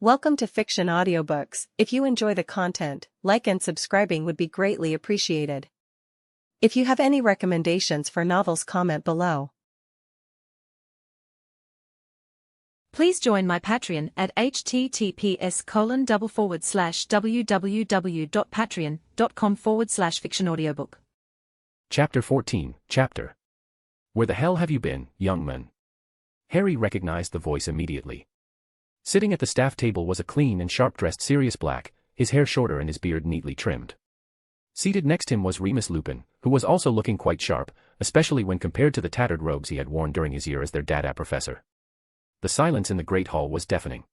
Welcome to Fiction Audiobooks. If you enjoy the content, like and subscribing would be greatly appreciated. If you have any recommendations for novels, comment below. Please join my Patreon at https://www.patreon.com/fictionaudiobook. Chapter 14, Chapter. Where the hell have you been, young man? Harry recognized the voice immediately. Sitting at the staff table was a clean and sharp-dressed Sirius Black, his hair shorter and his beard neatly trimmed. Seated next to him was Remus Lupin, who was also looking quite sharp, especially when compared to the tattered robes he had worn during his year as their dada professor. The silence in the Great Hall was deafening.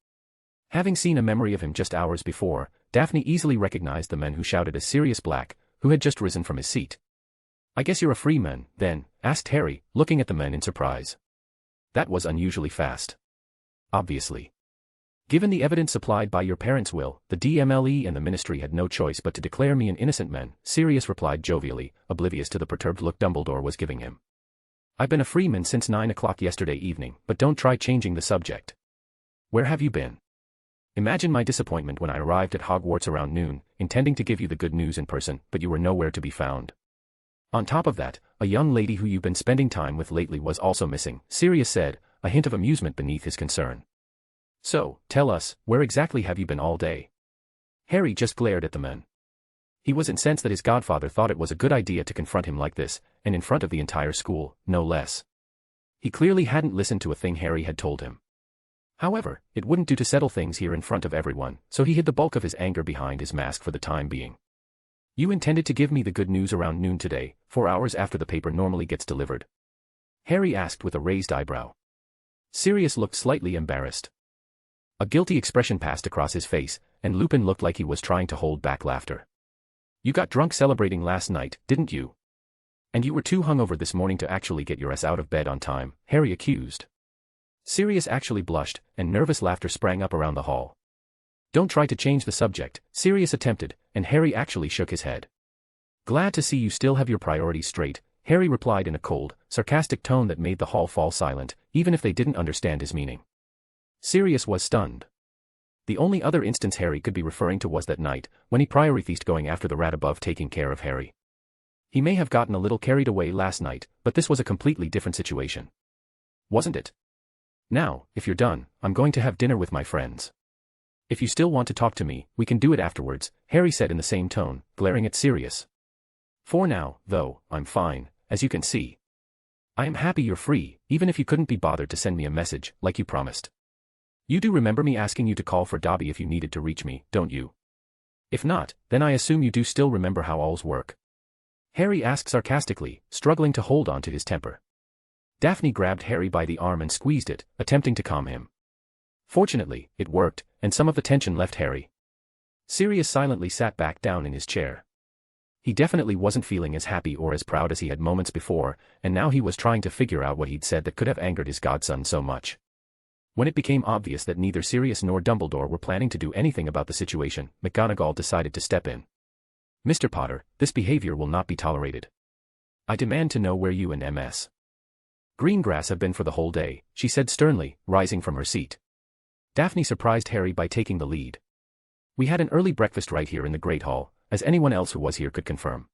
Having seen a memory of him just hours before, Daphne easily recognized the man who shouted as Sirius Black, who had just risen from his seat. "I guess you're a free man, then?" asked Harry, looking at the man in surprise. That was unusually fast. Obviously. Given the evidence supplied by your parents' will, the DMLE and the Ministry had no choice but to declare me an innocent man, Sirius replied jovially, oblivious to the perturbed look Dumbledore was giving him. "I've been a free man since 9 o'clock yesterday evening, but don't try changing the subject. Where have you been?" "Imagine my disappointment when I arrived at Hogwarts around noon, intending to give you the good news in person, but you were nowhere to be found. On top of that, a young lady who you've been spending time with lately was also missing," Sirius said, a hint of amusement beneath his concern. "So, tell us, where exactly have you been all day?" Harry just glared at the man. He was incensed that his godfather thought it was a good idea to confront him like this, and in front of the entire school, no less. He clearly hadn't listened to a thing Harry had told him. However, it wouldn't do to settle things here in front of everyone, so he hid the bulk of his anger behind his mask for the time being. "You intended to give me the good news around noon today, 4 hours after the paper normally gets delivered?" Harry asked with a raised eyebrow. Sirius looked slightly embarrassed. A guilty expression passed across his face, and Lupin looked like he was trying to hold back laughter. "You got drunk celebrating last night, didn't you? And you were too hungover this morning to actually get your ass out of bed on time," Harry accused. Sirius actually blushed, and nervous laughter sprang up around the hall. "Don't try to change the subject," Sirius attempted, and Harry actually shook his head. "Glad to see you still have your priorities straight," Harry replied in a cold, sarcastic tone that made the hall fall silent, even if they didn't understand his meaning. Sirius was stunned. The only other instance Harry could be referring to was that night, when he prioritized going after the rat above taking care of Harry. He may have gotten a little carried away last night, but this was a completely different situation. Wasn't it? "Now, if you're done, I'm going to have dinner with my friends. If you still want to talk to me, we can do it afterwards," Harry said in the same tone, glaring at Sirius. "For now, though, I'm fine, as you can see. I am happy you're free, even if you couldn't be bothered to send me a message, like you promised. You do remember me asking you to call for Dobby if you needed to reach me, don't you? If not, then I assume you do still remember how all's work?" Harry asked sarcastically, struggling to hold on to his temper. Daphne grabbed Harry by the arm and squeezed it, attempting to calm him. Fortunately, it worked, and some of the tension left Harry. Sirius silently sat back down in his chair. He definitely wasn't feeling as happy or as proud as he had moments before, and now he was trying to figure out what he'd said that could have angered his godson so much. When it became obvious that neither Sirius nor Dumbledore were planning to do anything about the situation, McGonagall decided to step in. "Mr. Potter, this behavior will not be tolerated. I demand to know where you and Ms. Greengrass have been for the whole day," she said sternly, rising from her seat. Daphne surprised Harry by taking the lead. "We had an early breakfast right here in the Great Hall, as anyone else who was here could confirm.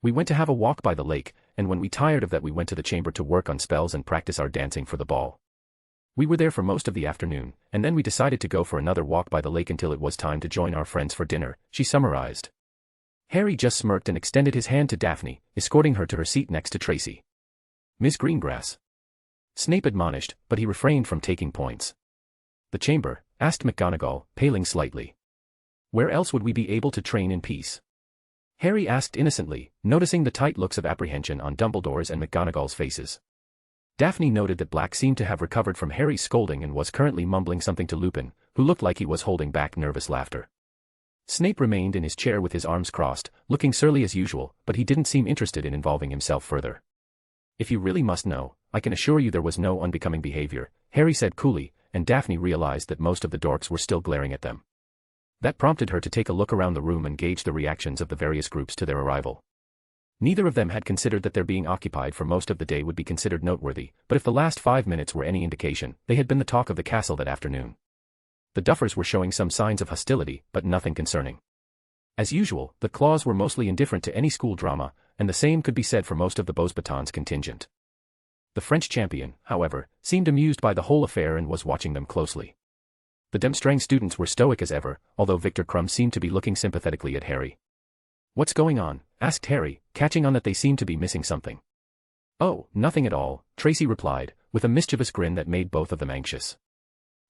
We went to have a walk by the lake, and when we tired of that we went to the chamber to work on spells and practice our dancing for the ball. We were there for most of the afternoon, and then we decided to go for another walk by the lake until it was time to join our friends for dinner," she summarized. Harry just smirked and extended his hand to Daphne, escorting her to her seat next to Tracy. "Miss Greengrass?" Snape admonished, but he refrained from taking points. "The chamber?" asked McGonagall, paling slightly. "Where else would we be able to train in peace?" Harry asked innocently, noticing the tight looks of apprehension on Dumbledore's and McGonagall's faces. Daphne noted that Black seemed to have recovered from Harry's scolding and was currently mumbling something to Lupin, who looked like he was holding back nervous laughter. Snape remained in his chair with his arms crossed, looking surly as usual, but he didn't seem interested in involving himself further. "If you really must know, I can assure you there was no unbecoming behavior," Harry said coolly, and Daphne realized that most of the dorks were still glaring at them. That prompted her to take a look around the room and gauge the reactions of the various groups to their arrival. Neither of them had considered that their being occupied for most of the day would be considered noteworthy, but if the last 5 minutes were any indication, they had been the talk of the castle that afternoon. The Duffers were showing some signs of hostility, but nothing concerning. As usual, the Claws were mostly indifferent to any school drama, and the same could be said for most of the Beauxbatons contingent. The French champion, however, seemed amused by the whole affair and was watching them closely. The Demstrang students were stoic as ever, although Victor Crumb seemed to be looking sympathetically at Harry. "What's going on?" asked Harry, catching on that they seemed to be missing something. "Oh, nothing at all," Tracy replied, with a mischievous grin that made both of them anxious.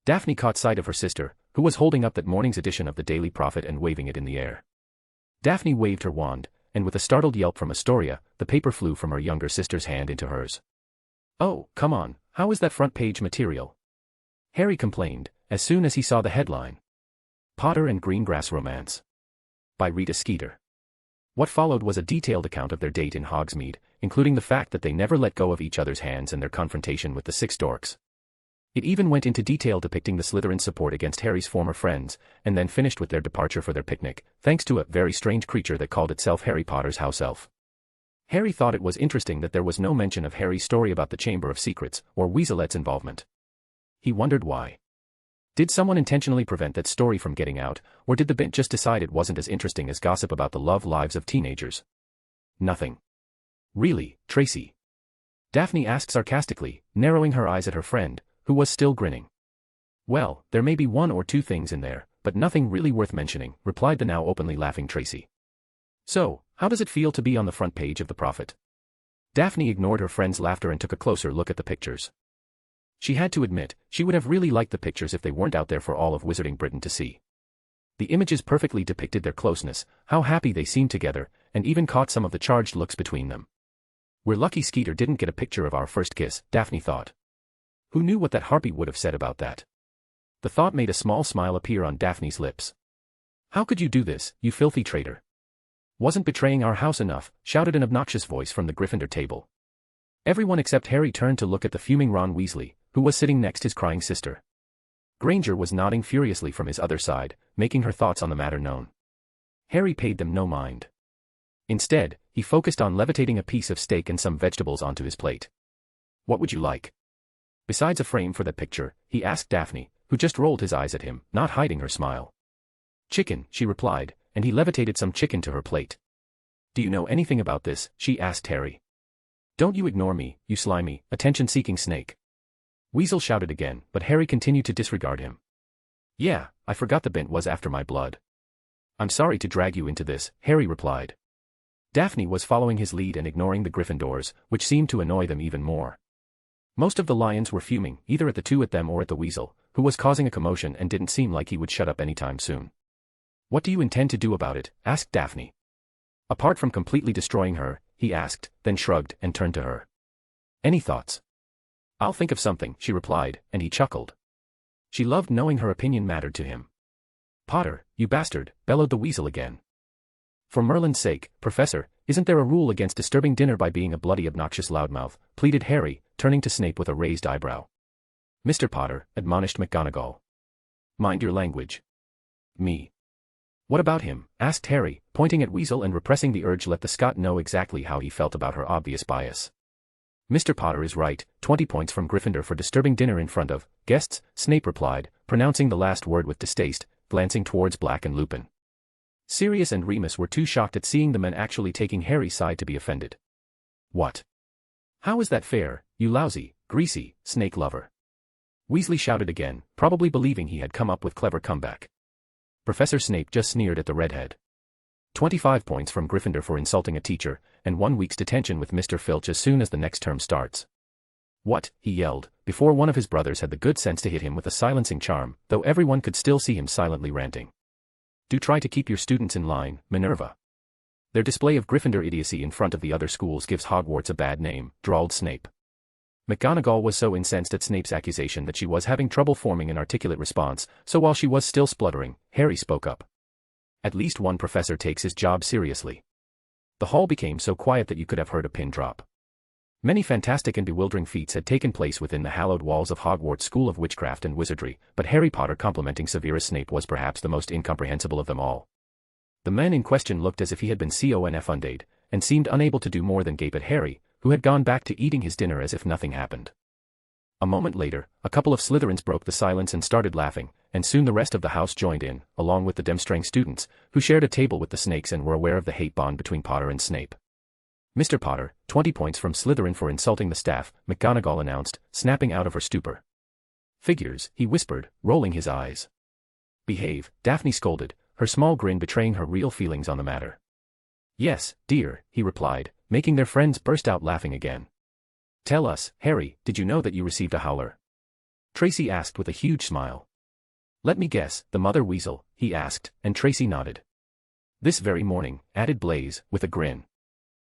Daphne caught sight of her sister, who was holding up that morning's edition of the Daily Prophet and waving it in the air. Daphne waved her wand, and with a startled yelp from Astoria, the paper flew from her younger sister's hand into hers. "Oh, come on, how is that front page material?" Harry complained, as soon as he saw the headline. Potter and Greengrass Romance. By Rita Skeeter. What followed was a detailed account of their date in Hogsmeade, including the fact that they never let go of each other's hands and their confrontation with the Six Dorks. It even went into detail depicting the Slytherin's support against Harry's former friends, and then finished with their departure for their picnic, thanks to a very strange creature that called itself Harry Potter's house elf. Harry thought it was interesting that there was no mention of Harry's story about the Chamber of Secrets, or Weaselette's involvement. He wondered why. Did someone intentionally prevent that story from getting out, or did the bint just decide it wasn't as interesting as gossip about the love lives of teenagers? Nothing. Really, Tracy? Daphne asked sarcastically, narrowing her eyes at her friend, who was still grinning. "Well, there may be one or two things in there, but nothing really worth mentioning," replied the now openly laughing Tracy. "So, how does it feel to be on the front page of the Prophet?" Daphne ignored her friend's laughter and took a closer look at the pictures. She had to admit, she would have really liked the pictures if they weren't out there for all of Wizarding Britain to see. The images perfectly depicted their closeness, how happy they seemed together, and even caught some of the charged looks between them. "We're lucky Skeeter didn't get a picture of our first kiss," Daphne thought. Who knew what that harpy would have said about that? The thought made a small smile appear on Daphne's lips. "How could you do this, you filthy traitor? Wasn't betraying our house enough?" shouted an obnoxious voice from the Gryffindor table. Everyone except Harry turned to look at the fuming Ron Weasley, who was sitting next his crying sister. Granger was nodding furiously from his other side, making her thoughts on the matter known. Harry paid them no mind. Instead, he focused on levitating a piece of steak and some vegetables onto his plate. "What would you like? Besides a frame for that picture?" he asked Daphne, who just rolled his eyes at him, not hiding her smile. "Chicken," she replied, and he levitated some chicken to her plate. "Do you know anything about this?" she asked Harry. "Don't you ignore me, you slimy, attention-seeking snake." Weasel shouted again, but Harry continued to disregard him. "Yeah, I forgot the bint was after my blood." "I'm sorry to drag you into this," Harry replied. Daphne was following his lead and ignoring the Gryffindors, which seemed to annoy them even more. Most of the Lions were fuming, either at the two at them or at the Weasel, who was causing a commotion and didn't seem like he would shut up anytime soon. "What do you intend to do about it?" asked Daphne. "Apart from completely destroying her," he asked, then shrugged and turned to her. "Any thoughts?" "I'll think of something," she replied, and he chuckled. She loved knowing her opinion mattered to him. "Potter, you bastard," bellowed the Weasel again. "For Merlin's sake, Professor, isn't there a rule against disturbing dinner by being a bloody obnoxious loudmouth?" pleaded Harry, turning to Snape with a raised eyebrow. "Mr. Potter," admonished McGonagall. "Mind your language." "Me. What about him?" asked Harry, pointing at Weasel and repressing the urge to let the Scot know exactly how he felt about her obvious bias. "Mr. Potter is right, 20 points from Gryffindor for disturbing dinner in front of guests," Snape replied, pronouncing the last word with distaste, glancing towards Black and Lupin. Sirius and Remus were too shocked at seeing the men actually taking Harry's side to be offended. "What? How is that fair, you lousy, greasy, snake lover?" Weasley shouted again, probably believing he had come up with clever comeback. Professor Snape just sneered at the redhead. 25 points from Gryffindor for insulting a teacher, and 1 week's detention with Mr. Filch as soon as the next term starts. "What?" he yelled, before one of his brothers had the good sense to hit him with a silencing charm, though everyone could still see him silently ranting. "Do try to keep your students in line, Minerva. Their display of Gryffindor idiocy in front of the other schools gives Hogwarts a bad name," drawled Snape. McGonagall was so incensed at Snape's accusation that she was having trouble forming an articulate response, so while she was still spluttering, Harry spoke up. "At least one professor takes his job seriously." The hall became so quiet that you could have heard a pin drop. Many fantastic and bewildering feats had taken place within the hallowed walls of Hogwarts School of Witchcraft and Wizardry, but Harry Potter complimenting Severus Snape was perhaps the most incomprehensible of them all. The man in question looked as if he had been confounded, and seemed unable to do more than gape at Harry, who had gone back to eating his dinner as if nothing happened. A moment later, a couple of Slytherins broke the silence and started laughing, and soon the rest of the house joined in, along with the Demstrang students, who shared a table with the Snakes and were aware of the hate bond between Potter and Snape. "Mr. Potter, 20 points from Slytherin for insulting the staff," McGonagall announced, snapping out of her stupor. "Figures," he whispered, rolling his eyes. "Behave," Daphne scolded, her small grin betraying her real feelings on the matter. "Yes, dear," he replied, making their friends burst out laughing again. "Tell us, Harry, did you know that you received a howler?" Tracy asked with a huge smile. "Let me guess, the mother weasel," he asked, and Tracy nodded. "This very morning," added Blaise, with a grin.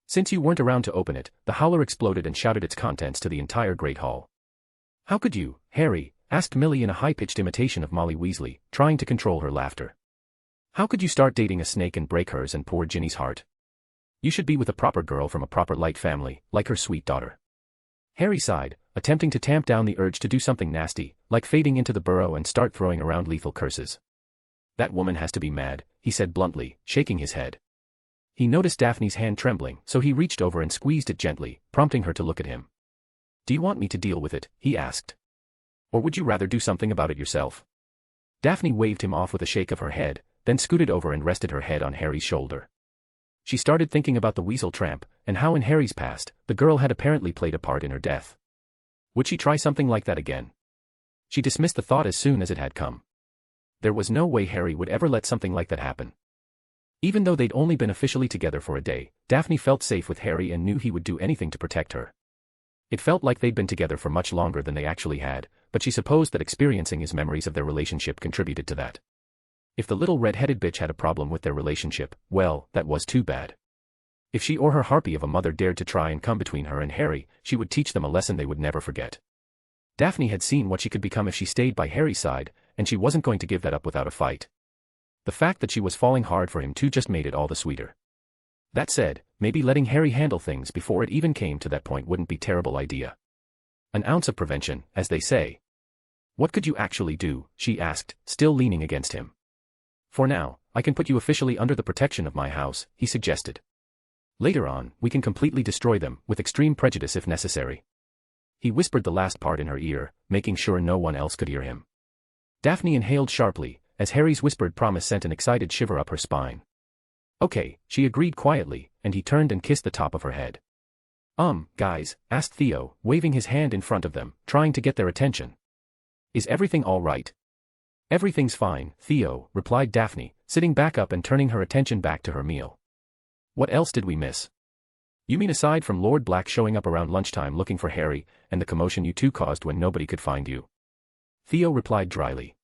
"Since you weren't around to open it, the howler exploded and shouted its contents to the entire Great Hall." "How could you, Harry?" asked Millie in a high-pitched imitation of Molly Weasley, trying to control her laughter. "How could you start dating a snake and break hers and poor Ginny's heart? You should be with a proper girl from a proper light family, like her sweet daughter." Harry sighed, attempting to tamp down the urge to do something nasty, like fading into the burrow and start throwing around lethal curses. "That woman has to be mad," he said bluntly, shaking his head. He noticed Daphne's hand trembling, so he reached over and squeezed it gently, prompting her to look at him. "Do you want me to deal with it?" he asked. "Or would you rather do something about it yourself?" Daphne waved him off with a shake of her head, then scooted over and rested her head on Harry's shoulder. She started thinking about the weasel tramp, and how in Harry's past, the girl had apparently played a part in her death. Would she try something like that again? She dismissed the thought as soon as it had come. There was no way Harry would ever let something like that happen. Even though they'd only been officially together for a day, Daphne felt safe with Harry and knew he would do anything to protect her. It felt like they'd been together for much longer than they actually had, but she supposed that experiencing his memories of their relationship contributed to that. If the little red-headed bitch had a problem with their relationship, well, that was too bad. If she or her harpy of a mother dared to try and come between her and Harry, she would teach them a lesson they would never forget. Daphne had seen what she could become if she stayed by Harry's side, and she wasn't going to give that up without a fight. The fact that she was falling hard for him too just made it all the sweeter. That said, maybe letting Harry handle things before it even came to that point wouldn't be a terrible idea. An ounce of prevention, as they say. "What could you actually do?" she asked, still leaning against him. "For now, I can put you officially under the protection of my house," he suggested. "Later on, we can completely destroy them, with extreme prejudice if necessary." He whispered the last part in her ear, making sure no one else could hear him. Daphne inhaled sharply, as Harry's whispered promise sent an excited shiver up her spine. "Okay," she agreed quietly, and he turned and kissed the top of her head. Guys," asked Theo, waving his hand in front of them, trying to get their attention. "Is everything all right?" "Everything's fine, Theo," replied Daphne, sitting back up and turning her attention back to her meal. "What else did we miss?" "You mean aside from Lord Black showing up around lunchtime looking for Harry, and the commotion you two caused when nobody could find you?" Theo replied dryly.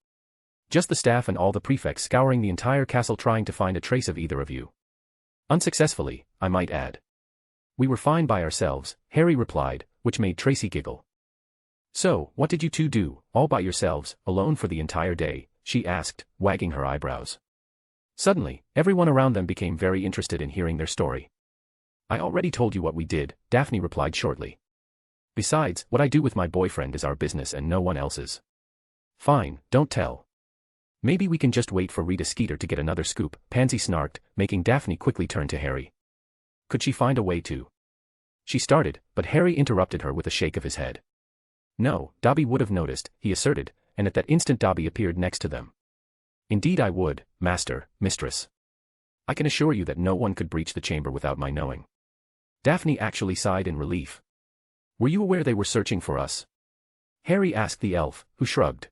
"Just the staff and all the prefects scouring the entire castle trying to find a trace of either of you. Unsuccessfully, I might add." "We were fine by ourselves," Harry replied, which made Tracy giggle. "So, what did you two do, all by yourselves, alone for the entire day?" she asked, wagging her eyebrows. Suddenly, everyone around them became very interested in hearing their story. "I already told you what we did," Daphne replied shortly. "Besides, what I do with my boyfriend is our business and no one else's." "Fine, don't tell." "Maybe we can just wait for Rita Skeeter to get another scoop," Pansy snarked, making Daphne quickly turn to Harry. "Could she find a way to?" She started, but Harry interrupted her with a shake of his head. "No, Dobby would have noticed," he asserted, and at that instant Dobby appeared next to them. "Indeed I would, Master, Mistress. I can assure you that no one could breach the chamber without my knowing." Daphne actually sighed in relief. "Were you aware they were searching for us?" Harry asked the elf, who shrugged.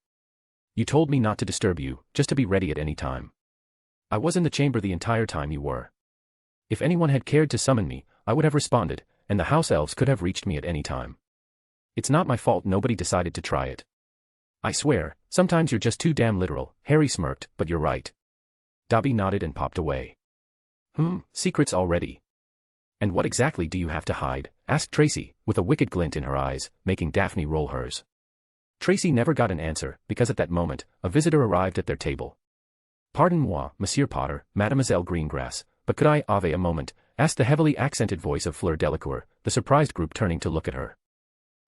"You told me not to disturb you, just to be ready at any time. I was in the chamber the entire time you were. If anyone had cared to summon me, I would have responded, and the house elves could have reached me at any time. It's not my fault nobody decided to try it. I swear, sometimes you're just too damn literal," Harry smirked, "but you're right." Dobby nodded and popped away. Secrets already. "And what exactly do you have to hide?" asked Tracy, with a wicked glint in her eyes, making Daphne roll hers. Tracy never got an answer, because at that moment, a visitor arrived at their table. "Pardon-moi, Monsieur Potter, Mademoiselle Greengrass, but could I have a moment?" asked the heavily accented voice of Fleur Delacour, the surprised group turning to look at her.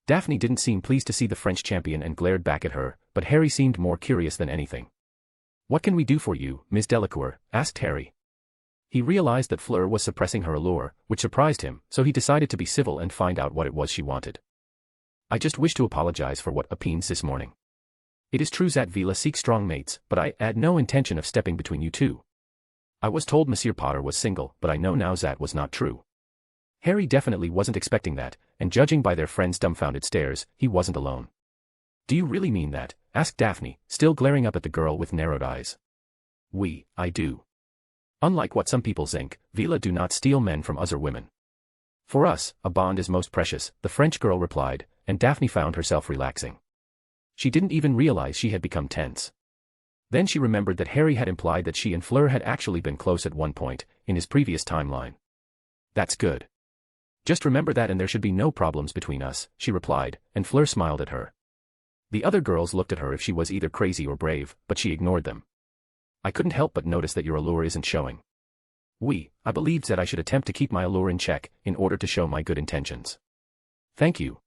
Daphne didn't seem pleased to see the French champion and glared back at her, but Harry seemed more curious than anything. "What can we do for you, Miss Delacour?" asked Harry. He realized that Fleur was suppressing her allure, which surprised him, so he decided to be civil and find out what it was she wanted. I just wish to apologize for what happens this morning. It is true that Vila seeks strong mates, but I had no intention of stepping between you two. I was told Monsieur Potter was single, but I know now that was not true. Harry definitely wasn't expecting that, and judging by their friend's dumbfounded stares, he wasn't alone. Do you really mean that? Asked Daphne, still glaring up at the girl with narrowed eyes. Oui, I do. Unlike what some people think, Vila do not steal men from other women. For us, a bond is most precious, the French girl replied, and Daphne found herself relaxing. She didn't even realize she had become tense. Then she remembered that Harry had implied that she and Fleur had actually been close at one point, in his previous timeline. That's good. Just remember that and there should be no problems between us, she replied, and Fleur smiled at her. The other girls looked at her if she was either crazy or brave, but she ignored them. I couldn't help but notice that your allure isn't showing. Oui, I believed that I should attempt to keep my allure in check, in order to show my good intentions. Thank you.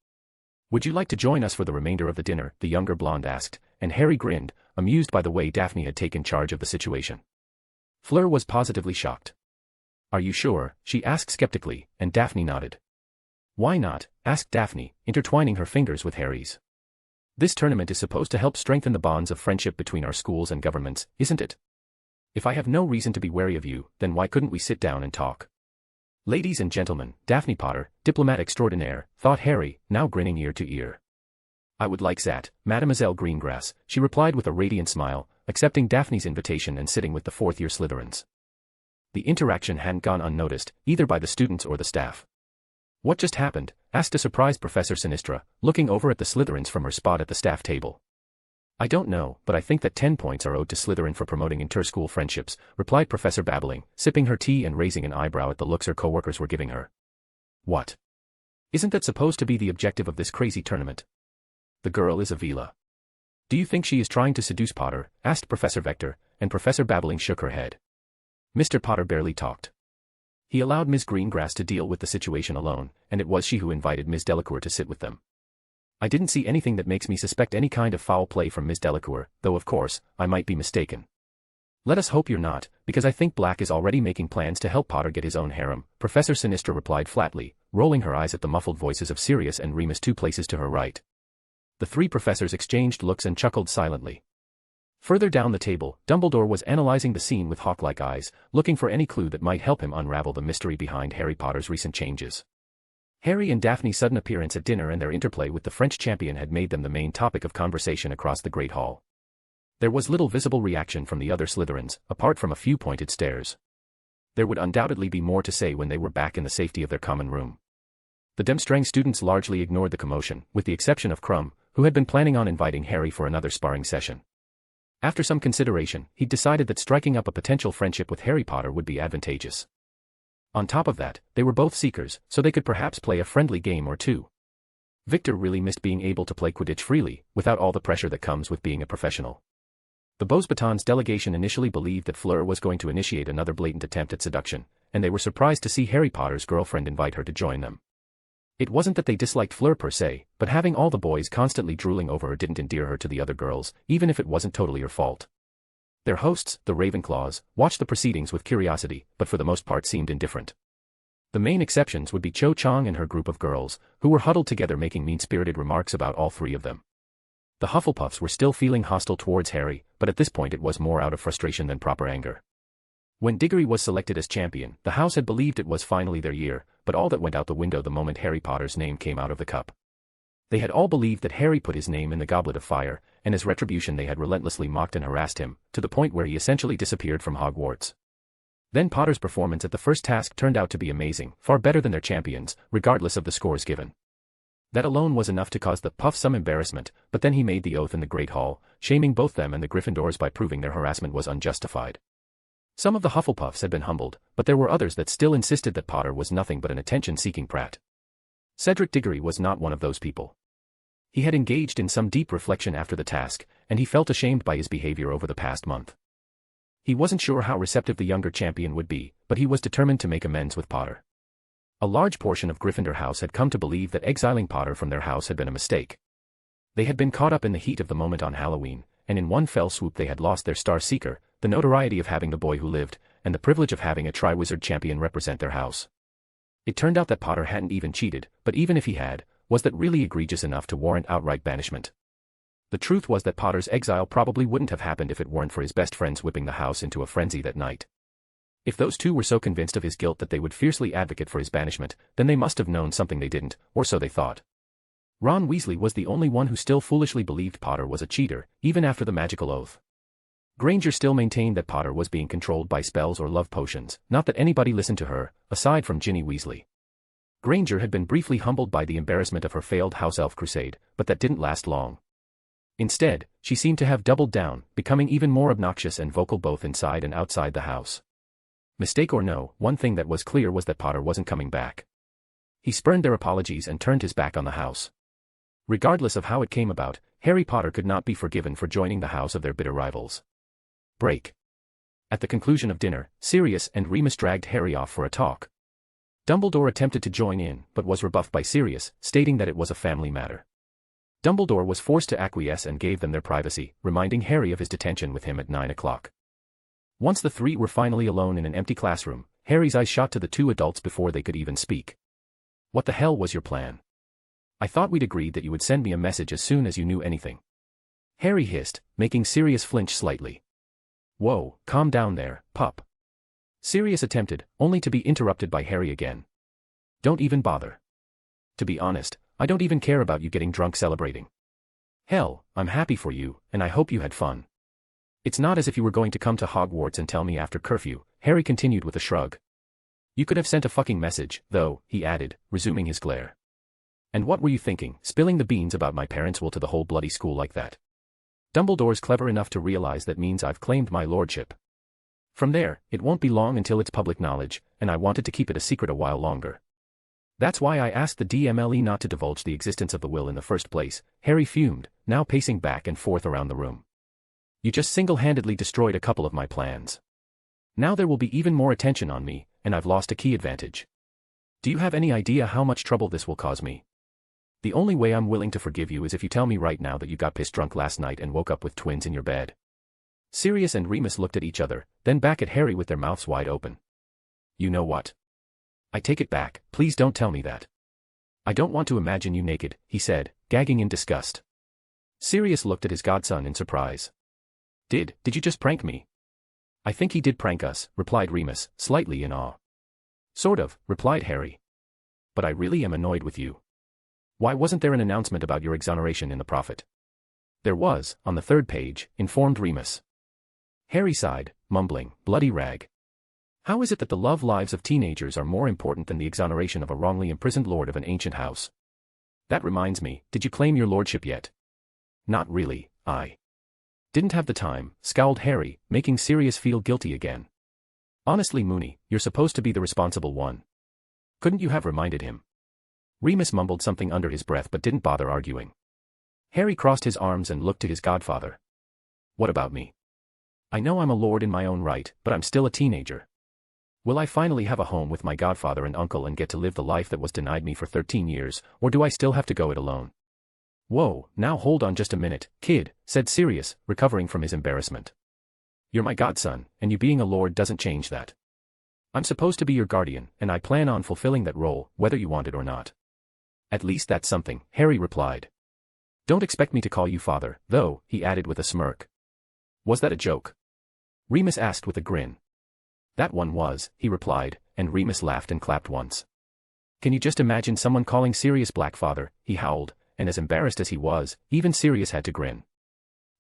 Would you like to join us for the remainder of the dinner, the younger blonde asked, and Harry grinned, amused by the way Daphne had taken charge of the situation. Fleur was positively shocked. Are you sure? She asked skeptically, and Daphne nodded. Why not? Asked Daphne, intertwining her fingers with Harry's. This tournament is supposed to help strengthen the bonds of friendship between our schools and governments, isn't it? If I have no reason to be wary of you, then why couldn't we sit down and talk? Ladies and gentlemen, Daphne Potter, diplomat extraordinaire, thought Harry, now grinning ear to ear. I would like that, Mademoiselle Greengrass, she replied with a radiant smile, accepting Daphne's invitation and sitting with the fourth-year Slytherins. The interaction hadn't gone unnoticed, either by the students or the staff. What just happened? Asked a surprised Professor Sinistra, looking over at the Slytherins from her spot at the staff table. I don't know, but I think that 10 points are owed to Slytherin for promoting inter-school friendships, replied Professor Babbling, sipping her tea and raising an eyebrow at the looks her co-workers were giving her. What? Isn't that supposed to be the objective of this crazy tournament? The girl is a Vila. Do you think she is trying to seduce Potter? Asked Professor Vector, and Professor Babbling shook her head. Mr. Potter barely talked. He allowed Ms. Greengrass to deal with the situation alone, and it was she who invited Ms. Delacour to sit with them. I didn't see anything that makes me suspect any kind of foul play from Ms. Delacour, though of course, I might be mistaken. Let us hope you're not, because I think Black is already making plans to help Potter get his own harem, Professor Sinistra replied flatly, rolling her eyes at the muffled voices of Sirius and Remus 2 places to her right. The three professors exchanged looks and chuckled silently. Further down the table, Dumbledore was analyzing the scene with hawk-like eyes, looking for any clue that might help him unravel the mystery behind Harry Potter's recent changes. Harry and Daphne's sudden appearance at dinner and their interplay with the French champion had made them the main topic of conversation across the Great Hall. There was little visible reaction from the other Slytherins, apart from a few pointed stares. There would undoubtedly be more to say when they were back in the safety of their common room. The Demstrang students largely ignored the commotion, with the exception of Crumb, who had been planning on inviting Harry for another sparring session. After some consideration, he'd decided that striking up a potential friendship with Harry Potter would be advantageous. On top of that, they were both seekers, so they could perhaps play a friendly game or two. Victor really missed being able to play Quidditch freely, without all the pressure that comes with being a professional. The Beauxbatons delegation initially believed that Fleur was going to initiate another blatant attempt at seduction, and they were surprised to see Harry Potter's girlfriend invite her to join them. It wasn't that they disliked Fleur per se, but having all the boys constantly drooling over her didn't endear her to the other girls, even if it wasn't totally her fault. Their hosts, the Ravenclaws, watched the proceedings with curiosity, but for the most part seemed indifferent. The main exceptions would be Cho Chang and her group of girls, who were huddled together making mean-spirited remarks about all three of them. The Hufflepuffs were still feeling hostile towards Harry, but at this point it was more out of frustration than proper anger. When Diggory was selected as champion, the house had believed it was finally their year, but all that went out the window the moment Harry Potter's name came out of the cup. They had all believed that Harry put his name in the Goblet of Fire, and as retribution they had relentlessly mocked and harassed him, to the point where he essentially disappeared from Hogwarts. Then Potter's performance at the first task turned out to be amazing, far better than their champions, regardless of the scores given. That alone was enough to cause the Puff some embarrassment, but then he made the oath in the Great Hall, shaming both them and the Gryffindors by proving their harassment was unjustified. Some of the Hufflepuffs had been humbled, but there were others that still insisted that Potter was nothing but an attention-seeking prat. Cedric Diggory was not one of those people. He had engaged in some deep reflection after the task, and he felt ashamed by his behavior over the past month. He wasn't sure how receptive the younger champion would be, but he was determined to make amends with Potter. A large portion of Gryffindor House had come to believe that exiling Potter from their house had been a mistake. They had been caught up in the heat of the moment on Halloween, and in one fell swoop they had lost their Star Seeker, the notoriety of having the boy who lived, and the privilege of having a Triwizard champion represent their house. It turned out that Potter hadn't even cheated, but even if he had, was that really egregious enough to warrant outright banishment? The truth was that Potter's exile probably wouldn't have happened if it weren't for his best friends whipping the house into a frenzy that night. If those two were so convinced of his guilt that they would fiercely advocate for his banishment, then they must have known something they didn't, or so they thought. Ron Weasley was the only one who still foolishly believed Potter was a cheater, even after the magical oath. Granger still maintained that Potter was being controlled by spells or love potions, not that anybody listened to her, aside from Ginny Weasley. Granger had been briefly humbled by the embarrassment of her failed house elf crusade, but that didn't last long. Instead, she seemed to have doubled down, becoming even more obnoxious and vocal both inside and outside the house. Mistake or no, one thing that was clear was that Potter wasn't coming back. He spurned their apologies and turned his back on the house. Regardless of how it came about, Harry Potter could not be forgiven for joining the house of their bitter rivals. Break. At the conclusion of dinner, Sirius and Remus dragged Harry off for a talk. Dumbledore attempted to join in, but was rebuffed by Sirius, stating that it was a family matter. Dumbledore was forced to acquiesce and gave them their privacy, reminding Harry of his detention with him at 9 o'clock. Once the three were finally alone in an empty classroom, Harry's eyes shot to the two adults before they could even speak. What the hell was your plan? I thought we'd agreed that you would send me a message as soon as you knew anything. Harry hissed, making Sirius flinch slightly. Whoa, calm down there, pup. Sirius attempted, only to be interrupted by Harry again. Don't even bother. To be honest, I don't even care about you getting drunk celebrating. Hell, I'm happy for you, and I hope you had fun. It's not as if you were going to come to Hogwarts and tell me after curfew, Harry continued with a shrug. You could have sent a fucking message, though, he added, resuming his glare. And what were you thinking, spilling the beans about my parents' will to the whole bloody school like that? Dumbledore's clever enough to realize that means I've claimed my lordship. From there, it won't be long until it's public knowledge, and I wanted to keep it a secret a while longer. That's why I asked the DMLE not to divulge the existence of the will in the first place, Harry fumed, now pacing back and forth around the room. You just single-handedly destroyed a couple of my plans. Now there will be even more attention on me, and I've lost a key advantage. Do you have any idea how much trouble this will cause me? The only way I'm willing to forgive you is if you tell me right now that you got pissed drunk last night and woke up with twins in your bed. Sirius and Remus looked at each other, then back at Harry with their mouths wide open. You know what? I take it back, please don't tell me that. I don't want to imagine you naked, he said, gagging in disgust. Sirius looked at his godson in surprise. Did you just prank me? I think he did prank us, replied Remus, slightly in awe. Sort of, replied Harry. But I really am annoyed with you. Why wasn't there an announcement about your exoneration in the Prophet? There was, on the 3rd page, informed Remus. Harry sighed, mumbling, bloody rag. How is it that the love lives of teenagers are more important than the exoneration of a wrongly imprisoned lord of an ancient house? That reminds me, did you claim your lordship yet? Not really, I didn't have the time, scowled Harry, making Sirius feel guilty again. Honestly, Moony, you're supposed to be the responsible one. Couldn't you have reminded him? Remus mumbled something under his breath but didn't bother arguing. Harry crossed his arms and looked to his godfather. What about me? I know I'm a lord in my own right, but I'm still a teenager. Will I finally have a home with my godfather and uncle and get to live the life that was denied me for 13 years, or do I still have to go it alone? Whoa, now hold on just a minute, kid, said Sirius, recovering from his embarrassment. You're my godson, and you being a lord doesn't change that. I'm supposed to be your guardian, and I plan on fulfilling that role, whether you want it or not. At least that's something, Harry replied. Don't expect me to call you father, though, he added with a smirk. Was that a joke? Remus asked with a grin. That one was, he replied, and Remus laughed and clapped once. Can you just imagine someone calling Sirius Blackfather, he howled, and as embarrassed as he was, even Sirius had to grin.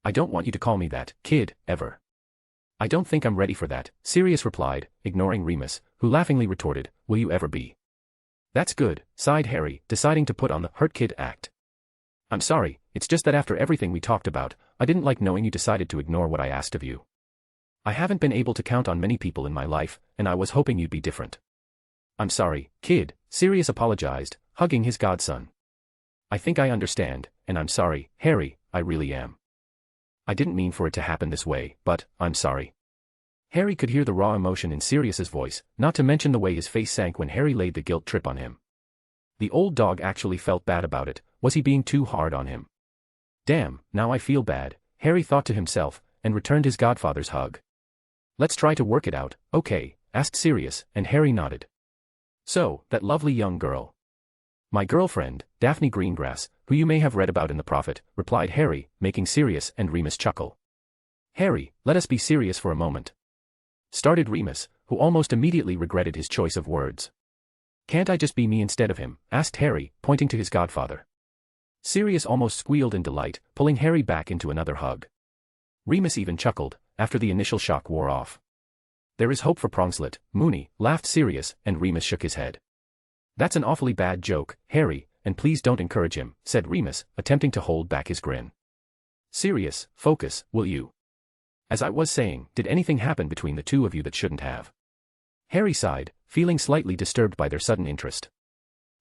I don't want you to call me that, kid, ever. I don't think I'm ready for that, Sirius replied, ignoring Remus, who laughingly retorted, will you ever be? That's good, sighed Harry, deciding to put on the hurt kid act. I'm sorry, it's just that after everything we talked about, I didn't like knowing you decided to ignore what I asked of you. I haven't been able to count on many people in my life, and I was hoping you'd be different. I'm sorry, kid, Sirius apologized, hugging his godson. I think I understand, and I'm sorry, Harry, I really am. I didn't mean for it to happen this way, but, I'm sorry. Harry could hear the raw emotion in Sirius's voice, not to mention the way his face sank when Harry laid the guilt trip on him. The old dog actually felt bad about it, was he being too hard on him? Damn, now I feel bad, Harry thought to himself, and returned his godfather's hug. Let's try to work it out, okay, asked Sirius, and Harry nodded. So, that lovely young girl. My girlfriend, Daphne Greengrass, who you may have read about in The Prophet, replied Harry, making Sirius and Remus chuckle. Harry, let us be serious for a moment, started Remus, who almost immediately regretted his choice of words. Can't I just be me instead of him? Asked Harry, pointing to his godfather. Sirius almost squealed in delight, pulling Harry back into another hug. Remus even chuckled, after the initial shock wore off. There is hope for Prongslet, Mooney, laughed Sirius, and Remus shook his head. That's an awfully bad joke, Harry, and please don't encourage him, said Remus, attempting to hold back his grin. Sirius, focus, will you? As I was saying, did anything happen between the two of you that shouldn't have? Harry sighed, feeling slightly disturbed by their sudden interest.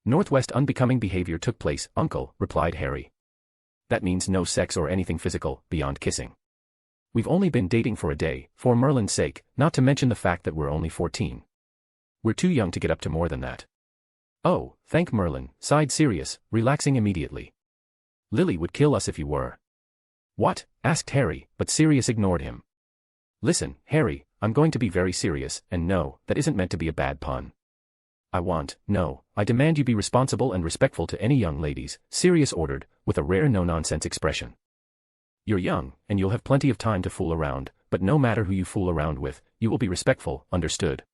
Northwest unbecoming behavior took place, Uncle, replied Harry. That means no sex or anything physical, beyond kissing. We've only been dating for a day, for Merlin's sake, not to mention the fact that we're only 14. We're too young to get up to more than that. Oh, thank Merlin, sighed Sirius, relaxing immediately. Lily would kill us if you were. What? Asked Harry, but Sirius ignored him. Listen, Harry, I'm going to be very serious, and no, that isn't meant to be a bad pun. I demand you be responsible and respectful to any young ladies, Sirius ordered, with a rare no-nonsense expression. You're young, and you'll have plenty of time to fool around, but no matter who you fool around with, you will be respectful, understood?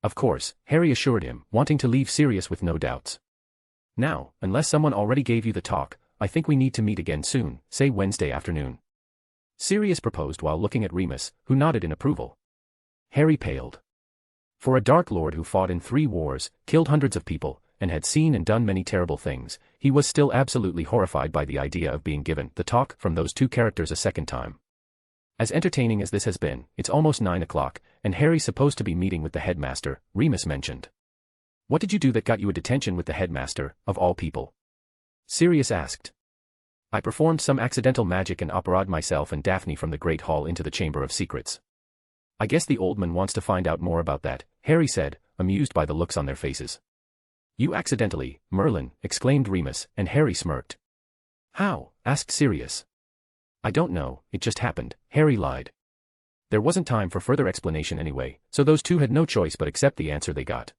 Of course, Harry assured him, wanting to leave Sirius with no doubts. Now, unless someone already gave you the talk, I think we need to meet again soon, say Wednesday afternoon. Sirius proposed while looking at Remus, who nodded in approval. Harry paled. For a Dark Lord who fought in 3 wars, killed hundreds of people, and had seen and done many terrible things, he was still absolutely horrified by the idea of being given the talk from those 2 characters a second time. As entertaining as this has been, it's almost 9 o'clock, and Harry's supposed to be meeting with the headmaster, Remus mentioned. What did you do that got you a detention with the headmaster, of all people? Sirius asked. I performed some accidental magic and operated myself and Daphne from the Great Hall into the Chamber of Secrets. I guess the old man wants to find out more about that, Harry said, amused by the looks on their faces. You accidentally, Merlin, exclaimed Remus, and Harry smirked. How? Asked Sirius. I don't know, it just happened, Harry lied. There wasn't time for further explanation anyway, so those 2 had no choice but accept the answer they got.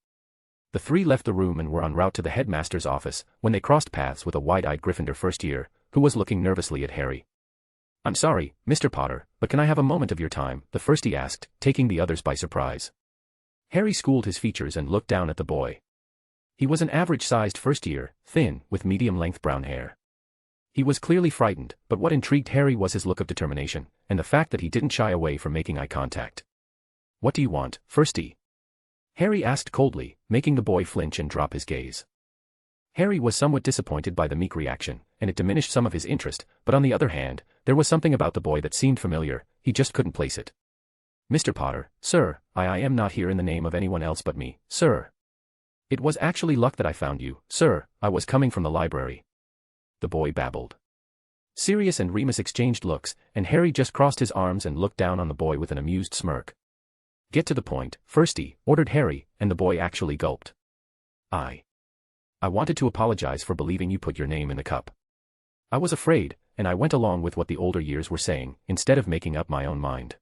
The 3 left the room and were en route to the headmaster's office, when they crossed paths with a wide-eyed Gryffindor first year, who was looking nervously at Harry. I'm sorry, Mr. Potter, but can I have a moment of your time, the firstie asked, taking the others by surprise. Harry schooled his features and looked down at the boy. He was an average-sized first year, thin, with medium-length brown hair. He was clearly frightened, but what intrigued Harry was his look of determination, and the fact that he didn't shy away from making eye contact. What do you want, firstie? Harry asked coldly, making the boy flinch and drop his gaze. Harry was somewhat disappointed by the meek reaction, and it diminished some of his interest, but on the other hand, there was something about the boy that seemed familiar, he just couldn't place it. Mr. Potter, sir, I am not here in the name of anyone else but me, sir. It was actually luck that I found you, sir, I was coming from the library. The boy babbled. Sirius and Remus exchanged looks, and Harry just crossed his arms and looked down on the boy with an amused smirk. Get to the point, firstie, ordered Harry, and the boy actually gulped. I wanted to apologize for believing you put your name in the cup. I was afraid, and I went along with what the older years were saying, instead of making up my own mind.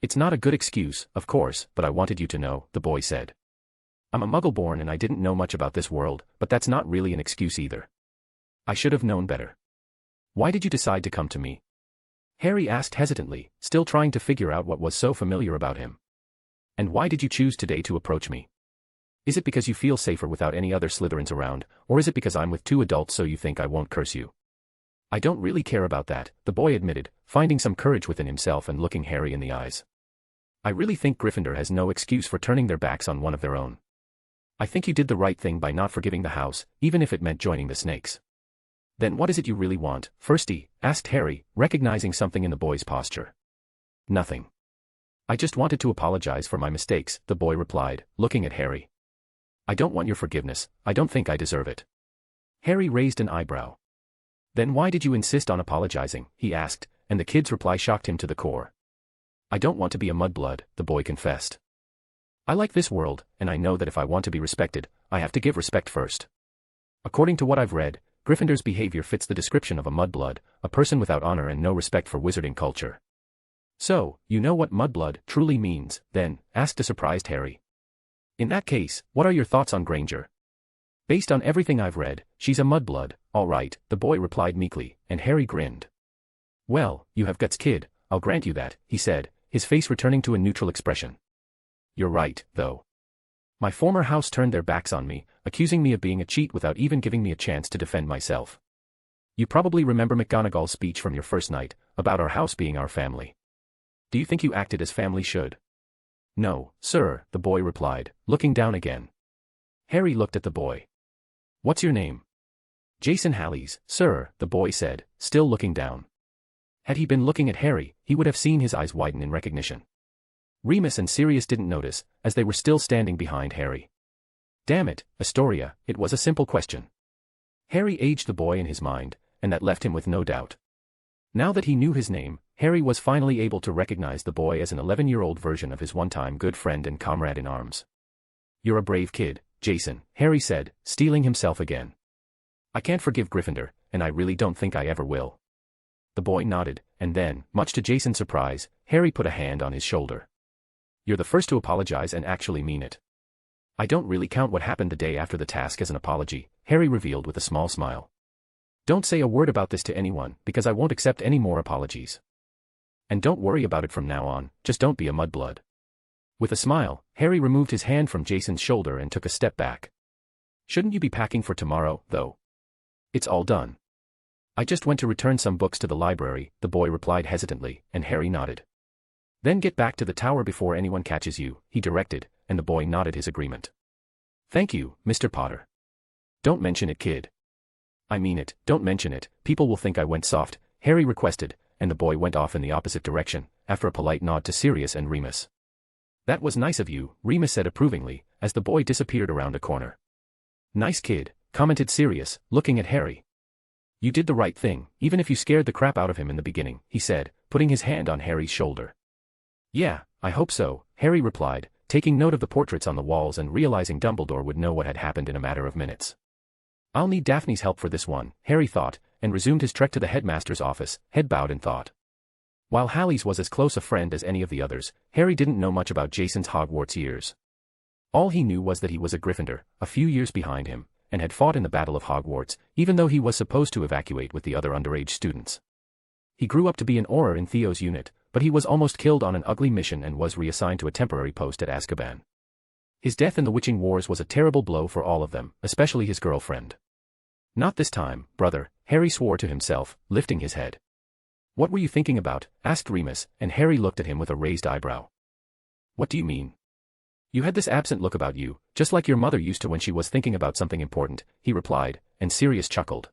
It's not a good excuse, of course, but I wanted you to know, the boy said. I'm a muggle born and I didn't know much about this world, but that's not really an excuse either. I should have known better. Why did you decide to come to me? Harry asked hesitantly, still trying to figure out what was so familiar about him. And why did you choose today to approach me? Is it because you feel safer without any other Slytherins around, or is it because I'm with 2 adults so you think I won't curse you? I don't really care about that, the boy admitted, finding some courage within himself and looking Harry in the eyes. I really think Gryffindor has no excuse for turning their backs on one of their own. I think you did the right thing by not forgiving the house, even if it meant joining the snakes. Then what is it you really want, firstie? Asked Harry, recognizing something in the boy's posture. Nothing. I just wanted to apologize for my mistakes, the boy replied, looking at Harry. I don't want your forgiveness, I don't think I deserve it. Harry raised an eyebrow. Then why did you insist on apologizing, he asked, and the kid's reply shocked him to the core. I don't want to be a mudblood, the boy confessed. I like this world, and I know that if I want to be respected, I have to give respect first. According to what I've read, Gryffindor's behavior fits the description of a mudblood, a person without honor and no respect for wizarding culture. So, you know what mudblood truly means, then, asked a surprised Harry. In that case, what are your thoughts on Granger? Based on everything I've read, she's a mudblood, all right, the boy replied meekly, and Harry grinned. Well, you have guts, kid, I'll grant you that, he said, his face returning to a neutral expression. You're right, though. My former house turned their backs on me, accusing me of being a cheat without even giving me a chance to defend myself. You probably remember McGonagall's speech from your first night, about our house being our family. Do you think you acted as family should? No, sir, the boy replied, looking down again. Harry looked at the boy. What's your name? Jason Hallows, sir, the boy said, still looking down. Had he been looking at Harry, he would have seen his eyes widen in recognition. Remus and Sirius didn't notice, as they were still standing behind Harry. Damn it, Astoria, it was a simple question. Harry aged the boy in his mind, and that left him with no doubt. Now that he knew his name, Harry was finally able to recognize the boy as an 11-year-old version of his one-time good friend and comrade in arms. You're a brave kid, Jason, Harry said, steeling himself again. I can't forgive Gryffindor, and I really don't think I ever will. The boy nodded, and then, much to Jason's surprise, Harry put a hand on his shoulder. You're the first to apologize and actually mean it. I don't really count what happened the day after the task as an apology, Harry revealed with a small smile. Don't say a word about this to anyone, because I won't accept any more apologies. And don't worry about it from now on, just don't be a mudblood. With a smile, Harry removed his hand from Jason's shoulder and took a step back. Shouldn't you be packing for tomorrow, though? It's all done. I just went to return some books to the library, the boy replied hesitantly, and Harry nodded. Then get back to the tower before anyone catches you, he directed, and the boy nodded his agreement. Thank you, Mr. Potter. Don't mention it, kid. I mean it, don't mention it, people will think I went soft, Harry requested, and the boy went off in the opposite direction, after a polite nod to Sirius and Remus. That was nice of you, Remus said approvingly, as the boy disappeared around a corner. Nice kid, commented Sirius, looking at Harry. You did the right thing, even if you scared the crap out of him in the beginning, he said, putting his hand on Harry's shoulder. Yeah, I hope so, Harry replied, taking note of the portraits on the walls and realizing Dumbledore would know what had happened in a matter of minutes. I'll need Daphne's help for this one, Harry thought, and resumed his trek to the headmaster's office, head bowed in thought. While Hallows was as close a friend as any of the others, Harry didn't know much about Jason's Hogwarts years. All he knew was that he was a Gryffindor, a few years behind him, and had fought in the Battle of Hogwarts, even though he was supposed to evacuate with the other underage students. He grew up to be an Auror in Theo's unit, but he was almost killed on an ugly mission and was reassigned to a temporary post at Azkaban. His death in the Witching Wars was a terrible blow for all of them, especially his girlfriend. Not this time, brother, Harry swore to himself, lifting his head. What were you thinking about? Asked Remus, and Harry looked at him with a raised eyebrow. What do you mean? You had this absent look about you, just like your mother used to when she was thinking about something important, he replied, and Sirius chuckled.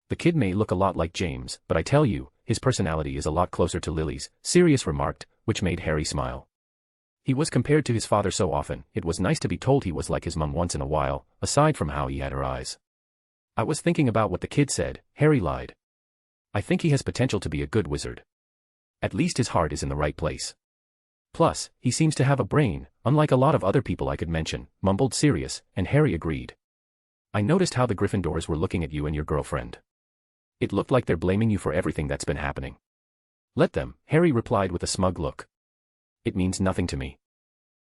The kid may look a lot like James, but I tell you, his personality is a lot closer to Lily's, Sirius remarked, which made Harry smile. He was compared to his father so often, it was nice to be told he was like his mum once in a while, aside from how he had her eyes. I was thinking about what the kid said, Harry lied. I think he has potential to be a good wizard. At least his heart is in the right place. Plus, he seems to have a brain, unlike a lot of other people I could mention, mumbled Sirius, and Harry agreed. I noticed how the Gryffindors were looking at you and your girlfriend. It looked like they're blaming you for everything that's been happening. Let them, Harry replied with a smug look. It means nothing to me.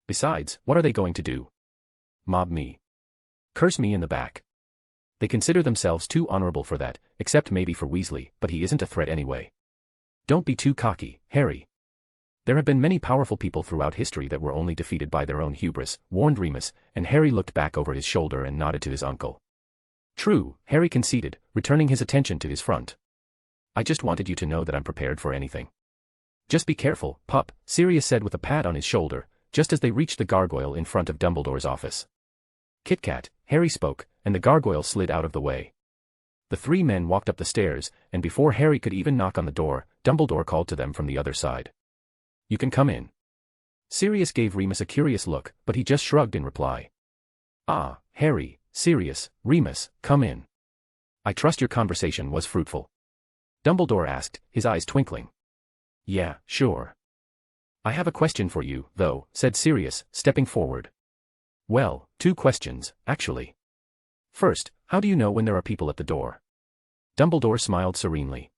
Besides, what are they going to do? Mob me. Curse me in the back. They consider themselves too honorable for that, except maybe for Weasley, but he isn't a threat anyway. Don't be too cocky, Harry. There have been many powerful people throughout history that were only defeated by their own hubris, warned Remus, and Harry looked back over his shoulder and nodded to his uncle. True, Harry conceded, returning his attention to his front. I just wanted you to know that I'm prepared for anything. Just be careful, pup, Sirius said with a pat on his shoulder, just as they reached the gargoyle in front of Dumbledore's office. Kit Kat, Harry spoke, and the gargoyle slid out of the way. The three men walked up the stairs, and before Harry could even knock on the door, Dumbledore called to them from the other side. You can come in. Sirius gave Remus a curious look, but he just shrugged in reply. Ah, Harry, Sirius, Remus, come in. I trust your conversation was fruitful. Dumbledore asked, his eyes twinkling. Yeah, sure. I have a question for you, though, said Sirius, stepping forward. Well, 2 questions, actually. First, how do you know when there are people at the door? Dumbledore smiled serenely.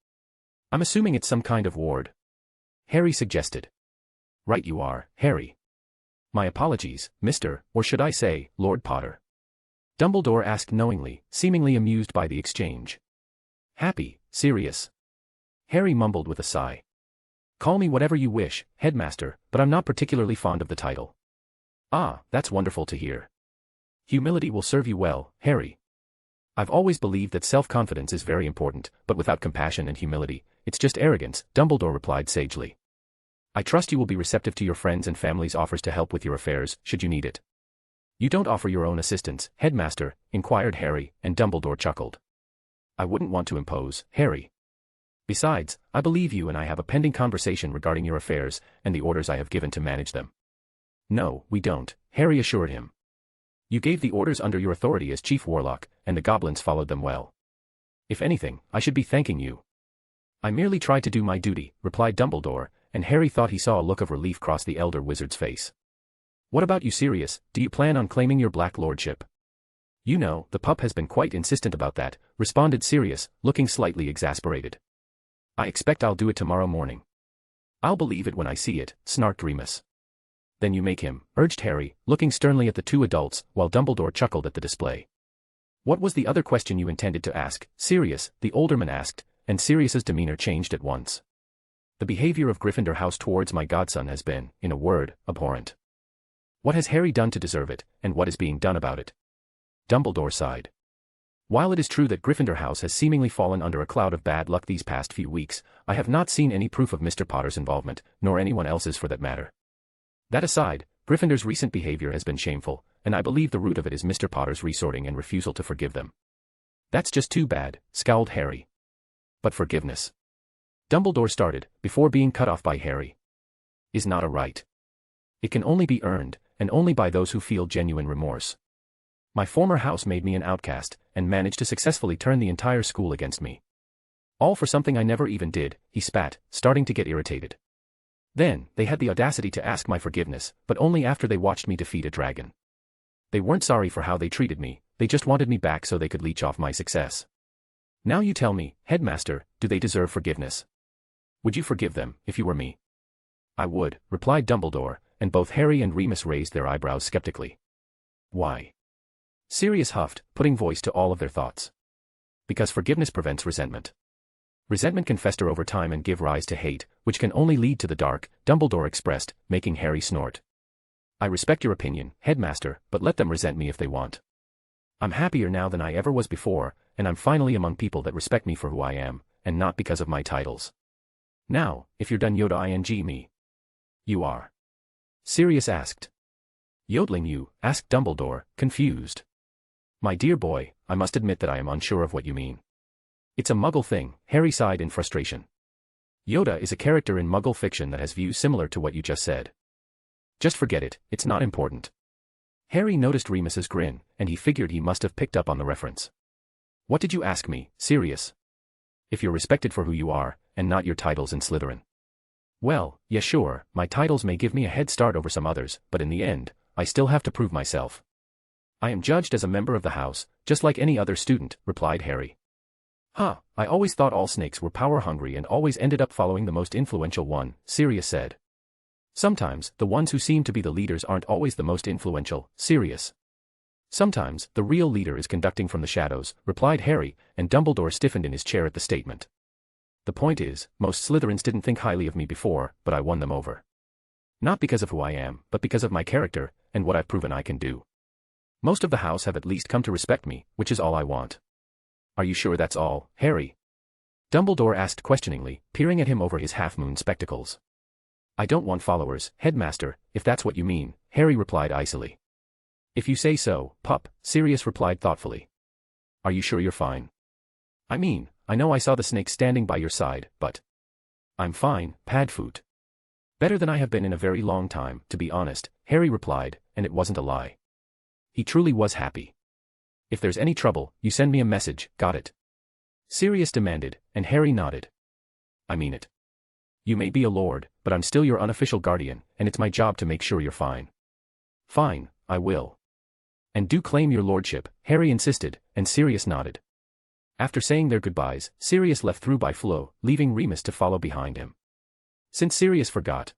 I'm assuming it's some kind of ward. Harry suggested. Right you are, Harry. My apologies, Mr., or should I say, Lord Potter. Dumbledore asked knowingly, seemingly amused by the exchange. Happy, Sirius. Harry mumbled with a sigh. Call me whatever you wish, Headmaster, but I'm not particularly fond of the title. Ah, that's wonderful to hear. Humility will serve you well, Harry. I've always believed that self-confidence is very important, but without compassion and humility, it's just arrogance, Dumbledore replied sagely. I trust you will be receptive to your friends' and family's offers to help with your affairs, should you need it. You don't offer your own assistance, Headmaster, inquired Harry, and Dumbledore chuckled. I wouldn't want to impose, Harry. Besides, I believe you and I have a pending conversation regarding your affairs and the orders I have given to manage them. No, we don't, Harry assured him. You gave the orders under your authority as Chief Warlock, and the goblins followed them well. If anything, I should be thanking you. I merely tried to do my duty, replied Dumbledore, and Harry thought he saw a look of relief cross the elder wizard's face. What about you, Sirius? Do you plan on claiming your Black Lordship? You know, the pup has been quite insistent about that, responded Sirius, looking slightly exasperated. I expect I'll do it tomorrow morning. I'll believe it when I see it, snarked Remus. Then you make him, urged Harry, looking sternly at the two adults, while Dumbledore chuckled at the display. What was the other question you intended to ask, Sirius? The olderman asked, and Sirius's demeanor changed at once. The behavior of Gryffindor House towards my godson has been, in a word, abhorrent. What has Harry done to deserve it, and what is being done about it? Dumbledore sighed. While it is true that Gryffindor House has seemingly fallen under a cloud of bad luck these past few weeks, I have not seen any proof of Mr. Potter's involvement, nor anyone else's for that matter. That aside, Gryffindor's recent behavior has been shameful, and I believe the root of it is Mr. Potter's resorting and refusal to forgive them. That's just too bad, scowled Harry. But forgiveness. Dumbledore started, before being cut off by Harry. Is not a right. It can only be earned, and only by those who feel genuine remorse. My former house made me an outcast, and managed to successfully turn the entire school against me. All for something I never even did, he spat, starting to get irritated. Then, they had the audacity to ask my forgiveness, but only after they watched me defeat a dragon. They weren't sorry for how they treated me, they just wanted me back so they could leech off my success. Now you tell me, Headmaster, do they deserve forgiveness? Would you forgive them, if you were me? I would, replied Dumbledore, and both Harry and Remus raised their eyebrows skeptically. Why? Sirius huffed, putting voice to all of their thoughts. Because forgiveness prevents resentment. Resentment can fester over time and give rise to hate, which can only lead to the dark, Dumbledore expressed, making Harry snort. I respect your opinion, Headmaster, but let them resent me if they want. I'm happier now than I ever was before, and I'm finally among people that respect me for who I am, and not because of my titles. Now, if you're done Yoda-ing me. You are? Sirius asked. Yodeling you, asked Dumbledore, confused. My dear boy, I must admit that I am unsure of what you mean. It's a Muggle thing, Harry sighed in frustration. Yoda is a character in Muggle fiction that has views similar to what you just said. Just forget it, it's not important. Harry noticed Remus's grin, and he figured he must have picked up on the reference. What did you ask me, Sirius? If you're respected for who you are, and not your titles in Slytherin. Well, yeah sure, my titles may give me a head start over some others, but in the end, I still have to prove myself. I am judged as a member of the house, just like any other student, replied Harry. Huh, I always thought all snakes were power-hungry and always ended up following the most influential one, Sirius said. Sometimes, the ones who seem to be the leaders aren't always the most influential, Sirius. Sometimes, the real leader is conducting from the shadows, replied Harry, and Dumbledore stiffened in his chair at the statement. The point is, most Slytherins didn't think highly of me before, but I won them over. Not because of who I am, but because of my character, and what I've proven I can do. Most of the house have at least come to respect me, which is all I want. Are you sure that's all, Harry? Dumbledore asked questioningly, peering at him over his half-moon spectacles. I don't want followers, Headmaster, if that's what you mean, Harry replied icily. If you say so, pup, Sirius replied thoughtfully. Are you sure you're fine? I mean, I know I saw the snake standing by your side, but... I'm fine, Padfoot. Better than I have been in a very long time, to be honest, Harry replied, and it wasn't a lie. He truly was happy. If there's any trouble, you send me a message, got it? Sirius demanded, and Harry nodded. I mean it. You may be a lord, but I'm still your unofficial guardian, and it's my job to make sure you're fine. Fine, I will. And do claim your lordship, Harry insisted, and Sirius nodded. After saying their goodbyes, Sirius left through by flow, leaving Remus to follow behind him. Since Sirius forgot.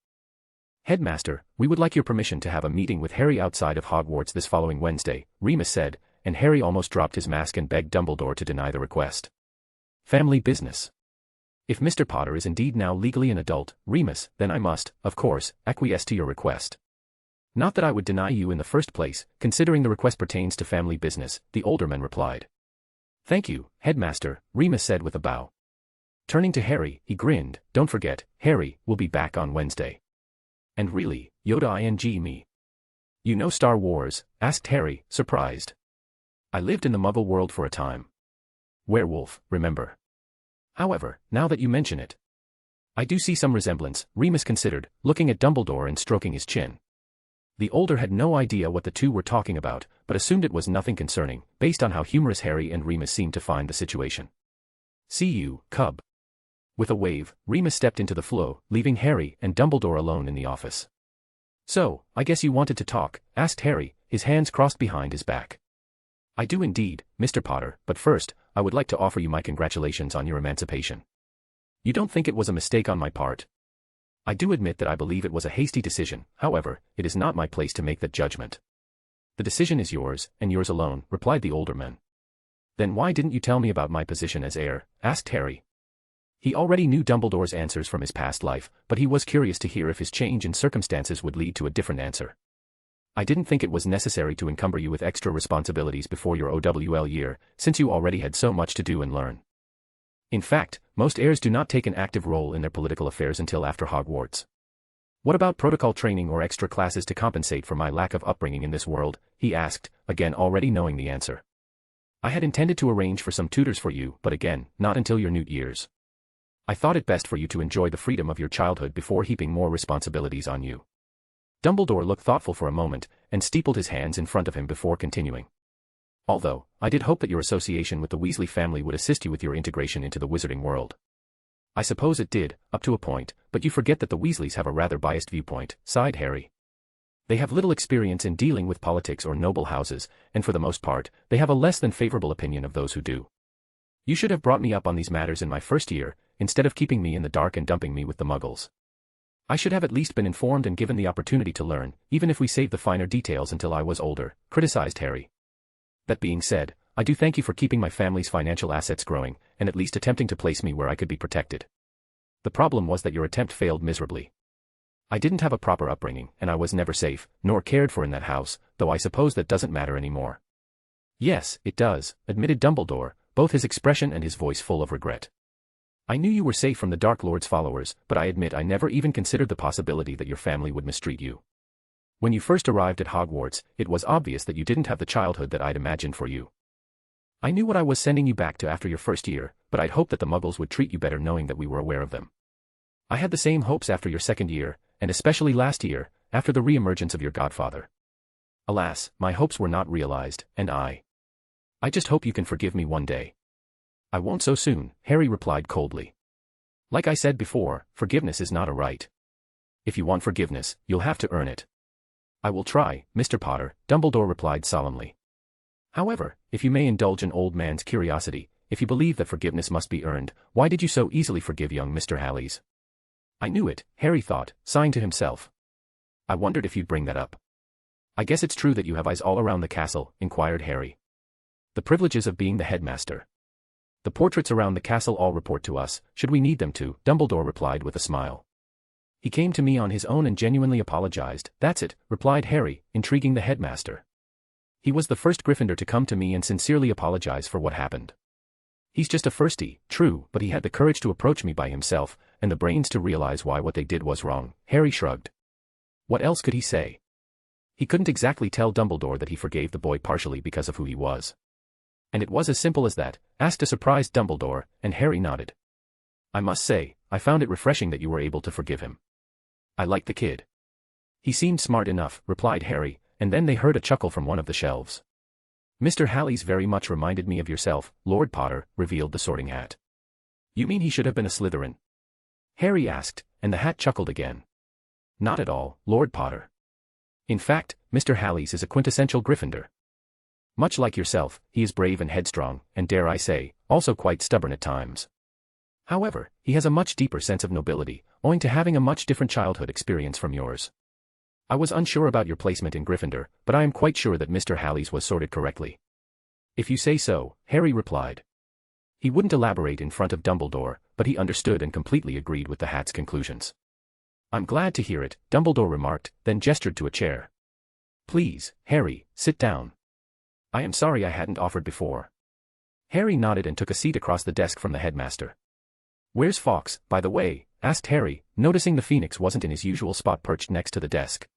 Headmaster, we would like your permission to have a meeting with Harry outside of Hogwarts this following Wednesday, Remus said, and Harry almost dropped his mask and begged Dumbledore to deny the request. Family business. If Mr. Potter is indeed now legally an adult, Remus, then I must, of course, acquiesce to your request. Not that I would deny you in the first place, considering the request pertains to family business, the older man replied. Thank you, Headmaster, Remus said with a bow. Turning to Harry, he grinned. Don't forget, Harry, we'll be back on Wednesday. And really, Yoda ing me. You know Star Wars? Asked Harry, surprised. I lived in the Muggle world for a time. Werewolf, remember? However, now that you mention it, I do see some resemblance, Remus considered, looking at Dumbledore and stroking his chin. The older had no idea what the two were talking about, but assumed it was nothing concerning, based on how humorous Harry and Remus seemed to find the situation. See you, cub. With a wave, Remus stepped into the flow, leaving Harry and Dumbledore alone in the office. So, I guess you wanted to talk, asked Harry, his hands crossed behind his back. I do indeed, Mr. Potter, but first, I would like to offer you my congratulations on your emancipation. You don't think it was a mistake on my part? I do admit that I believe it was a hasty decision, however, it is not my place to make that judgment. The decision is yours, and yours alone, replied the older man. Then why didn't you tell me about my position as heir? Asked Harry. He already knew Dumbledore's answers from his past life, but he was curious to hear if his change in circumstances would lead to a different answer. I didn't think it was necessary to encumber you with extra responsibilities before your OWL year, since you already had so much to do and learn. In fact, most heirs do not take an active role in their political affairs until after Hogwarts. What about protocol training or extra classes to compensate for my lack of upbringing in this world? He asked, again already knowing the answer. I had intended to arrange for some tutors for you, but again, not until your newt years. I thought it best for you to enjoy the freedom of your childhood before heaping more responsibilities on you. Dumbledore looked thoughtful for a moment, and steepled his hands in front of him before continuing. Although, I did hope that your association with the Weasley family would assist you with your integration into the wizarding world. I suppose it did, up to a point, but you forget that the Weasleys have a rather biased viewpoint, sighed Harry. They have little experience in dealing with politics or noble houses, and for the most part, they have a less than favorable opinion of those who do. You should have brought me up on these matters in my first year, instead of keeping me in the dark and dumping me with the Muggles. I should have at least been informed and given the opportunity to learn, even if we saved the finer details until I was older, criticized Harry. That being said, I do thank you for keeping my family's financial assets growing, and at least attempting to place me where I could be protected. The problem was that your attempt failed miserably. I didn't have a proper upbringing, and I was never safe, nor cared for in that house, though I suppose that doesn't matter anymore. Yes, it does, admitted Dumbledore, both his expression and his voice full of regret. I knew you were safe from the Dark Lord's followers, but I admit I never even considered the possibility that your family would mistreat you. When you first arrived at Hogwarts, it was obvious that you didn't have the childhood that I'd imagined for you. I knew what I was sending you back to after your first year, but I'd hoped that the Muggles would treat you better knowing that we were aware of them. I had the same hopes after your second year, and especially last year, after the re-emergence of your godfather. Alas, my hopes were not realized, and I just hope you can forgive me one day. I won't so soon, Harry replied coldly. Like I said before, forgiveness is not a right. If you want forgiveness, you'll have to earn it. I will try, Mr. Potter, Dumbledore replied solemnly. However, if you may indulge an old man's curiosity, if you believe that forgiveness must be earned, why did you so easily forgive young Mr. Halleys? I knew it, Harry thought, sighing to himself. I wondered if you'd bring that up. I guess it's true that you have eyes all around the castle, inquired Harry. The privileges of being the headmaster. The portraits around the castle all report to us, should we need them to, Dumbledore replied with a smile. He came to me on his own and genuinely apologized. That's it, replied Harry, intriguing the headmaster. He was the first Gryffindor to come to me and sincerely apologize for what happened. He's just a firstie, true, but he had the courage to approach me by himself, and the brains to realize why what they did was wrong. Harry shrugged. What else could he say? He couldn't exactly tell Dumbledore that he forgave the boy partially because of who he was. And it was as simple as that, asked a surprised Dumbledore, and Harry nodded. I must say, I found it refreshing that you were able to forgive him. I liked the kid. He seemed smart enough, replied Harry, and then they heard a chuckle from one of the shelves. Mr. Halleys very much reminded me of yourself, Lord Potter, revealed the Sorting Hat. You mean he should have been a Slytherin? Harry asked, and the hat chuckled again. Not at all, Lord Potter. In fact, Mr. Halleys is a quintessential Gryffindor. Much like yourself, he is brave and headstrong, and dare I say, also quite stubborn at times. However, he has a much deeper sense of nobility, owing to having a much different childhood experience from yours. I was unsure about your placement in Gryffindor, but I am quite sure that Mr. Halleys was sorted correctly. If you say so, Harry replied. He wouldn't elaborate in front of Dumbledore, but he understood and completely agreed with the Hat's conclusions. I'm glad to hear it, Dumbledore remarked, then gestured to a chair. Please, Harry, sit down. I am sorry I hadn't offered before. Harry nodded and took a seat across the desk from the headmaster. Where's Fawkes, by the way? Asked Harry, noticing the phoenix wasn't in his usual spot perched next to the desk.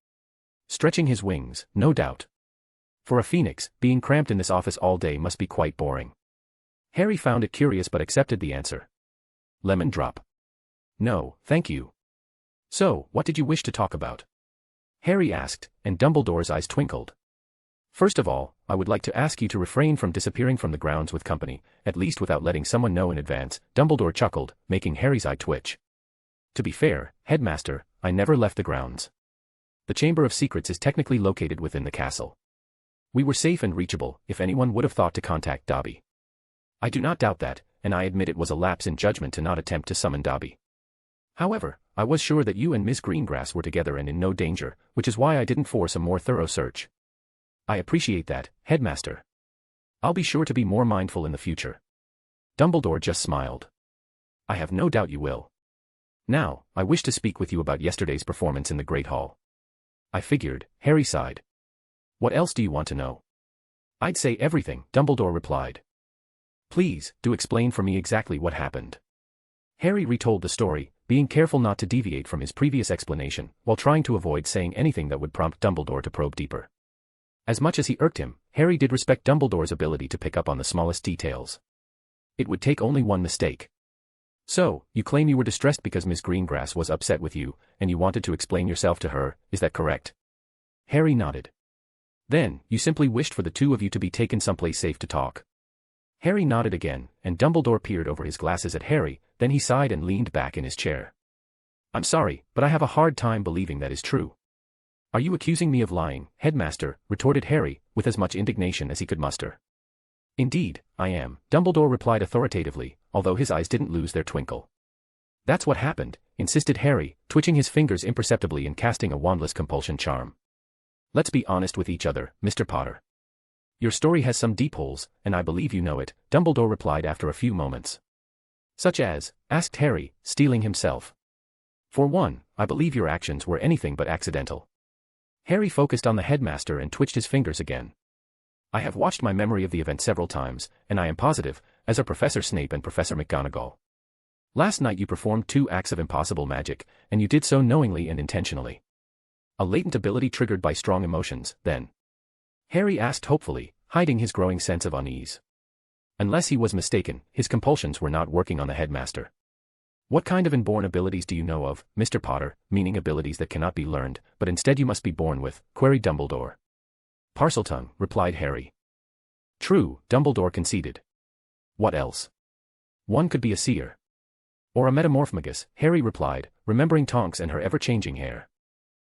Stretching his wings, no doubt. For a phoenix, being cramped in this office all day must be quite boring. Harry found it curious but accepted the answer. Lemon drop. No, thank you. So, what did you wish to talk about? Harry asked, and Dumbledore's eyes twinkled. First of all, I would like to ask you to refrain from disappearing from the grounds with company, at least without letting someone know in advance, Dumbledore chuckled, making Harry's eye twitch. To be fair, Headmaster, I never left the grounds. The Chamber of Secrets is technically located within the castle. We were safe and reachable, if anyone would have thought to contact Dobby. I do not doubt that, and I admit it was a lapse in judgment to not attempt to summon Dobby. However, I was sure that you and Miss Greengrass were together and in no danger, which is why I didn't force a more thorough search. I appreciate that, Headmaster. I'll be sure to be more mindful in the future. Dumbledore just smiled. I have no doubt you will. Now, I wish to speak with you about yesterday's performance in the Great Hall. I figured, Harry sighed. What else do you want to know? I'd say everything, Dumbledore replied. Please, do explain for me exactly what happened. Harry retold the story, being careful not to deviate from his previous explanation, while trying to avoid saying anything that would prompt Dumbledore to probe deeper. As much as he irked him, Harry did respect Dumbledore's ability to pick up on the smallest details. It would take only one mistake. So, you claim you were distressed because Miss Greengrass was upset with you, and you wanted to explain yourself to her, is that correct? Harry nodded. Then, you simply wished for the two of you to be taken someplace safe to talk. Harry nodded again, and Dumbledore peered over his glasses at Harry, then he sighed and leaned back in his chair. I'm sorry, but I have a hard time believing that is true. Are you accusing me of lying, Headmaster? Retorted Harry, with as much indignation as he could muster. Indeed, I am, Dumbledore replied authoritatively, although his eyes didn't lose their twinkle. That's what happened, insisted Harry, twitching his fingers imperceptibly and casting a wandless compulsion charm. Let's be honest with each other, Mr. Potter. Your story has some deep holes, and I believe you know it, Dumbledore replied after a few moments. Such as? Asked Harry, steeling himself. For one, I believe your actions were anything but accidental. Harry focused on the headmaster and twitched his fingers again. I have watched my memory of the event several times, and I am positive, as are Professor Snape and Professor McGonagall. Last night you performed 2 acts of impossible magic, and you did so knowingly and intentionally. A latent ability triggered by strong emotions, then? Harry asked hopefully, hiding his growing sense of unease. Unless he was mistaken, his compulsions were not working on the headmaster. What kind of inborn abilities do you know of, Mr. Potter, meaning abilities that cannot be learned, but instead you must be born with, queried Dumbledore. Parseltongue, replied Harry. True, Dumbledore conceded. What else? One could be a seer. Or a metamorphmagus, Harry replied, remembering Tonks and her ever-changing hair.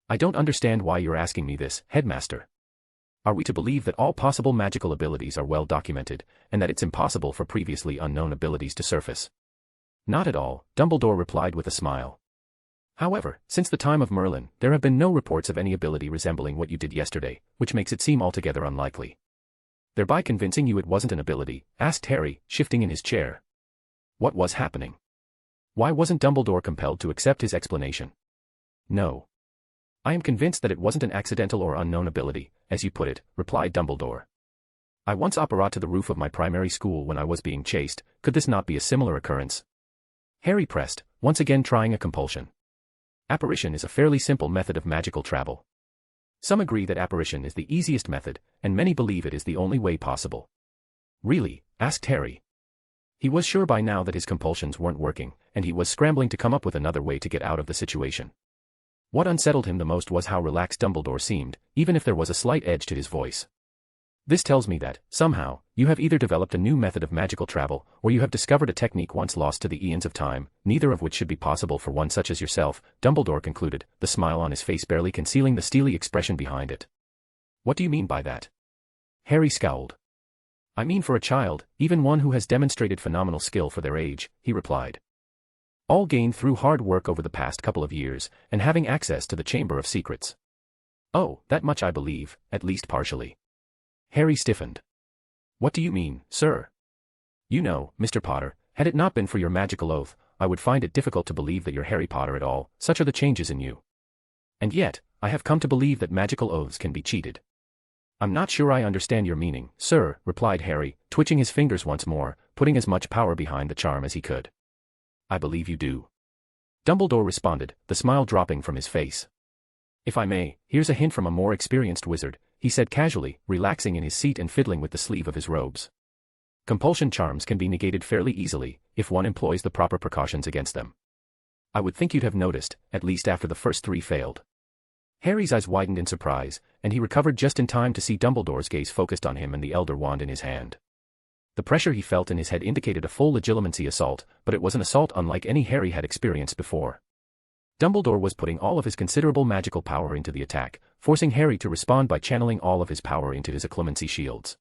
I don't understand why you're asking me this, Headmaster. Are we to believe that all possible magical abilities are well documented, and that it's impossible for previously unknown abilities to surface? Not at all, Dumbledore replied with a smile. However, since the time of Merlin, there have been no reports of any ability resembling what you did yesterday, which makes it seem altogether unlikely. Thereby convincing you it wasn't an ability, asked Harry, shifting in his chair. What was happening? Why wasn't Dumbledore compelled to accept his explanation? No. I am convinced that it wasn't an accidental or unknown ability, as you put it, replied Dumbledore. I once opera to the roof of my primary school when I was being chased, could this not be a similar occurrence? Harry pressed, once again trying a compulsion. Apparition is a fairly simple method of magical travel. Some agree that apparition is the easiest method, and many believe it is the only way possible. Really? Asked Harry. He was sure by now that his compulsions weren't working, and he was scrambling to come up with another way to get out of the situation. What unsettled him the most was how relaxed Dumbledore seemed, even if there was a slight edge to his voice. This tells me that, somehow, you have either developed a new method of magical travel, or you have discovered a technique once lost to the eons of time, neither of which should be possible for one such as yourself, Dumbledore concluded, the smile on his face barely concealing the steely expression behind it. What do you mean by that? Harry scowled. I mean for a child, even one who has demonstrated phenomenal skill for their age, he replied. All gained through hard work over the past couple of years, and having access to the Chamber of Secrets. Oh, that much I believe, at least partially. Harry stiffened. What do you mean, sir? You know, Mr. Potter, had it not been for your magical oath, I would find it difficult to believe that you're Harry Potter at all, such are the changes in you. And yet, I have come to believe that magical oaths can be cheated. I'm not sure I understand your meaning, sir, replied Harry, twitching his fingers once more, putting as much power behind the charm as he could. I believe you do. Dumbledore responded, the smile dropping from his face. If I may, here's a hint from a more experienced wizard, he said casually, relaxing in his seat and fiddling with the sleeve of his robes. Compulsion charms can be negated fairly easily, if one employs the proper precautions against them. I would think you'd have noticed, at least after the first 3 failed. Harry's eyes widened in surprise, and he recovered just in time to see Dumbledore's gaze focused on him and the Elder Wand in his hand. The pressure he felt in his head indicated a full legitimacy assault, but it was an assault unlike any Harry had experienced before. Dumbledore was putting all of his considerable magical power into the attack, forcing Harry to respond by channeling all of his power into his occlumency shields.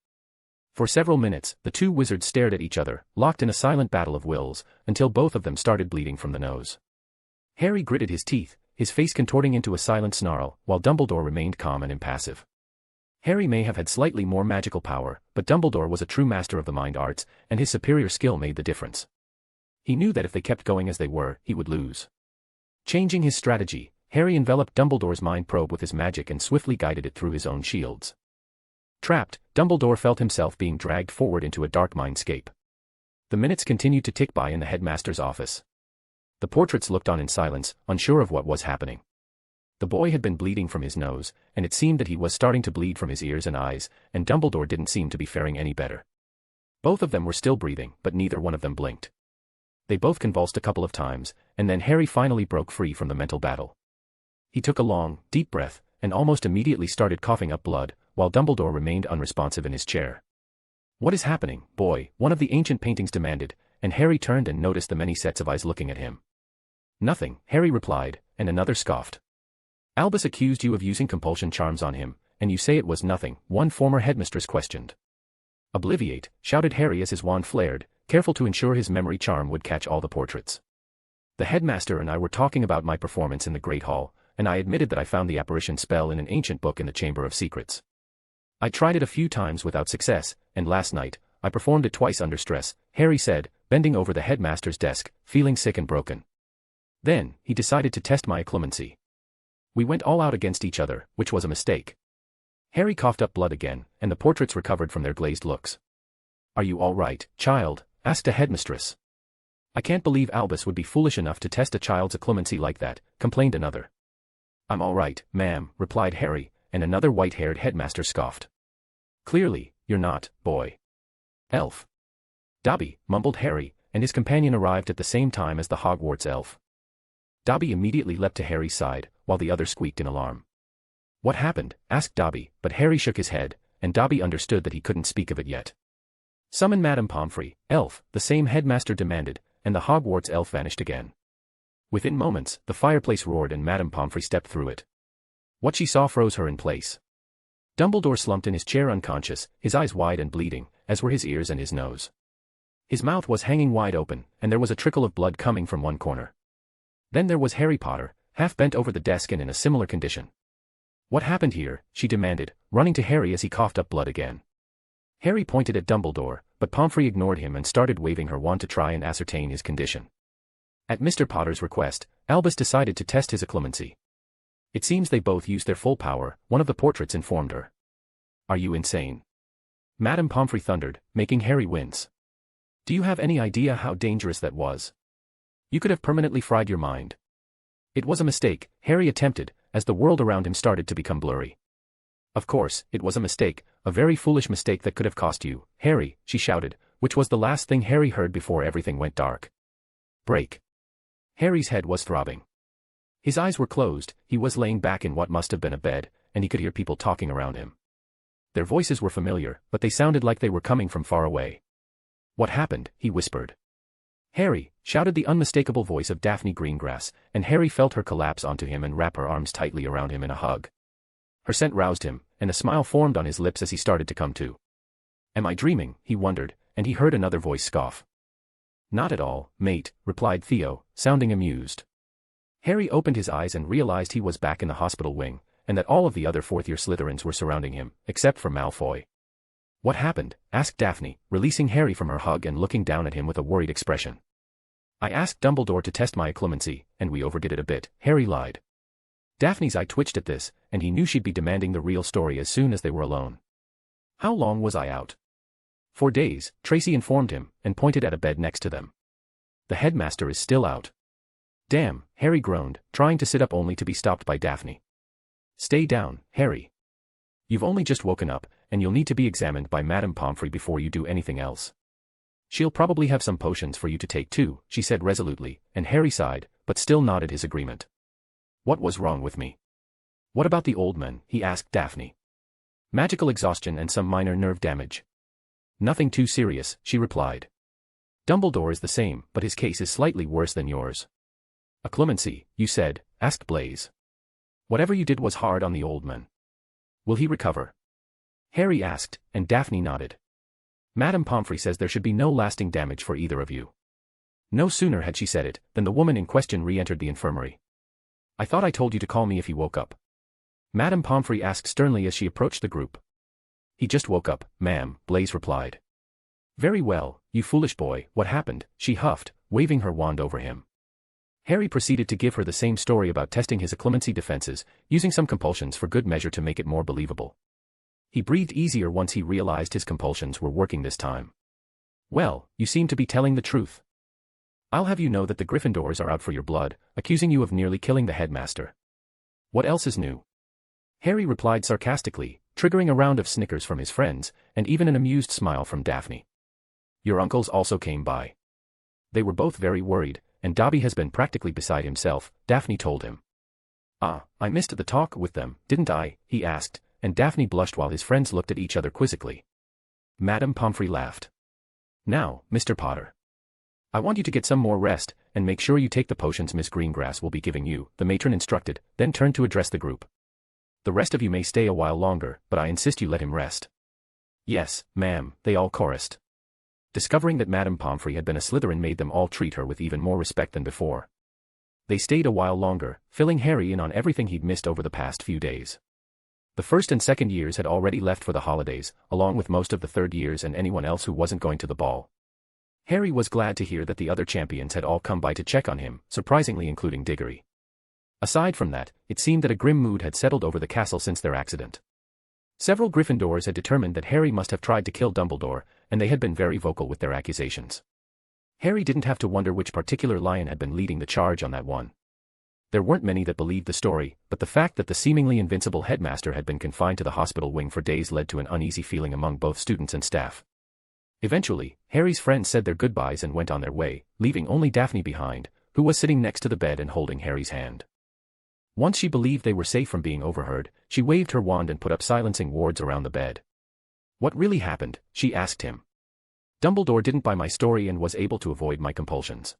For several minutes, the two wizards stared at each other, locked in a silent battle of wills, until both of them started bleeding from the nose. Harry gritted his teeth, his face contorting into a silent snarl, while Dumbledore remained calm and impassive. Harry may have had slightly more magical power, but Dumbledore was a true master of the mind arts, and his superior skill made the difference. He knew that if they kept going as they were, he would lose. Changing his strategy, Harry enveloped Dumbledore's mind probe with his magic and swiftly guided it through his own shields. Trapped, Dumbledore felt himself being dragged forward into a dark mindscape. The minutes continued to tick by in the headmaster's office. The portraits looked on in silence, unsure of what was happening. The boy had been bleeding from his nose, and it seemed that he was starting to bleed from his ears and eyes, and Dumbledore didn't seem to be faring any better. Both of them were still breathing, but neither one of them blinked. They both convulsed a couple of times, and then Harry finally broke free from the mental battle. He took a long, deep breath, and almost immediately started coughing up blood, while Dumbledore remained unresponsive in his chair. What is happening, boy? One of the ancient paintings demanded, and Harry turned and noticed the many sets of eyes looking at him. Nothing, Harry replied, and another scoffed. Albus accused you of using compulsion charms on him, and you say it was nothing, one former headmistress questioned. Obliviate, shouted Harry as his wand flared, careful to ensure his memory charm would catch all the portraits. The headmaster and I were talking about my performance in the Great Hall, and I admitted that I found the apparition spell in an ancient book in the Chamber of Secrets. I tried it a few times without success, and last night, I performed it twice under stress, Harry said, bending over the headmaster's desk, feeling sick and broken. Then, he decided to test my occlumency. We went all out against each other, which was a mistake. Harry coughed up blood again, and the portraits recovered from their glazed looks. Are you all right, child? Asked a headmistress. I can't believe Albus would be foolish enough to test a child's occlumency like that, complained another. I'm all right, ma'am, replied Harry, and another white-haired headmaster scoffed. Clearly, you're not, boy. Elf. Dobby, mumbled Harry, and his companion arrived at the same time as the Hogwarts elf. Dobby immediately leapt to Harry's side, while the other squeaked in alarm. What happened? Asked Dobby, but Harry shook his head, and Dobby understood that he couldn't speak of it yet. Summon Madame Pomfrey, elf, the same headmaster demanded, and the Hogwarts elf vanished again. Within moments, the fireplace roared and Madame Pomfrey stepped through it. What she saw froze her in place. Dumbledore slumped in his chair unconscious, his eyes wide and bleeding, as were his ears and his nose. His mouth was hanging wide open, and there was a trickle of blood coming from one corner. Then there was Harry Potter, half bent over the desk and in a similar condition. What happened here? She demanded, running to Harry as he coughed up blood again. Harry pointed at Dumbledore, but Pomfrey ignored him and started waving her wand to try and ascertain his condition. At Mr. Potter's request, Albus decided to test his occlumency. It seems they both used their full power, one of the portraits informed her. Are you insane? Madame Pomfrey thundered, making Harry wince. Do you have any idea how dangerous that was? You could have permanently fried your mind. It was a mistake, Harry attempted, as the world around him started to become blurry. Of course, it was a mistake, a very foolish mistake that could have cost you, Harry, she shouted, which was the last thing Harry heard before everything went dark. Break. Harry's head was throbbing. His eyes were closed, he was laying back in what must have been a bed, and he could hear people talking around him. Their voices were familiar, but they sounded like they were coming from far away. What happened? He whispered. Harry, shouted the unmistakable voice of Daphne Greengrass, and Harry felt her collapse onto him and wrap her arms tightly around him in a hug. Her scent roused him, and a smile formed on his lips as he started to come to. Am I dreaming? He wondered, and he heard another voice scoff. Not at all, mate, replied Theo, sounding amused. Harry opened his eyes and realized he was back in the hospital wing, and that all of the other fourth-year Slytherins were surrounding him, except for Malfoy. What happened? Asked Daphne, releasing Harry from her hug and looking down at him with a worried expression. I asked Dumbledore to test my clemency, and we overdid it a bit, Harry lied. Daphne's eye twitched at this, and he knew she'd be demanding the real story as soon as they were alone. How long was I out? 4 days, Tracy informed him, and pointed at a bed next to them. The headmaster is still out. Damn, Harry groaned, trying to sit up only to be stopped by Daphne. Stay down, Harry. You've only just woken up, and you'll need to be examined by Madame Pomfrey before you do anything else. She'll probably have some potions for you to take too, she said resolutely, and Harry sighed, but still nodded his agreement. What was wrong with me? What about the old man? He asked Daphne. Magical exhaustion and some minor nerve damage. Nothing too serious, she replied. Dumbledore is the same, but his case is slightly worse than yours. A clemency, you said, asked Blaise. Whatever you did was hard on the old man. Will he recover? Harry asked, and Daphne nodded. Madame Pomfrey says there should be no lasting damage for either of you. No sooner had she said it, than the woman in question re-entered the infirmary. I thought I told you to call me if he woke up. Madame Pomfrey asked sternly as she approached the group. He just woke up, ma'am, Blaise replied. Very well, you foolish boy, what happened? She huffed, waving her wand over him. Harry proceeded to give her the same story about testing his clemency defenses, using some compulsions for good measure to make it more believable. He breathed easier once he realized his compulsions were working this time. Well, you seem to be telling the truth. I'll have you know that the Gryffindors are out for your blood, accusing you of nearly killing the headmaster. What else is new? Harry replied sarcastically, triggering a round of snickers from his friends, and even an amused smile from Daphne. Your uncles also came by. They were both very worried, and Dobby has been practically beside himself, Daphne told him. Ah, I missed the talk with them, didn't I? He asked, and Daphne blushed while his friends looked at each other quizzically. Madame Pomfrey laughed. Now, Mr. Potter. I want you to get some more rest, and make sure you take the potions Miss Greengrass will be giving you, the matron instructed, then turned to address the group. The rest of you may stay a while longer, but I insist you let him rest. Yes, ma'am, they all chorused. Discovering that Madame Pomfrey had been a Slytherin made them all treat her with even more respect than before. They stayed a while longer, filling Harry in on everything he'd missed over the past few days. The first and second years had already left for the holidays, along with most of the third years and anyone else who wasn't going to the ball. Harry was glad to hear that the other champions had all come by to check on him, surprisingly including Diggory. Aside from that, it seemed that a grim mood had settled over the castle since their accident. Several Gryffindors had determined that Harry must have tried to kill Dumbledore, and they had been very vocal with their accusations. Harry didn't have to wonder which particular lion had been leading the charge on that one. There weren't many that believed the story, but the fact that the seemingly invincible headmaster had been confined to the hospital wing for days led to an uneasy feeling among both students and staff. Eventually, Harry's friends said their goodbyes and went on their way, leaving only Daphne behind, who was sitting next to the bed and holding Harry's hand. Once she believed they were safe from being overheard, she waved her wand and put up silencing wards around the bed. What really happened? She asked him. Dumbledore didn't buy my story and was able to avoid my compulsions.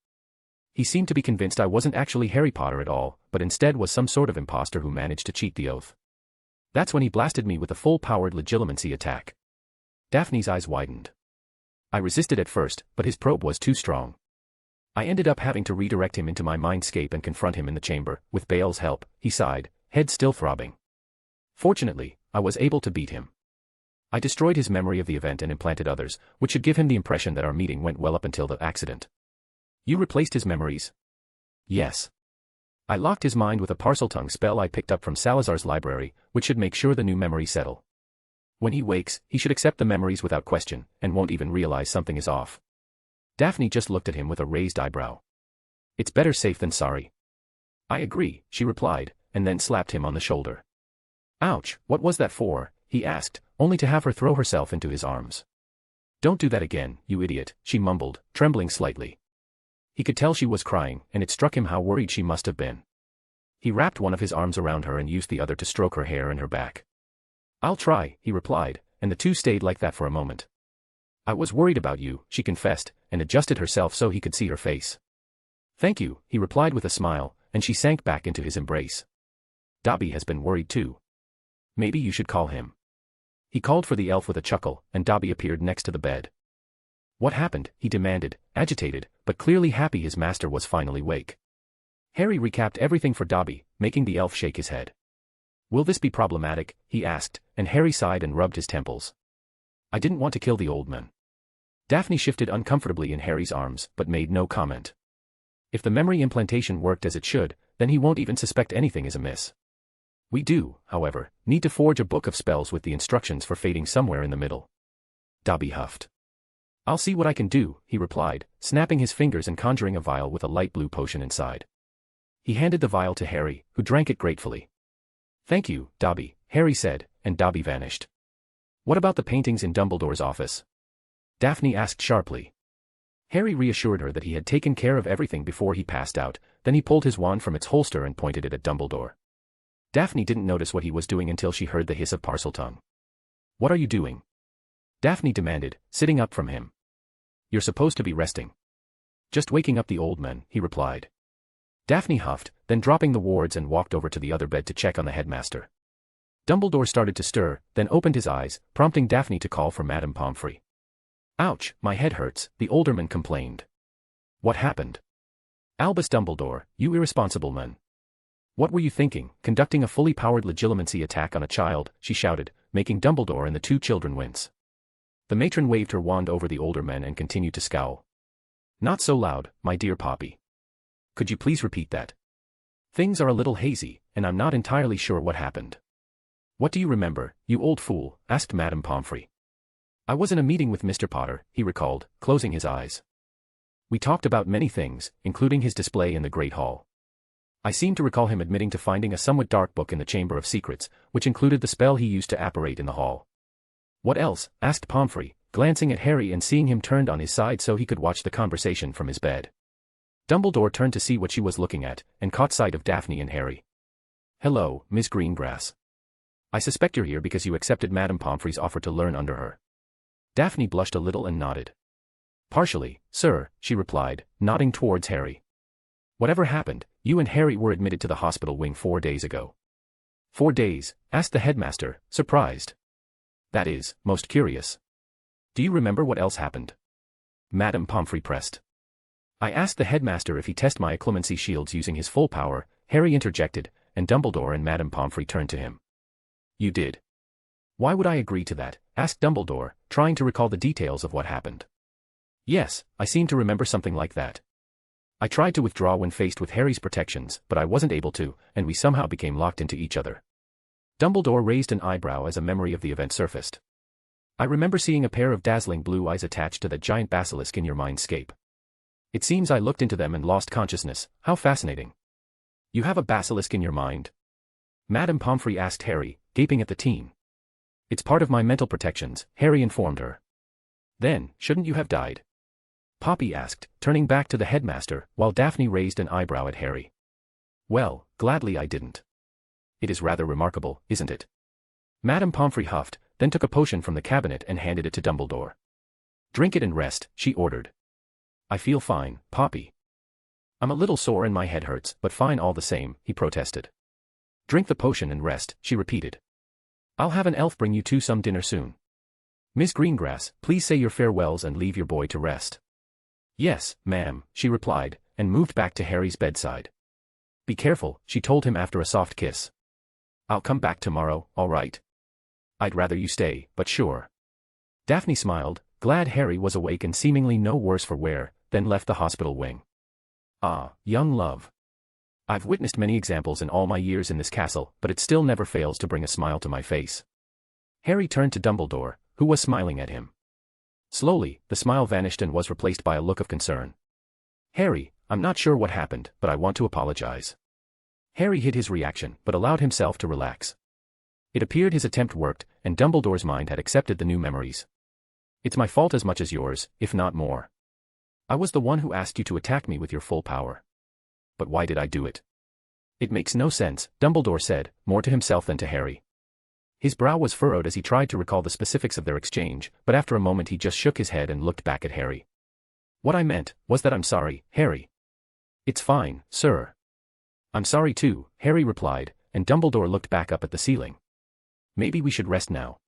He seemed to be convinced I wasn't actually Harry Potter at all, but instead was some sort of imposter who managed to cheat the oath. That's when he blasted me with a full-powered legilimency attack. Daphne's eyes widened. I resisted at first, but his probe was too strong. I ended up having to redirect him into my mindscape and confront him in the chamber, with Bale's help, he sighed, head still throbbing. Fortunately, I was able to beat him. I destroyed his memory of the event and implanted others, which should give him the impression that our meeting went well up until the accident. You replaced his memories? Yes. I locked his mind with a Parseltongue spell I picked up from Salazar's library, which should make sure the new memories settle. When he wakes, he should accept the memories without question, and won't even realize something is off. Daphne just looked at him with a raised eyebrow. It's better safe than sorry. I agree, she replied, and then slapped him on the shoulder. Ouch, what was that for? He asked, only to have her throw herself into his arms. Don't do that again, you idiot, she mumbled, trembling slightly. He could tell she was crying, and it struck him how worried she must have been. He wrapped one of his arms around her and used the other to stroke her hair and her back. I'll try, he replied, and the two stayed like that for a moment. I was worried about you, she confessed, and adjusted herself so he could see her face. Thank you, he replied with a smile, and she sank back into his embrace. Dobby has been worried too. Maybe you should call him. He called for the elf with a chuckle, and Dobby appeared next to the bed. What happened? He demanded, agitated, but clearly happy his master was finally awake. Harry recapped everything for Dobby, making the elf shake his head. Will this be problematic? He asked, and Harry sighed and rubbed his temples. I didn't want to kill the old man. Daphne shifted uncomfortably in Harry's arms, but made no comment. If the memory implantation worked as it should, then he won't even suspect anything is amiss. We do, however, need to forge a book of spells with the instructions for fading somewhere in the middle. Dobby huffed. I'll see what I can do, he replied, snapping his fingers and conjuring a vial with a light blue potion inside. He handed the vial to Harry, who drank it gratefully. Thank you, Dobby, Harry said, and Dobby vanished. What about the paintings in Dumbledore's office? Daphne asked sharply. Harry reassured her that he had taken care of everything before he passed out, then he pulled his wand from its holster and pointed it at Dumbledore. Daphne didn't notice what he was doing until she heard the hiss of Parseltongue. What are you doing? Daphne demanded, sitting up from him. You're supposed to be resting. Just waking up the old man, he replied. Daphne huffed, then dropping the wards and walked over to the other bed to check on the headmaster. Dumbledore started to stir, then opened his eyes, prompting Daphne to call for Madame Pomfrey. Ouch, my head hurts, the olderman complained. What happened? Albus Dumbledore, you irresponsible man. What were you thinking, conducting a fully powered legilimency attack on a child, she shouted, making Dumbledore and the two children wince. The matron waved her wand over the older men and continued to scowl. Not so loud, my dear Poppy. Could you please repeat that? Things are a little hazy, and I'm not entirely sure what happened. What do you remember, you old fool? Asked Madame Pomfrey. I was in a meeting with Mr. Potter, he recalled, closing his eyes. We talked about many things, including his display in the Great Hall. I seem to recall him admitting to finding a somewhat dark book in the Chamber of Secrets, which included the spell he used to apparate in the hall. What else? Asked Pomfrey, glancing at Harry and seeing him turned on his side so he could watch the conversation from his bed. Dumbledore turned to see what she was looking at, and caught sight of Daphne and Harry. Hello, Miss Greengrass. I suspect you're here because you accepted Madame Pomfrey's offer to learn under her. Daphne blushed a little and nodded. Partially, sir, she replied, nodding towards Harry. Whatever happened, you and Harry were admitted to the hospital wing 4 days ago. 4 days? Asked the headmaster, surprised. That is, most curious. Do you remember what else happened? Madame Pomfrey pressed. I asked the headmaster if he test my occlumency shields using his full power, Harry interjected, and Dumbledore and Madame Pomfrey turned to him. You did. Why would I agree to that? Asked Dumbledore, trying to recall the details of what happened. Yes, I seem to remember something like that. I tried to withdraw when faced with Harry's protections, but I wasn't able to, and we somehow became locked into each other. Dumbledore raised an eyebrow as a memory of the event surfaced. I remember seeing a pair of dazzling blue eyes attached to that giant basilisk in your mindscape. It seems I looked into them and lost consciousness. How fascinating. You have a basilisk in your mind? Madame Pomfrey asked Harry, gaping at the teen. It's part of my mental protections, Harry informed her. Then, shouldn't you have died? Poppy asked, turning back to the headmaster, while Daphne raised an eyebrow at Harry. Well, gladly I didn't. It is rather remarkable, isn't it? Madame Pomfrey huffed, then took a potion from the cabinet and handed it to Dumbledore. Drink it and rest, she ordered. I feel fine, Poppy. I'm a little sore and my head hurts, but fine all the same, he protested. Drink the potion and rest, she repeated. I'll have an elf bring you two some dinner soon. Miss Greengrass, please say your farewells and leave your boy to rest. Yes, ma'am, she replied, and moved back to Harry's bedside. Be careful, she told him after a soft kiss. I'll come back tomorrow, all right? I'd rather you stay, but sure. Daphne smiled, glad Harry was awake and seemingly no worse for wear, then left the hospital wing. Ah, young love. I've witnessed many examples in all my years in this castle, but it still never fails to bring a smile to my face. Harry turned to Dumbledore, who was smiling at him. Slowly, the smile vanished and was replaced by a look of concern. Harry, I'm not sure what happened, but I want to apologize. Harry hid his reaction, but allowed himself to relax. It appeared his attempt worked, and Dumbledore's mind had accepted the new memories. It's my fault as much as yours, if not more. I was the one who asked you to attack me with your full power. But why did I do it? It makes no sense, Dumbledore said, more to himself than to Harry. His brow was furrowed as he tried to recall the specifics of their exchange, but after a moment he just shook his head and looked back at Harry. What I meant was that I'm sorry, Harry. It's fine, sir. I'm sorry too, Harry replied, and Dumbledore looked back up at the ceiling. Maybe we should rest now.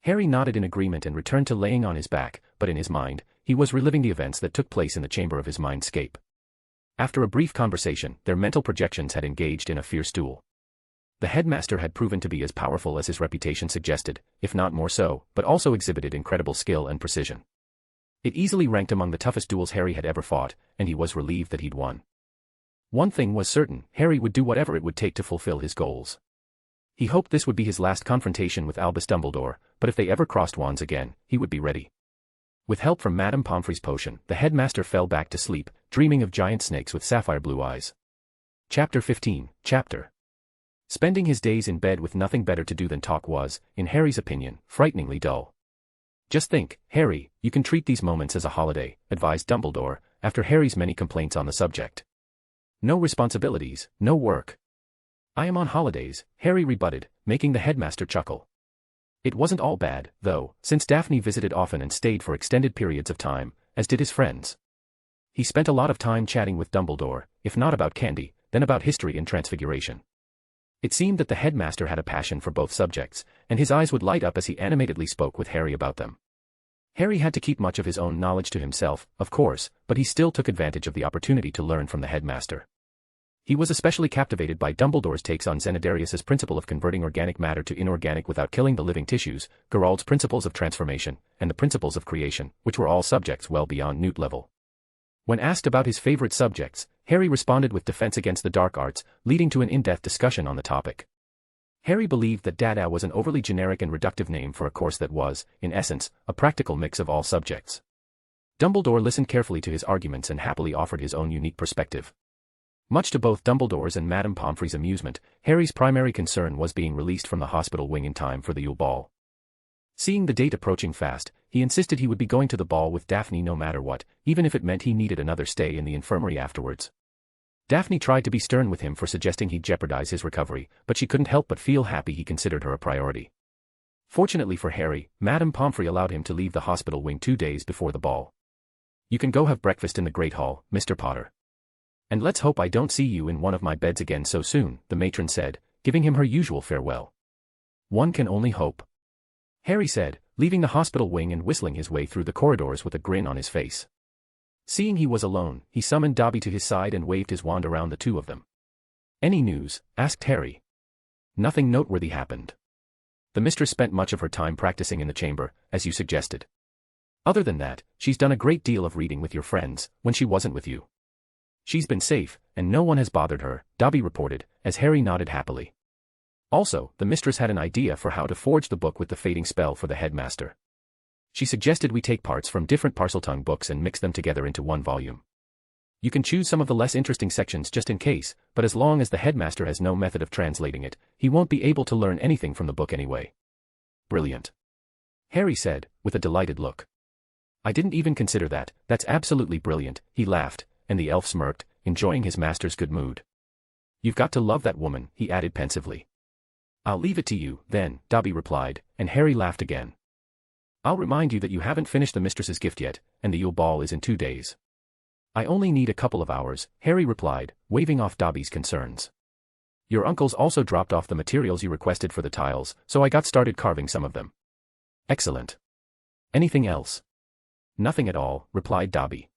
Harry nodded in agreement and returned to laying on his back, but in his mind, he was reliving the events that took place in the chamber of his mindscape. After a brief conversation, their mental projections had engaged in a fierce duel. The headmaster had proven to be as powerful as his reputation suggested, if not more so, but also exhibited incredible skill and precision. It easily ranked among the toughest duels Harry had ever fought, and he was relieved that he'd won. One thing was certain, Harry would do whatever it would take to fulfill his goals. He hoped this would be his last confrontation with Albus Dumbledore, but if they ever crossed wands again, he would be ready. With help from Madame Pomfrey's potion, the headmaster fell back to sleep, dreaming of giant snakes with sapphire blue eyes. Chapter 15, Chapter. Spending his days in bed with nothing better to do than talk was, in Harry's opinion, frighteningly dull. Just think, Harry, you can treat these moments as a holiday, advised Dumbledore, after Harry's many complaints on the subject. No responsibilities, no work. I am on holidays, Harry rebutted, making the headmaster chuckle. It wasn't all bad, though, since Daphne visited often and stayed for extended periods of time, as did his friends. He spent a lot of time chatting with Dumbledore, if not about candy, then about history and transfiguration. It seemed that the headmaster had a passion for both subjects, and his eyes would light up as he animatedly spoke with Harry about them. Harry had to keep much of his own knowledge to himself, of course, but he still took advantage of the opportunity to learn from the headmaster. He was especially captivated by Dumbledore's takes on Zenodarius's principle of converting organic matter to inorganic without killing the living tissues, Geralt's principles of transformation, and the principles of creation, which were all subjects well beyond Newt level. When asked about his favorite subjects, Harry responded with defense against the dark arts, leading to an in-depth discussion on the topic. Harry believed that Dada was an overly generic and reductive name for a course that was, in essence, a practical mix of all subjects. Dumbledore listened carefully to his arguments and happily offered his own unique perspective. Much to both Dumbledore's and Madame Pomfrey's amusement, Harry's primary concern was being released from the hospital wing in time for the Yule Ball. Seeing the date approaching fast, he insisted he would be going to the ball with Daphne no matter what, even if it meant he needed another stay in the infirmary afterwards. Daphne tried to be stern with him for suggesting he'd jeopardize his recovery, but she couldn't help but feel happy he considered her a priority. Fortunately for Harry, Madame Pomfrey allowed him to leave the hospital wing 2 days before the ball. "You can go have breakfast in the Great Hall, Mr. Potter. And let's hope I don't see you in one of my beds again so soon," the matron said, giving him her usual farewell. "One can only hope," Harry said, leaving the hospital wing and whistling his way through the corridors with a grin on his face. Seeing he was alone, he summoned Dobby to his side and waved his wand around the two of them. "Any news?" asked Harry. "Nothing noteworthy happened. The mistress spent much of her time practicing in the chamber, as you suggested. Other than that, she's done a great deal of reading with your friends, when she wasn't with you. She's been safe, and no one has bothered her," Dobby reported, as Harry nodded happily. Also, the mistress had an idea for how to forge the book with the fading spell for the headmaster. She suggested we take parts from different Parseltongue books and mix them together into one volume. You can choose some of the less interesting sections just in case, but as long as the headmaster has no method of translating it, he won't be able to learn anything from the book anyway. "Brilliant," Harry said, with a delighted look. "I didn't even consider that. That's absolutely brilliant," he laughed, and the elf smirked, enjoying his master's good mood. "You've got to love that woman," he added pensively. "I'll leave it to you, then," Dobby replied, and Harry laughed again. "I'll remind you that you haven't finished the mistress's gift yet, and the Yule Ball is in 2 days. "I only need a couple of hours," Harry replied, waving off Dobby's concerns. "Your uncle's also dropped off the materials you requested for the tiles, so I got started carving some of them." "Excellent. Anything else?" "Nothing at all," replied Dobby.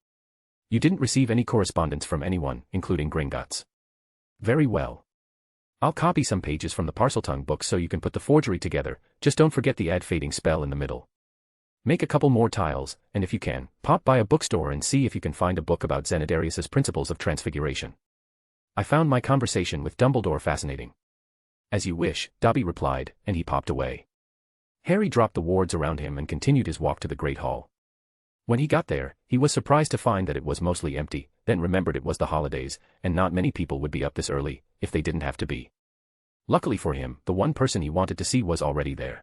"You didn't receive any correspondence from anyone, including Gringotts." "Very well. I'll copy some pages from the Parseltongue book so you can put the forgery together, just don't forget the add fading spell in the middle. Make a couple more tiles, and if you can, pop by a bookstore and see if you can find a book about Zenodarius's principles of transfiguration. I found my conversation with Dumbledore fascinating." "As you wish," Dobby replied, and he popped away. Harry dropped the wards around him and continued his walk to the Great Hall. When he got there, he was surprised to find that it was mostly empty, then remembered it was the holidays, and not many people would be up this early, if they didn't have to be. Luckily for him, the one person he wanted to see was already there.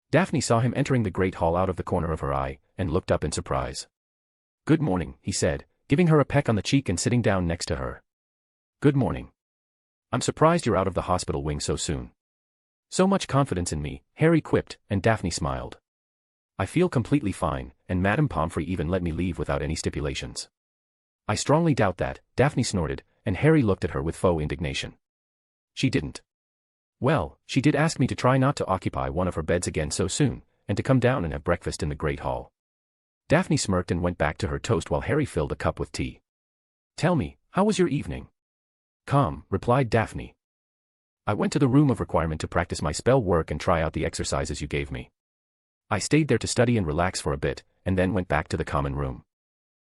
Daphne saw him entering the Great Hall out of the corner of her eye, and looked up in surprise. "Good morning," he said, giving her a peck on the cheek and sitting down next to her. "Good morning. I'm surprised you're out of the hospital wing so soon." "So much confidence in me," Harry quipped, and Daphne smiled. "I feel completely fine, and Madame Pomfrey even let me leave without any stipulations." "I strongly doubt that," Daphne snorted, and Harry looked at her with faux indignation. "She didn't." "Well, she did ask me to try not to occupy one of her beds again so soon, and to come down and have breakfast in the Great Hall." Daphne smirked and went back to her toast while Harry filled a cup with tea. "Tell me, how was your evening?" "Calm," replied Daphne. I went to the room of requirement to practice my spell work and try out the exercises you gave me. I stayed there to study and relax for a bit, and then went back to the common room.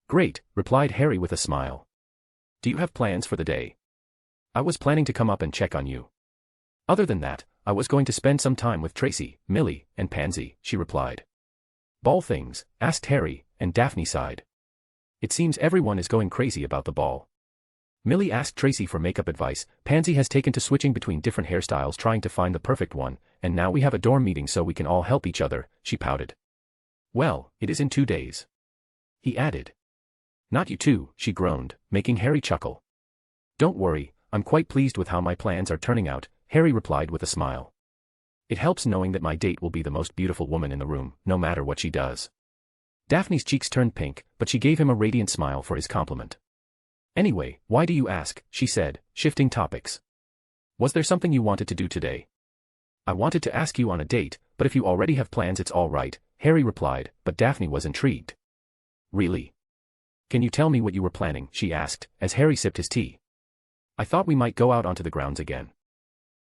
Great, replied Harry with a smile. Do you have plans for the day? I was planning to come up and check on you. Other than that, I was going to spend some time with Tracy, Millie, and Pansy, she replied. Ball things? Asked Harry, and Daphne sighed. It seems everyone is going crazy about the ball. Millie asked Tracy for makeup advice. Pansy has taken to switching between different hairstyles trying to find the perfect one, and now we have a dorm meeting so we can all help each other, she pouted. Well, it is in 2 days. He added. Not you too, she groaned, making Harry chuckle. Don't worry, I'm quite pleased with how my plans are turning out, Harry replied with a smile. It helps knowing that my date will be the most beautiful woman in the room, no matter what she does. Daphne's cheeks turned pink, but she gave him a radiant smile for his compliment. Anyway, why do you ask, she said, shifting topics. Was there something you wanted to do today? I wanted to ask you on a date, but if you already have plans it's all right, Harry replied, but Daphne was intrigued. Really? Can you tell me what you were planning, she asked, as Harry sipped his tea. I thought we might go out onto the grounds again.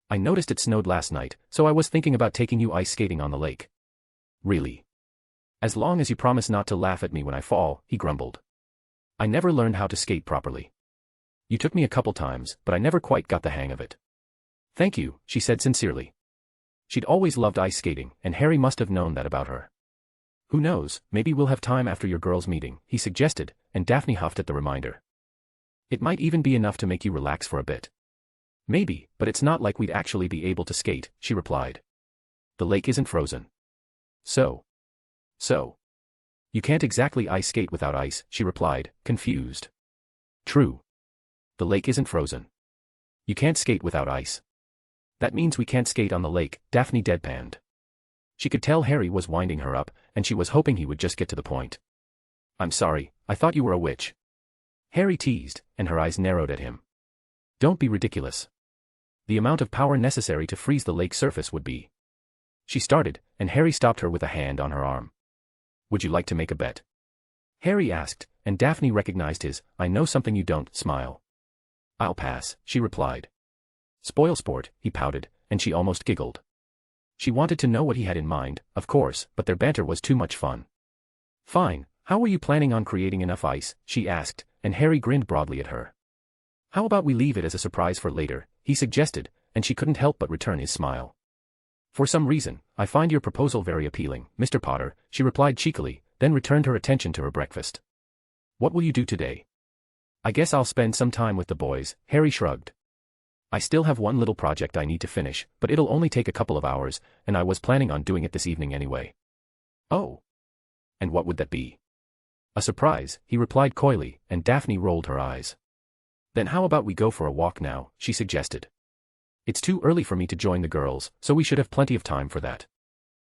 I noticed it snowed last night, so I was thinking about taking you ice skating on the lake. Really? As long as you promise not to laugh at me when I fall, he grumbled. I never learned how to skate properly. You took me a couple times, but I never quite got the hang of it. Thank you, she said sincerely. She'd always loved ice skating, and Harry must have known that about her. Who knows, maybe we'll have time after your girls' meeting, he suggested, and Daphne huffed at the reminder. It might even be enough to make you relax for a bit. Maybe, but it's not like we'd actually be able to skate, she replied. The lake isn't frozen. So. You can't exactly ice skate without ice, she replied, confused. True. The lake isn't frozen. You can't skate without ice. That means we can't skate on the lake, Daphne deadpanned. She could tell Harry was winding her up, and she was hoping he would just get to the point. I'm sorry, I thought you were a witch. Harry teased, and her eyes narrowed at him. Don't be ridiculous. The amount of power necessary to freeze the lake surface would be. She started, and Harry stopped her with a hand on her arm. Would you like to make a bet? Harry asked, and Daphne recognized his, I know something you don't, smile. I'll pass, she replied. Spoil sport, he pouted, and she almost giggled. She wanted to know what he had in mind, of course, but their banter was too much fun. Fine, how were you planning on creating enough ice, she asked, and Harry grinned broadly at her. How about we leave it as a surprise for later, he suggested, and she couldn't help but return his smile. For some reason, I find your proposal very appealing, Mr. Potter, she replied cheekily, then returned her attention to her breakfast. What will you do today? I guess I'll spend some time with the boys, Harry shrugged. I still have one little project I need to finish, but it'll only take a couple of hours, and I was planning on doing it this evening anyway. Oh. And what would that be? A surprise, he replied coyly, and Daphne rolled her eyes. Then how about we go for a walk now, she suggested. It's too early for me to join the girls, so we should have plenty of time for that.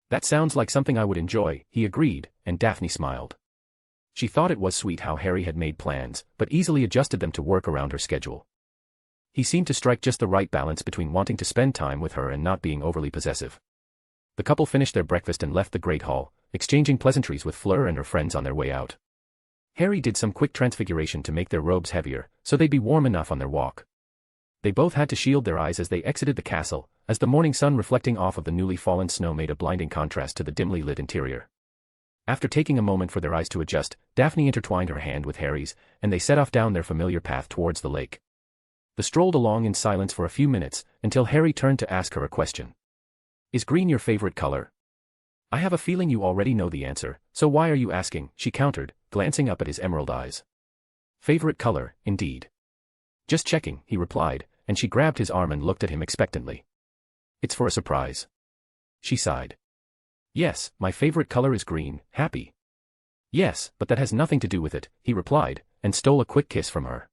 That sounds like something I would enjoy, he agreed, and Daphne smiled. She thought it was sweet how Harry had made plans, but easily adjusted them to work around her schedule. He seemed to strike just the right balance between wanting to spend time with her and not being overly possessive. The couple finished their breakfast and left the Great Hall, exchanging pleasantries with Fleur and her friends on their way out. Harry did some quick transfiguration to make their robes heavier, so they'd be warm enough on their walk. They both had to shield their eyes as they exited the castle, as the morning sun reflecting off of the newly fallen snow made a blinding contrast to the dimly lit interior. After taking a moment for their eyes to adjust, Daphne intertwined her hand with Harry's, and they set off down their familiar path towards the lake. They strolled along in silence for a few minutes, until Harry turned to ask her a question. Is green your favorite color? I have a feeling you already know the answer, so why are you asking, she countered, glancing up at his emerald eyes. Favorite color, indeed. Just checking, he replied, and she grabbed his arm and looked at him expectantly. It's for a surprise. She sighed. Yes, my favorite color is green, happy. Yes, but that has nothing to do with it, he replied, and stole a quick kiss from her.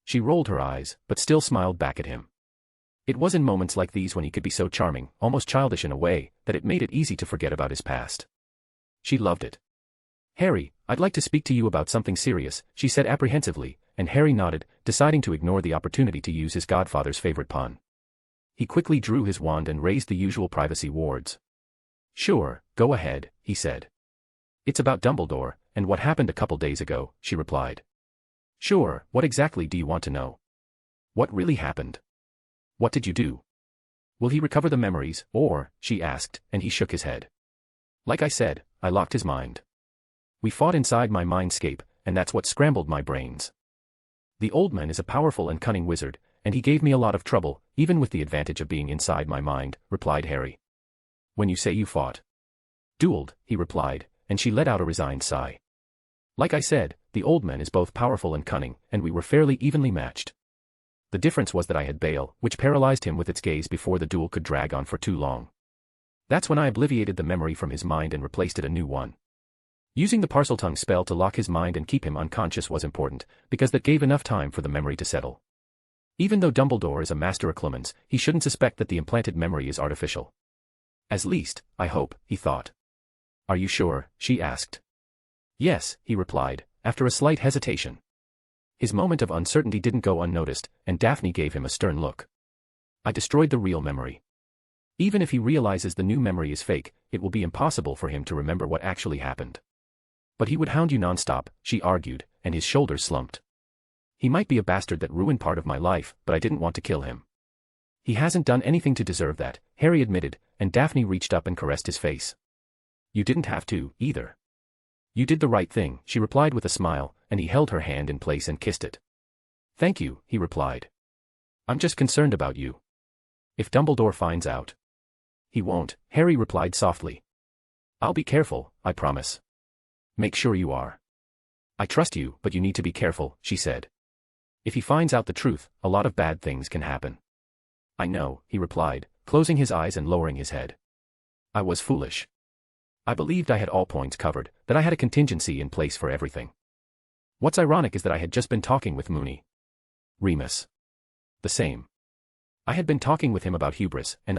She rolled her eyes, but still smiled back at him. It was in moments like these when he could be so charming, almost childish in a way, that it made it easy to forget about his past. She loved it. Harry, I'd like to speak to you about something serious, she said apprehensively, and Harry nodded, deciding to ignore the opportunity to use his godfather's favorite pun. He quickly drew his wand and raised the usual privacy wards. Sure, go ahead, he said. It's about Dumbledore, and what happened a couple days ago, she replied. Sure, what exactly do you want to know? What really happened? What did you do? Will he recover the memories, or, she asked, and he shook his head. Like I said, I locked his mind. We fought inside my mindscape, and that's what scrambled my brains. The old man is a powerful and cunning wizard, and he gave me a lot of trouble, even with the advantage of being inside my mind, replied Harry. When you say you fought. Dueled, he replied, and she let out a resigned sigh. Like I said, the old man is both powerful and cunning, and we were fairly evenly matched. The difference was that I had Bale, which paralyzed him with its gaze before the duel could drag on for too long. That's when I obliterated the memory from his mind and replaced it a new one. Using the Parseltongue spell to lock his mind and keep him unconscious was important, because that gave enough time for the memory to settle. Even though Dumbledore is a master occlumens, he shouldn't suspect that the implanted memory is artificial. At least, I hope, he thought. Are you sure? She asked. Yes, he replied, after a slight hesitation. His moment of uncertainty didn't go unnoticed, and Daphne gave him a stern look. I destroyed the real memory. Even if he realizes the new memory is fake, it will be impossible for him to remember what actually happened. But he would hound you nonstop, she argued, and his shoulders slumped. He might be a bastard that ruined part of my life, but I didn't want to kill him. He hasn't done anything to deserve that, Harry admitted, and Daphne reached up and caressed his face. You didn't have to, either. You did the right thing, she replied with a smile, and he held her hand in place and kissed it. Thank you, he replied. I'm just concerned about you. If Dumbledore finds out. He won't, Harry replied softly. I'll be careful, I promise. Make sure you are. I trust you, but you need to be careful, she said. If he finds out the truth, a lot of bad things can happen. I know, he replied, closing his eyes and lowering his head. I was foolish. I believed I had all points covered, that I had a contingency in place for everything. What's ironic is that I had just been talking with Remus. The same. I had been talking with him about hubris, and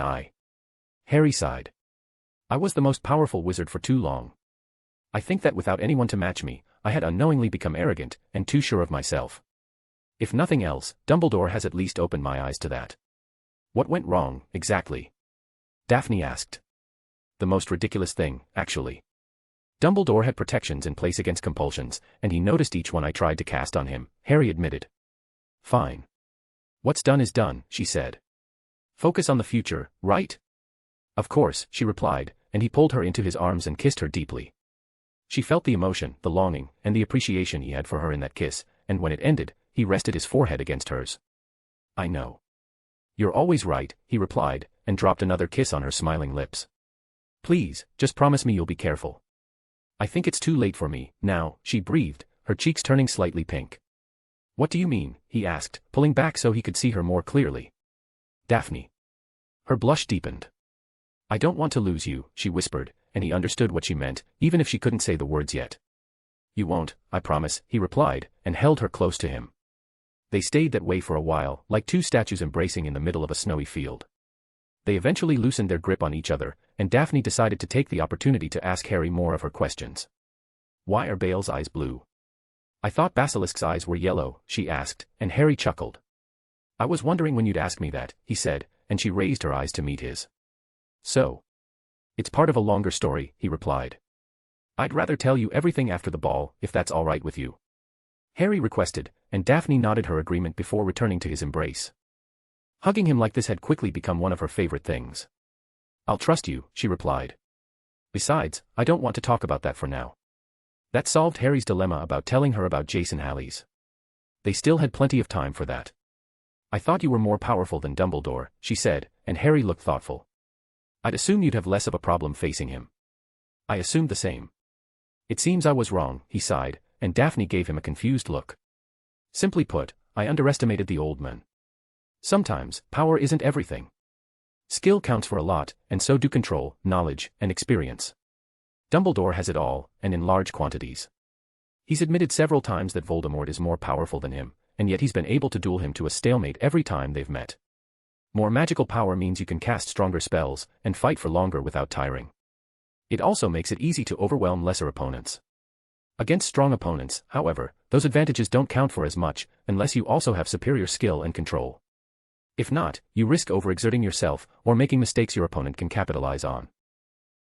Harry sighed. I was the most powerful wizard for too long. I think that without anyone to match me, I had unknowingly become arrogant, and too sure of myself. If nothing else, Dumbledore has at least opened my eyes to that. What went wrong, exactly? Daphne asked. The most ridiculous thing, actually. Dumbledore had protections in place against compulsions, and he noticed each one I tried to cast on him, Harry admitted. Fine. What's done is done, she said. Focus on the future, right? Of course, she replied, and he pulled her into his arms and kissed her deeply. She felt the emotion, the longing, and the appreciation he had for her in that kiss, and when it ended, he rested his forehead against hers. I know. You're always right, he replied, and dropped another kiss on her smiling lips. Please, just promise me you'll be careful. I think it's too late for me, now, she breathed, her cheeks turning slightly pink. What do you mean? He asked, pulling back so he could see her more clearly. Daphne. Her blush deepened. I don't want to lose you, she whispered, and he understood what she meant, even if she couldn't say the words yet. You won't, I promise, he replied, and held her close to him. They stayed that way for a while, like two statues embracing in the middle of a snowy field. They eventually loosened their grip on each other, and Daphne decided to take the opportunity to ask Harry more of her questions. Why are Bale's eyes blue? I thought Basilisk's eyes were yellow, she asked, and Harry chuckled. I was wondering when you'd ask me that, he said, and she raised her eyes to meet his. So. It's part of a longer story, he replied. I'd rather tell you everything after the ball, if that's all right with you. Harry requested, and Daphne nodded her agreement before returning to his embrace. Hugging him like this had quickly become one of her favorite things. I'll trust you, she replied. Besides, I don't want to talk about that for now. That solved Harry's dilemma about telling her about Jason Halleys. They still had plenty of time for that. I thought you were more powerful than Dumbledore, she said, and Harry looked thoughtful. I'd assume you'd have less of a problem facing him. I assumed the same. It seems I was wrong, he sighed, and Daphne gave him a confused look. Simply put, I underestimated the old man. Sometimes, power isn't everything. Skill counts for a lot, and so do control, knowledge, and experience. Dumbledore has it all, and in large quantities. He's admitted several times that Voldemort is more powerful than him, and yet he's been able to duel him to a stalemate every time they've met. More magical power means you can cast stronger spells, and fight for longer without tiring. It also makes it easy to overwhelm lesser opponents. Against strong opponents, however, those advantages don't count for as much, unless you also have superior skill and control. If not, you risk overexerting yourself, or making mistakes your opponent can capitalize on.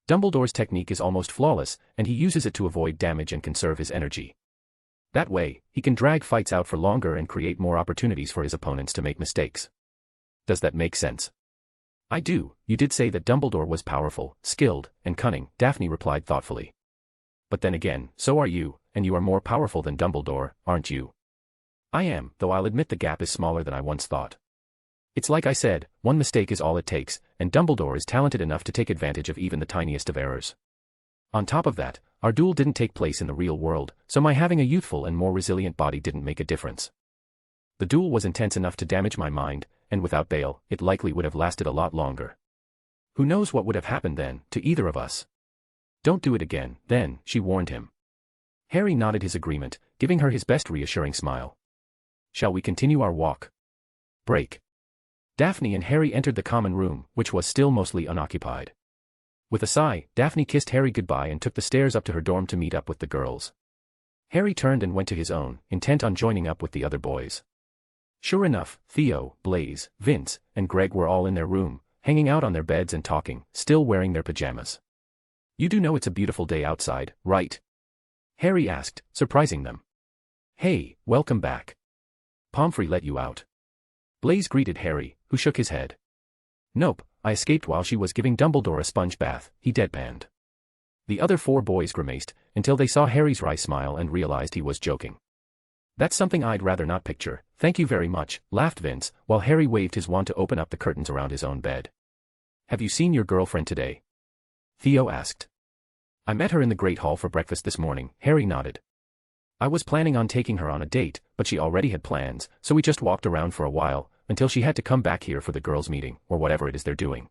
Dumbledore's technique is almost flawless, and he uses it to avoid damage and conserve his energy. That way, he can drag fights out for longer and create more opportunities for his opponents to make mistakes. Does that make sense? I do, you did say that Dumbledore was powerful, skilled, and cunning, Daphne replied thoughtfully. But then again, so are you, and you are more powerful than Dumbledore, aren't you? I am, though I'll admit the gap is smaller than I once thought. It's like I said, one mistake is all it takes, and Dumbledore is talented enough to take advantage of even the tiniest of errors. On top of that, our duel didn't take place in the real world, so my having a youthful and more resilient body didn't make a difference. The duel was intense enough to damage my mind, and without bail, it likely would have lasted a lot longer. Who knows what would have happened then, to either of us? Don't do it again, then, she warned him. Harry nodded his agreement, giving her his best reassuring smile. Shall we continue our walk? Break. Daphne and Harry entered the common room, which was still mostly unoccupied. With a sigh, Daphne kissed Harry goodbye and took the stairs up to her dorm to meet up with the girls. Harry turned and went to his own, intent on joining up with the other boys. Sure enough, Theo, Blaise, Vince, and Greg were all in their room, hanging out on their beds and talking, still wearing their pajamas. You do know it's a beautiful day outside, right? Harry asked, surprising them. Hey, welcome back. Pomfrey let you out. Blaise greeted Harry, who shook his head. Nope, I escaped while she was giving Dumbledore a sponge bath, he deadpanned. The other 4 boys grimaced, until they saw Harry's wry smile and realized he was joking. That's something I'd rather not picture, thank you very much, laughed Vince, while Harry waved his wand to open up the curtains around his own bed. Have you seen your girlfriend today? Theo asked. I met her in the Great Hall for breakfast this morning, Harry nodded. I was planning on taking her on a date, but she already had plans, so we just walked around for a while, until she had to come back here for the girls' meeting, or whatever it is they're doing.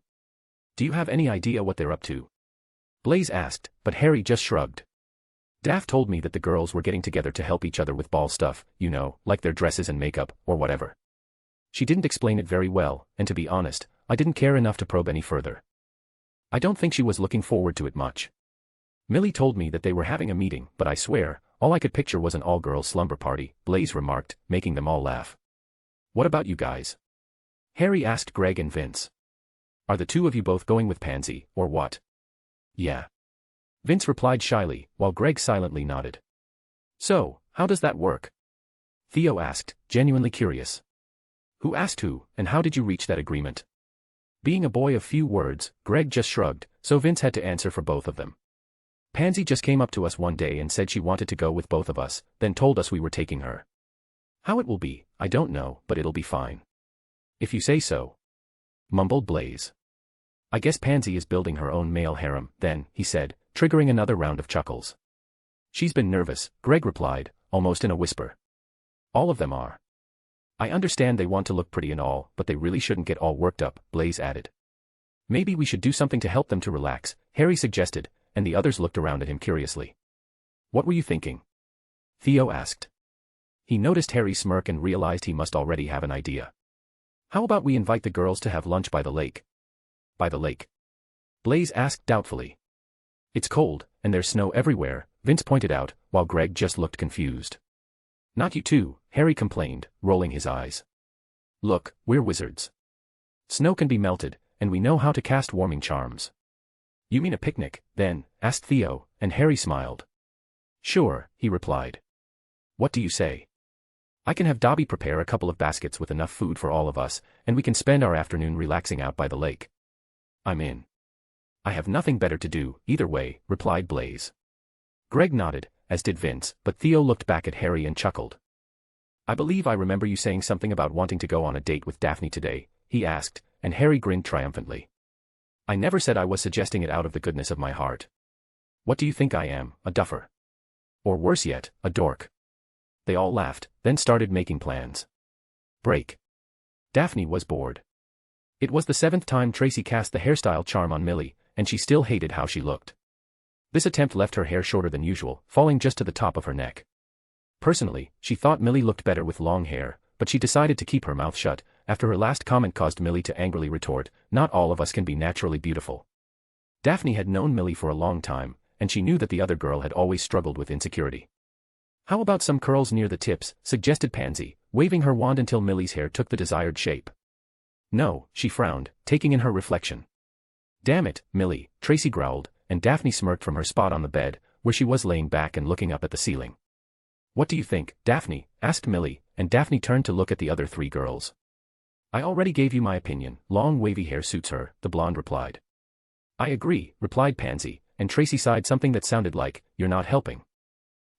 Do you have any idea what they're up to? Blaise asked, but Harry just shrugged. Daph told me that the girls were getting together to help each other with ball stuff, you know, like their dresses and makeup, or whatever. She didn't explain it very well, and to be honest, I didn't care enough to probe any further. I don't think she was looking forward to it much. Millie told me that they were having a meeting, but I swear, all I could picture was an all-girls slumber party, Blaise remarked, making them all laugh. What about you guys? Harry asked Greg and Vince. Are the 2 of you both going with Pansy, or what? Yeah. Vince replied shyly, while Greg silently nodded. So, how does that work? Theo asked, genuinely curious. Who asked who, and how did you reach that agreement? Being a boy of few words, Greg just shrugged, so Vince had to answer for both of them. Pansy just came up to us one day and said she wanted to go with both of us, then told us we were taking her. How it will be, I don't know, but it'll be fine. If you say so. Mumbled Blaise. I guess Pansy is building her own male harem, then, he said, triggering another round of chuckles. She's been nervous, Greg replied, almost in a whisper. All of them are. I understand they want to look pretty and all, but they really shouldn't get all worked up, Blaise added. Maybe we should do something to help them to relax, Harry suggested, and the others looked around at him curiously. What were you thinking? Theo asked. He noticed Harry's smirk and realized he must already have an idea. How about we invite the girls to have lunch by the lake? By the lake? Blaise asked doubtfully. It's cold, and there's snow everywhere, Vince pointed out, while Greg just looked confused. Not you too, Harry complained, rolling his eyes. Look, we're wizards. Snow can be melted, and we know how to cast warming charms. You mean a picnic, then? Asked Theo, and Harry smiled. Sure, he replied. What do you say? I can have Dobby prepare a couple of baskets with enough food for all of us, and we can spend our afternoon relaxing out by the lake. I'm in. I have nothing better to do, either way, replied Blaise. Greg nodded, as did Vince, but Theo looked back at Harry and chuckled. I believe I remember you saying something about wanting to go on a date with Daphne today, he asked, and Harry grinned triumphantly. I never said I was suggesting it out of the goodness of my heart. What do you think I am, a duffer? Or worse yet, a dork? They all laughed, then started making plans. Break. Daphne was bored. It was the 7th time Tracy cast the hairstyle charm on Millie, and she still hated how she looked. This attempt left her hair shorter than usual, falling just to the top of her neck. Personally, she thought Millie looked better with long hair, but she decided to keep her mouth shut, after her last comment caused Millie to angrily retort, not all of us can be naturally beautiful. Daphne had known Millie for a long time, and she knew that the other girl had always struggled with insecurity. How about some curls near the tips, suggested Pansy, waving her wand until Millie's hair took the desired shape. No, she frowned, taking in her reflection. Damn it, Millie, Tracy growled, and Daphne smirked from her spot on the bed, where she was laying back and looking up at the ceiling. What do you think, Daphne? Asked Millie, and Daphne turned to look at the other 3 girls. I already gave you my opinion, long wavy hair suits her, the blonde replied. I agree, replied Pansy, and Tracy sighed something that sounded like, you're not helping.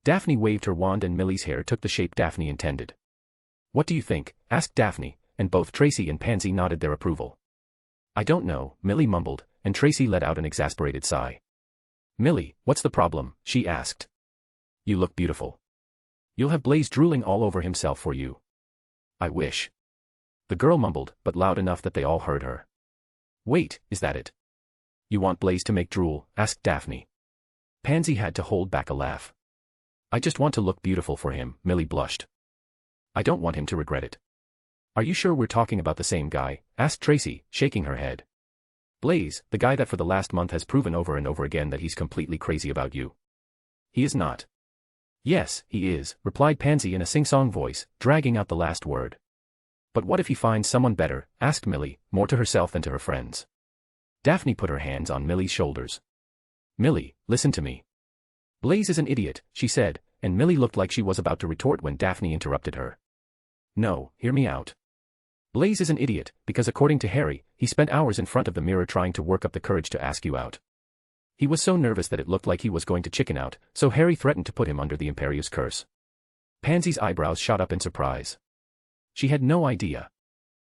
Daphne waved her wand and Millie's hair took the shape Daphne intended. What do you think? Asked Daphne, and both Tracy and Pansy nodded their approval. I don't know, Millie mumbled, and Tracy let out an exasperated sigh. Millie, what's the problem? She asked. You look beautiful. You'll have Blaze drooling all over himself for you. I wish. The girl mumbled, but loud enough that they all heard her. Wait, is that it? You want Blaze to make drool? Asked Daphne. Pansy had to hold back a laugh. I just want to look beautiful for him, Millie blushed. I don't want him to regret it. Are you sure we're talking about the same guy? Asked Tracy, shaking her head. Blaze, the guy that for the last month has proven over and over again that he's completely crazy about you. He is not. Yes, he is, replied Pansy in a sing-song voice, dragging out the last word. But what if he finds someone better? Asked Millie, more to herself than to her friends. Daphne put her hands on Millie's shoulders. Millie, listen to me. Blaze is an idiot, she said, and Millie looked like she was about to retort when Daphne interrupted her. No, hear me out. Blaze is an idiot, because according to Harry, he spent hours in front of the mirror trying to work up the courage to ask you out. He was so nervous that it looked like he was going to chicken out, so Harry threatened to put him under the Imperius curse. Pansy's eyebrows shot up in surprise. She had no idea.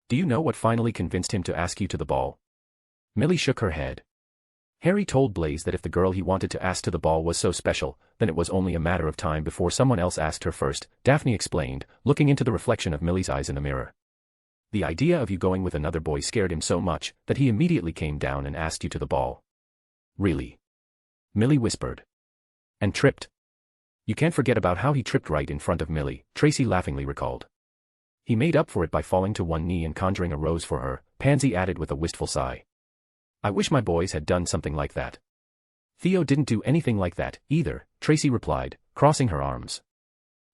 Do you know what finally convinced him to ask you to the ball? Millie shook her head. Harry told Blaze that if the girl he wanted to ask to the ball was so special, then it was only a matter of time before someone else asked her first, Daphne explained, looking into the reflection of Millie's eyes in the mirror. The idea of you going with another boy scared him so much that he immediately came down and asked you to the ball. Really? Millie whispered. And tripped. You can't forget about how he tripped right in front of Millie, Tracy laughingly recalled. He made up for it by falling to one knee and conjuring a rose for her, Pansy added with a wistful sigh. I wish my boys had done something like that. Theo didn't do anything like that, either, Tracy replied, crossing her arms.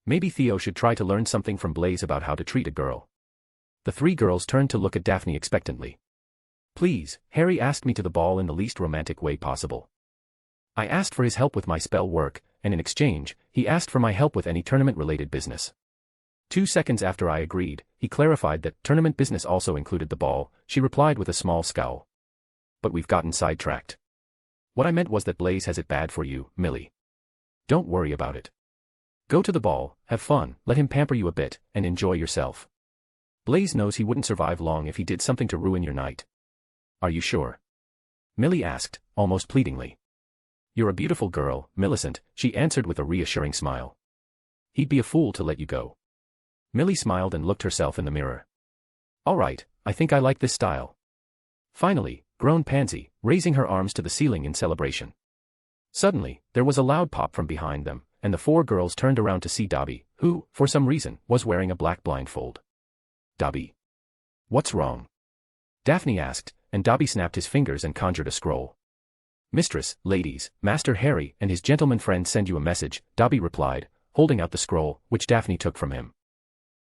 Maybe Theo should try to learn something from Blaze about how to treat a girl. The three girls turned to look at Daphne expectantly. Please, Harry asked me to the ball in the least romantic way possible. I asked for his help with my spell work, and in exchange, he asked for my help with any tournament-related business. 2 seconds after I agreed, he clarified that tournament business also included the ball, she replied with a small scowl. But we've gotten sidetracked. What I meant was that Blaze has it bad for you, Millie. Don't worry about it. Go to the ball, have fun, let him pamper you a bit, and enjoy yourself. Blaze knows he wouldn't survive long if he did something to ruin your night. Are you sure? Millie asked, almost pleadingly. You're a beautiful girl, Millicent, she answered with a reassuring smile. He'd be a fool to let you go. Millie smiled and looked herself in the mirror. All right, I think I like this style. Finally, groaned Pansy, raising her arms to the ceiling in celebration. Suddenly, there was a loud pop from behind them, and the four girls turned around to see Dobby, who, for some reason, was wearing a black blindfold. Dobby. What's wrong? Daphne asked, and Dobby snapped his fingers and conjured a scroll. Mistress, ladies, Master Harry and his gentleman friend send you a message, Dobby replied, holding out the scroll, which Daphne took from him.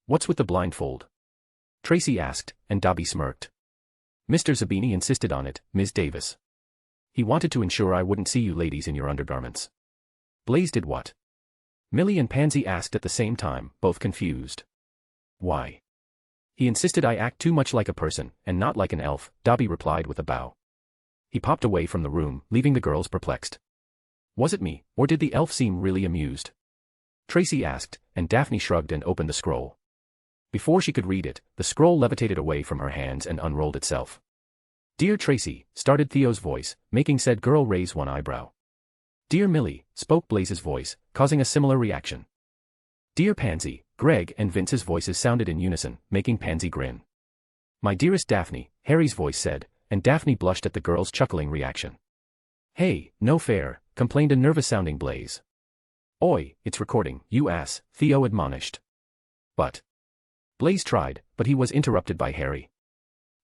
What's with the blindfold? Tracy asked, and Dobby smirked. Mr. Zabini insisted on it, Ms. Davis. He wanted to ensure I wouldn't see you ladies in your undergarments. Blaze did what? Millie and Pansy asked at the same time, both confused. Why? He insisted I act too much like a person, and not like an elf, Dobby replied with a bow. He popped away from the room, leaving the girls perplexed. Was it me, or did the elf seem really amused? Tracy asked, and Daphne shrugged and opened the scroll. Before she could read it, the scroll levitated away from her hands and unrolled itself. Dear Tracy, started Theo's voice, making said girl raise one eyebrow. Dear Millie, spoke Blaze's voice, causing a similar reaction. Dear Pansy, Greg and Vince's voices sounded in unison, making Pansy grin. My dearest Daphne, Harry's voice said, and Daphne blushed at the girl's chuckling reaction. Hey, no fair, complained a nervous-sounding Blaze. Oi, it's recording, you ass, Theo admonished. But. Blaze tried, but he was interrupted by Harry.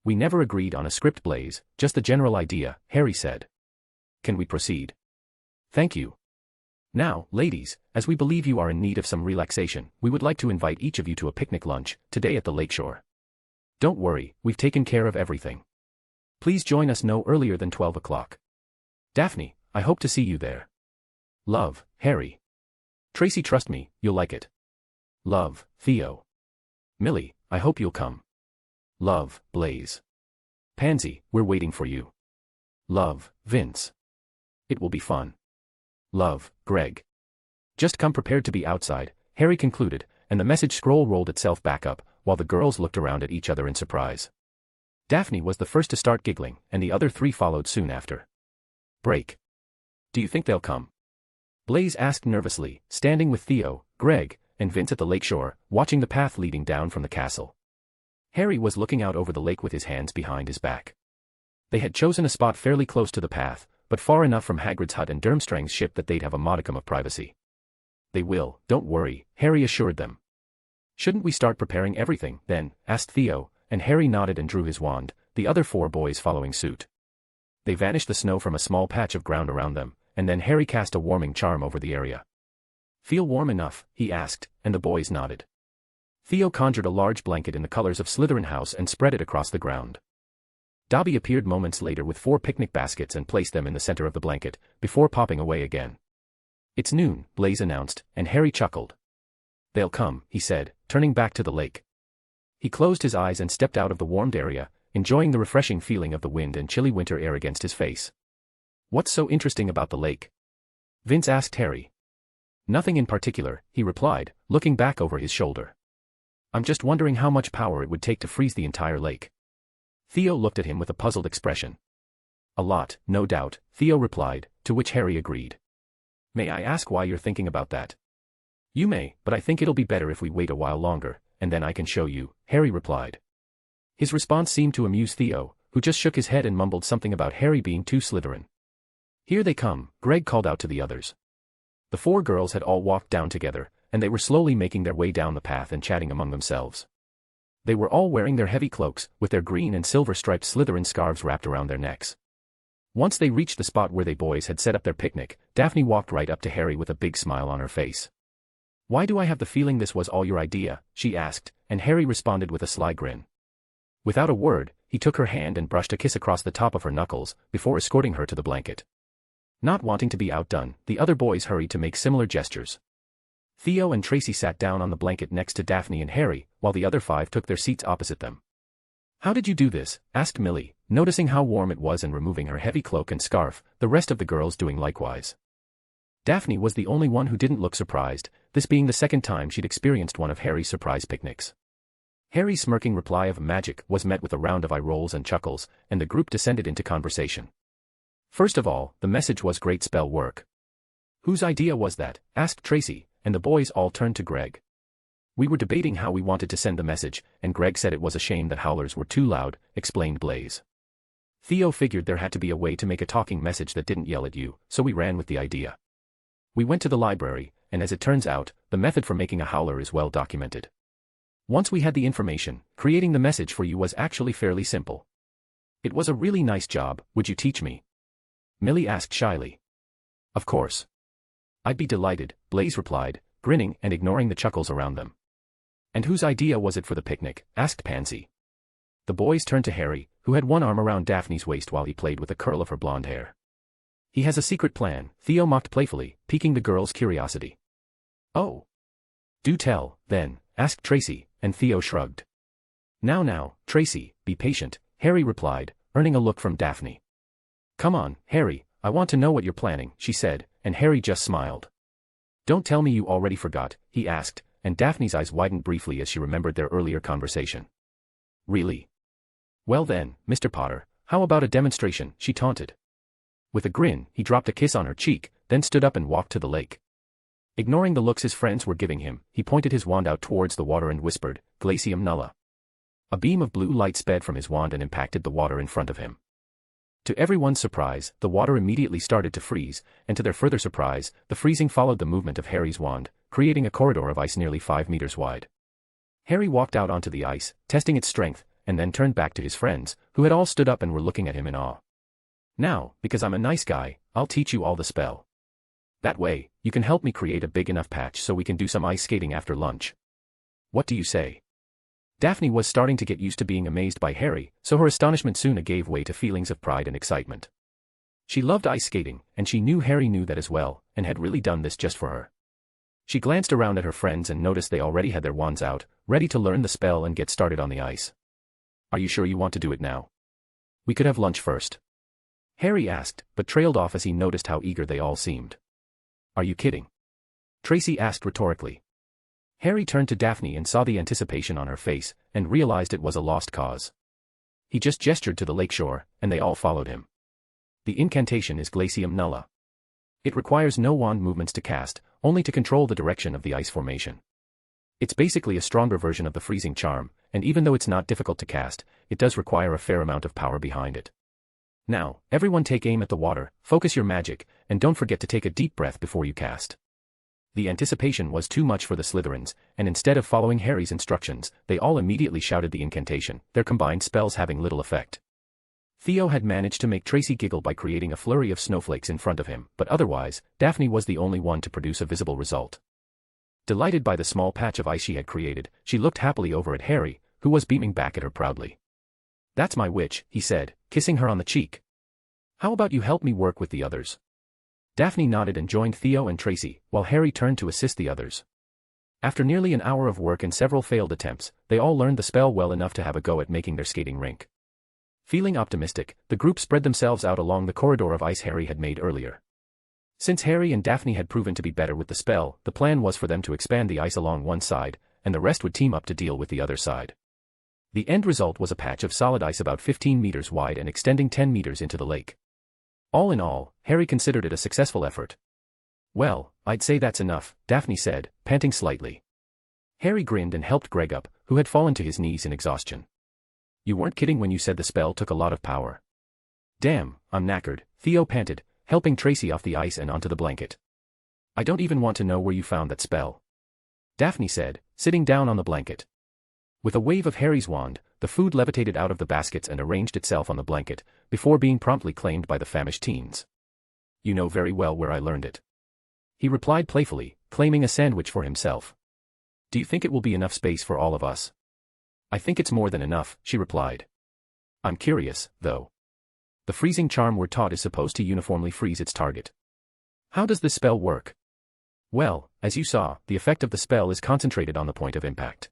We never agreed on a script, Blaze, just the general idea, Harry said. Can we proceed? Thank you. Now, ladies, as we believe you are in need of some relaxation, we would like to invite each of you to a picnic lunch, today at the lakeshore. Don't worry, we've taken care of everything. Please join us no earlier than 12 o'clock. Daphne, I hope to see you there. Love, Harry. Tracy, trust me, you'll like it. Love, Theo. Millie, I hope you'll come. Love, Blaze. Pansy, we're waiting for you. Love, Vince. It will be fun. Love, Greg. Just come prepared to be outside, Harry concluded, and the message scroll rolled itself back up, while the girls looked around at each other in surprise. Daphne was the first to start giggling, and the other three followed soon after. Break. Do you think they'll come? Blaze asked nervously, standing with Theo, Greg, and Vince at the lakeshore, watching the path leading down from the castle. Harry was looking out over the lake with his hands behind his back. They had chosen a spot fairly close to the path, but far enough from Hagrid's hut and Durmstrang's ship that they'd have a modicum of privacy. They will, don't worry, Harry assured them. Shouldn't we start preparing everything, then? Asked Theo, and Harry nodded and drew his wand, the other four boys following suit. They vanished the snow from a small patch of ground around them, and then Harry cast a warming charm over the area. Feel warm enough? He asked, and the boys nodded. Theo conjured a large blanket in the colors of Slytherin House and spread it across the ground. Dobby appeared moments later with 4 picnic baskets and placed them in the center of the blanket, before popping away again. It's noon, Blaze announced, and Harry chuckled. They'll come, he said, turning back to the lake. He closed his eyes and stepped out of the warmed area, enjoying the refreshing feeling of the wind and chilly winter air against his face. What's so interesting about the lake? Vince asked Harry. Nothing in particular, he replied, looking back over his shoulder. I'm just wondering how much power it would take to freeze the entire lake. Theo looked at him with a puzzled expression. A lot, no doubt, Theo replied, to which Harry agreed. May I ask why you're thinking about that? You may, but I think it'll be better if we wait a while longer, and then I can show you, Harry replied. His response seemed to amuse Theo, who just shook his head and mumbled something about Harry being too Slytherin. Here they come, Greg called out to the others. The 4 girls had all walked down together, and they were slowly making their way down the path and chatting among themselves. They were all wearing their heavy cloaks, with their green and silver striped Slytherin scarves wrapped around their necks. Once they reached the spot where they boys had set up their picnic, Daphne walked right up to Harry with a big smile on her face. Why do I have the feeling this was all your idea? She asked, and Harry responded with a sly grin. Without a word, he took her hand and brushed a kiss across the top of her knuckles, before escorting her to the blanket. Not wanting to be outdone, the other boys hurried to make similar gestures. Theo and Tracy sat down on the blanket next to Daphne and Harry, while the other 5 took their seats opposite them. How did you do this? Asked Millie, noticing how warm it was and removing her heavy cloak and scarf, the rest of the girls doing likewise. Daphne was the only one who didn't look surprised, this being the second time she'd experienced one of Harry's surprise picnics. Harry's smirking reply of magic was met with a round of eye rolls and chuckles, and the group descended into conversation. First of all, the message was great spell work. Whose idea was that? Asked Tracy, and the boys all turned to Greg. We were debating how we wanted to send the message, and Greg said it was a shame that howlers were too loud, explained Blaze. Theo figured there had to be a way to make a talking message that didn't yell at you, so we ran with the idea. We went to the library, and as it turns out, the method for making a howler is well documented. Once we had the information, creating the message for you was actually fairly simple. It was a really nice job, would you teach me? Millie asked shyly. Of course. I'd be delighted, Blaze replied, grinning and ignoring the chuckles around them. And whose idea was it for the picnic? Asked Pansy. The boys turned to Harry, who had one arm around Daphne's waist while he played with a curl of her blonde hair. He has a secret plan, Theo mocked playfully, piquing the girls' curiosity. Oh. Do tell, then, asked Tracy, and Theo shrugged. Now, Tracy, be patient, Harry replied, earning a look from Daphne. Come on, Harry, I want to know what you're planning, she said, and Harry just smiled. Don't tell me you already forgot, he asked, and Daphne's eyes widened briefly as she remembered their earlier conversation. Really? Well then, Mr. Potter, how about a demonstration, she taunted. With a grin, he dropped a kiss on her cheek, then stood up and walked to the lake. Ignoring the looks his friends were giving him, he pointed his wand out towards the water and whispered, Glacium Nulla. A beam of blue light sped from his wand and impacted the water in front of him. To everyone's surprise, the water immediately started to freeze, and to their further surprise, the freezing followed the movement of Harry's wand, creating a corridor of ice nearly 5 meters wide. Harry walked out onto the ice, testing its strength, and then turned back to his friends, who had all stood up and were looking at him in awe. Now, because I'm a nice guy, I'll teach you all the spell. That way, you can help me create a big enough patch so we can do some ice skating after lunch. What do you say? Daphne was starting to get used to being amazed by Harry, so her astonishment soon gave way to feelings of pride and excitement. She loved ice skating, and she knew Harry knew that as well, and had really done this just for her. She glanced around at her friends and noticed they already had their wands out, ready to learn the spell and get started on the ice. Are you sure you want to do it now? We could have lunch first. Harry asked, but trailed off as he noticed how eager they all seemed. Are you kidding? Tracy asked rhetorically. Harry turned to Daphne and saw the anticipation on her face, and realized it was a lost cause. He just gestured to the lakeshore, and they all followed him. The incantation is Glacium Nulla. It requires no wand movements to cast, only to control the direction of the ice formation. It's basically a stronger version of the freezing charm, and even though it's not difficult to cast, it does require a fair amount of power behind it. Now, everyone take aim at the water, focus your magic, and don't forget to take a deep breath before you cast. The anticipation was too much for the Slytherins, and instead of following Harry's instructions, they all immediately shouted the incantation, their combined spells having little effect. Theo had managed to make Tracy giggle by creating a flurry of snowflakes in front of him, but otherwise, Daphne was the only one to produce a visible result. Delighted by the small patch of ice she had created, she looked happily over at Harry, who was beaming back at her proudly. That's my witch, he said, kissing her on the cheek. How about you help me work with the others? Daphne nodded and joined Theo and Tracy, while Harry turned to assist the others. After nearly an hour of work and several failed attempts, they all learned the spell well enough to have a go at making their skating rink. Feeling optimistic, the group spread themselves out along the corridor of ice Harry had made earlier. Since Harry and Daphne had proven to be better with the spell, the plan was for them to expand the ice along one side, and the rest would team up to deal with the other side. The end result was a patch of solid ice about 15 meters wide and extending 10 meters into the lake. All in all, Harry considered it a successful effort. Well, I'd say that's enough, Daphne said, panting slightly. Harry grinned and helped Greg up, who had fallen to his knees in exhaustion. You weren't kidding when you said the spell took a lot of power. Damn, I'm knackered, Theo panted, helping Tracy off the ice and onto the blanket. I don't even want to know where you found that spell. Daphne said, sitting down on the blanket. With a wave of Harry's wand, the food levitated out of the baskets and arranged itself on the blanket, before being promptly claimed by the famished teens. You know very well where I learned it. He replied playfully, claiming a sandwich for himself. Do you think it will be enough space for all of us? I think it's more than enough, she replied. I'm curious, though. The freezing charm we're taught is supposed to uniformly freeze its target. How does this spell work? Well, as you saw, the effect of the spell is concentrated on the point of impact.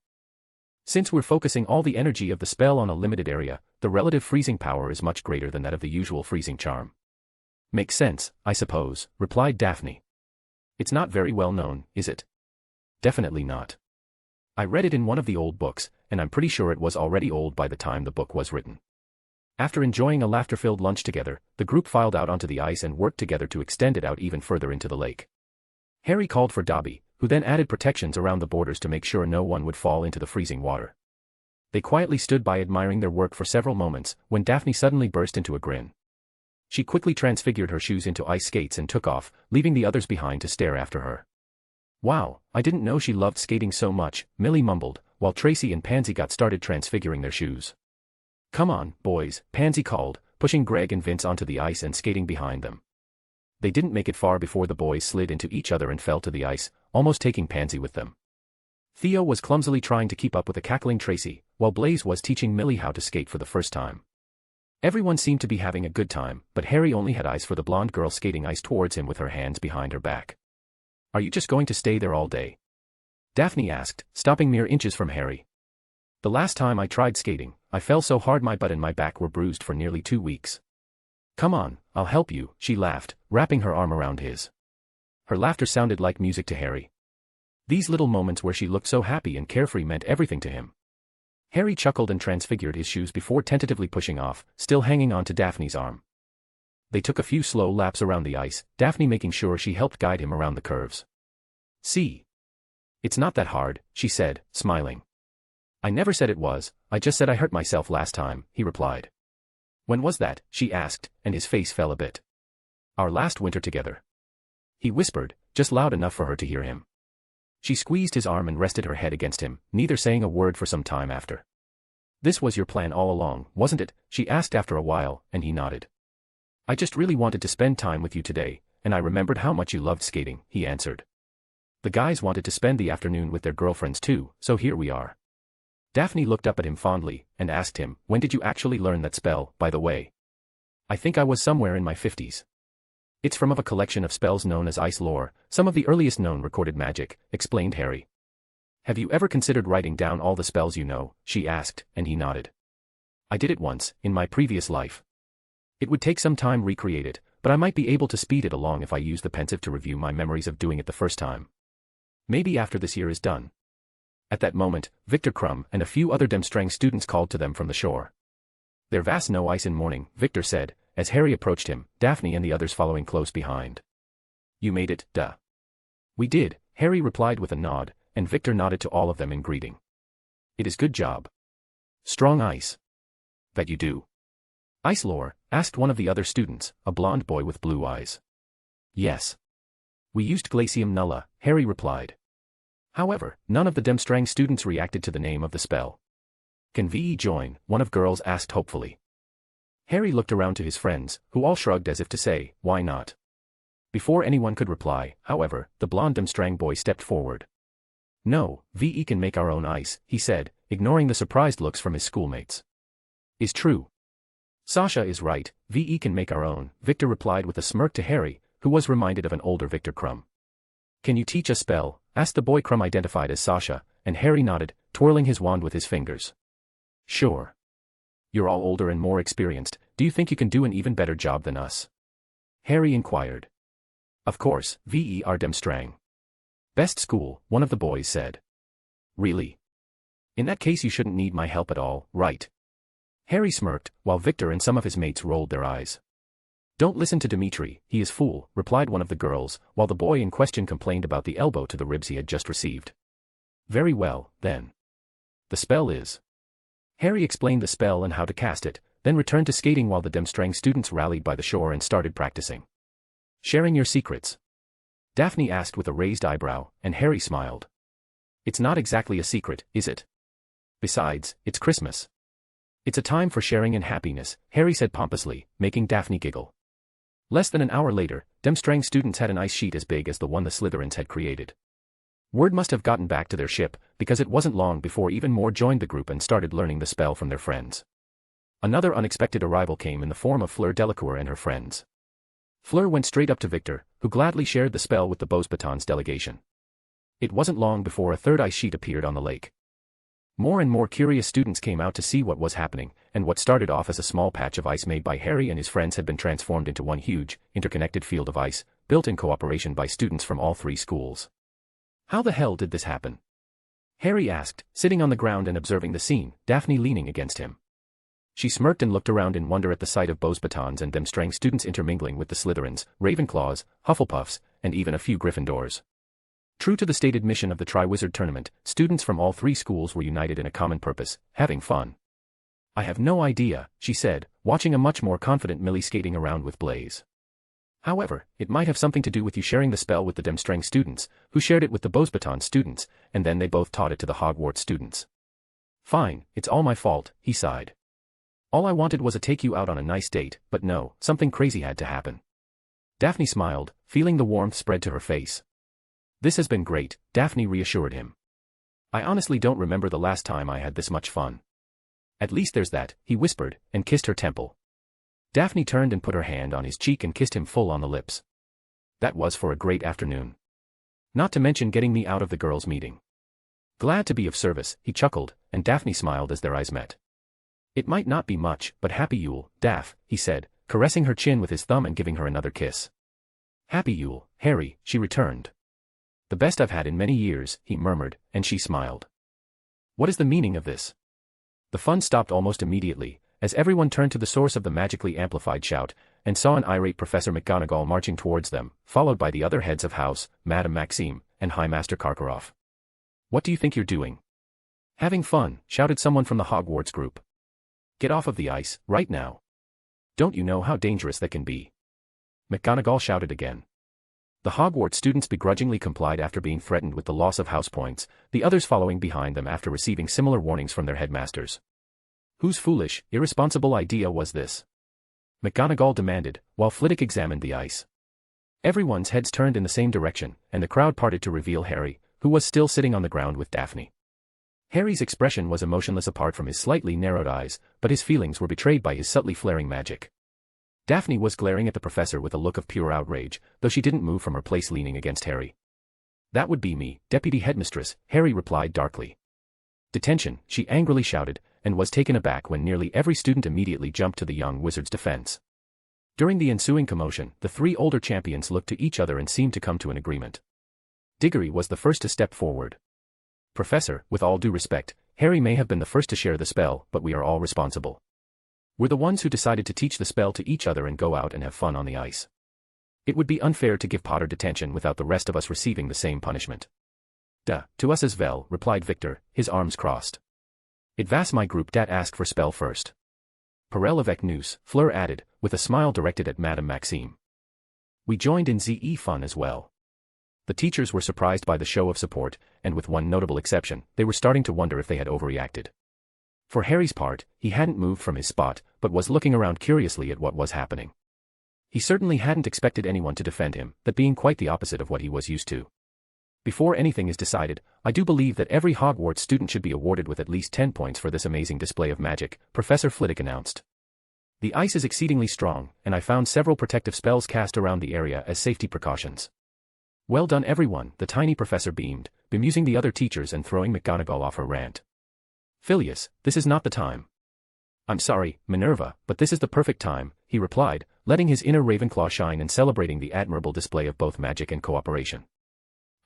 Since we're focusing all the energy of the spell on a limited area, the relative freezing power is much greater than that of the usual freezing charm. Makes sense, I suppose, replied Daphne. It's not very well known, is it? Definitely not. I read it in one of the old books, and I'm pretty sure it was already old by the time the book was written. After enjoying a laughter-filled lunch together, the group filed out onto the ice and worked together to extend it out even further into the lake. Harry called for Dobby, who then added protections around the borders to make sure no one would fall into the freezing water. They quietly stood by admiring their work for several moments, when Daphne suddenly burst into a grin. She quickly transfigured her shoes into ice skates and took off, leaving the others behind to stare after her. Wow, I didn't know she loved skating so much, Millie mumbled, while Tracy and Pansy got started transfiguring their shoes. Come on, boys, Pansy called, pushing Greg and Vince onto the ice and skating behind them. They didn't make it far before the boys slid into each other and fell to the ice, almost taking Pansy with them. Theo was clumsily trying to keep up with a cackling Tracy, while Blaze was teaching Millie how to skate for the first time. Everyone seemed to be having a good time, but Harry only had eyes for the blonde girl skating ice towards him with her hands behind her back. Are you just going to stay there all day? Daphne asked, stopping mere inches from Harry. The last time I tried skating, I fell so hard my butt and my back were bruised for nearly 2 weeks. Come on, I'll help you, she laughed, wrapping her arm around his. Her laughter sounded like music to Harry. These little moments where she looked so happy and carefree meant everything to him. Harry chuckled and transfigured his shoes before tentatively pushing off, still hanging on to Daphne's arm. They took a few slow laps around the ice, Daphne making sure she helped guide him around the curves. See? It's not that hard, she said, smiling. I never said it was, I just said I hurt myself last time, he replied. When was that? She asked, and his face fell a bit. Our last winter together. He whispered, just loud enough for her to hear him. She squeezed his arm and rested her head against him, neither saying a word for some time after. This was your plan all along, wasn't it? She asked after a while, and he nodded. I just really wanted to spend time with you today, and I remembered how much you loved skating, he answered. The guys wanted to spend the afternoon with their girlfriends too, so here we are. Daphne looked up at him fondly, and asked him, when did you actually learn that spell, by the way? I think I was somewhere in my 50s. It's from a collection of spells known as ice lore, some of the earliest known recorded magic, explained Harry. Have you ever considered writing down all the spells you know? She asked, and he nodded. I did it once, in my previous life. It would take some time recreate it, but I might be able to speed it along if I use the Pensive to review my memories of doing it the first time. Maybe after this year is done. At that moment, Victor Crumb and a few other Demstrang students called to them from the shore. There vast no ice in morning, Victor said, as Harry approached him, Daphne and the others following close behind. You made it, duh. We did, Harry replied with a nod, and Victor nodded to all of them in greeting. It is good job. Strong ice. Bet you do. Ice lore, asked one of the other students, a blonde boy with blue eyes. Yes. We used Glacium Nulla, Harry replied. However, none of the Demstrang students reacted to the name of the spell. Can VE join? One of girls asked hopefully. Harry looked around to his friends, who all shrugged as if to say, why not? Before anyone could reply, however, the blonde Demstrang boy stepped forward. No, VE can make our own ice, he said, ignoring the surprised looks from his schoolmates. Is true. Sasha is right, VE can make our own, Victor replied with a smirk to Harry, who was reminded of an older Victor Crumb. Can you teach a spell? Asked the boy Crumb identified as Sasha, and Harry nodded, twirling his wand with his fingers. Sure. You're all older and more experienced, do you think you can do an even better job than us? Harry inquired. Of course, VE are Demstrang. Best school, one of the boys said. Really? In that case you shouldn't need my help at all, right? Harry smirked, while Victor and some of his mates rolled their eyes. Don't listen to Dimitri, he is fool, replied one of the girls, while the boy in question complained about the elbow to the ribs he had just received. Very well, then. The spell is. Harry explained the spell and how to cast it, then returned to skating while the Demstrang students rallied by the shore and started practicing. Sharing your secrets? Daphne asked with a raised eyebrow, and Harry smiled. It's not exactly a secret, is it? Besides, it's Christmas. It's a time for sharing and happiness, Harry said pompously, making Daphne giggle. Less than an hour later, Demstrang students had an ice sheet as big as the one the Slytherins had created. Word must have gotten back to their ship, because it wasn't long before even more joined the group and started learning the spell from their friends. Another unexpected arrival came in the form of Fleur Delacour and her friends. Fleur went straight up to Victor, who gladly shared the spell with the Beauxbatons delegation. It wasn't long before a third ice sheet appeared on the lake. More and more curious students came out to see what was happening, and what started off as a small patch of ice made by Harry and his friends had been transformed into one huge, interconnected field of ice, built in cooperation by students from all three schools. How the hell did this happen? Harry asked, sitting on the ground and observing the scene, Daphne leaning against him. She smirked and looked around in wonder at the sight of Beauxbatons and Demstrang students intermingling with the Slytherins, Ravenclaws, Hufflepuffs, and even a few Gryffindors. True to the stated mission of the Triwizard Tournament, students from all three schools were united in a common purpose, having fun. I have no idea, she said, watching a much more confident Millie skating around with Blaze. However, it might have something to do with you sharing the spell with the Demstrang students, who shared it with the Beauxbaton students, and then they both taught it to the Hogwarts students. Fine, it's all my fault, he sighed. All I wanted was to take you out on a nice date, but no, something crazy had to happen. Daphne smiled, feeling the warmth spread to her face. This has been great, Daphne reassured him. I honestly don't remember the last time I had this much fun. At least there's that, he whispered, and kissed her temple. Daphne turned and put her hand on his cheek and kissed him full on the lips. That was for a great afternoon. Not to mention getting me out of the girls' meeting. Glad to be of service, he chuckled, and Daphne smiled as their eyes met. It might not be much, but happy Yule, Daph, he said, caressing her chin with his thumb and giving her another kiss. Happy Yule, Harry, she returned. The best I've had in many years, he murmured, and she smiled. What is the meaning of this? The fun stopped almost immediately, as everyone turned to the source of the magically amplified shout, and saw an irate Professor McGonagall marching towards them, followed by the other heads of house, Madame Maxime, and High Master Karkaroff. What do you think you're doing? Having fun, shouted someone from the Hogwarts group. Get off of the ice, right now. Don't you know how dangerous that can be? McGonagall shouted again. The Hogwarts students begrudgingly complied after being threatened with the loss of house points, the others following behind them after receiving similar warnings from their headmasters. Whose foolish, irresponsible idea was this? McGonagall demanded, while Flitwick examined the ice. Everyone's heads turned in the same direction, and the crowd parted to reveal Harry, who was still sitting on the ground with Daphne. Harry's expression was emotionless apart from his slightly narrowed eyes, but his feelings were betrayed by his subtly flaring magic. Daphne was glaring at the professor with a look of pure outrage, though she didn't move from her place leaning against Harry. That would be me, Deputy Headmistress, Harry replied darkly. Detention, she angrily shouted, and was taken aback when nearly every student immediately jumped to the young wizard's defense. During the ensuing commotion, the three older champions looked to each other and seemed to come to an agreement. Diggory was the first to step forward. Professor, with all due respect, Harry may have been the first to share the spell, but we are all responsible. We're the ones who decided to teach the spell to each other and go out and have fun on the ice. It would be unfair to give Potter detention without the rest of us receiving the same punishment. Duh, to us as well, replied Victor, his arms crossed. It vas my group dat ask for spell first. Parel avec nous, Fleur added, with a smile directed at Madame Maxime. We joined in ZE fun as well. The teachers were surprised by the show of support, and with one notable exception, they were starting to wonder if they had overreacted. For Harry's part, he hadn't moved from his spot, but was looking around curiously at what was happening. He certainly hadn't expected anyone to defend him, that being quite the opposite of what he was used to. Before anything is decided, I do believe that every Hogwarts student should be awarded with at least 10 points for this amazing display of magic, Professor Flitwick announced. The ice is exceedingly strong, and I found several protective spells cast around the area as safety precautions. Well done everyone, the tiny professor beamed, bemusing the other teachers and throwing McGonagall off her rant. Phileas, this is not the time. I'm sorry, Minerva, but this is the perfect time, he replied, letting his inner Ravenclaw shine and celebrating the admirable display of both magic and cooperation.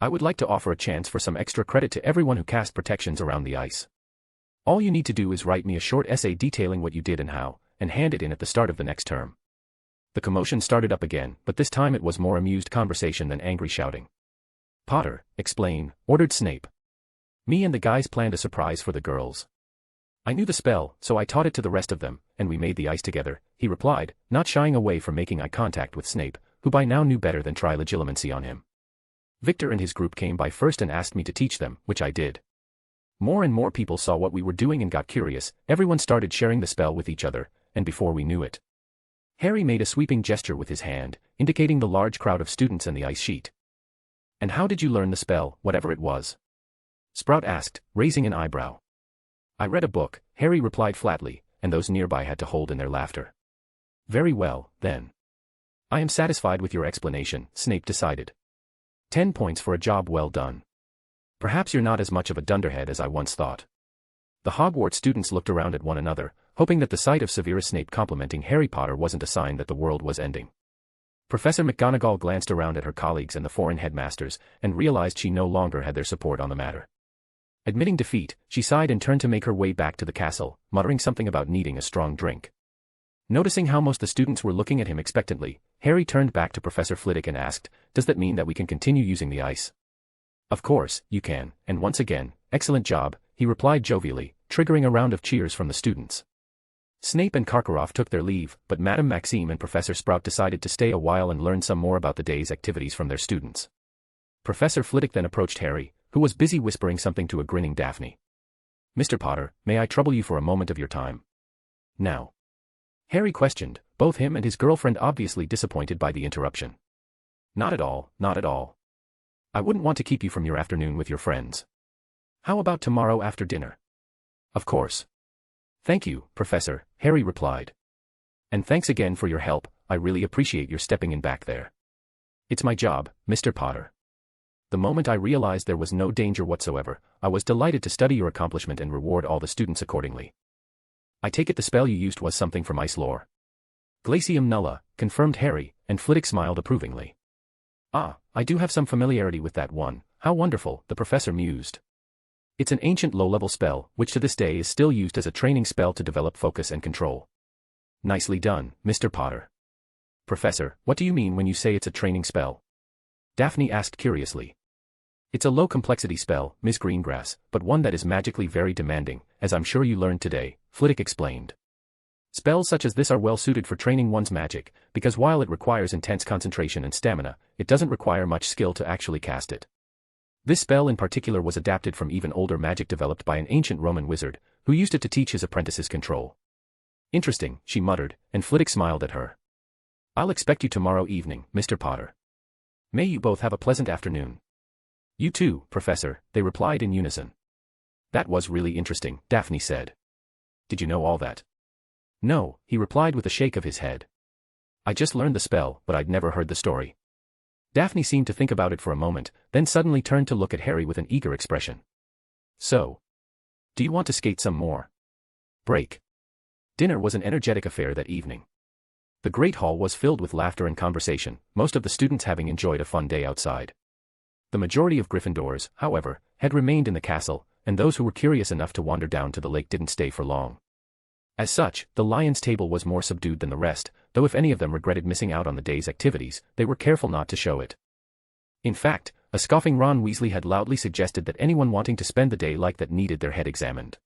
I would like to offer a chance for some extra credit to everyone who cast protections around the ice. All you need to do is write me a short essay detailing what you did and how, and hand it in at the start of the next term. The commotion started up again, but this time it was more amused conversation than angry shouting. Potter, explain, ordered Snape. Me and the guys planned a surprise for the girls. I knew the spell, so I taught it to the rest of them, and we made the ice together, he replied, not shying away from making eye contact with Snape, who by now knew better than try legilimency on him. Victor and his group came by first and asked me to teach them, which I did. More and more people saw what we were doing and got curious, everyone started sharing the spell with each other, and before we knew it, Harry made a sweeping gesture with his hand, indicating the large crowd of students and the ice sheet. And how did you learn the spell, whatever it was? Sprout asked, raising an eyebrow. I read a book, Harry replied flatly, and those nearby had to hold in their laughter. Very well, then. I am satisfied with your explanation, Snape decided. 10 points for a job well done. Perhaps you're not as much of a dunderhead as I once thought. The Hogwarts students looked around at one another, hoping that the sight of Severus Snape complimenting Harry Potter wasn't a sign that the world was ending. Professor McGonagall glanced around at her colleagues and the foreign headmasters, and realized she no longer had their support on the matter. Admitting defeat, she sighed and turned to make her way back to the castle, muttering something about needing a strong drink. Noticing how most the students were looking at him expectantly, Harry turned back to Professor Flitwick and asked, does that mean that we can continue using the ice? Of course, you can, and once again, excellent job, he replied jovially, triggering a round of cheers from the students. Snape and Karkaroff took their leave, but Madame Maxime and Professor Sprout decided to stay a while and learn some more about the day's activities from their students. Professor Flitwick then approached Harry, who was busy whispering something to a grinning Daphne. Mr. Potter, may I trouble you for a moment of your time? Now. Harry questioned, both him and his girlfriend obviously disappointed by the interruption. Not at all, not at all. I wouldn't want to keep you from your afternoon with your friends. How about tomorrow after dinner? Of course. Thank you, Professor, Harry replied. And thanks again for your help, I really appreciate your stepping in back there. It's my job, Mr. Potter. The moment I realized there was no danger whatsoever, I was delighted to study your accomplishment and reward all the students accordingly. I take it the spell you used was something from ice lore. Glacium nulla, confirmed Harry, and Flitwick smiled approvingly. Ah, I do have some familiarity with that one, how wonderful, the professor mused. It's an ancient low-level spell, which to this day is still used as a training spell to develop focus and control. Nicely done, Mr. Potter. Professor, what do you mean when you say it's a training spell? Daphne asked curiously. It's a low-complexity spell, Miss Greengrass, but one that is magically very demanding, as I'm sure you learned today, Flitwick explained. Spells such as this are well suited for training one's magic, because while it requires intense concentration and stamina, it doesn't require much skill to actually cast it. This spell in particular was adapted from even older magic developed by an ancient Roman wizard, who used it to teach his apprentices control. Interesting, she muttered, and Flitwick smiled at her. I'll expect you tomorrow evening, Mr. Potter. May you both have a pleasant afternoon. You too, Professor, they replied in unison. That was really interesting, Daphne said. Did you know all that? No, he replied with a shake of his head. I just learned the spell, but I'd never heard the story. Daphne seemed to think about it for a moment, then suddenly turned to look at Harry with an eager expression. So, Do you want to skate some more? Break. Dinner was an energetic affair that evening. The Great Hall was filled with laughter and conversation, most of the students having enjoyed a fun day outside. The majority of Gryffindors, however, had remained in the castle, and those who were curious enough to wander down to the lake didn't stay for long. As such, the Lions' table was more subdued than the rest, though if any of them regretted missing out on the day's activities, they were careful not to show it. In fact, a scoffing Ron Weasley had loudly suggested that anyone wanting to spend the day like that needed their head examined.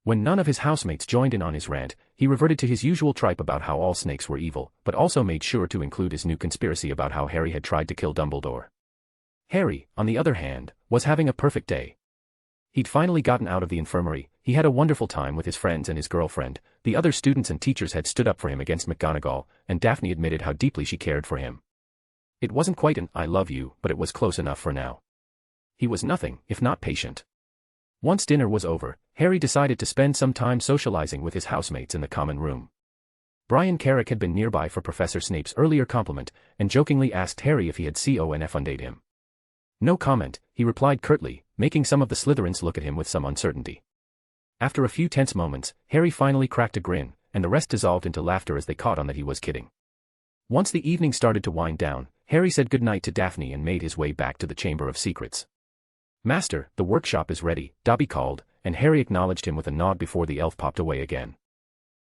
When none of his housemates joined in on his rant, he reverted to his usual tripe about how all snakes were evil, but also made sure to include his new conspiracy about how Harry had tried to kill Dumbledore. Harry, on the other hand, was having a perfect day. He'd finally gotten out of the infirmary, he had a wonderful time with his friends and his girlfriend, the other students and teachers had stood up for him against McGonagall, and Daphne admitted how deeply she cared for him. It wasn't quite an "I love you," but it was close enough for now. He was nothing, if not patient. Once dinner was over, Harry decided to spend some time socializing with his housemates in the common room. Brian Carrick had been nearby for Professor Snape's earlier compliment, and jokingly asked Harry if he had CONF'd him. No comment, he replied curtly, making some of the Slytherins look at him with some uncertainty. After a few tense moments, Harry finally cracked a grin, and the rest dissolved into laughter as they caught on that he was kidding. Once the evening started to wind down, Harry said goodnight to Daphne and made his way back to the Chamber of Secrets. "Master, the workshop is ready," Dobby called, and Harry acknowledged him with a nod before the elf popped away again.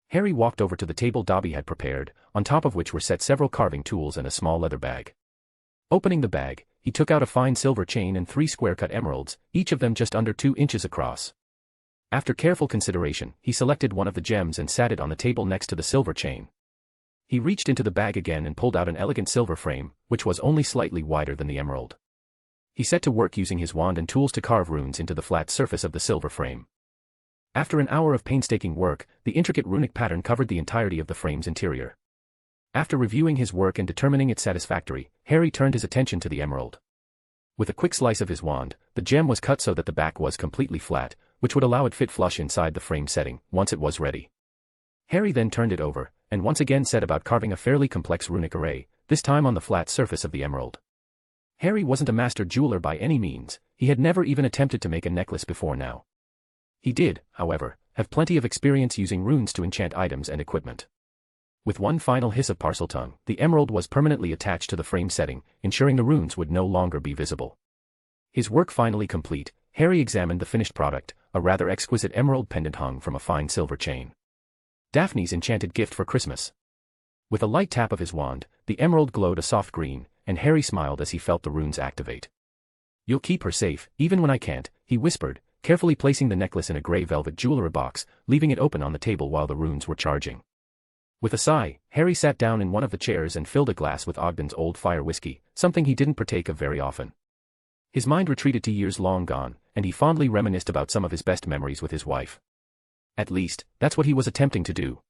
Harry walked over to the table Dobby had prepared, on top of which were set several carving tools and a small leather bag. Opening the bag, he took out a fine silver chain and 3 square-cut emeralds, each of them just under 2 inches across. After careful consideration, he selected one of the gems and sat it on the table next to the silver chain. He reached into the bag again and pulled out an elegant silver frame, which was only slightly wider than the emerald. He set to work using his wand and tools to carve runes into the flat surface of the silver frame. After an hour of painstaking work, the intricate runic pattern covered the entirety of the frame's interior. After reviewing his work and determining it satisfactory, Harry turned his attention to the emerald. With a quick slice of his wand, the gem was cut so that the back was completely flat, which would allow it fit flush inside the frame setting, once it was ready. Harry then turned it over, and once again set about carving a fairly complex runic array, this time on the flat surface of the emerald. Harry wasn't a master jeweler by any means, he had never even attempted to make a necklace before now. He did, however, have plenty of experience using runes to enchant items and equipment. With one final hiss of Parseltongue, the emerald was permanently attached to the frame setting, ensuring the runes would no longer be visible. His work finally complete, Harry examined the finished product, a rather exquisite emerald pendant hung from a fine silver chain. Daphne's enchanted gift for Christmas. With a light tap of his wand, the emerald glowed a soft green, and Harry smiled as he felt the runes activate. "You'll keep her safe, even when I can't," he whispered, carefully placing the necklace in a grey velvet jewelry box, leaving it open on the table while the runes were charging. With a sigh, Harry sat down in one of the chairs and filled a glass with Ogden's old fire whiskey, something he didn't partake of very often. His mind retreated to years long gone, and he fondly reminisced about some of his best memories with his wife. At least, that's what he was attempting to do.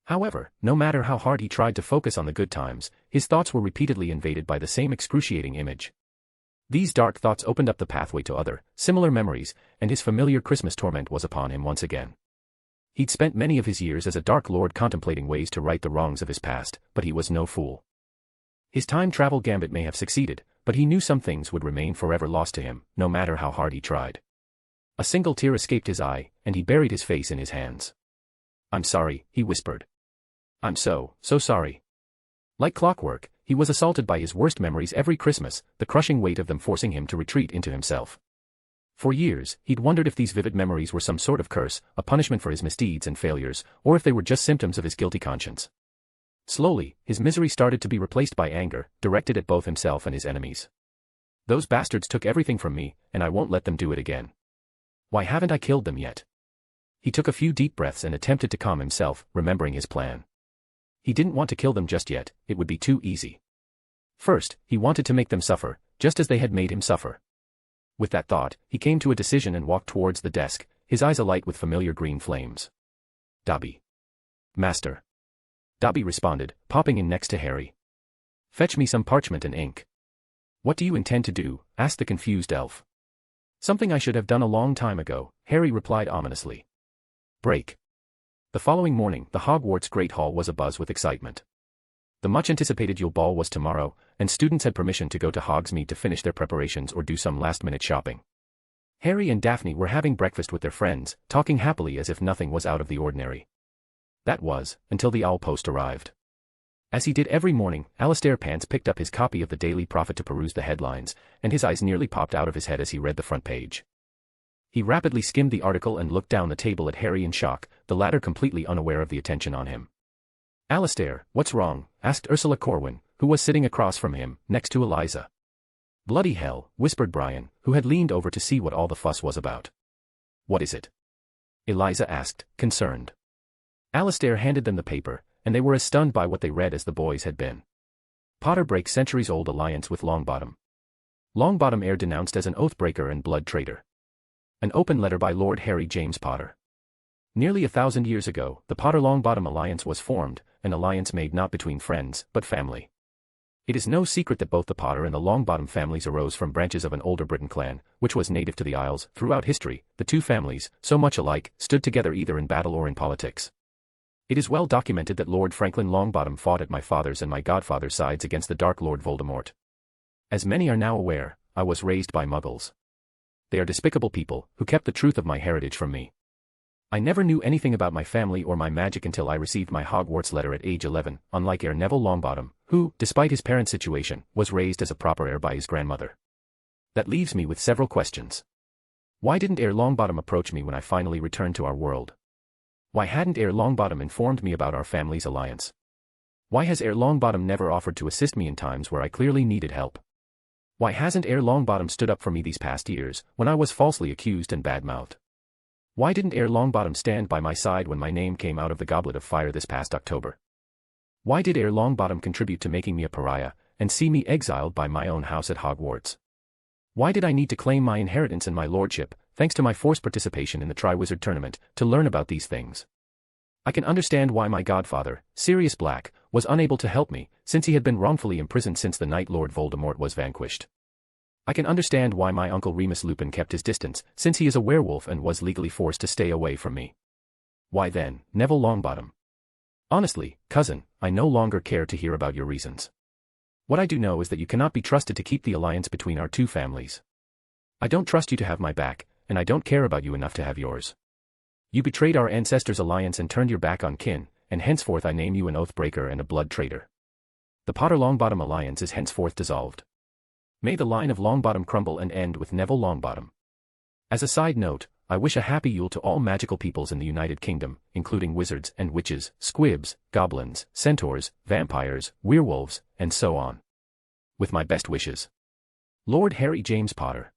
However, no matter how hard he tried to focus on the good times, his thoughts were repeatedly invaded by the same excruciating image. These dark thoughts opened up the pathway to other, similar memories, and his familiar Christmas torment was upon him once again. He'd spent many of his years as a Dark Lord contemplating ways to right the wrongs of his past, but he was no fool. His time travel gambit may have succeeded, but he knew some things would remain forever lost to him, no matter how hard he tried. A single tear escaped his eye, and he buried his face in his hands. "I'm sorry," he whispered. "I'm so sorry." Like clockwork, he was assaulted by his worst memories every Christmas, the crushing weight of them forcing him to retreat into himself. For years, he'd wondered if these vivid memories were some sort of curse, a punishment for his misdeeds and failures, or if they were just symptoms of his guilty conscience. Slowly, his misery started to be replaced by anger, directed at both himself and his enemies. "Those bastards took everything from me, and I won't let them do it again. Why haven't I killed them yet?" He took a few deep breaths and attempted to calm himself, remembering his plan. He didn't want to kill them just yet, it would be too easy. First, he wanted to make them suffer, just as they had made him suffer. With that thought, he came to a decision and walked towards the desk, his eyes alight with familiar green flames. "Dobby." "Master." Dobby responded, popping in next to Harry. "Fetch me some parchment and ink." "What do you intend to do?" asked the confused elf. "Something I should have done a long time ago," Harry replied ominously. "Break." The following morning, the Hogwarts Great Hall was abuzz with excitement. The much-anticipated Yule Ball was tomorrow, and students had permission to go to Hogsmeade to finish their preparations or do some last-minute shopping. Harry and Daphne were having breakfast with their friends, talking happily as if nothing was out of the ordinary. That was, until the owl post arrived. As he did every morning, Alastair Pants picked up his copy of the Daily Prophet to peruse the headlines, and his eyes nearly popped out of his head as he read the front page. He rapidly skimmed the article and looked down the table at Harry in shock, the latter completely unaware of the attention on him. "Alastair, what's wrong?" asked Ursula Corwin, who was sitting across from him, next to Eliza. "Bloody hell," whispered Brian, who had leaned over to see what all the fuss was about. "What is it?" Eliza asked, concerned. Alastair handed them the paper, and they were as stunned by what they read as the boys had been. Potter breaks centuries-old alliance with Longbottom. Longbottom heir denounced as an oath-breaker and blood traitor. An open letter by Lord Harry James Potter. Nearly 1,000 years ago, the Potter-Longbottom alliance was formed, an alliance made not between friends, but family. It is no secret that both the Potter and the Longbottom families arose from branches of an older Briton clan, which was native to the Isles. Throughout history, the two families, so much alike, stood together either in battle or in politics. It is well documented that Lord Franklin Longbottom fought at my father's and my godfather's sides against the Dark Lord Voldemort. As many are now aware, I was raised by Muggles. They are despicable people, who kept the truth of my heritage from me. I never knew anything about my family or my magic until I received my Hogwarts letter at age 11, unlike heir Neville Longbottom, who, despite his parents' situation, was raised as a proper heir by his grandmother. That leaves me with several questions. Why didn't heir Longbottom approach me when I finally returned to our world? Why hadn't heir Longbottom informed me about our family's alliance? Why has heir Longbottom never offered to assist me in times where I clearly needed help? Why hasn't heir Longbottom stood up for me these past years, when I was falsely accused and bad-mouthed? Why didn't heir Longbottom stand by my side when my name came out of the Goblet of Fire this past October? Why did heir Longbottom contribute to making me a pariah, and see me exiled by my own house at Hogwarts? Why did I need to claim my inheritance and my lordship, thanks to my forced participation in the Triwizard Tournament, to learn about these things? I can understand why my godfather, Sirius Black, was unable to help me, since he had been wrongfully imprisoned since the night Lord Voldemort was vanquished. I can understand why my uncle Remus Lupin kept his distance, since he is a werewolf and was legally forced to stay away from me. Why then, Neville Longbottom? Honestly, cousin, I no longer care to hear about your reasons. What I do know is that you cannot be trusted to keep the alliance between our two families. I don't trust you to have my back, and I don't care about you enough to have yours. You betrayed our ancestors' alliance and turned your back on kin, and henceforth I name you an oath-breaker and a blood traitor. The Potter-Longbottom alliance is henceforth dissolved. May the line of Longbottom crumble and end with Neville Longbottom. As a side note, I wish a happy Yule to all magical peoples in the United Kingdom, including wizards and witches, squibs, goblins, centaurs, vampires, werewolves, and so on. With my best wishes. Lord Harry James Potter.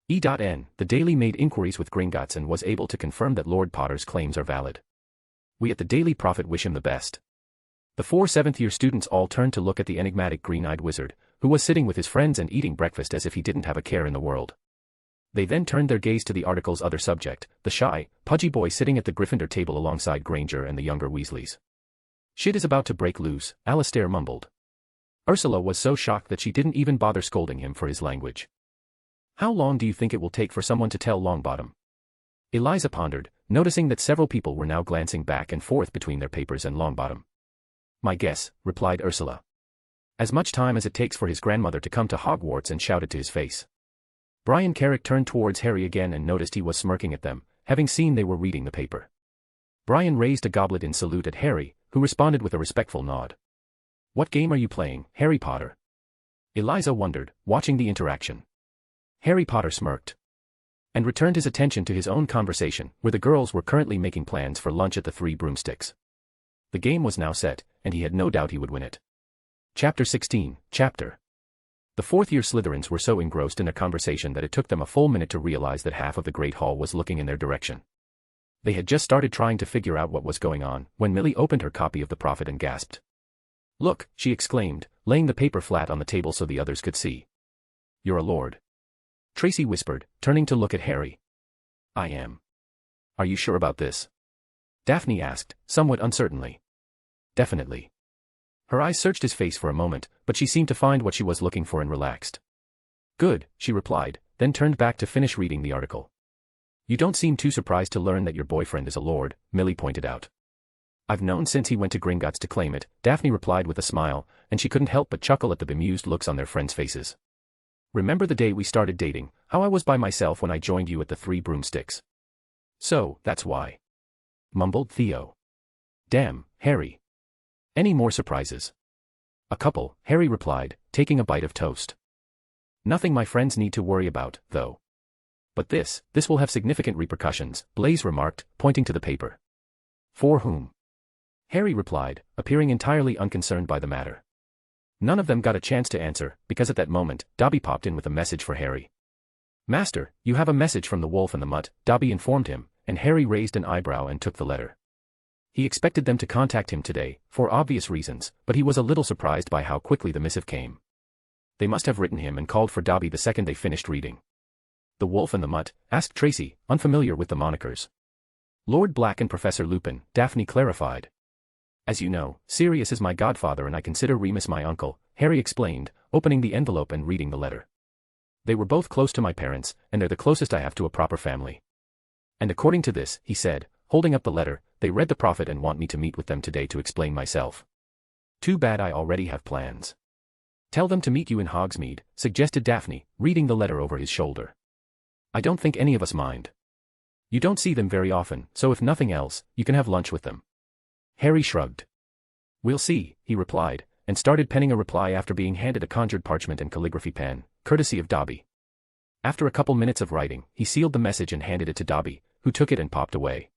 E.N. The Daily made inquiries with Gringotts and was able to confirm that Lord Potter's claims are valid. We at the Daily Prophet wish him the best. The 4 7th-year students all turned to look at the enigmatic green-eyed wizard, who was sitting with his friends and eating breakfast as if he didn't have a care in the world. They then turned their gaze to the article's other subject, the shy, pudgy boy sitting at the Gryffindor table alongside Granger and the younger Weasleys. "Shit is about to break loose," Alastair mumbled. Ursula was so shocked that she didn't even bother scolding him for his language. "How long do you think it will take for someone to tell Longbottom?" Eliza pondered, noticing that several people were now glancing back and forth between their papers and Longbottom. "My guess," replied Ursula. "As much time as it takes for his grandmother to come to Hogwarts and shout it to his face." Brian Carrick turned towards Harry again and noticed he was smirking at them, having seen they were reading the paper. Brian raised a goblet in salute at Harry, who responded with a respectful nod. "What game are you playing, Harry Potter?" Eliza wondered, watching the interaction. Harry Potter smirked and returned his attention to his own conversation, where the girls were currently making plans for lunch at the Three Broomsticks. The game was now set, and he had no doubt he would win it. Chapter 16, Chapter. The 4th-year Slytherins were so engrossed in their conversation that it took them a full minute to realize that half of the Great Hall was looking in their direction. They had just started trying to figure out what was going on, when Millie opened her copy of the Prophet and gasped. "Look," she exclaimed, laying the paper flat on the table so the others could see. "You're a lord." Tracy whispered, turning to look at Harry. "I am." "Are you sure about this?" Daphne asked, somewhat uncertainly. "Definitely." Her eyes searched his face for a moment, but she seemed to find what she was looking for and relaxed. "Good," she replied, then turned back to finish reading the article. "You don't seem too surprised to learn that your boyfriend is a lord," Millie pointed out. "I've known since he went to Gringotts to claim it," Daphne replied with a smile, and she couldn't help but chuckle at the bemused looks on their friends' faces. Remember the day we started dating, how I was by myself when I joined you at the Three Broomsticks? So, that's why. Mumbled Theo. Damn, Harry. Any more surprises? A couple, Harry replied, taking a bite of toast. Nothing my friends need to worry about, though. But this will have significant repercussions, Blaise remarked, pointing to the paper. For whom? Harry replied, appearing entirely unconcerned by the matter. None of them got a chance to answer, because at that moment, Dobby popped in with a message for Harry. Master, you have a message from the Wolf and the Mutt, Dobby informed him, and Harry raised an eyebrow and took the letter. He expected them to contact him today, for obvious reasons, but he was a little surprised by how quickly the missive came. They must have written him and called for Dobby the second they finished reading. The Wolf and the Mutt? Asked Tracy, unfamiliar with the monikers. Lord Black and Professor Lupin, Daphne clarified. As you know, Sirius is my godfather and I consider Remus my uncle, Harry explained, opening the envelope and reading the letter. They were both close to my parents, and they're the closest I have to a proper family. And according to this, he said, holding up the letter, they read the prophet and want me to meet with them today to explain myself. Too bad I already have plans. Tell them to meet you in Hogsmeade, suggested Daphne, reading the letter over his shoulder. I don't think any of us mind. You don't see them very often, so if nothing else, you can have lunch with them. Harry shrugged. We'll see, he replied, and started penning a reply after being handed a conjured parchment and calligraphy pen, courtesy of Dobby. After a couple minutes of writing, he sealed the message and handed it to Dobby, who took it and popped away.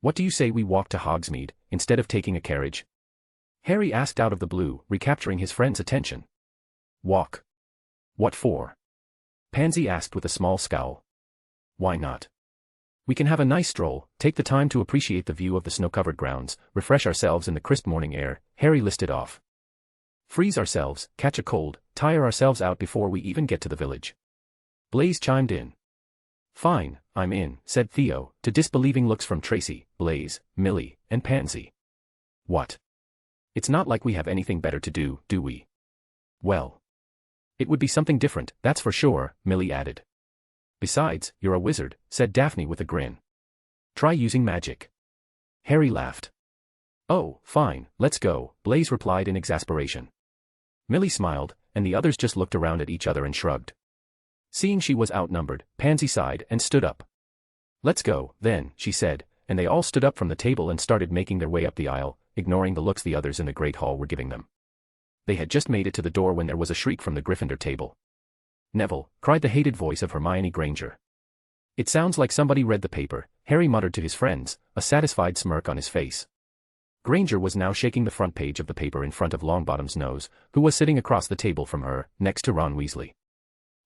What do you say we walk to Hogsmeade, instead of taking a carriage? Harry asked out of the blue, recapturing his friend's attention. Walk. What for? Pansy asked with a small scowl. Why not? We can have a nice stroll, take the time to appreciate the view of the snow-covered grounds, refresh ourselves in the crisp morning air, Harry listed off. Freeze ourselves, catch a cold, tire ourselves out before we even get to the village. Blaise chimed in. Fine, I'm in, said Theo, to disbelieving looks from Tracy, Blaise, Millie, and Pansy. What? It's not like we have anything better to do we? Well. It would be something different, that's for sure, Millie added. Besides, you're a wizard, said Daphne with a grin. Try using magic. Harry laughed. Oh, fine, let's go, Blaise replied in exasperation. Millie smiled, and the others just looked around at each other and shrugged. Seeing she was outnumbered, Pansy sighed and stood up. Let's go, then, she said, and they all stood up from the table and started making their way up the aisle, ignoring the looks the others in the Great Hall were giving them. They had just made it to the door when there was a shriek from the Gryffindor table. Neville, cried the hated voice of Hermione Granger. It sounds like somebody read the paper, Harry muttered to his friends, a satisfied smirk on his face. Granger was now shaking the front page of the paper in front of Longbottom's nose, who was sitting across the table from her, next to Ron Weasley.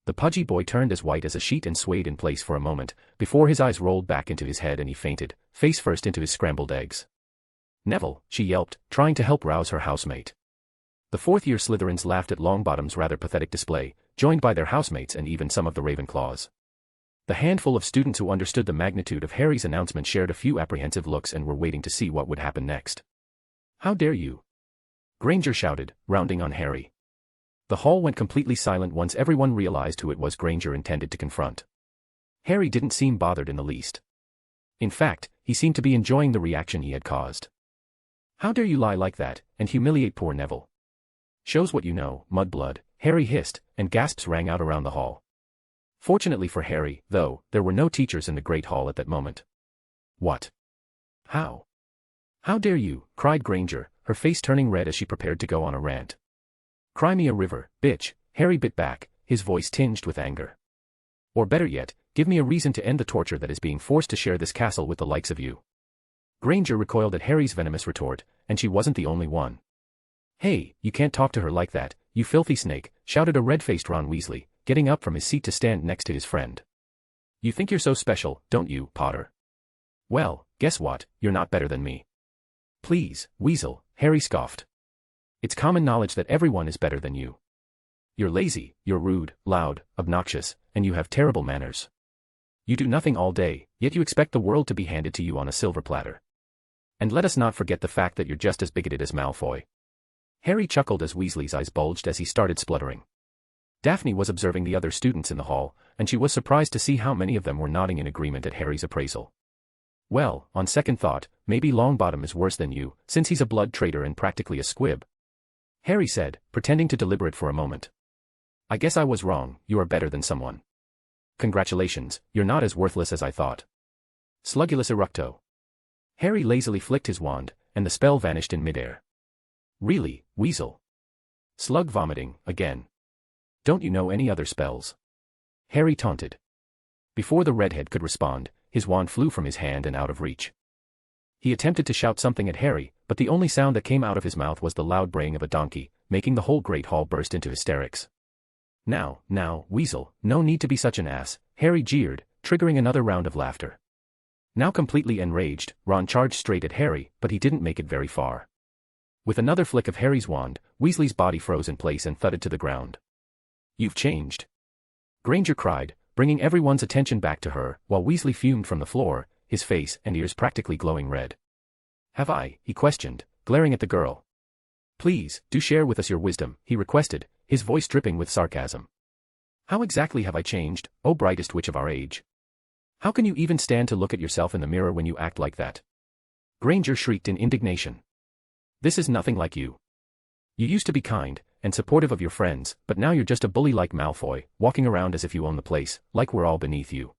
The pudgy boy turned as white as a sheet and swayed in place for a moment, before his eyes rolled back into his head and he fainted, face first into his scrambled eggs. Neville, she yelped, trying to help rouse her housemate. The fourth-year Slytherins laughed at Longbottom's rather pathetic display, joined by their housemates and even some of the Ravenclaws. The handful of students who understood the magnitude of Harry's announcement shared a few apprehensive looks and were waiting to see what would happen next. How dare you? Granger shouted, rounding on Harry. The hall went completely silent once everyone realized who it was Granger intended to confront. Harry didn't seem bothered in the least. In fact, he seemed to be enjoying the reaction he had caused. How dare you lie like that, and humiliate poor Neville? Shows what you know, mudblood, Harry hissed, and gasps rang out around the hall. Fortunately for Harry, though, there were no teachers in the Great Hall at that moment. What? How? How dare you, cried Granger, her face turning red as she prepared to go on a rant. Cry me a river, bitch, Harry bit back, his voice tinged with anger. Or better yet, give me a reason to end the torture that is being forced to share this castle with the likes of you. Granger recoiled at Harry's venomous retort, and she wasn't the only one. Hey, you can't talk to her like that, you filthy snake, shouted a red-faced Ron Weasley, getting up from his seat to stand next to his friend. You think you're so special, don't you, Potter? Well, guess what, you're not better than me. Please, Weasel, Harry scoffed. It's common knowledge that everyone is better than you. You're lazy, you're rude, loud, obnoxious, and you have terrible manners. You do nothing all day, yet you expect the world to be handed to you on a silver platter. And let us not forget the fact that you're just as bigoted as Malfoy. Harry chuckled as Weasley's eyes bulged as he started spluttering. Daphne was observing the other students in the hall, and she was surprised to see how many of them were nodding in agreement at Harry's appraisal. Well, on second thought, maybe Longbottom is worse than you, since he's a blood traitor and practically a squib. Harry said, pretending to deliberate for a moment. I guess I was wrong, you are better than someone. Congratulations, you're not as worthless as I thought. Slugulus eructo. Harry lazily flicked his wand, and the spell vanished in midair. Really, Weasel? Slug vomiting, again. Don't you know any other spells? Harry taunted. Before the redhead could respond, his wand flew from his hand and out of reach. He attempted to shout something at Harry, but the only sound that came out of his mouth was the loud braying of a donkey, making the whole great hall burst into hysterics. Now, Weasel, no need to be such an ass, Harry jeered, triggering another round of laughter. Now completely enraged, Ron charged straight at Harry, but he didn't make it very far. With another flick of Harry's wand, Weasley's body froze in place and thudded to the ground. You've changed. Granger cried, bringing everyone's attention back to her, while Weasley fumed from the floor, his face and ears practically glowing red. Have I? He questioned, glaring at the girl. Please, do share with us your wisdom, he requested, his voice dripping with sarcasm. How exactly have I changed, O brightest witch of our age? How can you even stand to look at yourself in the mirror when you act like that? Granger shrieked in indignation. This is nothing like you. You used to be kind and supportive of your friends, but now you're just a bully like Malfoy, walking around as if you own the place, like we're all beneath you.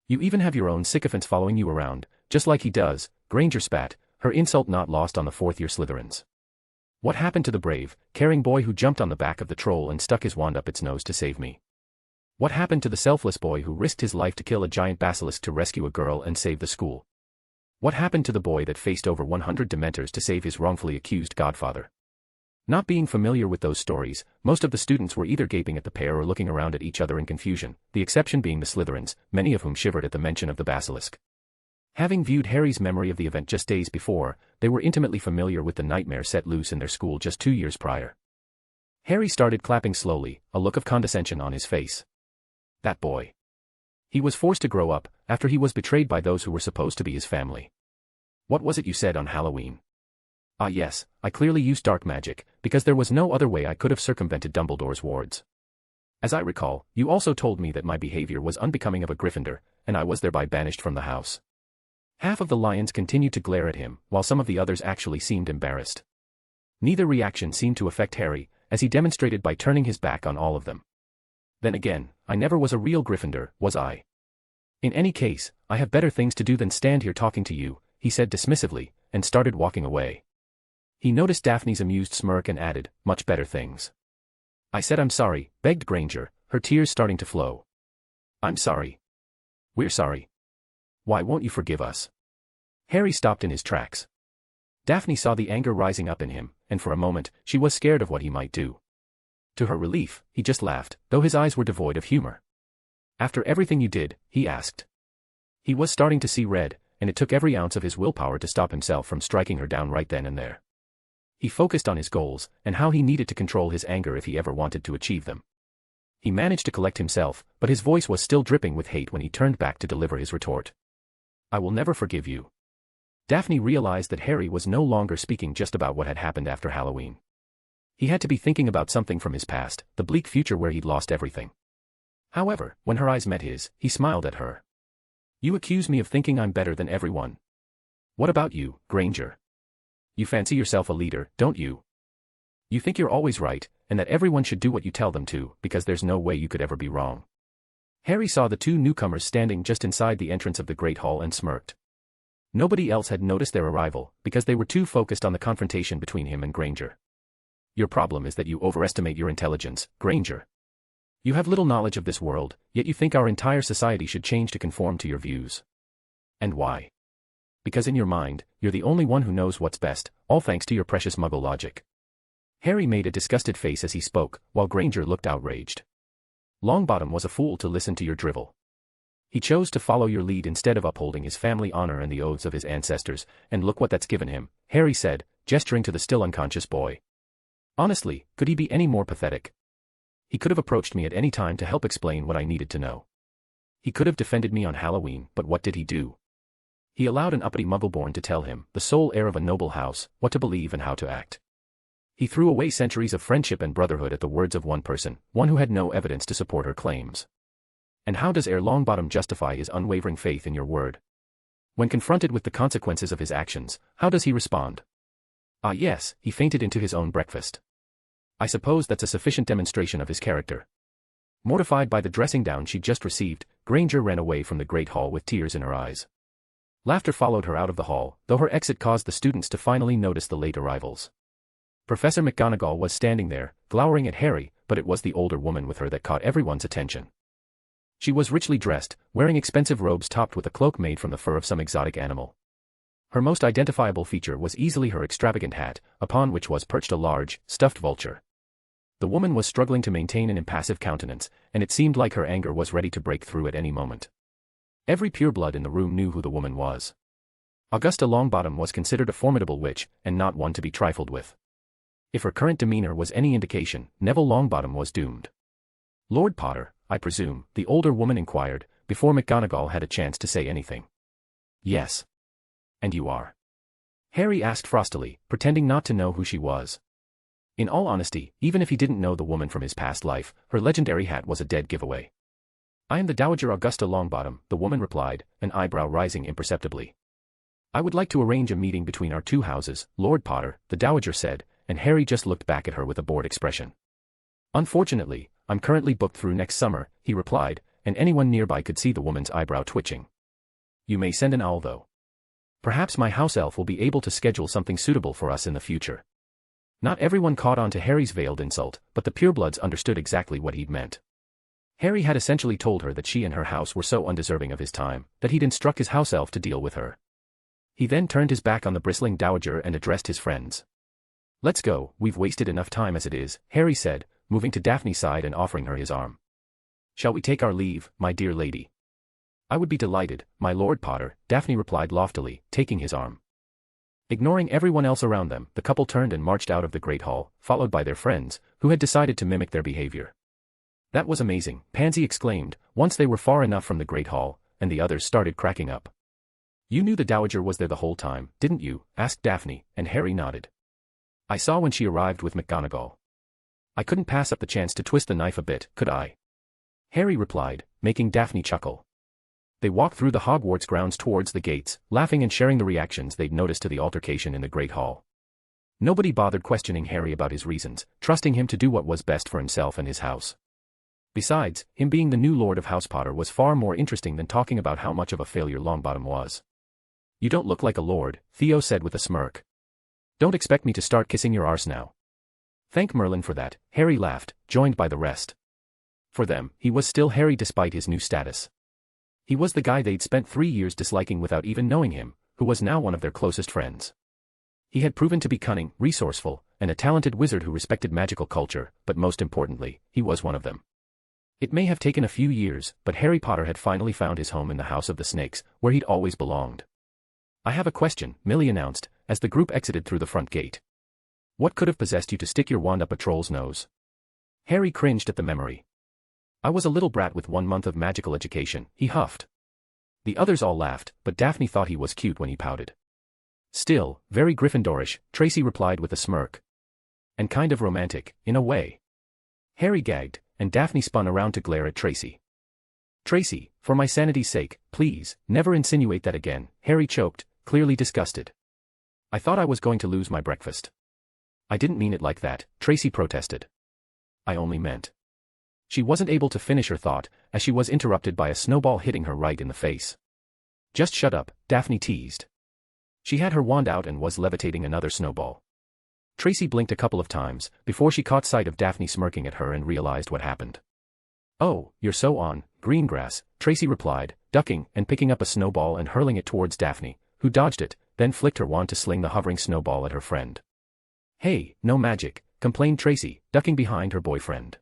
You even have your own sycophants following you around, just like he does, Granger spat, her insult not lost on the fourth-year Slytherins. What happened to the brave, caring boy who jumped on the back of the troll and stuck his wand up its nose to save me? What happened to the selfless boy who risked his life to kill a giant basilisk to rescue a girl and save the school? What happened to the boy that faced over 100 Dementors to save his wrongfully accused godfather? Not being familiar with those stories, most of the students were either gaping at the pair or looking around at each other in confusion, the exception being the Slytherins, many of whom shivered at the mention of the basilisk. Having viewed Harry's memory of the event just days before, they were intimately familiar with the nightmare set loose in their school just 2 years prior. Harry started clapping slowly, a look of condescension on his face. That boy. He was forced to grow up, after he was betrayed by those who were supposed to be his family. What was it you said on Halloween? Ah yes, I clearly used dark magic, because there was no other way I could have circumvented Dumbledore's wards. As I recall, you also told me that my behavior was unbecoming of a Gryffindor, and I was thereby banished from the house. Half of the lions continued to glare at him, while some of the others actually seemed embarrassed. Neither reaction seemed to affect Harry, as he demonstrated by turning his back on all of them. Then again, I never was a real Gryffindor, was I? In any case, I have better things to do than stand here talking to you, he said dismissively, and started walking away. He noticed Daphne's amused smirk and added, much better things. I said I'm sorry, begged Granger, her tears starting to flow. I'm sorry. We're sorry. Why won't you forgive us? Harry stopped in his tracks. Daphne saw the anger rising up in him, and for a moment, she was scared of what he might do. To her relief, he just laughed, though his eyes were devoid of humor. After everything you did, he asked. He was starting to see red, and it took every ounce of his willpower to stop himself from striking her down right then and there. He focused on his goals, and how he needed to control his anger if he ever wanted to achieve them. He managed to collect himself, but his voice was still dripping with hate when he turned back to deliver his retort. I will never forgive you. Daphne realized that Harry was no longer speaking just about what had happened after Halloween. He had to be thinking about something from his past, the bleak future where he'd lost everything. However, when her eyes met his, he smiled at her. You accuse me of thinking I'm better than everyone. What about you, Granger? You fancy yourself a leader, don't you? You think you're always right, and that everyone should do what you tell them to, because there's no way you could ever be wrong. Harry saw the two newcomers standing just inside the entrance of the Great Hall and smirked. Nobody else had noticed their arrival, because they were too focused on the confrontation between him and Granger. Your problem is that you overestimate your intelligence, Granger. You have little knowledge of this world, yet you think our entire society should change to conform to your views. And why? Because in your mind, you're the only one who knows what's best, all thanks to your precious muggle logic. Harry made a disgusted face as he spoke, while Granger looked outraged. Longbottom was a fool to listen to your drivel. He chose to follow your lead instead of upholding his family honor and the oaths of his ancestors, and look what that's given him, Harry said, gesturing to the still unconscious boy. Honestly, could he be any more pathetic? He could have approached me at any time to help explain what I needed to know. He could have defended me on Halloween, but what did he do? He allowed an uppity Muggleborn to tell him, the sole heir of a noble house, what to believe and how to act. He threw away centuries of friendship and brotherhood at the words of one person, one who had no evidence to support her claims. And how does Heir Longbottom justify his unwavering faith in your word? When confronted with the consequences of his actions, how does he respond? Ah yes, he fainted into his own breakfast. I suppose that's a sufficient demonstration of his character. Mortified by the dressing down she'd just received, Granger ran away from the Great Hall with tears in her eyes. Laughter followed her out of the hall, though her exit caused the students to finally notice the late arrivals. Professor McGonagall was standing there, glowering at Harry, but it was the older woman with her that caught everyone's attention. She was richly dressed, wearing expensive robes topped with a cloak made from the fur of some exotic animal. Her most identifiable feature was easily her extravagant hat, upon which was perched a large, stuffed vulture. The woman was struggling to maintain an impassive countenance, and it seemed like her anger was ready to break through at any moment. Every pureblood in the room knew who the woman was. Augusta Longbottom was considered a formidable witch, and not one to be trifled with. If her current demeanor was any indication, Neville Longbottom was doomed. Lord Potter, I presume, the older woman inquired, before McGonagall had a chance to say anything. Yes. And you are? Harry asked frostily, pretending not to know who she was. In all honesty, even if he didn't know the woman from his past life, her legendary hat was a dead giveaway. I am the Dowager Augusta Longbottom, the woman replied, an eyebrow rising imperceptibly. I would like to arrange a meeting between our two houses, Lord Potter, the Dowager said, and Harry just looked back at her with a bored expression. Unfortunately, I'm currently booked through next summer, he replied, and anyone nearby could see the woman's eyebrow twitching. You may send an owl though. Perhaps my house elf will be able to schedule something suitable for us in the future. Not everyone caught on to Harry's veiled insult, but the purebloods understood exactly what he'd meant. Harry had essentially told her that she and her house were so undeserving of his time, that he'd instruct his house elf to deal with her. He then turned his back on the bristling dowager and addressed his friends. Let's go, we've wasted enough time as it is, Harry said, moving to Daphne's side and offering her his arm. Shall we take our leave, my dear lady? I would be delighted, my Lord Potter, Daphne replied loftily, taking his arm. Ignoring everyone else around them, the couple turned and marched out of the Great Hall, followed by their friends, who had decided to mimic their behavior. That was amazing, Pansy exclaimed, once they were far enough from the Great Hall, and the others started cracking up. You knew the Dowager was there the whole time, didn't you? Asked Daphne, and Harry nodded. I saw when she arrived with McGonagall. I couldn't pass up the chance to twist the knife a bit, could I? Harry replied, making Daphne chuckle. They walked through the Hogwarts grounds towards the gates, laughing and sharing the reactions they'd noticed to the altercation in the Great Hall. Nobody bothered questioning Harry about his reasons, trusting him to do what was best for himself and his house. Besides, him being the new Lord of House Potter was far more interesting than talking about how much of a failure Longbottom was. You don't look like a lord, Theo said with a smirk. Don't expect me to start kissing your arse now. Thank Merlin for that, Harry laughed, joined by the rest. For them, he was still Harry despite his new status. He was the guy they'd spent 3 years disliking without even knowing him, who was now one of their closest friends. He had proven to be cunning, resourceful, and a talented wizard who respected magical culture, but most importantly, he was one of them. It may have taken a few years, but Harry Potter had finally found his home in the House of the Snakes, where he'd always belonged. I have a question, Millie announced, as the group exited through the front gate. What could have possessed you to stick your wand up a troll's nose? Harry cringed at the memory. I was a little brat with 1 month of magical education, he huffed. The others all laughed, but Daphne thought he was cute when he pouted. Still, very Gryffindorish, Tracy replied with a smirk. And kind of romantic, in a way. Harry gagged, and Daphne spun around to glare at Tracy. Tracy, for my sanity's sake, please, never insinuate that again, Harry choked, clearly disgusted. I thought I was going to lose my breakfast. I didn't mean it like that, Tracy protested. I only meant. She wasn't able to finish her thought, as she was interrupted by a snowball hitting her right in the face. Just shut up, Daphne teased. She had her wand out and was levitating another snowball. Tracy blinked a couple of times, before she caught sight of Daphne smirking at her and realized what happened. Oh, you're so on, Greengrass, Tracy replied, ducking and picking up a snowball and hurling it towards Daphne, who dodged it, then flicked her wand to sling the hovering snowball at her friend. Hey, no magic, complained Tracy, ducking behind her boyfriend.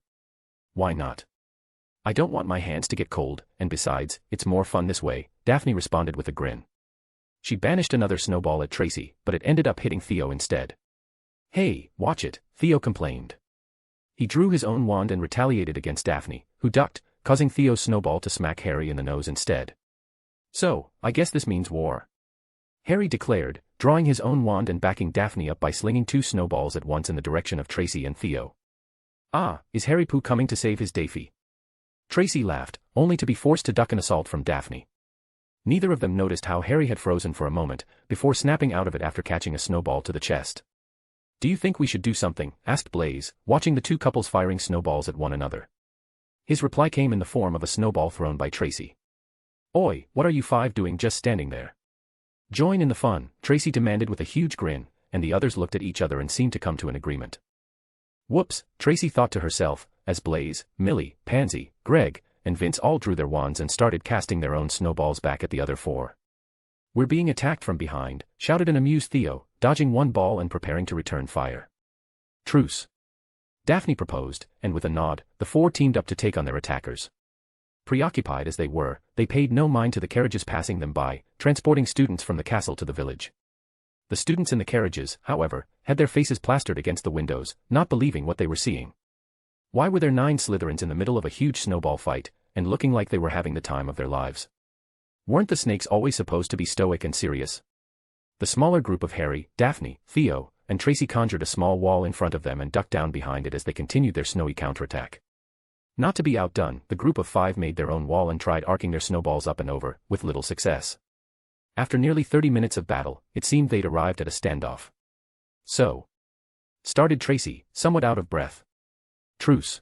Why not? I don't want my hands to get cold, and besides, it's more fun this way, Daphne responded with a grin. She banished another snowball at Tracy, but it ended up hitting Theo instead. Hey, watch it, Theo complained. He drew his own wand and retaliated against Daphne, who ducked, causing Theo's snowball to smack Harry in the nose instead. So, I guess this means war. Harry declared, drawing his own wand and backing Daphne up by slinging 2 snowballs at once in the direction of Tracy and Theo. Ah, is Harry Poo coming to save his Daffy? Tracy laughed, only to be forced to duck an assault from Daphne. Neither of them noticed how Harry had frozen for a moment, before snapping out of it after catching a snowball to the chest. "Do you think we should do something?" asked Blaze, watching the two couples firing snowballs at one another. His reply came in the form of a snowball thrown by Tracy. "Oi, what are you five doing just standing there? Join in the fun," Tracy demanded with a huge grin, and the others looked at each other and seemed to come to an agreement. Whoops, Tracy thought to herself, as Blaze, Millie, Pansy, Greg, and Vince all drew their wands and started casting their own snowballs back at the other four. "We're being attacked from behind," shouted an amused Theo, dodging one ball and preparing to return fire. "Truce," Daphne proposed, and with a nod, the four teamed up to take on their attackers. Preoccupied as they were, they paid no mind to the carriages passing them by, transporting students from the castle to the village. The students in the carriages, however, had their faces plastered against the windows, not believing what they were seeing. Why were there 9 Slytherins in the middle of a huge snowball fight, and looking like they were having the time of their lives? Weren't the snakes always supposed to be stoic and serious? The smaller group of Harry, Daphne, Theo, and Tracy conjured a small wall in front of them and ducked down behind it as they continued their snowy counterattack. Not to be outdone, the group of 5 made their own wall and tried arcing their snowballs up and over, with little success. After nearly 30 minutes of battle, it seemed they'd arrived at a standoff. "So," started Tracy, somewhat out of breath. "Truce.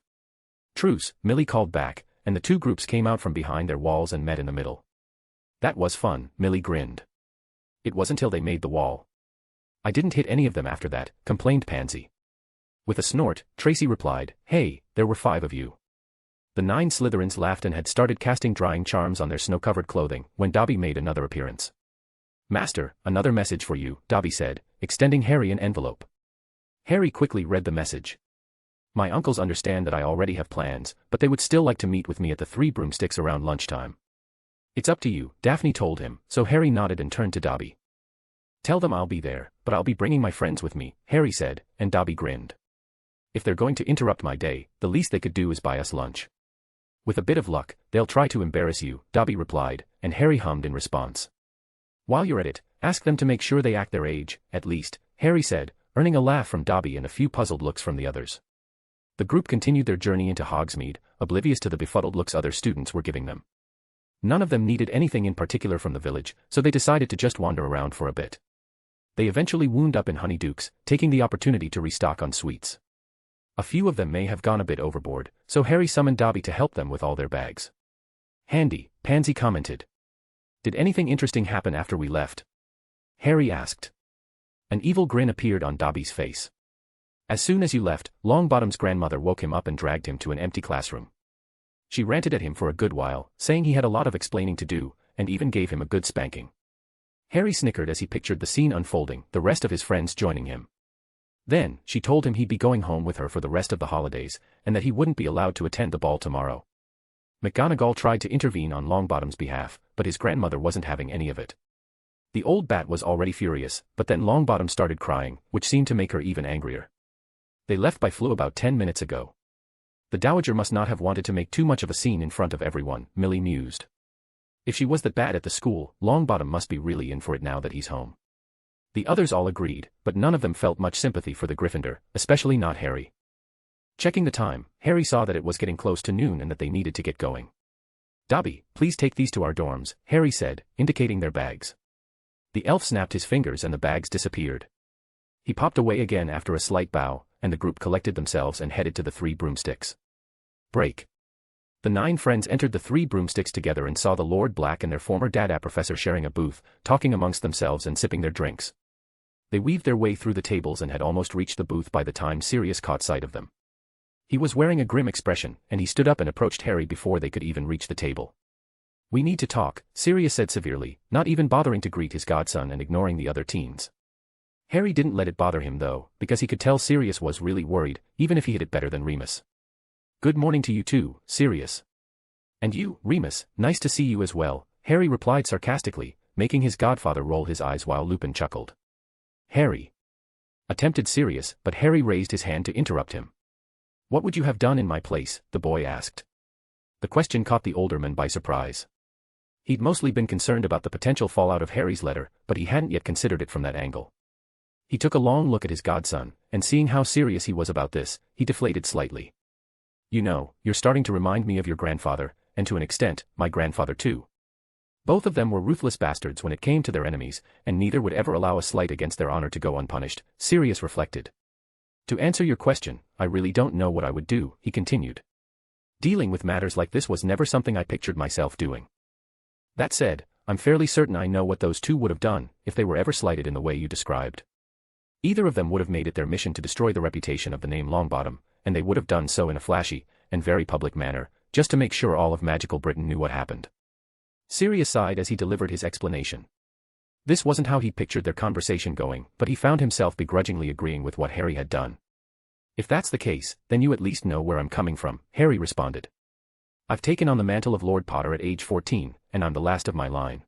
Truce," Millie called back, and the two groups came out from behind their walls and met in the middle. "That was fun," Millie grinned. "It was until they made the wall. I didn't hit any of them after that," complained Pansy. With a snort, Tracy replied, "Hey, there were 5 of you." The 9 Slytherins laughed and had started casting drying charms on their snow-covered clothing, when Dobby made another appearance. "Master, another message for you," Dobby said, extending Harry an envelope. Harry quickly read the message. "My uncles understand that I already have plans, but they would still like to meet with me at the 3 Broomsticks around lunchtime." "It's up to you," Daphne told him, so Harry nodded and turned to Dobby. "Tell them I'll be there, but I'll be bringing my friends with me," Harry said, and Dobby grinned. "If they're going to interrupt my day, the least they could do is buy us lunch." "With a bit of luck, they'll try to embarrass you," Dobby replied, and Harry hummed in response. "While you're at it, ask them to make sure they act their age, at least," Harry said, earning a laugh from Dobby and a few puzzled looks from the others. The group continued their journey into Hogsmeade, oblivious to the befuddled looks other students were giving them. None of them needed anything in particular from the village, so they decided to just wander around for a bit. They eventually wound up in Honeydukes, taking the opportunity to restock on sweets. A few of them may have gone a bit overboard, so Harry summoned Dobby to help them with all their bags. "Handy," Pansy commented. "Did anything interesting happen after we left?" Harry asked. An evil grin appeared on Dobby's face. "As soon as you left, Longbottom's grandmother woke him up and dragged him to an empty classroom. She ranted at him for a good while, saying he had a lot of explaining to do, and even gave him a good spanking." Harry snickered as he pictured the scene unfolding, the rest of his friends joining him. "Then, she told him he'd be going home with her for the rest of the holidays, and that he wouldn't be allowed to attend the ball tomorrow." McGonagall tried to intervene on Longbottom's behalf, but his grandmother wasn't having any of it. The old bat was already furious, but then Longbottom started crying, which seemed to make her even angrier. "They left by flew about 10 minutes ago. The Dowager must not have wanted to make too much of a scene in front of everyone," Millie mused. "If she was that bad at the school, Longbottom must be really in for it now that he's home." The others all agreed, but none of them felt much sympathy for the Gryffindor, especially not Harry. Checking the time, Harry saw that it was getting close to noon and that they needed to get going. "Dobby, please take these to our dorms," Harry said, indicating their bags. The elf snapped his fingers and the bags disappeared. He popped away again after a slight bow, and the group collected themselves and headed to the 3 Broomsticks. Break. The 9 friends entered the 3 Broomsticks together and saw the Lord Black and their former dada professor sharing a booth, talking amongst themselves and sipping their drinks. They weaved their way through the tables and had almost reached the booth by the time Sirius caught sight of them. He was wearing a grim expression, and he stood up and approached Harry before they could even reach the table. "We need to talk," Sirius said severely, not even bothering to greet his godson and ignoring the other teens. Harry didn't let it bother him though, because he could tell Sirius was really worried, even if he hit it better than Remus. "Good morning to you too, Sirius." "And you, Remus, nice to see you as well," Harry replied sarcastically, making his godfather roll his eyes while Lupin chuckled. "Harry," attempted Sirius, but Harry raised his hand to interrupt him. "What would you have done in my place?" the boy asked. The question caught the older man by surprise. He'd mostly been concerned about the potential fallout of Harry's letter, but he hadn't yet considered it from that angle. He took a long look at his godson, and seeing how serious he was about this, he deflated slightly. "You know, you're starting to remind me of your grandfather, and to an extent, my grandfather too. Both of them were ruthless bastards when it came to their enemies, and neither would ever allow a slight against their honor to go unpunished," Sirius reflected. To answer your question, I really don't know what I would do, he continued. Dealing with matters like this was never something I pictured myself doing. That said, I'm fairly certain I know what those two would have done if they were ever slighted in the way you described. Either of them would have made it their mission to destroy the reputation of the name Longbottom, and they would have done so in a flashy and very public manner, just to make sure all of magical Britain knew what happened. Sirius sighed as he delivered his explanation. This wasn't how he pictured their conversation going, but he found himself begrudgingly agreeing with what Harry had done. If that's the case, then you at least know where I'm coming from, Harry responded. I've taken on the mantle of Lord Potter at age 14, and I'm the last of my line.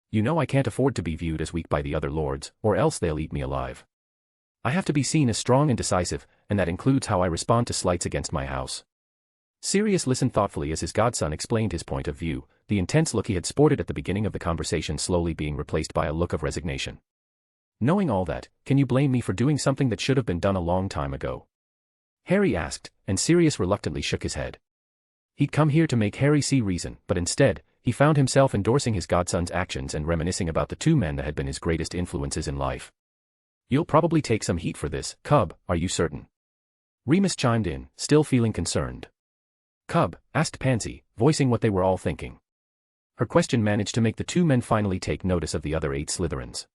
You know I can't afford to be viewed as weak by the other lords, or else they'll eat me alive. I have to be seen as strong and decisive, and that includes how I respond to slights against my house. Sirius listened thoughtfully as his godson explained his point of view, the intense look he had sported at the beginning of the conversation slowly being replaced by a look of resignation. Knowing all that, can you blame me for doing something that should have been done a long time ago? Harry asked, and Sirius reluctantly shook his head. He'd come here to make Harry see reason, but instead, he found himself endorsing his godson's actions and reminiscing about the two men that had been his greatest influences in life. You'll probably take some heat for this, Cub, are you certain? Remus chimed in, still feeling concerned. Cub, asked Pansy, voicing what they were all thinking. Her question managed to make the two men finally take notice of the other 8 Slytherins.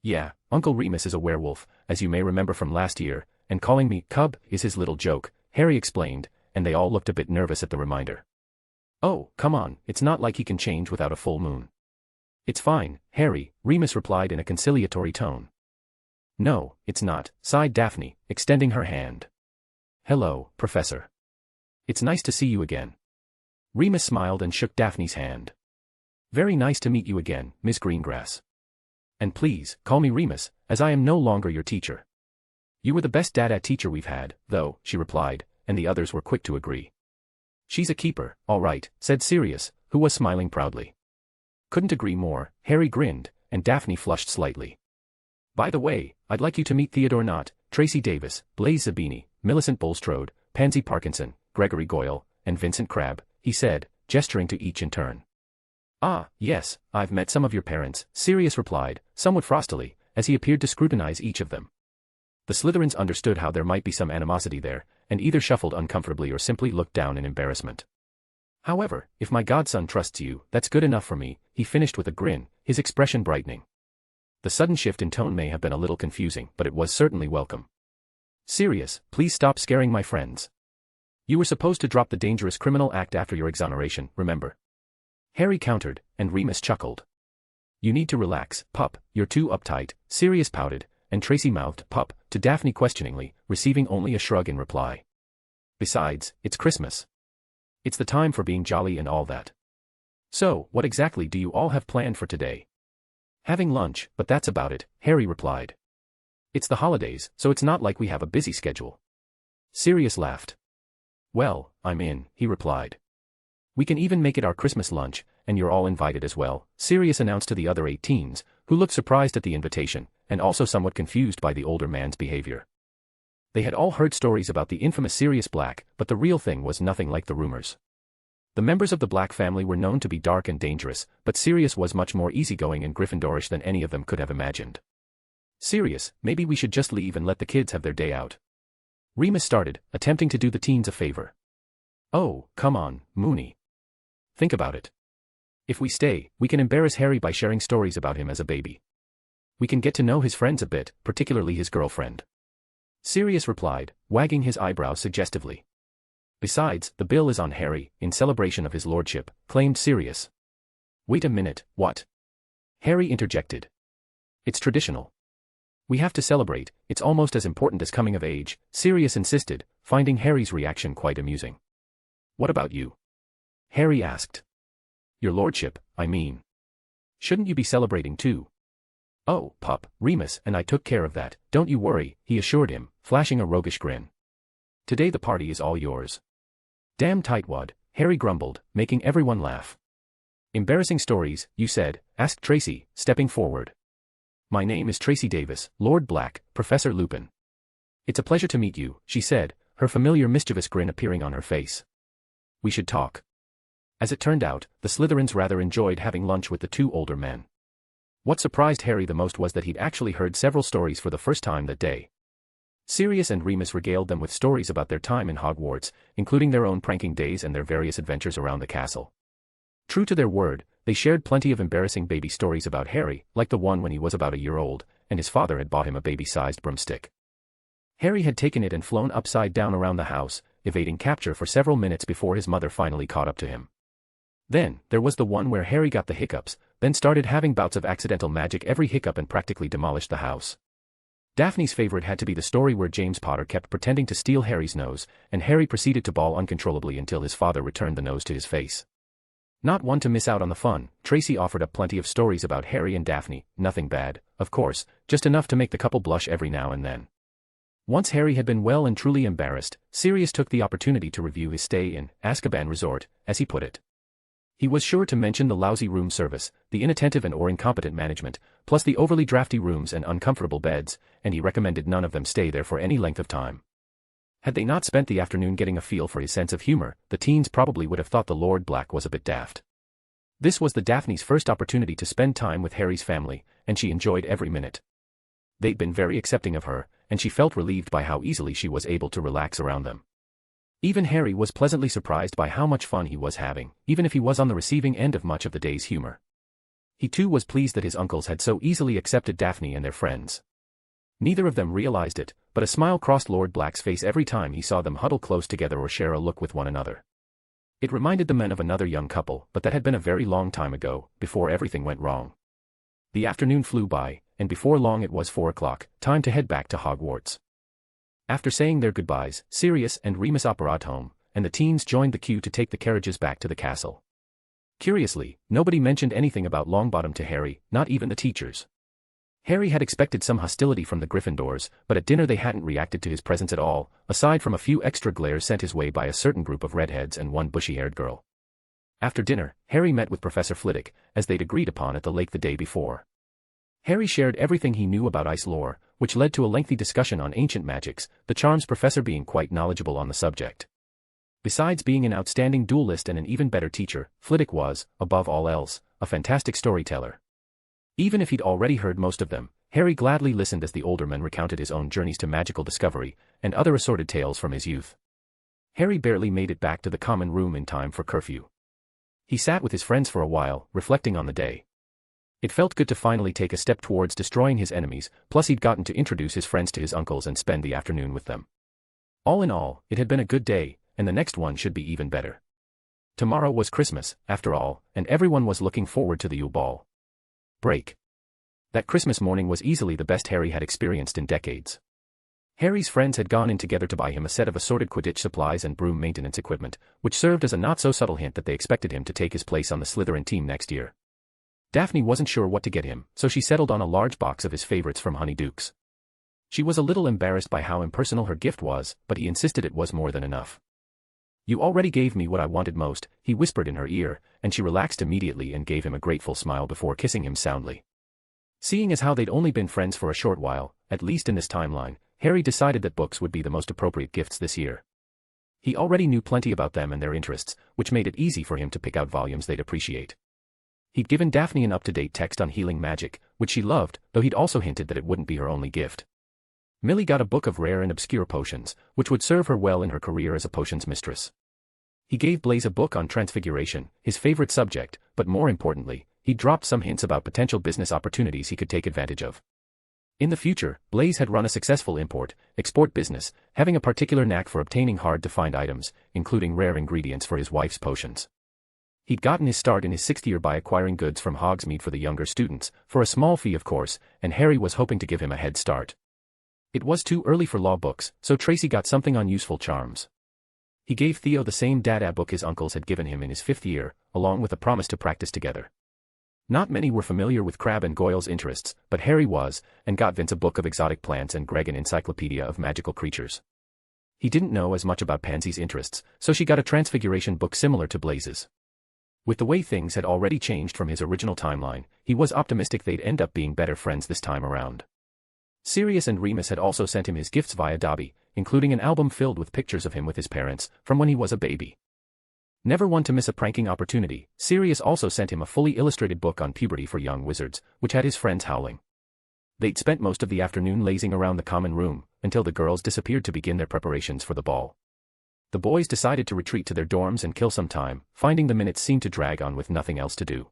Yeah, Uncle Remus is a werewolf, as you may remember from last year, and calling me Cub is his little joke, Harry explained, and they all looked a bit nervous at the reminder. Oh, come on, it's not like he can change without a full moon. It's fine, Harry, Remus replied in a conciliatory tone. No, it's not, sighed Daphne, extending her hand. Hello, Professor. It's nice to see you again. Remus smiled and shook Daphne's hand. Very nice to meet you again, Miss Greengrass. And please, call me Remus, as I am no longer your teacher. You were the best data teacher we've had, though, she replied, and the others were quick to agree. She's a keeper, all right, said Sirius, who was smiling proudly. Couldn't agree more, Harry grinned, and Daphne flushed slightly. By the way, I'd like you to meet Theodore Knott, Tracy Davis, Blaise Zabini, Millicent Bulstrode, Pansy Parkinson, Gregory Goyle, and Vincent Crabbe, he said, gesturing to each in turn. Ah, yes, I've met some of your parents, Sirius replied, somewhat frostily, as he appeared to scrutinize each of them. The Slytherins understood how there might be some animosity there, and either shuffled uncomfortably or simply looked down in embarrassment. However, if my godson trusts you, that's good enough for me, he finished with a grin, his expression brightening. The sudden shift in tone may have been a little confusing, but it was certainly welcome. Sirius, please stop scaring my friends. You were supposed to drop the dangerous criminal act after your exoneration, remember? Harry countered, and Remus chuckled. You need to relax, pup, you're too uptight, Sirius pouted, and Tracy mouthed pup to Daphne questioningly, receiving only a shrug in reply. Besides, it's Christmas. It's the time for being jolly and all that. So, what exactly do you all have planned for today? Having lunch, but that's about it, Harry replied. It's the holidays, so it's not like we have a busy schedule. Sirius laughed. Well, I'm in, he replied. We can even make it our Christmas lunch, and you're all invited as well, Sirius announced to the other 8 teens, who looked surprised at the invitation, and also somewhat confused by the older man's behavior. They had all heard stories about the infamous Sirius Black, but the real thing was nothing like the rumors. The members of the Black family were known to be dark and dangerous, but Sirius was much more easygoing and Gryffindorish than any of them could have imagined. Sirius, maybe we should just leave and let the kids have their day out. Remus started, attempting to do the teens a favor. Oh, come on, Moony. Think about it. If we stay, we can embarrass Harry by sharing stories about him as a baby. We can get to know his friends a bit, particularly his girlfriend. Sirius replied, wagging his eyebrows suggestively. Besides, the bill is on Harry, in celebration of his lordship, claimed Sirius. Wait a minute, what? Harry interjected. It's traditional. We have to celebrate, it's almost as important as coming of age, Sirius insisted, finding Harry's reaction quite amusing. What about you? Harry asked. Your lordship, I mean. Shouldn't you be celebrating too? Oh, pup, Remus and I took care of that, don't you worry, he assured him, flashing a roguish grin. Today the party is all yours. Damn tightwad, Harry grumbled, making everyone laugh. Embarrassing stories, you said, asked Tracy, stepping forward. My name is Tracy Davis, Lord Black, Professor Lupin. It's a pleasure to meet you, she said, her familiar mischievous grin appearing on her face. We should talk. As it turned out, the Slytherins rather enjoyed having lunch with the 2 older men. What surprised Harry the most was that he'd actually heard several stories for the first time that day. Sirius and Remus regaled them with stories about their time in Hogwarts, including their own pranking days and their various adventures around the castle. True to their word, they shared plenty of embarrassing baby stories about Harry, like the one when he was about a year old, and his father had bought him a baby-sized broomstick. Harry had taken it and flown upside down around the house, evading capture for several minutes before his mother finally caught up to him. Then, there was the one where Harry got the hiccups, then started having bouts of accidental magic every hiccup and practically demolished the house. Daphne's favorite had to be the story where James Potter kept pretending to steal Harry's nose, and Harry proceeded to bawl uncontrollably until his father returned the nose to his face. Not one to miss out on the fun, Tracy offered up plenty of stories about Harry and Daphne, nothing bad, of course, just enough to make the couple blush every now and then. Once Harry had been well and truly embarrassed, Sirius took the opportunity to review his stay in Azkaban Resort, as he put it. He was sure to mention the lousy room service, the inattentive and or incompetent management, plus the overly drafty rooms and uncomfortable beds, and he recommended none of them stay there for any length of time. Had they not spent the afternoon getting a feel for his sense of humor, the teens probably would have thought the Lord Black was a bit daft. This was the Daphne's first opportunity to spend time with Harry's family, and she enjoyed every minute. They'd been very accepting of her, and she felt relieved by how easily she was able to relax around them. Even Harry was pleasantly surprised by how much fun he was having, even if he was on the receiving end of much of the day's humor. He too was pleased that his uncles had so easily accepted Daphne and their friends. Neither of them realized it, but a smile crossed Lord Black's face every time he saw them huddle close together or share a look with one another. It reminded the men of another young couple, but that had been a very long time ago, before everything went wrong. The afternoon flew by, and before long it was 4 o'clock, time to head back to Hogwarts. After saying their goodbyes, Sirius and Remus apparated home, and the teens joined the queue to take the carriages back to the castle. Curiously, nobody mentioned anything about Longbottom to Harry, not even the teachers. Harry had expected some hostility from the Gryffindors, but at dinner they hadn't reacted to his presence at all, aside from a few extra glares sent his way by a certain group of redheads and one bushy-haired girl. After dinner, Harry met with Professor Flitwick, as they'd agreed upon at the lake the day before. Harry shared everything he knew about ice lore, which led to a lengthy discussion on ancient magics, the charms professor being quite knowledgeable on the subject. Besides being an outstanding duelist and an even better teacher, Flitwick was, above all else, a fantastic storyteller. Even if he'd already heard most of them, Harry gladly listened as the older man recounted his own journeys to magical discovery, and other assorted tales from his youth. Harry barely made it back to the common room in time for curfew. He sat with his friends for a while, reflecting on the day. It felt good to finally take a step towards destroying his enemies, plus he'd gotten to introduce his friends to his uncles and spend the afternoon with them. All in all, it had been a good day, and the next one should be even better. Tomorrow was Christmas, after all, and everyone was looking forward to the Yule Ball. Break. That Christmas morning was easily the best Harry had experienced in decades. Harry's friends had gone in together to buy him a set of assorted Quidditch supplies and broom maintenance equipment, which served as a not-so-subtle hint that they expected him to take his place on the Slytherin team next year. Daphne wasn't sure what to get him, so she settled on a large box of his favorites from Honeydukes. She was a little embarrassed by how impersonal her gift was, but he insisted it was more than enough. "You already gave me what I wanted most," he whispered in her ear, and she relaxed immediately and gave him a grateful smile before kissing him soundly. Seeing as how they'd only been friends for a short while, at least in this timeline, Harry decided that books would be the most appropriate gifts this year. He already knew plenty about them and their interests, which made it easy for him to pick out volumes they'd appreciate. He'd given Daphne an up-to-date text on healing magic, which she loved, though he'd also hinted that it wouldn't be her only gift. Millie got a book of rare and obscure potions, which would serve her well in her career as a potions mistress. He gave Blaise a book on transfiguration, his favorite subject, but more importantly, he dropped some hints about potential business opportunities he could take advantage of. In the future, Blaise had run a successful import-export business, having a particular knack for obtaining hard-to-find items, including rare ingredients for his wife's potions. He'd gotten his start in his 6th year by acquiring goods from Hogsmeade for the younger students, for a small fee of course, and Harry was hoping to give him a head start. It was too early for law books, so Tracy got something on useful charms. He gave Theo the same Dada book his uncles had given him in his 5th year, along with a promise to practice together. Not many were familiar with Crabbe and Goyle's interests, but Harry was, and got Vince a book of exotic plants and Greg an encyclopedia of magical creatures. He didn't know as much about Pansy's interests, so she got a transfiguration book similar to Blaise's. With the way things had already changed from his original timeline, he was optimistic they'd end up being better friends this time around. Sirius and Remus had also sent him his gifts via Dobby, including an album filled with pictures of him with his parents, from when he was a baby. Never one to miss a pranking opportunity, Sirius also sent him a fully illustrated book on puberty for young wizards, which had his friends howling. They'd spent most of the afternoon lazing around the common room, until the girls disappeared to begin their preparations for the ball. The boys decided to retreat to their dorms and kill some time, finding the minutes seemed to drag on with nothing else to do.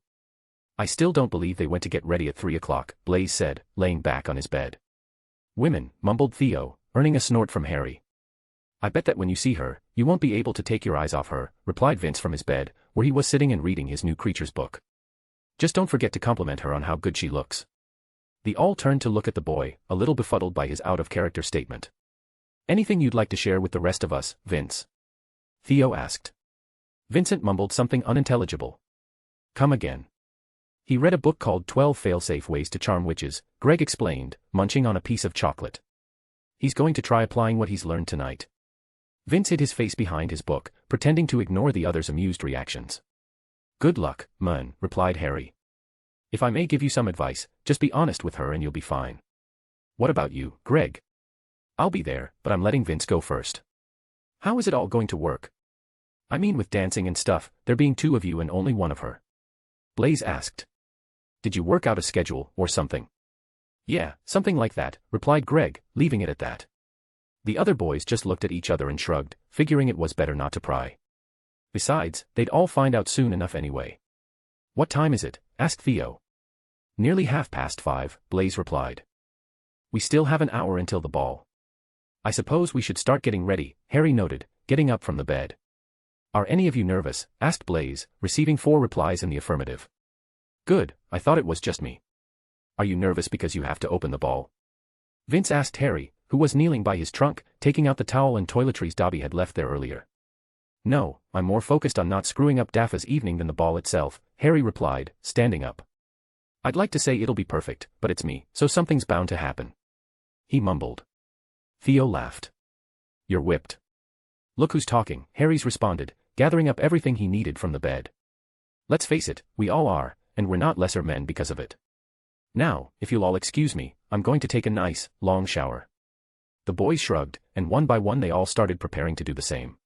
I still don't believe they went to get ready at 3 o'clock, Blaise said, laying back on his bed. Women, mumbled Theo, earning a snort from Harry. I bet that when you see her, you won't be able to take your eyes off her, replied Vince from his bed, where he was sitting and reading his new creatures book. Just don't forget to compliment her on how good she looks. They all turned to look at the boy, a little befuddled by his out-of-character statement. Anything you'd like to share with the rest of us, Vince? Theo asked. Vincent mumbled something unintelligible. Come again. He read a book called 12 Failsafe Ways to Charm Witches, Greg explained, munching on a piece of chocolate. He's going to try applying what he's learned tonight. Vince hid his face behind his book, pretending to ignore the others' amused reactions. Good luck, man, replied Harry. If I may give you some advice, just be honest with her and you'll be fine. What about you, Greg? I'll be there, but I'm letting Vince go first. How is it all going to work? I mean with dancing and stuff, there being 2 of you and only 1 of her. Blaise asked. Did you work out a schedule, or something? Yeah, something like that, replied Greg, leaving it at that. The other boys just looked at each other and shrugged, figuring it was better not to pry. Besides, they'd all find out soon enough anyway. What time is it? Asked Theo. Nearly 5:30, Blaise replied. We still have an hour until the ball. I suppose we should start getting ready, Harry noted, getting up from the bed. Are any of you nervous? Asked Blaise, receiving 4 replies in the affirmative. Good, I thought it was just me. Are you nervous because you have to open the ball? Vince asked Harry, who was kneeling by his trunk, taking out the towel and toiletries Dobby had left there earlier. No, I'm more focused on not screwing up Daphne's evening than the ball itself, Harry replied, standing up. I'd like to say it'll be perfect, but it's me, so something's bound to happen. He mumbled. Theo laughed. You're whipped. Look who's talking, Harry's responded, gathering up everything he needed from the bed. Let's face it, we all are, and we're not lesser men because of it. Now, if you'll all excuse me, I'm going to take a nice, long shower. The boys shrugged, and one by one they all started preparing to do the same.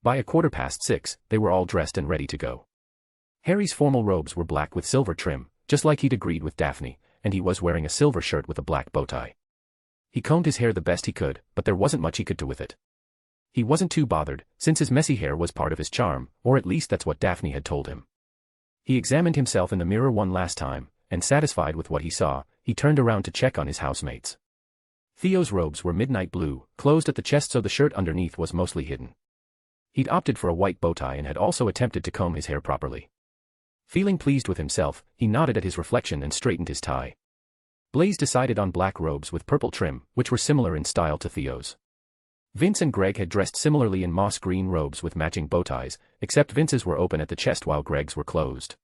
By 6:15, they were all dressed and ready to go. Harry's formal robes were black with silver trim, just like he'd agreed with Daphne, and he was wearing a silver shirt with a black bow tie. He combed his hair the best he could, but there wasn't much he could do with it. He wasn't too bothered, since his messy hair was part of his charm, or at least that's what Daphne had told him. He examined himself in the mirror one last time, and satisfied with what he saw, he turned around to check on his housemates. Theo's robes were midnight blue, closed at the chest so the shirt underneath was mostly hidden. He'd opted for a white bow tie and had also attempted to comb his hair properly. Feeling pleased with himself, he nodded at his reflection and straightened his tie. Blaise decided on black robes with purple trim, which were similar in style to Theo's. Vince and Greg had dressed similarly in moss green robes with matching bow ties, except Vince's were open at the chest while Greg's were closed.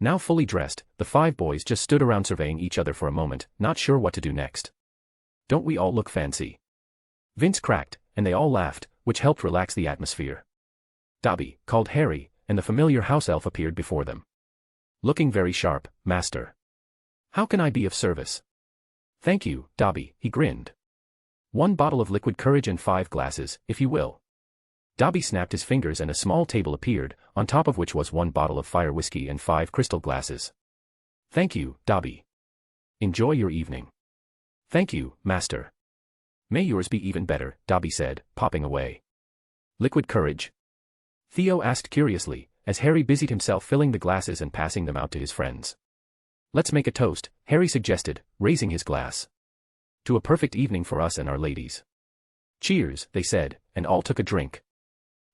Now fully dressed, the 5 boys just stood around surveying each other for a moment, not sure what to do next. Don't we all look fancy? Vince cracked, and they all laughed, which helped relax the atmosphere. Dobby, called Harry, and the familiar house elf appeared before them. Looking very sharp, Master. How can I be of service? Thank you, Dobby, he grinned. 1 bottle of liquid courage and 5 glasses, if you will. Dobby snapped his fingers and a small table appeared, on top of which was 1 bottle of fire whiskey and 5 crystal glasses. Thank you, Dobby. Enjoy your evening. Thank you, Master. May yours be even better, Dobby said, popping away. Liquid courage? Theo asked curiously, as Harry busied himself filling the glasses and passing them out to his friends. Let's make a toast, Harry suggested, raising his glass. To a perfect evening for us and our ladies. Cheers, they said, and all took a drink.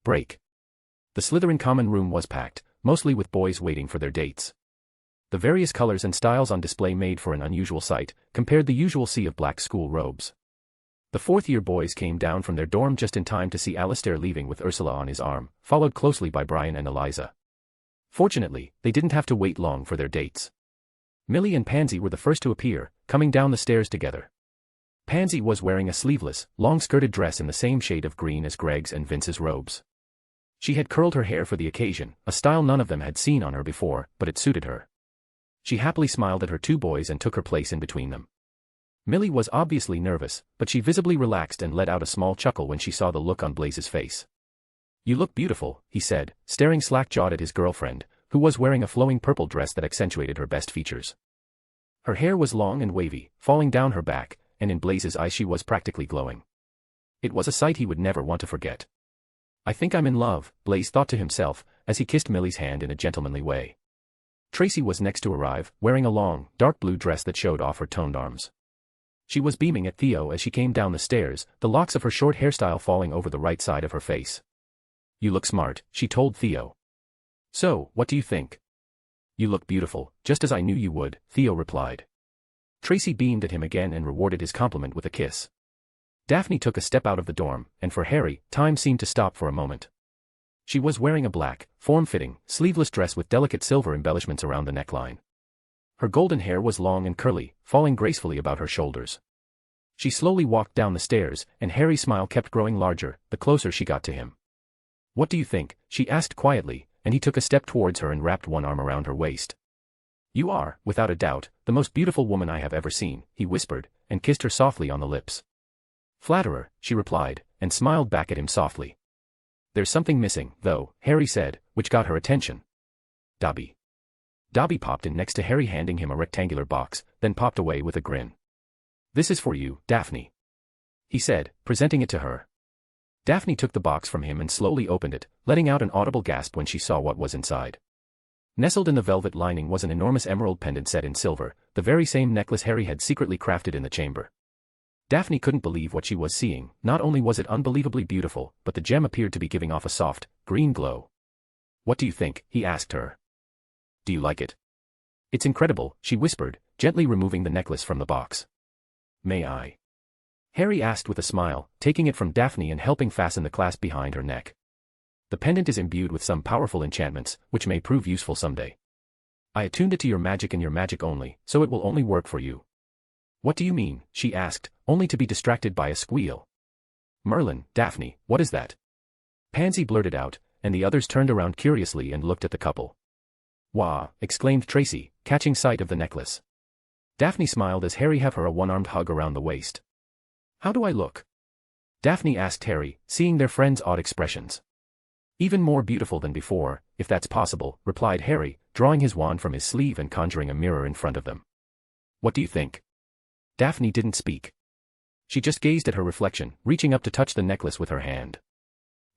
Break. The Slytherin common room was packed, mostly with boys waiting for their dates. The various colors and styles on display made for an unusual sight, compared the usual sea of black school robes. The 4th-year boys came down from their dorm just in time to see Alistair leaving with Ursula on his arm, followed closely by Brian and Eliza. Fortunately, they didn't have to wait long for their dates. Millie and Pansy were the first to appear, coming down the stairs together. Pansy was wearing a sleeveless, long-skirted dress in the same shade of green as Greg's and Vince's robes. She had curled her hair for the occasion, a style none of them had seen on her before, but it suited her. She happily smiled at her 2 boys and took her place in between them. Millie was obviously nervous, but she visibly relaxed and let out a small chuckle when she saw the look on Blaise's face. You look beautiful, he said, staring slack-jawed at his girlfriend, who was wearing a flowing purple dress that accentuated her best features. Her hair was long and wavy, falling down her back, and in Blaze's eyes she was practically glowing. It was a sight he would never want to forget. I think I'm in love, Blaze thought to himself, as he kissed Millie's hand in a gentlemanly way. Tracy was next to arrive, wearing a long, dark blue dress that showed off her toned arms. She was beaming at Theo as she came down the stairs, the locks of her short hairstyle falling over the right side of her face. You look smart, she told Theo. So, what do you think? You look beautiful, just as I knew you would, Theo replied. Tracy beamed at him again and rewarded his compliment with a kiss. Daphne took a step out of the dorm, and for Harry, time seemed to stop for a moment. She was wearing a black, form-fitting, sleeveless dress with delicate silver embellishments around the neckline. Her golden hair was long and curly, falling gracefully about her shoulders. She slowly walked down the stairs, and Harry's smile kept growing larger, the closer she got to him. What do you think? She asked quietly, and he took a step towards her and wrapped one arm around her waist. You are, without a doubt, the most beautiful woman I have ever seen, he whispered, and kissed her softly on the lips. Flatterer, she replied, and smiled back at him softly. There's something missing, though, Harry said, which got her attention. Dobby. Dobby popped in next to Harry, handing him a rectangular box, then popped away with a grin. This is for you, Daphne, he said, presenting it to her. Daphne took the box from him and slowly opened it, letting out an audible gasp when she saw what was inside. Nestled in the velvet lining was an enormous emerald pendant set in silver, the very same necklace Harry had secretly crafted in the chamber. Daphne couldn't believe what she was seeing. Not only was it unbelievably beautiful, but the gem appeared to be giving off a soft, green glow. What do you think? He asked her. Do you like it? It's incredible, she whispered, gently removing the necklace from the box. May I? Harry asked with a smile, taking it from Daphne and helping fasten the clasp behind her neck. The pendant is imbued with some powerful enchantments, which may prove useful someday. I attuned it to your magic and your magic only, so it will only work for you. What do you mean? She asked, only to be distracted by a squeal. Merlin, Daphne, what is that? Pansy blurted out, and the others turned around curiously and looked at the couple. Wah, exclaimed Tracy, catching sight of the necklace. Daphne smiled as Harry gave her a one-armed hug around the waist. How do I look? Daphne asked Harry, seeing their friends' odd expressions. Even more beautiful than before, if that's possible, replied Harry, drawing his wand from his sleeve and conjuring a mirror in front of them. What do you think? Daphne didn't speak. She just gazed at her reflection, reaching up to touch the necklace with her hand.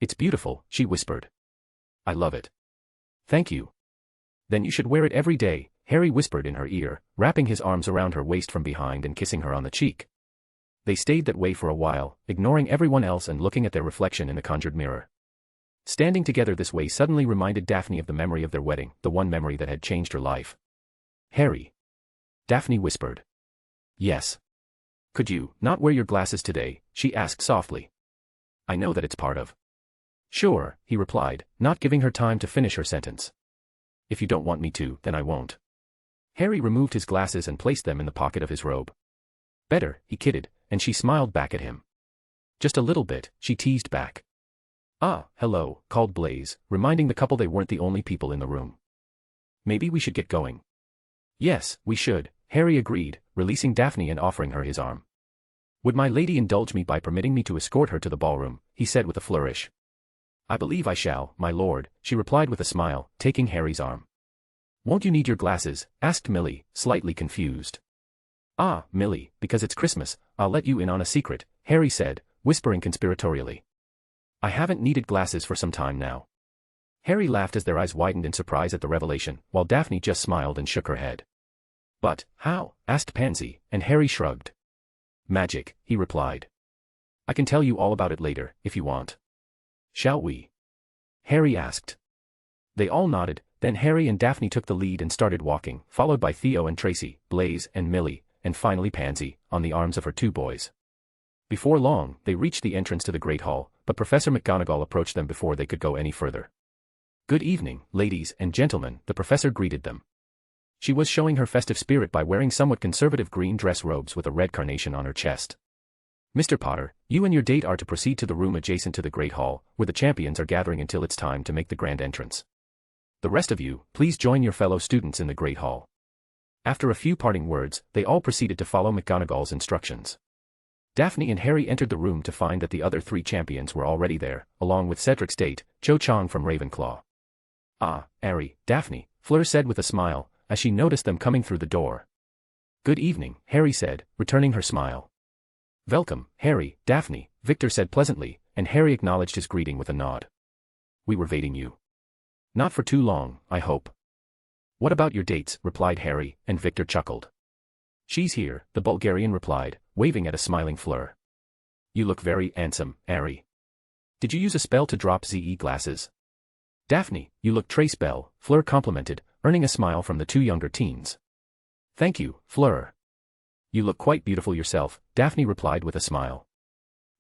It's beautiful, she whispered. I love it. Thank you. Then you should wear it every day, Harry whispered in her ear, wrapping his arms around her waist from behind and kissing her on the cheek. They stayed that way for a while, ignoring everyone else and looking at their reflection in the conjured mirror. Standing together this way suddenly reminded Daphne of the memory of their wedding, the one memory that had changed her life. Harry. Daphne whispered. Yes. Could you not wear your glasses today? She asked softly. I know that it's part of. Sure, he replied, not giving her time to finish her sentence. If you don't want me to, then I won't. Harry removed his glasses and placed them in the pocket of his robe. Better, he kidded, and she smiled back at him. Just a little bit, she teased back. Ah, hello, called Blaze, reminding the couple they weren't the only people in the room. Maybe we should get going. Yes, we should, Harry agreed, releasing Daphne and offering her his arm. Would my lady indulge me by permitting me to escort her to the ballroom, he said with a flourish. I believe I shall, my lord, she replied with a smile, taking Harry's arm. Won't you need your glasses? Asked Millie, slightly confused. Ah, Millie, because it's Christmas, I'll let you in on a secret, Harry said, whispering conspiratorially. I haven't needed glasses for some time now. Harry laughed as their eyes widened in surprise at the revelation, while Daphne just smiled and shook her head. But, how? Asked Pansy, and Harry shrugged. Magic, he replied. I can tell you all about it later, if you want. Shall we? Harry asked. They all nodded, then Harry and Daphne took the lead and started walking, followed by Theo and Tracy, Blaze and Millie, and finally Pansy, on the arms of her two boys. Before long, they reached the entrance to the Great Hall, but Professor McGonagall approached them before they could go any further. Good evening, ladies and gentlemen, the professor greeted them. She was showing her festive spirit by wearing somewhat conservative green dress robes with a red carnation on her chest. Mr. Potter, you and your date are to proceed to the room adjacent to the Great Hall, where the champions are gathering until it's time to make the grand entrance. The rest of you, please join your fellow students in the Great Hall. After a few parting words, they all proceeded to follow McGonagall's instructions. Daphne and Harry entered the room to find that the other three champions were already there, along with Cedric's date, Cho Chang from Ravenclaw. Ah, Harry, Daphne, Fleur said with a smile, as she noticed them coming through the door. Good evening, Harry said, returning her smile. "Welcome, Harry, Daphne," Victor said pleasantly, and Harry acknowledged his greeting with a nod. "We were waiting you. Not for too long, I hope." "What about your dates?" replied Harry, and Victor chuckled. "She's here," the Bulgarian replied, waving at a smiling Fleur. "You look very handsome, Harry. Did you use a spell to drop ZE glasses?" "Daphne, you look très belle," Fleur complimented, earning a smile from the two younger teens. "Thank you, Fleur. You look quite beautiful yourself," Daphne replied with a smile.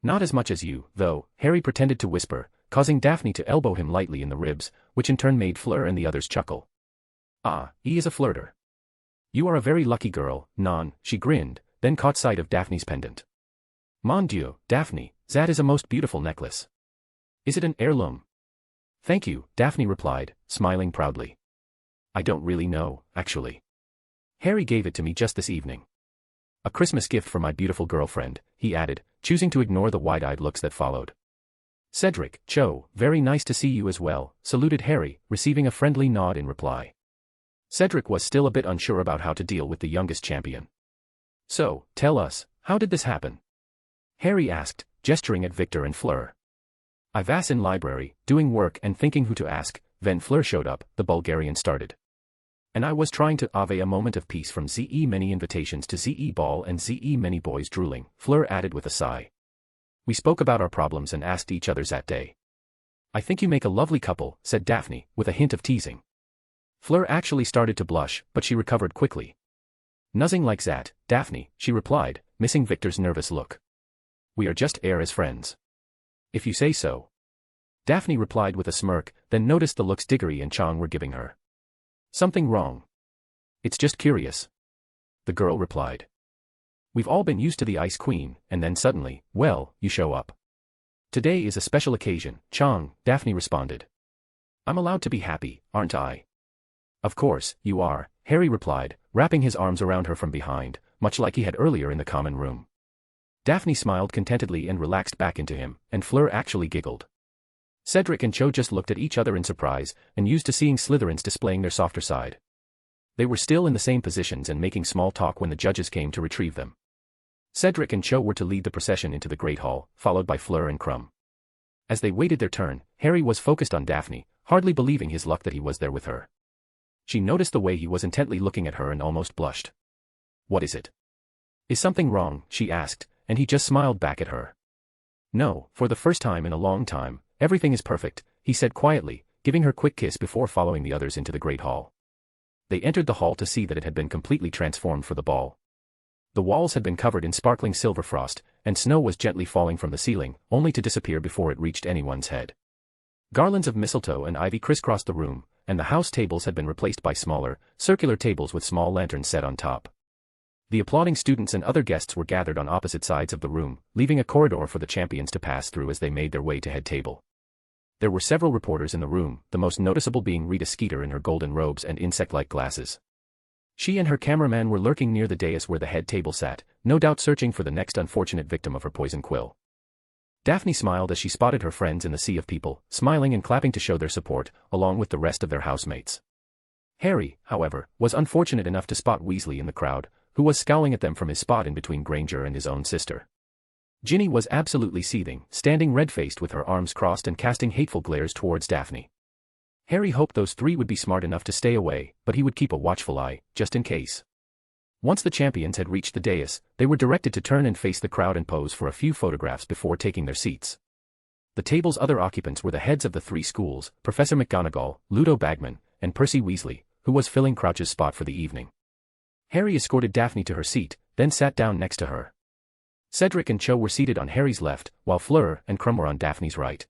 "Not as much as you, though," Harry pretended to whisper, causing Daphne to elbow him lightly in the ribs, which in turn made Fleur and the others chuckle. "Ah, he is a flirter. You are a very lucky girl, non," she grinned, then caught sight of Daphne's pendant. "Mon Dieu, Daphne, that is a most beautiful necklace. Is it an heirloom?" "Thank you," Daphne replied, smiling proudly. "I don't really know, actually. Harry gave it to me just this evening. A Christmas gift for my beautiful girlfriend," he added, choosing to ignore the wide-eyed looks that followed. "Cedric, Cho, very nice to see you as well," saluted Harry, receiving a friendly nod in reply. Cedric was still a bit unsure about how to deal with the youngest champion. "So, tell us, how did this happen?" Harry asked, gesturing at Victor and Fleur. "I was in library, doing work and thinking who to ask, when Fleur showed up," the Bulgarian started. "And I was trying to have a moment of peace from ZE many invitations to ZE ball and ZE many boys drooling," Fleur added with a sigh. "We spoke about our problems and asked each other that day." "I think you make a lovely couple," said Daphne, with a hint of teasing. Fleur actually started to blush, but she recovered quickly. "Nothing like that, Daphne," she replied, missing Victor's nervous look. "We are just air as friends." "If you say so." Daphne replied with a smirk, then noticed the looks Diggory and Chong were giving her. "Something wrong?" "It's just curious," the girl replied. "We've all been used to the Ice Queen, and then suddenly, well, you show up." "Today is a special occasion, Chong," Daphne responded. "I'm allowed to be happy, aren't I?" "Of course, you are," Harry replied, wrapping his arms around her from behind, much like he had earlier in the common room. Daphne smiled contentedly and relaxed back into him, and Fleur actually giggled. Cedric and Cho just looked at each other in surprise, and used to seeing Slytherins displaying their softer side. They were still in the same positions and making small talk when the judges came to retrieve them. Cedric and Cho were to lead the procession into the Great Hall, followed by Fleur and Crumb. As they waited their turn, Harry was focused on Daphne, hardly believing his luck that he was there with her. She noticed the way he was intently looking at her and almost blushed. "What is it? Is something wrong?" she asked, and he just smiled back at her. "No, for the first time in a long time, everything is perfect," he said quietly, giving her a quick kiss before following the others into the Great Hall. They entered the hall to see that it had been completely transformed for the ball. The walls had been covered in sparkling silver frost, and snow was gently falling from the ceiling, only to disappear before it reached anyone's head. Garlands of mistletoe and ivy crisscrossed the room, and the house tables had been replaced by smaller, circular tables with small lanterns set on top. The applauding students and other guests were gathered on opposite sides of the room, leaving a corridor for the champions to pass through as they made their way to head table. There were several reporters in the room, the most noticeable being Rita Skeeter in her golden robes and insect-like glasses. She and her cameraman were lurking near the dais where the head table sat, no doubt searching for the next unfortunate victim of her poison quill. Daphne smiled as she spotted her friends in the sea of people, smiling and clapping to show their support, along with the rest of their housemates. Harry, however, was unfortunate enough to spot Weasley in the crowd, who was scowling at them from his spot in between Granger and his own sister. Ginny was absolutely seething, standing red-faced with her arms crossed and casting hateful glares towards Daphne. Harry hoped those three would be smart enough to stay away, but he would keep a watchful eye, just in case. Once the champions had reached the dais, they were directed to turn and face the crowd and pose for a few photographs before taking their seats. The table's other occupants were the heads of the three schools, Professor McGonagall, Ludo Bagman, and Percy Weasley, who was filling Crouch's spot for the evening. Harry escorted Daphne to her seat, then sat down next to her. Cedric and Cho were seated on Harry's left, while Fleur and Crumb were on Daphne's right.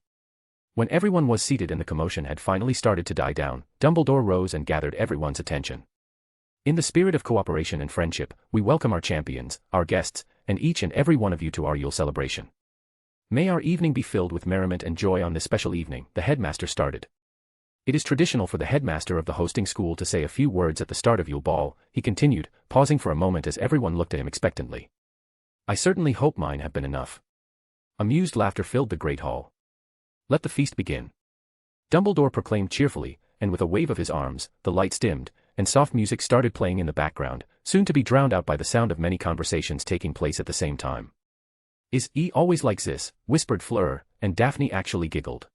When everyone was seated and the commotion had finally started to die down, Dumbledore rose and gathered everyone's attention. "In the spirit of cooperation and friendship, we welcome our champions, our guests, and each and every one of you to our Yule celebration. May our evening be filled with merriment and joy on this special evening," the headmaster started. "It is traditional for the headmaster of the hosting school to say a few words at the start of Yule Ball," he continued, pausing for a moment as everyone looked at him expectantly. "I certainly hope mine have been enough." Amused laughter filled the Great Hall. "Let the feast begin," Dumbledore proclaimed cheerfully, and with a wave of his arms, the lights dimmed, and soft music started playing in the background, soon to be drowned out by the sound of many conversations taking place at the same time. Is he always like this? Whispered Fleur, and Daphne actually giggled.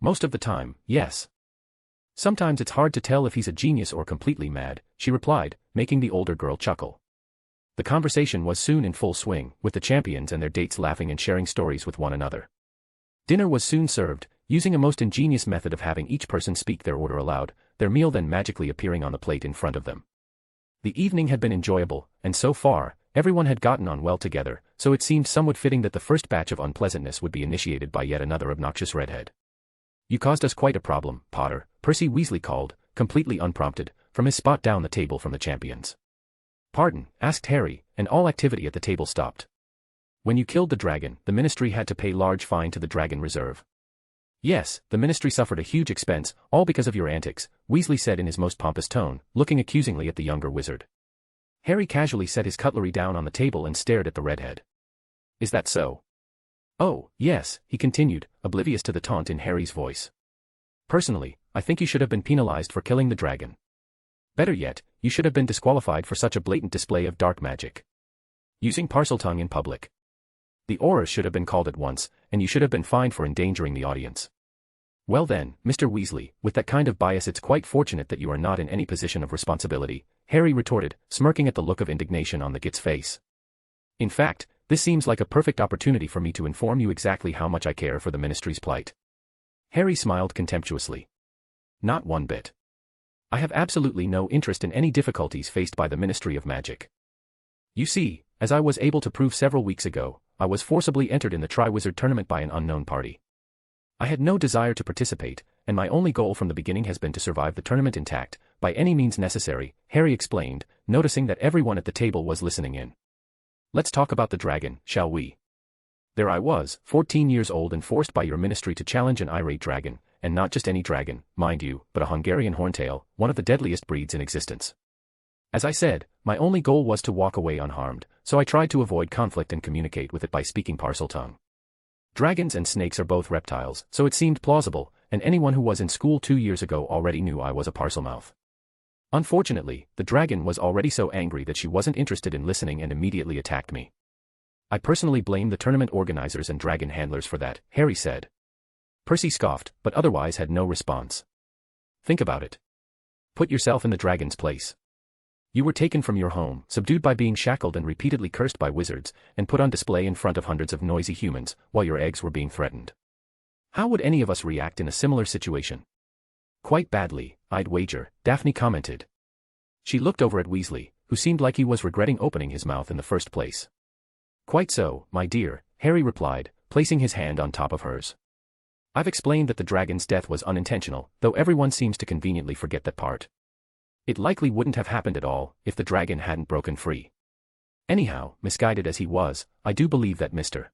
Most of the time, yes. Sometimes it's hard to tell if he's a genius or completely mad, she replied, making the older girl chuckle. The conversation was soon in full swing, with the champions and their dates laughing and sharing stories with one another. Dinner was soon served, using a most ingenious method of having each person speak their order aloud, their meal then magically appearing on the plate in front of them. The evening had been enjoyable, and so far, everyone had gotten on well together, so it seemed somewhat fitting that the first batch of unpleasantness would be initiated by yet another obnoxious redhead. You caused us quite a problem, Potter, Percy Weasley called, completely unprompted, from his spot down the table from the champions. Pardon, asked Harry, and all activity at the table stopped. When you killed the dragon, the ministry had to pay large fine to the dragon reserve. Yes, the ministry suffered a huge expense, all because of your antics, Weasley said in his most pompous tone, looking accusingly at the younger wizard. Harry casually set his cutlery down on the table and stared at the redhead. Is that so? Oh, yes, he continued, oblivious to the taunt in Harry's voice. Personally, I think you should have been penalized for killing the dragon. Better yet, you should have been disqualified for such a blatant display of dark magic. Using Parseltongue in public. The aura should have been called at once, and you should have been fined for endangering the audience. Well then, Mr. Weasley, with that kind of bias it's quite fortunate that you are not in any position of responsibility, Harry retorted, smirking at the look of indignation on the git's face. In fact, this seems like a perfect opportunity for me to inform you exactly how much I care for the ministry's plight. Harry smiled contemptuously. Not one bit. I have absolutely no interest in any difficulties faced by the Ministry of Magic. You see, as I was able to prove several weeks ago, I was forcibly entered in the Triwizard Tournament by an unknown party. I had no desire to participate, and my only goal from the beginning has been to survive the tournament intact, by any means necessary, Harry explained, noticing that everyone at the table was listening in. Let's talk about the dragon, shall we? There I was, 14 years old and forced by your ministry to challenge an irate dragon, and not just any dragon, mind you, but a Hungarian horntail, one of the deadliest breeds in existence. As I said, my only goal was to walk away unharmed, so I tried to avoid conflict and communicate with it by speaking Parseltongue. Dragons and snakes are both reptiles, so it seemed plausible, and anyone who was in school 2 years ago already knew I was a Parselmouth. Unfortunately, the dragon was already so angry that she wasn't interested in listening and immediately attacked me. I personally blame the tournament organizers and dragon handlers for that, Harry said. Percy scoffed, but otherwise had no response. Think about it. Put yourself in the dragon's place. You were taken from your home, subdued by being shackled and repeatedly cursed by wizards, and put on display in front of hundreds of noisy humans, while your eggs were being threatened. How would any of us react in a similar situation? Quite badly, I'd wager, Daphne commented. She looked over at Weasley, who seemed like he was regretting opening his mouth in the first place. Quite so, my dear, Harry replied, placing his hand on top of hers. I've explained that the dragon's death was unintentional, though everyone seems to conveniently forget that part. It likely wouldn't have happened at all, if the dragon hadn't broken free. Anyhow, misguided as he was, I do believe that Mr.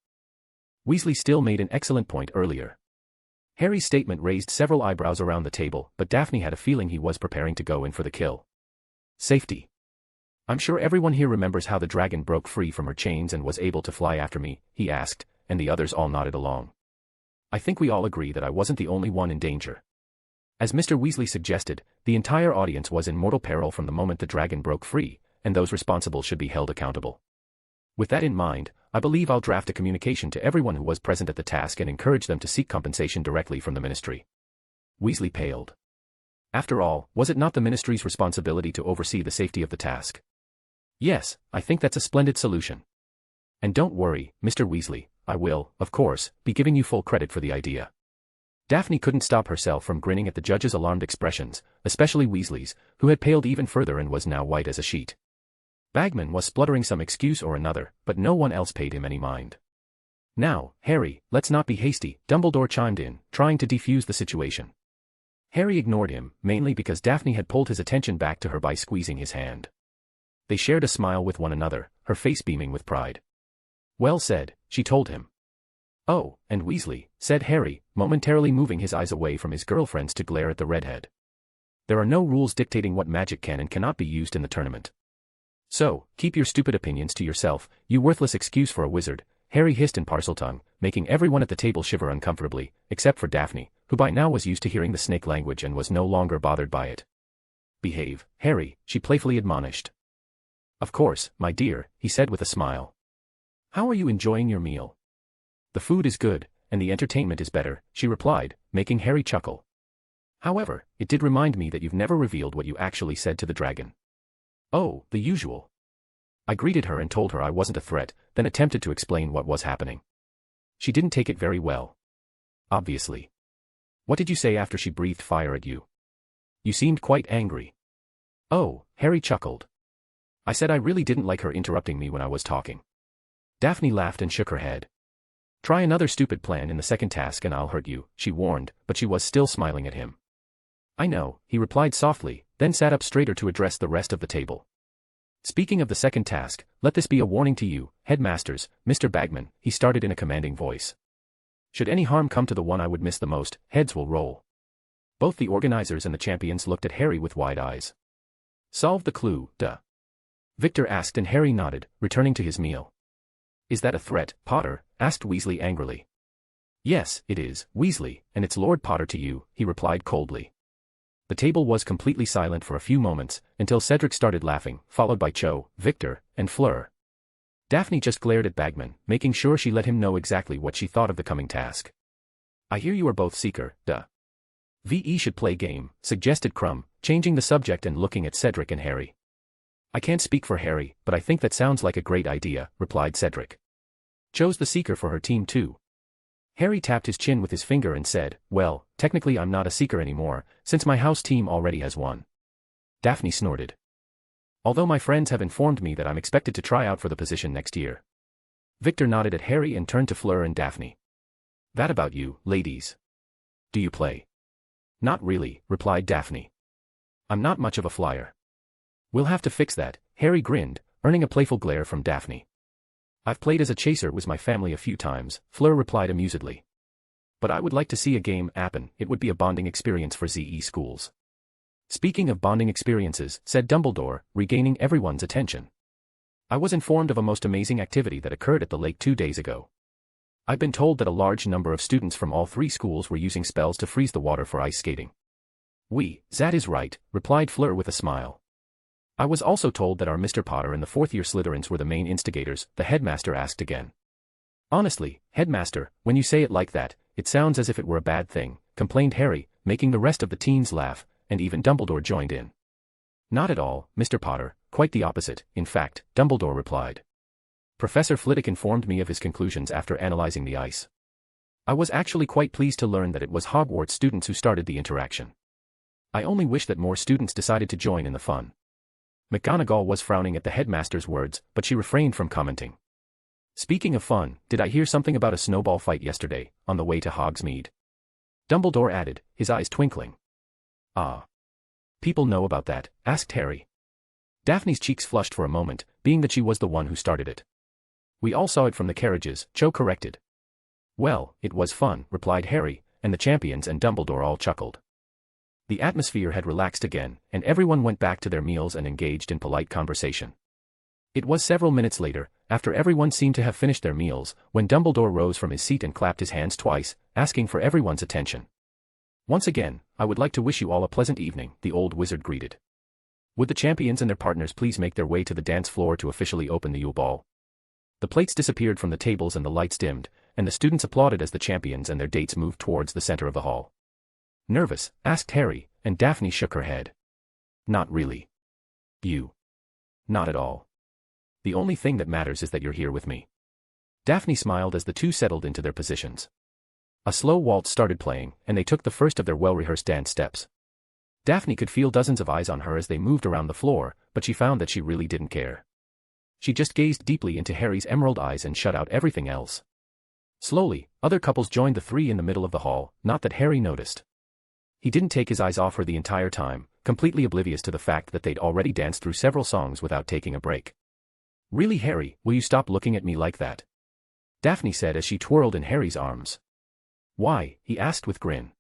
Weasley still made an excellent point earlier. Harry's statement raised several eyebrows around the table, but Daphne had a feeling he was preparing to go in for the kill. Safety. I'm sure everyone here remembers how the dragon broke free from her chains and was able to fly after me, he asked, and the others all nodded along. I think we all agree that I wasn't the only one in danger. As Mr. Weasley suggested, the entire audience was in mortal peril from the moment the dragon broke free, and those responsible should be held accountable. With that in mind, I believe I'll draft a communication to everyone who was present at the task and encourage them to seek compensation directly from the ministry. Weasley paled. After all, was it not the ministry's responsibility to oversee the safety of the task? Yes, I think that's a splendid solution. And don't worry, Mr. Weasley, I will, of course, be giving you full credit for the idea. Daphne couldn't stop herself from grinning at the judge's alarmed expressions, especially Weasley's, who had paled even further and was now white as a sheet. Bagman was spluttering some excuse or another, but no one else paid him any mind. Now, Harry, let's not be hasty, Dumbledore chimed in, trying to defuse the situation. Harry ignored him, mainly because Daphne had pulled his attention back to her by squeezing his hand. They shared a smile with one another, her face beaming with pride. Well said, she told him. Oh, and Weasley, said Harry, momentarily moving his eyes away from his girlfriends to glare at the redhead. There are no rules dictating what magic can and cannot be used in the tournament. So, keep your stupid opinions to yourself, you worthless excuse for a wizard, Harry hissed in Parseltongue, making everyone at the table shiver uncomfortably, except for Daphne, who by now was used to hearing the snake language and was no longer bothered by it. Behave, Harry, she playfully admonished. Of course, my dear, he said with a smile. How are you enjoying your meal? The food is good, and the entertainment is better, she replied, making Harry chuckle. However, it did remind me that you've never revealed what you actually said to the dragon. Oh, the usual. I greeted her and told her I wasn't a threat, then attempted to explain what was happening. She didn't take it very well. Obviously. What did you say after she breathed fire at you? You seemed quite angry. Oh, Harry chuckled. I said I really didn't like her interrupting me when I was talking. Daphne laughed and shook her head. Try another stupid plan in the second task and I'll hurt you, she warned, but she was still smiling at him. I know, he replied softly, then sat up straighter to address the rest of the table. Speaking of the second task, let this be a warning to you, headmasters, Mr. Bagman, he started in a commanding voice. Should any harm come to the one I would miss the most, heads will roll. Both the organizers and the champions looked at Harry with wide eyes. Solve the clue, duh. Victor asked and Harry nodded, returning to his meal. Is that a threat, Potter? Asked Weasley angrily. Yes, it is, Weasley, and it's Lord Potter to you, he replied coldly. The table was completely silent for a few moments, until Cedric started laughing, followed by Cho, Victor, and Fleur. Daphne just glared at Bagman, making sure she let him know exactly what she thought of the coming task. I hear you are both Seeker, duh. VE should play game, suggested Crumb, changing the subject and looking at Cedric and Harry. I can't speak for Harry, but I think that sounds like a great idea, replied Cedric. Chose the Seeker for her team too. Harry tapped his chin with his finger and said, well, technically I'm not a Seeker anymore, since my house team already has one. Daphne snorted. Although my friends have informed me that I'm expected to try out for the position next year. Victor nodded at Harry and turned to Fleur and Daphne. That about you, ladies? Do you play? Not really, replied Daphne. I'm not much of a flyer. We'll have to fix that, Harry grinned, earning a playful glare from Daphne. I've played as a chaser with my family a few times, Fleur replied amusedly. But I would like to see a game happen, it would be a bonding experience for ZE schools. Speaking of bonding experiences, said Dumbledore, regaining everyone's attention. I was informed of a most amazing activity that occurred at the lake 2 days ago. I've been told that a large number of students from all 3 schools were using spells to freeze the water for ice skating. That is right, replied Fleur with a smile. I was also told that our Mr. Potter and the 4th-year Slytherins were the main instigators, the headmaster asked again. Honestly, headmaster, when you say it like that, it sounds as if it were a bad thing, complained Harry, making the rest of the teens laugh, and even Dumbledore joined in. Not at all, Mr. Potter, quite the opposite, in fact, Dumbledore replied. Professor Flitwick informed me of his conclusions after analyzing the ice. I was actually quite pleased to learn that it was Hogwarts students who started the interaction. I only wish that more students decided to join in the fun. McGonagall was frowning at the headmaster's words, but she refrained from commenting. Speaking of fun, did I hear something about a snowball fight yesterday, on the way to Hogsmeade? Dumbledore added, his eyes twinkling. Ah. People know about that, asked Harry. Daphne's cheeks flushed for a moment, being that she was the one who started it. We all saw it from the carriages, Cho corrected. Well, it was fun, replied Harry, and the champions and Dumbledore all chuckled. The atmosphere had relaxed again, and everyone went back to their meals and engaged in polite conversation. It was several minutes later, after everyone seemed to have finished their meals, when Dumbledore rose from his seat and clapped his hands twice, asking for everyone's attention. Once again, I would like to wish you all a pleasant evening, the old wizard greeted. Would the champions and their partners please make their way to the dance floor to officially open the Yule Ball? The plates disappeared from the tables and the lights dimmed, and the students applauded as the champions and their dates moved towards the center of the hall. Nervous? Asked Harry, and Daphne shook her head. Not really. You? Not at all. The only thing that matters is that you're here with me. Daphne smiled as the two settled into their positions. A slow waltz started playing, and they took the first of their well-rehearsed dance steps. Daphne could feel dozens of eyes on her as they moved around the floor, but she found that she really didn't care. She just gazed deeply into Harry's emerald eyes and shut out everything else. Slowly, other couples joined the 3 in the middle of the hall, not that Harry noticed. He didn't take his eyes off her the entire time, completely oblivious to the fact that they'd already danced through several songs without taking a break. Really, Harry, will you stop looking at me like that? Daphne said as she twirled in Harry's arms. Why? He asked with grin.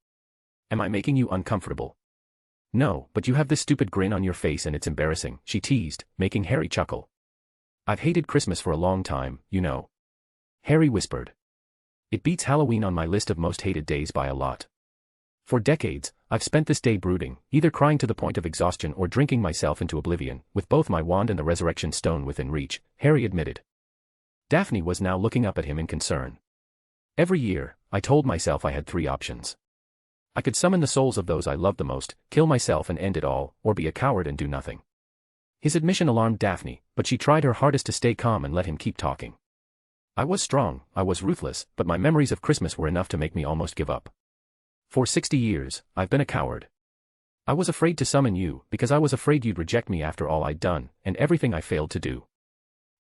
Am I making you uncomfortable? No, but you have this stupid grin on your face and it's embarrassing, she teased, making Harry chuckle. I've hated Christmas for a long time, you know. Harry whispered. It beats Halloween on my list of most hated days by a lot. For decades, I've spent this day brooding, either crying to the point of exhaustion or drinking myself into oblivion, with both my wand and the resurrection stone within reach, Harry admitted. Daphne was now looking up at him in concern. Every year, I told myself I had 3 options. I could summon the souls of those I loved the most, kill myself and end it all, or be a coward and do nothing. His admission alarmed Daphne, but she tried her hardest to stay calm and let him keep talking. I was strong, I was ruthless, but my memories of Christmas were enough to make me almost give up. For 60 years, I've been a coward. I was afraid to summon you, because I was afraid you'd reject me after all I'd done, and everything I failed to do.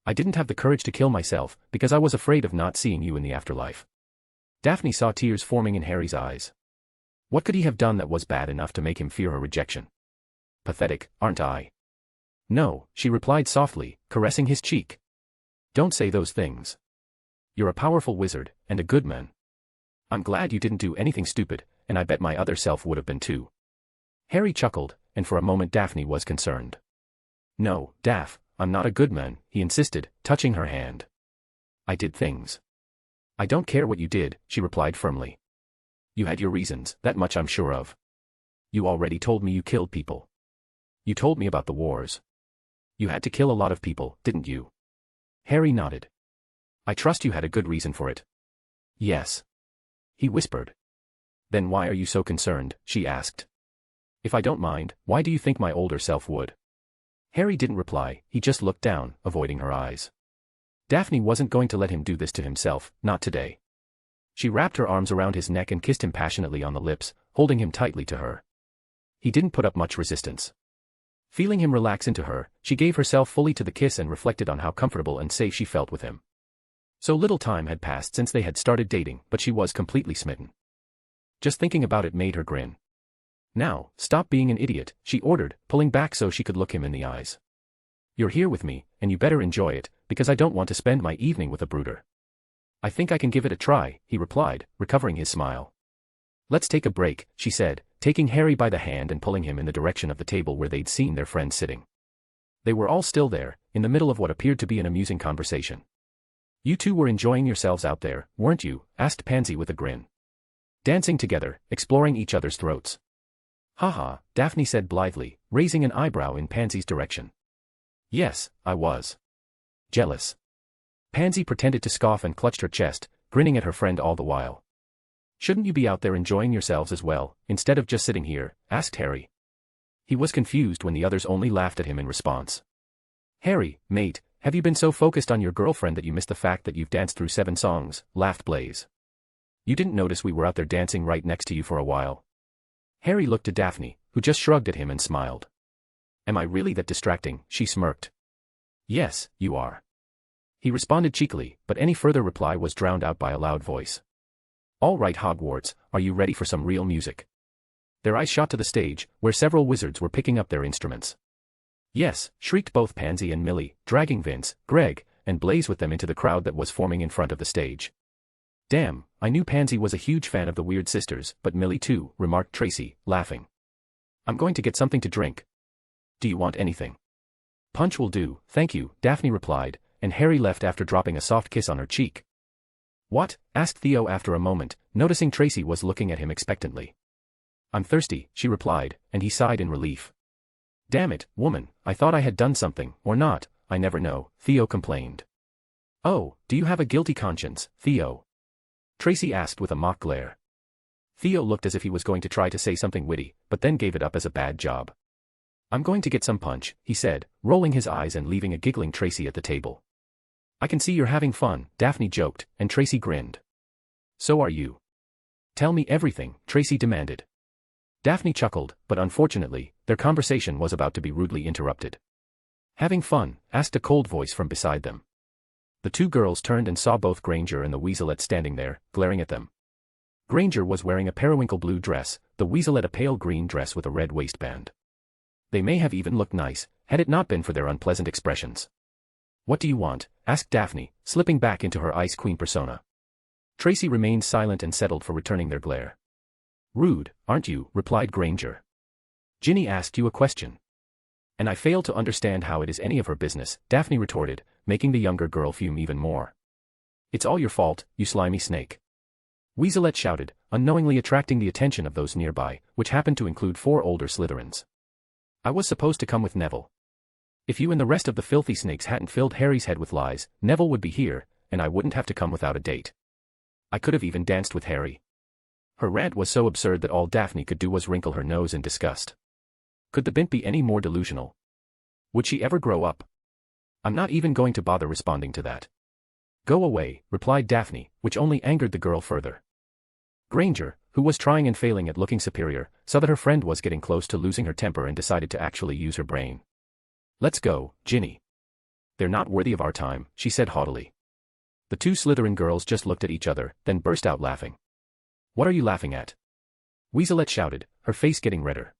I didn't have the courage to kill myself, because I was afraid of not seeing you in the afterlife. Daphne saw tears forming in Harry's eyes. What could he have done that was bad enough to make him fear her rejection? Pathetic, aren't I? No, she replied softly, caressing his cheek. Don't say those things. You're a powerful wizard, and a good man. I'm glad you didn't do anything stupid, and I bet my other self would have been too. Harry chuckled, and for a moment Daphne was concerned. No, Daph, I'm not a good man, he insisted, touching her hand. I did things. I don't care what you did, she replied firmly. You had your reasons, that much I'm sure of. You already told me you killed people. You told me about the wars. You had to kill a lot of people, didn't you? Harry nodded. I trust you had a good reason for it. Yes. He whispered. Then why are you so concerned, she asked. If I don't mind, why do you think my older self would? Harry didn't reply, he just looked down, avoiding her eyes. Daphne wasn't going to let him do this to himself, not today. She wrapped her arms around his neck and kissed him passionately on the lips, holding him tightly to her. He didn't put up much resistance. Feeling him relax into her, she gave herself fully to the kiss and reflected on how comfortable and safe she felt with him. So little time had passed since they had started dating, but she was completely smitten. Just thinking about it made her grin. Now, stop being an idiot, she ordered, pulling back so she could look him in the eyes. You're here with me, and you better enjoy it, because I don't want to spend my evening with a brooder. I think I can give it a try, he replied, recovering his smile. Let's take a break, she said, taking Harry by the hand and pulling him in the direction of the table where they'd seen their friends sitting. They were all still there, in the middle of what appeared to be an amusing conversation. You two were enjoying yourselves out there, weren't you? Asked Pansy with a grin. Dancing together, exploring each other's throats. Haha, Daphne said blithely, raising an eyebrow in Pansy's direction. Yes, I was. Jealous. Pansy pretended to scoff and clutched her chest, grinning at her friend all the while. Shouldn't you be out there enjoying yourselves as well, instead of just sitting here? Asked Harry. He was confused when the others only laughed at him in response. Harry, mate, have you been so focused on your girlfriend that you missed the fact that you've danced through 7 songs? Laughed Blaze. You didn't notice we were out there dancing right next to you for a while? Harry looked to Daphne, who just shrugged at him and smiled. Am I really that distracting? She smirked. Yes, you are. He responded cheekily, but any further reply was drowned out by a loud voice. All right, Hogwarts, are you ready for some real music? Their eyes shot to the stage, where several wizards were picking up their instruments. Yes, shrieked both Pansy and Millie, dragging Vince, Greg, and Blaze with them into the crowd that was forming in front of the stage. Damn, I knew Pansy was a huge fan of the Weird Sisters, but Millie too, remarked Tracy, laughing. I'm going to get something to drink. Do you want anything? Punch will do, thank you, Daphne replied, and Harry left after dropping a soft kiss on her cheek. What? Asked Theo after a moment, noticing Tracy was looking at him expectantly. I'm thirsty, she replied, and he sighed in relief. Damn it, woman, I thought I had done something, or not, I never know, Theo complained. Oh, do you have a guilty conscience, Theo? Tracy asked with a mock glare. Theo looked as if he was going to try to say something witty, but then gave it up as a bad job. I'm going to get some punch, he said, rolling his eyes and leaving a giggling Tracy at the table. I can see you're having fun, Daphne joked, and Tracy grinned. So are you. Tell me everything, Tracy demanded. Daphne chuckled, but unfortunately, their conversation was about to be rudely interrupted. Having fun? Asked a cold voice from beside them. The two girls turned and saw both Granger and the Weaselette standing there, glaring at them. Granger was wearing a periwinkle blue dress, the Weaselette a pale green dress with a red waistband. They may have even looked nice, had it not been for their unpleasant expressions. What do you want? Asked Daphne, slipping back into her Ice Queen persona. Tracy remained silent and settled for returning their glare. Rude, aren't you? Replied Granger. Ginny asked you a question. And I fail to understand how it is any of her business, Daphne retorted, making the younger girl fume even more. It's all your fault, you slimy snake. Weaselette shouted, unknowingly attracting the attention of those nearby, which happened to include 4 older Slytherins. I was supposed to come with Neville. If you and the rest of the filthy snakes hadn't filled Harry's head with lies, Neville would be here, and I wouldn't have to come without a date. I could have even danced with Harry. Her rant was so absurd that all Daphne could do was wrinkle her nose in disgust. Could the bint be any more delusional? Would she ever grow up? I'm not even going to bother responding to that. Go away, replied Daphne, which only angered the girl further. Granger, who was trying and failing at looking superior, saw that her friend was getting close to losing her temper and decided to actually use her brain. Let's go, Ginny. They're not worthy of our time, she said haughtily. The two Slytherin girls just looked at each other, then burst out laughing. What are you laughing at? Weaselette shouted, her face getting redder.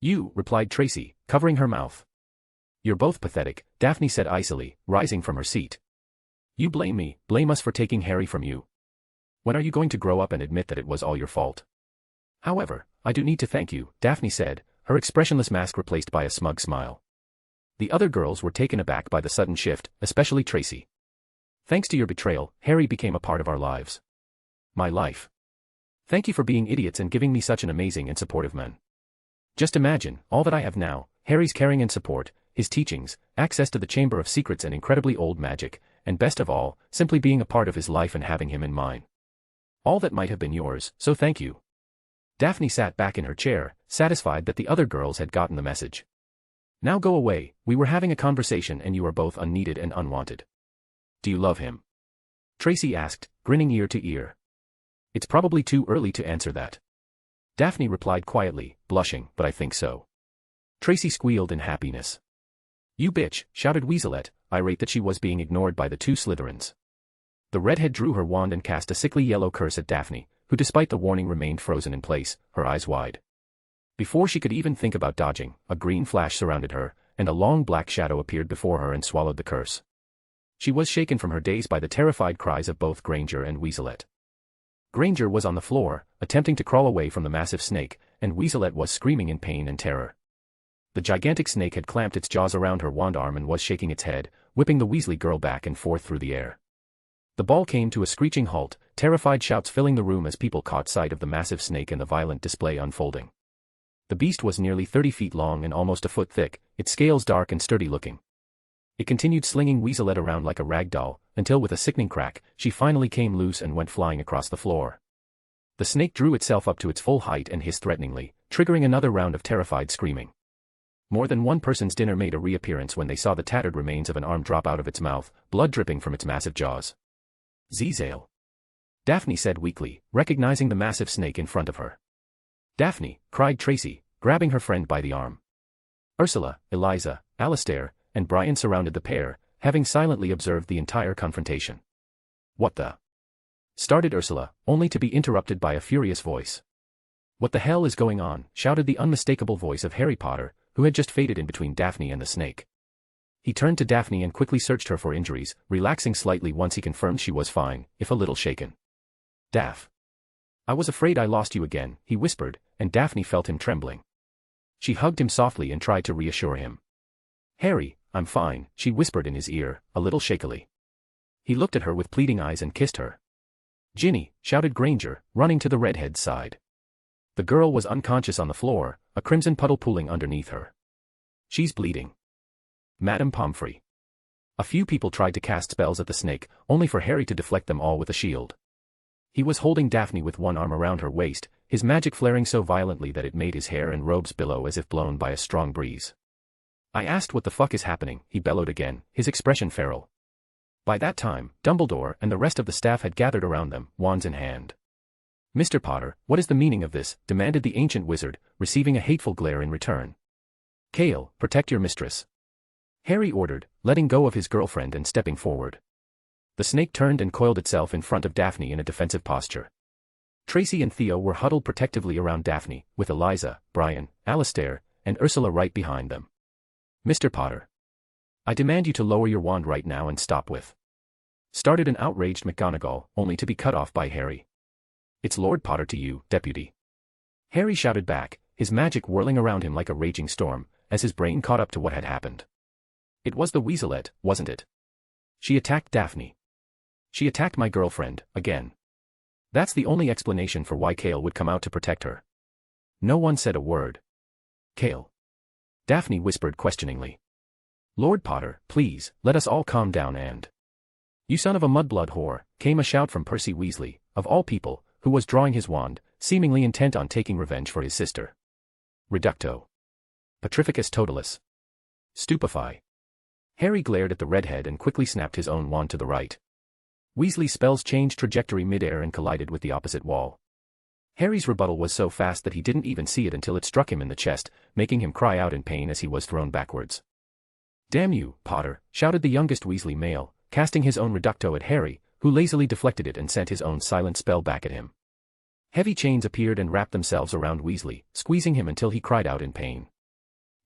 You, replied Tracy, covering her mouth. You're both pathetic, Daphne said icily, rising from her seat. You blame me, blame us for taking Harry from you. When are you going to grow up and admit that it was all your fault? However, I do need to thank you, Daphne said, her expressionless mask replaced by a smug smile. The other girls were taken aback by the sudden shift, especially Tracy. Thanks to your betrayal, Harry became a part of our lives. My life. Thank you for being idiots and giving me such an amazing and supportive man. Just imagine, all that I have now, Harry's caring and support, his teachings, access to the Chamber of Secrets and incredibly old magic, and best of all, simply being a part of his life and having him in mine. All that might have been yours, so thank you. Daphne sat back in her chair, satisfied that the other girls had gotten the message. Now go away, we were having a conversation and you are both unneeded and unwanted. Do you love him? Tracy asked, grinning ear to ear. It's probably too early to answer that. Daphne replied quietly, blushing, but I think so. Tracy squealed in happiness. You bitch, shouted Weaselette, irate that she was being ignored by the two Slytherins. The redhead drew her wand and cast a sickly yellow curse at Daphne, who despite the warning remained frozen in place, her eyes wide. Before she could even think about dodging, a green flash surrounded her, and a long black shadow appeared before her and swallowed the curse. She was shaken from her daze by the terrified cries of both Granger and Weaselette. Granger was on the floor, attempting to crawl away from the massive snake, and Weaselette was screaming in pain and terror. The gigantic snake had clamped its jaws around her wand arm and was shaking its head, whipping the Weasley girl back and forth through the air. The ball came to a screeching halt, terrified shouts filling the room as people caught sight of the massive snake and the violent display unfolding. The beast was nearly 30 feet long and almost a foot thick, its scales dark and sturdy looking. It continued slinging Weaselette around like a rag doll, until with a sickening crack, she finally came loose and went flying across the floor. The snake drew itself up to its full height and hissed threateningly, triggering another round of terrified screaming. More than one person's dinner made a reappearance when they saw the tattered remains of an arm drop out of its mouth, blood dripping from its massive jaws. Zezale. Daphne said weakly, recognizing the massive snake in front of her. Daphne, cried Tracy, grabbing her friend by the arm. Ursula, Eliza, Alastair, and Brian surrounded the pair, having silently observed the entire confrontation. What the? Started Ursula, only to be interrupted by a furious voice. What the hell is going on? Shouted the unmistakable voice of Harry Potter, who had just faded in between Daphne and the snake. He turned to Daphne and quickly searched her for injuries, relaxing slightly once he confirmed she was fine, if a little shaken. Daph. I was afraid I lost you again, he whispered, and Daphne felt him trembling. She hugged him softly and tried to reassure him. Harry, I'm fine, she whispered in his ear, a little shakily. He looked at her with pleading eyes and kissed her. Ginny, shouted Granger, running to the redhead's side. The girl was unconscious on the floor, a crimson puddle pooling underneath her. She's bleeding. Madame Pomfrey. A few people tried to cast spells at the snake, only for Harry to deflect them all with a shield. He was holding Daphne with one arm around her waist, his magic flaring so violently that it made his hair and robes billow as if blown by a strong breeze. I asked what the fuck is happening, he bellowed again, his expression feral. By that time, Dumbledore and the rest of the staff had gathered around them, wands in hand. Mr. Potter, what is the meaning of this? Demanded the ancient wizard, receiving a hateful glare in return. Kale, protect your mistress. Harry ordered, letting go of his girlfriend and stepping forward. The snake turned and coiled itself in front of Daphne in a defensive posture. Tracy and Theo were huddled protectively around Daphne, with Eliza, Brian, Alastair, and Ursula right behind them. Mr. Potter. I demand you to lower your wand right now and stop with. Started an outraged McGonagall, only to be cut off by Harry. It's Lord Potter to you, deputy. Harry shouted back, his magic whirling around him like a raging storm, as his brain caught up to what had happened. It was the Weaselette, wasn't it? She attacked Daphne. She attacked my girlfriend, again. That's the only explanation for why Kale would come out to protect her. No one said a word. Kale. Daphne whispered questioningly. Lord Potter, please, let us all calm down and... "You son of a mudblood whore," came a shout from Percy Weasley, of all people, who was drawing his wand, seemingly intent on taking revenge for his sister. Reducto. Petrificus totalis. Stupefy. Harry glared at the redhead and quickly snapped his own wand to the right. Weasley's spells changed trajectory mid-air and collided with the opposite wall. Harry's rebuttal was so fast that he didn't even see it until it struck him in the chest, making him cry out in pain as he was thrown backwards. "Damn you, Potter," shouted the youngest Weasley male, casting his own Reducto at Harry, who lazily deflected it and sent his own silent spell back at him. Heavy chains appeared and wrapped themselves around Weasley, squeezing him until he cried out in pain.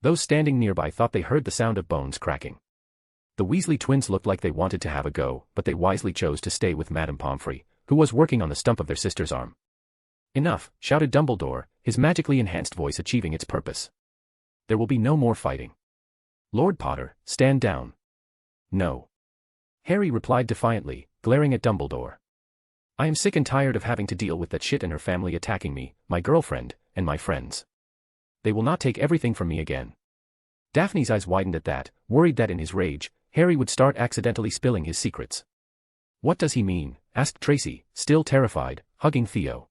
Those standing nearby thought they heard the sound of bones cracking. The Weasley twins looked like they wanted to have a go, but they wisely chose to stay with Madame Pomfrey, who was working on the stump of their sister's arm. "Enough," shouted Dumbledore, his magically enhanced voice achieving its purpose. "There will be no more fighting. Lord Potter, stand down." "No." Harry replied defiantly, glaring at Dumbledore. "I am sick and tired of having to deal with that shit and her family attacking me, my girlfriend, and my friends. They will not take everything from me again." Daphne's eyes widened at that, worried that in his rage, Harry would start accidentally spilling his secrets. "What does he mean?" asked Tracy, still terrified, hugging Theo.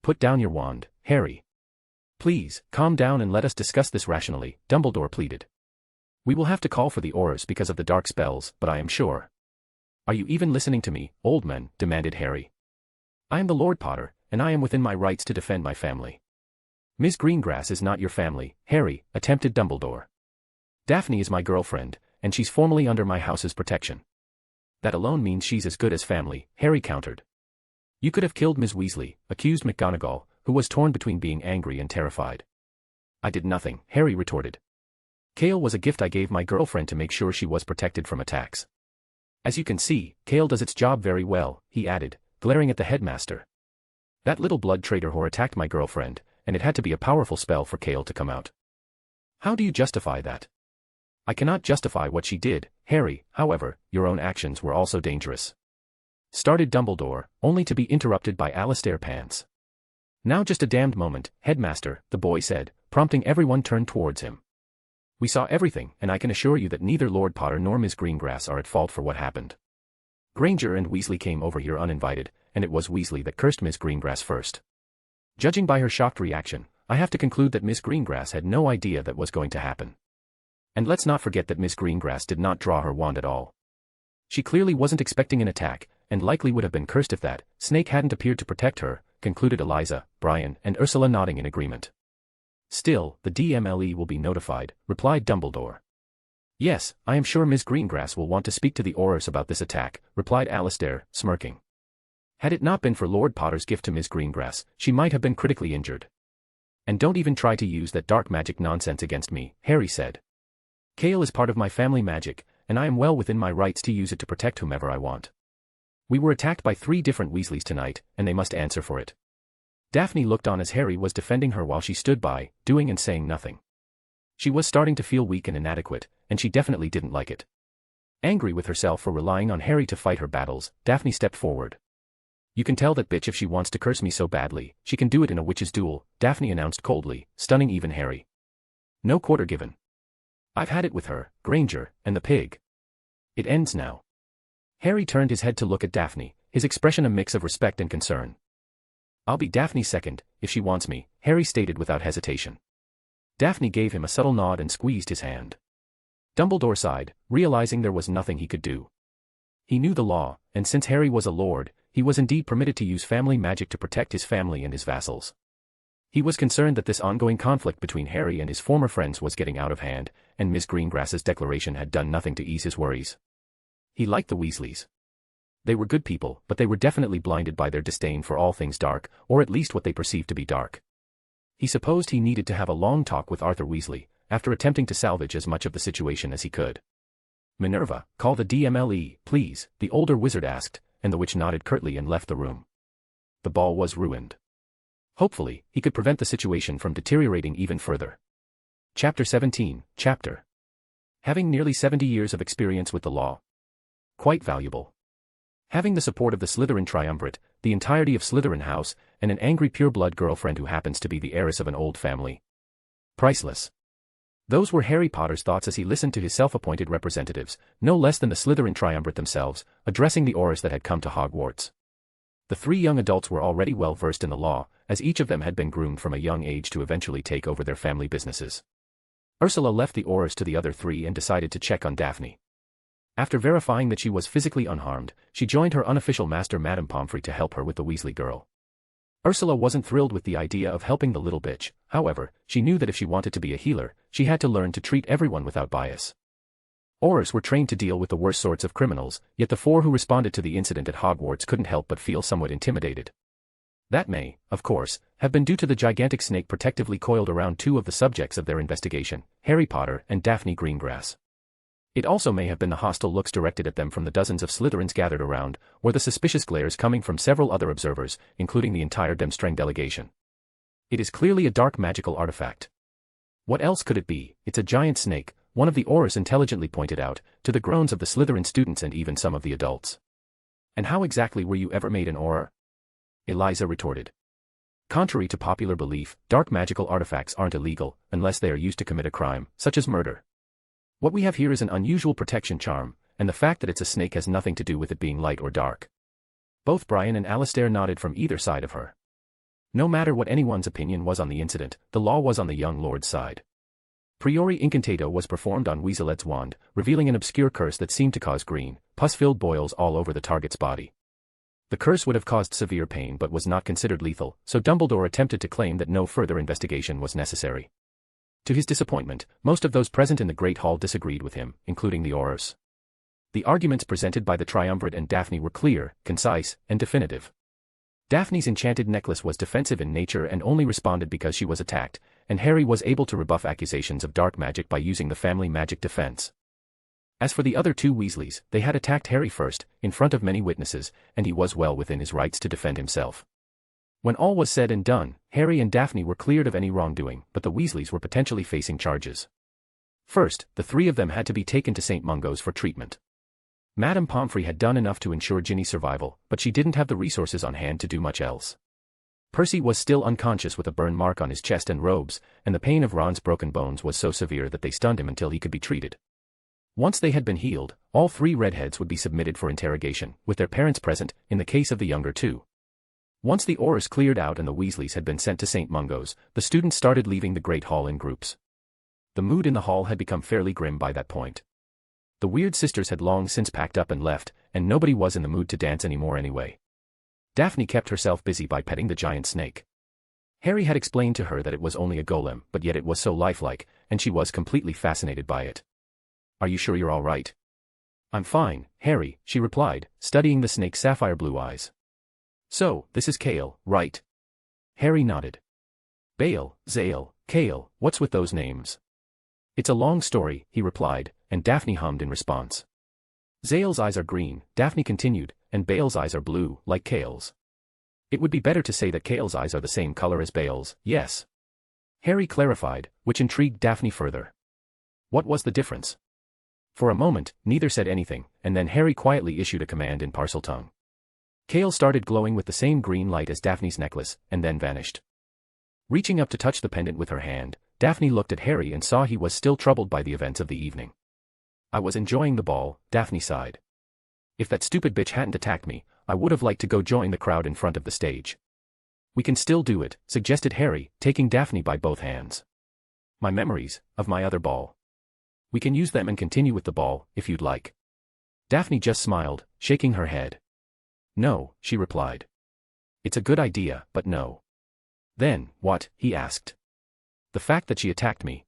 "Put down your wand, Harry. Please, calm down and let us discuss this rationally," Dumbledore pleaded. "We will have to call for the Aurors because of the dark spells, but I am sure." "Are you even listening to me, old man?" demanded Harry. "I am the Lord Potter, and I am within my rights to defend my family." "Miss Greengrass is not your family, Harry," attempted Dumbledore. "Daphne is my girlfriend, and she's formally under my house's protection." "That alone means she's as good as family," Harry countered. "You could have killed Ms. Weasley," accused McGonagall, who was torn between being angry and terrified. "I did nothing," Harry retorted. "Kale was a gift I gave my girlfriend to make sure she was protected from attacks. As you can see, Kale does its job very well," he added, glaring at the headmaster. "That little blood traitor whore attacked my girlfriend, and it had to be a powerful spell for Kale to come out." "How do you justify that?" "I cannot justify what she did, Harry, however, your own actions were also dangerous," started Dumbledore, only to be interrupted by Alastair Pants. "Now just a damned moment, Headmaster," the boy said, prompting everyone turned towards him. "We saw everything, and I can assure you that neither Lord Potter nor Miss Greengrass are at fault for what happened. Granger and Weasley came over here uninvited, and it was Weasley that cursed Miss Greengrass first. Judging by her shocked reaction, I have to conclude that Miss Greengrass had no idea that was going to happen. And let's not forget that Miss Greengrass did not draw her wand at all. She clearly wasn't expecting an attack, and likely would have been cursed if that snake hadn't appeared to protect her," concluded Eliza, Brian, and Ursula nodding in agreement. "Still, the DMLE will be notified," replied Dumbledore. "Yes, I am sure Miss Greengrass will want to speak to the Aurors about this attack," replied Alastair, smirking. "Had it not been for Lord Potter's gift to Miss Greengrass, she might have been critically injured." "And don't even try to use that dark magic nonsense against me," Harry said. "Kale is part of my family magic, and I am well within my rights to use it to protect whomever I want. We were attacked by 3 different Weasleys tonight, and they must answer for it." Daphne looked on as Harry was defending her while she stood by, doing and saying nothing. She was starting to feel weak and inadequate, and she definitely didn't like it. Angry with herself for relying on Harry to fight her battles, Daphne stepped forward. "You can tell that bitch if she wants to curse me so badly, she can do it in a witch's duel," Daphne announced coldly, stunning even Harry. "No quarter given. I've had it with her, Granger, and the pig. It ends now." Harry turned his head to look at Daphne, his expression a mix of respect and concern. "I'll be Daphne's second, if she wants me," Harry stated without hesitation. Daphne gave him a subtle nod and squeezed his hand. Dumbledore sighed, realizing there was nothing he could do. He knew the law, and since Harry was a lord, he was indeed permitted to use family magic to protect his family and his vassals. He was concerned that this ongoing conflict between Harry and his former friends was getting out of hand, and Miss Greengrass's declaration had done nothing to ease his worries. He liked the Weasleys. They were good people, but they were definitely blinded by their disdain for all things dark, or at least what they perceived to be dark. He supposed he needed to have a long talk with Arthur Weasley, after attempting to salvage as much of the situation as he could. "Minerva, call the DMLE, please," the older wizard asked, and the witch nodded curtly and left the room. The ball was ruined. Hopefully, he could prevent the situation from deteriorating even further. Chapter 17, Chapter. Having nearly 70 years of experience with the law. Quite valuable. Having the support of the Slytherin triumvirate, the entirety of Slytherin House, and an angry pure-blood girlfriend who happens to be the heiress of an old family. Priceless. Those were Harry Potter's thoughts as he listened to his self-appointed representatives, no less than the Slytherin triumvirate themselves, addressing the Aurors that had come to Hogwarts. The three young adults were already well versed in the law, as each of them had been groomed from a young age to eventually take over their family businesses. Ursula left the Aurors to the other three and decided to check on Daphne. After verifying that she was physically unharmed, she joined her unofficial master Madame Pomfrey to help her with the Weasley girl. Ursula wasn't thrilled with the idea of helping the little bitch, however, she knew that if she wanted to be a healer, she had to learn to treat everyone without bias. Aurors were trained to deal with the worst sorts of criminals, yet the four who responded to the incident at Hogwarts couldn't help but feel somewhat intimidated. That may, of course, have been due to the gigantic snake protectively coiled around two of the subjects of their investigation, Harry Potter and Daphne Greengrass. It also may have been the hostile looks directed at them from the dozens of Slytherins gathered around, or the suspicious glares coming from several other observers, including the entire Demstrang delegation. It is clearly a dark magical artifact. What else could it be? It's a giant snake, one of the Aurors intelligently pointed out, to the groans of the Slytherin students and even some of the adults. And how exactly were you ever made an Auror? Eliza retorted. Contrary to popular belief, dark magical artifacts aren't illegal, unless they are used to commit a crime, such as murder. What we have here is an unusual protection charm, and the fact that it's a snake has nothing to do with it being light or dark. Both Brian and Alistair nodded from either side of her. No matter what anyone's opinion was on the incident, the law was on the young lord's side. Priori Incantato was performed on Weaselet's wand, revealing an obscure curse that seemed to cause green, pus-filled boils all over the target's body. The curse would have caused severe pain but was not considered lethal, so Dumbledore attempted to claim that no further investigation was necessary. To his disappointment, most of those present in the Great Hall disagreed with him, including the Aurors. The arguments presented by the Triumvirate and Daphne were clear, concise, and definitive. Daphne's enchanted necklace was defensive in nature and only responded because she was attacked, and Harry was able to rebuff accusations of dark magic by using the family magic defense. As for the other two Weasleys, they had attacked Harry first, in front of many witnesses, and he was well within his rights to defend himself. When all was said and done, Harry and Daphne were cleared of any wrongdoing, but the Weasleys were potentially facing charges. First, the three of them had to be taken to St. Mungo's for treatment. Madame Pomfrey had done enough to ensure Ginny's survival, but she didn't have the resources on hand to do much else. Percy was still unconscious with a burn mark on his chest and robes, and the pain of Ron's broken bones was so severe that they stunned him until he could be treated. Once they had been healed, all three redheads would be submitted for interrogation, with their parents present, in the case of the younger two. Once the Aurors cleared out and the Weasleys had been sent to St. Mungo's, the students started leaving the Great Hall in groups. The mood in the hall had become fairly grim by that point. The Weird Sisters had long since packed up and left, and nobody was in the mood to dance anymore anyway. Daphne kept herself busy by petting the giant snake. Harry had explained to her that it was only a golem, but yet it was so lifelike, and she was completely fascinated by it. "Are you sure you're all right?" "I'm fine, Harry," she replied, studying the snake's sapphire blue eyes. "So, this is Kale, right?" Harry nodded. "Bale, Zale, Kale, what's with those names?" "It's a long story," he replied, and Daphne hummed in response. "Zale's eyes are green," Daphne continued, "and Bale's eyes are blue, like Kale's. It would be better to say that Kale's eyes are the same color as Bale's, yes?" Harry clarified, which intrigued Daphne further. What was the difference? For a moment, neither said anything, and then Harry quietly issued a command in Parseltongue. Kale started glowing with the same green light as Daphne's necklace, and then vanished. Reaching up to touch the pendant with her hand, Daphne looked at Harry and saw he was still troubled by the events of the evening. "I was enjoying the ball," Daphne sighed. "If that stupid bitch hadn't attacked me, I would have liked to go join the crowd in front of the stage." "We can still do it," suggested Harry, taking Daphne by both hands. "My memories, of my other ball. We can use them and continue with the ball, if you'd like." Daphne just smiled, shaking her head. "No," she replied. "It's a good idea, but no." "Then, what?" he asked. "The fact that she attacked me,"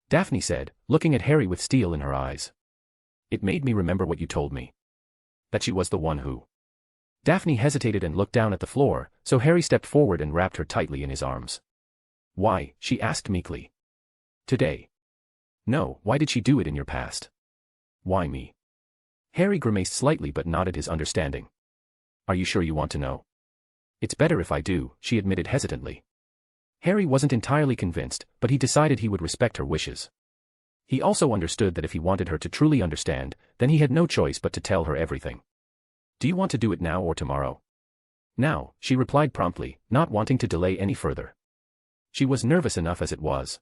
Daphne said, looking at Harry with steel in her eyes. "It made me remember what you told me. That she was the one who..." Daphne hesitated and looked down at the floor, so Harry stepped forward and wrapped her tightly in his arms. "Why?" she asked meekly. "Today." "No, why did she do it in your past?" "Why me?" Harry grimaced slightly but nodded his understanding. "Are you sure you want to know?" "It's better if I do," she admitted hesitantly. Harry wasn't entirely convinced, but he decided he would respect her wishes. He also understood that if he wanted her to truly understand, then he had no choice but to tell her everything. "Do you want to do it now or tomorrow?" "Now," she replied promptly, not wanting to delay any further. She was nervous enough as it was.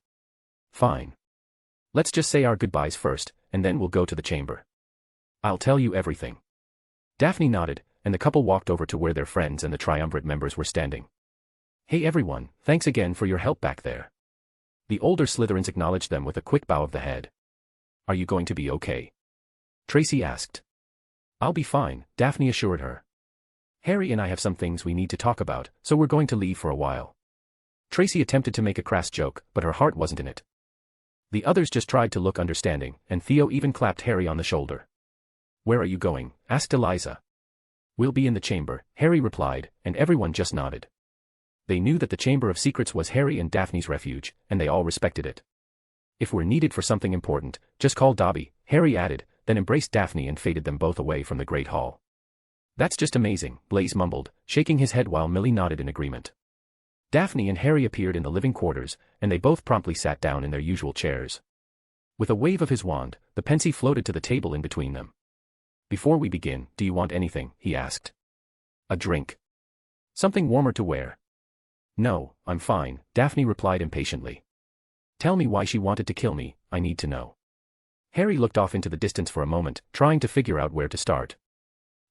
"Fine. Let's just say our goodbyes first, and then we'll go to the chamber. I'll tell you everything. Daphne nodded, and the couple walked over to where their friends and the triumvirate members were standing. Hey everyone, thanks again for your help back there. The older Slytherins acknowledged them with a quick bow of the head. Are you going to be okay? Tracy asked. I'll be fine, Daphne assured her. Harry and I have some things we need to talk about, so we're going to leave for a while. Tracy attempted to make a crass joke, but her heart wasn't in it. The others just tried to look understanding, and Theo even clapped Harry on the shoulder. Where are you going? Asked Eliza. We'll be in the chamber, Harry replied, and everyone just nodded. They knew that the Chamber of Secrets was Harry and Daphne's refuge, and they all respected it. If we're needed for something important, just call Dobby, Harry added, then embraced Daphne and faded them both away from the Great Hall. That's just amazing, Blaise mumbled, shaking his head while Millie nodded in agreement. Daphne and Harry appeared in the living quarters, and they both promptly sat down in their usual chairs. With a wave of his wand, the Pensive floated to the table in between them. Before we begin, do you want anything? He asked. A drink. Something warmer to wear. No, I'm fine, Daphne replied impatiently. Tell me why she wanted to kill me, I need to know. Harry looked off into the distance for a moment, trying to figure out where to start.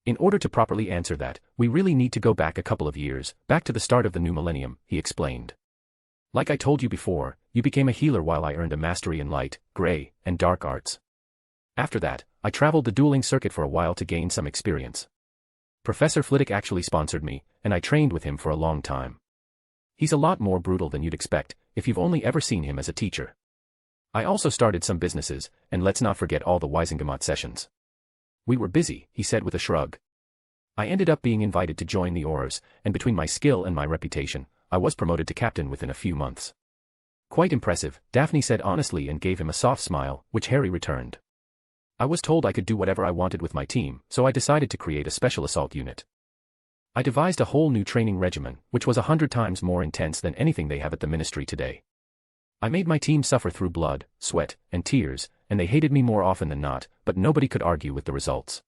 In order to properly answer that, we really need to go back a couple of years, back to the start of the new millennium, he explained. Like I told you before, you became a healer while I earned a mastery in light, gray, and dark arts. After that, I traveled the dueling circuit for a while to gain some experience. Professor Flitwick actually sponsored me, and I trained with him for a long time. He's a lot more brutal than you'd expect, if you've only ever seen him as a teacher. I also started some businesses, and let's not forget all the Wisengamot sessions. We were busy, he said with a shrug. I ended up being invited to join the Aurors, and between my skill and my reputation, I was promoted to captain within a few months. Quite impressive, Daphne said honestly and gave him a soft smile, which Harry returned. I was told I could do whatever I wanted with my team, so I decided to create a special assault unit. I devised a whole new training regimen, which was 100 times more intense than anything they have at the Ministry today. I made my team suffer through blood, sweat, and tears, and they hated me more often than not, but nobody could argue with the results.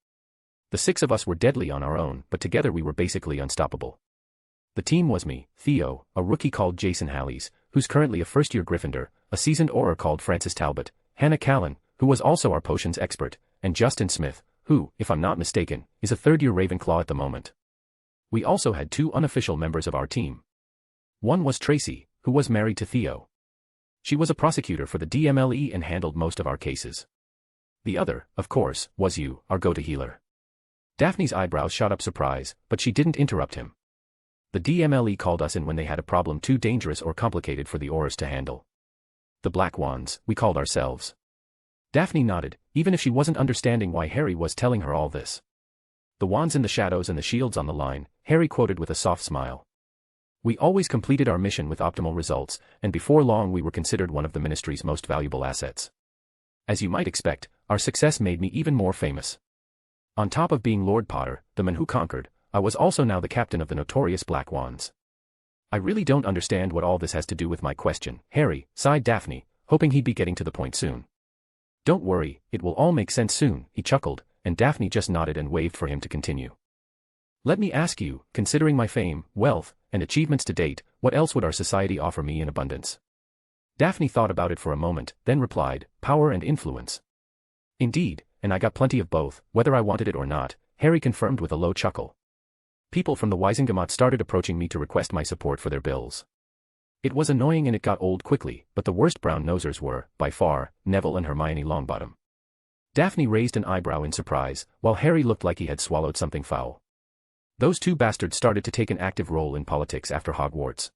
The 6 of us were deadly on our own, but together we were basically unstoppable. The team was me, Theo, a rookie called Jason Halleys, who's currently a first-year Gryffindor, a seasoned Auror called Francis Talbot, Hannah Callan, who was also our potions expert, and Justin Smith, who, if I'm not mistaken, is a third-year Ravenclaw at the moment. We also had 2 unofficial members of our team. One was Tracy, who was married to Theo. She was a prosecutor for the DMLE and handled most of our cases. The other, of course, was you, our go-to healer. Daphne's eyebrows shot up surprise, but she didn't interrupt him. The DMLE called us in when they had a problem too dangerous or complicated for the Aurors to handle. The Black Wands, we called ourselves. Daphne nodded, even if she wasn't understanding why Harry was telling her all this. The wands in the shadows and the shields on the line, Harry quoted with a soft smile. We always completed our mission with optimal results, and before long we were considered one of the Ministry's most valuable assets. As you might expect, our success made me even more famous. On top of being Lord Potter, the man who conquered, I was also now the captain of the notorious Black Wands. I really don't understand what all this has to do with my question, Harry, sighed Daphne, hoping he'd be getting to the point soon. Don't worry, it will all make sense soon, he chuckled, and Daphne just nodded and waved for him to continue. Let me ask you, considering my fame, wealth, and achievements to date, what else would our society offer me in abundance? Daphne thought about it for a moment, then replied, power and influence. Indeed, and I got plenty of both, whether I wanted it or not, Harry confirmed with a low chuckle. People from the Wisengamot started approaching me to request my support for their bills. It was annoying and it got old quickly, but the worst brown-nosers were, by far, Neville and Hermione Longbottom. Daphne raised an eyebrow in surprise, while Harry looked like he had swallowed something foul. Those 2 bastards started to take an active role in politics after Hogwarts.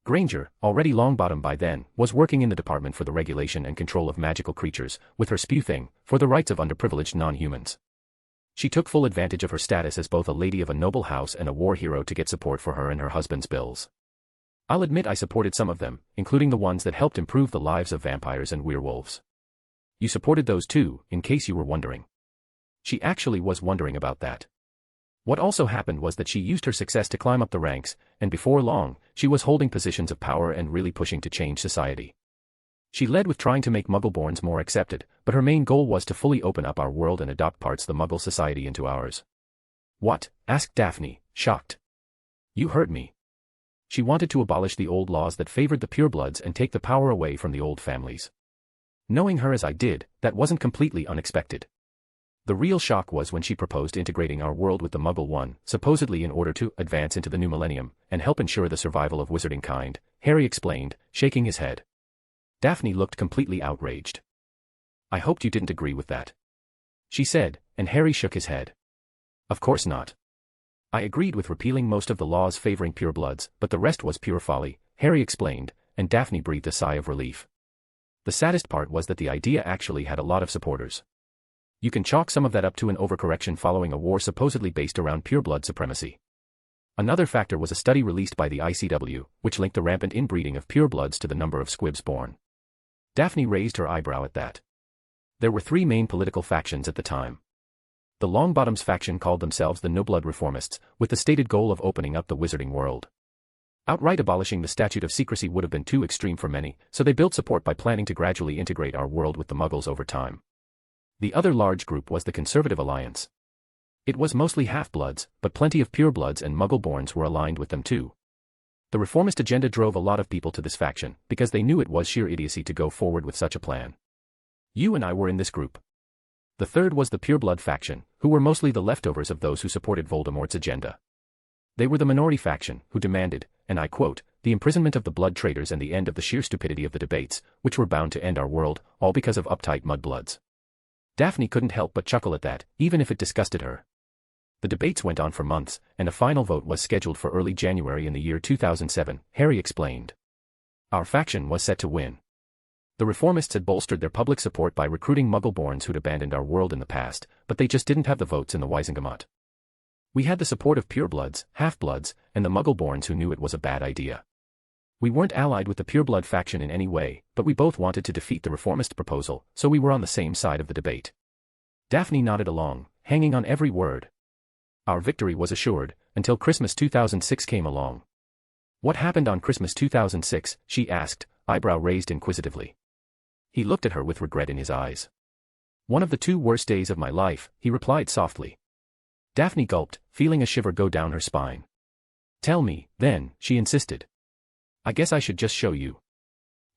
Granger, already Longbottom by then, was working in the Department for the Regulation and Control of Magical Creatures, with her spew thing, for the rights of underprivileged non-humans. She took full advantage of her status as both a lady of a noble house and a war hero to get support for her and her husband's bills. I'll admit I supported some of them, including the ones that helped improve the lives of vampires and werewolves. You supported those too, in case you were wondering. She actually was wondering about that. What also happened was that she used her success to climb up the ranks, and before long, she was holding positions of power and really pushing to change society. She led with trying to make Muggleborns more accepted, but her main goal was to fully open up our world and adopt parts of the Muggle society into ours. What? Asked Daphne, shocked. You heard me. She wanted to abolish the old laws that favored the purebloods and take the power away from the old families. Knowing her as I did, that wasn't completely unexpected. The real shock was when she proposed integrating our world with the Muggle one, supposedly in order to advance into the new millennium and help ensure the survival of wizarding kind, Harry explained, shaking his head. Daphne looked completely outraged. I hoped you didn't agree with that, she said, and Harry shook his head. Of course not. I agreed with repealing most of the laws favoring purebloods, but the rest was pure folly, Harry explained, and Daphne breathed a sigh of relief. The saddest part was that the idea actually had a lot of supporters. You can chalk some of that up to an overcorrection following a war supposedly based around pureblood supremacy. Another factor was a study released by the ICW, which linked the rampant inbreeding of purebloods to the number of squibs born. Daphne raised her eyebrow at that. There were three main political factions at the time. The Longbottoms faction called themselves the No-Blood Reformists, with the stated goal of opening up the wizarding world. Outright abolishing the statute of secrecy would have been too extreme for many, so they built support by planning to gradually integrate our world with the Muggles over time. The other large group was the Conservative Alliance. It was mostly half-bloods, but plenty of purebloods and Muggle-borns were aligned with them too. The reformist agenda drove a lot of people to this faction, because they knew it was sheer idiocy to go forward with such a plan. You and I were in this group. The third was the pureblood faction, who were mostly the leftovers of those who supported Voldemort's agenda. They were the minority faction, who demanded, and I quote, the imprisonment of the blood traitors and the end of the sheer stupidity of the debates, which were bound to end our world, all because of uptight mudbloods. Daphne couldn't help but chuckle at that, even if it disgusted her. The debates went on for months, and a final vote was scheduled for early January in the year 2007, Harry explained. Our faction was set to win. The reformists had bolstered their public support by recruiting Muggle-borns who'd abandoned our world in the past, but they just didn't have the votes in the Wizengamot. We had the support of purebloods, half-bloods, and the Muggle-borns who knew it was a bad idea. We weren't allied with the pureblood faction in any way, but we both wanted to defeat the reformist proposal, so we were on the same side of the debate. Daphne nodded along, hanging on every word. Our victory was assured, until Christmas 2006 came along. What happened on Christmas 2006, she asked, eyebrow raised inquisitively. He looked at her with regret in his eyes. One of the 2 worst days of my life, he replied softly. Daphne gulped, feeling a shiver go down her spine. Tell me, then, she insisted. I guess I should just show you.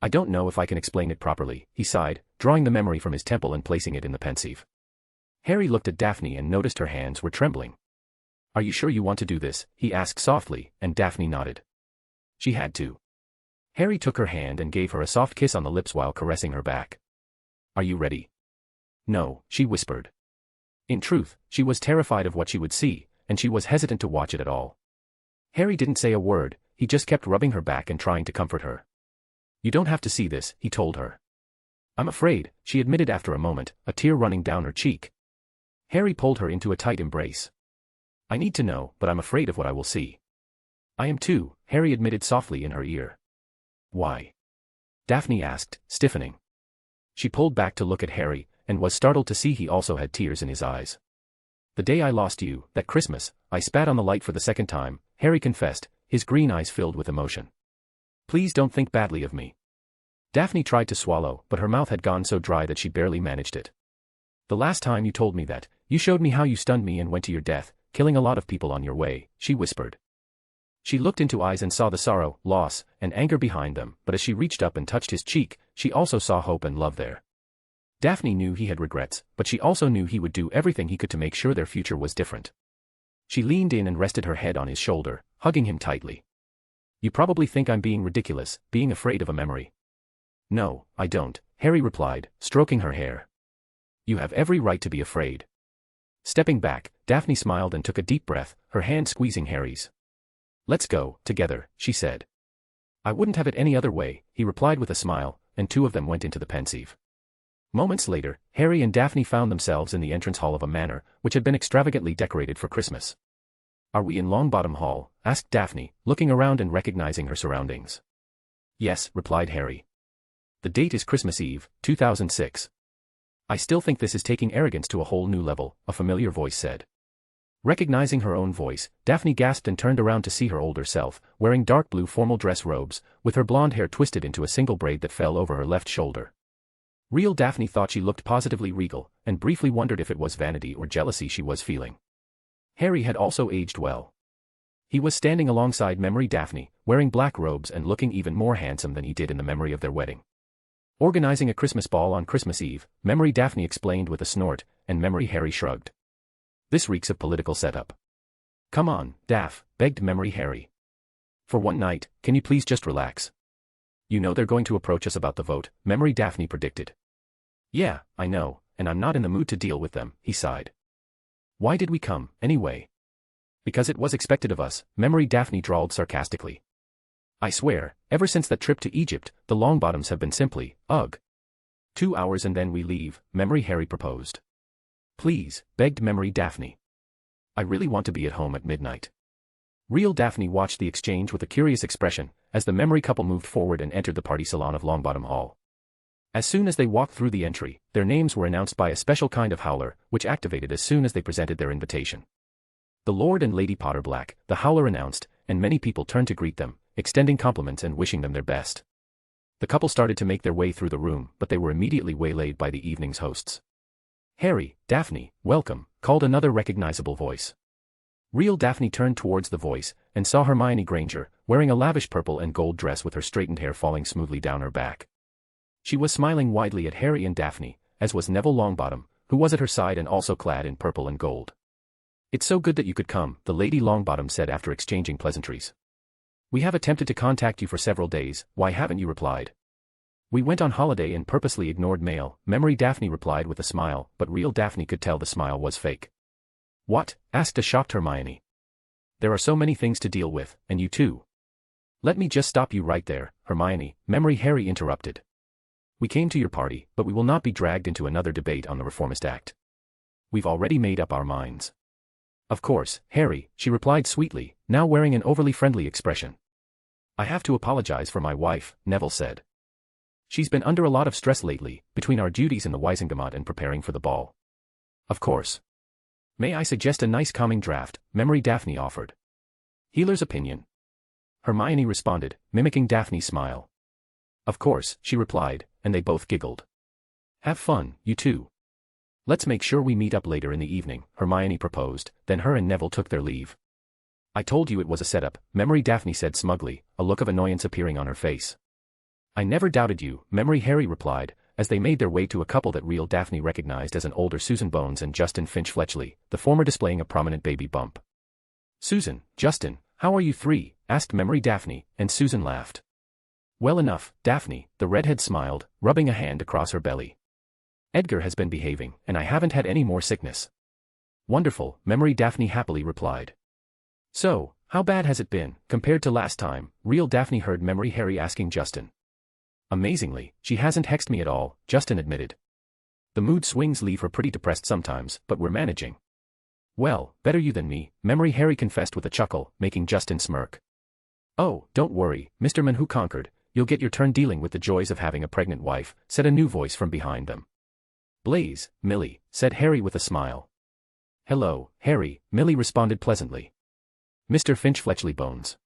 I don't know if I can explain it properly, he sighed, drawing the memory from his temple and placing it in the Pensive. Harry looked at Daphne and noticed her hands were trembling. Are you sure you want to do this? He asked softly, and Daphne nodded. She had to. Harry took her hand and gave her a soft kiss on the lips while caressing her back. Are you ready? No, she whispered. In truth, she was terrified of what she would see, and she was hesitant to watch it at all. Harry didn't say a word, he just kept rubbing her back and trying to comfort her. You don't have to see this, he told her. I'm afraid, she admitted after a moment, a tear running down her cheek. Harry pulled her into a tight embrace. I need to know, but I'm afraid of what I will see. I am too, Harry admitted softly in her ear. Why? Daphne asked, stiffening. She pulled back to look at Harry, and was startled to see he also had tears in his eyes. The day I lost you, that Christmas, I spat on the light for the second time, Harry confessed, his green eyes filled with emotion. Please don't think badly of me. Daphne tried to swallow, but her mouth had gone so dry that she barely managed it. The last time you told me that, you showed me how you stunned me and went to your death, killing a lot of people on your way, she whispered. She looked into eyes and saw the sorrow, loss, and anger behind them, but as she reached up and touched his cheek, she also saw hope and love there. Daphne knew he had regrets, but she also knew he would do everything he could to make sure their future was different. She leaned in and rested her head on his shoulder, hugging him tightly. You probably think I'm being ridiculous, being afraid of a memory. No, I don't, Harry replied, stroking her hair. You have every right to be afraid. Stepping back, Daphne smiled and took a deep breath, her hand squeezing Harry's. Let's go, together, she said. I wouldn't have it any other way, he replied with a smile, and 2 of them went into the Pensive. Moments later, Harry and Daphne found themselves in the entrance hall of a manor, which had been extravagantly decorated for Christmas. Are we in Longbottom Hall? Asked Daphne, looking around and recognizing her surroundings. Yes, replied Harry. The date is Christmas Eve, 2006. I still think this is taking arrogance to a whole new level, a familiar voice said. Recognizing her own voice, Daphne gasped and turned around to see her older self, wearing dark blue formal dress robes, with her blonde hair twisted into a single braid that fell over her left shoulder. Real Daphne thought she looked positively regal, and briefly wondered if it was vanity or jealousy she was feeling. Harry had also aged well. He was standing alongside Memory Daphne, wearing black robes and looking even more handsome than he did in the memory of their wedding. Organizing a Christmas ball on Christmas Eve, Memory Daphne explained with a snort, and Memory Harry shrugged. This reeks of political setup. Come on, Daph, begged Memory Harry. For one night, can you please just relax? You know they're going to approach us about the vote, Memory Daphne predicted. Yeah, I know, and I'm not in the mood to deal with them, he sighed. Why did we come, anyway? Because it was expected of us, Memory Daphne drawled sarcastically. I swear, ever since that trip to Egypt, the Longbottoms have been simply, ugh. 2 hours and then we leave, Memory Harry proposed. Please, begged Memory Daphne. I really want to be at home at midnight. Real Daphne watched the exchange with a curious expression, as the memory couple moved forward and entered the party salon of Longbottom Hall. As soon as they walked through the entry, their names were announced by a special kind of howler, which activated as soon as they presented their invitation. The Lord and Lady Potterblack, the howler announced, and many people turned to greet them, extending compliments and wishing them their best. The couple started to make their way through the room, but they were immediately waylaid by the evening's hosts. Harry, Daphne, welcome, called another recognizable voice. Real Daphne turned towards the voice, and saw Hermione Granger, wearing a lavish purple and gold dress with her straightened hair falling smoothly down her back. She was smiling widely at Harry and Daphne, as was Neville Longbottom, who was at her side and also clad in purple and gold. It's so good that you could come, the Lady Longbottom said after exchanging pleasantries. We have attempted to contact you for several days, why haven't you replied? We went on holiday and purposely ignored mail, Memory Daphne replied with a smile, but real Daphne could tell the smile was fake. What? Asked a shocked Hermione. There are so many things to deal with, and you too. Let me just stop you right there, Hermione, Memory Harry interrupted. We came to your party, but we will not be dragged into another debate on the Reformist Act. We've already made up our minds. Of course, Harry, she replied sweetly, now wearing an overly friendly expression. I have to apologize for my wife, Neville said. She's been under a lot of stress lately, between our duties in the Wisengamot and preparing for the ball. Of course. May I suggest a nice calming draft, Memory Daphne offered. Healer's opinion. Hermione responded, mimicking Daphne's smile. Of course, she replied, and they both giggled. Have fun, you two. Let's make sure we meet up later in the evening, Hermione proposed, then her and Neville took their leave. I told you it was a setup, Memory Daphne said smugly, a look of annoyance appearing on her face. I never doubted you, Memory Harry replied, as they made their way to a couple that real Daphne recognized as an older Susan Bones and Justin Finch Fletchley, the former displaying a prominent baby bump. Susan, Justin, how are you three? Asked Memory Daphne, and Susan laughed. Well enough, Daphne, the redhead smiled, rubbing a hand across her belly. Edgar has been behaving, and I haven't had any more sickness. Wonderful, Memory Daphne happily replied. So, how bad has it been, compared to last time? Real Daphne heard Memory Harry asking Justin. Amazingly, she hasn't hexed me at all, Justin admitted. The mood swings leave her pretty depressed sometimes, but we're managing. Well, better you than me, Memory Harry confessed with a chuckle, making Justin smirk. Oh, don't worry, Mr. Man Who Conquered, you'll get your turn dealing with the joys of having a pregnant wife, said a new voice from behind them. Blaze, Millie, said Harry with a smile. Hello, Harry, Millie responded pleasantly. Mr. Finch Fletchley Bones.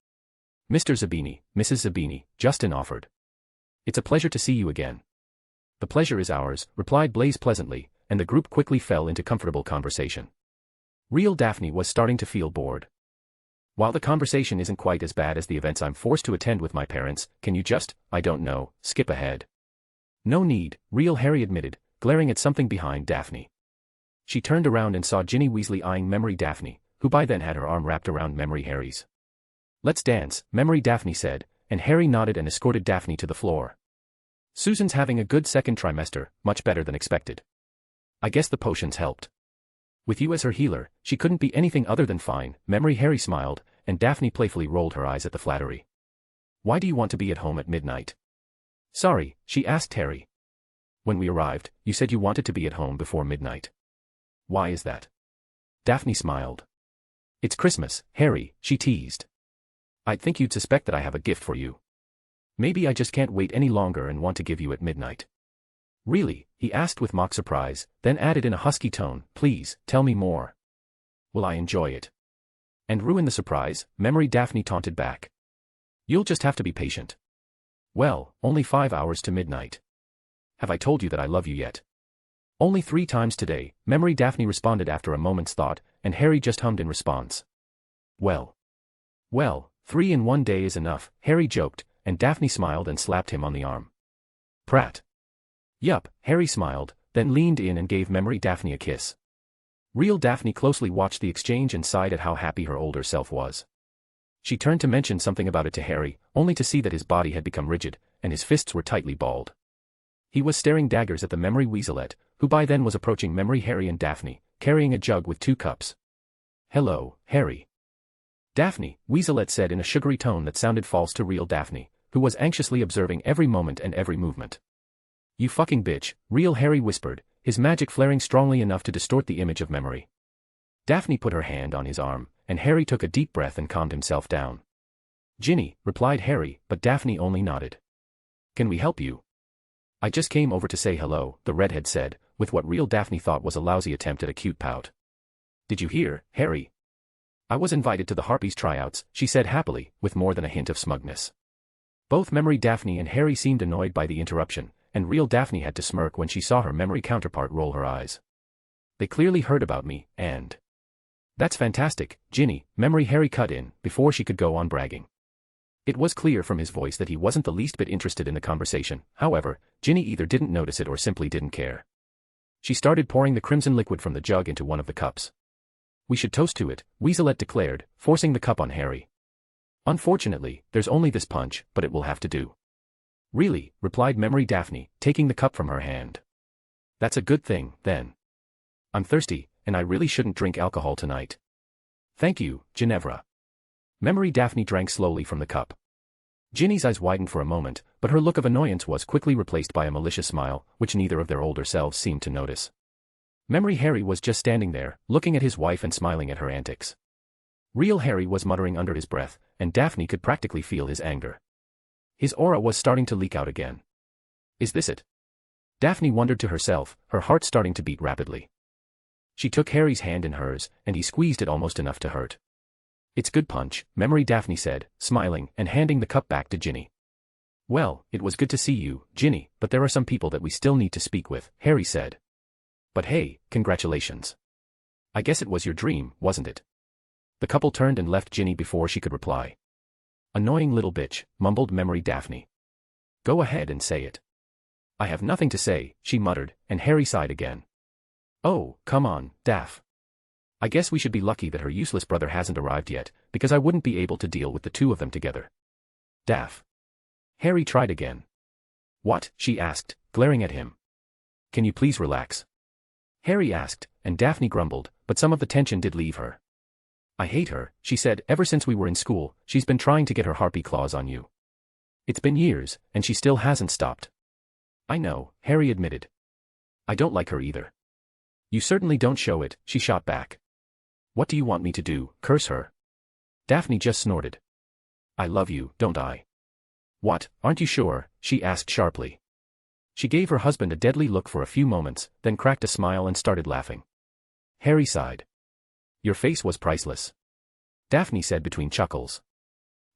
Mr. Zabini, Mrs. Zabini, Justin offered. It's a pleasure to see you again. The pleasure is ours, replied Blaze pleasantly, and the group quickly fell into comfortable conversation. Real Daphne was starting to feel bored. While the conversation isn't quite as bad as the events I'm forced to attend with my parents, can you just, I don't know, skip ahead? No need, Real Harry admitted, glaring at something behind Daphne. She turned around and saw Ginny Weasley eyeing Memory Daphne, who by then had her arm wrapped around Memory Harry's. Let's dance, Memory Daphne said, and Harry nodded and escorted Daphne to the floor. Susan's having a good second trimester, much better than expected. I guess the potions helped. With you as her healer, she couldn't be anything other than fine, Memory Harry smiled, and Daphne playfully rolled her eyes at the flattery. Why do you want to be at home at midnight? Sorry, she asked Harry. When we arrived, you said you wanted to be at home before midnight. Why is that? Daphne smiled. It's Christmas, Harry, she teased. I'd think you'd suspect that I have a gift for you. Maybe I just can't wait any longer and want to give you at midnight. Really? He asked with mock surprise, then added in a husky tone, please, tell me more. Will I enjoy it? And ruin the surprise? Memory Daphne taunted back. You'll just have to be patient. Well, only 5 hours to midnight. Have I told you that I love you yet? Only 3 times today, Memory Daphne responded after a moment's thought, and Harry just hummed in response. Well, 3 in one day is enough, Harry joked, and Daphne smiled and slapped him on the arm. Prat. Yup, Harry smiled, then leaned in and gave Memory Daphne a kiss. Real Daphne closely watched the exchange and sighed at how happy her older self was. She turned to mention something about it to Harry, only to see that his body had become rigid, and his fists were tightly balled. He was staring daggers at the Memory Weaselette, who by then was approaching Memory Harry and Daphne, carrying a jug with 2 cups. "Hello, Harry." Daphne, Weaselette said in a sugary tone that sounded false to real Daphne, who was anxiously observing every moment and every movement. "You fucking bitch," real Harry whispered, his magic flaring strongly enough to distort the image of Memory. Daphne put her hand on his arm, and Harry took a deep breath and calmed himself down. "Ginny," replied Harry, but Daphne only nodded. "Can we help you?" "I just came over to say hello," the redhead said, with what real Daphne thought was a lousy attempt at a cute pout. "Did you hear, Harry? I was invited to the Harpies tryouts," she said happily, with more than a hint of smugness. Both Memory Daphne and Harry seemed annoyed by the interruption, and real Daphne had to smirk when she saw her memory counterpart roll her eyes. "They clearly heard about me, and..." "That's fantastic, Ginny," Memory Harry cut in, before she could go on bragging. It was clear from his voice that he wasn't the least bit interested in the conversation. However, Ginny either didn't notice it or simply didn't care. She started pouring the crimson liquid from the jug into one of the cups. "We should toast to it," Weaselette declared, forcing the cup on Harry. "Unfortunately, there's only this punch, but it will have to do." "Really," replied Memory Daphne, taking the cup from her hand. "That's a good thing, then. I'm thirsty, and I really shouldn't drink alcohol tonight." "Thank you, Ginevra." Memory Daphne drank slowly from the cup. Ginny's eyes widened for a moment, but her look of annoyance was quickly replaced by a malicious smile, which neither of their older selves seemed to notice. Memory Harry was just standing there, looking at his wife and smiling at her antics. Real Harry was muttering under his breath, and Daphne could practically feel his anger. His aura was starting to leak out again. "Is this it?" Daphne wondered to herself, her heart starting to beat rapidly. She took Harry's hand in hers, and he squeezed it almost enough to hurt. "It's good punch," Memory Daphne said, smiling and handing the cup back to Ginny. "Well, it was good to see you, Ginny, but there are some people that we still need to speak with," Harry said. "But hey, congratulations. I guess it was your dream, wasn't it?" The couple turned and left Ginny before she could reply. "Annoying little bitch," mumbled Memory Daphne. "Go ahead and say it." "I have nothing to say," she muttered, and Harry sighed again. "Oh, come on, Daph. I guess we should be lucky that her useless brother hasn't arrived yet, because I wouldn't be able to deal with the two of them together." "Daph." Harry tried again. "What?" she asked, glaring at him. "Can you please relax?" Harry asked, and Daphne grumbled, but some of the tension did leave her. "I hate her," she said. "Ever since we were in school, she's been trying to get her harpy claws on you. It's been years, and she still hasn't stopped." "I know," Harry admitted. "I don't like her either." "You certainly don't show it," she shot back. "What do you want me to do, curse her?" Daphne just snorted. "I love you, don't I?" "What, aren't you sure?" she asked sharply. She gave her husband a deadly look for a few moments, then cracked a smile and started laughing. Harry sighed. "Your face was priceless," Daphne said between chuckles.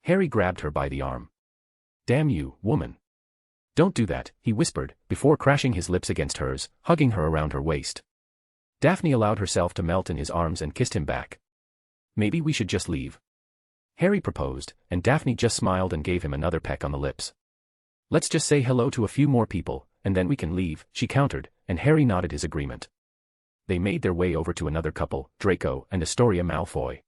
Harry grabbed her by the arm. "Damn you, woman. Don't do that," he whispered, before crashing his lips against hers, hugging her around her waist. Daphne allowed herself to melt in his arms and kissed him back. "Maybe we should just leave," Harry proposed, and Daphne just smiled and gave him another peck on the lips. "Let's just say hello to a few more people, and then we can leave," she countered, and Harry nodded his agreement. They made their way over to another couple, Draco and Astoria Malfoy.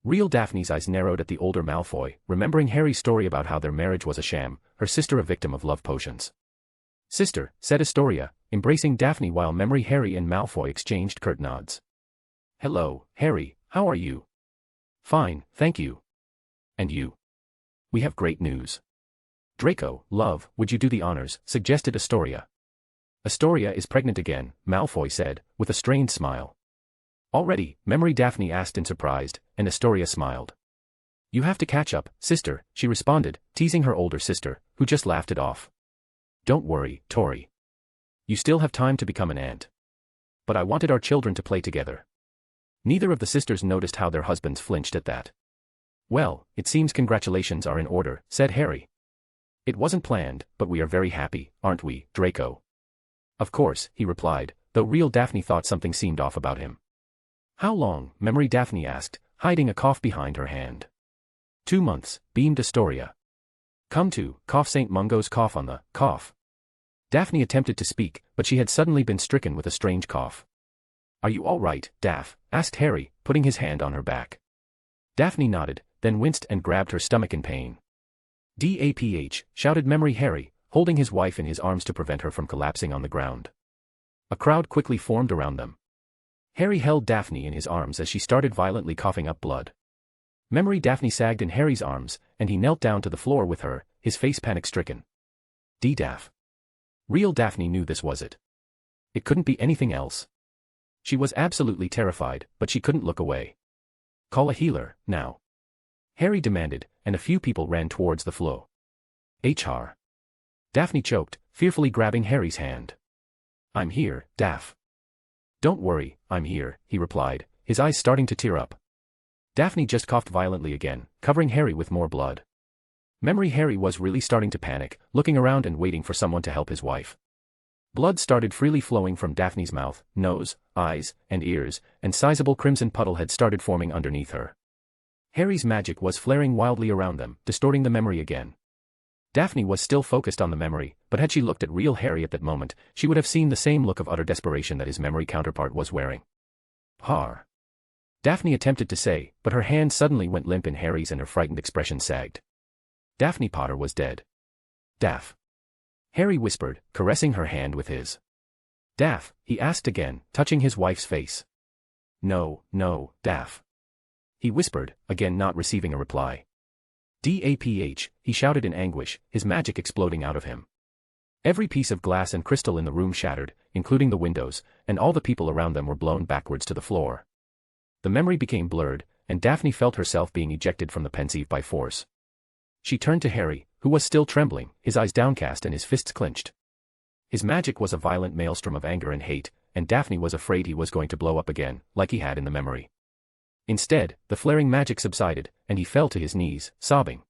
Real Daphne's eyes narrowed at the older Malfoy, remembering Harry's story about how their marriage was a sham, her sister a victim of love potions. "Sister," said Astoria, embracing Daphne while Memory Harry and Malfoy exchanged curt nods. "Hello, Harry, how are you?" "Fine, thank you." "And you?" "We have great news." "Draco, love, would you do the honors?" suggested Astoria. "Astoria is pregnant again," Malfoy said, with a strained smile. "Already?" Memory Daphne asked in surprise, and Astoria smiled. "You have to catch up, sister," she responded, teasing her older sister, who just laughed it off. "Don't worry, Tori. You still have time to become an aunt. But I wanted our children to play together." Neither of the sisters noticed how their husbands flinched at that. "Well, it seems congratulations are in order," said Harry. "It wasn't planned, but we are very happy, aren't we, Draco?" "Of course," he replied, though real Daphne thought something seemed off about him. "How long?" Memory Daphne asked, hiding a cough behind her hand. 2 months, beamed Astoria. "Come to, cough St. Mungo's cough on the, cough." Daphne attempted to speak, but she had suddenly been stricken with a strange cough. "Are you all right, Daph?" asked Harry, putting his hand on her back. Daphne nodded, then winced and grabbed her stomach in pain. "Daph!" shouted Memory Harry, holding his wife in his arms to prevent her from collapsing on the ground. A crowd quickly formed around them. Harry held Daphne in his arms as she started violently coughing up blood. Memory Daphne sagged in Harry's arms, and he knelt down to the floor with her, his face panic-stricken. Daph. Real Daphne knew this was it. It couldn't be anything else. She was absolutely terrified, but she couldn't look away. "Call a healer, now," Harry demanded, and a few people ran towards the flow. "HR." Daphne choked, fearfully grabbing Harry's hand. "I'm here, Daph." "Don't worry, I'm here," he replied, his eyes starting to tear up. Daphne just coughed violently again, covering Harry with more blood. Memory Harry was really starting to panic, looking around and waiting for someone to help his wife. Blood started freely flowing from Daphne's mouth, nose, eyes, and ears, and sizable crimson puddle had started forming underneath her. Harry's magic was flaring wildly around them, distorting the memory again. Daphne was still focused on the memory, but had she looked at real Harry at that moment, she would have seen the same look of utter desperation that his memory counterpart was wearing. "Har." Daphne attempted to say, but her hand suddenly went limp in Harry's and her frightened expression sagged. Daphne Potter was dead. "Daph." Harry whispered, caressing her hand with his. "Daph?" he asked again, touching his wife's face. "No, no, Daph." He whispered, again not receiving a reply. "Daph," he shouted in anguish, his magic exploding out of him. Every piece of glass and crystal in the room shattered, including the windows, and all the people around them were blown backwards to the floor. The memory became blurred, and Daphne felt herself being ejected from the Pensive by force. She turned to Harry, who was still trembling, his eyes downcast and his fists clenched. His magic was a violent maelstrom of anger and hate, and Daphne was afraid he was going to blow up again, like he had in the memory. Instead, the flaring magic subsided, and he fell to his knees, sobbing.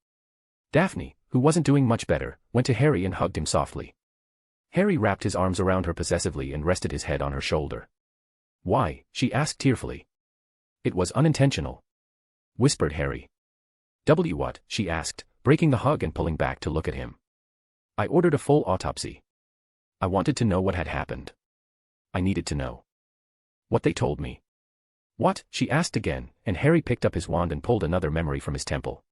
Daphne, who wasn't doing much better, went to Harry and hugged him softly. Harry wrapped his arms around her possessively and rested his head on her shoulder. "Why?" she asked tearfully. "It was unintentional," whispered Harry. "What?" she asked, breaking the hug and pulling back to look at him. "I ordered a full autopsy. I wanted to know what had happened. I needed to know what they told me." "What?" she asked again, and Harry picked up his wand and pulled another memory from his temple.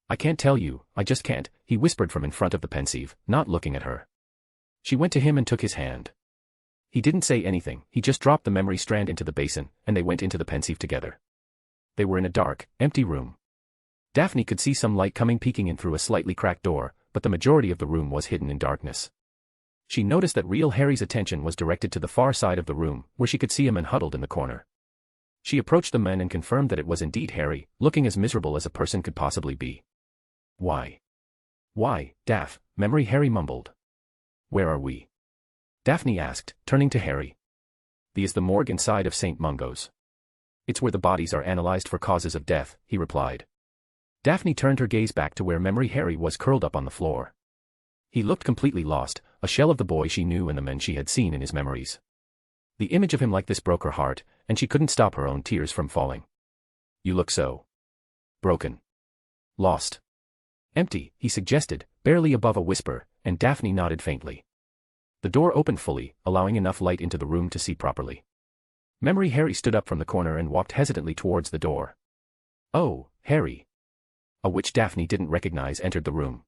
"I can't tell you, I just can't," he whispered from in front of the Pensive, not looking at her. She went to him and took his hand. He didn't say anything, he just dropped the memory strand into the basin, and they went into the Pensive together. They were in a dark, empty room. Daphne could see some light coming peeking in through a slightly cracked door, but the majority of the room was hidden in darkness. She noticed that real Harry's attention was directed to the far side of the room, where she could see a man huddled in the corner. She approached the man and confirmed that it was indeed Harry, looking as miserable as a person could possibly be. "Why? Why, Daph?" Memory Harry mumbled. "Where are we?" Daphne asked, turning to Harry. "Is the morgue inside of St. Mungo's. It's where the bodies are analyzed for causes of death," he replied. Daphne turned her gaze back to where Memory Harry was curled up on the floor. He looked completely lost, a shell of the boy she knew and the men she had seen in his memories. The image of him like this broke her heart, and she couldn't stop her own tears from falling. "You look so broken. Lost. Empty," he suggested, barely above a whisper, and Daphne nodded faintly. The door opened fully, allowing enough light into the room to see properly. Memory Harry stood up from the corner and walked hesitantly towards the door. "Oh, Harry." A witch Daphne didn't recognize entered the room.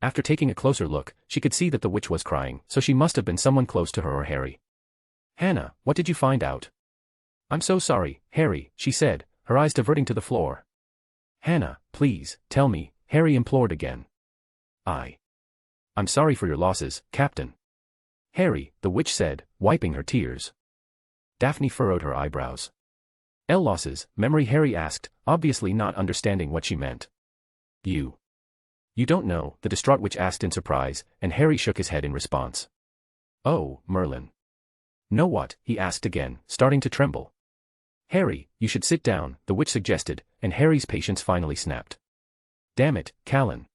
After taking a closer look, she could see that the witch was crying, so she must have been someone close to her or Harry. "Hannah, what did you find out?" "I'm so sorry, Harry," she said, her eyes diverting to the floor. "Hannah, please, tell me," Harry implored again. I'm sorry for your losses, Captain." "Harry," the witch said, wiping her tears. Daphne furrowed her eyebrows. "Losses?" Memory Harry asked, obviously not understanding what she meant. You don't know," the distraught witch asked in surprise, and Harry shook his head in response. "Oh, Merlin." "Know what?" he asked again, starting to tremble. "Harry, you should sit down," the witch suggested, and Harry's patience finally snapped. "Damn it, Callan.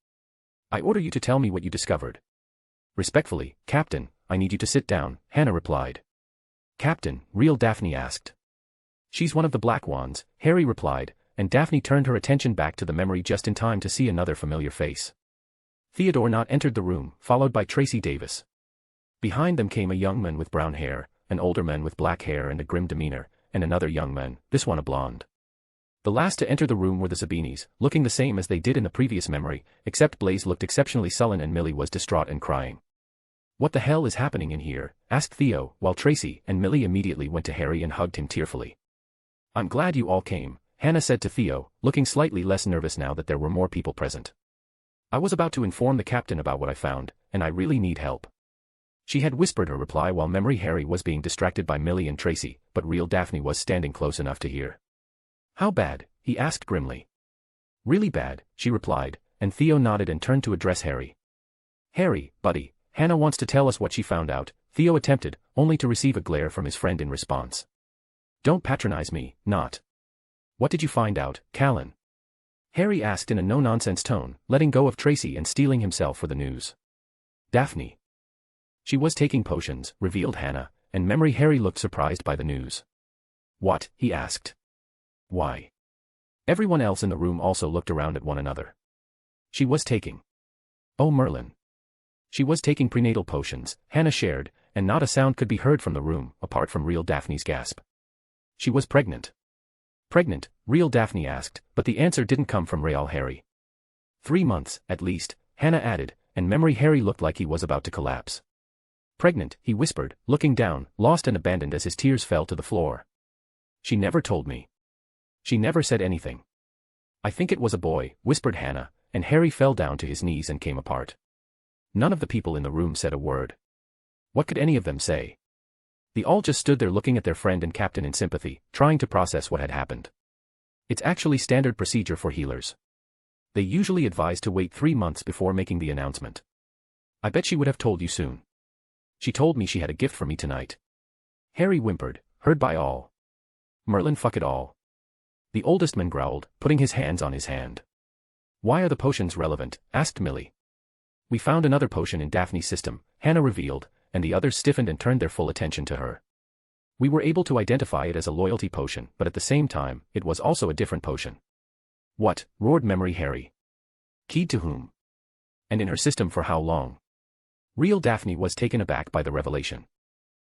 I order you to tell me what you discovered." "Respectfully, Captain, I need you to sit down," Hannah replied. "Captain," real Daphne asked. "She's one of the Black Wands," Harry replied, and Daphne turned her attention back to the memory just in time to see another familiar face. Theodore Knott entered the room, followed by Tracy Davis. Behind them came a young man with brown hair, an older man with black hair and a grim demeanor, and another young man, this one a blonde. The last to enter the room were the Sabinis, looking the same as they did in the previous memory, except Blaise looked exceptionally sullen and Millie was distraught and crying. "What the hell is happening in here?" asked Theo, while Tracy and Millie immediately went to Harry and hugged him tearfully. "I'm glad you all came," Hannah said to Theo, looking slightly less nervous now that there were more people present. "I was about to inform the captain about what I found, and I really need help." She had whispered her reply while Memory Harry was being distracted by Millie and Tracy, but real Daphne was standing close enough to hear. "How bad?" he asked grimly. "Really bad," she replied, and Theo nodded and turned to address Harry. "Harry, buddy, Hannah wants to tell us what she found out," Theo attempted, only to receive a glare from his friend in response. "Don't patronize me, not." "What did you find out, Callan?" Harry asked in a no-nonsense tone, letting go of Tracy and steeling himself for the news. "Daphne. She was taking potions," revealed Hannah, and Memory Harry looked surprised by the news. "What?" he asked. "Why?" Everyone else in the room also looked around at one another. "She was taking." "Oh Merlin." "She was taking prenatal potions," Hannah shared, and not a sound could be heard from the room, apart from real Daphne's gasp. "She was pregnant." "Pregnant?" real Daphne asked, but the answer didn't come from real Harry. 3 months, at least, Hannah added, and Memory Harry looked like he was about to collapse. "Pregnant," he whispered, looking down, lost and abandoned as his tears fell to the floor. "She never told me. She never said anything." "I think it was a boy," whispered Hannah, and Harry fell down to his knees and came apart. None of the people in the room said a word. What could any of them say? They all just stood there looking at their friend and captain in sympathy, trying to process what had happened. It's actually standard procedure for healers. They usually advise to wait 3 months before making the announcement. I bet she would have told you soon. She told me she had a gift for me tonight. Harry whimpered, heard by all. Merlin, fuck it all. The oldest man growled, putting his hands on his hand. Why are the potions relevant? Asked Millie. We found another potion in Daphne's system, Hannah revealed, and the others stiffened and turned their full attention to her. We were able to identify it as a loyalty potion, but at the same time, it was also a different potion. What? Roared Memory Harry. Keyed to whom? And in her system for how long? Real Daphne was taken aback by the revelation.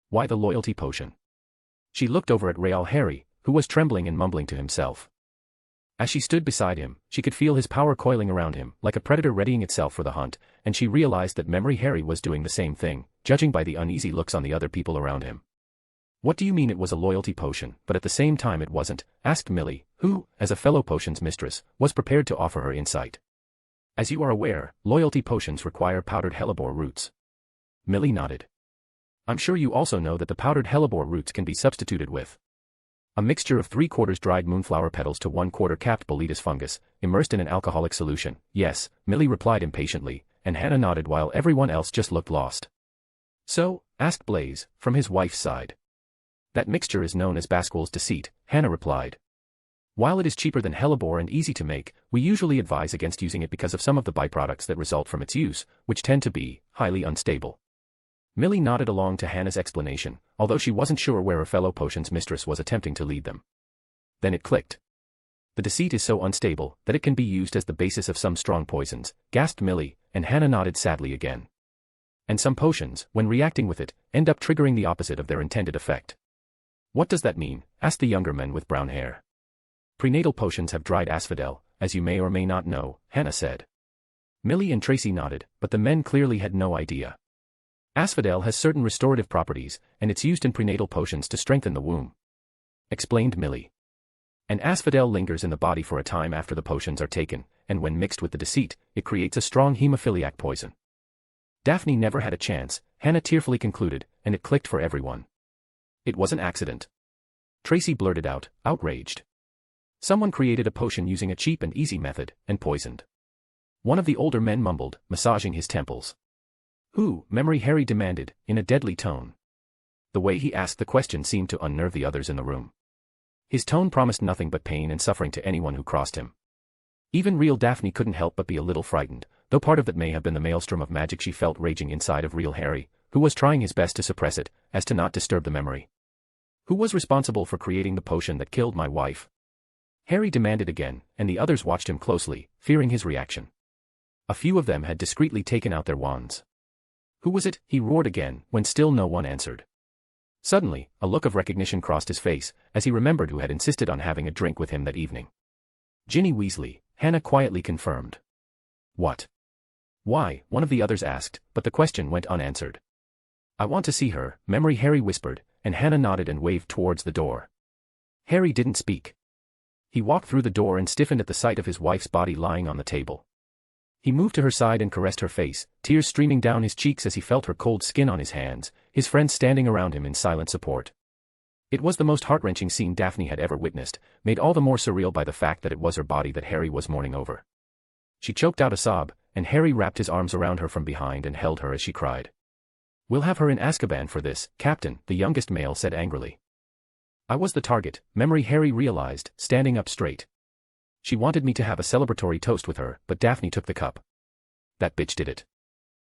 Why the loyalty potion? She looked over at Real Harry, who was trembling and mumbling to himself. As she stood beside him, she could feel his power coiling around him, like a predator readying itself for the hunt, and she realized that Memory Harry was doing the same thing, judging by the uneasy looks on the other people around him. What do you mean it was a loyalty potion, but at the same time it wasn't? Asked Millie, who, as a fellow potions mistress, was prepared to offer her insight. As you are aware, loyalty potions require powdered hellebore roots. Millie nodded. I'm sure you also know that the powdered hellebore roots can be substituted with a mixture of 3/4 dried moonflower petals to 1/4 capped boletus fungus, immersed in an alcoholic solution. Yes, Millie replied impatiently, and Hannah nodded while everyone else just looked lost. So? Asked Blaise, from his wife's side. That mixture is known as Basquel's deceit, Hannah replied. While it is cheaper than hellebore and easy to make, we usually advise against using it because of some of the byproducts that result from its use, which tend to be highly unstable. Millie nodded along to Hannah's explanation, although she wasn't sure where her fellow potions mistress was attempting to lead them. Then it clicked. The deceit is so unstable that it can be used as the basis of some strong poisons, gasped Millie, and Hannah nodded sadly again. And some potions, when reacting with it, end up triggering the opposite of their intended effect. What does that mean? Asked the younger man with brown hair. Prenatal potions have dried asphodel, as you may or may not know, Hannah said. Millie and Tracy nodded, but the men clearly had no idea. Asphodel has certain restorative properties, and it's used in prenatal potions to strengthen the womb. Explained Millie. And asphodel lingers in the body for a time after the potions are taken, and when mixed with the deceit, it creates a strong hemophiliac poison. Daphne never had a chance, Hannah tearfully concluded, and it clicked for everyone. It was an accident. Tracy blurted out, outraged. Someone created a potion using a cheap and easy method, and poisoned. One of the older men mumbled, massaging his temples. Who? Memory Harry demanded, in a deadly tone. The way he asked the question seemed to unnerve the others in the room. His tone promised nothing but pain and suffering to anyone who crossed him. Even real Daphne couldn't help but be a little frightened, though part of that may have been the maelstrom of magic she felt raging inside of real Harry, who was trying his best to suppress it, as to not disturb the memory. Who was responsible for creating the potion that killed my wife? Harry demanded again, and the others watched him closely, fearing his reaction. A few of them had discreetly taken out their wands. Who was it? He roared again, when still no one answered. Suddenly, a look of recognition crossed his face, as he remembered who had insisted on having a drink with him that evening. Ginny Weasley, Hannah quietly confirmed. What? Why? One of the others asked, but the question went unanswered. I want to see her, Memory Harry whispered, and Hannah nodded and waved towards the door. Harry didn't speak. He walked through the door and stiffened at the sight of his wife's body lying on the table. He moved to her side and caressed her face, tears streaming down his cheeks as he felt her cold skin on his hands, his friends standing around him in silent support. It was the most heart-wrenching scene Daphne had ever witnessed, made all the more surreal by the fact that it was her body that Harry was mourning over. She choked out a sob, and Harry wrapped his arms around her from behind and held her as she cried. We'll have her in Azkaban for this, Captain, the youngest male said angrily. I was the target, Memory Harry realized, standing up straight. She wanted me to have a celebratory toast with her, but Daphne took the cup. That bitch did it.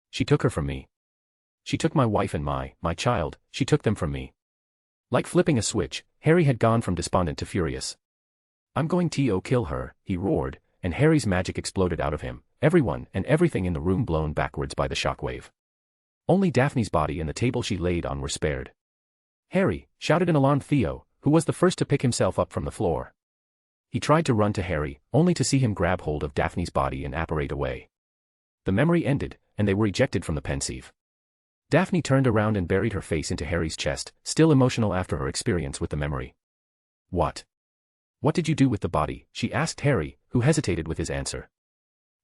She took her from me. She took my wife and my child, she took them from me. Like flipping a switch, Harry had gone from despondent to furious. I'm going to kill her, he roared, and Harry's magic exploded out of him, everyone and everything in the room blown backwards by the shockwave. Only Daphne's body and the table she laid on were spared. Harry, shouted an alarmed Theo, who was the first to pick himself up from the floor. He tried to run to Harry, only to see him grab hold of Daphne's body and apparate away. The memory ended, and they were ejected from the Pensive. Daphne turned around and buried her face into Harry's chest, still emotional after her experience with the memory. What? What did you do with the body? She asked Harry, who hesitated with his answer.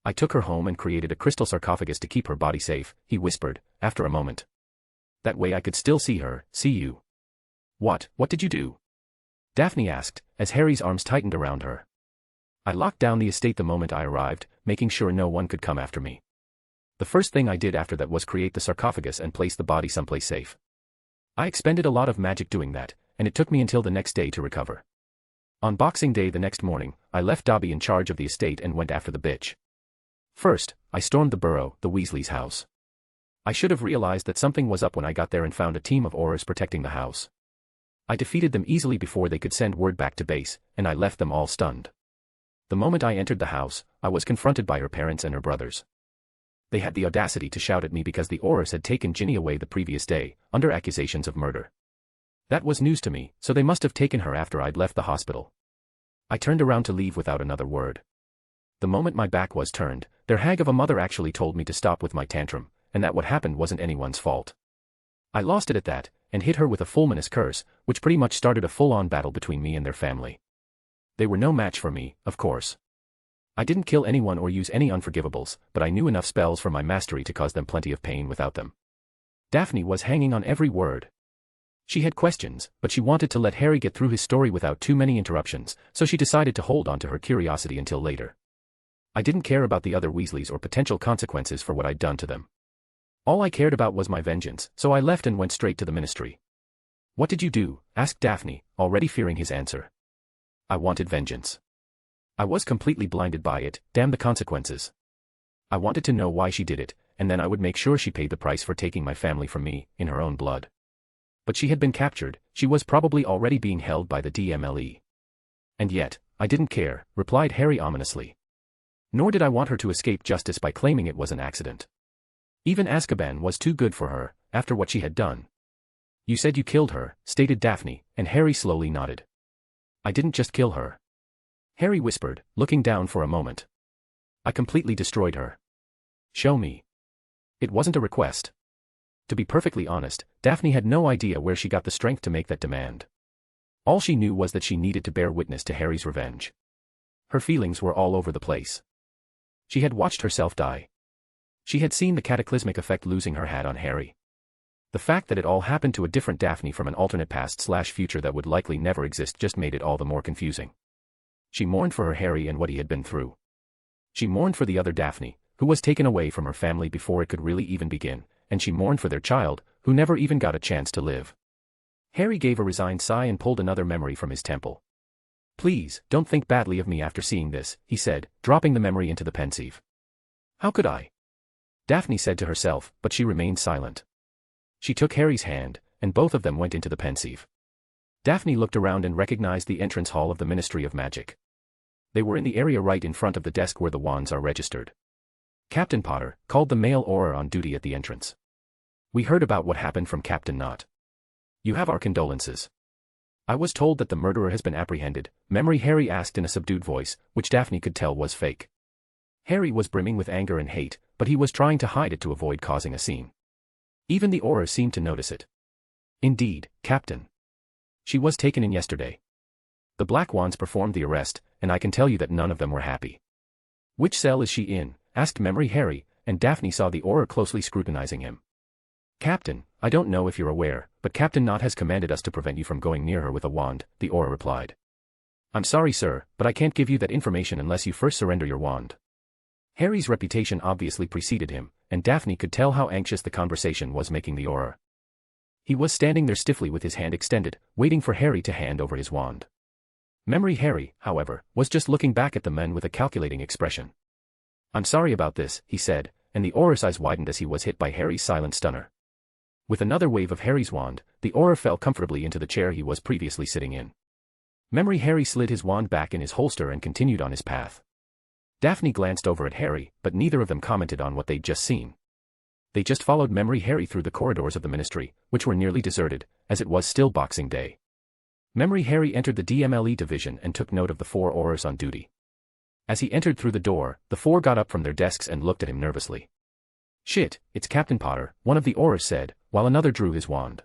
I took her home and created a crystal sarcophagus to keep her body safe, he whispered, after a moment. That way I could still see her, see you. What did you do? Daphne asked, as Harry's arms tightened around her. I locked down the estate the moment I arrived, making sure no one could come after me. The first thing I did after that was create the sarcophagus and place the body someplace safe. I expended a lot of magic doing that, and it took me until the next day to recover. On Boxing Day the next morning, I left Dobby in charge of the estate and went after the bitch. First, I stormed the burrow, the Weasleys' house. I should have realized that something was up when I got there and found a team of Aurors protecting the house. I defeated them easily before they could send word back to base, and I left them all stunned. The moment I entered the house, I was confronted by her parents and her brothers. They had the audacity to shout at me because the Aurors had taken Ginny away the previous day, under accusations of murder. That was news to me, so they must have taken her after I'd left the hospital. I turned around to leave without another word. The moment my back was turned, their hag of a mother actually told me to stop with my tantrum, and that what happened wasn't anyone's fault. I lost it at that, and hit her with a fulminous curse, which pretty much started a full-on battle between me and their family. They were no match for me, of course. I didn't kill anyone or use any unforgivables, but I knew enough spells for my mastery to cause them plenty of pain without them. Daphne was hanging on every word. She had questions, but she wanted to let Harry get through his story without too many interruptions, so she decided to hold on to her curiosity until later. I didn't care about the other Weasleys or potential consequences for what I'd done to them. All I cared about was my vengeance, so I left and went straight to the ministry. What did you do? Asked Daphne, already fearing his answer. I wanted vengeance. I was completely blinded by it, damn the consequences. I wanted to know why she did it, and then I would make sure she paid the price for taking my family from me, in her own blood. But she had been captured, she was probably already being held by the DMLE. And yet, I didn't care, replied Harry ominously. Nor did I want her to escape justice by claiming it was an accident. Even Azkaban was too good for her, after what she had done. You said you killed her, stated Daphne, and Harry slowly nodded. I didn't just kill her. Harry whispered, looking down for a moment. I completely destroyed her. Show me. It wasn't a request. To be perfectly honest, Daphne had no idea where she got the strength to make that demand. All she knew was that she needed to bear witness to Harry's revenge. Her feelings were all over the place. She had watched herself die. She had seen the cataclysmic effect losing her hat on Harry. The fact that it all happened to a different Daphne from an alternate past/future that would likely never exist just made it all the more confusing. She mourned for her Harry and what he had been through. She mourned for the other Daphne, who was taken away from her family before it could really even begin, and she mourned for their child, who never even got a chance to live. Harry gave a resigned sigh and pulled another memory from his temple. Please, don't think badly of me after seeing this, he said, dropping the memory into the Pensive. How could I? Daphne said to herself, but she remained silent. She took Harry's hand, and both of them went into the Pensive. Daphne looked around and recognized the entrance hall of the Ministry of Magic. They were in the area right in front of the desk where the wands are registered. Captain Potter called the male Auror on duty at the entrance. We heard about what happened from Captain Knott. You have our condolences. I was told that the murderer has been apprehended, Memory Harry asked in a subdued voice, which Daphne could tell was fake. Harry was brimming with anger and hate, but he was trying to hide it to avoid causing a scene. Even the Aurors seemed to notice it. Indeed, Captain. She was taken in yesterday. The Black Wands performed the arrest, and I can tell you that none of them were happy. Which cell is she in? Asked Memory Harry, and Daphne saw the Auror closely scrutinizing him. Captain, I don't know if you're aware, but Captain Knott has commanded us to prevent you from going near her with a wand, the Auror replied. I'm sorry sir, but I can't give you that information unless you first surrender your wand. Harry's reputation obviously preceded him, and Daphne could tell how anxious the conversation was making the Auror. He was standing there stiffly with his hand extended, waiting for Harry to hand over his wand. Memory Harry, however, was just looking back at the men with a calculating expression. I'm sorry about this, he said, and the Auror's eyes widened as he was hit by Harry's silent stunner. With another wave of Harry's wand, the Auror fell comfortably into the chair he was previously sitting in. Memory Harry slid his wand back in his holster and continued on his path. Daphne glanced over at Harry, but neither of them commented on what they'd just seen. They just followed Memory Harry through the corridors of the Ministry, which were nearly deserted, as it was still Boxing Day. Memory Harry entered the DMLE division and took note of the 4 Aurors on duty. As he entered through the door, the 4 got up from their desks and looked at him nervously. Shit, it's Captain Potter, one of the Aurors said, while another drew his wand.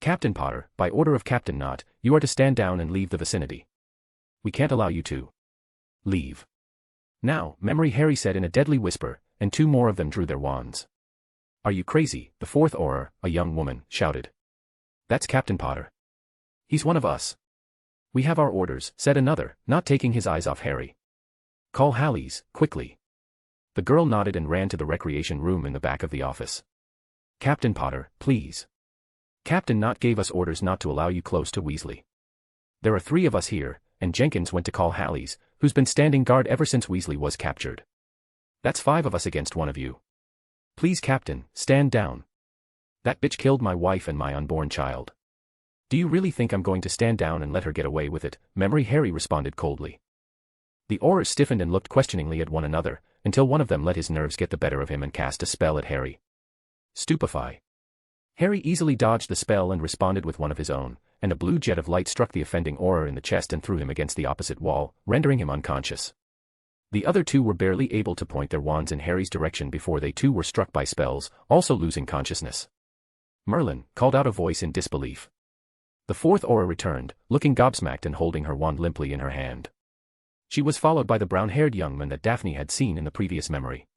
Captain Potter, by order of Captain Knott, you are to stand down and leave the vicinity. We can't allow you to leave. Now, Memory Harry said in a deadly whisper, and 2 more of them drew their wands. Are you crazy? The 4th Auror, a young woman, shouted. That's Captain Potter. He's one of us. We have our orders, said another, not taking his eyes off Harry. Call Hallows, quickly. The girl nodded and ran to the recreation room in the back of the office. Captain Potter, please. Captain Knott gave us orders not to allow you close to Weasley. There are 3 of us here, and Jenkins went to call Hallows, who's been standing guard ever since Weasley was captured. That's 5 of us against 1 of you. Please Captain, stand down. That bitch killed my wife and my unborn child. Do you really think I'm going to stand down and let her get away with it? Memory Harry responded coldly. The Aurors stiffened and looked questioningly at one another, until one of them let his nerves get the better of him and cast a spell at Harry. Stupefy. Harry easily dodged the spell and responded with one of his own, and a blue jet of light struck the offending Auror in the chest and threw him against the opposite wall, rendering him unconscious. The other 2 were barely able to point their wands in Harry's direction before they too were struck by spells, also losing consciousness. Merlin, called out a voice in disbelief. The 4th Auror returned, looking gobsmacked and holding her wand limply in her hand. She was followed by the brown-haired young man that Daphne had seen in the previous memory.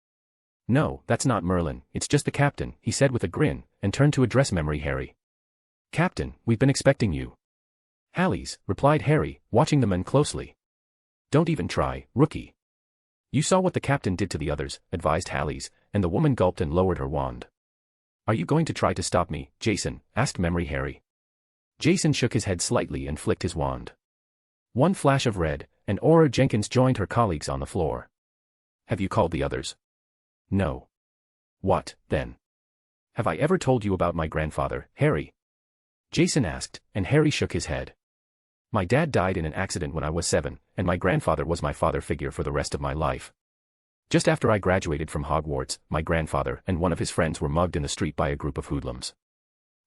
No, that's not Merlin, it's just the captain, he said with a grin, and turned to address Memory Harry. Captain, we've been expecting you. Hallows, replied Harry, watching the men closely. Don't even try, rookie. You saw what the captain did to the others, advised Hallows, and the woman gulped and lowered her wand. Are you going to try to stop me, Jason? Asked Memory Harry. Jason shook his head slightly and flicked his wand. One flash of red, and Auror Jenkins joined her colleagues on the floor. Have you called the others? No. What, then? Have I ever told you about my grandfather, Harry? Jason asked, and Harry shook his head. My dad died in an accident when I was 7, and my grandfather was my father figure for the rest of my life. Just after I graduated from Hogwarts, my grandfather and one of his friends were mugged in the street by a group of hoodlums.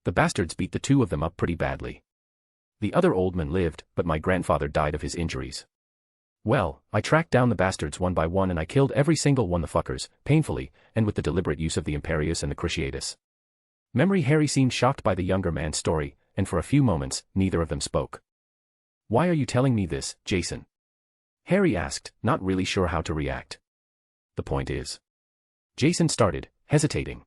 The bastards beat the 2 of them up pretty badly. The other old man lived, but my grandfather died of his injuries. Well, I tracked down the bastards one by one and I killed every single one the fuckers, painfully, and with the deliberate use of the Imperius and the Cruciatus. Memory Harry seemed shocked by the younger man's story, and for a few moments, neither of them spoke. Why are you telling me this, Jason? Harry asked, not really sure how to react. The point is. Jason started, hesitating.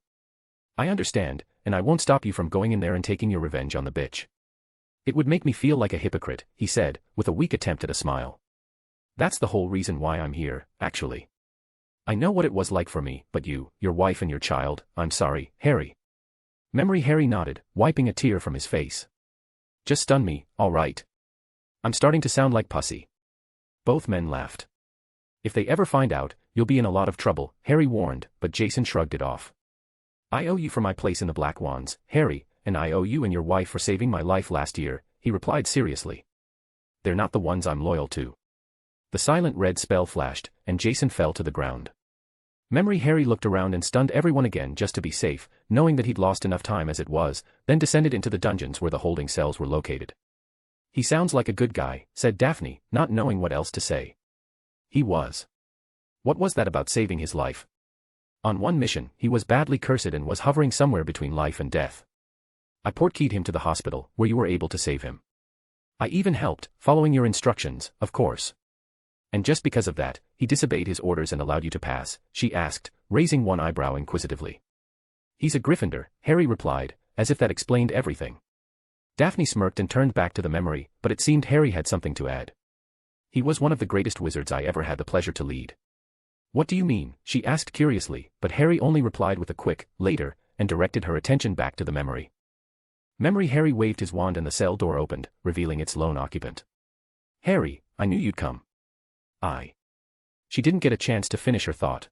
I understand, and I won't stop you from going in there and taking your revenge on the bitch. It would make me feel like a hypocrite, he said, with a weak attempt at a smile. That's the whole reason why I'm here, actually. I know what it was like for me, but you, your wife and your child, I'm sorry, Harry. Memory Harry nodded, wiping a tear from his face. Just stun me, all right. I'm starting to sound like pussy. Both men laughed. If they ever find out, you'll be in a lot of trouble, Harry warned, but Jason shrugged it off. I owe you for my place in the Black Wands, Harry, and I owe you and your wife for saving my life last year, he replied seriously. They're not the ones I'm loyal to. The silent red spell flashed, and Jason fell to the ground. Memory Harry looked around and stunned everyone again just to be safe, knowing that he'd lost enough time as it was, then descended into the dungeons where the holding cells were located. He sounds like a good guy, said Daphne, not knowing what else to say. He was. What was that about saving his life? On one mission, he was badly cursed and was hovering somewhere between life and death. I portkeyed him to the hospital, where you were able to save him. I even helped, following your instructions, of course. And just because of that, he disobeyed his orders and allowed you to pass, she asked, raising one eyebrow inquisitively. He's a Gryffindor, Harry replied, as if that explained everything. Daphne smirked and turned back to the memory, but it seemed Harry had something to add. He was one of the greatest wizards I ever had the pleasure to lead. What do you mean? She asked curiously, but Harry only replied with a quick, later, and directed her attention back to the memory. Memory Harry waved his wand and the cell door opened, revealing its lone occupant. Harry, I knew you'd come. She didn't get a chance to finish her thought.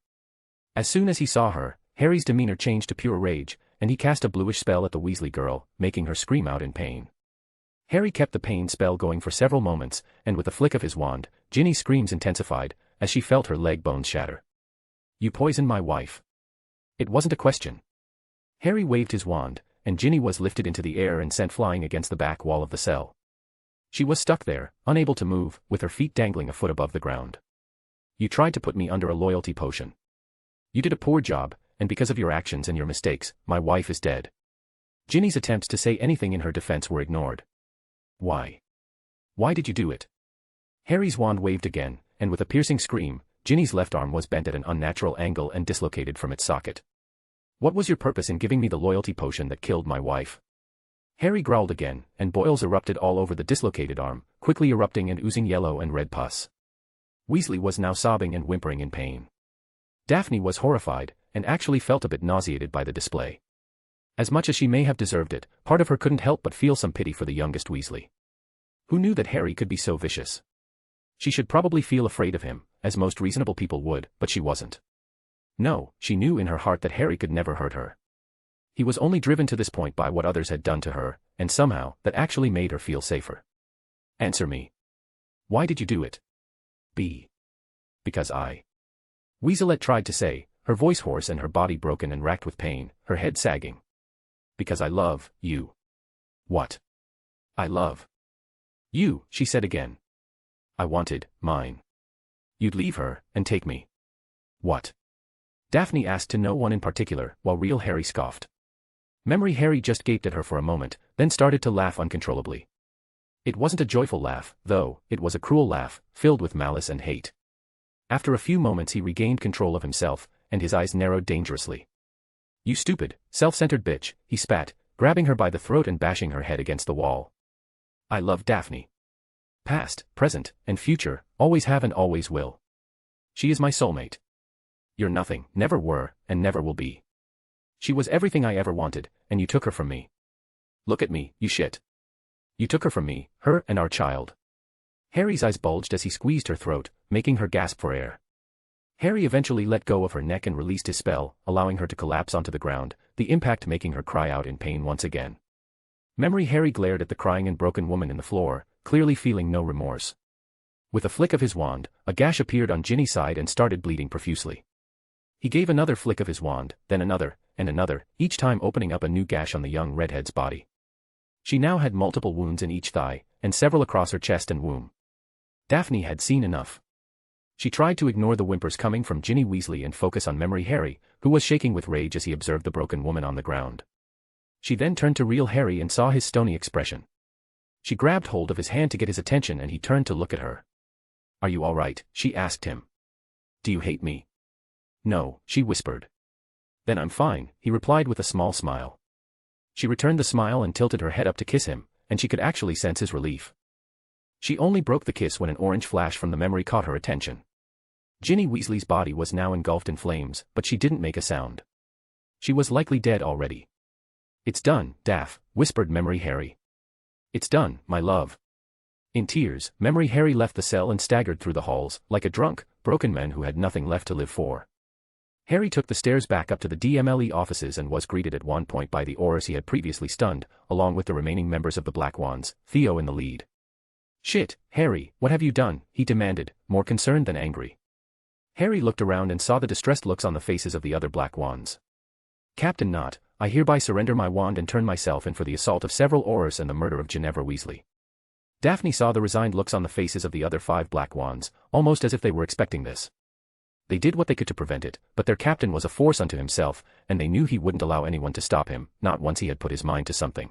As soon as he saw her, Harry's demeanor changed to pure rage, and he cast a bluish spell at the Weasley girl, making her scream out in pain. Harry kept the pain spell going for several moments, and with a flick of his wand, Ginny's screams intensified, as she felt her leg bones shatter. You poisoned my wife. It wasn't a question. Harry waved his wand, and Ginny was lifted into the air and sent flying against the back wall of the cell. She was stuck there, unable to move, with her feet dangling a foot above the ground. You tried to put me under a loyalty potion. You did a poor job, and because of your actions and your mistakes, my wife is dead. Ginny's attempts to say anything in her defense were ignored. Why? Why did you do it? Harry's wand waved again, and with a piercing scream, Ginny's left arm was bent at an unnatural angle and dislocated from its socket. What was your purpose in giving me the loyalty potion that killed my wife? Harry growled again, and boils erupted all over the dislocated arm, quickly erupting and oozing yellow and red pus. Weasley was now sobbing and whimpering in pain. Daphne was horrified, and actually felt a bit nauseated by the display. As much as she may have deserved it, part of her couldn't help but feel some pity for the youngest Weasley. Who knew that Harry could be so vicious? She should probably feel afraid of him, as most reasonable people would, but she wasn't. No, she knew in her heart that Harry could never hurt her. He was only driven to this point by what others had done to her, and somehow, that actually made her feel safer. Answer me. Why did you do it? Because I. Weaselette tried to say, her voice hoarse and her body broken and racked with pain, her head sagging. Because I love you. What? I love you, she said again. I wanted mine. You'd leave her, and take me. What? Daphne asked to no one in particular, while real Harry scoffed. Memory Harry just gaped at her for a moment, then started to laugh uncontrollably. It wasn't a joyful laugh, though, it was a cruel laugh, filled with malice and hate. After a few moments he regained control of himself, and his eyes narrowed dangerously. You stupid, self-centered bitch, he spat, grabbing her by the throat and bashing her head against the wall. I love Daphne. Past, present, and future, always have and always will. She is my soulmate. You're nothing, never were, and never will be. She was everything I ever wanted, and you took her from me. Look at me, you shit. You took her from me, her and our child. Harry's eyes bulged as he squeezed her throat, making her gasp for air. Harry eventually let go of her neck and released his spell, allowing her to collapse onto the ground, the impact making her cry out in pain once again. Memory Harry glared at the crying and broken woman in the floor, clearly feeling no remorse. With a flick of his wand, a gash appeared on Ginny's side and started bleeding profusely. He gave another flick of his wand, then another, and another, each time opening up a new gash on the young redhead's body. She now had multiple wounds in each thigh, and several across her chest and womb. Daphne had seen enough. She tried to ignore the whimpers coming from Ginny Weasley and focus on Memory Harry, who was shaking with rage as he observed the broken woman on the ground. She then turned to real Harry and saw his stony expression. She grabbed hold of his hand to get his attention and he turned to look at her. Are you all right? She asked him. Do you hate me? No, she whispered. Then I'm fine, he replied with a small smile. She returned the smile and tilted her head up to kiss him, and she could actually sense his relief. She only broke the kiss when an orange flash from the memory caught her attention. Ginny Weasley's body was now engulfed in flames, but she didn't make a sound. She was likely dead already. It's done, Daph, whispered Memory Harry. It's done, my love. In tears, Memory Harry left the cell and staggered through the halls, like a drunk, broken man who had nothing left to live for. Harry took the stairs back up to the DMLE offices and was greeted at one point by the Aurors he had previously stunned, along with the remaining members of the Black Wands, Theo in the lead. Shit, Harry, what have you done? He demanded, more concerned than angry. Harry looked around and saw the distressed looks on the faces of the other black wands. Captain Knott, I hereby surrender my wand and turn myself in for the assault of several Aurors and the murder of Ginevra Weasley. Daphne saw the resigned looks on the faces of the other 5 black wands, almost as if they were expecting this. They did what they could to prevent it, but their captain was a force unto himself, and they knew he wouldn't allow anyone to stop him, not once he had put his mind to something.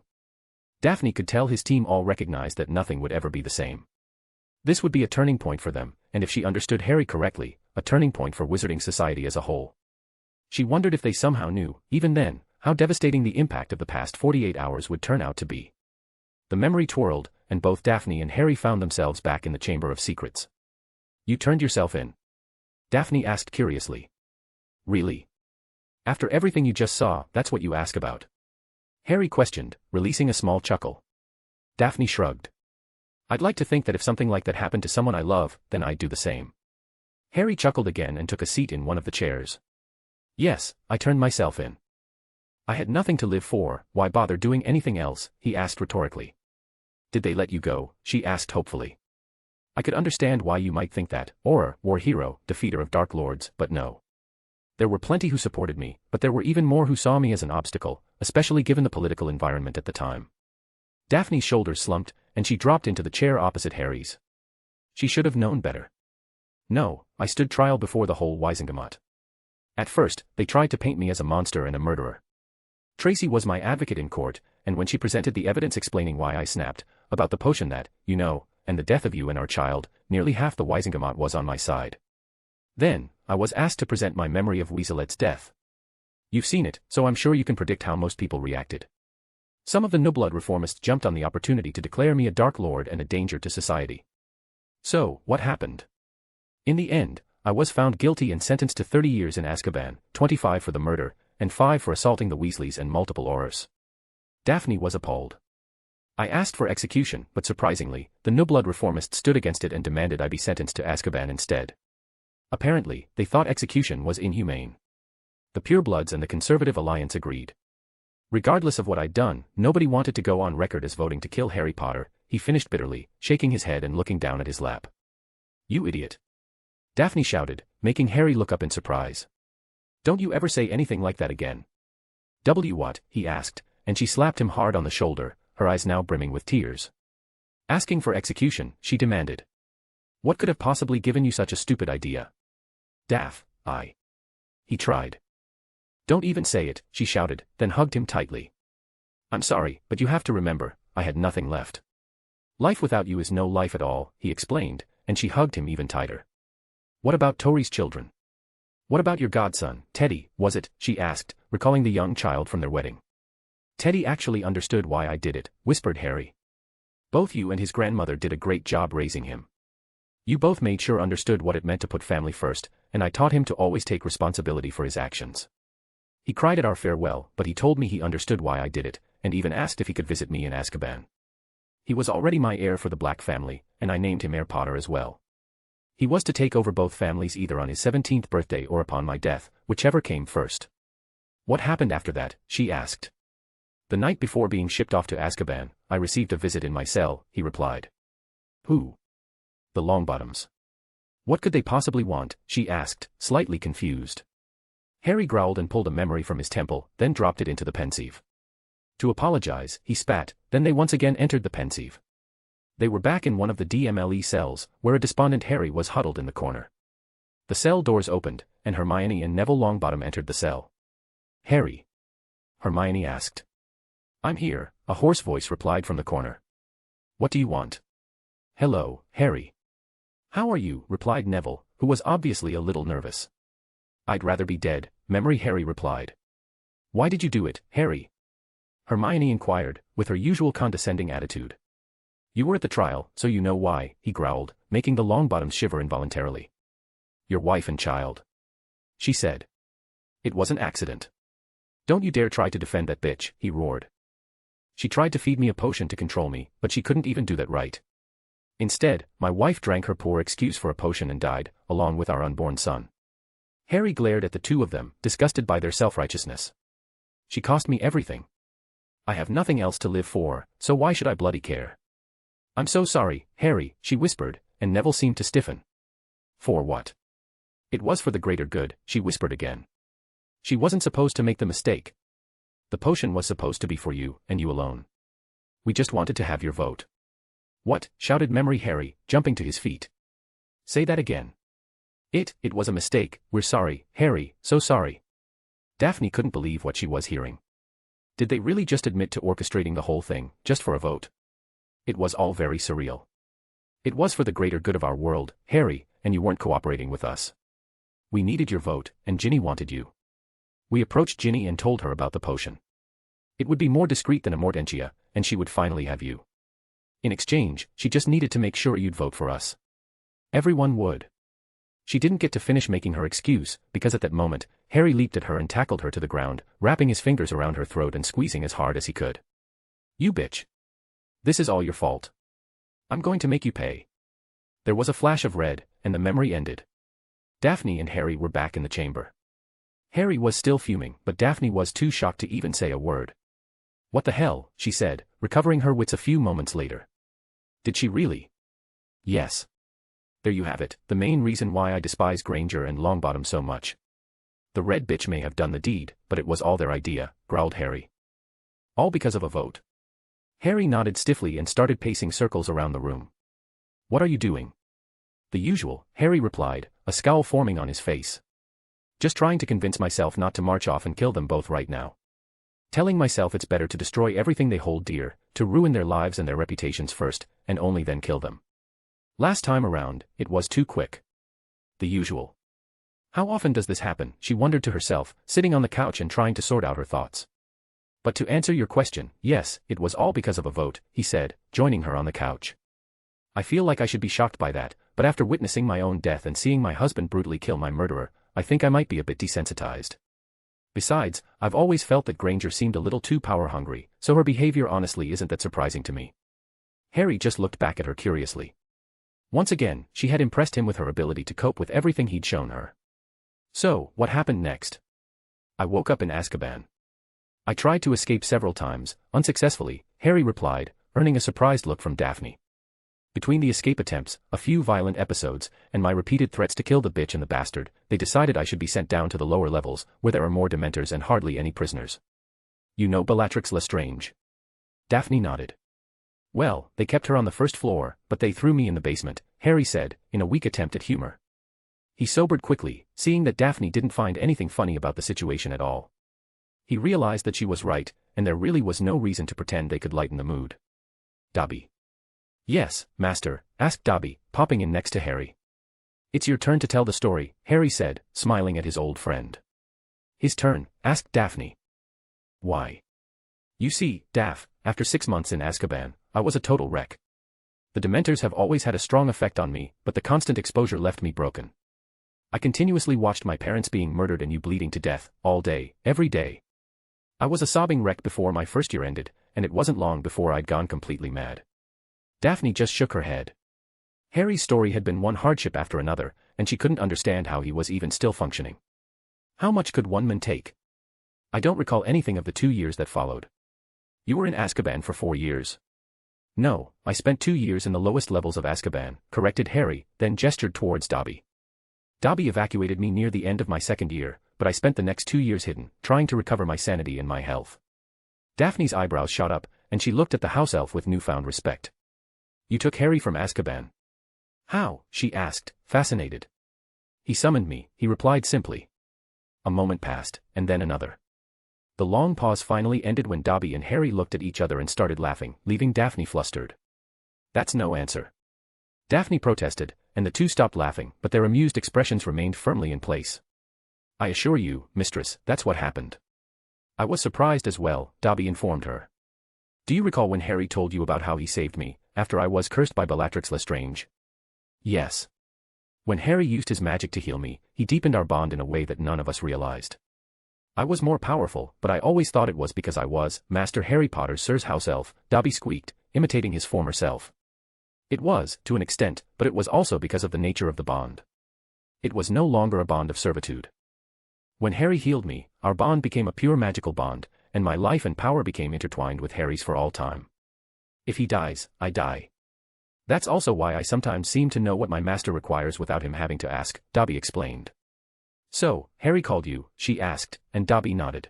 Daphne could tell his team all recognized that nothing would ever be the same. This would be a turning point for them, and if she understood Harry correctly, a turning point for Wizarding Society as a whole. She wondered if they somehow knew, even then, how devastating the impact of the past 48 hours would turn out to be. The memory twirled, and both Daphne and Harry found themselves back in the Chamber of Secrets. You turned yourself in? Daphne asked curiously. Really? After everything you just saw, that's what you ask about? Harry questioned, releasing a small chuckle. Daphne shrugged. I'd like to think that if something like that happened to someone I love, then I'd do the same. Harry chuckled again and took a seat in one of the chairs. Yes, I turned myself in. I had nothing to live for, why bother doing anything else, he asked rhetorically. Did they let you go? She asked hopefully. I could understand why you might think that, or, war hero, defeater of Dark Lords, but no. There were plenty who supported me, but there were even more who saw me as an obstacle, especially given the political environment at the time. Daphne's shoulders slumped, and she dropped into the chair opposite Harry's. She should have known better. No, I stood trial before the whole Wizengamot. At first, they tried to paint me as a monster and a murderer. Tracy was my advocate in court, and when she presented the evidence explaining why I snapped, about the potion that, you know, and the death of you and our child, nearly half the Wizengamot was on my side. Then, I was asked to present my memory of Weaselet's death. You've seen it, so I'm sure you can predict how most people reacted. Some of the no-blood reformists jumped on the opportunity to declare me a Dark Lord and a danger to society. So, what happened? In the end, I was found guilty and sentenced to 30 years in Azkaban, 25 for the murder, and 5 for assaulting the Weasleys and multiple Aurors. Daphne was appalled. I asked for execution, but surprisingly, the no-blood reformists stood against it and demanded I be sentenced to Azkaban instead. Apparently, they thought execution was inhumane. The purebloods and the Conservative Alliance agreed. Regardless of what I'd done, nobody wanted to go on record as voting to kill Harry Potter, he finished bitterly, shaking his head and looking down at his lap. You idiot. Daphne shouted, making Harry look up in surprise. Don't you ever say anything like that again. What? He asked, and she slapped him hard on the shoulder, her eyes now brimming with tears. Asking for execution, she demanded. What could have possibly given you such a stupid idea? Daph, He tried. Don't even say it, she shouted, then hugged him tightly. I'm sorry, but you have to remember, I had nothing left. Life without you is no life at all, he explained, and she hugged him even tighter. What about Tori's children? What about your godson, Teddy, was it, she asked, recalling the young child from their wedding. Teddy actually understood why I did it, whispered Harry. Both you and his grandmother did a great job raising him. You both made sure understood what it meant to put family first, and I taught him to always take responsibility for his actions. He cried at our farewell, but he told me he understood why I did it, and even asked if he could visit me in Azkaban. He was already my heir for the Black family, and I named him Heir Potter as well. He was to take over both families either on his 17th birthday or upon my death, whichever came first. What happened after that, she asked. The night before being shipped off to Azkaban, I received a visit in my cell, he replied. Who? The Longbottoms. What could they possibly want, she asked, slightly confused. Harry growled and pulled a memory from his temple, then dropped it into the Pensive. To apologize, he spat, then they once again entered the Pensive. They were back in one of the DMLE cells, where a despondent Harry was huddled in the corner. The cell doors opened, and Hermione and Neville Longbottom entered the cell. Harry? Hermione asked. I'm here, a hoarse voice replied from the corner. What do you want? Hello, Harry. How are you? Replied Neville, who was obviously a little nervous. I'd rather be dead, Memory Harry replied. Why did you do it, Harry? Hermione inquired, with her usual condescending attitude. You were at the trial, so you know why, he growled, making the Longbottoms shiver involuntarily. Your wife and child. She said. It was an accident. Don't you dare try to defend that bitch, he roared. She tried to feed me a potion to control me, but she couldn't even do that right. Instead, my wife drank her poor excuse for a potion and died, along with our unborn son. Harry glared at the two of them, disgusted by their self-righteousness. She cost me everything. I have nothing else to live for, so why should I bloody care? I'm so sorry, Harry, she whispered, and Neville seemed to stiffen. For what? It was for the greater good, she whispered again. She wasn't supposed to make the mistake. The potion was supposed to be for you, and you alone. We just wanted to have your vote. What? Shouted Memory Harry, jumping to his feet. Say that again. It was a mistake, we're sorry, Harry, so sorry. Daphne couldn't believe what she was hearing. Did they really just admit to orchestrating the whole thing, just for a vote? It was all very surreal. It was for the greater good of our world, Harry, and you weren't cooperating with us. We needed your vote, and Ginny wanted you. We approached Ginny and told her about the potion. It would be more discreet than a Mortentia, and she would finally have you. In exchange, she just needed to make sure you'd vote for us. Everyone would. She didn't get to finish making her excuse, because at that moment, Harry leaped at her and tackled her to the ground, wrapping his fingers around her throat and squeezing as hard as he could. You bitch. This is all your fault. I'm going to make you pay. There was a flash of red, and the memory ended. Daphne and Harry were back in the chamber. Harry was still fuming, but Daphne was too shocked to even say a word. What the hell, she said, recovering her wits a few moments later. Did she really? Yes. There you have it, the main reason why I despise Granger and Longbottom so much. The red bitch may have done the deed, but it was all their idea, growled Harry. All because of a vote. Harry nodded stiffly and started pacing circles around the room. What are you doing? The usual, Harry replied, a scowl forming on his face. Just trying to convince myself not to march off and kill them both right now. Telling myself it's better to destroy everything they hold dear, to ruin their lives and their reputations first, and only then kill them. Last time around, it was too quick. The usual. How often does this happen, she wondered to herself, sitting on the couch and trying to sort out her thoughts. But to answer your question, yes, it was all because of a vote, he said, joining her on the couch. I feel like I should be shocked by that, but after witnessing my own death and seeing my husband brutally kill my murderer, I think I might be a bit desensitized. Besides, I've always felt that Granger seemed a little too power-hungry, so her behavior honestly isn't that surprising to me. Harry just looked back at her curiously. Once again, she had impressed him with her ability to cope with everything he'd shown her. So, what happened next? I woke up in Azkaban. I tried to escape several times, unsuccessfully, Harry replied, earning a surprised look from Daphne. Between the escape attempts, a few violent episodes, and my repeated threats to kill the bitch and the bastard, they decided I should be sent down to the lower levels, where there are more Dementors and hardly any prisoners. You know Bellatrix Lestrange? Daphne nodded. Well, they kept her on the first floor, but they threw me in the basement, Harry said, in a weak attempt at humor. He sobered quickly, seeing that Daphne didn't find anything funny about the situation at all. He realized that she was right, and there really was no reason to pretend they could lighten the mood. Dobby. Yes, Master, asked Dobby, popping in next to Harry. It's your turn to tell the story, Harry said, smiling at his old friend. His turn, asked Daphne. Why? You see, Daph, after 6 months in Azkaban, I was a total wreck. The Dementors have always had a strong effect on me, but the constant exposure left me broken. I continuously watched my parents being murdered and you bleeding to death, all day, every day. I was a sobbing wreck before my first year ended, and it wasn't long before I'd gone completely mad. Daphne just shook her head. Harry's story had been one hardship after another, and she couldn't understand how he was even still functioning. How much could one man take? I don't recall anything of the 2 years that followed. You were in Azkaban for 4 years. No, I spent 2 years in the lowest levels of Azkaban, corrected Harry, then gestured towards Dobby. Dobby evacuated me near the end of my 2nd year, but I spent the next 2 years hidden, trying to recover my sanity and my health. Daphne's eyebrows shot up, and she looked at the house elf with newfound respect. You took Harry from Azkaban. How? She asked, fascinated. He summoned me, he replied simply. A moment passed, and then another. The long pause finally ended when Dobby and Harry looked at each other and started laughing, leaving Daphne flustered. That's no answer. Daphne protested, and the two stopped laughing, but their amused expressions remained firmly in place. I assure you, mistress, that's what happened. I was surprised as well, Dobby informed her. Do you recall when Harry told you about how he saved me, after I was cursed by Bellatrix Lestrange? Yes. When Harry used his magic to heal me, he deepened our bond in a way that none of us realized. I was more powerful, but I always thought it was because I was Master Harry Potter's Sir's house elf, Dobby squeaked, imitating his former self. It was, to an extent, but it was also because of the nature of the bond. It was no longer a bond of servitude. When Harry healed me, our bond became a pure magical bond, and my life and power became intertwined with Harry's for all time. If he dies, I die. That's also why I sometimes seem to know what my master requires without him having to ask, Dobby explained. So, Harry called you, she asked, and Dobby nodded.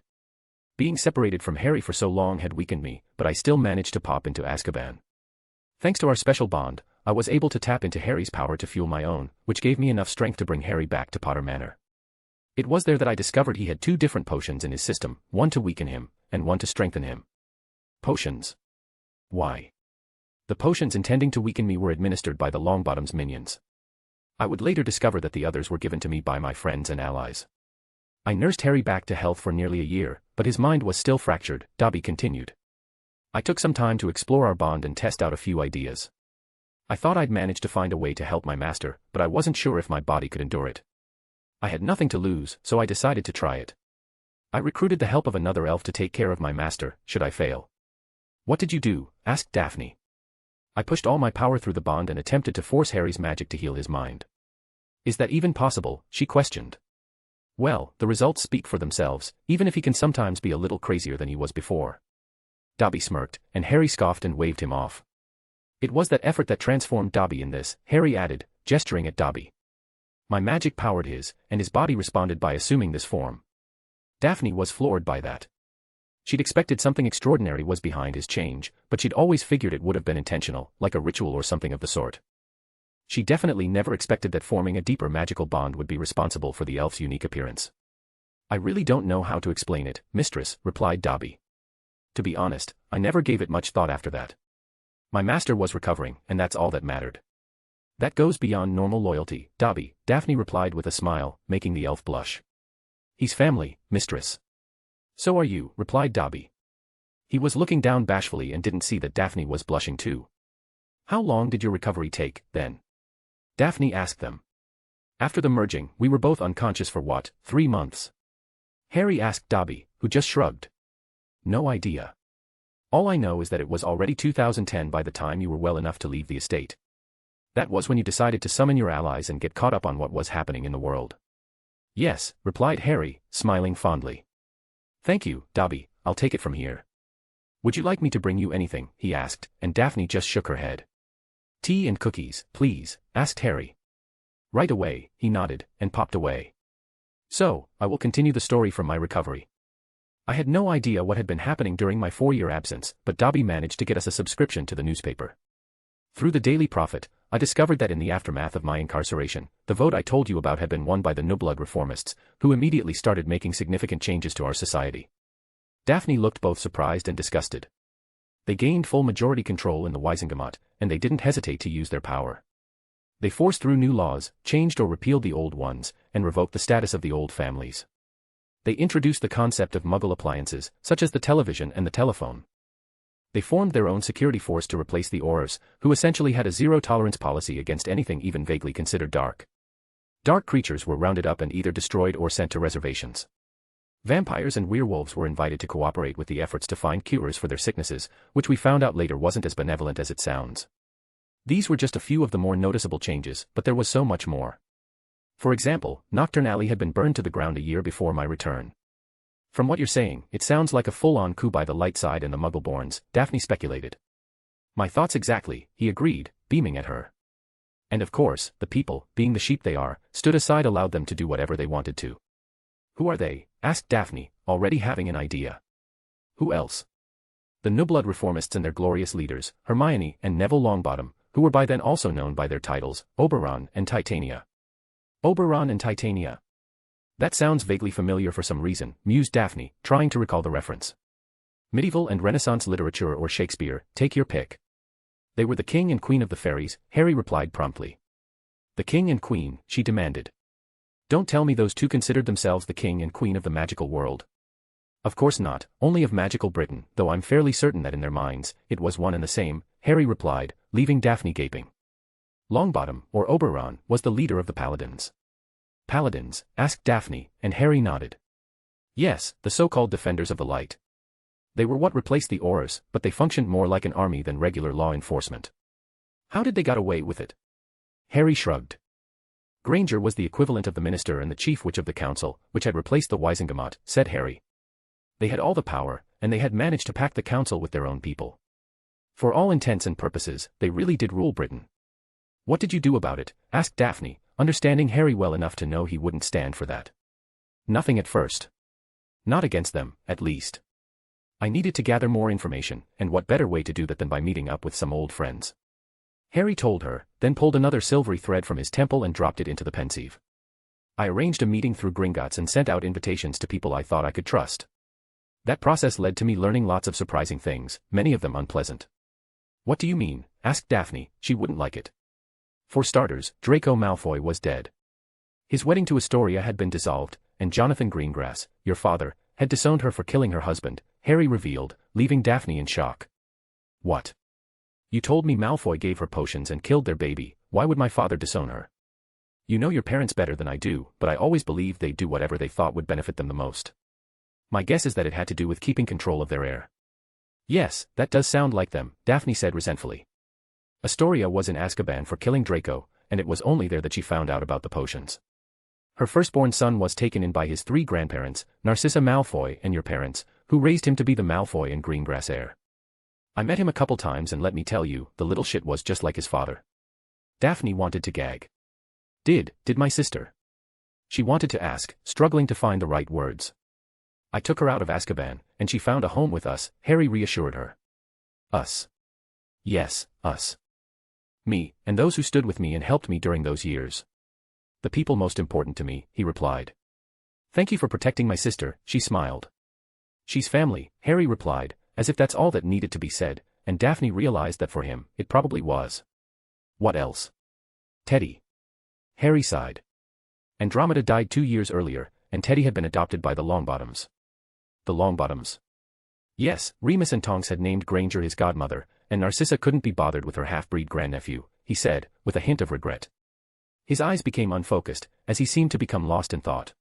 Being separated from Harry for so long had weakened me, but I still managed to pop into Azkaban. Thanks to our special bond, I was able to tap into Harry's power to fuel my own, which gave me enough strength to bring Harry back to Potter Manor. It was there that I discovered he had 2 different potions in his system, one to weaken him, and one to strengthen him. Potions. Why? The potions intending to weaken me were administered by the Longbottom's minions. I would later discover that the others were given to me by my friends and allies. I nursed Harry back to health for nearly a year, but his mind was still fractured, Dobby continued. I took some time to explore our bond and test out a few ideas. I thought I'd manage to find a way to help my master, but I wasn't sure if my body could endure it. I had nothing to lose, so I decided to try it. I recruited the help of another elf to take care of my master, should I fail. What did you do? Asked Daphne. I pushed all my power through the bond and attempted to force Harry's magic to heal his mind. Is that even possible? She questioned. Well, the results speak for themselves, even if he can sometimes be a little crazier than he was before. Dobby smirked, and Harry scoffed and waved him off. It was that effort that transformed Dobby in this, Harry added, gesturing at Dobby. My magic powered his, and his body responded by assuming this form. Daphne was floored by that. She'd expected something extraordinary was behind his change, but she'd always figured it would have been intentional, like a ritual or something of the sort. She definitely never expected that forming a deeper magical bond would be responsible for the elf's unique appearance. I really don't know how to explain it, mistress, replied Dobby. To be honest, I never gave it much thought after that. My master was recovering, and that's all that mattered. That goes beyond normal loyalty, Dobby, Daphne replied with a smile, making the elf blush. He's family, mistress. So are you, replied Dobby. He was looking down bashfully and didn't see that Daphne was blushing too. How long did your recovery take, then? Daphne asked them. After the merging, we were both unconscious for what, 3 months? Harry asked Dobby, who just shrugged. No idea. All I know is that it was already 2010 by the time you were well enough to leave the estate. That was when you decided to summon your allies and get caught up on what was happening in the world. Yes, replied Harry, smiling fondly. Thank you, Dobby, I'll take it from here. Would you like me to bring you anything, he asked, and Daphne just shook her head. Tea and cookies, please, asked Harry. Right away, he nodded, and popped away. So, I will continue the story from my recovery. I had no idea what had been happening during my 4-year absence, but Dobby managed to get us a subscription to the newspaper. Through the Daily Prophet, I discovered that in the aftermath of my incarceration, the vote I told you about had been won by the no-blood reformists, who immediately started making significant changes to our society. Daphne looked both surprised and disgusted. They gained full majority control in the Wizengamot, and they didn't hesitate to use their power. They forced through new laws, changed or repealed the old ones, and revoked the status of the old families. They introduced the concept of Muggle appliances, such as the television and the telephone. They formed their own security force to replace the Aurors, who essentially had a zero-tolerance policy against anything even vaguely considered dark. Dark creatures were rounded up and either destroyed or sent to reservations. Vampires and werewolves were invited to cooperate with the efforts to find cures for their sicknesses, which we found out later wasn't as benevolent as it sounds. These were just a few of the more noticeable changes, but there was so much more. For example, Nocturne Alley had been burned to the ground a year before my return. From what you're saying, it sounds like a full-on coup by the light side and the Muggleborns, Daphne speculated. My thoughts exactly, he agreed, beaming at her. And of course, the people, being the sheep they are, stood aside allowed them to do whatever they wanted to. Who are they? Asked Daphne, already having an idea. Who else? The no-blood reformists and their glorious leaders, Hermione and Neville Longbottom, who were by then also known by their titles, Oberon and Titania. Oberon and Titania. That sounds vaguely familiar for some reason, mused Daphne, trying to recall the reference. Medieval and Renaissance literature or Shakespeare, take your pick. They were the king and queen of the fairies, Harry replied promptly. The king and queen, she demanded. Don't tell me those two considered themselves the king and queen of the magical world. Of course not, only of magical Britain, though I'm fairly certain that in their minds, it was one and the same, Harry replied, leaving Daphne gaping. Longbottom, or Oberon, was the leader of the paladins. Paladins? Asked Daphne, and Harry nodded. Yes, the so-called defenders of the light. They were what replaced the Aurors, but they functioned more like an army than regular law enforcement. How did they get away with it? Harry shrugged. Granger was the equivalent of the minister and the chief witch of the council, which had replaced the Wizengamot, said Harry. They had all the power, and they had managed to pack the council with their own people. For all intents and purposes, they really did rule Britain. What did you do about it? Asked Daphne, understanding Harry well enough to know he wouldn't stand for that. Nothing at first. Not against them, at least. I needed to gather more information, and what better way to do that than by meeting up with some old friends. Harry told her, then pulled another silvery thread from his temple and dropped it into the Pensive. I arranged a meeting through Gringotts and sent out invitations to people I thought I could trust. That process led to me learning lots of surprising things, many of them unpleasant. What do you mean? Asked Daphne. She wouldn't like it. For starters, Draco Malfoy was dead. His wedding to Astoria had been dissolved, and Jonathan Greengrass, your father, had disowned her for killing her husband, Harry revealed, leaving Daphne in shock. What? You told me Malfoy gave her potions and killed their baby. Why would my father disown her? You know your parents better than I do, but I always believed they'd do whatever they thought would benefit them the most. My guess is that it had to do with keeping control of their heir. Yes, that does sound like them, Daphne said resentfully. Astoria was in Azkaban for killing Draco, and it was only there that she found out about the potions. Her firstborn son was taken in by his 3 grandparents, Narcissa Malfoy and your parents, who raised him to be the Malfoy and Greengrass heir. I met him a couple times and let me tell you, the little shit was just like his father. Daphne wanted to gag. Did my sister? She wanted to ask, struggling to find the right words. I took her out of Azkaban, and she found a home with us, Harry reassured her. Us. Yes, us. Me, and those who stood with me and helped me during those years. The people most important to me, he replied. Thank you for protecting my sister, she smiled. She's family, Harry replied, as if that's all that needed to be said, and Daphne realized that for him, it probably was. What else? Teddy. Harry sighed. Andromeda died 2 years earlier, and Teddy had been adopted by the Longbottoms. The Longbottoms. Yes, Remus and Tonks had named Granger his godmother, and Narcissa couldn't be bothered with her half-breed grandnephew, he said, with a hint of regret. His eyes became unfocused, as he seemed to become lost in thought.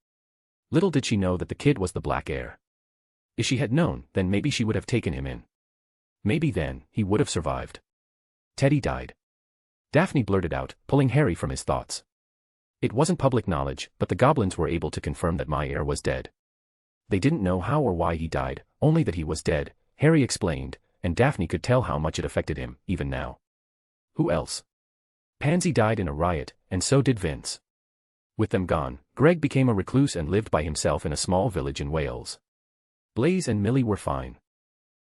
Little did she know that the kid was the Black Heir. If she had known, then maybe she would have taken him in. Maybe then, he would have survived. Teddy died. Daphne blurted out, pulling Harry from his thoughts. It wasn't public knowledge, but the goblins were able to confirm that my heir was dead. They didn't know how or why he died, only that he was dead, Harry explained, and Daphne could tell how much it affected him, even now. Who else? Pansy died in a riot, and so did Vince. With them gone, Greg became a recluse and lived by himself in a small village in Wales. Blaze and Millie were fine.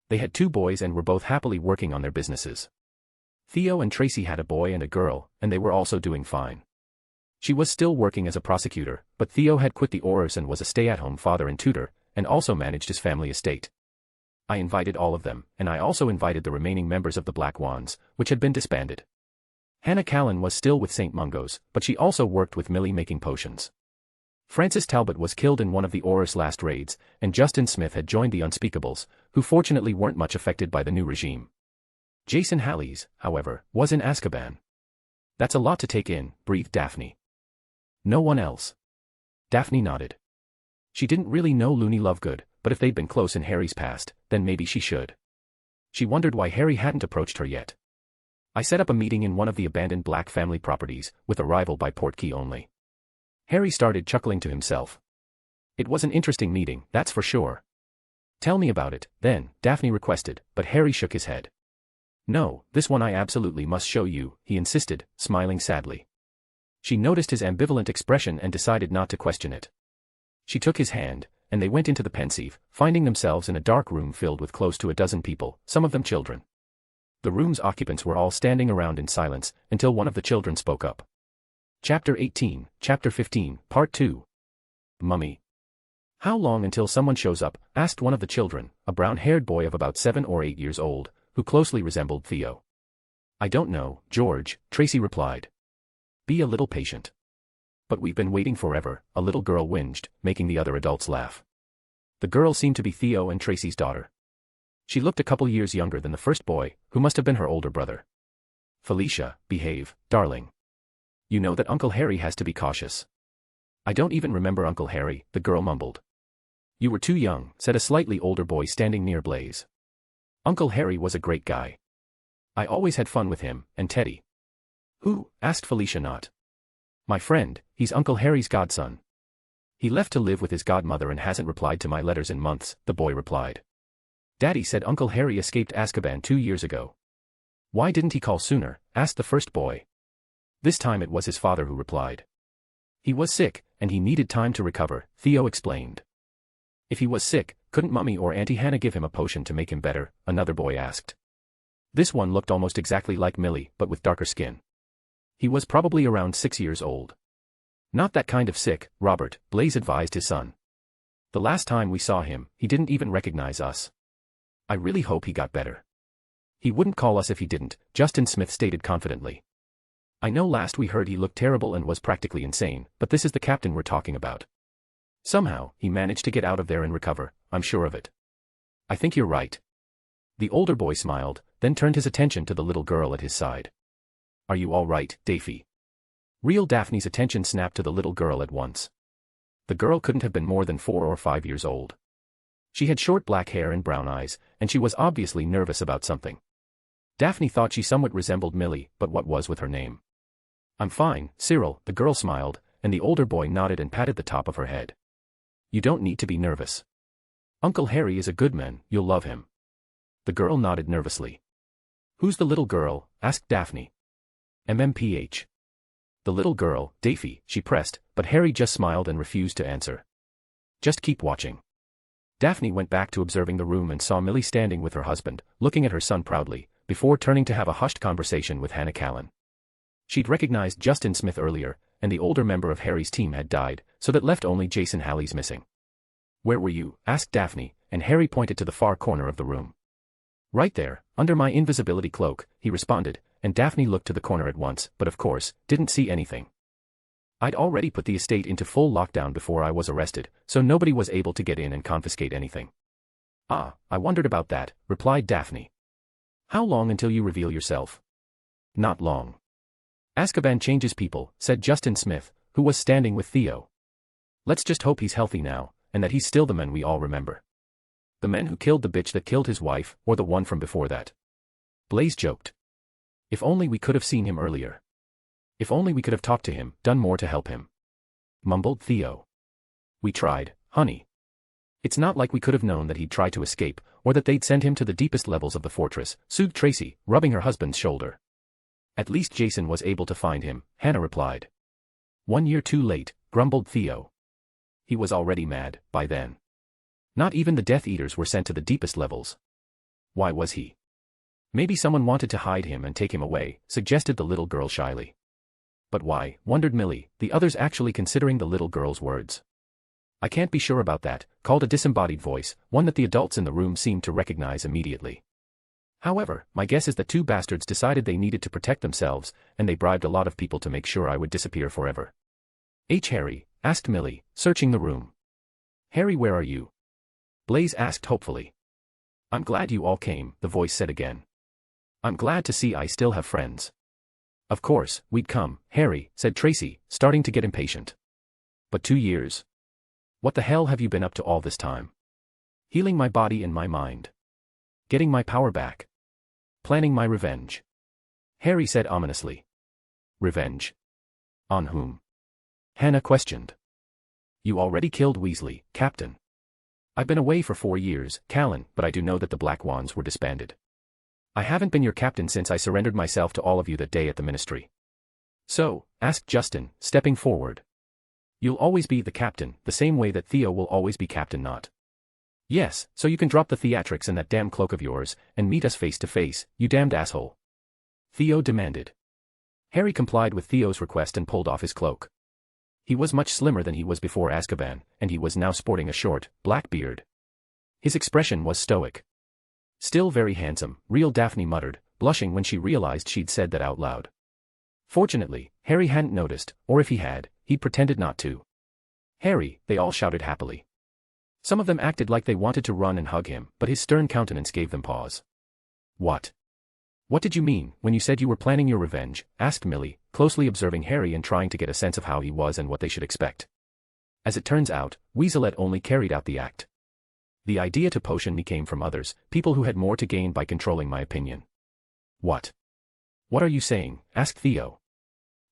They had 2 boys and were both happily working on their businesses. Theo and Tracy had a boy and a girl, and they were also doing fine. She was still working as a prosecutor, but Theo had quit the Aurors and was a stay-at-home father and tutor, and also managed his family estate. I invited all of them, and I also invited the remaining members of the Black Wands, which had been disbanded. Hannah Callan was still with St. Mungo's, but she also worked with Millie making potions. Francis Talbot was killed in one of the Aurors' last raids, and Justin Smith had joined the Unspeakables, who fortunately weren't much affected by the new regime. Jason Halleys, however, was in Azkaban. That's a lot to take in, breathed Daphne. No one else. Daphne nodded. She didn't really know Looney Lovegood, but if they'd been close in Harry's past, then maybe she should. She wondered why Harry hadn't approached her yet. I set up a meeting in one of the abandoned Black family properties, with arrival by portkey only. Harry started chuckling to himself. It was an interesting meeting, that's for sure. Tell me about it, then, Daphne requested, but Harry shook his head. No, this one I absolutely must show you, he insisted, smiling sadly. She noticed his ambivalent expression and decided not to question it. She took his hand, and they went into the Pensive, finding themselves in a dark room filled with close to a dozen people, some of them children. The room's occupants were all standing around in silence, until one of the children spoke up. Chapter 18, Chapter 15, Part 2. Mummy. How long until someone shows up? Asked one of the children, a brown-haired boy of about 7 or 8 years old, who closely resembled Theo. I don't know, George, Tracy replied. Be a little patient. But we've been waiting forever, a little girl whinged, making the other adults laugh. The girl seemed to be Theo and Tracy's daughter. She looked a couple years younger than the first boy, who must have been her older brother. Felicia, behave, darling. You know that Uncle Harry has to be cautious. I don't even remember Uncle Harry, the girl mumbled. You were too young, said a slightly older boy standing near Blaze. Uncle Harry was a great guy. I always had fun with him, and Teddy. Who? Asked Felicia not. My friend, he's Uncle Harry's godson. He left to live with his godmother and hasn't replied to my letters in months, the boy replied. Daddy said Uncle Harry escaped Azkaban 2 years ago. Why didn't he call sooner? Asked the first boy. This time it was his father who replied. He was sick, and he needed time to recover, Theo explained. If he was sick, couldn't Mummy or Auntie Hannah give him a potion to make him better? Another boy asked. This one looked almost exactly like Millie, but with darker skin. He was probably around 6 years old. Not that kind of sick, Robert, Blaze advised his son. The last time we saw him, he didn't even recognize us. I really hope he got better. He wouldn't call us if he didn't, Justin Smith stated confidently. I know last we heard he looked terrible and was practically insane, but this is the captain we're talking about. Somehow, he managed to get out of there and recover, I'm sure of it. I think you're right. The older boy smiled, then turned his attention to the little girl at his side. Are you all right, Daphne? Real Daphne's attention snapped to the little girl at once. The girl couldn't have been more than 4 or 5 years old. She had short black hair and brown eyes, and she was obviously nervous about something. Daphne thought she somewhat resembled Millie, but what was with her name? I'm fine, Cyril, the girl smiled, and the older boy nodded and patted the top of her head. You don't need to be nervous. Uncle Harry is a good man, you'll love him. The girl nodded nervously. Who's the little girl? Asked Daphne. MMPH. The little girl, Daphne, she pressed, but Harry just smiled and refused to answer. Just keep watching. Daphne went back to observing the room and saw Millie standing with her husband, looking at her son proudly, before turning to have a hushed conversation with Hannah Callan. She'd recognized Justin Smith earlier, and the older member of Harry's team had died, so that left only Jason Halley's missing. Where were you? Asked Daphne, and Harry pointed to the far corner of the room. Right there, under my invisibility cloak, he responded, and Daphne looked to the corner at once, but of course, didn't see anything. I'd already put the estate into full lockdown before I was arrested, so nobody was able to get in and confiscate anything. Ah, I wondered about that, replied Daphne. How long until you reveal yourself? Not long. Azkaban changes people, said Justin Smith, who was standing with Theo. Let's just hope he's healthy now, and that he's still the man we all remember. The man who killed the bitch that killed his wife, or the one from before that. Blaze joked. If only we could have seen him earlier. If only we could have talked to him, done more to help him. Mumbled Theo. We tried, honey. It's not like we could have known that he'd try to escape, or that they'd send him to the deepest levels of the fortress, soothed Tracy, rubbing her husband's shoulder. At least Jason was able to find him, Hannah replied. 1 year too late, grumbled Theo. He was already mad, by then. Not even the Death Eaters were sent to the deepest levels. Why was he? Maybe someone wanted to hide him and take him away, suggested the little girl shyly. But why, wondered Millie, the others actually considering the little girl's words. I can't be sure about that, called a disembodied voice, one that the adults in the room seemed to recognize immediately. However, my guess is that 2 bastards decided they needed to protect themselves, and they bribed a lot of people to make sure I would disappear forever. Harry? Asked Millie, searching the room. Harry, where are you? Blaze asked hopefully. I'm glad you all came, the voice said again. I'm glad to see I still have friends. Of course, we'd come, Harry, said Tracy, starting to get impatient. But 2 years? What the hell have you been up to all this time? Healing my body and my mind. Getting my power back. Planning my revenge. Harry said ominously. Revenge? On whom? Hannah questioned. You already killed Weasley, Captain. I've been away for 4 years, Callan, but I do know that the Black Wands were disbanded. I haven't been your captain since I surrendered myself to all of you that day at the ministry. So, asked Justin, stepping forward. You'll always be the captain, the same way that Theo will always be captain, not? Yes, so you can drop the theatrics and that damn cloak of yours, and meet us face to face, you damned asshole. Theo demanded. Harry complied with Theo's request and pulled off his cloak. He was much slimmer than he was before Azkaban, and he was now sporting a short, black beard. His expression was stoic. Still very handsome, real Daphne muttered, blushing when she realized she'd said that out loud. Fortunately, Harry hadn't noticed, or if he had, he'd pretended not to. Harry, they all shouted happily. Some of them acted like they wanted to run and hug him, but his stern countenance gave them pause. What? What did you mean, when you said you were planning your revenge? Asked Millie, closely observing Harry and trying to get a sense of how he was and what they should expect. As it turns out, Weaslette only carried out the act. The idea to potion me came from others, people who had more to gain by controlling my opinion. What? What are you saying? Asked Theo.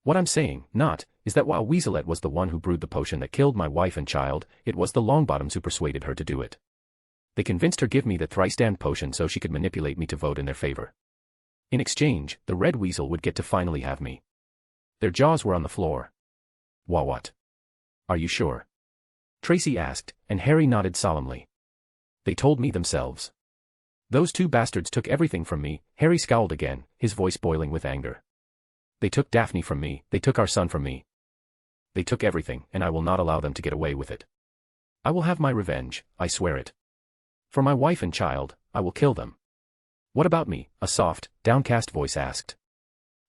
What I'm saying, not, is that while Weaslette was the one who brewed the potion that killed my wife and child, it was the Longbottoms who persuaded her to do it. They convinced her give me the thrice-damned potion so she could manipulate me to vote in their favor. In exchange, the Red Weasel would get to finally have me. Their jaws were on the floor. What? Are you sure? Tracy asked, and Harry nodded solemnly. They told me themselves. Those two bastards took everything from me. Harry scowled again, his voice boiling with anger. They took Daphne from me, they took our son from me. They took everything, and I will not allow them to get away with it. I will have my revenge, I swear it. For my wife and child, I will kill them. What about me? A soft, downcast voice asked.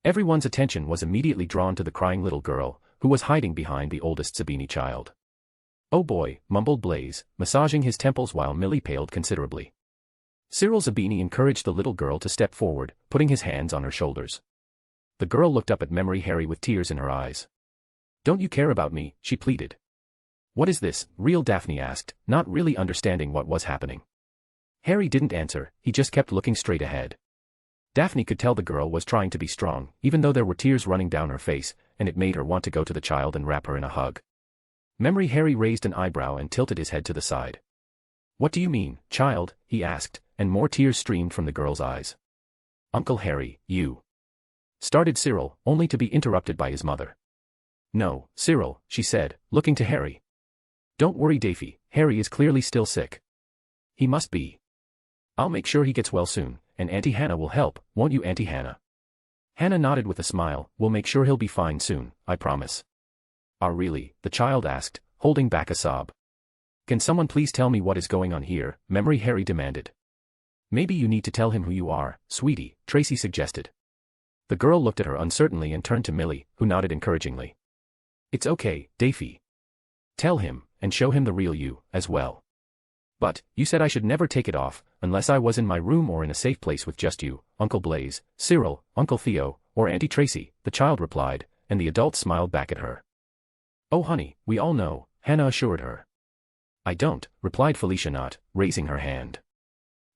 Everyone's attention was immediately drawn to the crying little girl, who was hiding behind the oldest Zabini child. Oh boy, mumbled Blaise, massaging his temples while Millie paled considerably. Cyril Zabini encouraged the little girl to step forward, putting his hands on her shoulders. The girl looked up at Memory Harry with tears in her eyes. Don't you care about me? She pleaded. What is this? Real Daphne asked, not really understanding what was happening. Harry didn't answer, he just kept looking straight ahead. Daphne could tell the girl was trying to be strong, even though there were tears running down her face, and it made her want to go to the child and wrap her in a hug. Memory Harry raised an eyebrow and tilted his head to the side. What do you mean, child? He asked, and more tears streamed from the girl's eyes. Uncle Harry, you... started Cyril, only to be interrupted by his mother. No, Cyril, she said, looking to Harry. Don't worry, Daphne, Harry is clearly still sick. He must be. I'll make sure he gets well soon, and Auntie Hannah will help, won't you, Auntie Hannah? Hannah nodded with a smile. We'll make sure he'll be fine soon, I promise. Ah, really? The child asked, holding back a sob. Can someone please tell me what is going on here? Memory Harry demanded. Maybe you need to tell him who you are, sweetie, Tracy suggested. The girl looked at her uncertainly and turned to Millie, who nodded encouragingly. It's okay, Daphne. Tell him, and show him the real you, as well. But, you said I should never take it off, unless I was in my room or in a safe place with just you, Uncle Blaise, Cyril, Uncle Theo, or Auntie Tracy, the child replied, and the adult smiled back at her. Oh honey, we all know, Hannah assured her. I don't, replied Felicia, not raising her hand.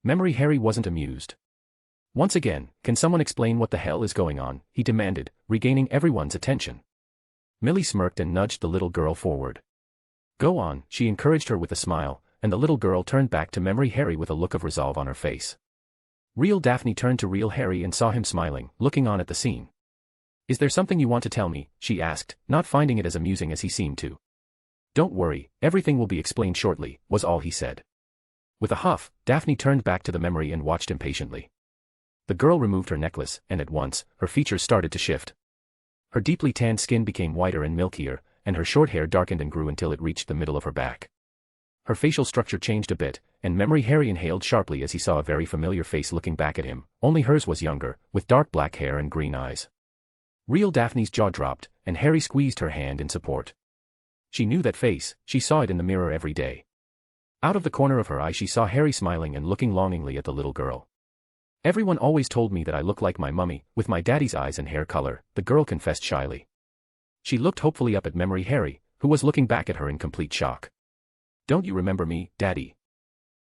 Memory Harry wasn't amused. Once again, can someone explain what the hell is going on? He demanded, regaining everyone's attention. Millie smirked and nudged the little girl forward. Go on, she encouraged her with a smile, and the little girl turned back to Memory Harry with a look of resolve on her face. Real Daphne turned to Real Harry and saw him smiling, looking on at the scene. Is there something you want to tell me? She asked, not finding it as amusing as he seemed to. Don't worry, everything will be explained shortly, was all he said. With a huff, Daphne turned back to the memory and watched impatiently. The girl removed her necklace, and at once, her features started to shift. Her deeply tanned skin became whiter and milkier, and her short hair darkened and grew until it reached the middle of her back. Her facial structure changed a bit, and Memory Harry inhaled sharply as he saw a very familiar face looking back at him, only hers was younger, with dark black hair and green eyes. Real Daphne's jaw dropped, and Harry squeezed her hand in support. She knew that face, she saw it in the mirror every day. Out of the corner of her eye she saw Harry smiling and looking longingly at the little girl. Everyone always told me that I look like my mummy, with my daddy's eyes and hair color, the girl confessed shyly. She looked hopefully up at Memory Harry, who was looking back at her in complete shock. Don't you remember me, Daddy?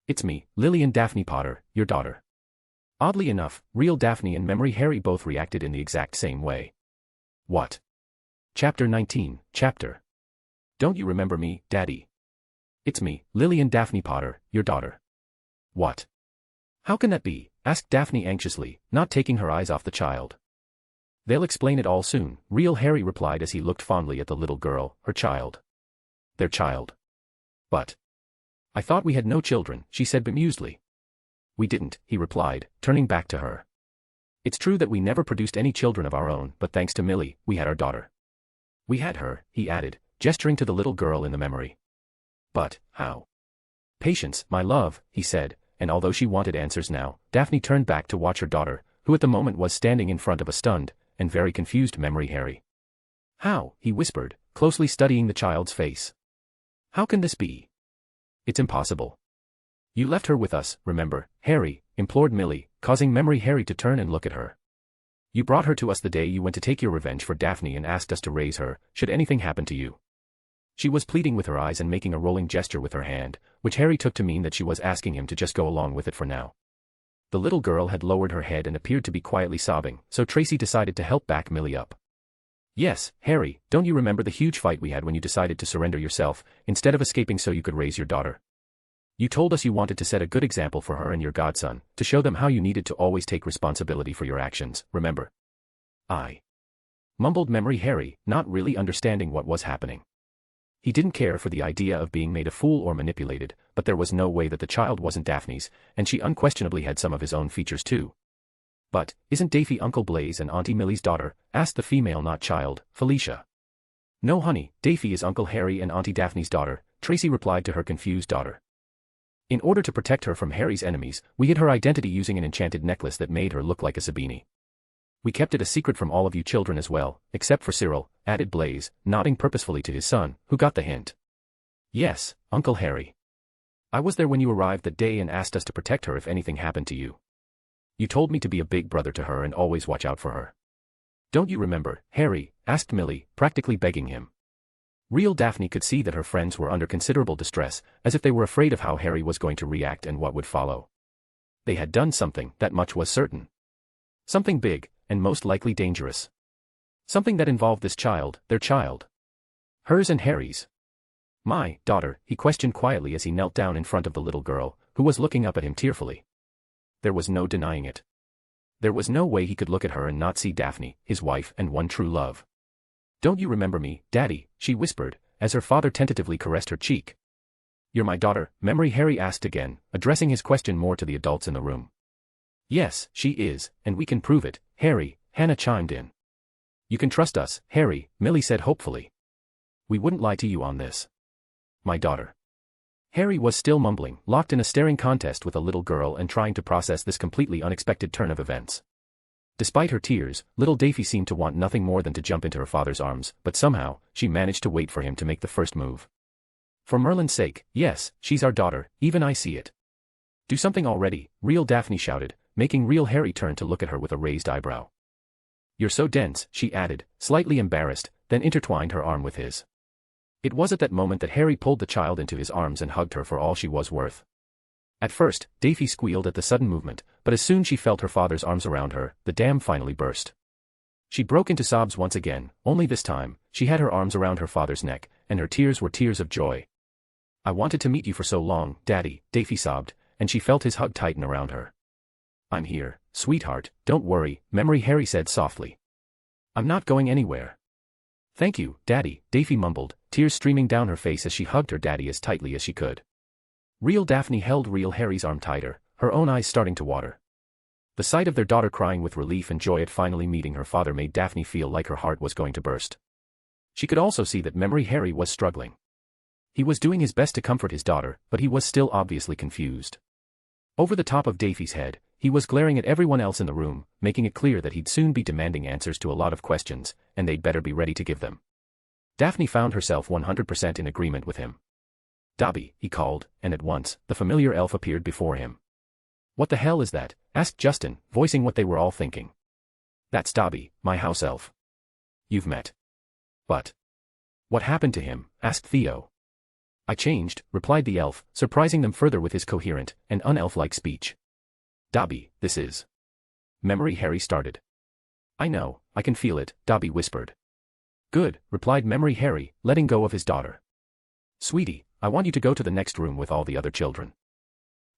It's me, Lillian Daphne Potter, your daughter. Oddly enough, Real Daphne and Memory Harry both reacted in the exact same way. What? Chapter 19, Chapter. Don't you remember me, Daddy? It's me, Lillian Daphne Potter, your daughter. What? How can that be? Asked Daphne anxiously, not taking her eyes off the child. They'll explain it all soon, Real Harry replied as he looked fondly at the little girl, her child. Their child. But. I thought we had no children, she said bemusedly. We didn't, he replied, turning back to her. It's true that we never produced any children of our own, but thanks to Millie, we had our daughter. We had her, he added, gesturing to the little girl in the memory. But, how? Patience, my love, he said, and although she wanted answers now, Daphne turned back to watch her daughter, who at the moment was standing in front of a stunned, and very confused Memory Harry. How? He whispered, closely studying the child's face. How can this be? It's impossible. You left her with us, remember, Harry, implored Millie, causing Memory Harry to turn and look at her. You brought her to us the day you went to take your revenge for Daphne and asked us to raise her, should anything happen to you. She was pleading with her eyes and making a rolling gesture with her hand, which Harry took to mean that she was asking him to just go along with it for now. The little girl had lowered her head and appeared to be quietly sobbing, so Tracy decided to help back Millie up. Yes, Harry, don't you remember the huge fight we had when you decided to surrender yourself, instead of escaping so you could raise your daughter? You told us you wanted to set a good example for her and your godson, to show them how you needed to always take responsibility for your actions, remember? I mumbled Memory Harry, not really understanding what was happening. he didn't care for the idea of being made a fool or manipulated, but there was no way that the child wasn't Daphne's, and she unquestionably had some of his own features too. But, isn't Daphne Uncle Blaze and Auntie Millie's daughter? Asked the female not child, Felicia. No honey, Daphne is Uncle Harry and Auntie Daphne's daughter, Tracy replied to her confused daughter. In order to protect her from Harry's enemies, we hid her identity using an enchanted necklace that made her look like a Sabini. We kept it a secret from all of you children as well, except for Cyril, added Blaze, nodding purposefully to his son, who got the hint. Yes, Uncle Harry. I was there when you arrived that day and asked us to protect her if anything happened to you. You told me to be a big brother to her and always watch out for her. Don't you remember, Harry? Asked Millie, practically begging him. Real Daphne could see that her friends were under considerable distress, as if they were afraid of how Harry was going to react and what would follow. They had done something, that much was certain. Something big, and most likely dangerous. Something that involved this child, their child. Hers and Harry's. My daughter, he questioned quietly as he knelt down in front of the little girl, who was looking up at him tearfully. There was no denying it. There was no way he could look at her and not see Daphne, his wife and one true love. Don't you remember me, Daddy? She whispered, as her father tentatively caressed her cheek. You're my daughter, Memory Harry asked again, addressing his question more to the adults in the room. Yes, she is, and we can prove it, Harry, Hannah chimed in. You can trust us, Harry, Millie said hopefully. We wouldn't lie to you on this. My daughter. Harry was still mumbling, locked in a staring contest with a little girl and trying to process this completely unexpected turn of events. Despite her tears, little Daphne seemed to want nothing more than to jump into her father's arms, but somehow, she managed to wait for him to make the first move. For Merlin's sake, yes, she's our daughter, even I see it. Do something already, real Daphne shouted, making real Harry turn to look at her with a raised eyebrow. You're so dense, she added, slightly embarrassed, then intertwined her arm with his. It was at that moment that Harry pulled the child into his arms and hugged her for all she was worth. At first, Daphne squealed at the sudden movement, but as soon as she felt her father's arms around her, the dam finally burst. She broke into sobs once again, only this time, she had her arms around her father's neck, and her tears were tears of joy. I wanted to meet you for so long, Daddy, Daphne sobbed, and she felt his hug tighten around her. I'm here, sweetheart, don't worry, Memory Harry said softly. I'm not going anywhere. Thank you, Daddy, Daphne mumbled, tears streaming down her face as she hugged her daddy as tightly as she could. Real Daphne held real Harry's arm tighter, her own eyes starting to water. The sight of their daughter crying with relief and joy at finally meeting her father made Daphne feel like her heart was going to burst. She could also see that Memory Harry was struggling. He was doing his best to comfort his daughter, but he was still obviously confused. Over the top of Daphne's head, he was glaring at everyone else in the room, making it clear that he'd soon be demanding answers to a lot of questions, and they'd better be ready to give them. Daphne found herself 100% in agreement with him. Dobby, he called, and at once, the familiar elf appeared before him. What the hell is that? Asked Justin, voicing what they were all thinking. That's Dobby, my house elf. You've met. But what happened to him? Asked Theo. I changed, replied the elf, surprising them further with his coherent and unelf-like speech. Dobby, this is. Memory Harry started. I know, I can feel it, Dobby whispered. Good, replied Memory Harry, letting go of his daughter. Sweetie, I want you to go to the next room with all the other children.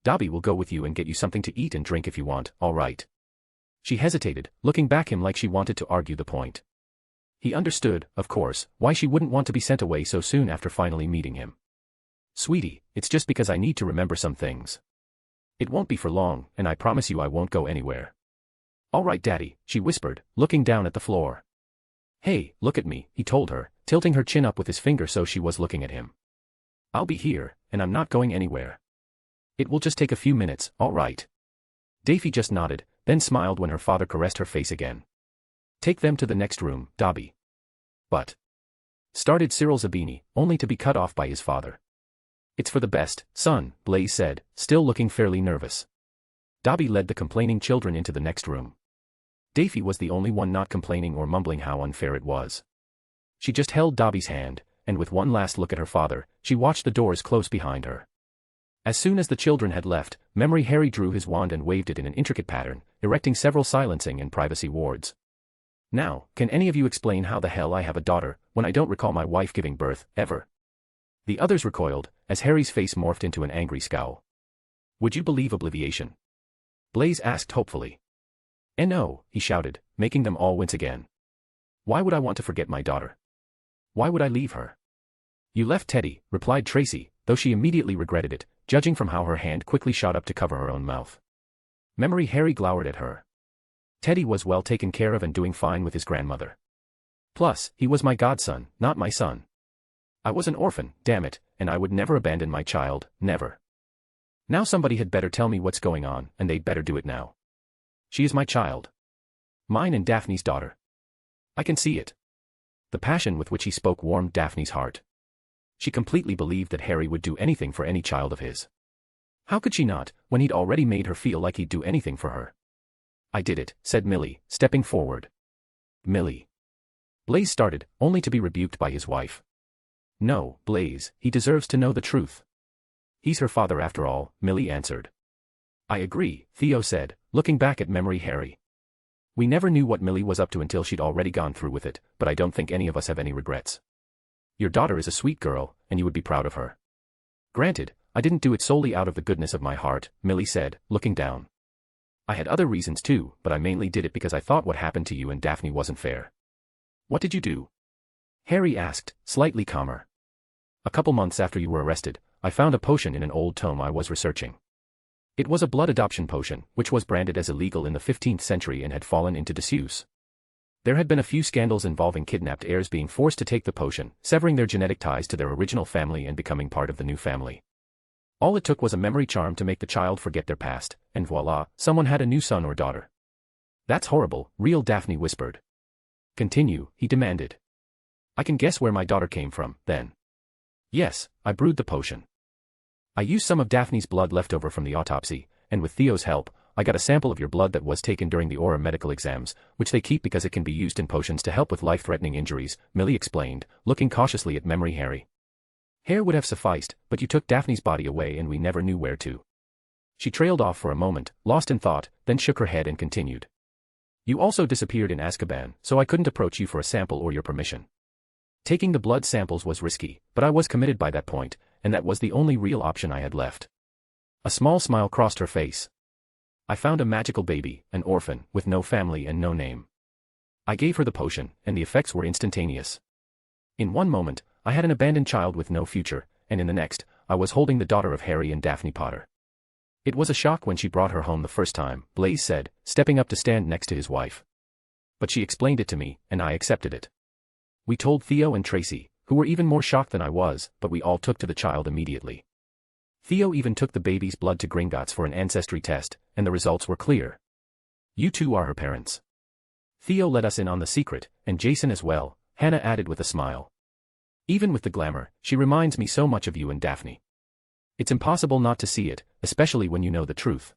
Dobby will go with you and get you something to eat and drink if you want, all right. She hesitated, looking back him like she wanted to argue the point. He understood, of course, why she wouldn't want to be sent away so soon after finally meeting him. Sweetie, it's just because I need to remember some things. It won't be for long, and I promise you I won't go anywhere. All right, Daddy, she whispered, looking down at the floor. Hey, look at me, he told her, tilting her chin up with his finger so she was looking at him. I'll be here, and I'm not going anywhere. It will just take a few minutes, all right. Daphne just nodded, then smiled when her father caressed her face again. Take them to the next room, Dobby. But started Cyril Zabini, only to be cut off by his father. It's for the best, son, Blaze said, still looking fairly nervous. Dobby led the complaining children into the next room. Daphne was the only one not complaining or mumbling how unfair it was. She just held Dobby's hand, and with one last look at her father, she watched the doors close behind her. As soon as the children had left, Memory Harry drew his wand and waved it in an intricate pattern, erecting several silencing and privacy wards. Now, can any of you explain how the hell I have a daughter, when I don't recall my wife giving birth, ever? The others recoiled, as Harry's face morphed into an angry scowl. Would you believe obliviation? Blaze asked hopefully. No, he shouted, making them all wince again. Why would I want to forget my daughter? Why would I leave her? You left Teddy, replied Tracy, though she immediately regretted it, judging from how her hand quickly shot up to cover her own mouth. Memory Harry glowered at her. Teddy was well taken care of and doing fine with his grandmother. Plus, he was my godson, not my son. I was an orphan, damn it, and I would never abandon my child, never. Now somebody had better tell me what's going on, and they'd better do it now. She is my child. Mine and Daphne's daughter. I can see it. The passion with which he spoke warmed Daphne's heart. She completely believed that Harry would do anything for any child of his. How could she not, when he'd already made her feel like he'd do anything for her? I did it, said Millie, stepping forward. Millie. Blaise started, only to be rebuked by his wife. No, Blaise, he deserves to know the truth. He's her father after all, Millie answered. I agree, Theo said, looking back at Memory Harry. We never knew what Millie was up to until she'd already gone through with it, but I don't think any of us have any regrets. Your daughter is a sweet girl, and you would be proud of her. Granted, I didn't do it solely out of the goodness of my heart, Millie said, looking down. I had other reasons too, but I mainly did it because I thought what happened to you and Daphne wasn't fair. What did you do? Harry asked, slightly calmer. A couple months after you were arrested, I found a potion in an old tome I was researching. It was a blood adoption potion, which was branded as illegal in the 15th century and had fallen into disuse. There had been a few scandals involving kidnapped heirs being forced to take the potion, severing their genetic ties to their original family and becoming part of the new family. All it took was a memory charm to make the child forget their past, and voila, someone had a new son or daughter. That's horrible, real Daphne whispered. Continue, he demanded. I can guess where my daughter came from, then. Yes, I brewed the potion. I used some of Daphne's blood left over from the autopsy, and with Theo's help, I got a sample of your blood that was taken during the Aura medical exams, which they keep because it can be used in potions to help with life-threatening injuries, Millie explained, looking cautiously at Memory Harry. Hair would have sufficed, but you took Daphne's body away and we never knew where to. She trailed off for a moment, lost in thought, then shook her head and continued. You also disappeared in Azkaban, so I couldn't approach you for a sample or your permission. Taking the blood samples was risky, but I was committed by that point, and that was the only real option I had left. A small smile crossed her face. I found a magical baby, an orphan, with no family and no name. I gave her the potion, and the effects were instantaneous. In one moment, I had an abandoned child with no future, and in the next, I was holding the daughter of Harry and Daphne Potter. It was a shock when she brought her home the first time, Blaise said, stepping up to stand next to his wife. But she explained it to me, and I accepted it. We told Theo and Tracy, who were even more shocked than I was, but we all took to the child immediately. Theo even took the baby's blood to Gringotts for an ancestry test, and the results were clear. You two are her parents. Theo let us in on the secret, and Jason as well, Hannah added with a smile. Even with the glamour, she reminds me so much of you and Daphne. It's impossible not to see it, especially when you know the truth.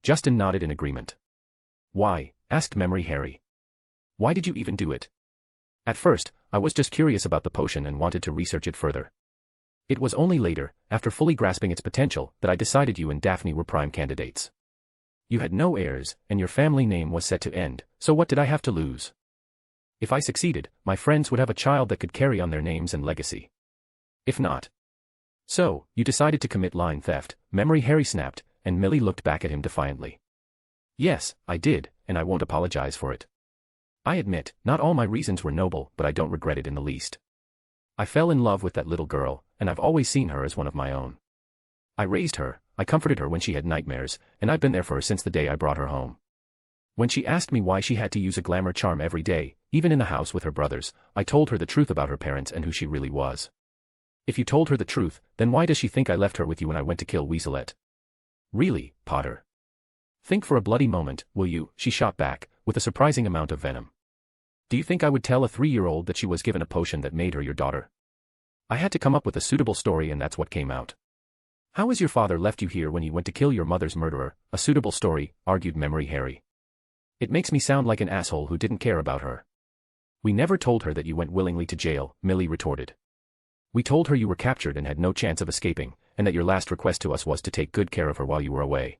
Justin nodded in agreement. Why? Asked Memory Harry. Why did you even do it? At first, I was just curious about the potion and wanted to research it further. It was only later, after fully grasping its potential, that I decided you and Daphne were prime candidates. You had no heirs, and your family name was set to end, so what did I have to lose? If I succeeded, my friends would have a child that could carry on their names and legacy. If not. So, you decided to commit line theft, Memory Harry snapped, and Millie looked back at him defiantly. Yes, I did, and I won't apologize for it. I admit, not all my reasons were noble, but I don't regret it in the least. I fell in love with that little girl, and I've always seen her as one of my own. I raised her, I comforted her when she had nightmares, and I've been there for her since the day I brought her home. When she asked me why she had to use a glamour charm every day, even in the house with her brothers, I told her the truth about her parents and who she really was. If you told her the truth, then why does she think I left her with you when I went to kill Weaselette? Really, Potter? Think for a bloody moment, will you? She shot back, with a surprising amount of venom. Do you think I would tell a 3-year-old that she was given a potion that made her your daughter? I had to come up with a suitable story and that's what came out. How is your father left you here when he went to kill your mother's murderer? A suitable story, argued Memory Harry. It makes me sound like an asshole who didn't care about her. We never told her that you went willingly to jail, Millie retorted. We told her you were captured and had no chance of escaping, and that your last request to us was to take good care of her while you were away.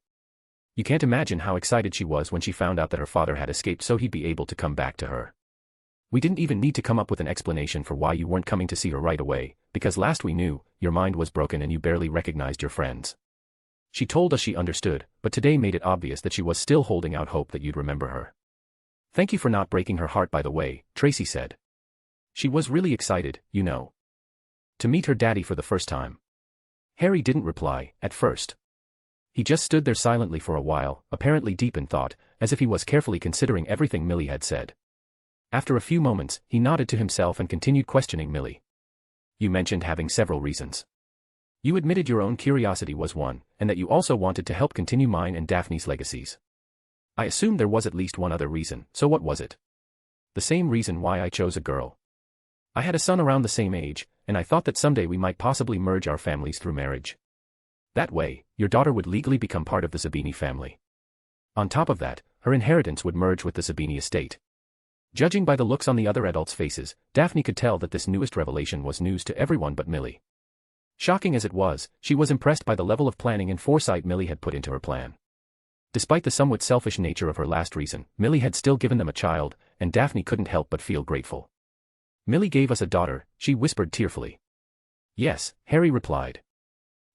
You can't imagine how excited she was when she found out that her father had escaped so he'd be able to come back to her. We didn't even need to come up with an explanation for why you weren't coming to see her right away, because last we knew, your mind was broken and you barely recognized your friends. She told us she understood, but today made it obvious that she was still holding out hope that you'd remember her. Thank you for not breaking her heart by the way, Tracy said. She was really excited, you know. To meet her daddy for the first time. Harry didn't reply, at first. He just stood there silently for a while, apparently deep in thought, as if he was carefully considering everything Millie had said. After a few moments, he nodded to himself and continued questioning Millie. You mentioned having several reasons. You admitted your own curiosity was one, and that you also wanted to help continue mine and Daphne's legacies. I assumed there was at least one other reason, so what was it? The same reason why I chose a girl. I had a son around the same age, and I thought that someday we might possibly merge our families through marriage. That way, your daughter would legally become part of the Zabini family. On top of that, her inheritance would merge with the Zabini estate. Judging by the looks on the other adults' faces, Daphne could tell that this newest revelation was news to everyone but Millie. Shocking as it was, she was impressed by the level of planning and foresight Millie had put into her plan. Despite the somewhat selfish nature of her last reason, Millie had still given them a child, and Daphne couldn't help but feel grateful. Millie gave us a daughter, she whispered tearfully. Yes, Harry replied.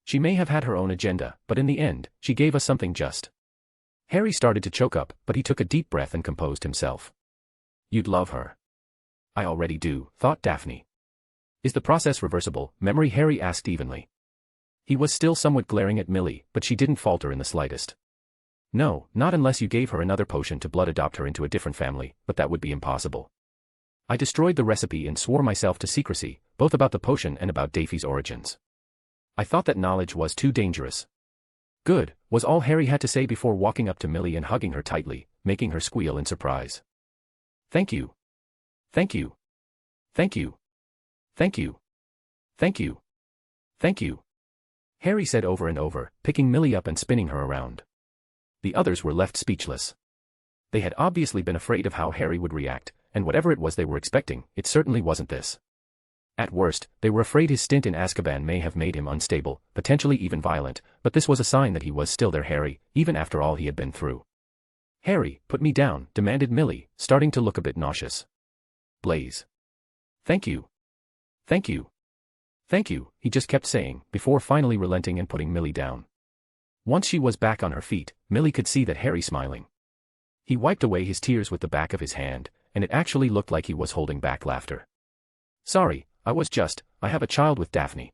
She may have had her own agenda, but in the end, she gave us something just. Harry started to choke up, but he took a deep breath and composed himself. You'd love her. I already do, thought Daphne. Is the process reversible, memory? Harry asked evenly. He was still somewhat glaring at Millie, but she didn't falter in the slightest. No, not unless you gave her another potion to blood adopt her into a different family, but that would be impossible. I destroyed the recipe and swore myself to secrecy, both about the potion and about Daphne's origins. I thought that knowledge was too dangerous. Good, was all Harry had to say before walking up to Millie and hugging her tightly, making her squeal in surprise. Thank you. Thank you. Thank you. Thank you. Thank you. Thank you. Harry said over and over, picking Millie up and spinning her around. The others were left speechless. They had obviously been afraid of how Harry would react, and whatever it was they were expecting, it certainly wasn't this. At worst, they were afraid his stint in Azkaban may have made him unstable, potentially even violent, but this was a sign that he was still their Harry, even after all he had been through. Harry, put me down, demanded Millie, starting to look a bit nauseous. Blaze. Thank you. Thank you. Thank you, he just kept saying, before finally relenting and putting Millie down. Once she was back on her feet, Millie could see that Harry smiling. He wiped away his tears with the back of his hand, and it actually looked like he was holding back laughter. Sorry, I have a child with Daphne.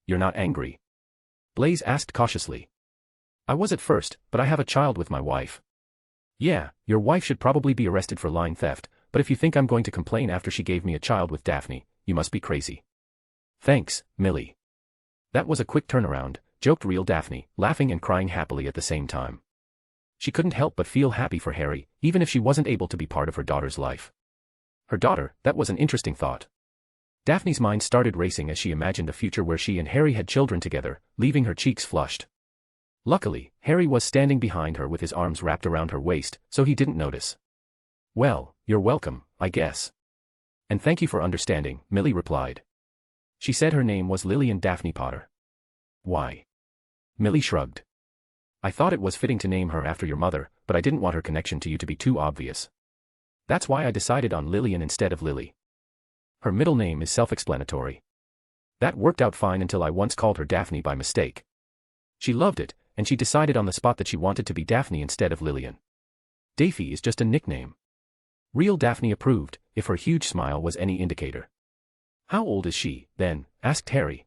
You're not angry? Blaze asked cautiously. I was at first, but I have a child with my wife. Yeah, your wife should probably be arrested for line theft, but if you think I'm going to complain after she gave me a child with Daphne, you must be crazy. Thanks, Millie. That was a quick turnaround, joked real Daphne, laughing and crying happily at the same time. She couldn't help but feel happy for Harry, even if she wasn't able to be part of her daughter's life. Her daughter, that was an interesting thought. Daphne's mind started racing as she imagined a future where she and Harry had children together, leaving her cheeks flushed. Luckily, Harry was standing behind her with his arms wrapped around her waist, so he didn't notice. Well, you're welcome, I guess. And thank you for understanding, Millie replied. She said her name was Lillian Daphne Potter. Why? Millie shrugged. I thought it was fitting to name her after your mother, but I didn't want her connection to you to be too obvious. That's why I decided on Lillian instead of Lily. Her middle name is self-explanatory. That worked out fine until I once called her Daphne by mistake. She loved it, and she decided on the spot that she wanted to be Daphne instead of Lillian. Daphne is just a nickname. Real Daphne approved, if her huge smile was any indicator. How old is she, then? Asked Harry.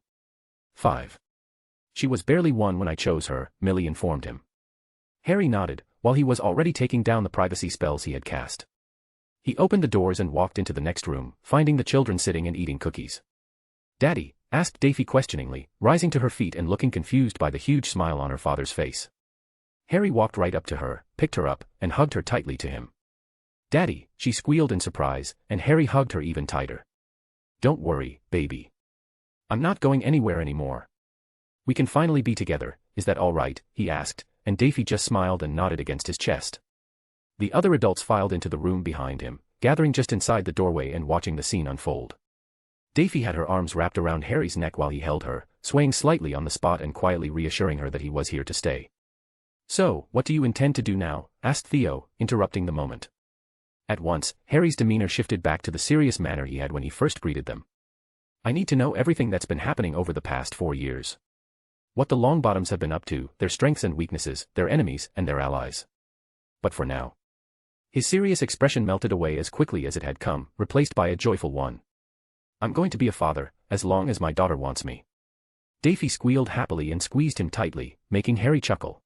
5. She was barely 1 when I chose her, Millie informed him. Harry nodded, while he was already taking down the privacy spells he had cast. He opened the doors and walked into the next room, finding the children sitting and eating cookies. Daddy? Asked Daphne questioningly, rising to her feet and looking confused by the huge smile on her father's face. Harry walked right up to her, picked her up, and hugged her tightly to him. Daddy, she squealed in surprise, and Harry hugged her even tighter. Don't worry, baby. I'm not going anywhere anymore. We can finally be together, is that all right? He asked, and Daphne just smiled and nodded against his chest. The other adults filed into the room behind him, gathering just inside the doorway and watching the scene unfold. Daphne had her arms wrapped around Harry's neck while he held her, swaying slightly on the spot and quietly reassuring her that he was here to stay. So, what do you intend to do now? Asked Theo, interrupting the moment. At once, Harry's demeanor shifted back to the serious manner he had when he first greeted them. I need to know everything that's been happening over the past 4 years. What the Longbottoms have been up to, their strengths and weaknesses, their enemies, and their allies. But for now. His serious expression melted away as quickly as it had come, replaced by a joyful one. I'm going to be a father, as long as my daughter wants me." Daphne squealed happily and squeezed him tightly, making Harry chuckle.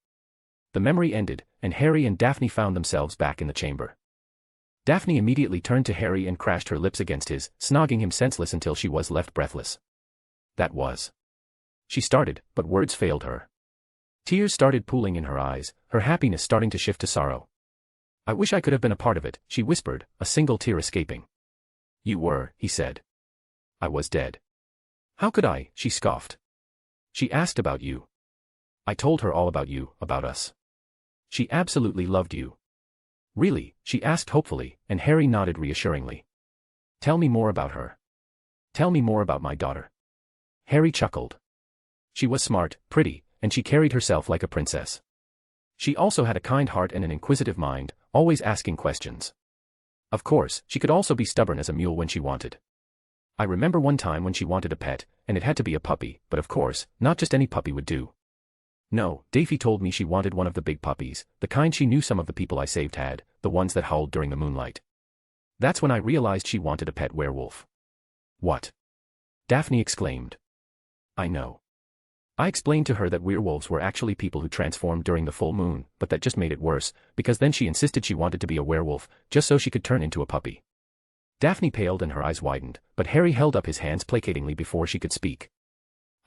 The memory ended, and Harry and Daphne found themselves back in the chamber. Daphne immediately turned to Harry and crashed her lips against his, snogging him senseless until she was left breathless. That was. She started, but words failed her. Tears started pooling in her eyes, her happiness starting to shift to sorrow. "I wish I could have been a part of it," she whispered, a single tear escaping. "You were," he said. "I was dead." "How could I?" she scoffed. "She asked about you. I told her all about you, about us. She absolutely loved you." "Really?" she asked hopefully, and Harry nodded reassuringly. "Tell me more about her. Tell me more about my daughter." Harry chuckled. "She was smart, pretty, and she carried herself like a princess. She also had a kind heart and an inquisitive mind, always asking questions. Of course, she could also be stubborn as a mule when she wanted. I remember one time when she wanted a pet, and it had to be a puppy, but of course, not just any puppy would do. No, Daphne told me she wanted one of the big puppies, the kind she knew some of the people I saved had, the ones that howled during the moonlight. That's when I realized she wanted a pet werewolf." "What?" Daphne exclaimed. "I know. I explained to her that werewolves were actually people who transformed during the full moon, but that just made it worse, because then she insisted she wanted to be a werewolf, just so she could turn into a puppy." Daphne paled and her eyes widened, but Harry held up his hands placatingly before she could speak.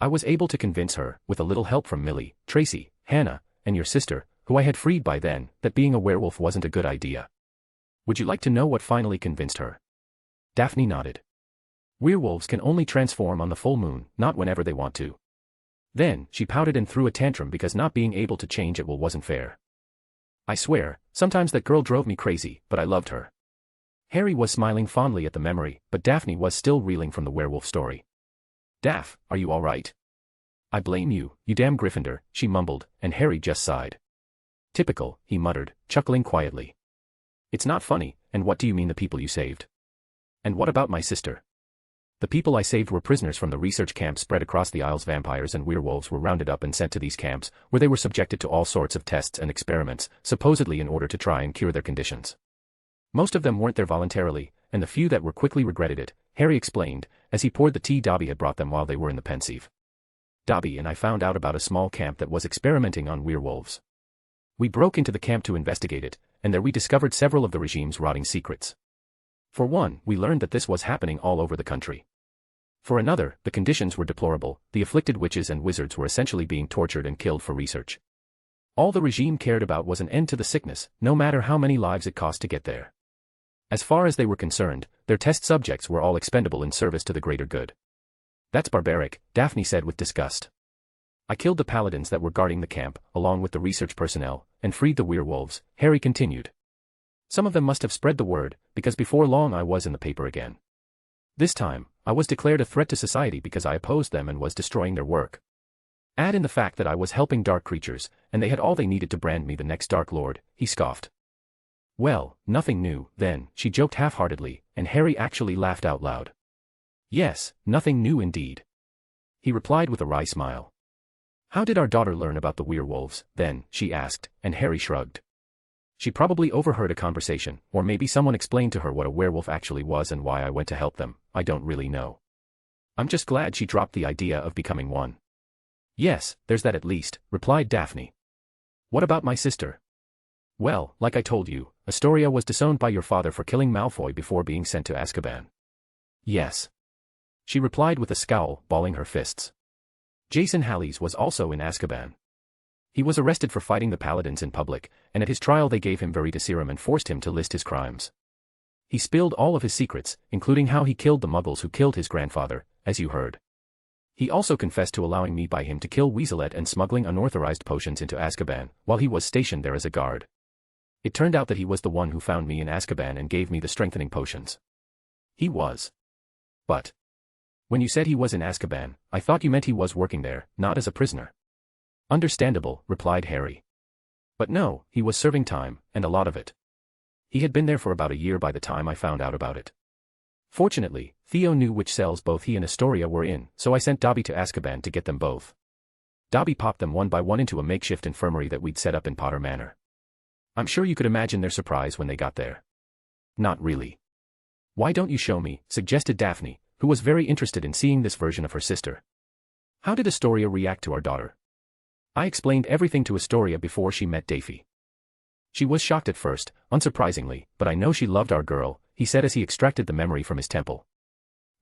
"I was able to convince her, with a little help from Millie, Tracy, Hannah, and your sister, who I had freed by then, that being a werewolf wasn't a good idea. Would you like to know what finally convinced her?" Daphne nodded. "Werewolves can only transform on the full moon, not whenever they want to. Then, she pouted and threw a tantrum because not being able to change at will wasn't fair. I swear, sometimes that girl drove me crazy, but I loved her." Harry was smiling fondly at the memory, but Daphne was still reeling from the werewolf story. "Daph, are you all right?" "I blame you, you damn Gryffindor," she mumbled, and Harry just sighed. "Typical," he muttered, chuckling quietly. "It's not funny, and what do you mean the people you saved? And what about my sister?" "The people I saved were prisoners from the research camp spread across the Isles. Vampires and werewolves were rounded up and sent to these camps, where they were subjected to all sorts of tests and experiments, supposedly in order to try and cure their conditions. Most of them weren't there voluntarily, and the few that were quickly regretted it," Harry explained, as he poured the tea Dobby had brought them while they were in the Pensive. "Dobby and I found out about a small camp that was experimenting on werewolves. We broke into the camp to investigate it, and there we discovered several of the regime's rotting secrets. For one, we learned that this was happening all over the country. For another, the conditions were deplorable, the afflicted witches and wizards were essentially being tortured and killed for research. All the regime cared about was an end to the sickness, no matter how many lives it cost to get there. As far as they were concerned, their test subjects were all expendable in service to the greater good." "That's barbaric," Daphne said with disgust. "I killed the paladins that were guarding the camp, along with the research personnel, and freed the werewolves," Harry continued. "Some of them must have spread the word, because before long I was in the paper again. This time, I was declared a threat to society because I opposed them and was destroying their work. Add in the fact that I was helping dark creatures, and they had all they needed to brand me the next Dark Lord," he scoffed. "Well, nothing new, then," she joked half-heartedly, and Harry actually laughed out loud. "Yes, nothing new indeed," he replied with a wry smile. "How did our daughter learn about the werewolves, then?" she asked, and Harry shrugged. "She probably overheard a conversation, or maybe someone explained to her what a werewolf actually was and why I went to help them. I don't really know. I'm just glad she dropped the idea of becoming one." "Yes, there's that at least," replied Daphne. "What about my sister?" "Well, like I told you, Astoria was disowned by your father for killing Malfoy before being sent to Azkaban." "Yes," she replied with a scowl, balling her fists. "Jason Hallows was also in Azkaban. He was arrested for fighting the paladins in public, and at his trial they gave him Veritaserum and forced him to list his crimes. He spilled all of his secrets, including how he killed the muggles who killed his grandfather, as you heard. He also confessed to allowing me by him to kill Weaselet and smuggling unauthorized potions into Azkaban, while he was stationed there as a guard. It turned out that he was the one who found me in Azkaban and gave me the strengthening potions." "He was. But when you said he was in Azkaban, I thought you meant he was working there, not as a prisoner." "Understandable," replied Harry. "But no, he was serving time, and a lot of it. He had been there for about a year by the time I found out about it. Fortunately, Theo knew which cells both he and Astoria were in, so I sent Dobby to Azkaban to get them both. Dobby popped them one by one into a makeshift infirmary that we'd set up in Potter Manor. I'm sure you could imagine their surprise when they got there." "Not really." "Why don't you show me?" suggested Daphne, who who was very interested in seeing this version of her sister. How did Astoria react to our daughter? I explained everything to Astoria before she met Daphne. She was shocked at first, unsurprisingly, but I know she loved our girl, he said as he extracted the memory from his temple.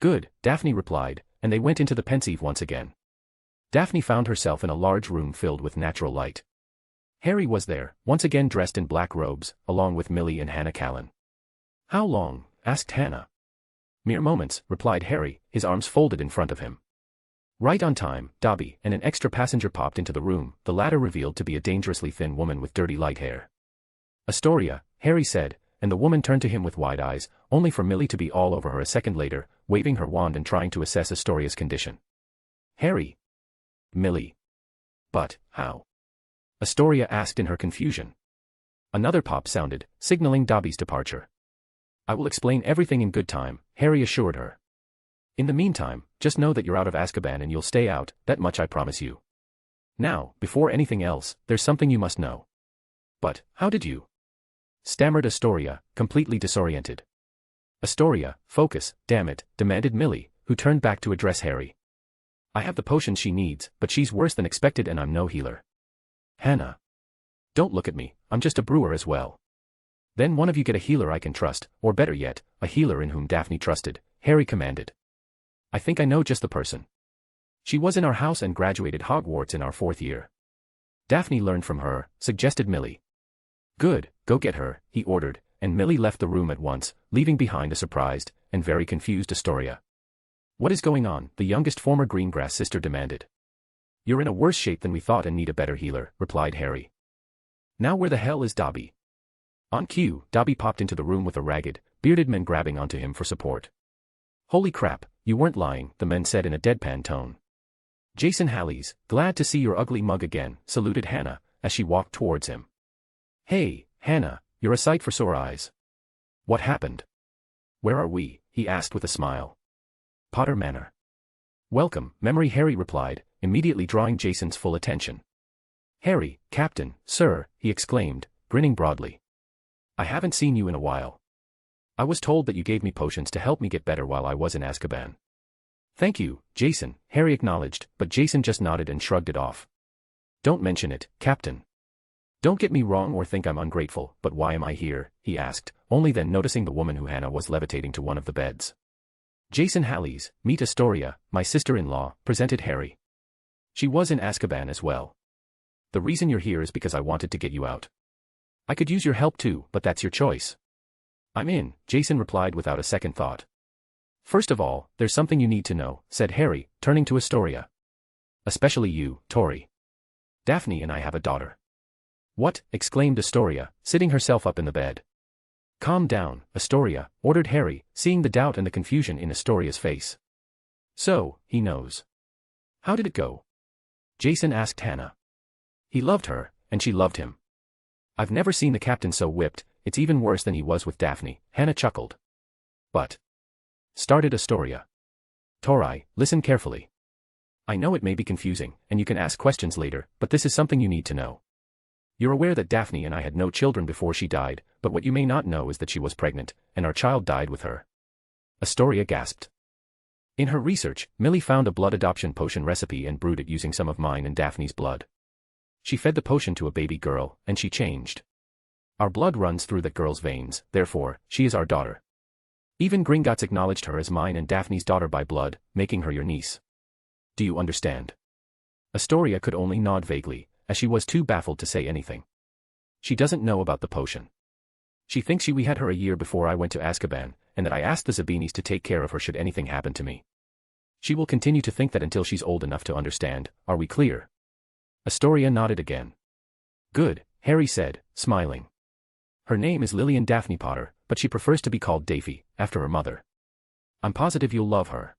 Good, Daphne replied, and they went into the Pensive once again. Daphne found herself in a large room filled with natural light. Harry was there, once again dressed in black robes, along with Millie and Hannah Callan. How long? Asked Hannah. Mere moments, replied Harry, his arms folded in front of him. Right on time, Dobby and an extra passenger popped into the room, the latter revealed to be a dangerously thin woman with dirty light hair. Astoria, Harry said, and the woman turned to him with wide eyes, only for Millie to be all over her a second later, waving her wand and trying to assess Astoria's condition. Harry. Millie. But, how? Astoria asked in her confusion. Another pop sounded, signaling Dobby's departure. I will explain everything in good time, Harry assured her. In the meantime, just know that you're out of Azkaban and you'll stay out, that much I promise you. Now, before anything else, there's something you must know. But, how did you? Stammered Astoria, completely disoriented. Astoria, focus, damn it, demanded Millie, who turned back to address Harry. I have the potion she needs, but she's worse than expected and I'm no healer. Hannah. Don't look at me, I'm just a brewer as well. Then one of you get a healer I can trust, or better yet, a healer in whom Daphne trusted, Harry commanded. I think I know just the person. She was in our house and graduated Hogwarts in our 4th year. Daphne learned from her, suggested Millie. Good, go get her, he ordered, and Millie left the room at once, leaving behind a surprised and very confused Astoria. What is going on? The youngest former Greengrass sister demanded. You're in a worse shape than we thought and need a better healer, replied Harry. Now where the hell is Dobby? On cue, Dobby popped into the room with a ragged, bearded man grabbing onto him for support. Holy crap, you weren't lying, the men said in a deadpan tone. Jason Halleys, glad to see your ugly mug again, saluted Hannah, as she walked towards him. Hey, Hannah, you're a sight for sore eyes. What happened? Where are we? He asked with a smile. Potter Manor. Welcome, Memory, Harry replied, immediately drawing Jason's full attention. Harry, Captain, sir, he exclaimed, grinning broadly. I haven't seen you in a while. I was told that you gave me potions to help me get better while I was in Azkaban. Thank you, Jason, Harry acknowledged, but Jason just nodded and shrugged it off. Don't mention it, Captain. Don't get me wrong or think I'm ungrateful, but why am I here? He asked, only then noticing the woman who Hannah was levitating to one of the beds. Jason Halleys, meet Astoria, my sister-in-law, presented Harry. She was in Azkaban as well. The reason you're here is because I wanted to get you out. I could use your help too, but that's your choice. I'm in, Jason replied without a second thought. First of all, there's something you need to know, said Harry, turning to Astoria. Especially you, Tori. Daphne and I have a daughter. What? Exclaimed Astoria, sitting herself up in the bed. Calm down, Astoria, ordered Harry, seeing the doubt and the confusion in Astoria's face. So, he knows. How did it go? Jason asked Hannah. He loved her, and she loved him. I've never seen the captain so whipped, it's even worse than he was with Daphne, Hannah chuckled. But. Started Astoria. Tori, listen carefully. I know it may be confusing, and you can ask questions later, but this is something you need to know. You're aware that Daphne and I had no children before she died, but what you may not know is that she was pregnant, and our child died with her. Astoria gasped. In her research, Millie found a blood adoption potion recipe and brewed it using some of mine and Daphne's blood. She fed the potion to a baby girl, and she changed. Our blood runs through that girl's veins, therefore, she is our daughter. Even Gringotts acknowledged her as mine and Daphne's daughter by blood, making her your niece. Do you understand? Astoria could only nod vaguely, as she was too baffled to say anything. She doesn't know about the potion. She thinks we had her a year before I went to Azkaban, and that I asked the Zabinis to take care of her should anything happen to me. She will continue to think that until she's old enough to understand, are we clear? Astoria nodded again. Good, Harry said, smiling. Her name is Lillian Daphne Potter, but she prefers to be called Daphne, after her mother. I'm positive you'll love her.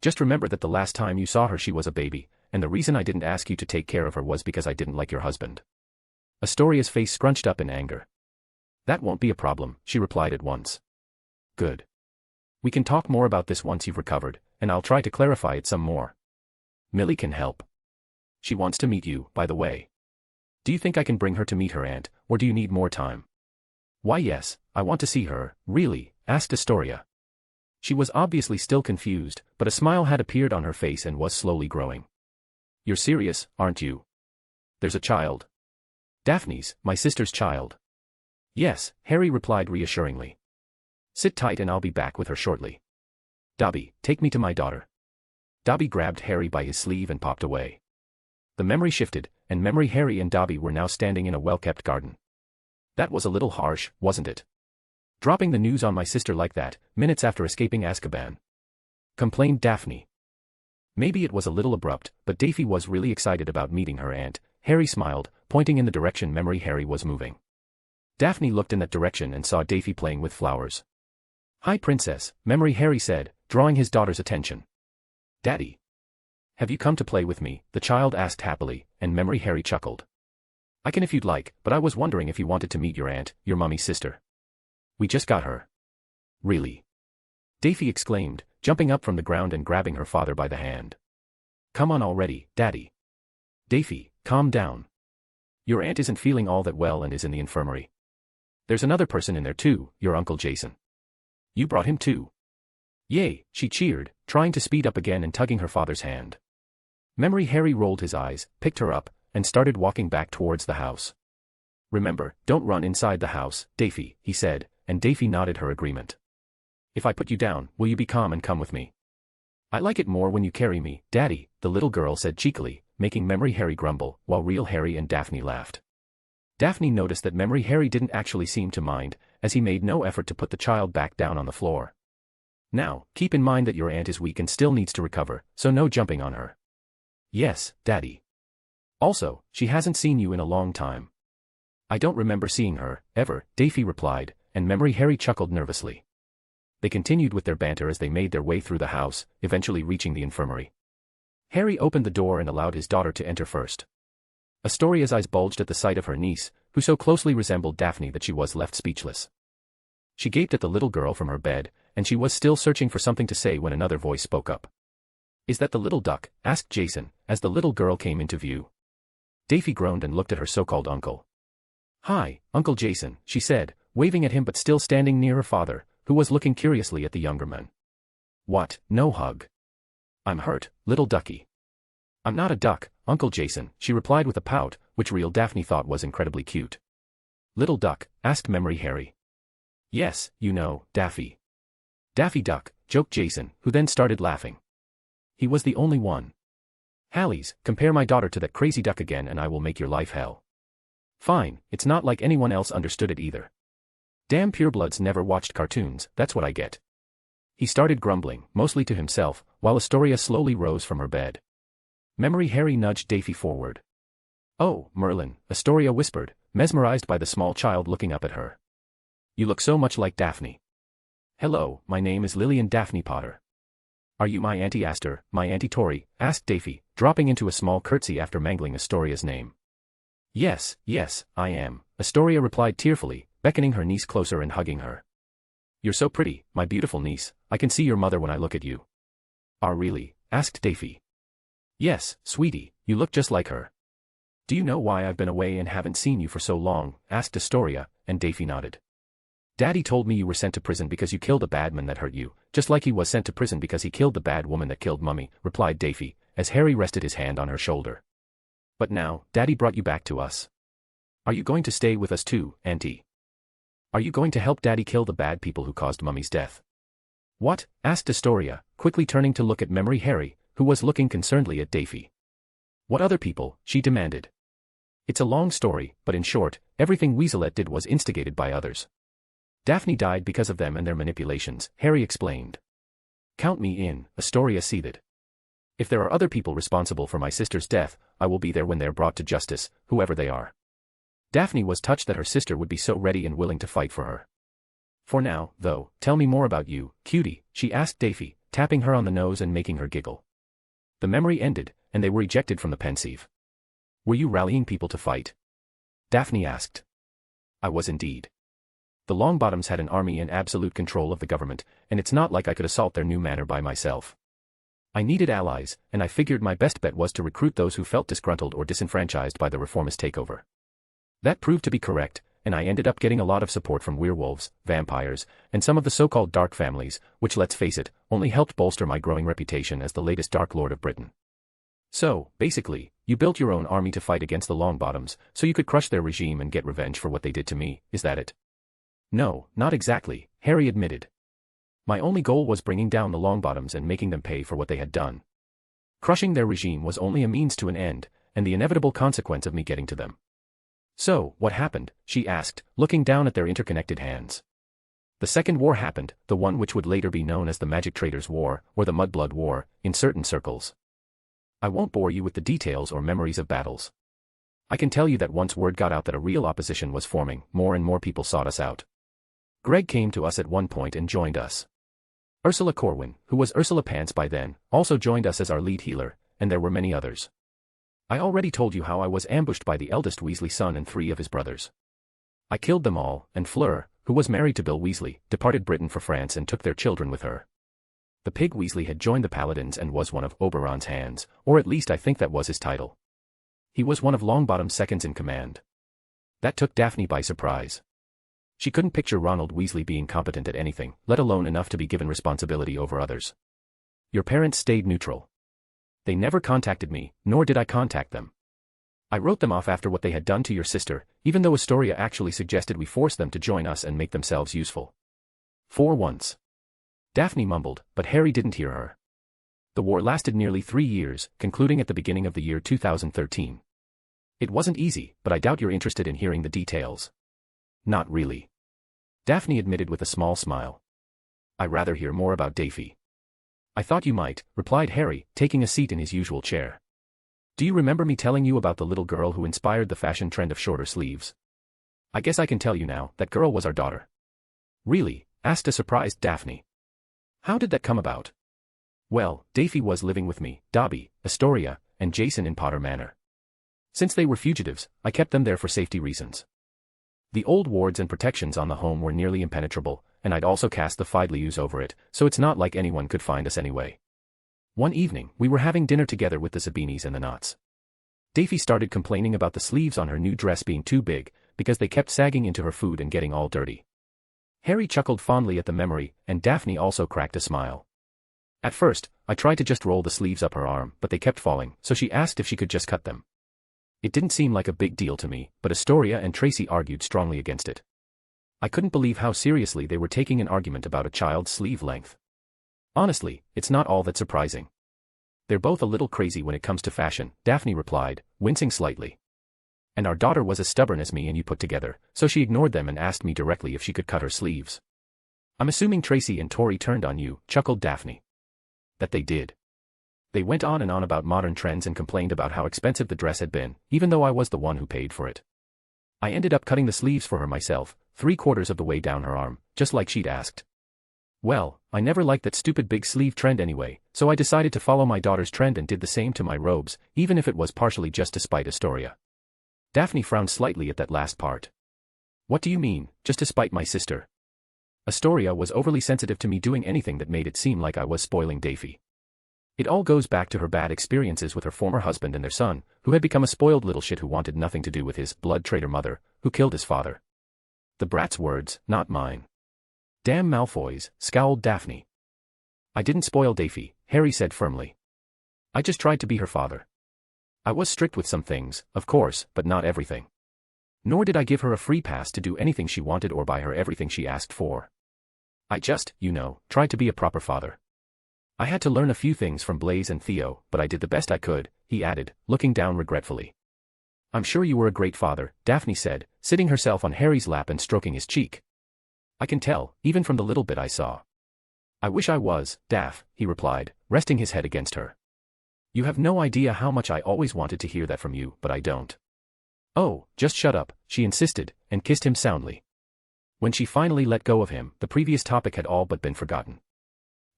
Just remember that the last time you saw her she was a baby, and the reason I didn't ask you to take care of her was because I didn't like your husband. Astoria's face scrunched up in anger. That won't be a problem, she replied at once. Good. We can talk more about this once you've recovered, and I'll try to clarify it some more. Millie can help. She wants to meet you, by the way. Do you think I can bring her to meet her aunt, or do you need more time? Why yes, I want to see her, really, asked Astoria. She was obviously still confused, but a smile had appeared on her face and was slowly growing. You're serious, aren't you? There's a child. Daphne's, my sister's child. Yes, Harry replied reassuringly. Sit tight and I'll be back with her shortly. Dobby, take me to my daughter. Dobby grabbed Harry by his sleeve and popped away. The memory shifted, and Memory Harry and Dobby were now standing in a well-kept garden. That was a little harsh, wasn't it? Dropping the news on my sister like that, minutes after escaping Azkaban. Complained Daphne. Maybe it was a little abrupt, but Daphne was really excited about meeting her aunt. Harry smiled, pointing in the direction Memory Harry was moving. Daphne looked in that direction and saw Daphne playing with flowers. Hi Princess, Memory Harry said, drawing his daughter's attention. Daddy. Have you come to play with me? The child asked happily, and Memory Harry chuckled. I can if you'd like, but I was wondering if you wanted to meet your aunt, your mummy's sister. We just got her. Really? Daphne exclaimed, jumping up from the ground and grabbing her father by the hand. Come on already, Daddy. Daphne, calm down. Your aunt isn't feeling all that well and is in the infirmary. There's another person in there too, your Uncle Jason. You brought him too. Yay, she cheered, trying to speed up again and tugging her father's hand. Memory Harry rolled his eyes, picked her up, and started walking back towards the house. Remember, don't run inside the house, Daphne, he said, and Daphne nodded her agreement. If I put you down, will you be calm and come with me? I like it more when you carry me, Daddy, the little girl said cheekily, making Memory Harry grumble, while real Harry and Daphne laughed. Daphne noticed that Memory Harry didn't actually seem to mind, as he made no effort to put the child back down on the floor. Now, keep in mind that your aunt is weak and still needs to recover, so no jumping on her. Yes, Daddy. Also, she hasn't seen you in a long time. I don't remember seeing her, ever, Daphne replied, and Memory Harry chuckled nervously. They continued with their banter as they made their way through the house, eventually reaching the infirmary. Harry opened the door and allowed his daughter to enter first. Astoria's eyes bulged at the sight of her niece, who so closely resembled Daphne that she was left speechless. She gaped at the little girl from her bed, and she was still searching for something to say when another voice spoke up. Is that the little duck? Asked Jason, as the little girl came into view. Daphne groaned and looked at her so-called uncle. Hi, Uncle Jason, she said, waving at him but still standing near her father, who was looking curiously at the younger man. What, no hug? I'm hurt, little ducky. I'm not a duck, Uncle Jason, she replied with a pout, which real Daphne thought was incredibly cute. Little duck, asked Memory Harry. Yes, you know, Daffy. Daffy Duck, joked Jason, who then started laughing. He was the only one. Halleys, compare my daughter to that crazy duck again and I will make your life hell. Fine, it's not like anyone else understood it either. Damn purebloods never watched cartoons, that's what I get. He started grumbling, mostly to himself, while Astoria slowly rose from her bed. Memory Harry nudged Daffy forward. Oh, Merlin, Astoria whispered, mesmerized by the small child looking up at her. You look so much like Daphne. Hello, my name is Lillian Daphne Potter. Are you my Auntie Astor, my Auntie Tori? Asked Daffy, dropping into a small curtsy after mangling Astoria's name. Yes, I am, Astoria replied tearfully, beckoning her niece closer and hugging her. You're so pretty, my beautiful niece, I can see your mother when I look at you. Ah really? Asked Daffy. Yes, sweetie, you look just like her. Do you know why I've been away and haven't seen you for so long? Asked Astoria, and Daffy nodded. Daddy told me you were sent to prison because you killed a bad man that hurt you, just like he was sent to prison because he killed the bad woman that killed Mummy, replied Daffy, as Harry rested his hand on her shoulder. But now, Daddy brought you back to us. Are you going to stay with us too, Auntie? Are you going to help Daddy kill the bad people who caused Mummy's death? What? Asked Astoria, quickly turning to look at Memory Harry, who was looking concernedly at Daffy. What other people? She demanded. It's a long story, but in short, everything Weaselette did was instigated by others. Daphne died because of them and their manipulations, Harry explained. Count me in, Astoria seethed. If there are other people responsible for my sister's death, I will be there when they are brought to justice, whoever they are. Daphne was touched that her sister would be so ready and willing to fight for her. For now, though, tell me more about you, cutie, she asked Daffy, tapping her on the nose and making her giggle. The memory ended, and they were ejected from the Pensive. Were you rallying people to fight? Daphne asked. I was indeed. The Longbottoms had an army in absolute control of the government, and it's not like I could assault their new manor by myself. I needed allies, and I figured my best bet was to recruit those who felt disgruntled or disenfranchised by the reformist takeover. That proved to be correct, and I ended up getting a lot of support from werewolves, vampires, and some of the so-called dark families, which, let's face it, only helped bolster my growing reputation as the latest Dark Lord of Britain. So, basically, you built your own army to fight against the Longbottoms, so you could crush their regime and get revenge for what they did to me, is that it? No, not exactly, Harry admitted. My only goal was bringing down the Longbottoms and making them pay for what they had done. Crushing their regime was only a means to an end, and the inevitable consequence of me getting to them. So, what happened? She asked, looking down at their interconnected hands. The Second War happened, the one which would later be known as the Magic Traders' War, or the Mudblood War, in certain circles. I won't bore you with the details or memories of battles. I can tell you that once word got out that a real opposition was forming, more and more people sought us out. Greg came to us at one point and joined us. Ursula Corwin, who was Ursula Pants by then, also joined us as our lead healer, and there were many others. I already told you how I was ambushed by the eldest Weasley son and 3 of his brothers. I killed them all, and Fleur, who was married to Bill Weasley, departed Britain for France and took their children with her. The pig Weasley had joined the Paladins and was one of Oberon's hands, or at least I think that was his title. He was one of Longbottom's seconds in command. That took Daphne by surprise. She couldn't picture Ronald Weasley being competent at anything, let alone enough to be given responsibility over others. Your parents stayed neutral. They never contacted me, nor did I contact them. I wrote them off after what they had done to your sister, even though Astoria actually suggested we force them to join us and make themselves useful. For once. Daphne mumbled, but Harry didn't hear her. The war lasted nearly 3 years, concluding at the beginning of the year 2013. It wasn't easy, but I doubt you're interested in hearing the details. Not really. Daphne admitted with a small smile. I'd rather hear more about Daphne. I thought you might, replied Harry, taking a seat in his usual chair. Do you remember me telling you about the little girl who inspired the fashion trend of shorter sleeves? I guess I can tell you now, that girl was our daughter. Really? Asked a surprised Daphne. How did that come about? Well, Daphne was living with me, Dobby, Astoria, and Jason in Potter Manor. Since they were fugitives, I kept them there for safety reasons. The old wards and protections on the home were nearly impenetrable, and I'd also cast the Fidelius over it, so it's not like anyone could find us anyway. One evening, we were having dinner together with the Sabinis and the Knots. Daphne started complaining about the sleeves on her new dress being too big, because they kept sagging into her food and getting all dirty. Harry chuckled fondly at the memory, and Daphne also cracked a smile. At first, I tried to just roll the sleeves up her arm, but they kept falling, so she asked if she could just cut them. It didn't seem like a big deal to me, but Astoria and Tracy argued strongly against it. I couldn't believe how seriously they were taking an argument about a child's sleeve length. Honestly, it's not all that surprising. They're both a little crazy when it comes to fashion, Daphne replied, wincing slightly. And our daughter was as stubborn as me and you put together, so she ignored them and asked me directly if she could cut her sleeves. I'm assuming Tracy and Tori turned on you, chuckled Daphne. That they did. They went on and on about modern trends and complained about how expensive the dress had been, even though I was the one who paid for it. I ended up cutting the sleeves for her myself, 3/4 of the way down her arm, just like she'd asked. Well, I never liked that stupid big sleeve trend anyway, so I decided to follow my daughter's trend and did the same to my robes, even if it was partially just to spite Astoria. Daphne frowned slightly at that last part. What do you mean, just to spite my sister? Astoria was overly sensitive to me doing anything that made it seem like I was spoiling Daphne. It all goes back to her bad experiences with her former husband and their son, who had become a spoiled little shit who wanted nothing to do with his blood traitor mother, who killed his father. The brat's words, not mine. Damn Malfoys, scowled Daphne. I didn't spoil Daphne, Harry said firmly. I just tried to be her father. I was strict with some things, of course, but not everything. Nor did I give her a free pass to do anything she wanted or buy her everything she asked for. I just, tried to be a proper father. I had to learn a few things from Blaise and Theo, but I did the best I could, he added, looking down regretfully. I'm sure you were a great father, Daphne said, sitting herself on Harry's lap and stroking his cheek. I can tell, even from the little bit I saw. I wish I was, Daph, he replied, resting his head against her. You have no idea how much I always wanted to hear that from you, but I don't. Oh, just shut up, she insisted, and kissed him soundly. When she finally let go of him, the previous topic had all but been forgotten.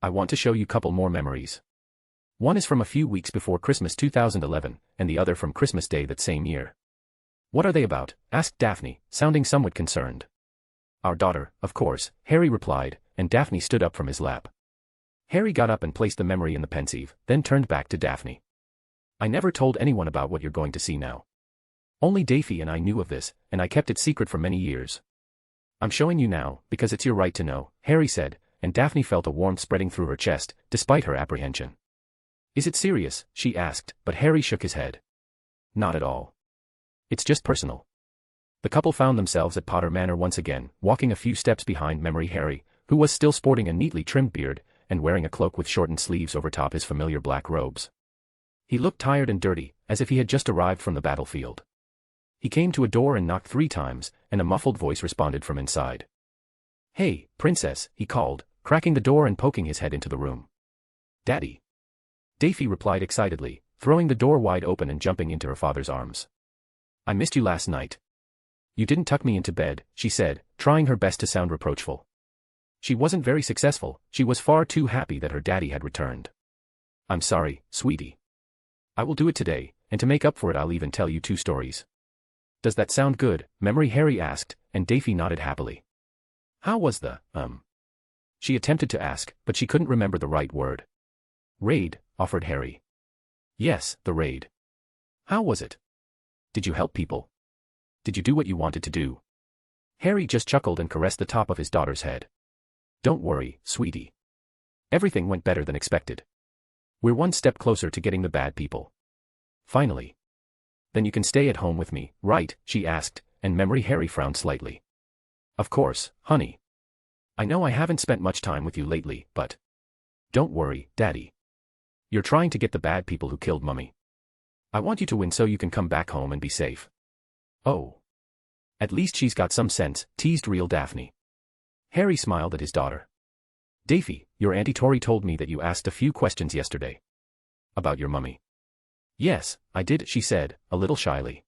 I want to show you a couple more memories. One is from a few weeks before Christmas 2011, and the other from Christmas Day that same year. What are they about? Asked Daphne, sounding somewhat concerned. Our daughter, of course, Harry replied, and Daphne stood up from his lap. Harry got up and placed the memory in the Pensive, then turned back to Daphne. I never told anyone about what you're going to see now. Only Daphne and I knew of this, and I kept it secret for many years. I'm showing you now, because it's your right to know, Harry said, and Daphne felt a warmth spreading through her chest, despite her apprehension. Is it serious? She asked, but Harry shook his head. Not at all. It's just personal. The couple found themselves at Potter Manor once again, walking a few steps behind Memory Harry, who was still sporting a neatly trimmed beard, and wearing a cloak with shortened sleeves over top his familiar black robes. He looked tired and dirty, as if he had just arrived from the battlefield. He came to a door and knocked 3 times, and a muffled voice responded from inside. Hey, princess, he called, cracking the door and poking his head into the room. Daddy. Daphne replied excitedly, throwing the door wide open and jumping into her father's arms. I missed you last night. You didn't tuck me into bed, she said, trying her best to sound reproachful. She wasn't very successful, she was far too happy that her daddy had returned. I'm sorry, sweetie. I will do it today, and to make up for it I'll even tell you 2 stories. Does that sound good? Memory Harry asked, and Daphne nodded happily. How was the, She attempted to ask, but she couldn't remember the right word. Raid, offered Harry. Yes, the raid. How was it? Did you help people? Did you do what you wanted to do? Harry just chuckled and caressed the top of his daughter's head. Don't worry, sweetie. Everything went better than expected. We're one step closer to getting the bad people. Finally. Then you can stay at home with me, right? She asked, and Memory Harry frowned slightly. Of course, honey. I know I haven't spent much time with you lately, but... Don't worry, Daddy. You're trying to get the bad people who killed Mummy. I want you to win so you can come back home and be safe. Oh. At least she's got some sense, teased real Daphne. Harry smiled at his daughter. Daphne, your Auntie Tori told me that you asked a few questions yesterday. About your mummy. Yes, I did, she said, a little shyly.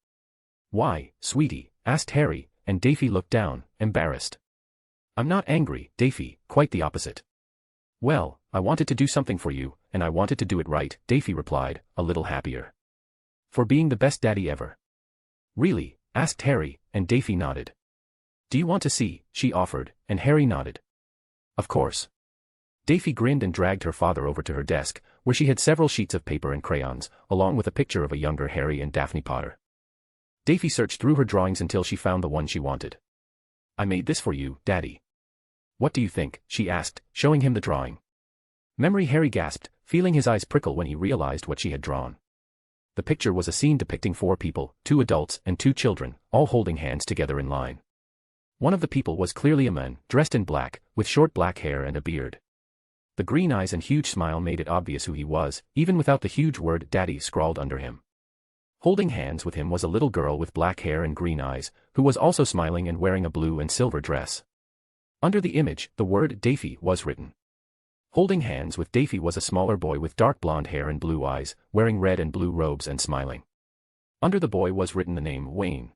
Why, sweetie? Asked Harry, and Daphne looked down, embarrassed. I'm not angry, Daphne, quite the opposite. Well, I wanted to do something for you, and I wanted to do it right, Daphne replied, a little happier. For being the best daddy ever. Really? Asked Harry, and Daphne nodded. Do you want to see? She offered, and Harry nodded. Of course. Daphne grinned and dragged her father over to her desk, where she had several sheets of paper and crayons, along with a picture of a younger Harry and Daphne Potter. Daphne searched through her drawings until she found the one she wanted. I made this for you, Daddy. What do you think? She asked, showing him the drawing. Memory Harry gasped, feeling his eyes prickle when he realized what she had drawn. The picture was a scene depicting 4 people, 2 adults and 2 children, all holding hands together in line. One of the people was clearly a man, dressed in black, with short black hair and a beard. The green eyes and huge smile made it obvious who he was, even without the huge word Daddy scrawled under him. Holding hands with him was a little girl with black hair and green eyes, who was also smiling and wearing a blue and silver dress. Under the image, the word Daphne was written. Holding hands with Daphne was a smaller boy with dark blonde hair and blue eyes, wearing red and blue robes and smiling. Under the boy was written the name Wayne.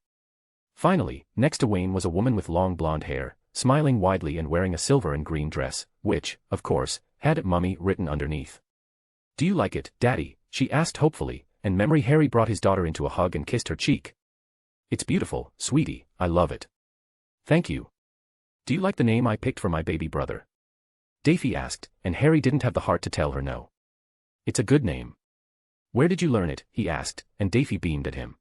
Finally, next to Wayne was a woman with long blonde hair, smiling widely and wearing a silver and green dress, which, of course, had Mummy written underneath. Do you like it, Daddy? She asked hopefully, and Memory Harry brought his daughter into a hug and kissed her cheek. It's beautiful, sweetie, I love it. Thank you. Do you like the name I picked for my baby brother? Daphne asked, and Harry didn't have the heart to tell her no. It's a good name. Where did you learn it? He asked, and Daphne beamed at him.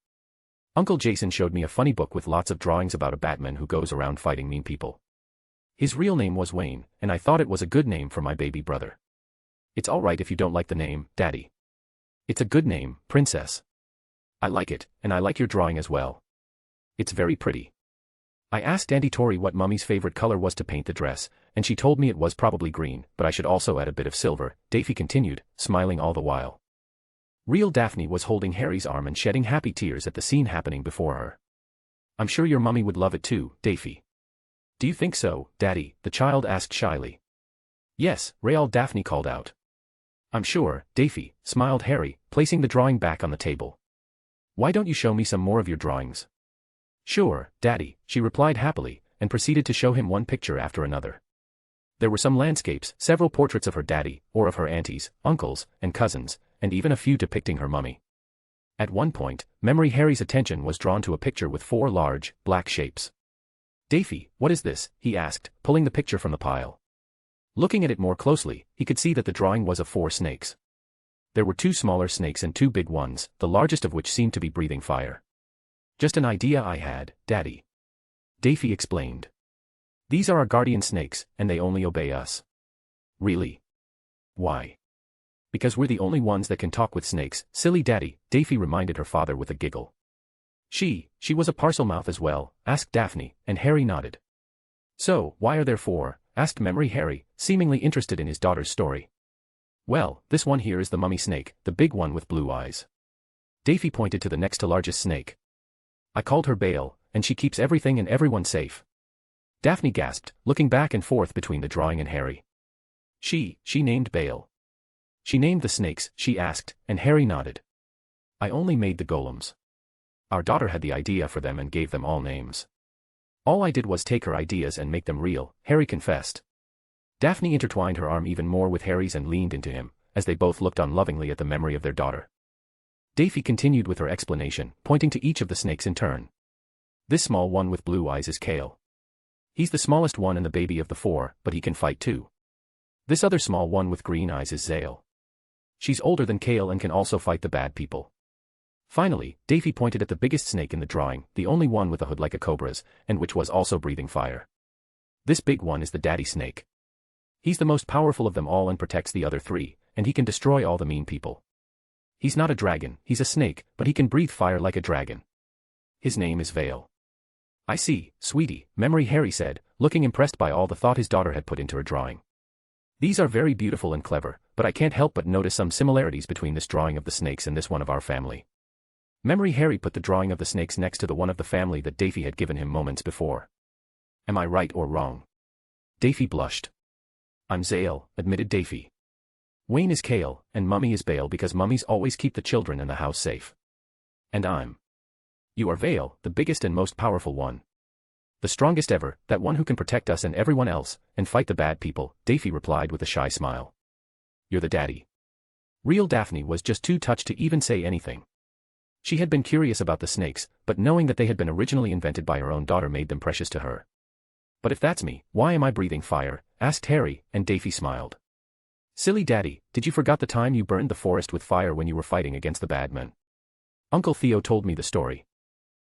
Uncle Jason showed me a funny book with lots of drawings about a Batman who goes around fighting mean people. His real name was Wayne, and I thought it was a good name for my baby brother. It's all right if you don't like the name, Daddy. It's a good name, Princess. I like it, and I like your drawing as well. It's very pretty. I asked Auntie Tori what Mummy's favorite color was to paint the dress, and she told me it was probably green, but I should also add a bit of silver, Daphne continued, smiling all the while. Real Daphne was holding Harry's arm and shedding happy tears at the scene happening before her. I'm sure your mummy would love it too, Daphne. Do you think so, Daddy? The child asked shyly. Yes, Real Daphne called out. I'm sure, Daphne, smiled Harry, placing the drawing back on the table. Why don't you show me some more of your drawings? Sure, Daddy, she replied happily, and proceeded to show him one picture after another. There were some landscapes, several portraits of her daddy, or of her aunties, uncles, and cousins, and even a few depicting her mummy. At one point, Memory Harry's attention was drawn to a picture with 4 large, black shapes. Daphne, what is this? He asked, pulling the picture from the pile. Looking at it more closely, he could see that the drawing was of 4 snakes. There were 2 smaller snakes and 2 big ones, the largest of which seemed to be breathing fire. Just an idea I had, Daddy. Daphne explained. These are our guardian snakes, and they only obey us. Really? Why? Because we're the only ones that can talk with snakes, silly Daddy, Daphne reminded her father with a giggle. She was a Parselmouth as well, asked Daphne, and Harry nodded. So, why are there 4? Asked Memory Harry, seemingly interested in his daughter's story. Well, this one here is the mummy snake, the big one with blue eyes. Daphne pointed to the next to largest snake. I called her Bale, and she keeps everything and everyone safe. Daphne gasped, looking back and forth between the drawing and Harry. She named Bale. She named the snakes, she asked, and Harry nodded. I only made the golems. Our daughter had the idea for them and gave them all names. All I did was take her ideas and make them real, Harry confessed. Daphne intertwined her arm even more with Harry's and leaned into him, as they both looked unlovingly at the memory of their daughter. Daphne continued with her explanation, pointing to each of the snakes in turn. This small one with blue eyes is Kale. He's the smallest one and the baby of the 4, but he can fight too. This other small one with green eyes is Zale. She's older than Kale and can also fight the bad people. Finally, Daphne pointed at the biggest snake in the drawing, the only one with a hood like a cobra's, and which was also breathing fire. This big one is the daddy snake. He's the most powerful of them all and protects the other 3, and he can destroy all the mean people. He's not a dragon, he's a snake, but he can breathe fire like a dragon. His name is Vale. I see, sweetie, Memory Harry said, looking impressed by all the thought his daughter had put into her drawing. These are very beautiful and clever, but I can't help but notice some similarities between this drawing of the snakes and this one of our family. Memory Harry put the drawing of the snakes next to the one of the family that Daphne had given him moments before. Am I right or wrong? Daphne blushed. I'm Zale, admitted Daphne. Wayne is Kale, and Mummy is Bale because mummies always keep the children and the house safe. And I'm. You are Vale, the biggest and most powerful one. The strongest ever, that one who can protect us and everyone else, and fight the bad people, Daphne replied with a shy smile. You're the daddy. Real Daphne was just too touched to even say anything. She had been curious about the snakes, but knowing that they had been originally invented by her own daughter made them precious to her. But if that's me, why am I breathing fire? Asked Harry, and Daphne smiled. Silly Daddy, did you forget the time you burned the forest with fire when you were fighting against the bad men? Uncle Theo told me the story.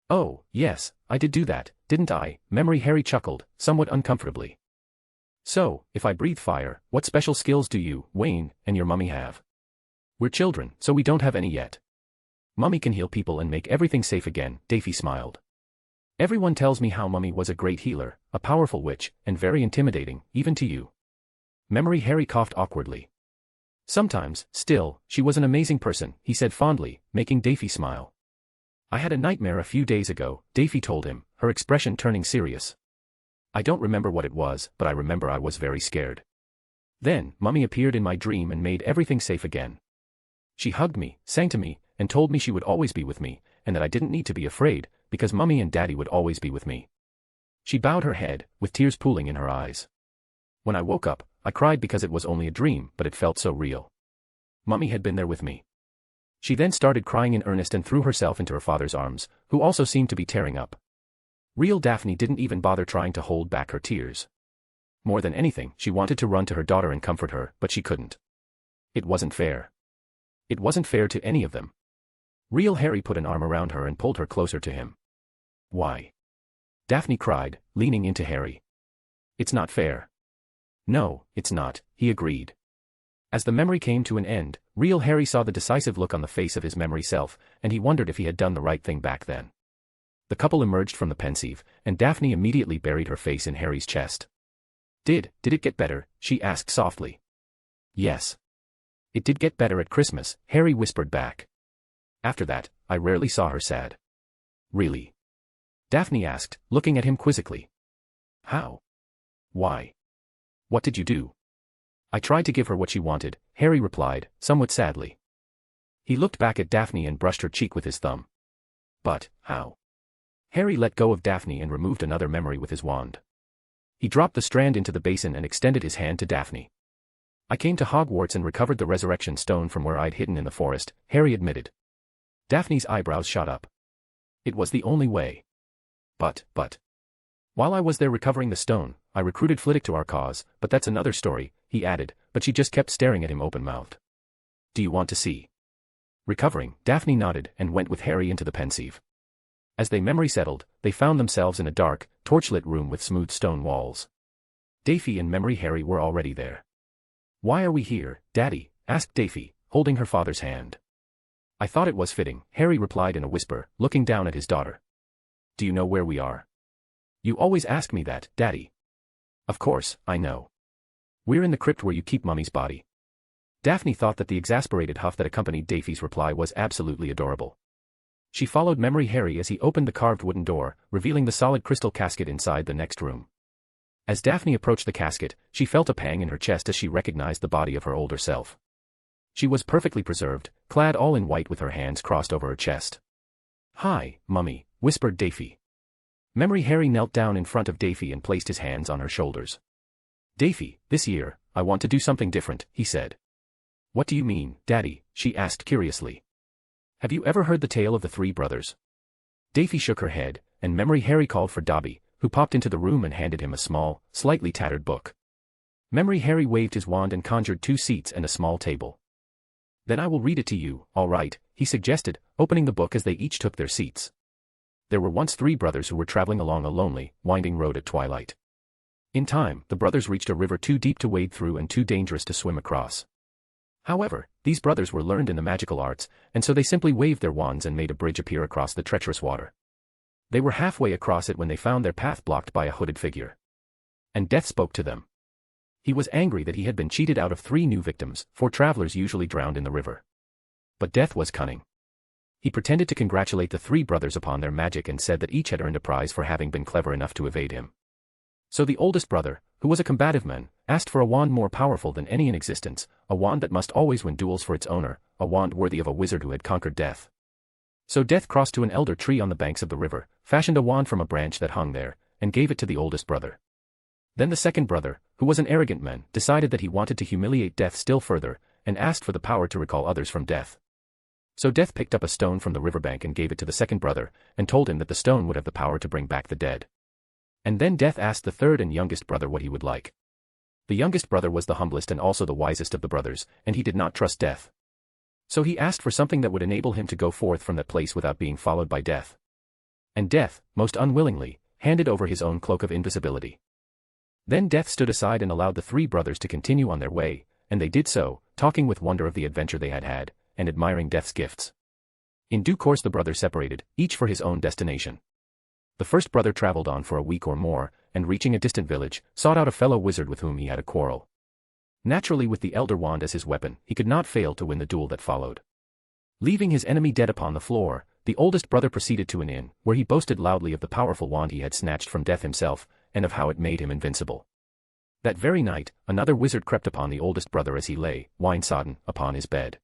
Oh, yes, I did do that, didn't I? Memory Harry chuckled, somewhat uncomfortably. So, if I breathe fire, what special skills do you, Wayne, and your mummy have? We're children, so we don't have any yet. Mummy can heal people and make everything safe again, Daphne smiled. Everyone tells me how Mummy was a great healer, a powerful witch, and very intimidating, even to you. Memory Harry coughed awkwardly. Sometimes, still, she was an amazing person, he said fondly, making Daphne smile. I had a nightmare a few days ago, Daphne told him, her expression turning serious. I don't remember what it was, but I remember I was very scared. Then, Mummy appeared in my dream and made everything safe again. She hugged me, sang to me, and told me she would always be with me, and that I didn't need to be afraid, because Mummy and Daddy would always be with me. She bowed her head, with tears pooling in her eyes. When I woke up, I cried because it was only a dream, but it felt so real. Mummy had been there with me. She then started crying in earnest and threw herself into her father's arms, who also seemed to be tearing up. Real Daphne didn't even bother trying to hold back her tears. More than anything, she wanted to run to her daughter and comfort her, but she couldn't. It wasn't fair. It wasn't fair to any of them. Real Harry put an arm around her and pulled her closer to him. Why? Daphne cried, leaning into Harry. It's not fair. No, it's not, he agreed. As the memory came to an end, Real Harry saw the decisive look on the face of his memory self, and he wondered if he had done the right thing back then. The couple emerged from the Pensive, and Daphne immediately buried her face in Harry's chest. Did it get better? She asked softly. Yes. It did get better at Christmas, Harry whispered back. After that, I rarely saw her sad. Really? Daphne asked, looking at him quizzically. How? Why? What did you do? I tried to give her what she wanted, Harry replied, somewhat sadly. He looked back at Daphne and brushed her cheek with his thumb. But, how? Harry let go of Daphne and removed another memory with his wand. He dropped the strand into the basin and extended his hand to Daphne. I came to Hogwarts and recovered the resurrection stone from where I'd hidden in the forest, Harry admitted. Daphne's eyebrows shot up. It was the only way. But. While I was there recovering the stone, I recruited Flitwick to our cause, but that's another story, he added, but she just kept staring at him open-mouthed. Do you want to see? Recovering, Daphne nodded and went with Harry into the Pensive. As they memory settled, they found themselves in a dark, torchlit room with smooth stone walls. Daphne and Memory Harry were already there. "Why are we here, Daddy?" asked Daphne, holding her father's hand. "I thought it was fitting," Harry replied in a whisper, looking down at his daughter. "Do you know where we are?" "You always ask me that, Daddy." "Of course, I know. We're in the crypt where you keep Mummy's body." Daphne thought that the exasperated huff that accompanied Daphne's reply was absolutely adorable. She followed Memory Harry as he opened the carved wooden door, revealing the solid crystal casket inside the next room. As Daphne approached the casket, she felt a pang in her chest as she recognized the body of her older self. She was perfectly preserved, clad all in white with her hands crossed over her chest. "Hi, Mummy," whispered Daphne. Memory Harry knelt down in front of Daphne and placed his hands on her shoulders. "Daphne, this year, I want to do something different," he said. "What do you mean, Daddy?" she asked curiously. "Have you ever heard the tale of the three brothers?" Daphne shook her head, and Memory Harry called for Dobby, who popped into the room and handed him a small, slightly tattered book. Memory Harry waved his wand and conjured 2 seats and a small table. "Then I will read it to you, all right," he suggested, opening the book as they each took their seats. There were once 3 brothers who were traveling along a lonely, winding road at twilight. In time, the brothers reached a river too deep to wade through and too dangerous to swim across. However, these brothers were learned in the magical arts, and so they simply waved their wands and made a bridge appear across the treacherous water. They were halfway across it when they found their path blocked by a hooded figure. And Death spoke to them. He was angry that he had been cheated out of 3 new victims, for travelers usually drowned in the river. But Death was cunning. He pretended to congratulate the 3 brothers upon their magic and said that each had earned a prize for having been clever enough to evade him. So the oldest brother, who was a combative man, asked for a wand more powerful than any in existence, a wand that must always win duels for its owner, a wand worthy of a wizard who had conquered death. So Death crossed to an elder tree on the banks of the river, fashioned a wand from a branch that hung there, and gave it to the oldest brother. Then the second brother, who was an arrogant man, decided that he wanted to humiliate Death still further, and asked for the power to recall others from death. So Death picked up a stone from the riverbank and gave it to the second brother, and told him that the stone would have the power to bring back the dead. And then Death asked the third and youngest brother what he would like. The youngest brother was the humblest and also the wisest of the brothers, and he did not trust Death. So he asked for something that would enable him to go forth from that place without being followed by Death. And Death, most unwillingly, handed over his own cloak of invisibility. Then Death stood aside and allowed the 3 brothers to continue on their way, and they did so, talking with wonder of the adventure they had had, and admiring Death's gifts. In due course the brothers separated, each for his own destination. The first brother traveled on for a week or more, and reaching a distant village, sought out a fellow wizard with whom he had a quarrel. Naturally, with the elder wand as his weapon, he could not fail to win the duel that followed. Leaving his enemy dead upon the floor, the oldest brother proceeded to an inn, where he boasted loudly of the powerful wand he had snatched from Death himself, and of how it made him invincible. That very night, another wizard crept upon the oldest brother as he lay, wine-sodden, upon his bed.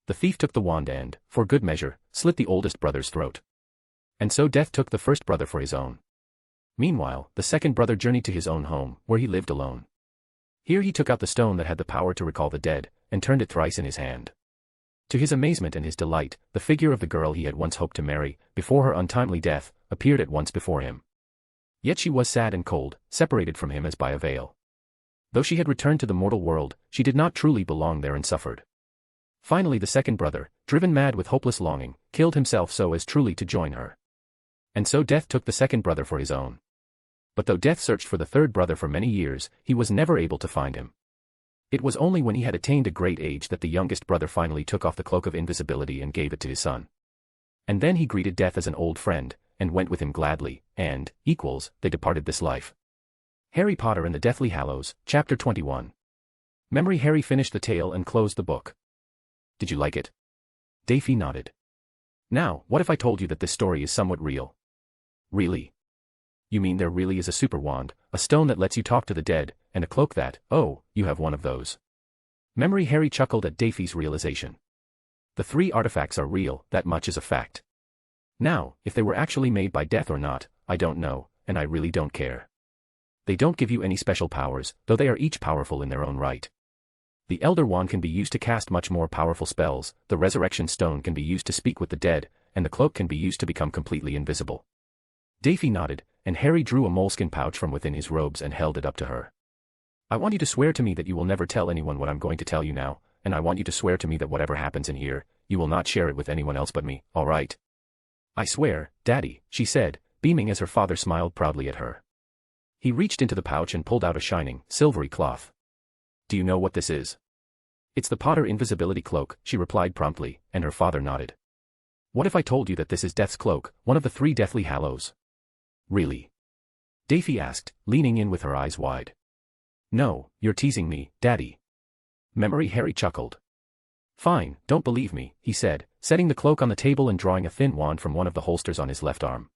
The thief took the wand and, for good measure, slit the oldest brother's throat. And so Death took the first brother for his own. Meanwhile, the second brother journeyed to his own home, where he lived alone. Here he took out the stone that had the power to recall the dead, and turned it thrice in his hand. To his amazement and his delight, the figure of the girl he had once hoped to marry, before her untimely death, appeared at once before him. Yet she was sad and cold, separated from him as by a veil. Though she had returned to the mortal world, she did not truly belong there and suffered. Finally the second brother, driven mad with hopeless longing, killed himself so as truly to join her. And so Death took the second brother for his own. But though Death searched for the third brother for many years, he was never able to find him. It was only when he had attained a great age that the youngest brother finally took off the cloak of invisibility and gave it to his son. And then he greeted Death as an old friend, and went with him gladly, and, equals, they departed this life. Harry Potter and the Deathly Hallows, Chapter 21. Memory Harry finished the tale and closed the book. Did you like it? Daphne nodded. Now, what if I told you that this story is somewhat real? Really? You mean there really is a super wand, a stone that lets you talk to the dead, and a cloak that, oh, you have one of those. Memory Harry chuckled at Daphne's realization. The 3 artifacts are real, that much is a fact. Now, if they were actually made by Death or not, I don't know, and I really don't care. They don't give you any special powers, though they are each powerful in their own right. The Elder Wand can be used to cast much more powerful spells, the Resurrection Stone can be used to speak with the dead, and the cloak can be used to become completely invisible. Daphne nodded, and Harry drew a moleskin pouch from within his robes and held it up to her. I want you to swear to me that you will never tell anyone what I'm going to tell you now, and I want you to swear to me that whatever happens in here, you will not share it with anyone else but me, all right? I swear, Daddy, she said, beaming as her father smiled proudly at her. He reached into the pouch and pulled out a shining, silvery cloth. Do you know what this is? It's the Potter invisibility cloak, she replied promptly, and her father nodded. What if I told you that this is Death's cloak, one of the 3 deathly Hallows? Really? Daphne asked, leaning in with her eyes wide. No, you're teasing me, Daddy. Memory Harry chuckled. Fine, don't believe me, he said, setting the cloak on the table and drawing a thin wand from one of the holsters on his left arm.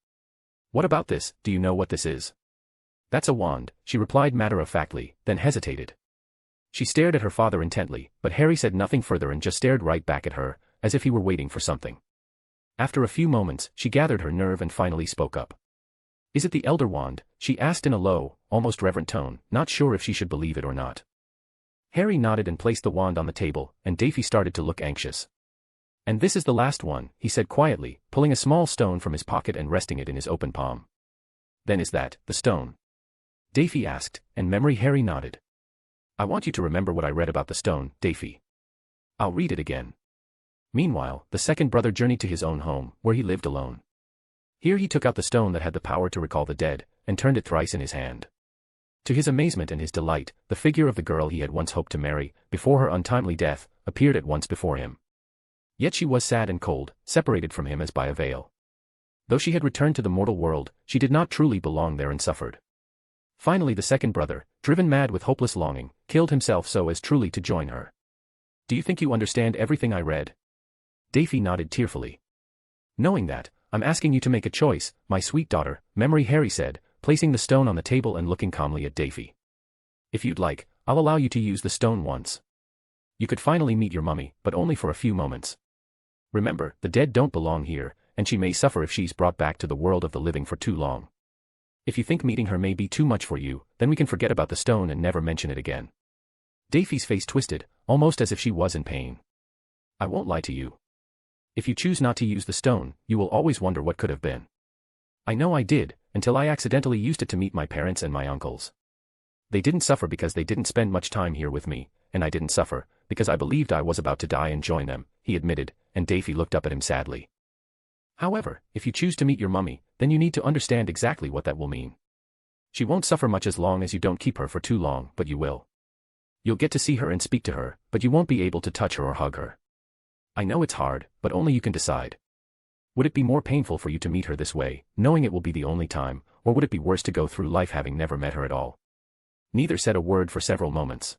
What about this, do you know what this is? That's a wand, she replied matter-of-factly, then hesitated. She stared at her father intently, but Harry said nothing further and just stared right back at her, as if he were waiting for something. After a few moments, she gathered her nerve and finally spoke up. Is it the Elder Wand? She asked in a low, almost reverent tone, not sure if she should believe it or not. Harry nodded and placed the wand on the table, and Daphne started to look anxious. And this is the last one, he said quietly, pulling a small stone from his pocket and resting it in his open palm. Then is that the stone? Daphne asked, and Memory Harry nodded. I want you to remember what I read about the stone, Daphne. I'll read it again. Meanwhile, the second brother journeyed to his own home, where he lived alone. Here he took out the stone that had the power to recall the dead, and turned it thrice in his hand. To his amazement and his delight, the figure of the girl he had once hoped to marry, before her untimely death, appeared at once before him. Yet she was sad and cold, separated from him as by a veil. Though she had returned to the mortal world, she did not truly belong there and suffered. Finally the second brother, driven mad with hopeless longing, killed himself so as truly to join her. Do you think you understand everything I read? Daphne nodded tearfully. Knowing that, I'm asking you to make a choice, my sweet daughter, Memory Harry said, placing the stone on the table and looking calmly at Daphne. If you'd like, I'll allow you to use the stone once. You could finally meet your mummy, but only for a few moments. Remember, the dead don't belong here, and she may suffer if she's brought back to the world of the living for too long. If you think meeting her may be too much for you, then we can forget about the stone and never mention it again. Daphne's face twisted, almost as if she was in pain. I won't lie to you. If you choose not to use the stone, you will always wonder what could have been. I know I did, until I accidentally used it to meet my parents and my uncles. They didn't suffer because they didn't spend much time here with me, and I didn't suffer, because I believed I was about to die and join them, he admitted, and Daphne looked up at him sadly. However, if you choose to meet your mummy, then you need to understand exactly what that will mean. She won't suffer much as long as you don't keep her for too long, but you will. You'll get to see her and speak to her, but you won't be able to touch her or hug her. I know it's hard, but only you can decide. Would it be more painful for you to meet her this way, knowing it will be the only time, or would it be worse to go through life having never met her at all? Neither said a word for several moments.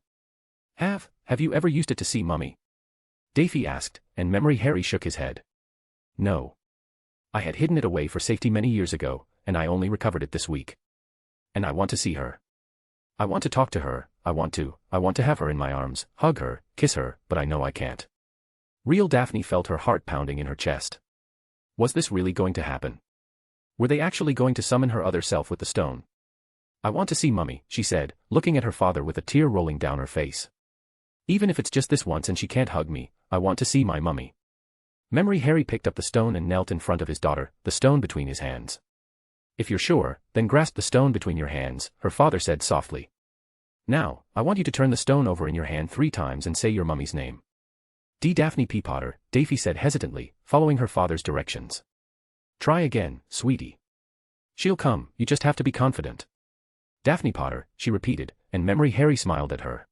Have you ever used it to see Mummy? Daphne asked, and Memory Harry shook his head. No. I had hidden it away for safety many years ago, and I only recovered it this week. And I want to see her. I want to talk to her, I want to have her in my arms, hug her, kiss her, but I know I can't. Real Daphne felt her heart pounding in her chest. Was this really going to happen? Were they actually going to summon her other self with the stone? I want to see Mummy, she said, looking at her father with a tear rolling down her face. Even if it's just this once and she can't hug me, I want to see my Mummy. Memory Harry picked up the stone and knelt in front of his daughter, the stone between his hands. If you're sure, then grasp the stone between your hands, her father said softly. Now, I want you to turn the stone over in your hand 3 times and say your mummy's name. Daphne P. Potter, Daphne said hesitantly, following her father's directions. Try again, sweetie. She'll come, you just have to be confident. Daphne Potter, she repeated, and Memory Harry smiled at her.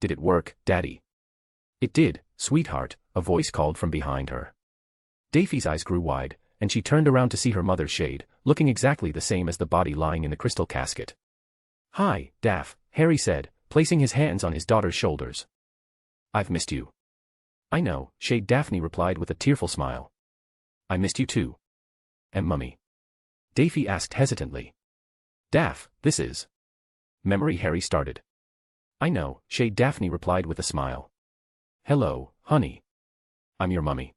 Did it work, Daddy? It did, sweetheart, a voice called from behind her. Daphne's eyes grew wide, and she turned around to see her mother's shade, looking exactly the same as the body lying in the crystal casket. Hi, Daph, Harry said, placing his hands on his daughter's shoulders. I've missed you. I know, Shade Daphne replied with a tearful smile. I missed you too. And Mummy? Daphne asked hesitantly. Daph, this is... Memory Harry started. I know, Shade Daphne replied with a smile. Hello, honey. I'm your Mummy.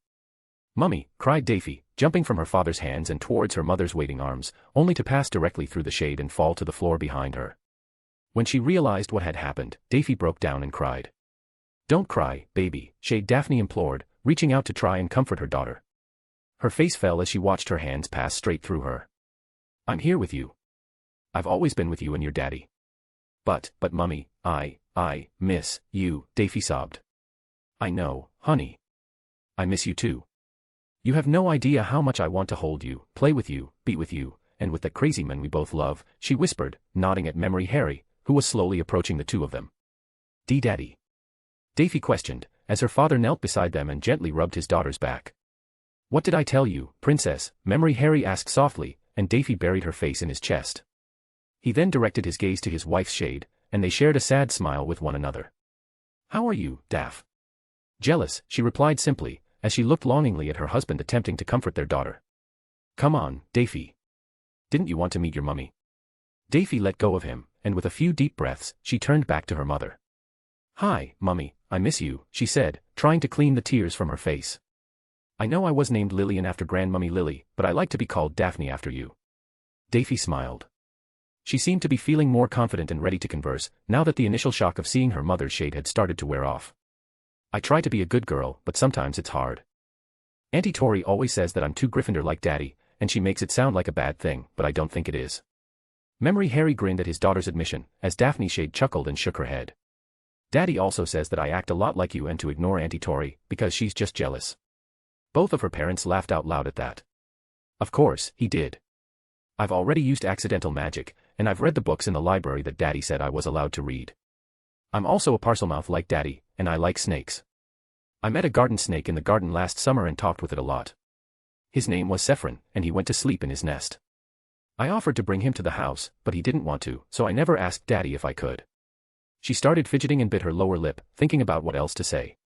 Mummy, cried Daphne, jumping from her father's hands and towards her mother's waiting arms, only to pass directly through the shade and fall to the floor behind her. When she realized what had happened, Daphne broke down and cried. Don't cry, baby, Shade Daphne implored, reaching out to try and comfort her daughter. Her face fell as she watched her hands pass straight through her. I'm here with you. I've always been with you and your daddy. But Mummy, I miss you, Daphne sobbed. I know, honey. I miss you too. You have no idea how much I want to hold you, play with you, be with you, and with that crazy man we both love, she whispered, nodding at Memory Harry, who was slowly approaching the two of them. Daddy? Daphne questioned, as her father knelt beside them and gently rubbed his daughter's back. What did I tell you, princess? Memory Harry asked softly, and Daphne buried her face in his chest. He then directed his gaze to his wife's shade, and they shared a sad smile with one another. How are you, Daph? Jealous, she replied simply, as she looked longingly at her husband attempting to comfort their daughter. Come on, Daphne. Didn't you want to meet your mummy? Daphne let go of him, and with a few deep breaths, she turned back to her mother. Hi, Mummy, I miss you, she said, trying to clean the tears from her face. I know I was named Lillian after Grandmummy Lily, but I like to be called Daphne after you. Daphne smiled. She seemed to be feeling more confident and ready to converse, now that the initial shock of seeing her mother's shade had started to wear off. I try to be a good girl, but sometimes it's hard. Auntie Tori always says that I'm too Gryffindor like Daddy, and she makes it sound like a bad thing, but I don't think it is. Memory Harry grinned at his daughter's admission, as Daphne's shade chuckled and shook her head. Daddy also says that I act a lot like you and to ignore Auntie Tori, because she's just jealous. Both of her parents laughed out loud at that. Of course, he did. I've already used accidental magic, and I've read the books in the library that Daddy said I was allowed to read. I'm also a parselmouth like Daddy, and I like snakes. I met a garden snake in the garden last summer and talked with it a lot. His name was Sephron, and he went to sleep in his nest. I offered to bring him to the house, but he didn't want to, so I never asked Daddy if I could. She started fidgeting and bit her lower lip, thinking about what else to say.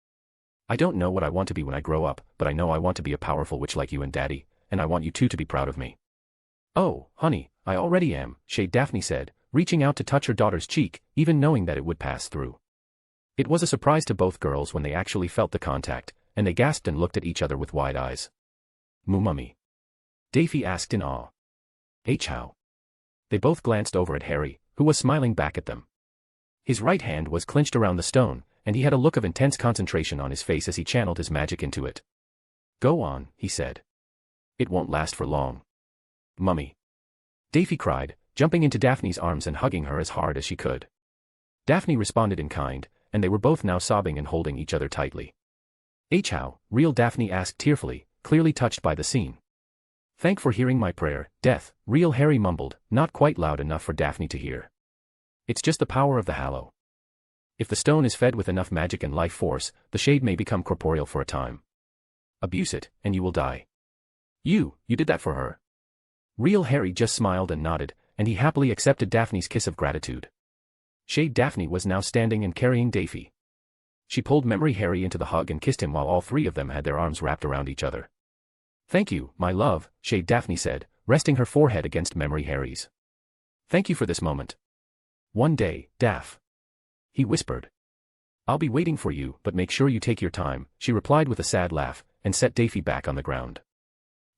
I don't know what I want to be when I grow up, but I know I want to be a powerful witch like you and Daddy, and I want you two to be proud of me. Oh, honey, I already am, Daphne said, reaching out to touch her daughter's cheek, even knowing that it would pass through. It was a surprise to both girls when they actually felt the contact, and they gasped and looked at each other with wide eyes. Moo Mummy? Daphne asked in awe. How? They both glanced over at Harry, who was smiling back at them. His right hand was clenched around the stone, and he had a look of intense concentration on his face as he channeled his magic into it. Go on, he said. It won't last for long. Mummy. Daphne cried, jumping into Daphne's arms and hugging her as hard as she could. Daphne responded in kind, and they were both now sobbing and holding each other tightly. How? Real Daphne asked tearfully, clearly touched by the scene. Thank for hearing my prayer, Death, Real Harry mumbled, not quite loud enough for Daphne to hear. It's just the power of the Hallow. If the stone is fed with enough magic and life force, the shade may become corporeal for a time. Abuse it, and you will die. You did that for her. Real Harry just smiled and nodded, and he happily accepted Daphne's kiss of gratitude. Daphne was now standing and carrying Daphne. She pulled Memory Harry into the hug and kissed him while all three of them had their arms wrapped around each other. Thank you, my love, Daphne said, resting her forehead against Memory Harry's. Thank you for this moment. One day, Daph. He whispered. I'll be waiting for you, but make sure you take your time, she replied with a sad laugh, and set Daphne back on the ground.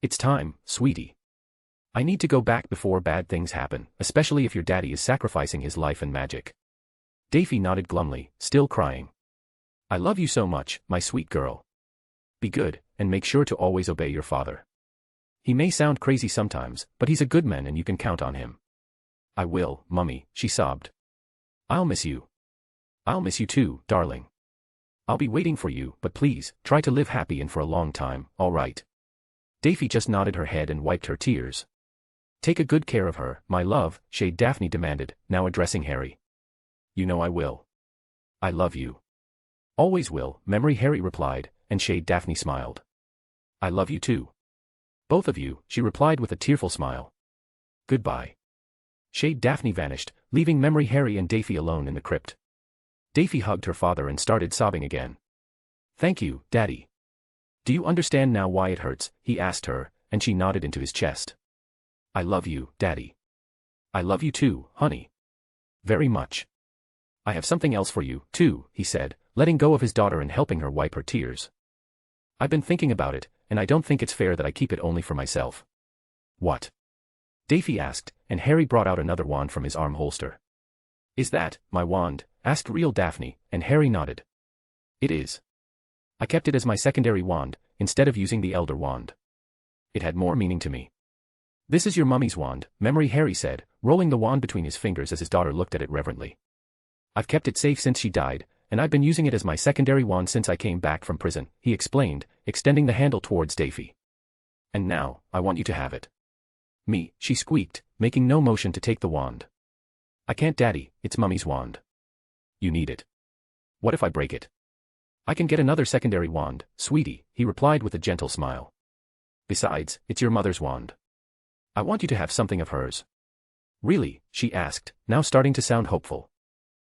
It's time, sweetie. I need to go back before bad things happen, especially if your daddy is sacrificing his life and magic. Daphne nodded glumly, still crying. I love you so much, my sweet girl. Be good, and make sure to always obey your father. He may sound crazy sometimes, but he's a good man and you can count on him. I will, Mummy, she sobbed. I'll miss you. I'll miss you too, darling. I'll be waiting for you, but please, try to live happy and for a long time, all right? Daphne just nodded her head and wiped her tears. Take a good care of her, my love, Daphne demanded, now addressing Harry. You know I will. I love you. Always will, Memory Harry replied, and Daphne smiled. I love you too. Both of you, she replied with a tearful smile. Goodbye. Daphne vanished, leaving Memory Harry and Daphne alone in the crypt. Daphne hugged her father and started sobbing again. Thank you, Daddy. Do you understand now why it hurts? He asked her, and she nodded into his chest. I love you, Daddy. I love you too, honey. Very much. I have something else for you, too, he said, letting go of his daughter and helping her wipe her tears. I've been thinking about it, and I don't think it's fair that I keep it only for myself. What? Daphne asked, and Harry brought out another wand from his arm holster. Is that my wand? Asked Real Daphne, and Harry nodded. It is. I kept it as my secondary wand, instead of using the Elder Wand. It had more meaning to me. This is your mummy's wand, Memory Harry said, rolling the wand between his fingers as his daughter looked at it reverently. I've kept it safe since she died, and I've been using it as my secondary wand since I came back from prison, he explained, extending the handle towards Daphne. And now, I want you to have it. Me, she squeaked, making no motion to take the wand. I can't, Daddy, it's Mummy's wand. You need it. What if I break it? I can get another secondary wand, sweetie, he replied with a gentle smile. Besides, it's your mother's wand. I want you to have something of hers. Really? She asked, now starting to sound hopeful.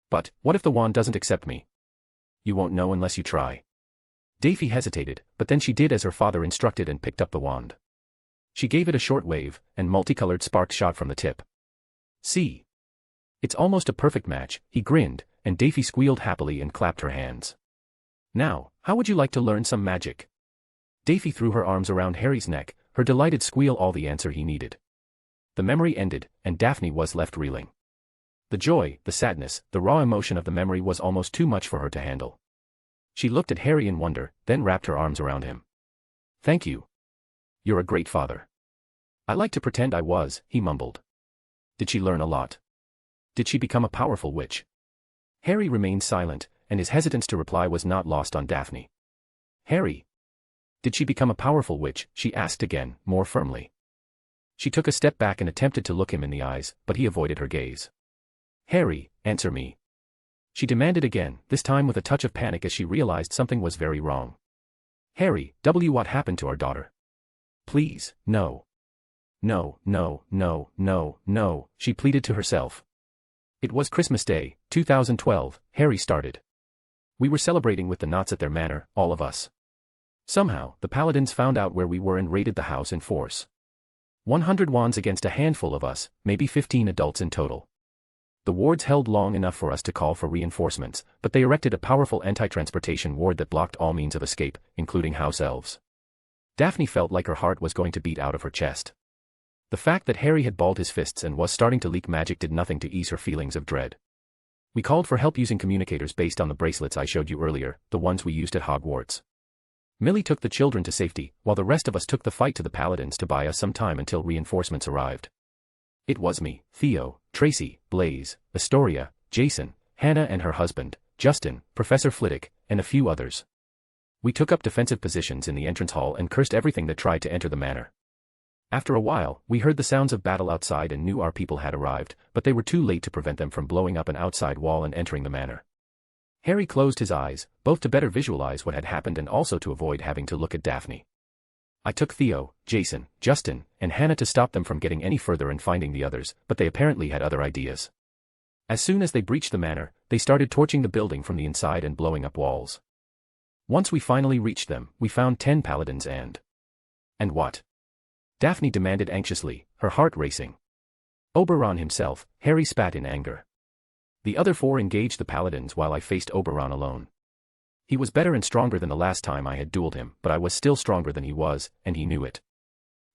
But, what if the wand doesn't accept me? You won't know unless you try. Daphne hesitated, but then she did as her father instructed and picked up the wand. She gave it a short wave, and multicolored sparks shot from the tip. See? It's almost a perfect match, he grinned, and Daphne squealed happily and clapped her hands. Now, how would you like to learn some magic? Daphne threw her arms around Harry's neck, her delighted squeal all the answer he needed. The memory ended, and Daphne was left reeling. The joy, the sadness, the raw emotion of the memory was almost too much for her to handle. She looked at Harry in wonder, then wrapped her arms around him. Thank you. You're a great father. I like to pretend I was, he mumbled. Did she learn a lot? Did she become a powerful witch? Harry remained silent, and his hesitance to reply was not lost on Daphne. Harry. Did she become a powerful witch? She asked again, more firmly. She took a step back and attempted to look him in the eyes, but he avoided her gaze. Harry, answer me. She demanded again, this time with a touch of panic as she realized something was very wrong. Harry, what happened to our daughter? Please, no. No, no, no, no, no, she pleaded to herself. It was Christmas Day, 2012, Harry started. We were celebrating with the Knots at their manor, all of us. Somehow, the paladins found out where we were and raided the house in force. 100 wands against a handful of us, maybe 15 adults in total. The wards held long enough for us to call for reinforcements, but they erected a powerful anti-transportation ward that blocked all means of escape, including house elves. Daphne felt like her heart was going to beat out of her chest. The fact that Harry had balled his fists and was starting to leak magic did nothing to ease her feelings of dread. We called for help using communicators based on the bracelets I showed you earlier, the ones we used at Hogwarts. Millie took the children to safety, while the rest of us took the fight to the paladins to buy us some time until reinforcements arrived. It was me, Theo, Tracy, Blaze, Astoria, Jason, Hannah and her husband, Justin, Professor Flitwick, and a few others. We took up defensive positions in the entrance hall and cursed everything that tried to enter the manor. After a while, we heard the sounds of battle outside and knew our people had arrived, but they were too late to prevent them from blowing up an outside wall and entering the manor. Harry closed his eyes, both to better visualize what had happened and also to avoid having to look at Daphne. I took Theo, Jason, Justin, and Hannah to stop them from getting any further and finding the others, but they apparently had other ideas. As soon as they breached the manor, they started torching the building from the inside and blowing up walls. Once we finally reached them, we found 10 paladins and what? Daphne demanded anxiously, her heart racing. Oberon himself, Harry spat in anger. The other 4 engaged the paladins while I faced Oberon alone. He was better and stronger than the last time I had dueled him, but I was still stronger than he was, and he knew it.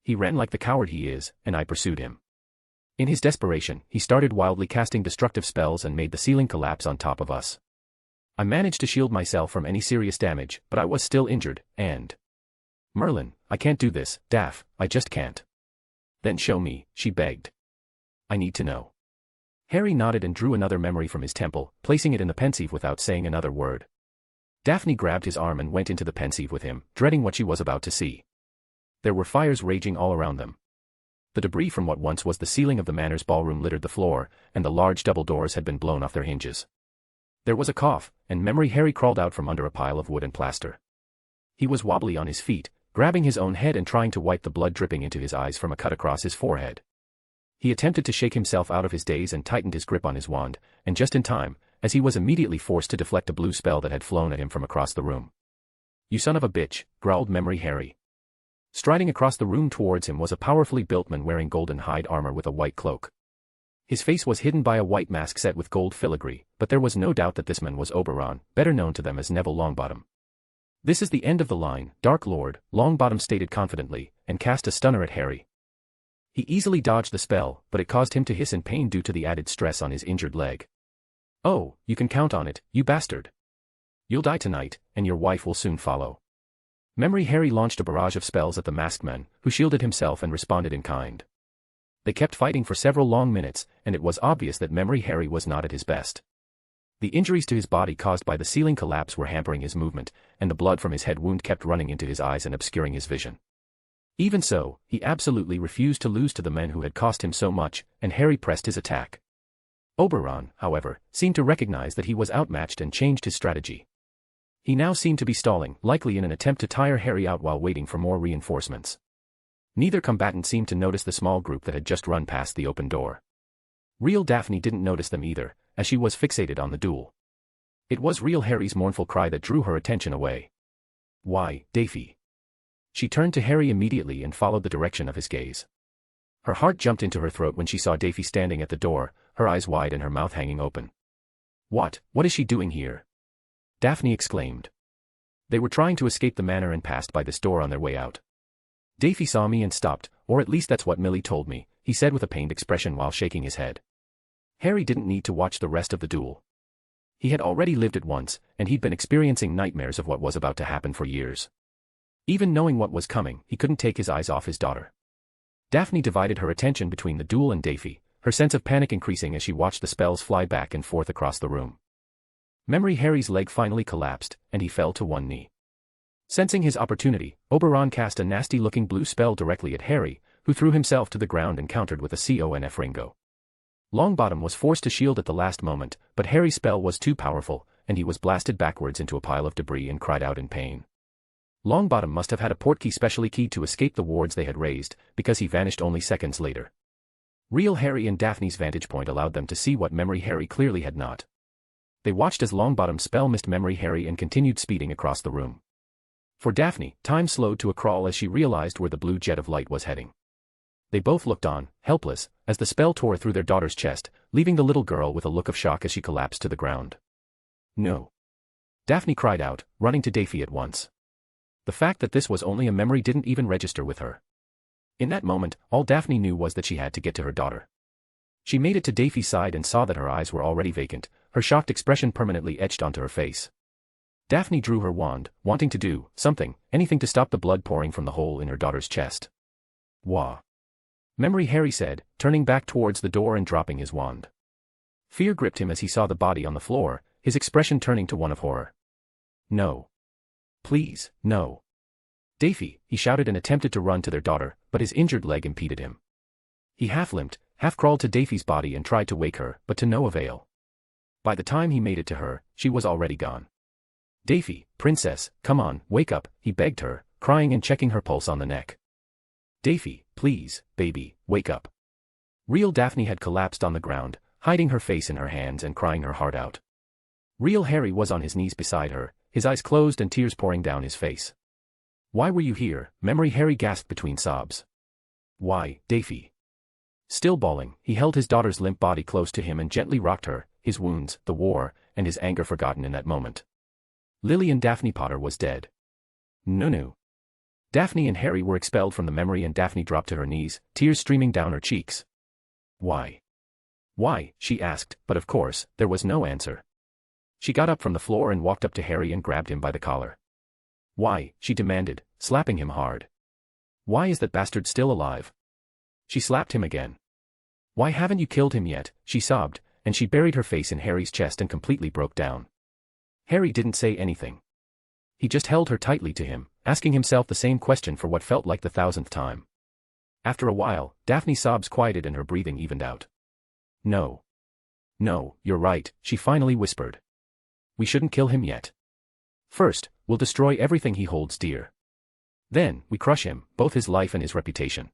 He ran like the coward he is, and I pursued him. In his desperation, he started wildly casting destructive spells and made the ceiling collapse on top of us. I managed to shield myself from any serious damage, but I was still injured, and... Merlin, I can't do this, Daph, I just can't. Then show me, she begged. I need to know. Harry nodded and drew another memory from his temple, placing it in the Pensive without saying another word. Daphne grabbed his arm and went into the Pensive with him, dreading what she was about to see. There were fires raging all around them. The debris from what once was the ceiling of the manor's ballroom littered the floor, and the large double doors had been blown off their hinges. There was a cough, and Memory Harry crawled out from under a pile of wood and plaster. He was wobbly on his feet, grabbing his own head and trying to wipe the blood dripping into his eyes from a cut across his forehead. He attempted to shake himself out of his daze and tightened his grip on his wand, and just in time, as he was immediately forced to deflect a blue spell that had flown at him from across the room. You son of a bitch, growled Memory Harry. Striding across the room towards him was a powerfully built man wearing golden hide armor with a white cloak. His face was hidden by a white mask set with gold filigree, but there was no doubt that this man was Oberon, better known to them as Neville Longbottom. This is the end of the line, Dark Lord, Longbottom stated confidently, and cast a stunner at Harry. He easily dodged the spell, but it caused him to hiss in pain due to the added stress on his injured leg. Oh, you can count on it, you bastard. You'll die tonight, and your wife will soon follow. Memory Harry launched a barrage of spells at the masked man, who shielded himself and responded in kind. They kept fighting for several long minutes, and it was obvious that Memory Harry was not at his best. The injuries to his body caused by the ceiling collapse were hampering his movement, and the blood from his head wound kept running into his eyes and obscuring his vision. Even so, he absolutely refused to lose to the men who had cost him so much, and Harry pressed his attack. Oberon, however, seemed to recognize that he was outmatched and changed his strategy. He now seemed to be stalling, likely in an attempt to tire Harry out while waiting for more reinforcements. Neither combatant seemed to notice the small group that had just run past the open door. Real Daphne didn't notice them either, as she was fixated on the duel. It was real Harry's mournful cry that drew her attention away. "Why, Daphne?" She turned to Harry immediately and followed the direction of his gaze. Her heart jumped into her throat when she saw Daphne standing at the door, her eyes wide and her mouth hanging open. What is she doing here?" Daphne exclaimed. "They were trying to escape the manor and passed by this door on their way out. Daphne saw me and stopped, or at least that's what Millie told me," he said with a pained expression while shaking his head. Harry didn't need to watch the rest of the duel. He had already lived it once, and he'd been experiencing nightmares of what was about to happen for years. Even knowing what was coming, he couldn't take his eyes off his daughter. Daphne divided her attention between the duel and Daphne, her sense of panic increasing as she watched the spells fly back and forth across the room. Memory Harry's leg finally collapsed, and he fell to one knee. Sensing his opportunity, Oberon cast a nasty-looking blue spell directly at Harry, who threw himself to the ground and countered with a CONF Ringo. Longbottom was forced to shield at the last moment, but Harry's spell was too powerful, and he was blasted backwards into a pile of debris and cried out in pain. Longbottom must have had a portkey specially keyed to escape the wards they had raised, because he vanished only seconds later. Real Harry and Daphne's vantage point allowed them to see what Memory Harry clearly had not. They watched as Longbottom's spell missed Memory Harry and continued speeding across the room. For Daphne, time slowed to a crawl as she realized where the blue jet of light was heading. They both looked on, helpless, as the spell tore through their daughter's chest, leaving the little girl with a look of shock as she collapsed to the ground. "No!" Daphne cried out, running to Daphne at once. The fact that this was only a memory didn't even register with her. In that moment, all Daphne knew was that she had to get to her daughter. She made it to Daphne's side and saw that her eyes were already vacant, her shocked expression permanently etched onto her face. Daphne drew her wand, wanting to do something, anything to stop the blood pouring from the hole in her daughter's chest. "Wah!" Memory Harry said, turning back towards the door and dropping his wand. Fear gripped him as he saw the body on the floor, his expression turning to one of horror. "No. Please, no." "Daphne," he shouted and attempted to run to their daughter, but his injured leg impeded him. He half-limped, half-crawled to Daphne's body and tried to wake her, but to no avail. By the time he made it to her, she was already gone. "Daphne, princess, come on, wake up," he begged her, crying and checking her pulse on the neck. "Daphne, please, baby, wake up." Real Daphne had collapsed on the ground, hiding her face in her hands and crying her heart out. Real Harry was on his knees beside her, his eyes closed and tears pouring down his face. "Why were you here?" Memory Harry gasped between sobs. "Why, Daphne?" Still bawling, he held his daughter's limp body close to him and gently rocked her, his wounds, the war, and his anger forgotten in that moment. Lillian Daphne Potter was dead. No. Daphne and Harry were expelled from the memory and Daphne dropped to her knees, tears streaming down her cheeks. "Why? Why?" she asked, but of course, there was no answer. She got up from the floor and walked up to Harry and grabbed him by the collar. "Why?" she demanded, slapping him hard. "Why is that bastard still alive?" She slapped him again. "Why haven't you killed him yet?" she sobbed, and she buried her face in Harry's chest and completely broke down. Harry didn't say anything. He just held her tightly to him, asking himself the same question for what felt like the 1,000th time. After a while, Daphne's sobs quieted and her breathing evened out. No, you're right," she finally whispered. "We shouldn't kill him yet. First, we'll destroy everything he holds dear. Then, we crush him, both his life and his reputation.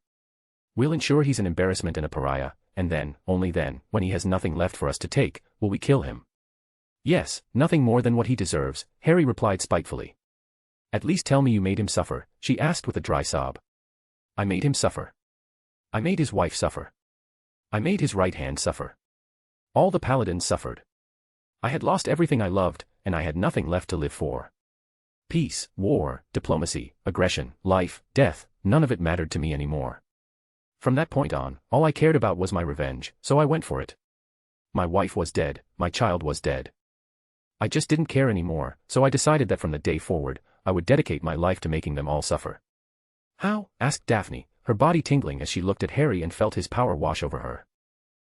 We'll ensure he's an embarrassment and a pariah, and then, only then, when he has nothing left for us to take, will we kill him." "Yes, nothing more than what he deserves," Harry replied spitefully. "At least tell me you made him suffer," she asked with a dry sob. "I made him suffer. I made his wife suffer. I made his right hand suffer. All the paladins suffered. I had lost everything I loved, and I had nothing left to live for. Peace, war, diplomacy, aggression, life, death, none of it mattered to me anymore. From that point on, all I cared about was my revenge, so I went for it. My wife was dead, my child was dead. I just didn't care anymore, so I decided that from that day forward, I would dedicate my life to making them all suffer." "How?" asked Daphne, her body tingling as she looked at Harry and felt his power wash over her.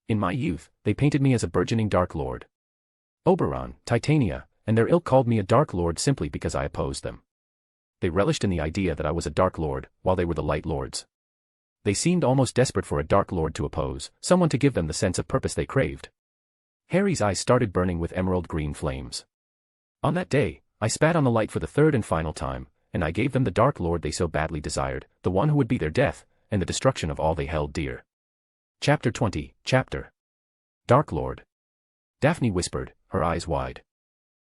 "In my youth, they painted me as a burgeoning Dark Lord. Oberon, Titania, and their ilk called me a Dark Lord simply because I opposed them. They relished in the idea that I was a Dark Lord, while they were the Light Lords. They seemed almost desperate for a Dark Lord to oppose, someone to give them the sense of purpose they craved. Harry's eyes started burning with emerald green flames. On that day, I spat on the light for the third and final time, and I gave them the Dark Lord they so badly desired, the one who would be their death, and the destruction of all they held dear. Chapter 20, Chapter Dark Lord. Daphne whispered, her eyes wide.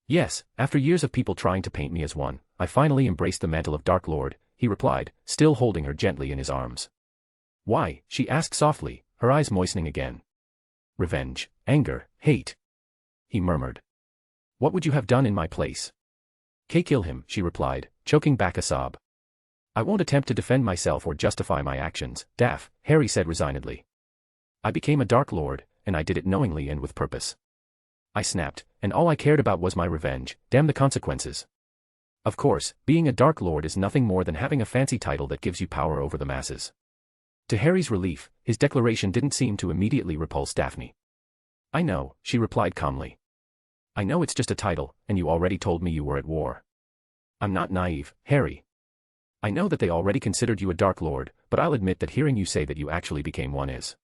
Yes, after years of people trying to paint me as one, I finally embraced the mantle of Dark Lord, he replied, still holding her gently in his arms. Why? She asked softly, her eyes moistening again. Revenge, anger, hate. He murmured. What would you have done in my place? Kill him, she replied, choking back a sob. I won't attempt to defend myself or justify my actions, Daph, Harry said resignedly. I became a Dark Lord, and I did it knowingly and with purpose. I snapped, and all I cared about was my revenge, damn the consequences. Of course, being a Dark Lord is nothing more than having a fancy title that gives you power over the masses. To Harry's relief, his declaration didn't seem to immediately repulse Daphne. I know, she replied calmly. I know it's just a title, and you already told me you were at war. I'm not naive, Harry. I know that they already considered you a Dark Lord, but I'll admit that hearing you say that you actually became one is.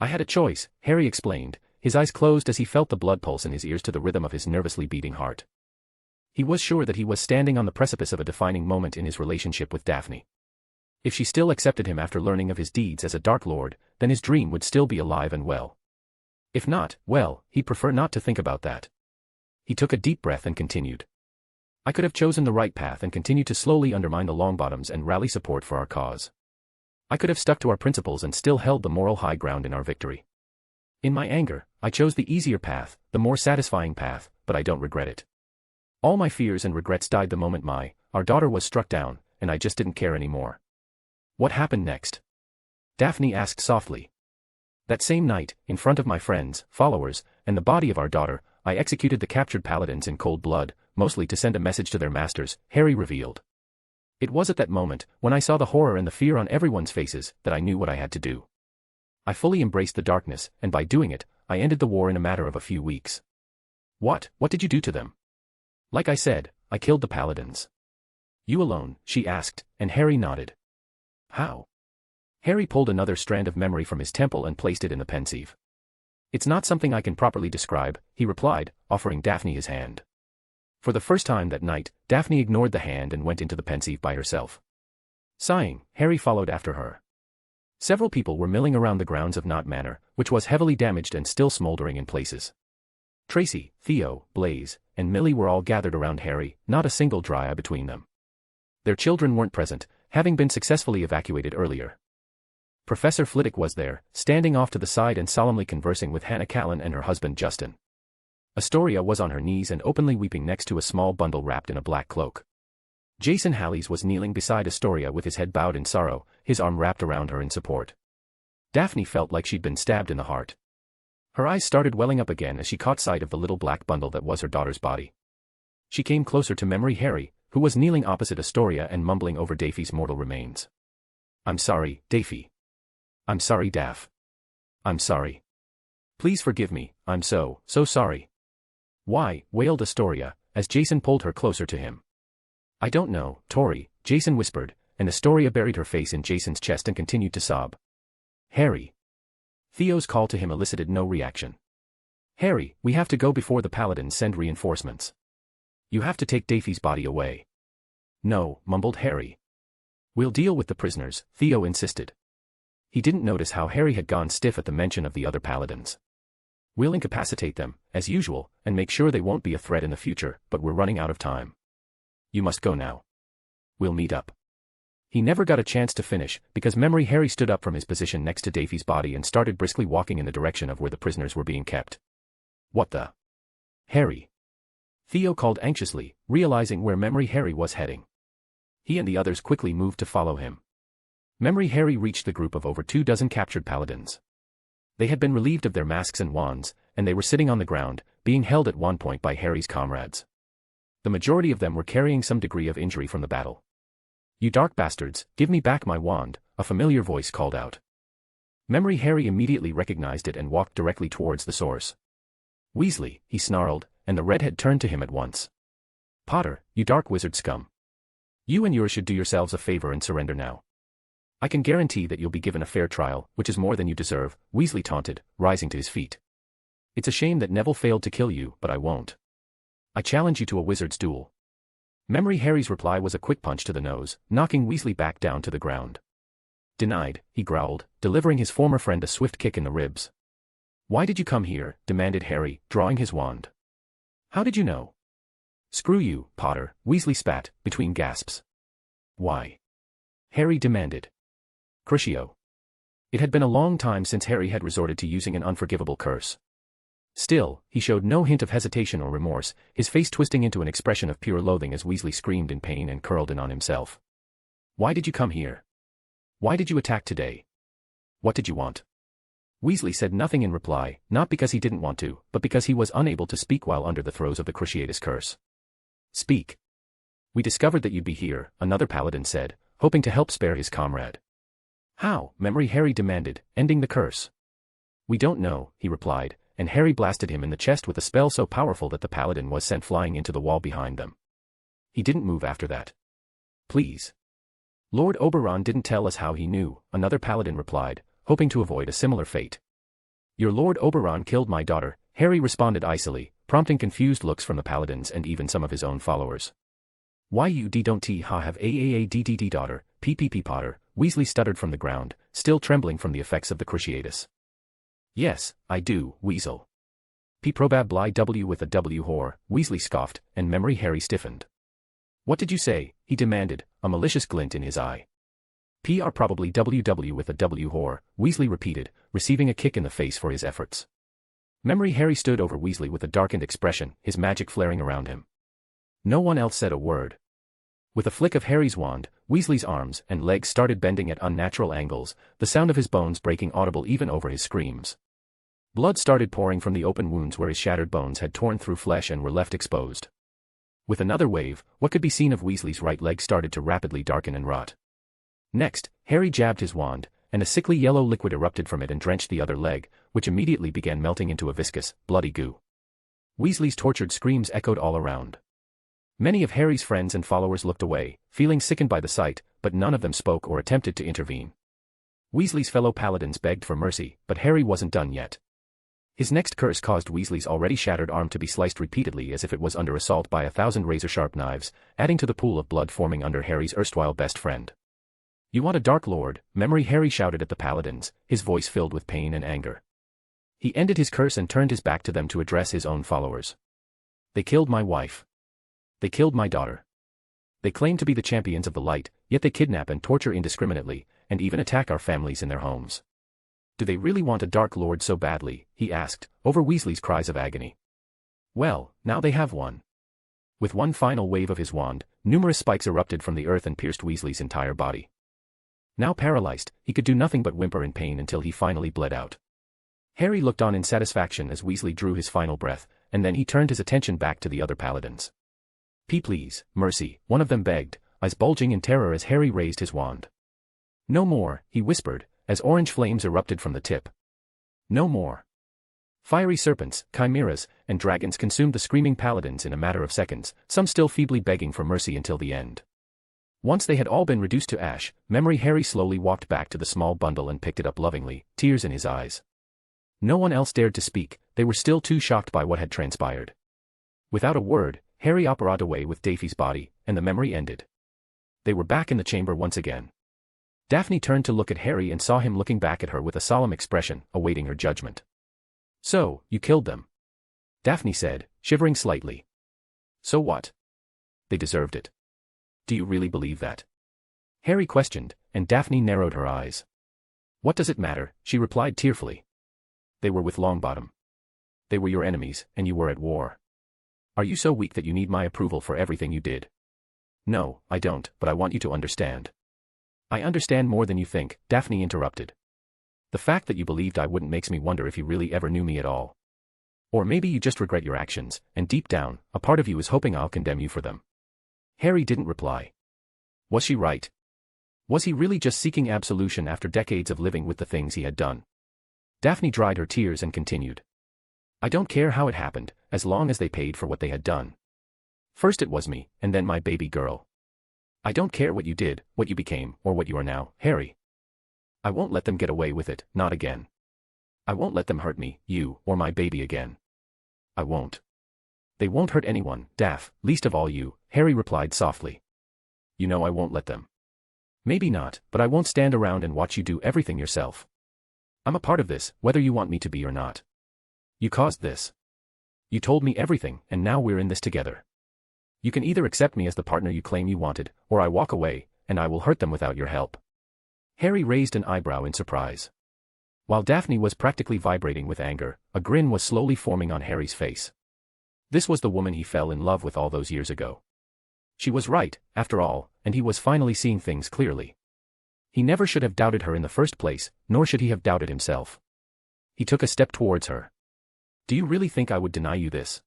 I had a choice, Harry explained, his eyes closed as he felt the blood pulse in his ears to the rhythm of his nervously beating heart. He was sure that he was standing on the precipice of a defining moment in his relationship with Daphne. If she still accepted him after learning of his deeds as a Dark Lord, then his dream would still be alive and well. If not, well, he'd prefer not to think about that. He took a deep breath and continued. I could have chosen the right path and continued to slowly undermine the Longbottoms and rally support for our cause. I could have stuck to our principles and still held the moral high ground in our victory. In my anger, I chose the easier path, the more satisfying path, but I don't regret it. All my fears and regrets died the moment our daughter was struck down, and I just didn't care anymore. What happened next? Daphne asked softly. That same night, in front of my friends, followers, and the body of our daughter, I executed the captured paladins in cold blood, mostly to send a message to their masters, Harry revealed. It was at that moment, when I saw the horror and the fear on everyone's faces, that I knew what I had to do. I fully embraced the darkness, and by doing it, I ended the war in a matter of a few weeks. What did you do to them? Like I said, I killed the paladins. You alone, she asked, and Harry nodded. How? Harry pulled another strand of memory from his temple and placed it in the Pensive. It's not something I can properly describe, he replied, offering Daphne his hand. For the first time that night, Daphne ignored the hand and went into the Pensive by herself. Sighing, Harry followed after her. Several people were milling around the grounds of Knot Manor, which was heavily damaged and still smoldering in places. Tracy, Theo, Blaze, and Millie were all gathered around Harry, not a single dry eye between them. Their children weren't present, having been successfully evacuated earlier. Professor Flitwick was there, standing off to the side and solemnly conversing with Hannah Callan and her husband Justin. Astoria was on her knees and openly weeping next to a small bundle wrapped in a black cloak. Jason Halleys was kneeling beside Astoria with his head bowed in sorrow, his arm wrapped around her in support. Daphne felt like she'd been stabbed in the heart. Her eyes started welling up again as she caught sight of the little black bundle that was her daughter's body. She came closer to Memory Harry, who was kneeling opposite Astoria and mumbling over Daffy's mortal remains. I'm sorry, Daffy. I'm sorry, Daph. I'm sorry. Please forgive me, I'm so sorry. Why? Wailed Astoria, as Jason pulled her closer to him. I don't know, Tori, Jason whispered, and Astoria buried her face in Jason's chest and continued to sob. Harry. Theo's call to him elicited no reaction. Harry, we have to go before the paladins send reinforcements. You have to take Daffy's body away. No, mumbled Harry. We'll deal with the prisoners, Theo insisted. He didn't notice how Harry had gone stiff at the mention of the other paladins. We'll incapacitate them, as usual, and make sure they won't be a threat in the future, but we're running out of time. You must go now. We'll meet up. He never got a chance to finish, because Memory Harry stood up from his position next to Daffy's body and started briskly walking in the direction of where the prisoners were being kept. What the? Harry. Theo called anxiously, realizing where Memory Harry was heading. He and the others quickly moved to follow him. Memory Harry reached the group of over 24 captured paladins. They had been relieved of their masks and wands, and they were sitting on the ground, being held at one point by Harry's comrades. The majority of them were carrying some degree of injury from the battle. You dark bastards, give me back my wand, a familiar voice called out. Memory Harry immediately recognized it and walked directly towards the source. Weasley, he snarled, and the redhead turned to him at once. Potter, you dark wizard scum. You and yours should do yourselves a favor and surrender now. I can guarantee that you'll be given a fair trial, which is more than you deserve, Weasley taunted, rising to his feet. It's a shame that Neville failed to kill you, but I won't. I challenge you to a wizard's duel. Memory Harry's reply was a quick punch to the nose, knocking Weasley back down to the ground. Denied, he growled, delivering his former friend a swift kick in the ribs. Why did you come here? Demanded Harry, drawing his wand. How did you know? Screw you, Potter, Weasley spat, between gasps. Why? Harry demanded. Crucio. It had been a long time since Harry had resorted to using an unforgivable curse. Still, he showed no hint of hesitation or remorse, his face twisting into an expression of pure loathing as Weasley screamed in pain and curled in on himself. Why did you come here? Why did you attack today? What did you want? Weasley said nothing in reply, not because he didn't want to, but because he was unable to speak while under the throes of the Cruciatus curse. Speak. We discovered that you'd be here, another paladin said, hoping to help spare his comrade. How? Memory Harry demanded, ending the curse. We don't know, he replied, and Harry blasted him in the chest with a spell so powerful that the paladin was sent flying into the wall behind them. He didn't move after that. Please. Lord Oberon didn't tell us how he knew, another paladin replied, hoping to avoid a similar fate. Your Lord Oberon killed my daughter, Harry responded icily, prompting confused looks from the paladins and even some of his own followers. Why you don't have a daughter, PPP Potter, Weasley stuttered from the ground, still trembling from the effects of the Cruciatus. Yes, I do, Weasel. P probably W with a W whore, Weasley scoffed, and Memory Harry stiffened. What did you say? He demanded, a malicious glint in his eye. PR probably WW with a W whore, Weasley repeated, receiving a kick in the face for his efforts. Memory Harry stood over Weasley with a darkened expression, his magic flaring around him. No one else said a word. With a flick of Harry's wand, Weasley's arms and legs started bending at unnatural angles, the sound of his bones breaking audible even over his screams. Blood started pouring from the open wounds where his shattered bones had torn through flesh and were left exposed. With another wave, what could be seen of Weasley's right leg started to rapidly darken and rot. Next, Harry jabbed his wand, and a sickly yellow liquid erupted from it and drenched the other leg, which immediately began melting into a viscous, bloody goo. Weasley's tortured screams echoed all around. Many of Harry's friends and followers looked away, feeling sickened by the sight, but none of them spoke or attempted to intervene. Weasley's fellow paladins begged for mercy, but Harry wasn't done yet. His next curse caused Weasley's already shattered arm to be sliced repeatedly as if it was under assault by 1,000 razor-sharp knives, adding to the pool of blood forming under Harry's erstwhile best friend. You want a Dark Lord? Memory Harry shouted at the paladins, his voice filled with pain and anger. He ended his curse and turned his back to them to address his own followers. They killed my wife. They killed my daughter. They claim to be the champions of the light, yet they kidnap and torture indiscriminately, and even attack our families in their homes. Do they really want a Dark Lord so badly? He asked, over Weasley's cries of agony. Well, now they have one. With one final wave of his wand, numerous spikes erupted from the earth and pierced Weasley's entire body. Now paralyzed, he could do nothing but whimper in pain until he finally bled out. Harry looked on in satisfaction as Weasley drew his final breath, and then he turned his attention back to the other paladins. Please, mercy, one of them begged, eyes bulging in terror as Harry raised his wand. No more, he whispered, as orange flames erupted from the tip. No more. Fiery serpents, chimeras, and dragons consumed the screaming paladins in a matter of seconds, some still feebly begging for mercy until the end. Once they had all been reduced to ash, Memory Harry slowly walked back to the small bundle and picked it up lovingly, tears in his eyes. No one else dared to speak, they were still too shocked by what had transpired. Without a word, Harry operated away with Daphne's body, and the memory ended. They were back in the chamber once again. Daphne turned to look at Harry and saw him looking back at her with a solemn expression, awaiting her judgment. So, you killed them? Daphne said, shivering slightly. So what? They deserved it. Do you really believe that? Harry questioned, and Daphne narrowed her eyes. What does it matter? She replied tearfully. They were with Longbottom. They were your enemies, and you were at war. Are you so weak that you need my approval for everything you did? No, I don't, but I want you to understand. I understand more than you think, Daphne interrupted. The fact that you believed I wouldn't makes me wonder if you really ever knew me at all. Or maybe you just regret your actions, and deep down, a part of you is hoping I'll condemn you for them. Harry didn't reply. Was she right? Was he really just seeking absolution after decades of living with the things he had done? Daphne dried her tears and continued. I don't care how it happened, as long as they paid for what they had done. First it was me, and then my baby girl. I don't care what you did, what you became, or what you are now, Harry. I won't let them get away with it, not again. I won't let them hurt me, you, or my baby again. I won't. They won't hurt anyone, Daph, least of all you, Harry replied softly. You know I won't let them. Maybe not, but I won't stand around and watch you do everything yourself. I'm a part of this, whether you want me to be or not. You caused this. You told me everything, and now we're in this together. You can either accept me as the partner you claim you wanted, or I walk away, and I will hurt them without your help. Harry raised an eyebrow in surprise. While Daphne was practically vibrating with anger, a grin was slowly forming on Harry's face. This was the woman he fell in love with all those years ago. She was right, after all, and he was finally seeing things clearly. He never should have doubted her in the first place, nor should he have doubted himself. He took a step towards her. Do you really think I would deny you this?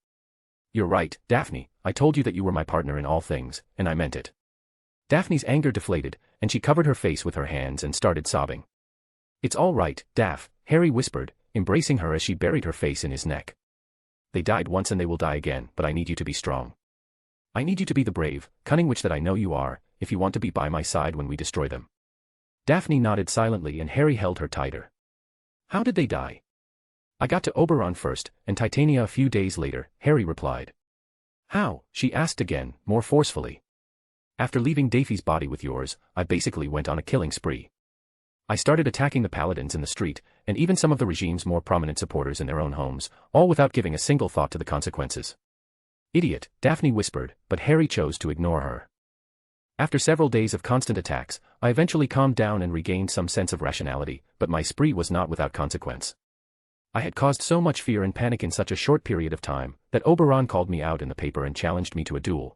You're right, Daphne, I told you that you were my partner in all things, and I meant it. Daphne's anger deflated, and she covered her face with her hands and started sobbing. It's all right, Daph, Harry whispered, embracing her as she buried her face in his neck. They died once and they will die again, but I need you to be strong. I need you to be the brave, cunning witch that I know you are, if you want to be by my side when we destroy them. Daphne nodded silently and Harry held her tighter. How did they die? I got to Oberon first, and Titania a few days later, Harry replied. How? She asked again, more forcefully. After leaving Daphne's body with yours, I basically went on a killing spree. I started attacking the paladins in the street, and even some of the regime's more prominent supporters in their own homes, all without giving a single thought to the consequences. Idiot, Daphne whispered, but Harry chose to ignore her. After several days of constant attacks, I eventually calmed down and regained some sense of rationality, but my spree was not without consequence. I had caused so much fear and panic in such a short period of time, that Oberon called me out in the paper and challenged me to a duel.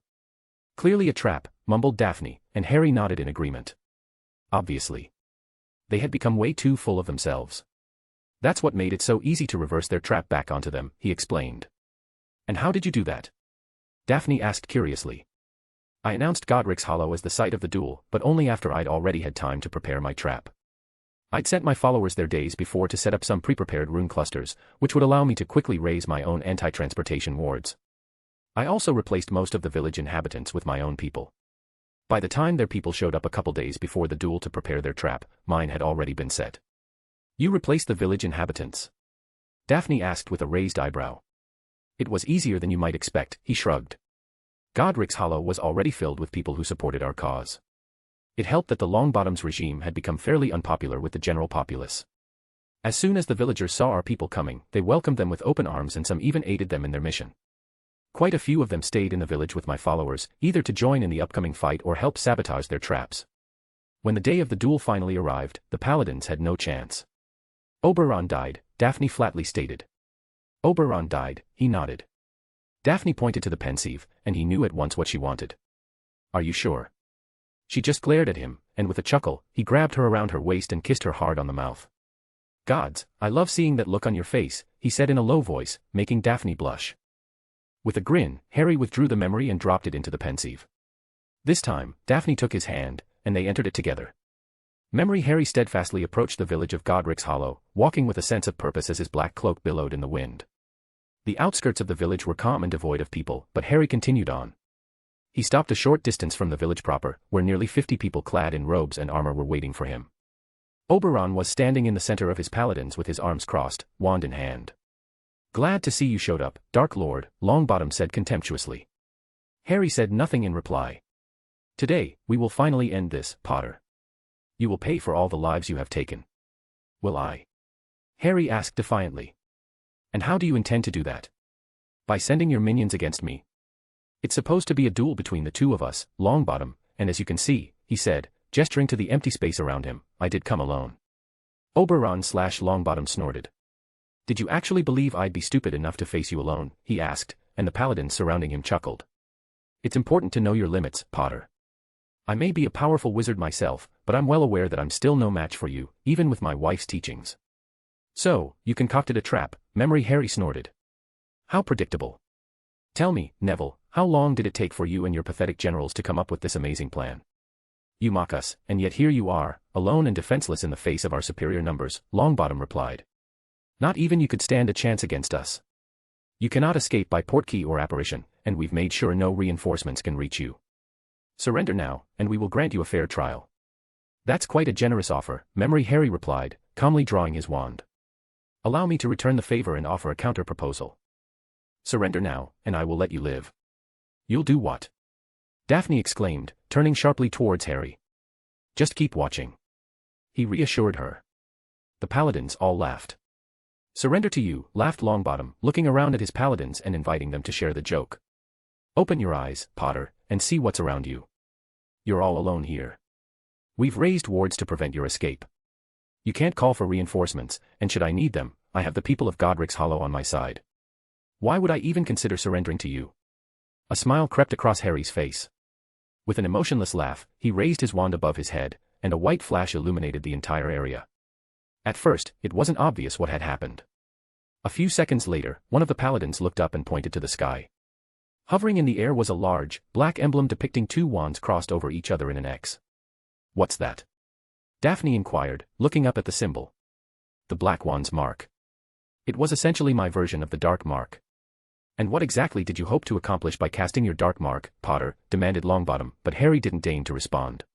Clearly a trap, mumbled Daphne, and Harry nodded in agreement. Obviously. They had become way too full of themselves. That's what made it so easy to reverse their trap back onto them, he explained. And how did you do that? Daphne asked curiously. I announced Godric's Hollow as the site of the duel, but only after I'd already had time to prepare my trap. I'd sent my followers there days before to set up some pre-prepared rune clusters, which would allow me to quickly raise my own anti-transportation wards. I also replaced most of the village inhabitants with my own people. By the time their people showed up a couple days before the duel to prepare their trap, mine had already been set. You replaced the village inhabitants? Daphne asked with a raised eyebrow. It was easier than you might expect, he shrugged. Godric's Hollow was already filled with people who supported our cause. It helped that the Longbottom's regime had become fairly unpopular with the general populace. As soon as the villagers saw our people coming, they welcomed them with open arms and some even aided them in their mission. Quite a few of them stayed in the village with my followers, either to join in the upcoming fight or help sabotage their traps. When the day of the duel finally arrived, the paladins had no chance. Oberon died, Daphne flatly stated. Oberon died, he nodded. Daphne pointed to the Pensive, and he knew at once what she wanted. Are you sure? She just glared at him, and with a chuckle, he grabbed her around her waist and kissed her hard on the mouth. Gods, I love seeing that look on your face, he said in a low voice, making Daphne blush. With a grin, Harry withdrew the memory and dropped it into the Pensive. This time, Daphne took his hand, and they entered it together. Memory Harry steadfastly approached the village of Godric's Hollow, walking with a sense of purpose as his black cloak billowed in the wind. The outskirts of the village were calm and devoid of people, but Harry continued on. He stopped a short distance from the village proper, where nearly 50 people clad in robes and armor were waiting for him. Oberon was standing in the center of his paladins with his arms crossed, wand in hand. Glad to see you showed up, Dark Lord, Longbottom said contemptuously. Harry said nothing in reply. Today, we will finally end this, Potter. You will pay for all the lives you have taken. Will I? Harry asked defiantly. And how do you intend to do that? By sending your minions against me. It's supposed to be a duel between the two of us, Longbottom, and as you can see, he said, gesturing to the empty space around him, I did come alone. Oberon/Longbottom snorted. Did you actually believe I'd be stupid enough to face you alone, he asked, and the paladins surrounding him chuckled. It's important to know your limits, Potter. I may be a powerful wizard myself, but I'm well aware that I'm still no match for you, even with my wife's teachings. So, you concocted a trap, Memory Harry snorted. How predictable. Tell me, Neville, how long did it take for you and your pathetic generals to come up with this amazing plan? You mock us, and yet here you are, alone and defenseless in the face of our superior numbers, Longbottom replied. Not even you could stand a chance against us. You cannot escape by portkey or apparition, and we've made sure no reinforcements can reach you. Surrender now, and we will grant you a fair trial. That's quite a generous offer, Memory Harry replied, calmly drawing his wand. Allow me to return the favor and offer a counter-proposal. Surrender now, and I will let you live. You'll do what? Daphne exclaimed, turning sharply towards Harry. Just keep watching. He reassured her. The paladins all laughed. Surrender to you, laughed Longbottom, looking around at his paladins and inviting them to share the joke. Open your eyes, Potter, and see what's around you. You're all alone here. We've raised wards to prevent your escape. You can't call for reinforcements, and should I need them, I have the people of Godric's Hollow on my side. Why would I even consider surrendering to you? A smile crept across Harry's face. With an emotionless laugh, he raised his wand above his head, and a white flash illuminated the entire area. At first, it wasn't obvious what had happened. A few seconds later, one of the paladins looked up and pointed to the sky. Hovering in the air was a large, black emblem depicting two wands crossed over each other in an X. What's that? Daphne inquired, looking up at the symbol. The Black Wand's mark. It was essentially my version of the Dark Mark. And what exactly did you hope to accomplish by casting your Dark Mark, Potter? Demanded Longbottom, but Harry didn't deign to respond.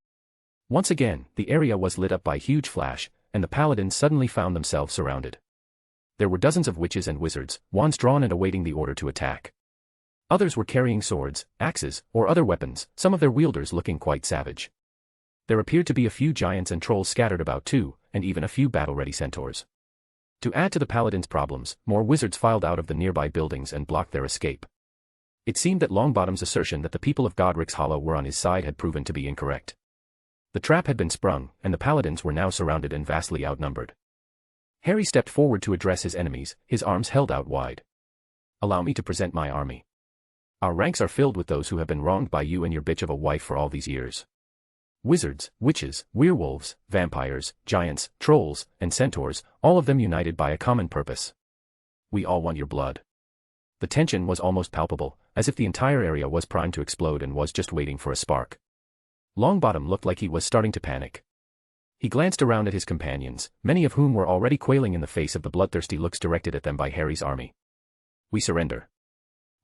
Once again, the area was lit up by a huge flash, and the paladins suddenly found themselves surrounded. There were dozens of witches and wizards, wands drawn and awaiting the order to attack. Others were carrying swords, axes, or other weapons, some of their wielders looking quite savage. There appeared to be a few giants and trolls scattered about too, and even a few battle-ready centaurs. To add to the paladins' problems, more wizards filed out of the nearby buildings and blocked their escape. It seemed that Longbottom's assertion that the people of Godric's Hollow were on his side had proven to be incorrect. The trap had been sprung, and the paladins were now surrounded and vastly outnumbered. Harry stepped forward to address his enemies, his arms held out wide. Allow me to present my army. Our ranks are filled with those who have been wronged by you and your bitch of a wife for all these years. Wizards, witches, werewolves, vampires, giants, trolls, and centaurs, all of them united by a common purpose. We all want your blood. The tension was almost palpable, as if the entire area was primed to explode and was just waiting for a spark. Longbottom looked like he was starting to panic. He glanced around at his companions, many of whom were already quailing in the face of the bloodthirsty looks directed at them by Harry's army. We surrender.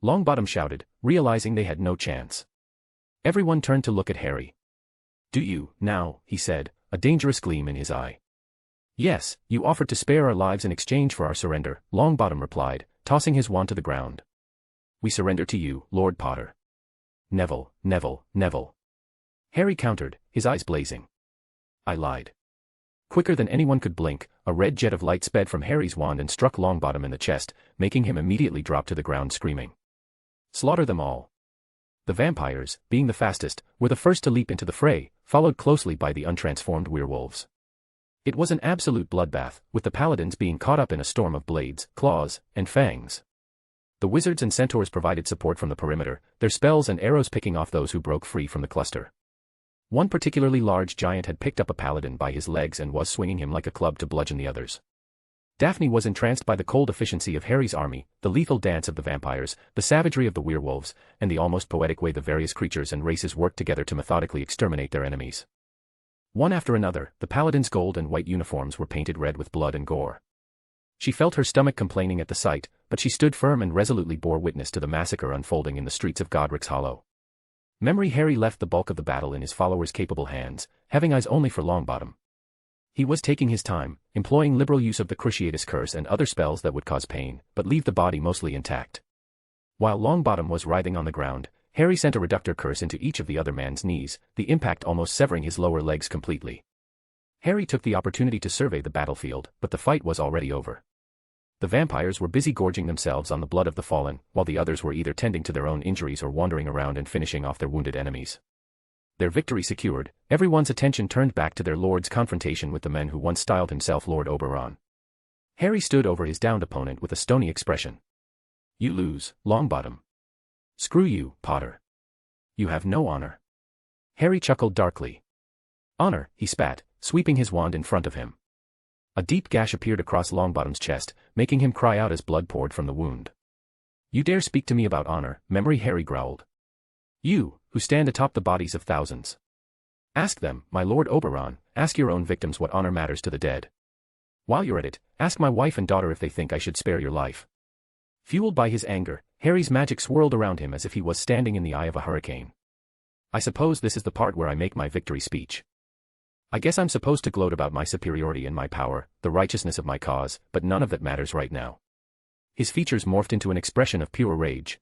Longbottom shouted, realizing they had no chance. Everyone turned to look at Harry. Do you, now, he said, a dangerous gleam in his eye. Yes, you offered to spare our lives in exchange for our surrender, Longbottom replied, tossing his wand to the ground. We surrender to you, Lord Potter. Neville, Neville, Neville. Harry countered, his eyes blazing. I lied. Quicker than anyone could blink, a red jet of light sped from Harry's wand and struck Longbottom in the chest, making him immediately drop to the ground screaming. Slaughter them all. The vampires, being the fastest, were the first to leap into the fray, followed closely by the untransformed werewolves. It was an absolute bloodbath, with the paladins being caught up in a storm of blades, claws, and fangs. The wizards and centaurs provided support from the perimeter, their spells and arrows picking off those who broke free from the cluster. One particularly large giant had picked up a paladin by his legs and was swinging him like a club to bludgeon the others. Daphne was entranced by the cold efficiency of Harry's army, the lethal dance of the vampires, the savagery of the werewolves, and the almost poetic way the various creatures and races worked together to methodically exterminate their enemies. One after another, the paladins' gold and white uniforms were painted red with blood and gore. She felt her stomach complaining at the sight, but she stood firm and resolutely bore witness to the massacre unfolding in the streets of Godric's Hollow. Memory Harry left the bulk of the battle in his followers' capable hands, having eyes only for Longbottom. He was taking his time, employing liberal use of the Cruciatus Curse and other spells that would cause pain, but leave the body mostly intact. While Longbottom was writhing on the ground, Harry sent a reductor curse into each of the other man's knees, the impact almost severing his lower legs completely. Harry took the opportunity to survey the battlefield, but the fight was already over. The vampires were busy gorging themselves on the blood of the fallen, while the others were either tending to their own injuries or wandering around and finishing off their wounded enemies. Their victory secured, everyone's attention turned back to their lord's confrontation with the man who once styled himself Lord Oberon. Harry stood over his downed opponent with a stony expression. You lose, Longbottom. Screw you, Potter. You have no honor. Harry chuckled darkly. Honor, he spat, sweeping his wand in front of him. A deep gash appeared across Longbottom's chest, making him cry out as blood poured from the wound. You dare speak to me about honor, Memory Harry growled. You, who stand atop the bodies of thousands. Ask them, my Lord Oberon, ask your own victims what honor matters to the dead. While you're at it, ask my wife and daughter if they think I should spare your life. Fueled by his anger, Harry's magic swirled around him as if he was standing in the eye of a hurricane. I suppose this is the part where I make my victory speech. I guess I'm supposed to gloat about my superiority and my power, the righteousness of my cause, but none of that matters right now. His features morphed into an expression of pure rage.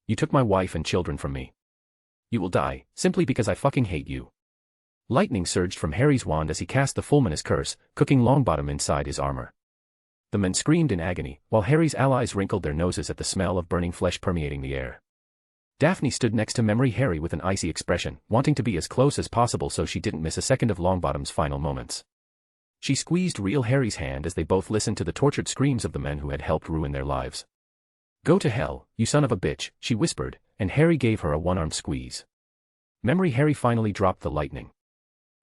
You took my wife and children from me. You will die, simply because I fucking hate you. Lightning surged from Harry's wand as he cast the Fulminous Curse, cooking Longbottom inside his armor. The men screamed in agony, while Harry's allies wrinkled their noses at the smell of burning flesh permeating the air. Daphne stood next to Memory Harry with an icy expression, wanting to be as close as possible so she didn't miss a second of Longbottom's final moments. She squeezed real Harry's hand as they both listened to the tortured screams of the men who had helped ruin their lives. Go to hell, you son of a bitch, she whispered, and Harry gave her a one-armed squeeze. Memory Harry finally dropped the lightning.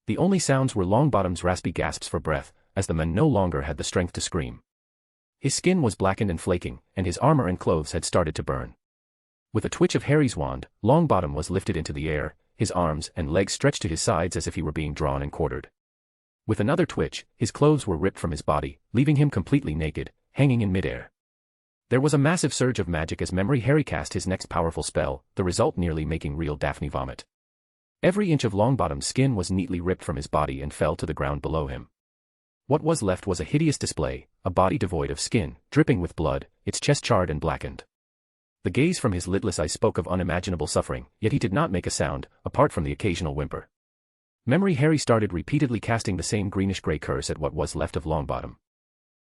The only sounds were Longbottom's raspy gasps for breath, as the men no longer had the strength to scream. His skin was blackened and flaking, and his armor and clothes had started to burn. With a twitch of Harry's wand, Longbottom was lifted into the air, his arms and legs stretched to his sides as if he were being drawn and quartered. With another twitch, his clothes were ripped from his body, leaving him completely naked, hanging in midair. There was a massive surge of magic as Memory Harry cast his next powerful spell, the result nearly making real Daphne vomit. Every inch of Longbottom's skin was neatly ripped from his body and fell to the ground below him. What was left was a hideous display, a body devoid of skin, dripping with blood, its chest charred and blackened. The gaze from his lidless eyes spoke of unimaginable suffering, yet he did not make a sound, apart from the occasional whimper. Memory Harry started repeatedly casting the same greenish-gray curse at what was left of Longbottom.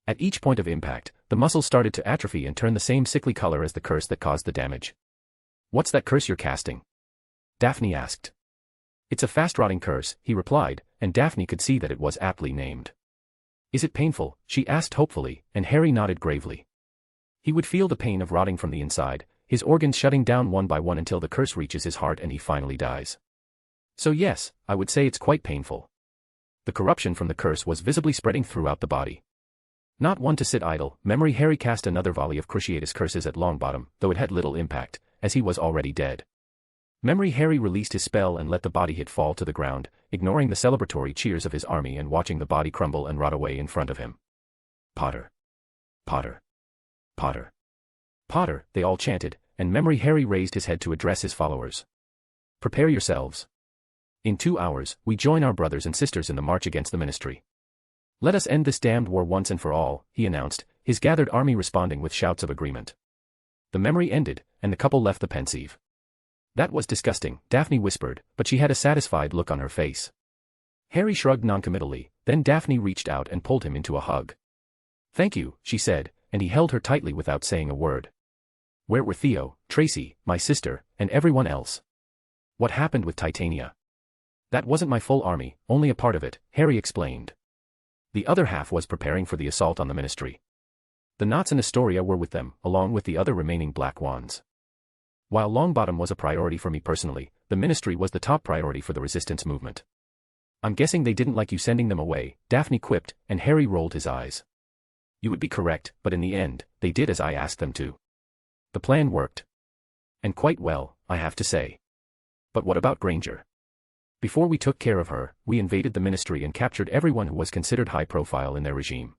At each point of impact, the muscles started to atrophy and turn the same sickly color as the curse that caused the damage. What's that curse you're casting? Daphne asked. It's a fast-rotting curse, he replied, and Daphne could see that it was aptly named. Is it painful? She asked hopefully, and Harry nodded gravely. He would feel the pain of rotting from the inside, his organs shutting down one by one until the curse reaches his heart and he finally dies. So yes, I would say it's quite painful. The corruption from the curse was visibly spreading throughout the body. Not one to sit idle, Memory Harry cast another volley of cruciatus curses at Longbottom, though it had little impact, as he was already dead. Memory Harry released his spell and let the body hit fall to the ground, ignoring the celebratory cheers of his army and watching the body crumble and rot away in front of him. Potter. Potter. Potter. Potter, they all chanted, and Memory Harry raised his head to address his followers. Prepare yourselves. In 2 hours, we join our brothers and sisters in the march against the Ministry. Let us end this damned war once and for all, he announced, his gathered army responding with shouts of agreement. The memory ended, and the couple left the Pensive. That was disgusting, Daphne whispered, but she had a satisfied look on her face. Harry shrugged noncommittally, then Daphne reached out and pulled him into a hug. Thank you, she said, and he held her tightly without saying a word. Where were Theo, Tracy, my sister, and everyone else? What happened with Titania? That wasn't my full army, only a part of it, Harry explained. The other half was preparing for the assault on the Ministry. The Knots and Astoria were with them, along with the other remaining Black Wands. While Longbottom was a priority for me personally, the Ministry was the top priority for the resistance movement. I'm guessing they didn't like you sending them away, Daphne quipped, and Harry rolled his eyes. You would be correct, but in the end, they did as I asked them to. The plan worked. And quite well, I have to say. But what about Granger? Before we took care of her, we invaded the Ministry and captured everyone who was considered high profile in their regime.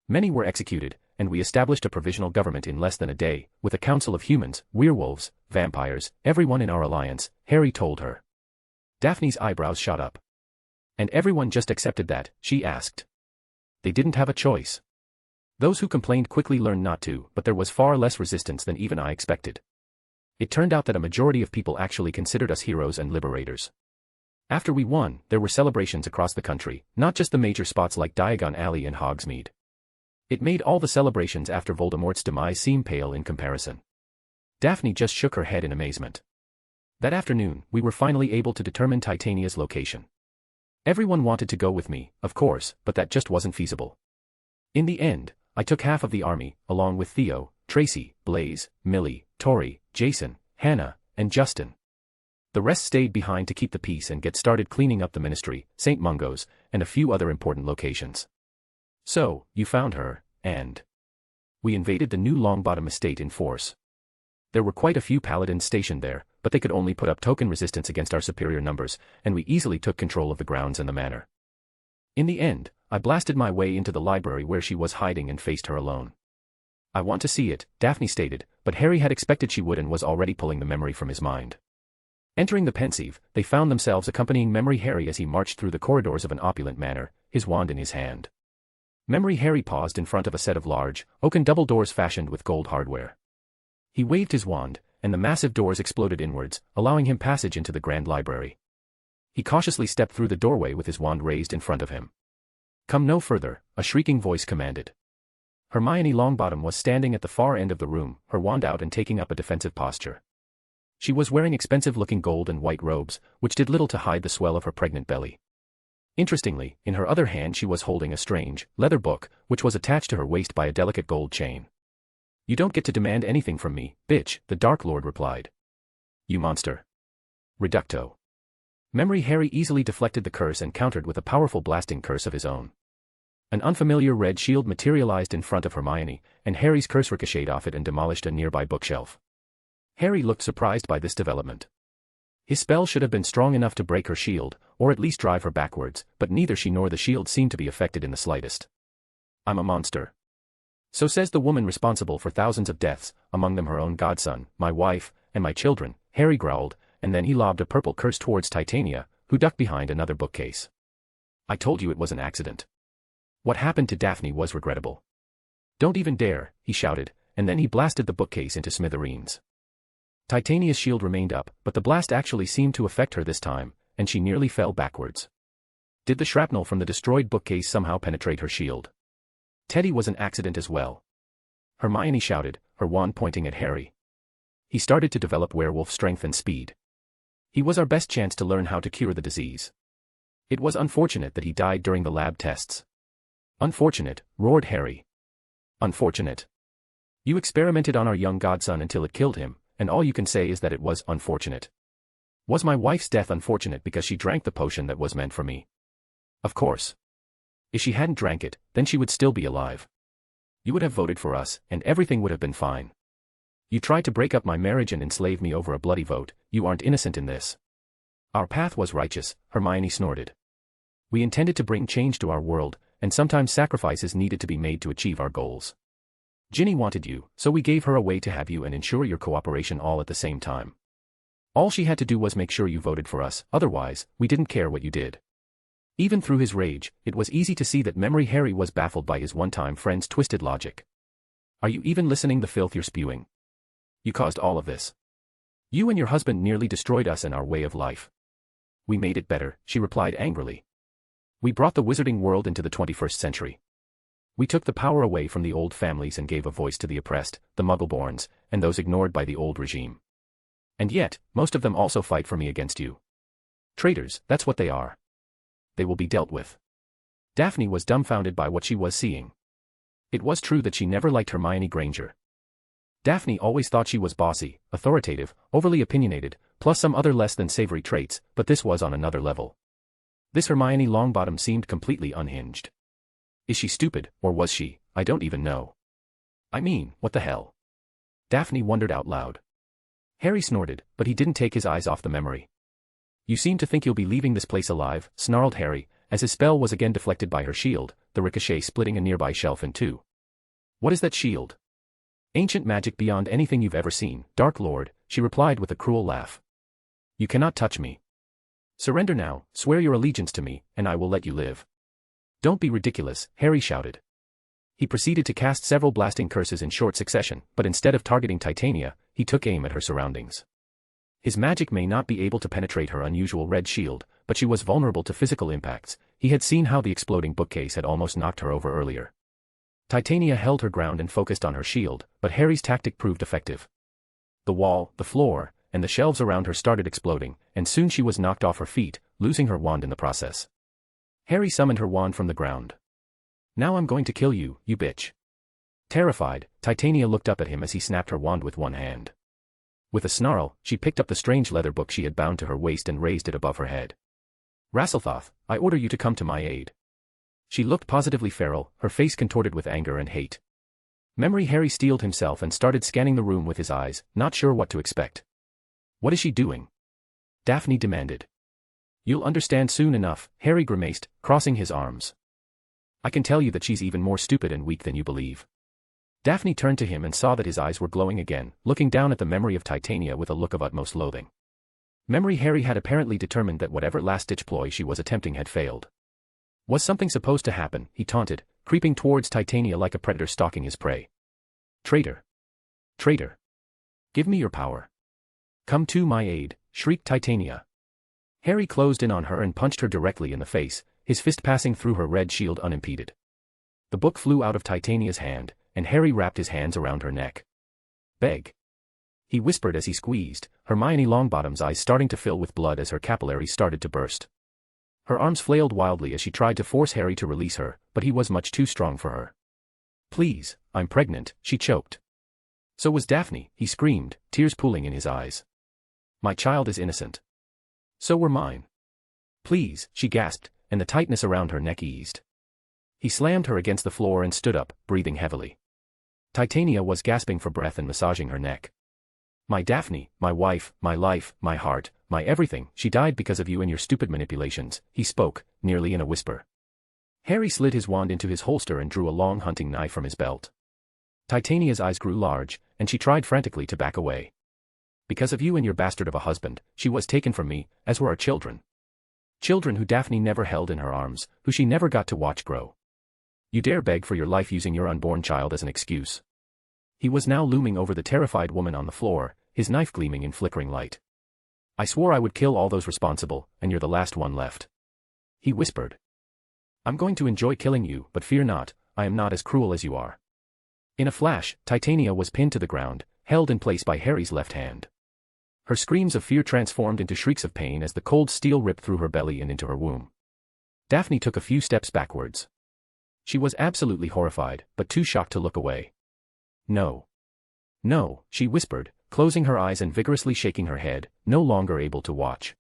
Many were executed, and we established a provisional government in less than a day, with a council of humans, werewolves, vampires, everyone in our alliance, Harry told her. Daphne's eyebrows shot up. And everyone just accepted that, she asked. They didn't have a choice. Those who complained quickly learned not to, but there was far less resistance than even I expected. It turned out that a majority of people actually considered us heroes and liberators. After we won, there were celebrations across the country, not just the major spots like Diagon Alley and Hogsmeade. It made all the celebrations after Voldemort's demise seem pale in comparison. Daphne just shook her head in amazement. That afternoon, we were finally able to determine Titania's location. Everyone wanted to go with me, of course, but that just wasn't feasible. In the end, I took half of the army, along with Theo, Tracy, Blaze, Millie, Tori, Jason, Hannah, and Justin. The rest stayed behind to keep the peace and get started cleaning up the Ministry, St. Mungo's, and a few other important locations. So, you found her, and we invaded the new Longbottom estate in force. There were quite a few paladins stationed there, but they could only put up token resistance against our superior numbers, and we easily took control of the grounds and the manor. In the end, I blasted my way into the library where she was hiding and faced her alone. I want to see it, Daphne stated, but Harry had expected she would and was already pulling the memory from his mind. Entering the Pensive, they found themselves accompanying Memory Harry as he marched through the corridors of an opulent manor, his wand in his hand. Memory Harry paused in front of a set of large, oaken double doors fashioned with gold hardware. He waved his wand, and the massive doors exploded inwards, allowing him passage into the grand library. He cautiously stepped through the doorway with his wand raised in front of him. "Come no further," a shrieking voice commanded. Hermione Longbottom was standing at the far end of the room, her wand out and taking up a defensive posture. She was wearing expensive-looking gold and white robes, which did little to hide the swell of her pregnant belly. Interestingly, in her other hand she was holding a strange, leather book, which was attached to her waist by a delicate gold chain. "You don't get to demand anything from me, bitch," the Dark Lord replied. "You monster." Reducto. Memory Harry easily deflected the curse and countered with a powerful blasting curse of his own. An unfamiliar red shield materialized in front of Hermione, and Harry's curse ricocheted off it and demolished a nearby bookshelf. Harry looked surprised by this development. His spell should have been strong enough to break her shield, or at least drive her backwards, but neither she nor the shield seemed to be affected in the slightest. "I'm a monster. So says the woman responsible for thousands of deaths, among them her own godson, my wife, and my children," Harry growled, and then he lobbed a purple curse towards Titania, who ducked behind another bookcase. "I told you it was an accident. What happened to Daphne was regrettable. Don't even dare," he shouted, and then he blasted the bookcase into smithereens. Titania's shield remained up, but the blast actually seemed to affect her this time, and she nearly fell backwards. Did the shrapnel from the destroyed bookcase somehow penetrate her shield? Teddy was an accident as well. Hermione shouted, her wand pointing at Harry. He started to develop werewolf strength and speed. He was our best chance to learn how to cure the disease. It was unfortunate that he died during the lab tests. "Unfortunate," roared Harry. "Unfortunate. You experimented on our young godson until it killed him, and all you can say is that it was unfortunate. Was my wife's death unfortunate because she drank the potion that was meant for me? Of course. If she hadn't drank it, then she would still be alive. You would have voted for us, and everything would have been fine. You tried to break up my marriage and enslave me over a bloody vote. You aren't innocent in this." "Our path was righteous," Hermione snorted. "We intended to bring change to our world, and sometimes sacrifices needed to be made to achieve our goals. Ginny wanted you, so we gave her a way to have you and ensure your cooperation all at the same time. All she had to do was make sure you voted for us, otherwise, we didn't care what you did." Even through his rage, it was easy to see that Memory Harry was baffled by his one-time friend's twisted logic. "Are you even listening to the filth you're spewing? You caused all of this. You and your husband nearly destroyed us and our way of life." "We made it better," she replied angrily. "We brought the wizarding world into the 21st century. We took the power away from the old families and gave a voice to the oppressed, the Muggleborns, and those ignored by the old regime. And yet, most of them also fight for me against you. Traitors, that's what they are. They will be dealt with." Daphne was dumbfounded by what she was seeing. It was true that she never liked Hermione Granger. Daphne always thought she was bossy, authoritative, overly opinionated, plus some other less than savory traits, but this was on another level. This Hermione Longbottom seemed completely unhinged. Is she stupid, or was she? I don't even know. I mean, what the hell? Daphne wondered out loud. Harry snorted, but he didn't take his eyes off the memory. "You seem to think you'll be leaving this place alive," snarled Harry, as his spell was again deflected by her shield, the ricochet splitting a nearby shelf in two. "What is that shield?" "Ancient magic beyond anything you've ever seen, Dark Lord," she replied with a cruel laugh. "You cannot touch me. Surrender now, swear your allegiance to me, and I will let you live." "Don't be ridiculous," Harry shouted. He proceeded to cast several blasting curses in short succession, but instead of targeting Titania, he took aim at her surroundings. His magic may not be able to penetrate her unusual red shield, but she was vulnerable to physical impacts. He had seen how the exploding bookcase had almost knocked her over earlier. Titania held her ground and focused on her shield, but Harry's tactic proved effective. The wall, the floor, and the shelves around her started exploding, and soon she was knocked off her feet, losing her wand in the process. Harry summoned her wand from the ground. "Now I'm going to kill you, you bitch." Terrified, Titania looked up at him as he snapped her wand with one hand. With a snarl, she picked up the strange leather book she had bound to her waist and raised it above her head. "Rasselthoth, I order you to come to my aid." She looked positively feral, her face contorted with anger and hate. Memory Harry steeled himself and started scanning the room with his eyes, not sure what to expect. "What is she doing?" Daphne demanded. "You'll understand soon enough," Harry grimaced, crossing his arms. "I can tell you that she's even more stupid and weak than you believe." Daphne turned to him and saw that his eyes were glowing again, looking down at the memory of Titania with a look of utmost loathing. Memory Harry had apparently determined that whatever last-ditch ploy she was attempting had failed. Was something supposed to happen, he taunted, creeping towards Titania like a predator stalking his prey. Traitor! Traitor! Give me your power. Come to my aid, shrieked Titania. Harry closed in on her and punched her directly in the face, his fist passing through her red shield unimpeded. The book flew out of Titania's hand, and Harry wrapped his hands around her neck. Beg. He whispered as he squeezed, Hermione Longbottom's eyes starting to fill with blood as her capillaries started to burst. Her arms flailed wildly as she tried to force Harry to release her, but he was much too strong for her. Please, I'm pregnant, she choked. So was Daphne, he screamed, tears pooling in his eyes. My child is innocent. So were mine. Please, she gasped, and the tightness around her neck eased. He slammed her against the floor and stood up, breathing heavily. Titania was gasping for breath and massaging her neck. My Daphne, my wife, my life, my heart, my everything, she died because of you and your stupid manipulations, he spoke, nearly in a whisper. Harry slid his wand into his holster and drew a long hunting knife from his belt. Titania's eyes grew large, and she tried frantically to back away. Because of you and your bastard of a husband, she was taken from me, as were our children. Children who Daphne never held in her arms, who she never got to watch grow. You dare beg for your life using your unborn child as an excuse. He was now looming over the terrified woman on the floor, his knife gleaming in flickering light. I swore I would kill all those responsible, and you're the last one left. He whispered. I'm going to enjoy killing you, but fear not, I am not as cruel as you are. In a flash, Titania was pinned to the ground, held in place by Harry's left hand. Her screams of fear transformed into shrieks of pain as the cold steel ripped through her belly and into her womb. Daphne took a few steps backwards. She was absolutely horrified, but too shocked to look away. No. No, she whispered, closing her eyes and vigorously shaking her head, no longer able to watch.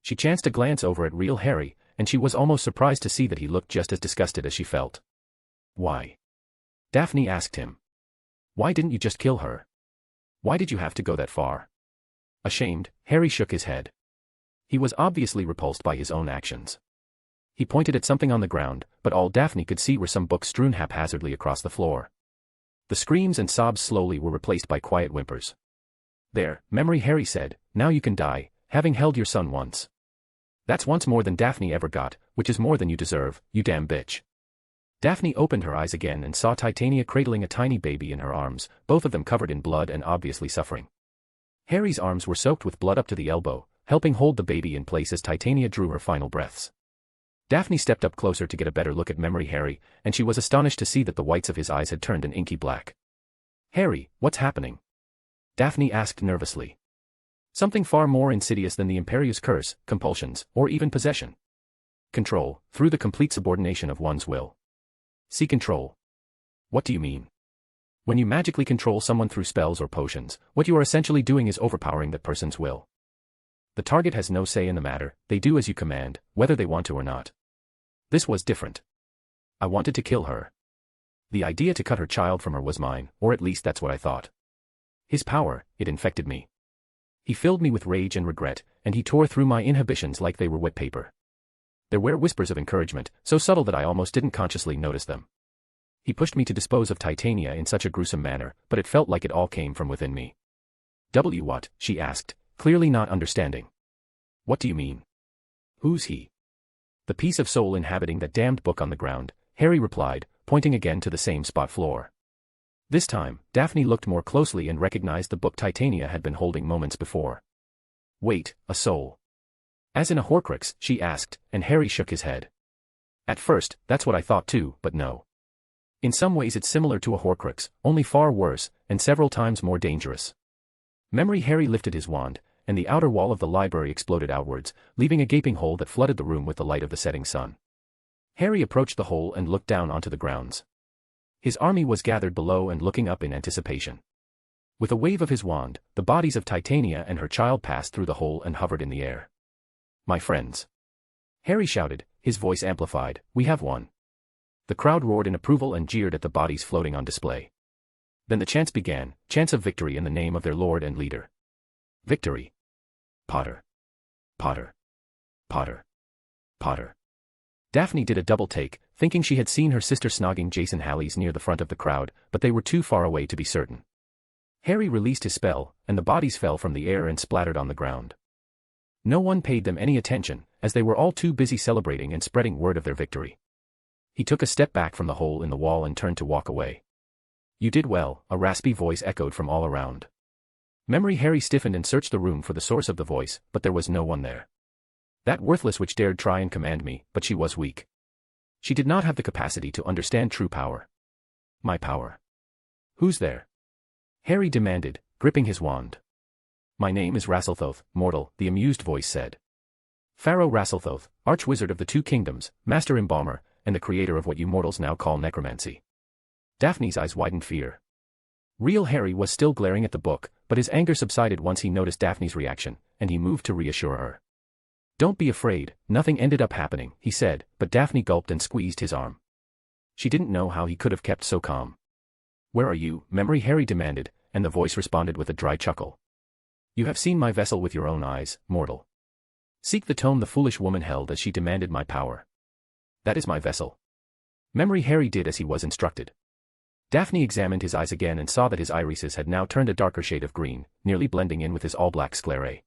She chanced a glance over at real Harry, and she was almost surprised to see that he looked just as disgusted as she felt. Why? Daphne asked him. Why didn't you just kill her? Why did you have to go that far? Ashamed, Harry shook his head. He was obviously repulsed by his own actions. He pointed at something on the ground, but all Daphne could see were some books strewn haphazardly across the floor. The screams and sobs slowly were replaced by quiet whimpers. There, Memory Harry said, now you can die, having held your son once. That's once more than Daphne ever got, which is more than you deserve, you damn bitch. Daphne opened her eyes again and saw Titania cradling a tiny baby in her arms, both of them covered in blood and obviously suffering. Harry's arms were soaked with blood up to the elbow, helping hold the baby in place as Titania drew her final breaths. Daphne stepped up closer to get a better look at Memory Harry, and she was astonished to see that the whites of his eyes had turned an inky black. Harry, what's happening? Daphne asked nervously. Something far more insidious than the Imperius curse, compulsions, or even possession. Control, through the complete subordination of one's will. See control. What do you mean? When you magically control someone through spells or potions, what you are essentially doing is overpowering that person's will. The target has no say in the matter, they do as you command, whether they want to or not. This was different. I wanted to kill her. The idea to cut her child from her was mine, or at least that's what I thought. His power, it infected me. He filled me with rage and regret, and he tore through my inhibitions like they were wet paper. There were whispers of encouragement, so subtle that I almost didn't consciously notice them. He pushed me to dispose of Titania in such a gruesome manner, but it felt like it all came from within me. What? She asked, clearly not understanding. What do you mean? Who's he? The piece of soul inhabiting that damned book on the ground, Harry replied, pointing again to the same spot floor. This time, Daphne looked more closely and recognized the book Titania had been holding moments before. Wait, a soul. As in a Horcrux, she asked, and Harry shook his head. At first, that's what I thought too, but no. In some ways it's similar to a Horcrux, only far worse, and several times more dangerous. Memory Harry lifted his wand, and the outer wall of the library exploded outwards, leaving a gaping hole that flooded the room with the light of the setting sun. Harry approached the hole and looked down onto the grounds. His army was gathered below and looking up in anticipation. With a wave of his wand, the bodies of Titania and her child passed through the hole and hovered in the air. My friends. Harry shouted, his voice amplified, we have won. The crowd roared in approval and jeered at the bodies floating on display. Then the chants began, chants of victory in the name of their lord and leader. Victory. Potter. Potter. Potter. Potter. Daphne did a double take, thinking she had seen her sister snogging Jason Halleys near the front of the crowd, but they were too far away to be certain. Harry released his spell, and the bodies fell from the air and splattered on the ground. No one paid them any attention, as they were all too busy celebrating and spreading word of their victory. He took a step back from the hole in the wall and turned to walk away. "You did well," a raspy voice echoed from all around. Memory Harry stiffened and searched the room for the source of the voice, but there was no one there. That worthless witch dared try and command me, but she was weak. She did not have the capacity to understand true power. My power. "Who's there?" Harry demanded, gripping his wand. "My name is Rasselthoth, mortal," the amused voice said. "Pharaoh Rasselthoth, Archwizard of the Two Kingdoms, Master Embalmer, and the creator of what you mortals now call necromancy." Daphne's eyes widened fear. Real Harry was still glaring at the book, but his anger subsided once he noticed Daphne's reaction, and he moved to reassure her. "Don't be afraid, nothing ended up happening," he said, but Daphne gulped and squeezed his arm. She didn't know how he could have kept so calm. "Where are you?" Memory Harry demanded, and the voice responded with a dry chuckle. "You have seen my vessel with your own eyes, mortal. Seek the tome the foolish woman held as she demanded my power." "That is my vessel." Memory Harry did as he was instructed. Daphne examined his eyes again and saw that his irises had now turned a darker shade of green, nearly blending in with his all-black sclerae.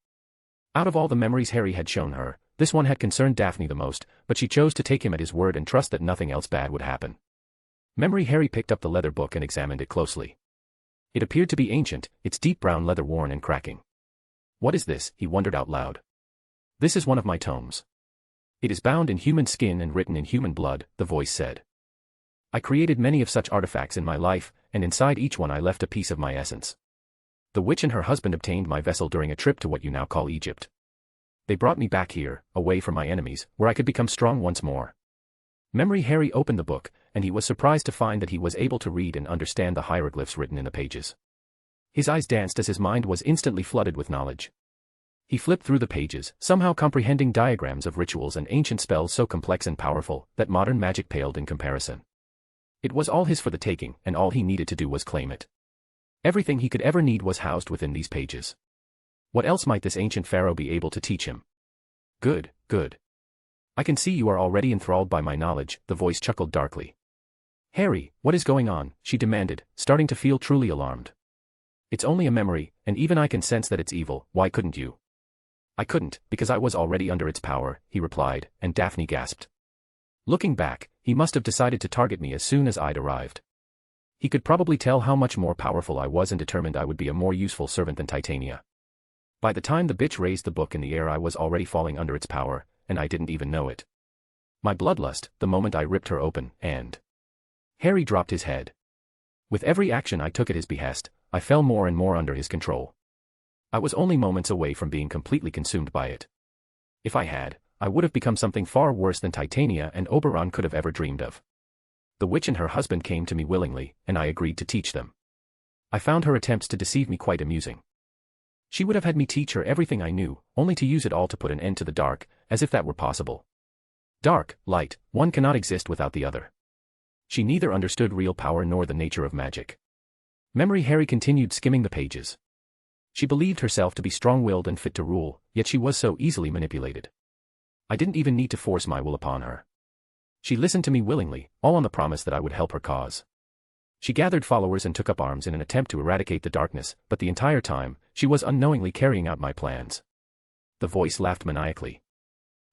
Out of all the memories Harry had shown her, this one had concerned Daphne the most, but she chose to take him at his word and trust that nothing else bad would happen. Memory Harry picked up the leather book and examined it closely. It appeared to be ancient, its deep brown leather worn and cracking. "What is this?" he wondered out loud. "This is one of my tomes. It is bound in human skin and written in human blood," the voice said. "I created many of such artifacts in my life, and inside each one I left a piece of my essence. The witch and her husband obtained my vessel during a trip to what you now call Egypt. They brought me back here, away from my enemies, where I could become strong once more." Memory Harry opened the book, and he was surprised to find that he was able to read and understand the hieroglyphs written in the pages. His eyes danced as his mind was instantly flooded with knowledge. He flipped through the pages, somehow comprehending diagrams of rituals and ancient spells so complex and powerful that modern magic paled in comparison. It was all his for the taking, and all he needed to do was claim it. Everything he could ever need was housed within these pages. What else might this ancient pharaoh be able to teach him? "Good, good. I can see you are already enthralled by my knowledge," the voice chuckled darkly. "Harry, what is going on?" she demanded, starting to feel truly alarmed. "It's only a memory, and even I can sense that it's evil. Why couldn't you?" "I couldn't, because I was already under its power," he replied, and Daphne gasped. Looking back, he must have decided to target me as soon as I'd arrived. He could probably tell how much more powerful I was and determined I would be a more useful servant than Titania. By the time the bitch raised the book in the air I was already falling under its power, and I didn't even know it. My bloodlust, the moment I ripped her open, and... Harry dropped his head. With every action I took at his behest, I fell more and more under his control. I was only moments away from being completely consumed by it. If I had, I would have become something far worse than Titania and Oberon could have ever dreamed of. The witch and her husband came to me willingly, and I agreed to teach them. I found her attempts to deceive me quite amusing. She would have had me teach her everything I knew, only to use it all to put an end to the dark, as if that were possible. Dark, light, one cannot exist without the other. She neither understood real power nor the nature of magic. Memory Harry continued skimming the pages. She believed herself to be strong-willed and fit to rule, yet she was so easily manipulated. I didn't even need to force my will upon her. She listened to me willingly, all on the promise that I would help her cause. She gathered followers and took up arms in an attempt to eradicate the darkness, but the entire time, she was unknowingly carrying out my plans. The voice laughed maniacally.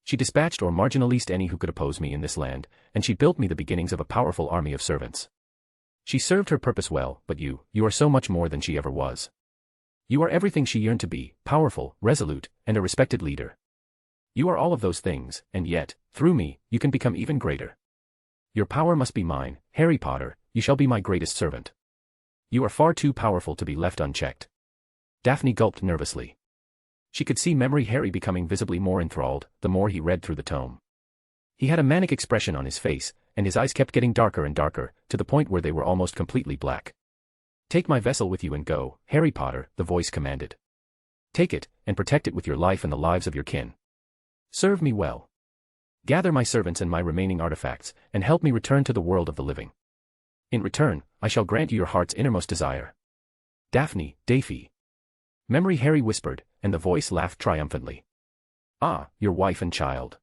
She dispatched or marginalized any who could oppose me in this land, and she built me the beginnings of a powerful army of servants. She served her purpose well, but you are so much more than she ever was. You are everything she yearned to be, powerful, resolute, and a respected leader. You are all of those things, and yet, through me, you can become even greater. Your power must be mine, Harry Potter, you shall be my greatest servant. You are far too powerful to be left unchecked. Daphne gulped nervously. She could see Memory Harry becoming visibly more enthralled, the more he read through the tome. He had a manic expression on his face, and his eyes kept getting darker and darker, to the point where they were almost completely black. Take my vessel with you and go, Harry Potter, the voice commanded. Take it, and protect it with your life and the lives of your kin. Serve me well. Gather my servants and my remaining artifacts, and help me return to the world of the living. In return, I shall grant you your heart's innermost desire. Daphne, Daphne. Memory Harry whispered, and the voice laughed triumphantly. Ah, your wife and child.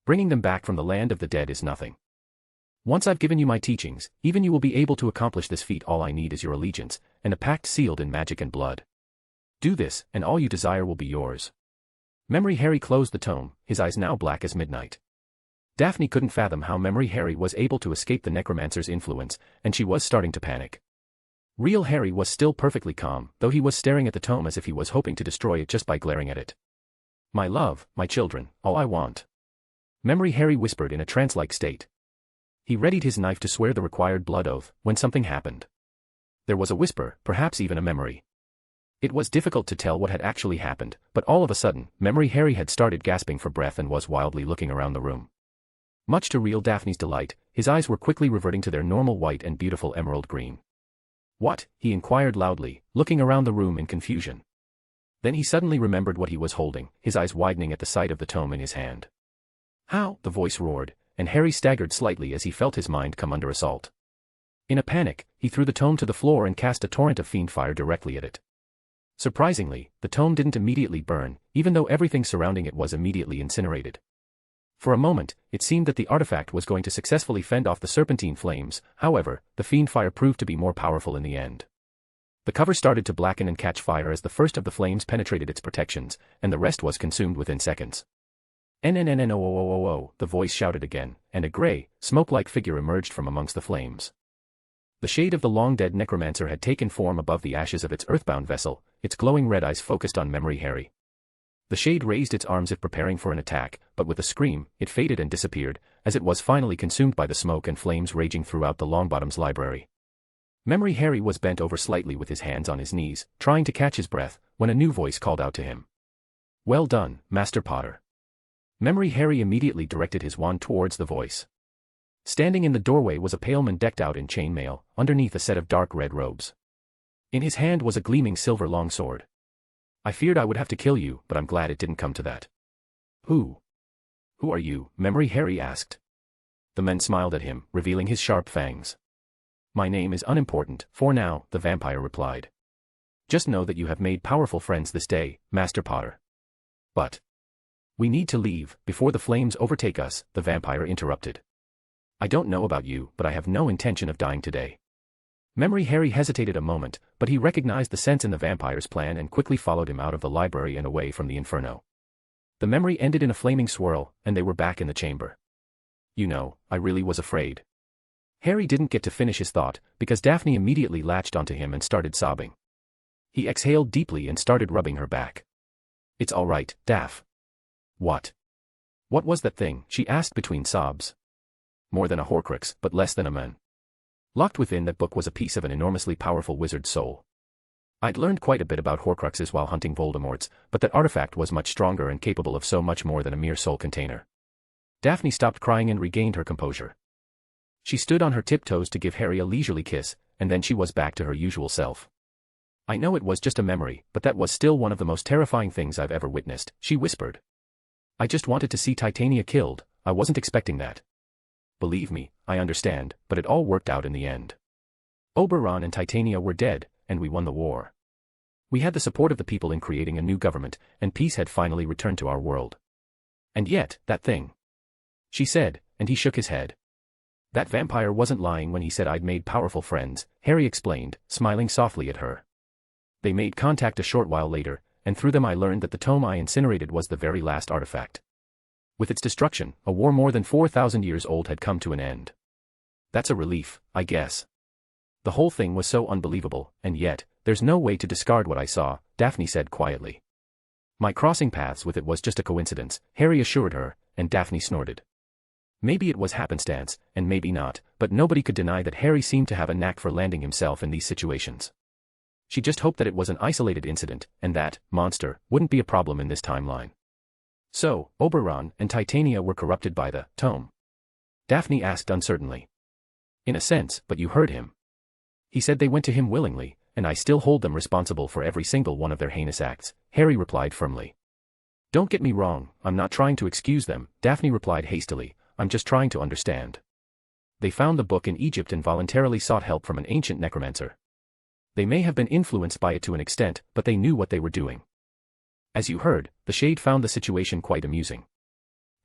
Bringing them back from the land of the dead is nothing. Once I've given you my teachings, even you will be able to accomplish this feat. All I need is your allegiance, and a pact sealed in magic and blood. Do this, and all you desire will be yours. Memory Harry closed the tome, his eyes now black as midnight. Daphne couldn't fathom how Memory Harry was able to escape the Necromancer's influence, and she was starting to panic. Real Harry was still perfectly calm, though he was staring at the tome as if he was hoping to destroy it just by glaring at it. "My love, my children, all I want," Memory Harry whispered in a trance-like state. He readied his knife to swear the required blood oath, when something happened. There was a whisper, perhaps even a memory. It was difficult to tell what had actually happened, but all of a sudden, Memory Harry had started gasping for breath and was wildly looking around the room. Much to real Daphne's delight, his eyes were quickly reverting to their normal white and beautiful emerald green. "What?" he inquired loudly, looking around the room in confusion. Then he suddenly remembered what he was holding, his eyes widening at the sight of the tome in his hand. "How?" the voice roared, and Harry staggered slightly as he felt his mind come under assault. In a panic, he threw the tome to the floor and cast a torrent of fiend fire directly at it. Surprisingly, the tome didn't immediately burn, even though everything surrounding it was immediately incinerated. For a moment, it seemed that the artifact was going to successfully fend off the serpentine flames, however, the fiend fire proved to be more powerful in the end. The cover started to blacken and catch fire as the first of the flames penetrated its protections, and the rest was consumed within seconds. "NNNNOOOOO," the voice shouted again, and a grey, smoke-like figure emerged from amongst the flames. The shade of the long-dead Necromancer had taken form above the ashes of its earthbound vessel, its glowing red eyes focused on Memory Harry. The shade raised its arms as if preparing for an attack, but with a scream, it faded and disappeared, as it was finally consumed by the smoke and flames raging throughout the Longbottom's library. Memory Harry was bent over slightly with his hands on his knees, trying to catch his breath, when a new voice called out to him. "Well done, Master Potter." Memory Harry immediately directed his wand towards the voice. Standing in the doorway was a pale man decked out in chainmail, underneath a set of dark red robes. In his hand was a gleaming silver longsword. "I feared I would have to kill you, but I'm glad it didn't come to that." Who are you?" Memory Harry asked. The man smiled at him, revealing his sharp fangs. "My name is unimportant, for now," the vampire replied. "Just know that you have made powerful friends this day, Master Potter." "But we need to leave, before the flames overtake us," the vampire interrupted. "I don't know about you, but I have no intention of dying today." Memory Harry hesitated a moment, but he recognized the sense in the vampire's plan and quickly followed him out of the library and away from the inferno. The memory ended in a flaming swirl, and they were back in the chamber. "You know, I really was afraid." Harry didn't get to finish his thought, because Daphne immediately latched onto him and started sobbing. He exhaled deeply and started rubbing her back. "It's all right, Daph." "What was that thing?" she asked between sobs. "More than a Horcrux, but less than a man. Locked within that book was a piece of an enormously powerful wizard's soul. I'd learned quite a bit about Horcruxes while hunting Voldemort's, but that artifact was much stronger and capable of so much more than a mere soul container." Daphne stopped crying and regained her composure. She stood on her tiptoes to give Harry a leisurely kiss, and then she was back to her usual self. "I know it was just a memory, but that was still one of the most terrifying things I've ever witnessed," she whispered. "I just wanted to see Titania killed, I wasn't expecting that. Believe me, I understand, but it all worked out in the end. Oberon and Titania were dead, and we won the war. We had the support of the people in creating a new government, and peace had finally returned to our world. And yet, that thing," she said, and he shook his head. "That vampire wasn't lying when he said I'd made powerful friends," Harry explained, smiling softly at her. "They made contact a short while later, and through them I learned that the tome I incinerated was the very last artifact. With its destruction, a war more than 4,000 years old had come to an end. That's a relief, I guess. The whole thing was so unbelievable, and yet, there's no way to discard what I saw," Daphne said quietly. "My crossing paths with it was just a coincidence," Harry assured her, and Daphne snorted. Maybe it was happenstance, and maybe not, but nobody could deny that Harry seemed to have a knack for landing himself in these situations. She just hoped that it was an isolated incident, and that, monster, wouldn't be a problem in this timeline. "So, Oberon and Titania were corrupted by the tome?" Daphne asked uncertainly. "In a sense, but you heard him. He said they went to him willingly, and I still hold them responsible for every single one of their heinous acts," Harry replied firmly. "Don't get me wrong, I'm not trying to excuse them," Daphne replied hastily, "I'm just trying to understand. They found the book in Egypt and voluntarily sought help from an ancient necromancer. They may have been influenced by it to an extent, but they knew what they were doing. As you heard, the Shade found the situation quite amusing.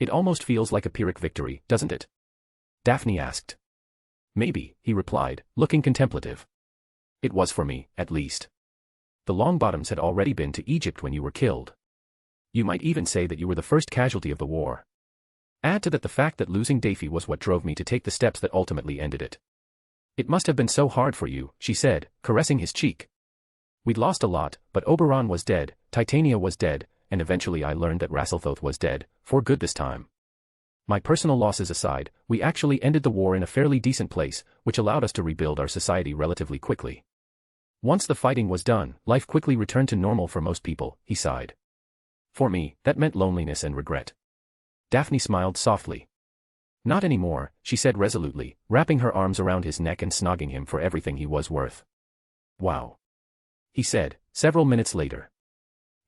It almost feels like a Pyrrhic victory, doesn't it?" Daphne asked. "Maybe," he replied, looking contemplative. "It was for me, at least. The Longbottoms had already been to Egypt when you were killed. You might even say that you were the first casualty of the war. Add to that the fact that losing Daphne was what drove me to take the steps that ultimately ended it. It must have been so hard for you, she said, caressing his cheek. We'd lost a lot, but Oberon was dead, Titania was dead, and eventually I learned that Rasselthoth was dead, for good this time. My personal losses aside, we actually ended the war in a fairly decent place, which allowed us to rebuild our society relatively quickly. Once the fighting was done, life quickly returned to normal for most people, he sighed. For me, that meant loneliness and regret. Daphne smiled softly. Not anymore, she said resolutely, wrapping her arms around his neck and snogging him for everything he was worth. Wow. He said, several minutes later.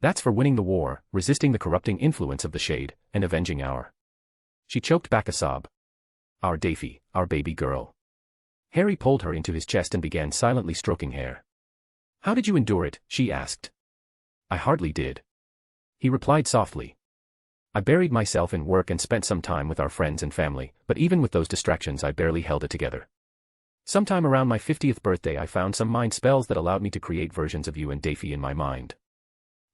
That's for winning the war, resisting the corrupting influence of the Shade, and avenging our... She choked back a sob. Our Daphne, our baby girl. Harry pulled her into his chest and began silently stroking hair. How did you endure it? She asked. I hardly did. He replied softly. I buried myself in work and spent some time with our friends and family, but even with those distractions I barely held it together. Sometime around my 50th birthday I found some mind spells that allowed me to create versions of you and Daphne in my mind.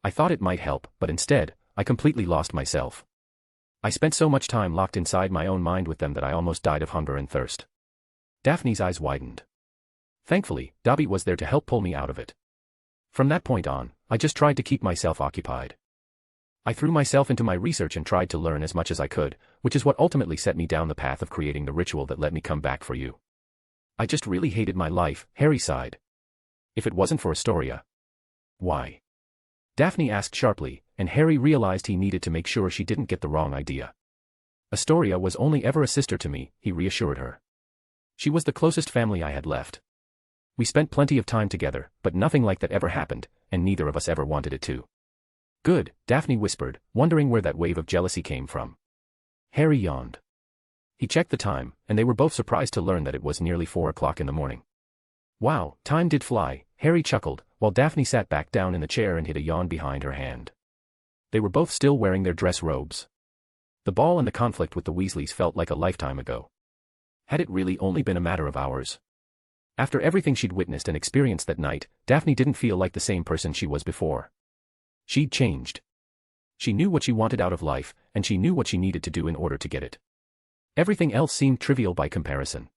I thought it might help, but instead, I completely lost myself. I spent so much time locked inside my own mind with them that I almost died of hunger and thirst. Daphne's eyes widened. Thankfully, Dobby was there to help pull me out of it. From that point on, I just tried to keep myself occupied. I threw myself into my research and tried to learn as much as I could, which is what ultimately set me down the path of creating the ritual that let me come back for you. I just really hated my life, Harry sighed. If it wasn't for Astoria. Why? Daphne asked sharply, and Harry realized he needed to make sure she didn't get the wrong idea. Astoria was only ever a sister to me, he reassured her. She was the closest family I had left. We spent plenty of time together, but nothing like that ever happened, and neither of us ever wanted it to. Good, Daphne whispered, wondering where that wave of jealousy came from. Harry yawned. He checked the time, and they were both surprised to learn that it was nearly 4 o'clock in the morning. Wow, time did fly, Harry chuckled, while Daphne sat back down in the chair and hid a yawn behind her hand. They were both still wearing their dress robes. The ball and the conflict with the Weasleys felt like a lifetime ago. Had it really only been a matter of hours? After everything she'd witnessed and experienced that night, Daphne didn't feel like the same person she was before. She'd changed. She knew what she wanted out of life, and she knew what she needed to do in order to get it. Everything else seemed trivial by comparison.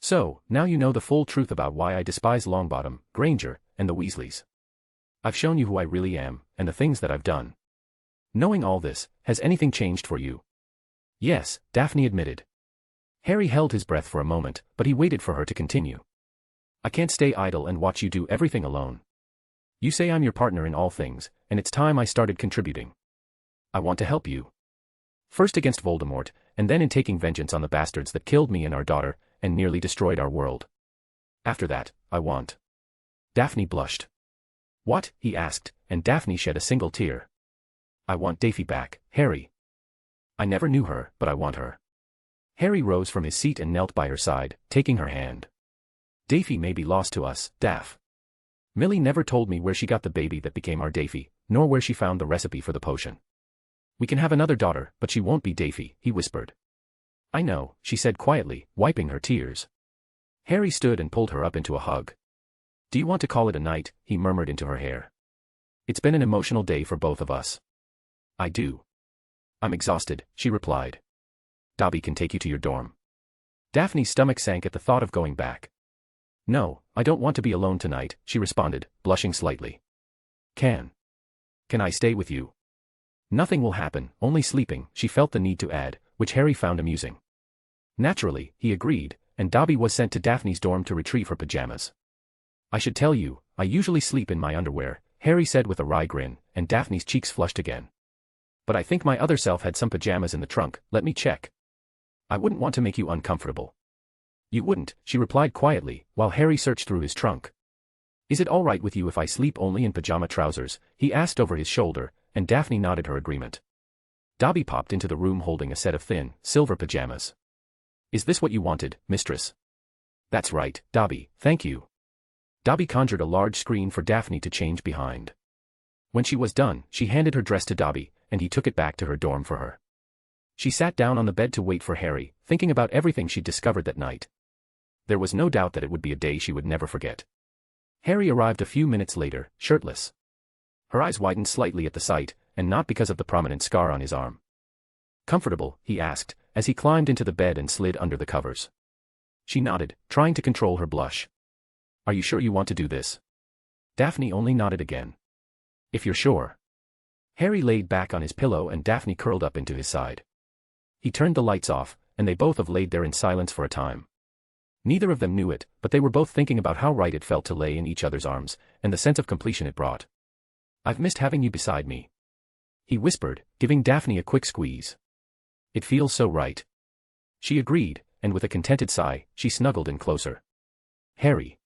So, now you know the full truth about why I despise Longbottom, Granger, and the Weasleys. I've shown you who I really am, and the things that I've done. Knowing all this, has anything changed for you? Yes, Daphne admitted. Harry held his breath for a moment, but he waited for her to continue. I can't stay idle and watch you do everything alone. You say I'm your partner in all things, and it's time I started contributing. I want to help you. First against Voldemort, and then in taking vengeance on the bastards that killed me and our daughter, and nearly destroyed our world. After that, I want. Daphne blushed. What? He asked, and Daphne shed a single tear. I want Daphne back, Harry. I never knew her, but I want her. Harry rose from his seat and knelt by her side, taking her hand. Daphne may be lost to us, Daph. Millie never told me where she got the baby that became our Daphne, nor where she found the recipe for the potion. We can have another daughter, but she won't be Daphne, he whispered. I know, she said quietly, wiping her tears. Harry stood and pulled her up into a hug. Do you want to call it a night? He murmured into her hair. It's been an emotional day for both of us. I do. I'm exhausted, she replied. Dobby can take you to your dorm. Daphne's stomach sank at the thought of going back. No, I don't want to be alone tonight, she responded, blushing slightly. Can I stay with you? Nothing will happen, only sleeping, she felt the need to add, which Harry found amusing. Naturally, he agreed, and Dobby was sent to Daphne's dorm to retrieve her pajamas. I should tell you, I usually sleep in my underwear, Harry said with a wry grin, and Daphne's cheeks flushed again. But I think my other self had some pajamas in the trunk, let me check. I wouldn't want to make you uncomfortable. You wouldn't, she replied quietly, while Harry searched through his trunk. Is it all right with you if I sleep only in pajama trousers? He asked over his shoulder, and Daphne nodded her agreement. Dobby popped into the room holding a set of thin, silver pajamas. Is this what you wanted, mistress? That's right, Dobby, thank you. Dobby conjured a large screen for Daphne to change behind. When she was done, she handed her dress to Dobby, and he took it back to her dorm for her. She sat down on the bed to wait for Harry, thinking about everything she'd discovered that night. There was no doubt that it would be a day she would never forget. Harry arrived a few minutes later, shirtless. Her eyes widened slightly at the sight, and not because of the prominent scar on his arm. "Comfortable?" he asked, as he climbed into the bed and slid under the covers. She nodded, trying to control her blush. "Are you sure you want to do this?" Daphne only nodded again. "If you're sure." Harry laid back on his pillow and Daphne curled up into his side. He turned the lights off, and they both have laid there in silence for a time. Neither of them knew it, but they were both thinking about how right it felt to lay in each other's arms, and the sense of completion it brought. "I've missed having you beside me," he whispered, giving Daphne a quick squeeze. "It feels so right." She agreed, and with a contented sigh, she snuggled in closer. "Harry."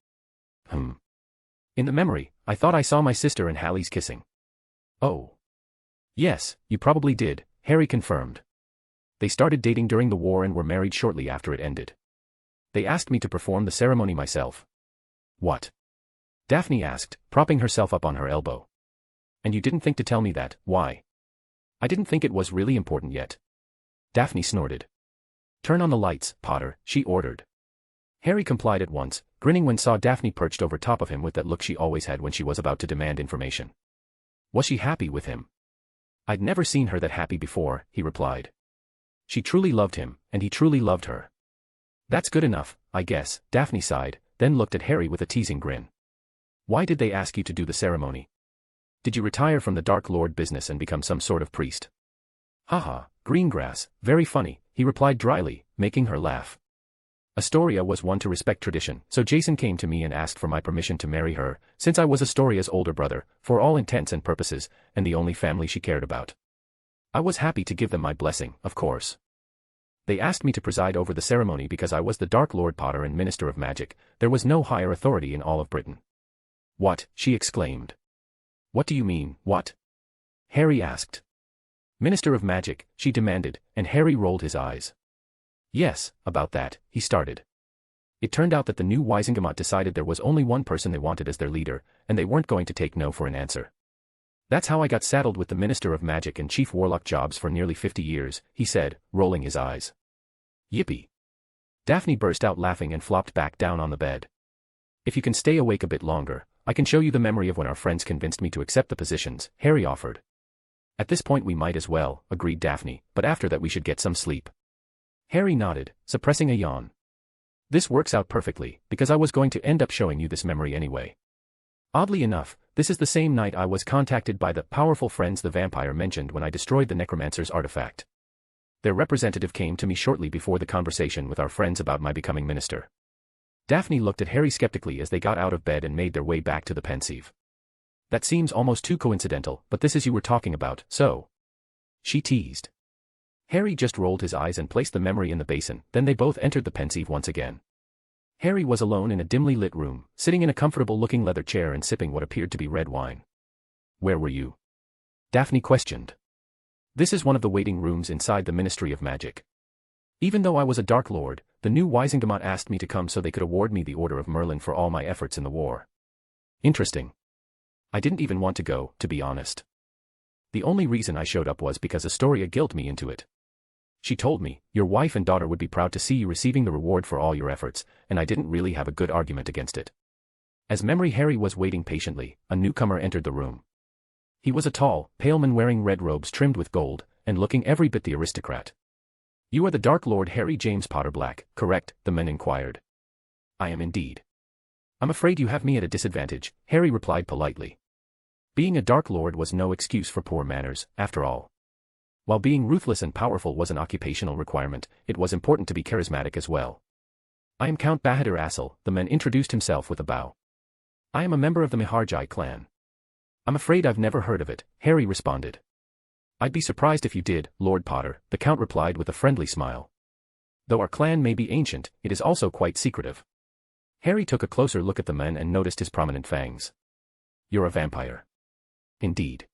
In the memory, I thought I saw my sister and Hallie's kissing." "Oh. Yes, you probably did," Harry confirmed. "They started dating during the war and were married shortly after it ended. They asked me to perform the ceremony myself." "What?" Daphne asked, propping herself up on her elbow. "And you didn't think to tell me that, why?" "I didn't think it was really important yet." Daphne snorted. "Turn on the lights, Potter," she ordered. Harry complied at once, grinning when saw Daphne perched over top of him with that look she always had when she was about to demand information. Was she happy with him? "I'd never seen her that happy before," he replied. "She truly loved him, and he truly loved her." "That's good enough, I guess," Daphne sighed, then looked at Harry with a teasing grin. "Why did they ask you to do the ceremony? Did you retire from the Dark Lord business and become some sort of priest?" "Haha, Greengrass, very funny," he replied dryly, making her laugh. "Astoria was one to respect tradition, so Jason came to me and asked for my permission to marry her, since I was Astoria's older brother, for all intents and purposes, and the only family she cared about. I was happy to give them my blessing, of course. They asked me to preside over the ceremony because I was the Dark Lord Potter and Minister of Magic. There was no higher authority in all of Britain." "What?" she exclaimed. "What do you mean, what?" Harry asked. "Minister of Magic," she demanded, and Harry rolled his eyes. "Yes, about that," he started. "It turned out that the new Wisingamot decided there was only one person they wanted as their leader, and they weren't going to take no for an answer. That's how I got saddled with the Minister of Magic and Chief Warlock jobs for nearly 50 years, he said, rolling his eyes. "Yippee." Daphne burst out laughing and flopped back down on the bed. "If you can stay awake a bit longer, I can show you the memory of when our friends convinced me to accept the positions," Harry offered. "At this point we might as well," agreed Daphne, "but after that we should get some sleep." Harry nodded, suppressing a yawn. "This works out perfectly, because I was going to end up showing you this memory anyway. Oddly enough, this is the same night I was contacted by the powerful friends the vampire mentioned when I destroyed the Necromancer's artifact. Their representative came to me shortly before the conversation with our friends about my becoming minister." Daphne looked at Harry skeptically as they got out of bed and made their way back to the Pensive. "That seems almost too coincidental, but this is you were talking about, so?" she teased. Harry just rolled his eyes and placed the memory in the basin, then they both entered the Pensive once again. Harry was alone in a dimly lit room, sitting in a comfortable-looking leather chair and sipping what appeared to be red wine. "Where were you?" Daphne questioned. "This is one of the waiting rooms inside the Ministry of Magic. Even though I was a Dark Lord, the new Wisingamot asked me to come so they could award me the Order of Merlin for all my efforts in the war." "Interesting. I didn't even want to go, to be honest. The only reason I showed up was because Astoria guilted me into it. She told me, your wife and daughter would be proud to see you receiving the reward for all your efforts, and I didn't really have a good argument against it." As Memory Harry was waiting patiently, a newcomer entered the room. He was a tall, pale man wearing red robes trimmed with gold, and looking every bit the aristocrat. "You are the Dark Lord Harry James Potter Black, correct?" the man inquired. "I am indeed." "I'm afraid you have me at a disadvantage," Harry replied politely. Being a Dark Lord was no excuse for poor manners, after all. While being ruthless and powerful was an occupational requirement, it was important to be charismatic as well. "I am Count Bahadur Assel," the man introduced himself with a bow. "I am a member of the Miharjai clan." "I'm afraid I've never heard of it," Harry responded. "I'd be surprised if you did, Lord Potter," the Count replied with a friendly smile. "Though our clan may be ancient, it is also quite secretive." Harry took a closer look at the man and noticed his prominent fangs. "You're a vampire." "Indeed.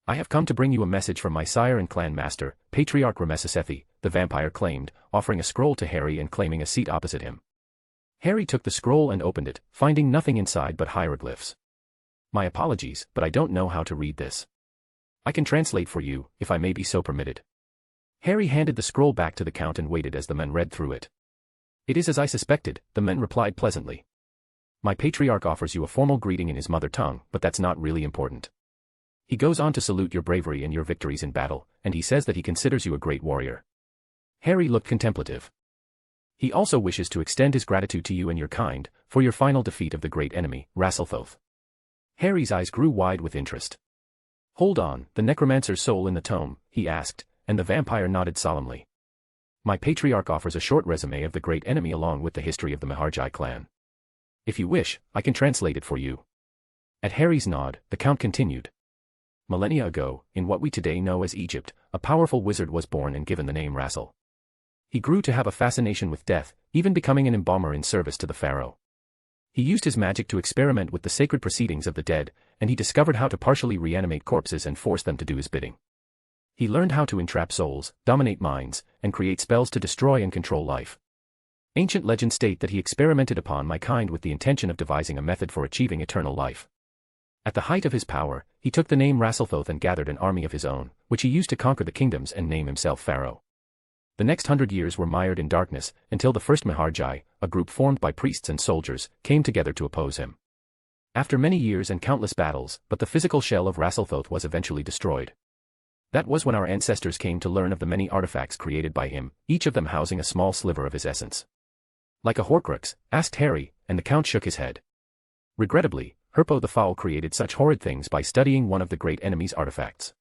I have come to bring you a message from my sire and clan master, Patriarch Remesasethi," the vampire claimed, offering a scroll to Harry and claiming a seat opposite him. Harry took the scroll and opened it, finding nothing inside but hieroglyphs. "My apologies, but I don't know how to read this. I can translate for you, if I may be so permitted." Harry handed the scroll back to the Count and waited as the man read through it. "It is as I suspected," the man replied pleasantly. "My patriarch offers you a formal greeting in his mother tongue, but that's not really important. He goes on to salute your bravery and your victories in battle, and he says that he considers you a great warrior. Harry looked contemplative. He also wishes to extend his gratitude to you and your kind, for your final defeat of the great enemy, Rasselthoth. Harry's eyes grew wide with interest. Hold on, the Necromancer's soul in the tome, he asked, and the vampire nodded solemnly. My patriarch offers a short resume of the great enemy along with the history of the Maharaji clan. If you wish, I can translate it for you. At Harry's nod, the Count continued. Millennia ago, in what we today know as Egypt, a powerful wizard was born and given the name Rassel. He grew to have a fascination with death, even becoming an embalmer in service to the pharaoh. He used his magic to experiment with the sacred proceedings of the dead, and he discovered how to partially reanimate corpses and force them to do his bidding. He learned how to entrap souls, dominate minds, and create spells to destroy and control life. Ancient legends state that he experimented upon my kind with the intention of devising a method for achieving eternal life. At the height of his power, he took the name Rasselthoth and gathered an army of his own, which he used to conquer the kingdoms and name himself pharaoh. The next 100 years were mired in darkness, until the first Maharaji, a group formed by priests and soldiers, came together to oppose him. After many years and countless battles, but the physical shell of Rasselthoth was eventually destroyed. That was when our ancestors came to learn of the many artifacts created by him, each of them housing a small sliver of his essence. Like a Horcrux? Asked Harry, and the Count shook his head. Regrettably, Herpo the Foul created such horrid things by studying one of the great enemy's artifacts.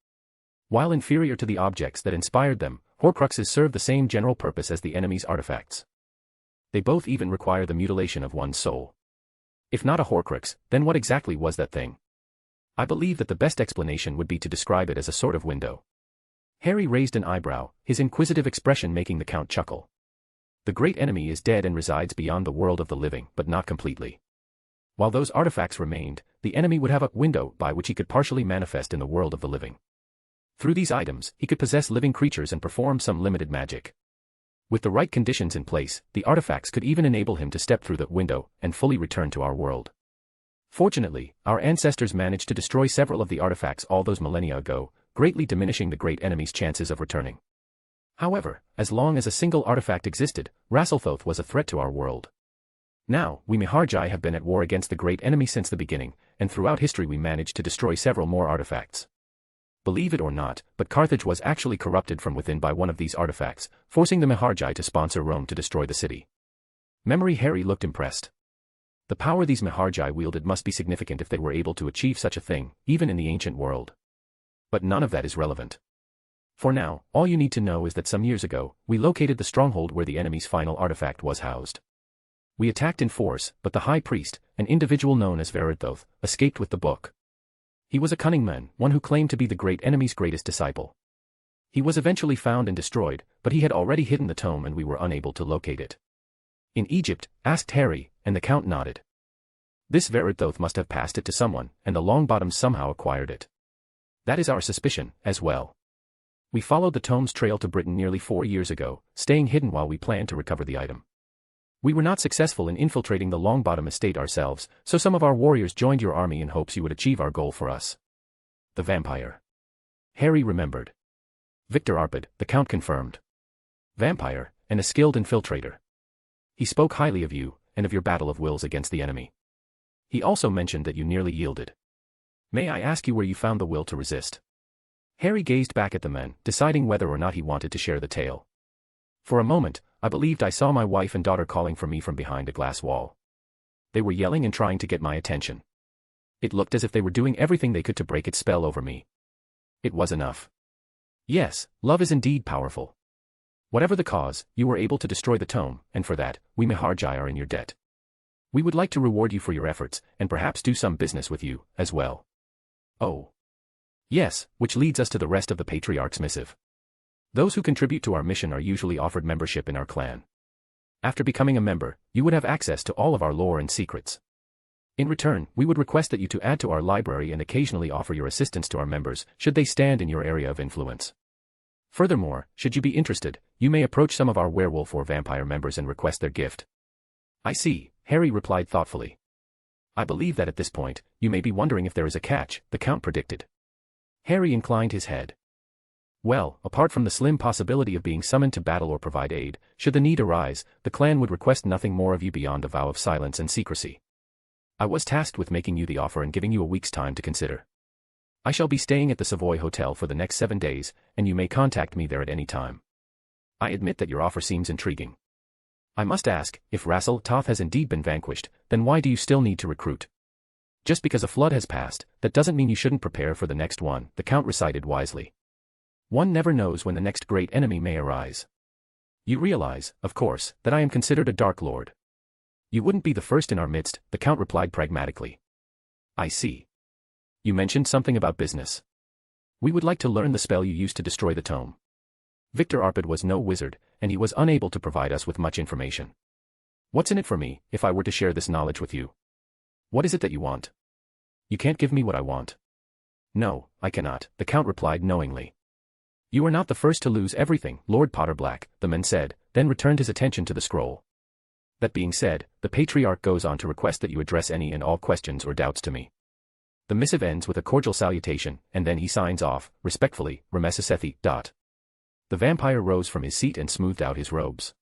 While inferior to the objects that inspired them, Horcruxes serve the same general purpose as the enemy's artifacts. They both even require the mutilation of one's soul. If not a Horcrux, then what exactly was that thing? I believe that the best explanation would be to describe it as a sort of window. Harry raised an eyebrow, his inquisitive expression making the Count chuckle. The great enemy is dead and resides beyond the world of the living, but not completely. While those artifacts remained, the enemy would have a window by which he could partially manifest in the world of the living. Through these items, he could possess living creatures and perform some limited magic. With the right conditions in place, the artifacts could even enable him to step through the window and fully return to our world. Fortunately, our ancestors managed to destroy several of the artifacts all those millennia ago, greatly diminishing the great enemy's chances of returning. However, as long as a single artifact existed, Rasselthoth was a threat to our world. Now, we Maharaji have been at war against the great enemy since the beginning, and throughout history we managed to destroy several more artifacts. Believe it or not, but Carthage was actually corrupted from within by one of these artifacts, forcing the Maharaji to sponsor Rome to destroy the city. Memory Harry looked impressed. The power these Maharaji wielded must be significant if they were able to achieve such a thing, even in the ancient world. But none of that is relevant. For now, all you need to know is that some years ago, we located the stronghold where the enemy's final artifact was housed. We attacked in force, but the High Priest, an individual known as Veridthoth, escaped with the book. He was a cunning man, one who claimed to be the great enemy's greatest disciple. He was eventually found and destroyed, but he had already hidden the tome and we were unable to locate it. In Egypt? Asked Harry, and the Count nodded. This Veridthoth must have passed it to someone, and the Longbottoms somehow acquired it. That is our suspicion, as well. We followed the tome's trail to Britain nearly 4 years ago, staying hidden while we planned to recover the item. We were not successful in infiltrating the Longbottom estate ourselves, so some of our warriors joined your army in hopes you would achieve our goal for us. The vampire. Harry remembered. Victor Arpad, the Count confirmed. Vampire, and a skilled infiltrator. He spoke highly of you, and of your battle of wills against the enemy. He also mentioned that you nearly yielded. May I ask you where you found the will to resist? Harry gazed back at the men, deciding whether or not he wanted to share the tale. For a moment, I believed I saw my wife and daughter calling for me from behind a glass wall. They were yelling and trying to get my attention. It looked as if they were doing everything they could to break its spell over me. It was enough. Yes, love is indeed powerful. Whatever the cause, you were able to destroy the tome, and for that, we Maharaji are in your debt. We would like to reward you for your efforts, and perhaps do some business with you, as well. Oh. Yes, which leads us to the rest of the Patriarch's missive. Those who contribute to our mission are usually offered membership in our clan. After becoming a member, you would have access to all of our lore and secrets. In return, we would request that you to add to our library and occasionally offer your assistance to our members, should they stand in your area of influence. Furthermore, should you be interested, you may approach some of our werewolf or vampire members and request their gift. I see, Harry replied thoughtfully. I believe that at this point, you may be wondering if there is a catch, the Count predicted. Harry inclined his head. Well, apart from the slim possibility of being summoned to battle or provide aid, should the need arise, the clan would request nothing more of you beyond a vow of silence and secrecy. I was tasked with making you the offer and giving you a week's time to consider. I shall be staying at the Savoy Hotel for the next 7 days, and you may contact me there at any time. I admit that your offer seems intriguing. I must ask, if Rassel Toth has indeed been vanquished, then why do you still need to recruit? Just because a flood has passed, that doesn't mean you shouldn't prepare for the next one, the Count recited wisely. One never knows when the next great enemy may arise. You realize, of course, that I am considered a Dark Lord. You wouldn't be the first in our midst, the Count replied pragmatically. I see. You mentioned something about business. We would like to learn the spell you used to destroy the tome. Victor Arpad was no wizard, and he was unable to provide us with much information. What's in it for me, if I were to share this knowledge with you? What is it that you want? You can't give me what I want. No, I cannot, the Count replied knowingly. You are not the first to lose everything, Lord Potterblack, the man said, then returned his attention to the scroll. That being said, the Patriarch goes on to request that you address any and all questions or doubts to me. The missive ends with a cordial salutation, and then he signs off, respectfully, Remesasethi. The vampire rose from his seat and smoothed out his robes.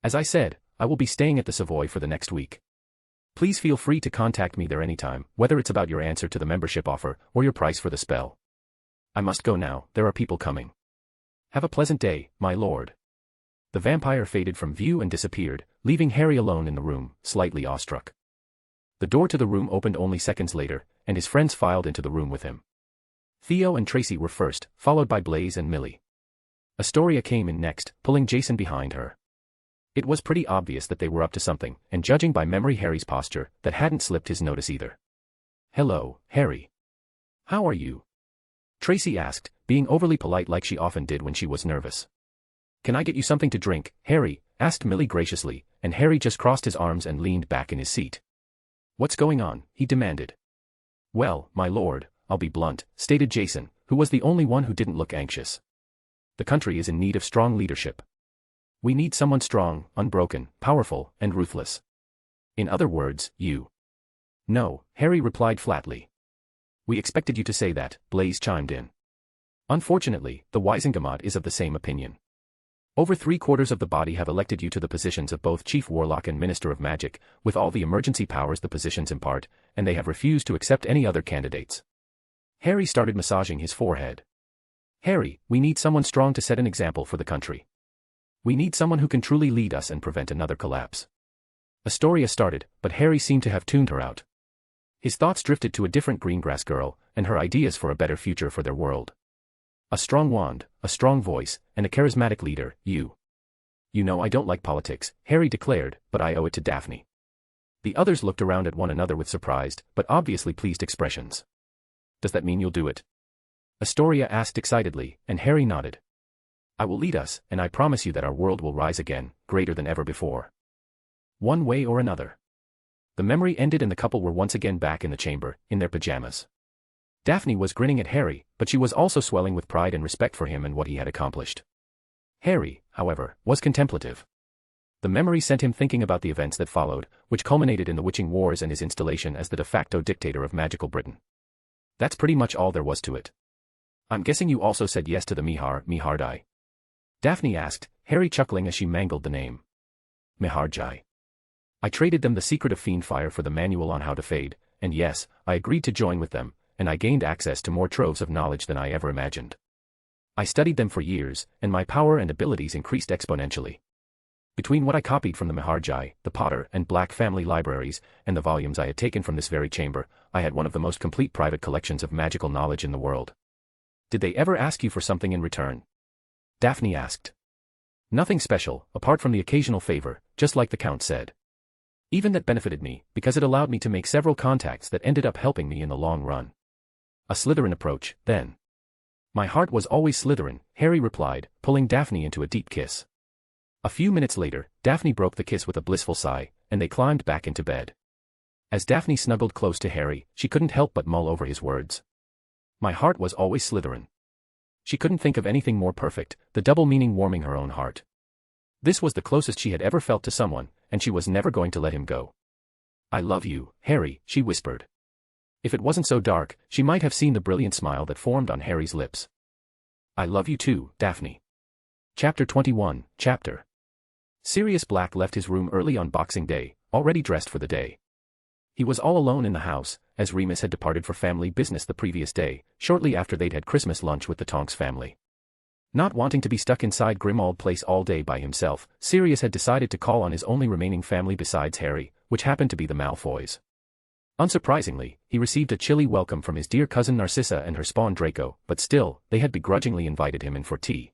As I said, I will be staying at the Savoy for the next week. Please feel free to contact me there anytime, whether it's about your answer to the membership offer, or your price for the spell. I must go now, there are people coming. Have a pleasant day, my lord. The vampire faded from view and disappeared, leaving Harry alone in the room, slightly awestruck. The door to the room opened only seconds later, and his friends filed into the room with him. Theo and Tracy were first, followed by Blaise and Millie. Astoria came in next, pulling Jason behind her. It was pretty obvious that they were up to something, and judging by memory Harry's posture, that hadn't slipped his notice either. Hello, Harry. How are you? Tracy asked, being overly polite like she often did when she was nervous. Can I get you something to drink, Harry? Asked Millie graciously, and Harry just crossed his arms and leaned back in his seat. What's going on? He demanded. Well, my lord, I'll be blunt, stated Jason, who was the only one who didn't look anxious. The country is in need of strong leadership. We need someone strong, unbroken, powerful, and ruthless. In other words, you. No, Harry replied flatly. We expected you to say that, Blaise chimed in. Unfortunately, the Wisengamot is of the same opinion. Over 3/4 of the body have elected you to the positions of both Chief Warlock and Minister of Magic, with all the emergency powers the positions impart, and they have refused to accept any other candidates. Harry started massaging his forehead. Harry, we need someone strong to set an example for the country. We need someone who can truly lead us and prevent another collapse. Astoria started, but Harry seemed to have tuned her out. His thoughts drifted to a different Greengrass girl, and her ideas for a better future for their world. A strong wand, a strong voice, and a charismatic leader, you. You know I don't like politics, Harry declared, but I owe it to Daphne. The others looked around at one another with surprised, but obviously pleased expressions. Does that mean you'll do it? Astoria asked excitedly, and Harry nodded. I will lead us, and I promise you that our world will rise again, greater than ever before. One way or another. The memory ended and the couple were once again back in the chamber, in their pajamas. Daphne was grinning at Harry, but she was also swelling with pride and respect for him and what he had accomplished. Harry, however, was contemplative. The memory sent him thinking about the events that followed, which culminated in the Witching Wars and his installation as the de facto dictator of magical Britain. That's pretty much all there was to it. I'm guessing you also said yes to the Mihardai. Daphne asked, Harry chuckling as she mangled the name. Miharjai. I traded them the secret of Fiendfire for the manual on how to fade, and yes, I agreed to join with them, and I gained access to more troves of knowledge than I ever imagined. I studied them for years, and my power and abilities increased exponentially. Between what I copied from the Miharjai, the Potter and Black family libraries, and the volumes I had taken from this very chamber, I had one of the most complete private collections of magical knowledge in the world. Did they ever ask you for something in return? Daphne asked. Nothing special, apart from the occasional favor, just like the Count said. Even that benefited me, because it allowed me to make several contacts that ended up helping me in the long run. A Slytherin approach, then. My heart was always Slytherin, Harry replied, pulling Daphne into a deep kiss. A few minutes later, Daphne broke the kiss with a blissful sigh, and they climbed back into bed. As Daphne snuggled close to Harry, she couldn't help but mull over his words. My heart was always Slytherin. She couldn't think of anything more perfect, the double meaning warming her own heart. This was the closest she had ever felt to someone, and she was never going to let him go. I love you, Harry, she whispered. If it wasn't so dark, she might have seen the brilliant smile that formed on Harry's lips. I love you too, Daphne. Chapter 21, Chapter. Sirius Black left his room early on Boxing Day, already dressed for the day. He was all alone in the house, as Remus had departed for family business the previous day, shortly after they'd had Christmas lunch with the Tonks family. Not wanting to be stuck inside Grimmauld Place all day by himself, Sirius had decided to call on his only remaining family besides Harry, which happened to be the Malfoys. Unsurprisingly, he received a chilly welcome from his dear cousin Narcissa and her spawn Draco, but still, they had begrudgingly invited him in for tea.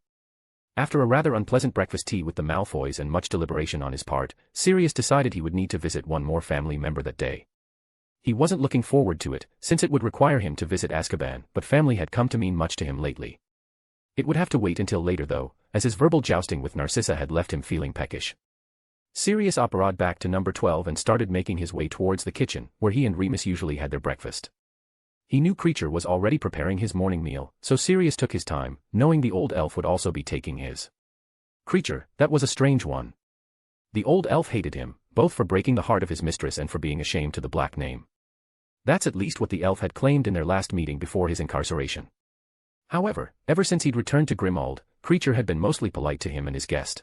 After a rather unpleasant breakfast tea with the Malfoys and much deliberation on his part, Sirius decided he would need to visit one more family member that day. He wasn't looking forward to it, since it would require him to visit Azkaban, but family had come to mean much to him lately. It would have to wait until later though, as his verbal jousting with Narcissa had left him feeling peckish. Sirius operated back to number 12 and started making his way towards the kitchen, where he and Remus usually had their breakfast. He knew Kreacher was already preparing his morning meal, so Sirius took his time, knowing the old elf would also be taking his. Kreacher, that was a strange one. The old elf hated him, both for breaking the heart of his mistress and for being ashamed to the black name. That's at least what the elf had claimed in their last meeting before his incarceration. However, ever since he'd returned to Grimmauld, Kreacher had been mostly polite to him and his guest.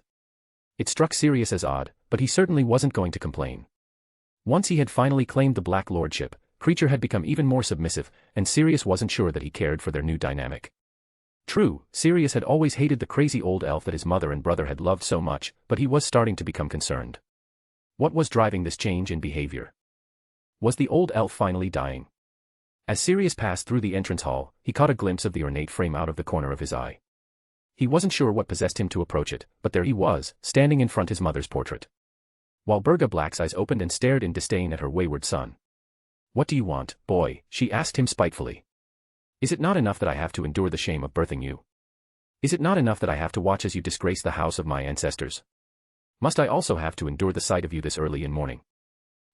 It struck Sirius as odd, but he certainly wasn't going to complain. Once he had finally claimed the Black Lordship, Kreacher had become even more submissive, and Sirius wasn't sure that he cared for their new dynamic. True, Sirius had always hated the crazy old elf that his mother and brother had loved so much, but he was starting to become concerned. What was driving this change in behavior? Was the old elf finally dying? As Sirius passed through the entrance hall, he caught a glimpse of the ornate frame out of the corner of his eye. He wasn't sure what possessed him to approach it, but there he was, standing in front of his mother's portrait. Walburga Black's eyes opened and stared in disdain at her wayward son. "What do you want, boy?" she asked him spitefully. "Is it not enough that I have to endure the shame of birthing you? Is it not enough that I have to watch as you disgrace the house of my ancestors? Must I also have to endure the sight of you this early in morning?"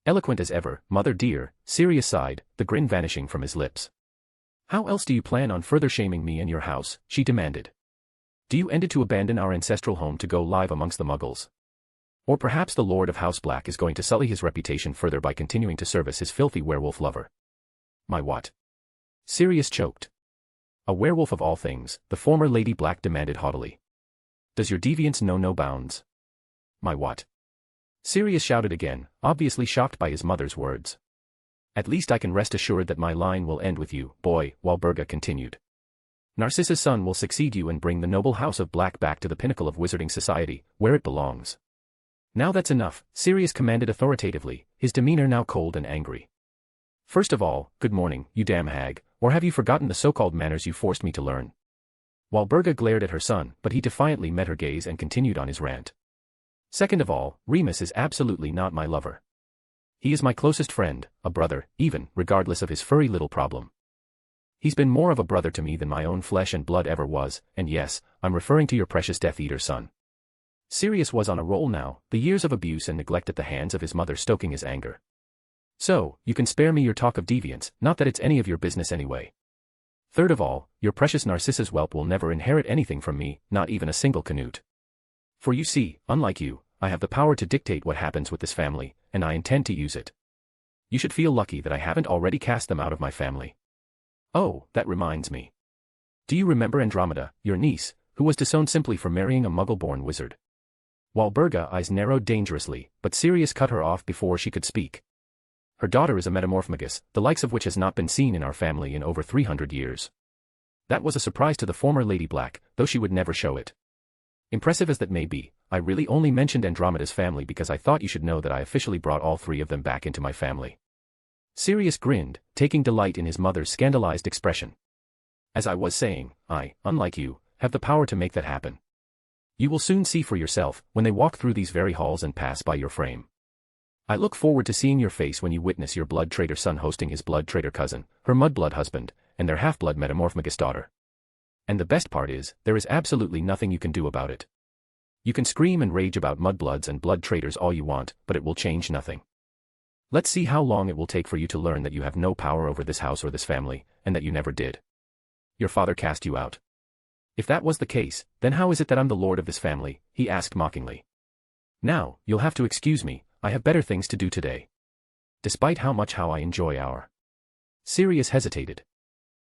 Eloquent as ever, mother dear, Sirius sighed, the grin vanishing from his lips. "How else do you plan on further shaming me and your house?" she demanded. "Do you intend to abandon our ancestral home to go live amongst the Muggles? Or perhaps the Lord of House Black is going to sully his reputation further by continuing to service his filthy werewolf lover." "My what?" Sirius choked. "A werewolf of all things," the former Lady Black demanded haughtily. "Does your deviance know no bounds?" "My what?" Sirius shouted again, obviously shocked by his mother's words. "At least I can rest assured that my line will end with you, boy," Walburga continued. "Narcissa's son will succeed you and bring the noble house of Black back to the pinnacle of wizarding society, where it belongs." "Now that's enough," Sirius commanded authoritatively, his demeanor now cold and angry. "First of all, good morning, you damn hag, or have you forgotten the so-called manners you forced me to learn?" Walburga glared at her son, but he defiantly met her gaze and continued on his rant. "Second of all, Remus is absolutely not my lover. He is my closest friend, a brother, even, regardless of his furry little problem. He's been more of a brother to me than my own flesh and blood ever was, and yes, I'm referring to your precious Death Eater son." Sirius was on a roll now, the years of abuse and neglect at the hands of his mother stoking his anger. "So, you can spare me your talk of deviance, not that it's any of your business anyway. Third of all, your precious Narcissa's whelp will never inherit anything from me, not even a single canute. For you see, unlike you, I have the power to dictate what happens with this family, and I intend to use it. You should feel lucky that I haven't already cast them out of my family. Oh, that reminds me. Do you remember Andromeda, your niece, who was disowned simply for marrying a Muggle-born wizard?" Walburga's eyes narrowed dangerously, but Sirius cut her off before she could speak. "Her daughter is a metamorphmagus, the likes of which has not been seen in our family in over 300 years. That was a surprise to the former Lady Black, though she would never show it. Impressive as that may be, I really only mentioned Andromeda's family because I thought you should know that I officially brought all three of them back into my family." Sirius grinned, taking delight in his mother's scandalized expression. "As I was saying, I, unlike you, have the power to make that happen. You will soon see for yourself, when they walk through these very halls and pass by your frame. I look forward to seeing your face when you witness your blood traitor son hosting his blood traitor cousin, her mudblood husband, and their half-blood metamorphmagus daughter. And the best part is, there is absolutely nothing you can do about it. You can scream and rage about mudbloods and blood traitors all you want, but it will change nothing. Let's see how long it will take for you to learn that you have no power over this house or this family, and that you never did. Your father cast you out. If that was the case, then how is it that I'm the lord of this family?" he asked mockingly. "Now, you'll have to excuse me, I have better things to do today. Despite how I enjoy our..." Sirius hesitated.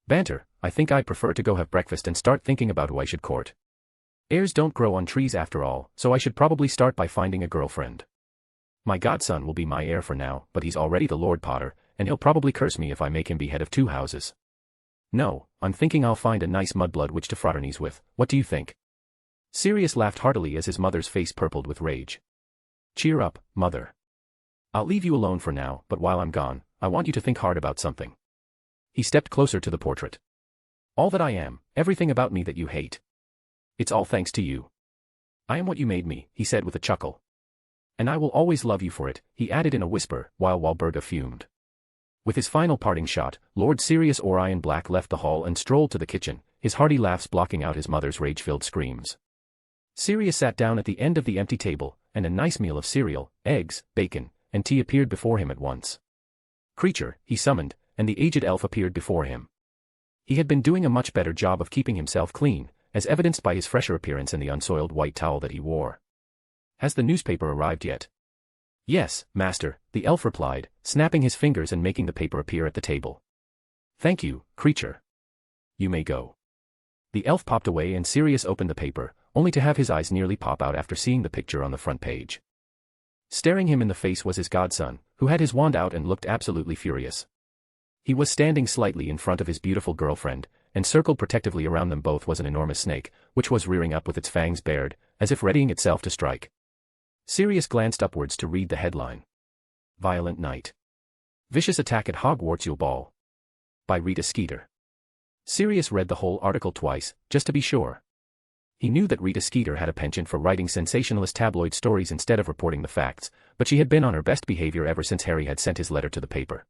"Banter, I think I prefer to go have breakfast and start thinking about who I should court. Heirs don't grow on trees after all, so I should probably start by finding a girlfriend." My godson will be my heir for now, but he's already the Lord Potter, and he'll probably curse me if I make him be head of 2 houses. No, I'm thinking I'll find a nice mudblood witch to fraternize with, what do you think? Sirius laughed heartily as his mother's face purpled with rage. Cheer up, mother. I'll leave you alone for now, but while I'm gone, I want you to think hard about something. He stepped closer to the portrait. All that I am, everything about me that you hate. It's all thanks to you. I am what you made me, he said with a chuckle. And I will always love you for it, he added in a whisper, while Walburga fumed. With his final parting shot, Lord Sirius Orion Black left the hall and strolled to the kitchen, his hearty laughs blocking out his mother's rage-filled screams. Sirius sat down at the end of the empty table, and a nice meal of cereal, eggs, bacon, and tea appeared before him at once. Creature, he summoned, and the aged elf appeared before him. He had been doing a much better job of keeping himself clean, as evidenced by his fresher appearance and the unsoiled white towel that he wore. Has the newspaper arrived yet? Yes, master, the elf replied, snapping his fingers and making the paper appear at the table. Thank you, creature. You may go. The elf popped away and Sirius opened the paper, only to have his eyes nearly pop out after seeing the picture on the front page. Staring him in the face was his godson, who had his wand out and looked absolutely furious. He was standing slightly in front of his beautiful girlfriend, and circled protectively around them both was an enormous snake, which was rearing up with its fangs bared, as if readying itself to strike. Sirius glanced upwards to read the headline. Violent Night. Vicious Attack at Hogwarts Yule Ball. By Rita Skeeter. Sirius read the whole article twice, just to be sure. He knew that Rita Skeeter had a penchant for writing sensationalist tabloid stories instead of reporting the facts, but she had been on her best behavior ever since Harry had sent his letter to the paper.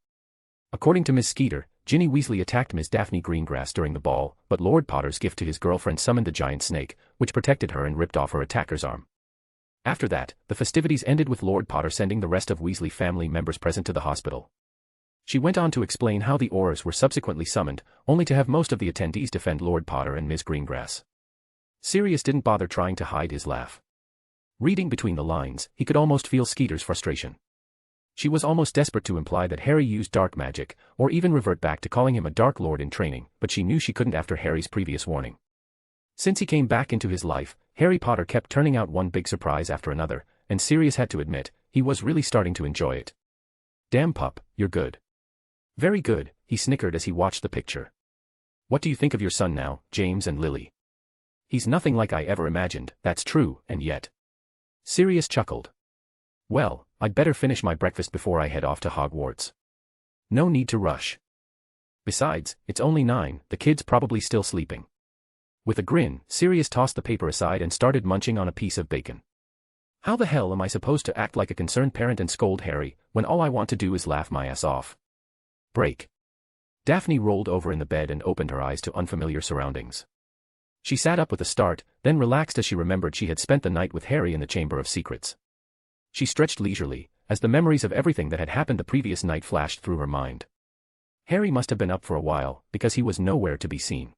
According to Miss Skeeter, Ginny Weasley attacked Miss Daphne Greengrass during the ball, but Lord Potter's gift to his girlfriend summoned the giant snake, which protected her and ripped off her attacker's arm. After that, the festivities ended with Lord Potter sending the rest of Weasley family members present to the hospital. She went on to explain how the Aurors were subsequently summoned, only to have most of the attendees defend Lord Potter and Miss Greengrass. Sirius didn't bother trying to hide his laugh. Reading between the lines, he could almost feel Skeeter's frustration. She was almost desperate to imply that Harry used dark magic, or even revert back to calling him a Dark Lord in training, but she knew she couldn't after Harry's previous warning. Since he came back into his life, Harry Potter kept turning out one big surprise after another, and Sirius had to admit, he was really starting to enjoy it. Damn pup, you're good. Very good, he snickered as he watched the picture. What do you think of your son now, James and Lily? He's nothing like I ever imagined, that's true, and yet. Sirius chuckled. Well, I'd better finish my breakfast before I head off to Hogwarts. No need to rush. Besides, it's only 9, the kid's probably still sleeping. With a grin, Sirius tossed the paper aside and started munching on a piece of bacon. How the hell am I supposed to act like a concerned parent and scold Harry, when all I want to do is laugh my ass off? Break. Daphne rolled over in the bed and opened her eyes to unfamiliar surroundings. She sat up with a start, then relaxed as she remembered she had spent the night with Harry in the Chamber of Secrets. She stretched leisurely, as the memories of everything that had happened the previous night flashed through her mind. Harry must have been up for a while, because he was nowhere to be seen.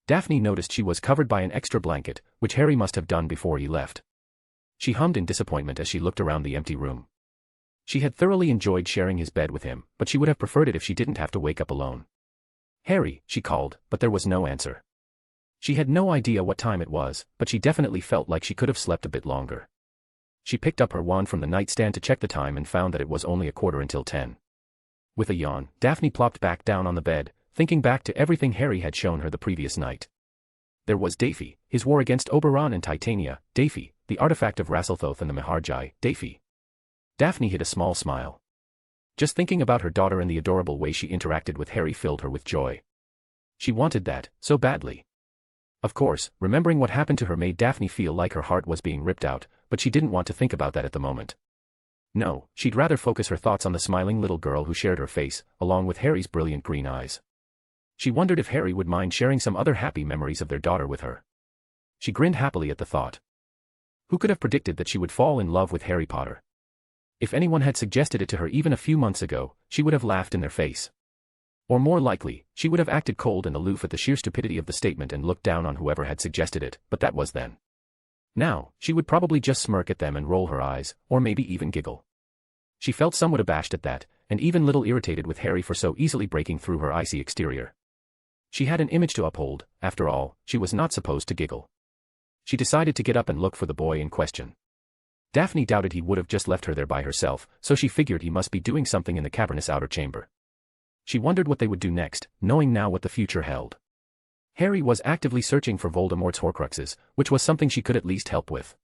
Daphne noticed she was covered by an extra blanket, which Harry must have done before he left. She hummed in disappointment as she looked around the empty room. She had thoroughly enjoyed sharing his bed with him, but she would have preferred it if she didn't have to wake up alone. Harry, she called, but there was no answer. She had no idea what time it was, but she definitely felt like she could have slept a bit longer. She picked up her wand from the nightstand to check the time and found that it was only 10:15. With a yawn, Daphne plopped back down on the bed, thinking back to everything Harry had shown her the previous night. There was Daffy, his war against Oberon and Titania, Daffy, the artifact of Rasselthoth and the Maharjai, Daffy. Daphne hid a small smile. Just thinking about her daughter and the adorable way she interacted with Harry filled her with joy. She wanted that, so badly. Of course, remembering what happened to her made Daphne feel like her heart was being ripped out, but she didn't want to think about that at the moment. No, she'd rather focus her thoughts on the smiling little girl who shared her face, along with Harry's brilliant green eyes. She wondered if Harry would mind sharing some other happy memories of their daughter with her. She grinned happily at the thought. Who could have predicted that she would fall in love with Harry Potter? If anyone had suggested it to her even a few months ago, she would have laughed in their face. Or more likely, she would have acted cold and aloof at the sheer stupidity of the statement and looked down on whoever had suggested it, but that was then. Now, she would probably just smirk at them and roll her eyes, or maybe even giggle. She felt somewhat abashed at that, and even little irritated with Harry for so easily breaking through her icy exterior. She had an image to uphold, after all, she was not supposed to giggle. She decided to get up and look for the boy in question. Daphne doubted he would have just left her there by herself, so she figured he must be doing something in the cavernous outer chamber. She wondered what they would do next, knowing now what the future held. Harry was actively searching for Voldemort's Horcruxes, which was something she could at least help with.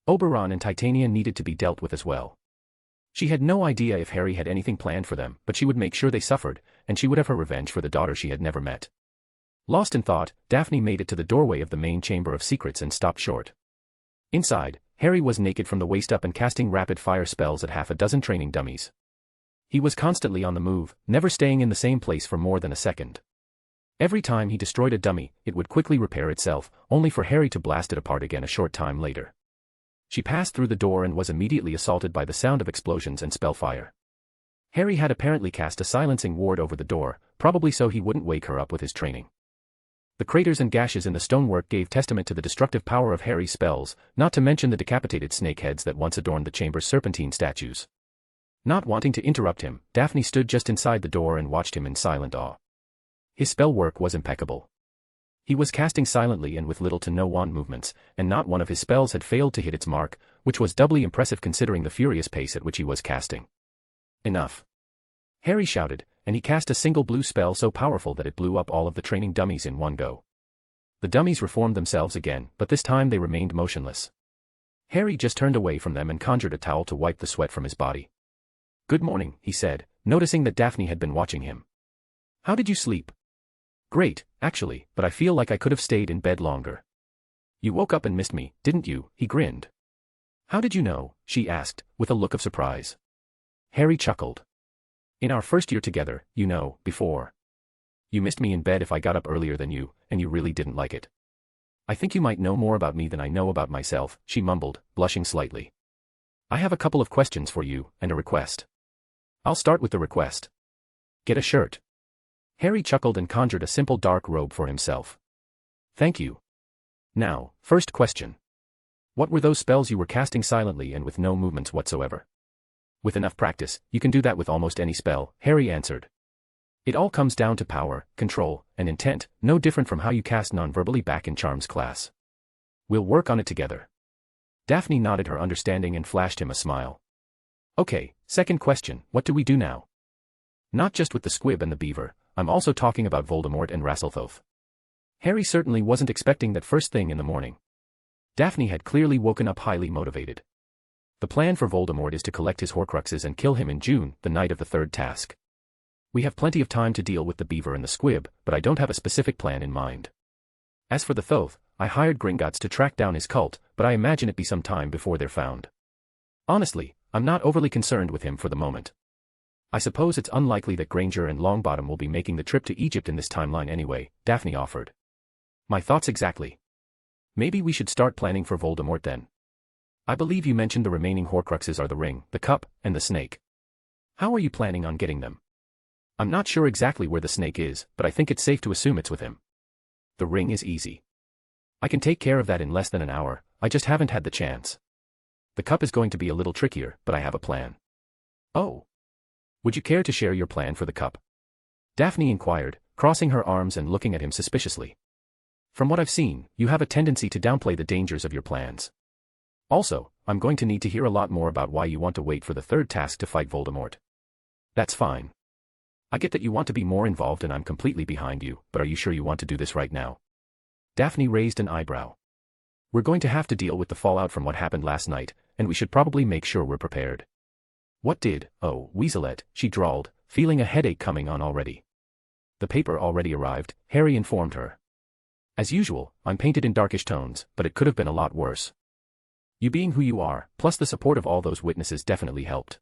Oberon and Titania needed to be dealt with as well. She had no idea if Harry had anything planned for them, but she would make sure they suffered, and she would have her revenge for the daughter she had never met. Lost in thought, Daphne made it to the doorway of the main chamber of secrets and stopped short. Inside, Harry was naked from the waist up and casting rapid-fire spells at half a dozen training dummies. He was constantly on the move, never staying in the same place for more than a second. Every time he destroyed a dummy, it would quickly repair itself, only for Harry to blast it apart again a short time later. She passed through the door and was immediately assaulted by the sound of explosions and spellfire. Harry had apparently cast a silencing ward over the door, probably so he wouldn't wake her up with his training. The craters and gashes in the stonework gave testament to the destructive power of Harry's spells, not to mention the decapitated snake heads that once adorned the chamber's serpentine statues. Not wanting to interrupt him, Daphne stood just inside the door and watched him in silent awe. His spell work was impeccable. He was casting silently and with little to no wand movements, and not one of his spells had failed to hit its mark, which was doubly impressive considering the furious pace at which he was casting. Enough! Harry shouted, and he cast a single blue spell so powerful that it blew up all of the training dummies in one go. The dummies reformed themselves again, but this time they remained motionless. Harry just turned away from them and conjured a towel to wipe the sweat from his body. "Good morning," he said, noticing that Daphne had been watching him. "How did you sleep?" "Great, actually, but I feel like I could have stayed in bed longer." "You woke up and missed me, didn't you?" he grinned. "How did you know?" she asked, with a look of surprise. Harry chuckled. "In our first year together, you know, before. You missed me in bed if I got up earlier than you, and you really didn't like it." "I think you might know more about me than I know about myself," she mumbled, blushing slightly. "I have a couple of questions for you, and a request." "I'll start with the request. Get a shirt." Harry chuckled and conjured a simple dark robe for himself. "Thank you. Now, first question. What were those spells you were casting silently and with no movements whatsoever?" "With enough practice, you can do that with almost any spell," Harry answered. "It all comes down to power, control, and intent, no different from how you cast non-verbally back in Charms class. We'll work on it together." Daphne nodded her understanding and flashed him a smile. "Okay, second question, what do we do now?" "Not just with the squib and the beaver, I'm also talking about Voldemort and Rasselthoth." Harry certainly wasn't expecting that first thing in the morning. Daphne had clearly woken up highly motivated. The plan for Voldemort is to collect his Horcruxes and kill him in June, the night of the third task. We have plenty of time to deal with the beaver and the squib, but I don't have a specific plan in mind. As for the Thoth, I hired Gringotts to track down his cult, but I imagine it be some time before they're found. Honestly, I'm not overly concerned with him for the moment. I suppose it's unlikely that Granger and Longbottom will be making the trip to Egypt in this timeline anyway, Daphne offered. My thoughts exactly. Maybe we should start planning for Voldemort then. I believe you mentioned the remaining Horcruxes are the ring, the cup, and the snake. How are you planning on getting them? I'm not sure exactly where the snake is, but I think it's safe to assume it's with him. The ring is easy. I can take care of that in less than an hour, I just haven't had the chance. The cup is going to be a little trickier, but I have a plan. Oh. Would you care to share your plan for the cup? Daphne inquired, crossing her arms and looking at him suspiciously. From what I've seen, you have a tendency to downplay the dangers of your plans. Also, I'm going to need to hear a lot more about why you want to wait for the third task to fight Voldemort. That's fine. I get that you want to be more involved and I'm completely behind you, but are you sure you want to do this right now? Daphne raised an eyebrow. We're going to have to deal with the fallout from what happened last night, and we should probably make sure we're prepared. What did, oh, Weaselette, she drawled, feeling a headache coming on already. The paper already arrived, Harry informed her. As usual, I'm painted in darkish tones, but it could have been a lot worse. You being who you are, plus the support of all those witnesses definitely helped.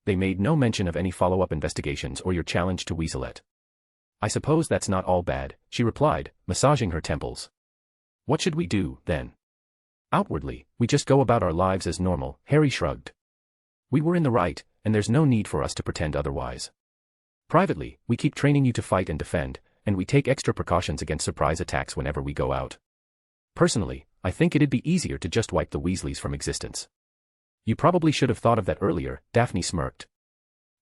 They made no mention of any follow-up investigations or your challenge to Weaselette. I suppose that's not all bad, she replied, massaging her temples. What should we do, then? Outwardly, we just go about our lives as normal, Harry shrugged. We were in the right, and there's no need for us to pretend otherwise. Privately, we keep training you to fight and defend, and we take extra precautions against surprise attacks whenever we go out. Personally, I think it'd be easier to just wipe the Weasleys from existence. You probably should have thought of that earlier, Daphne smirked.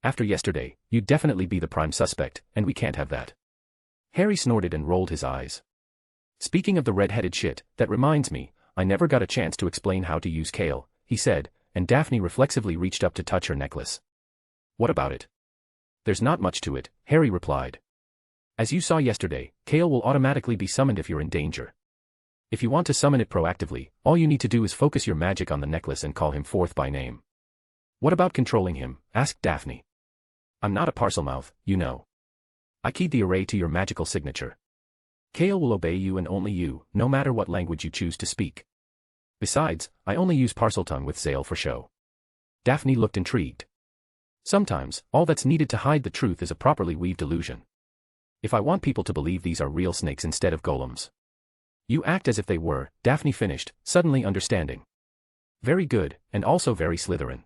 After yesterday, you'd definitely be the prime suspect, and we can't have that. Harry snorted and rolled his eyes. Speaking of the red-headed shit, that reminds me, I never got a chance to explain how to use Kale. he said, and Daphne reflexively reached up to touch her necklace. What about it? There's not much to it, Harry replied. As you saw yesterday, Kale will automatically be summoned if you're in danger. If you want to summon it proactively, all you need to do is focus your magic on the necklace and call him forth by name. What about controlling him? Asked Daphne. I'm not a Parselmouth, you know. I keyed the array to your magical signature. Kale will obey you and only you, no matter what language you choose to speak. Besides, I only use Parseltongue with Zale for show. Daphne looked intrigued. Sometimes, all that's needed to hide the truth is a properly weaved illusion. If I want people to believe these are real snakes instead of golems. You act as if they were, Daphne finished, suddenly understanding. Very good, and also very Slytherin.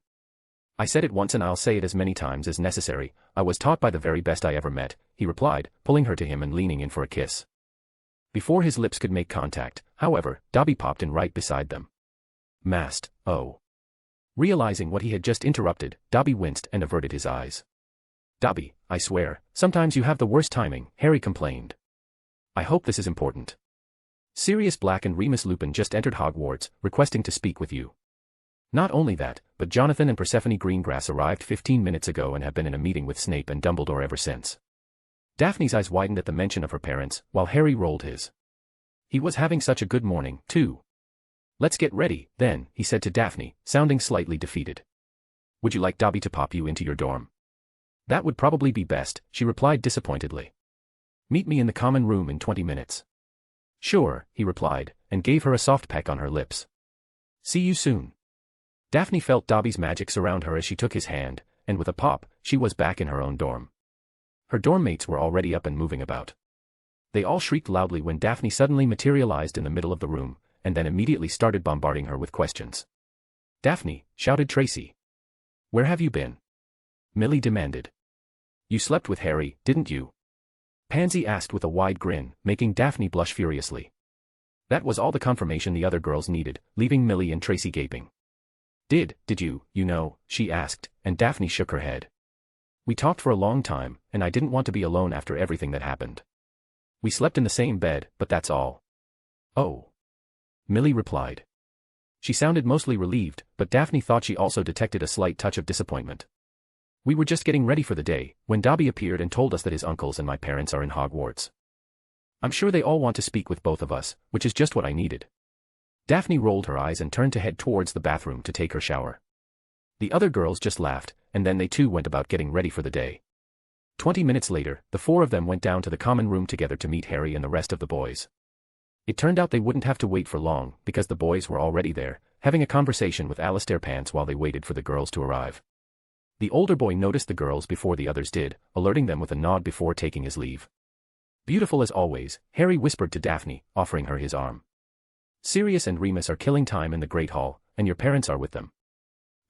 I said it once and I'll say it as many times as necessary, I was taught by the very best I ever met, he replied, pulling her to him and leaning in for a kiss. Before his lips could make contact, however, Dobby popped in right beside them. Mast, oh. Realizing what he had just interrupted, Dobby winced and averted his eyes. Dobby, I swear, sometimes you have the worst timing, Harry complained. I hope this is important. Sirius Black and Remus Lupin just entered Hogwarts, requesting to speak with you. Not only that, but Jonathan and Persephone Greengrass arrived 15 minutes ago and have been in a meeting with Snape and Dumbledore ever since. Daphne's eyes widened at the mention of her parents, while Harry rolled his. He was having such a good morning, too. Let's get ready, then, he said to Daphne, sounding slightly defeated. Would you like Dobby to pop you into your dorm? That would probably be best, she replied disappointedly. Meet me in the common room in 20 minutes. Sure, he replied, and gave her a soft peck on her lips. See you soon. Daphne felt Dobby's magic surround her as she took his hand, and with a pop, she was back in her own dorm. Her dorm mates were already up and moving about. They all shrieked loudly when Daphne suddenly materialized in the middle of the room, and then immediately started bombarding her with questions. Daphne, shouted Tracy. Where have you been? Millie demanded. You slept with Harry, didn't you? Pansy asked with a wide grin, making Daphne blush furiously. That was all the confirmation the other girls needed, leaving Millie and Tracy gaping. Did you, she asked, and Daphne shook her head. We talked for a long time, and I didn't want to be alone after everything that happened. We slept in the same bed, but that's all. Oh. Millie replied. She sounded mostly relieved, but Daphne thought she also detected a slight touch of disappointment. We were just getting ready for the day, when Dobby appeared and told us that his uncles and my parents are in Hogwarts. I'm sure they all want to speak with both of us, which is just what I needed. Daphne rolled her eyes and turned to head towards the bathroom to take her shower. The other girls just laughed, and then they too went about getting ready for the day. 20 minutes later, the four of them went down to the common room together to meet Harry and the rest of the boys. It turned out they wouldn't have to wait for long, because the boys were already there, having a conversation with Alistair Pants while they waited for the girls to arrive. The older boy noticed the girls before the others did, alerting them with a nod before taking his leave. Beautiful as always, Harry whispered to Daphne, offering her his arm. Sirius and Remus are killing time in the Great Hall, and your parents are with them.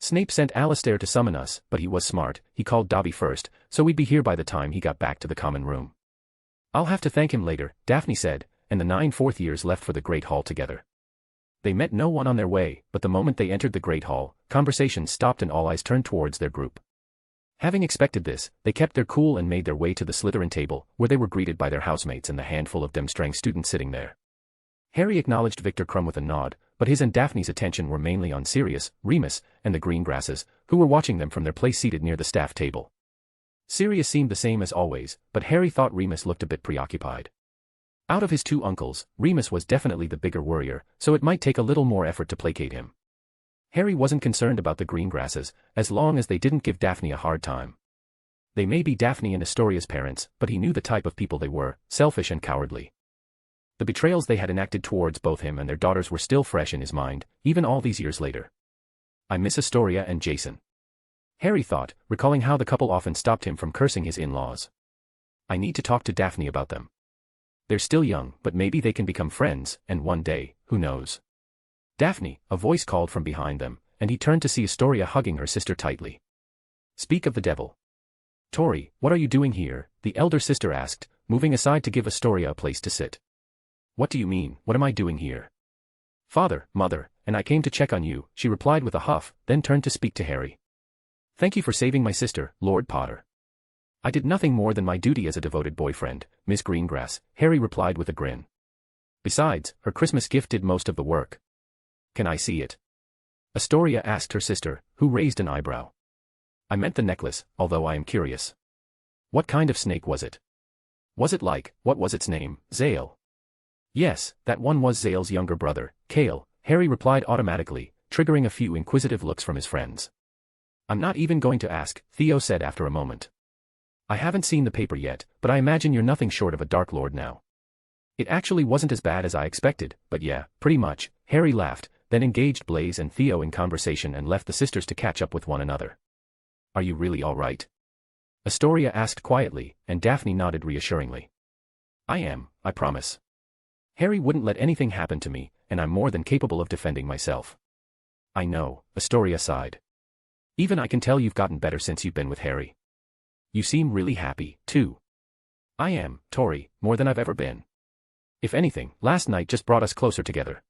Snape sent Alistair to summon us, but he was smart, he called Dobby first, so we'd be here by the time he got back to the common room. I'll have to thank him later, Daphne said, and the 9 fourth years left for the Great Hall together. They met no one on their way, but the moment they entered the Great Hall, conversation stopped and all eyes turned towards their group. Having expected this, they kept their cool and made their way to the Slytherin table, where they were greeted by their housemates and the handful of Demstrang students sitting there. Harry acknowledged Victor Crumb with a nod, but his and Daphne's attention were mainly on Sirius, Remus, and the Greengrasses, who were watching them from their place seated near the staff table. Sirius seemed the same as always, but Harry thought Remus looked a bit preoccupied. Out of his two uncles, Remus was definitely the bigger worrier, so it might take a little more effort to placate him. Harry wasn't concerned about the Greengrasses, as long as they didn't give Daphne a hard time. They may be Daphne and Astoria's parents, but he knew the type of people they were, selfish and cowardly. The betrayals they had enacted towards both him and their daughters were still fresh in his mind, even all these years later. I miss Astoria and Jason. Harry thought, recalling how the couple often stopped him from cursing his in-laws. I need to talk to Daphne about them. They're still young, but maybe they can become friends, and one day, who knows? Daphne, a voice called from behind them, and he turned to see Astoria hugging her sister tightly. Speak of the devil. Tori, what are you doing here? The elder sister asked, moving aside to give Astoria a place to sit. What do you mean, what am I doing here? Father, mother, and I came to check on you, she replied with a huff, then turned to speak to Harry. Thank you for saving my sister, Lord Potter. I did nothing more than my duty as a devoted boyfriend, Miss Greengrass, Harry replied with a grin. Besides, her Christmas gift did most of the work. Can I see it? Astoria asked her sister, who raised an eyebrow. I meant the necklace, although I am curious. What kind of snake was it? Was it like, what was its name, Zale? Yes, that one was Zale's younger brother, Kale, Harry replied automatically, triggering a few inquisitive looks from his friends. I'm not even going to ask, Theo said after a moment. I haven't seen the paper yet, but I imagine you're nothing short of a Dark Lord now. It actually wasn't as bad as I expected, but yeah, pretty much, Harry laughed, then engaged Blaise and Theo in conversation and left the sisters to catch up with one another. Are you really all right? Astoria asked quietly, and Daphne nodded reassuringly. I am, I promise. Harry wouldn't let anything happen to me, and I'm more than capable of defending myself. I know, Astoria sighed. Even I can tell you've gotten better since you've been with Harry. You seem really happy, too. I am, Tori, more than I've ever been. If anything, last night just brought us closer together.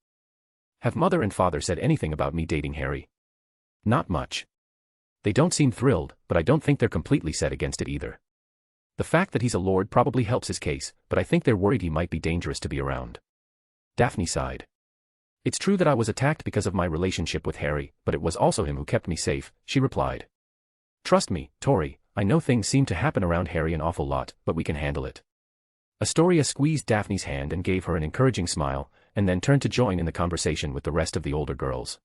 Have mother and father said anything about me dating Harry? Not much. They don't seem thrilled, but I don't think they're completely set against it either. The fact that he's a lord probably helps his case, but I think they're worried he might be dangerous to be around. Daphne sighed. It's true that I was attacked because of my relationship with Harry, but it was also him who kept me safe, she replied. Trust me, Tori, I know things seem to happen around Harry an awful lot, but we can handle it. Astoria squeezed Daphne's hand and gave her an encouraging smile, and then turned to join in the conversation with the rest of the older girls.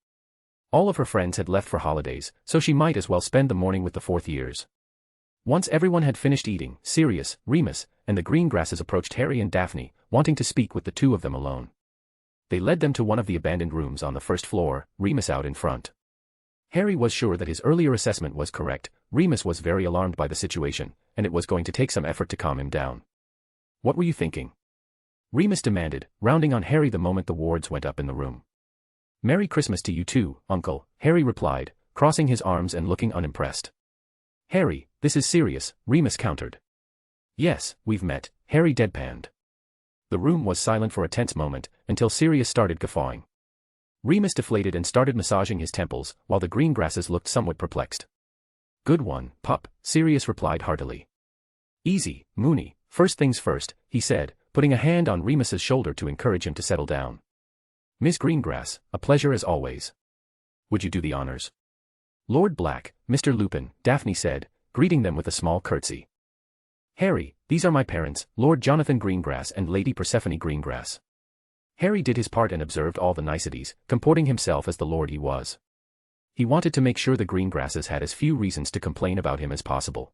All of her friends had left for holidays, so she might as well spend the morning with the fourth years. Once everyone had finished eating, Sirius, Remus, and the Greengrasses approached Harry and Daphne, wanting to speak with the two of them alone. They led them to one of the abandoned rooms on the first floor, Remus out in front. Harry was sure that his earlier assessment was correct. Remus was very alarmed by the situation, and it was going to take some effort to calm him down. What were you thinking? Remus demanded, rounding on Harry the moment the wards went up in the room. Merry Christmas to you too, Uncle, Harry replied, crossing his arms and looking unimpressed. Harry, this is serious, Remus countered. Yes, we've met, Harry deadpanned. The room was silent for a tense moment, until Sirius started guffawing. Remus deflated and started massaging his temples, while the Greengrasses looked somewhat perplexed. Good one, pup, Sirius replied heartily. Easy, Moony, first things first, he said, putting a hand on Remus's shoulder to encourage him to settle down. Miss Greengrass, a pleasure as always. Would you do the honors? Lord Black, Mr. Lupin, Daphne said, greeting them with a small curtsy. Harry, these are my parents, Lord Jonathan Greengrass and Lady Persephone Greengrass. Harry did his part and observed all the niceties, comporting himself as the lord he was. He wanted to make sure the Greengrasses had as few reasons to complain about him as possible.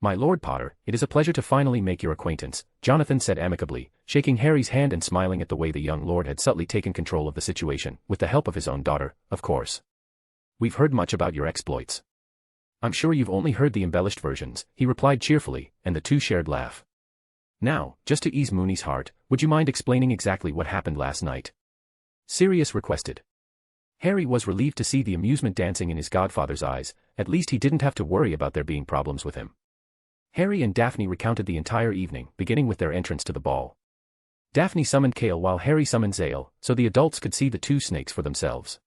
My Lord Potter, it is a pleasure to finally make your acquaintance, Jonathan said amicably, shaking Harry's hand and smiling at the way the young lord had subtly taken control of the situation, with the help of his own daughter, of course. We've heard much about your exploits. I'm sure you've only heard the embellished versions, he replied cheerfully, and the two shared laugh. Now, just to ease Moony's heart, would you mind explaining exactly what happened last night? Sirius requested. Harry was relieved to see the amusement dancing in his godfather's eyes, at least he didn't have to worry about there being problems with him. Harry and Daphne recounted the entire evening, beginning with their entrance to the ball. Daphne summoned Kale while Harry summoned Zale, so the adults could see the two snakes for themselves.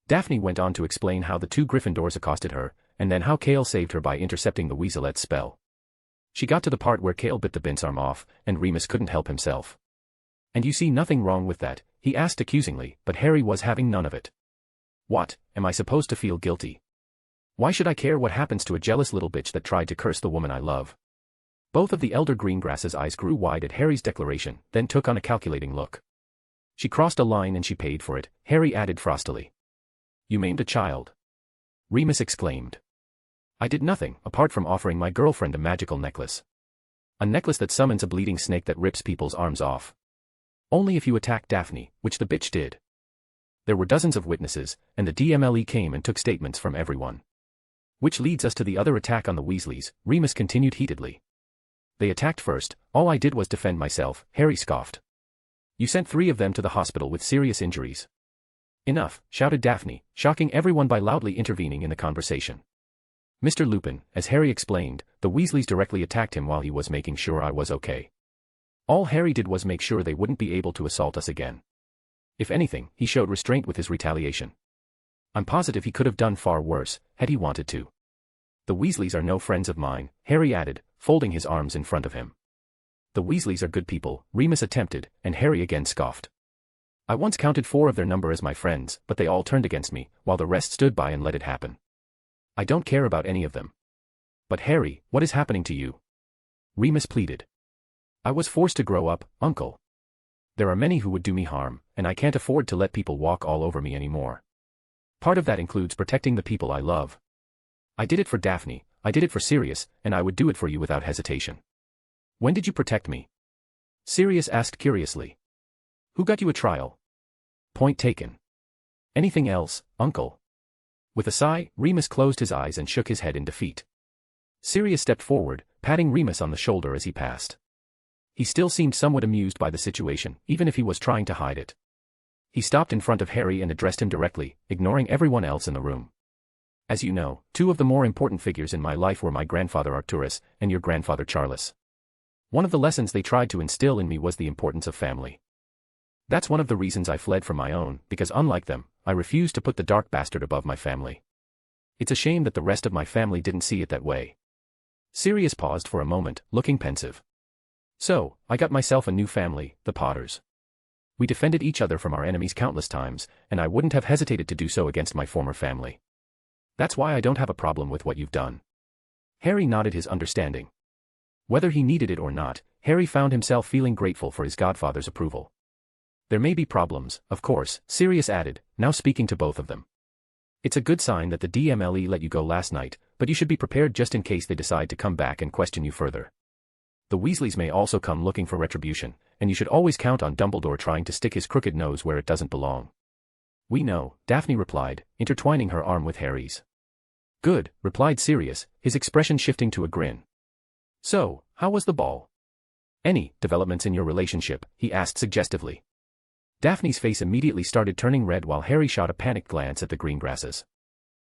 Daphne went on to explain how the two Gryffindors accosted her, and then how Kale saved her by intercepting the Weaselette's spell. She got to the part where Kale bit the Bint's arm off, and Remus couldn't help himself. And you see nothing wrong with that, he asked accusingly, but Harry was having none of it. What, am I supposed to feel guilty? Why should I care what happens to a jealous little bitch that tried to curse the woman I love? Both of the elder Greengrasses' eyes grew wide at Harry's declaration, then took on a calculating look. She crossed a line and she paid for it, Harry added frostily. You maimed a child. Remus exclaimed. I did nothing, apart from offering my girlfriend a magical necklace. A necklace that summons a bleeding snake that rips people's arms off. Only if you attack Daphne, which the bitch did. There were dozens of witnesses, and the DMLE came and took statements from everyone. Which leads us to the other attack on the Weasleys, Remus continued heatedly. They attacked first, all I did was defend myself, Harry scoffed. You sent 3 of them to the hospital with serious injuries. Enough, shouted Daphne, shocking everyone by loudly intervening in the conversation. Mr. Lupin, as Harry explained, the Weasleys directly attacked him while he was making sure I was okay. All Harry did was make sure they wouldn't be able to assault us again. If anything, he showed restraint with his retaliation. I'm positive he could have done far worse, had he wanted to. The Weasleys are no friends of mine, Harry added, folding his arms in front of him. The Weasleys are good people, Remus attempted, and Harry again scoffed. I once counted 4 of their number as my friends, but they all turned against me, while the rest stood by and let it happen. I don't care about any of them. But Harry, what is happening to you? Remus pleaded. I was forced to grow up, uncle. There are many who would do me harm, and I can't afford to let people walk all over me anymore. Part of that includes protecting the people I love. I did it for Daphne, I did it for Sirius, and I would do it for you without hesitation. When did you protect me? Sirius asked curiously. Who got you a trial? Point taken. Anything else, uncle? With a sigh, Remus closed his eyes and shook his head in defeat. Sirius stepped forward, patting Remus on the shoulder as he passed. He still seemed somewhat amused by the situation, even if he was trying to hide it. He stopped in front of Harry and addressed him directly, ignoring everyone else in the room. As you know, 2 of the more important figures in my life were my grandfather Arcturus and your grandfather Charles. One of the lessons they tried to instill in me was the importance of family. That's one of the reasons I fled from my own, because unlike them, I refused to put the dark bastard above my family. It's a shame that the rest of my family didn't see it that way. Sirius paused for a moment, looking pensive. So, I got myself a new family, the Potters. We defended each other from our enemies countless times, and I wouldn't have hesitated to do so against my former family. That's why I don't have a problem with what you've done. Harry nodded his understanding. Whether he needed it or not, Harry found himself feeling grateful for his godfather's approval. There may be problems, of course, Sirius added, now speaking to both of them. It's a good sign that the DMLE let you go last night, but you should be prepared just in case they decide to come back and question you further. The Weasleys may also come looking for retribution, and you should always count on Dumbledore trying to stick his crooked nose where it doesn't belong. We know, Daphne replied, intertwining her arm with Harry's. Good, replied Sirius, his expression shifting to a grin. So, how was the ball? Any developments in your relationship? He asked suggestively. Daphne's face immediately started turning red while Harry shot a panicked glance at the green grasses.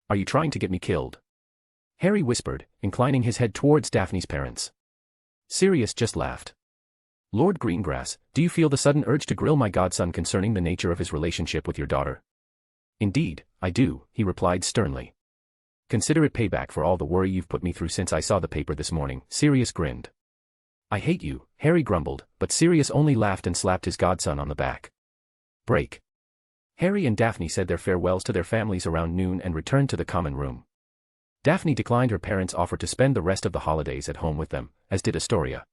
Are you trying to get me killed? Harry whispered, inclining his head towards Daphne's parents. Sirius just laughed. Lord Greengrass, do you feel the sudden urge to grill my godson concerning the nature of his relationship with your daughter? Indeed, I do, he replied sternly. Consider it payback for all the worry you've put me through since I saw the paper this morning, Sirius grinned. I hate you, Harry grumbled, but Sirius only laughed and slapped his godson on the back. Break. Harry and Daphne said their farewells to their families around noon and returned to the common room. Daphne declined her parents' offer to spend the rest of the holidays at home with them, as did Astoria.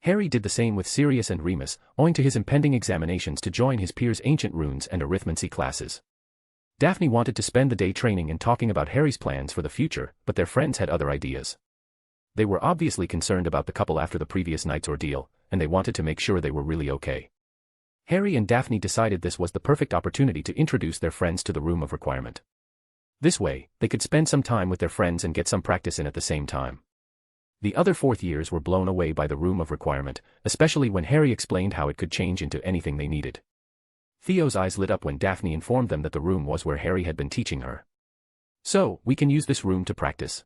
Harry did the same with Sirius and Remus, owing to his impending examinations to join his peers' ancient runes and arithmancy classes. Daphne wanted to spend the day training and talking about Harry's plans for the future, but their friends had other ideas. They were obviously concerned about the couple after the previous night's ordeal, and they wanted to make sure they were really okay. Harry and Daphne decided this was the perfect opportunity to introduce their friends to the Room of Requirement. This way, they could spend some time with their friends and get some practice in at the same time. The other 4th years were blown away by the Room of Requirement, especially when Harry explained how it could change into anything they needed. Theo's eyes lit up when Daphne informed them that the room was where Harry had been teaching her. So, we can use this room to practice.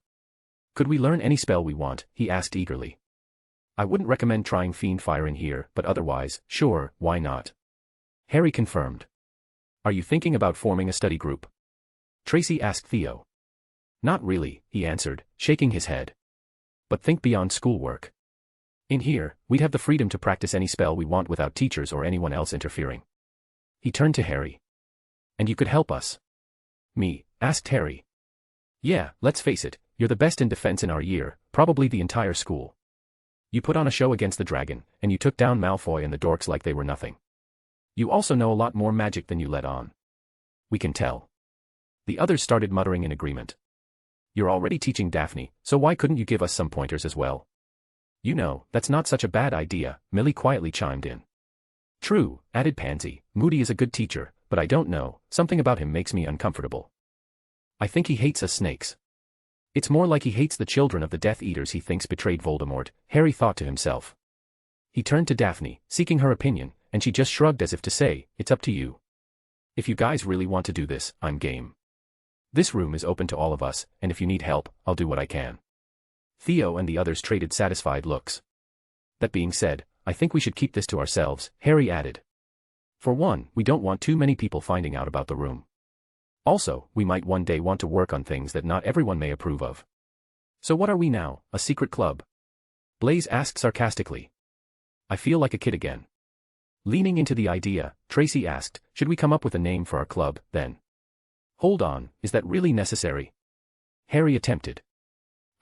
Could we learn any spell we want? He asked eagerly. I wouldn't recommend trying Fiend Fire in here, but otherwise, sure, why not? Harry confirmed. Are you thinking about forming a study group? Tracy asked Theo. Not really, he answered, shaking his head. But think beyond schoolwork. In here, we'd have the freedom to practice any spell we want without teachers or anyone else interfering. He turned to Harry. And you could help us. Me? Asked Harry. Yeah, let's face it, you're the best in defense in our year, probably the entire school. You put on a show against the dragon, and you took down Malfoy and the dorks like they were nothing. You also know a lot more magic than you let on. We can tell. The others started muttering in agreement. You're already teaching Daphne, so why couldn't you give us some pointers as well? You know, that's not such a bad idea, Millie quietly chimed in. True, added Pansy, Moody is a good teacher, but I don't know, something about him makes me uncomfortable. I think he hates us snakes. It's more like he hates the children of the Death Eaters he thinks betrayed Voldemort, Harry thought to himself. He turned to Daphne, seeking her opinion, and she just shrugged as if to say, it's up to you. If you guys really want to do this, I'm game. This room is open to all of us, and if you need help, I'll do what I can. Theo and the others traded satisfied looks. That being said, I think we should keep this to ourselves, Harry added. For one, we don't want too many people finding out about the room. Also, we might one day want to work on things that not everyone may approve of. So what are we now, a secret club? Blaze asked sarcastically. I feel like a kid again. Leaning into the idea, Tracy asked, should we come up with a name for our club, then? Hold on, is that really necessary? Harry attempted.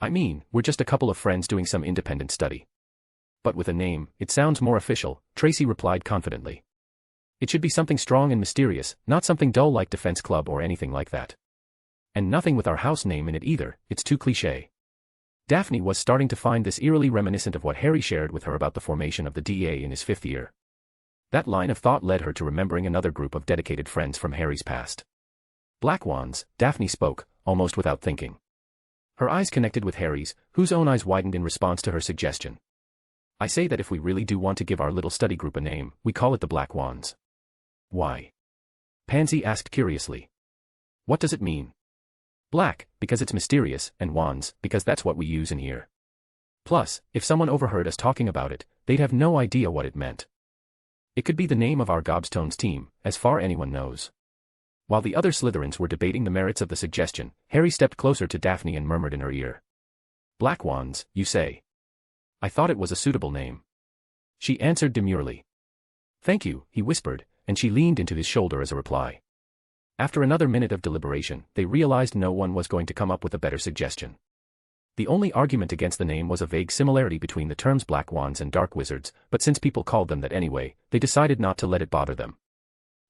I mean, we're just a couple of friends doing some independent study. But with a name, it sounds more official, Tracy replied confidently. It should be something strong and mysterious, not something dull like Defense Club or anything like that. And nothing with our house name in it either, it's too cliché. Daphne was starting to find this eerily reminiscent of what Harry shared with her about the formation of the DA in his 5th year. That line of thought led her to remembering another group of dedicated friends from Harry's past. Black Wands, Daphne spoke, almost without thinking. Her eyes connected with Harry's, whose own eyes widened in response to her suggestion. I say that if we really do want to give our little study group a name, we call it the Black Wands. Why? Pansy asked curiously. What does it mean? Black, because it's mysterious, and wands, because that's what we use in here. Plus, if someone overheard us talking about it, they'd have no idea what it meant. It could be the name of our Gobstones team, as far anyone knows. While the other Slytherins were debating the merits of the suggestion, Harry stepped closer to Daphne and murmured in her ear. Black Wands, you say? I thought it was a suitable name. She answered demurely. Thank you, he whispered, and she leaned into his shoulder as a reply. After another minute of deliberation, they realized no one was going to come up with a better suggestion. The only argument against the name was a vague similarity between the terms Black Wands and Dark Wizards, but since people called them that anyway, they decided not to let it bother them.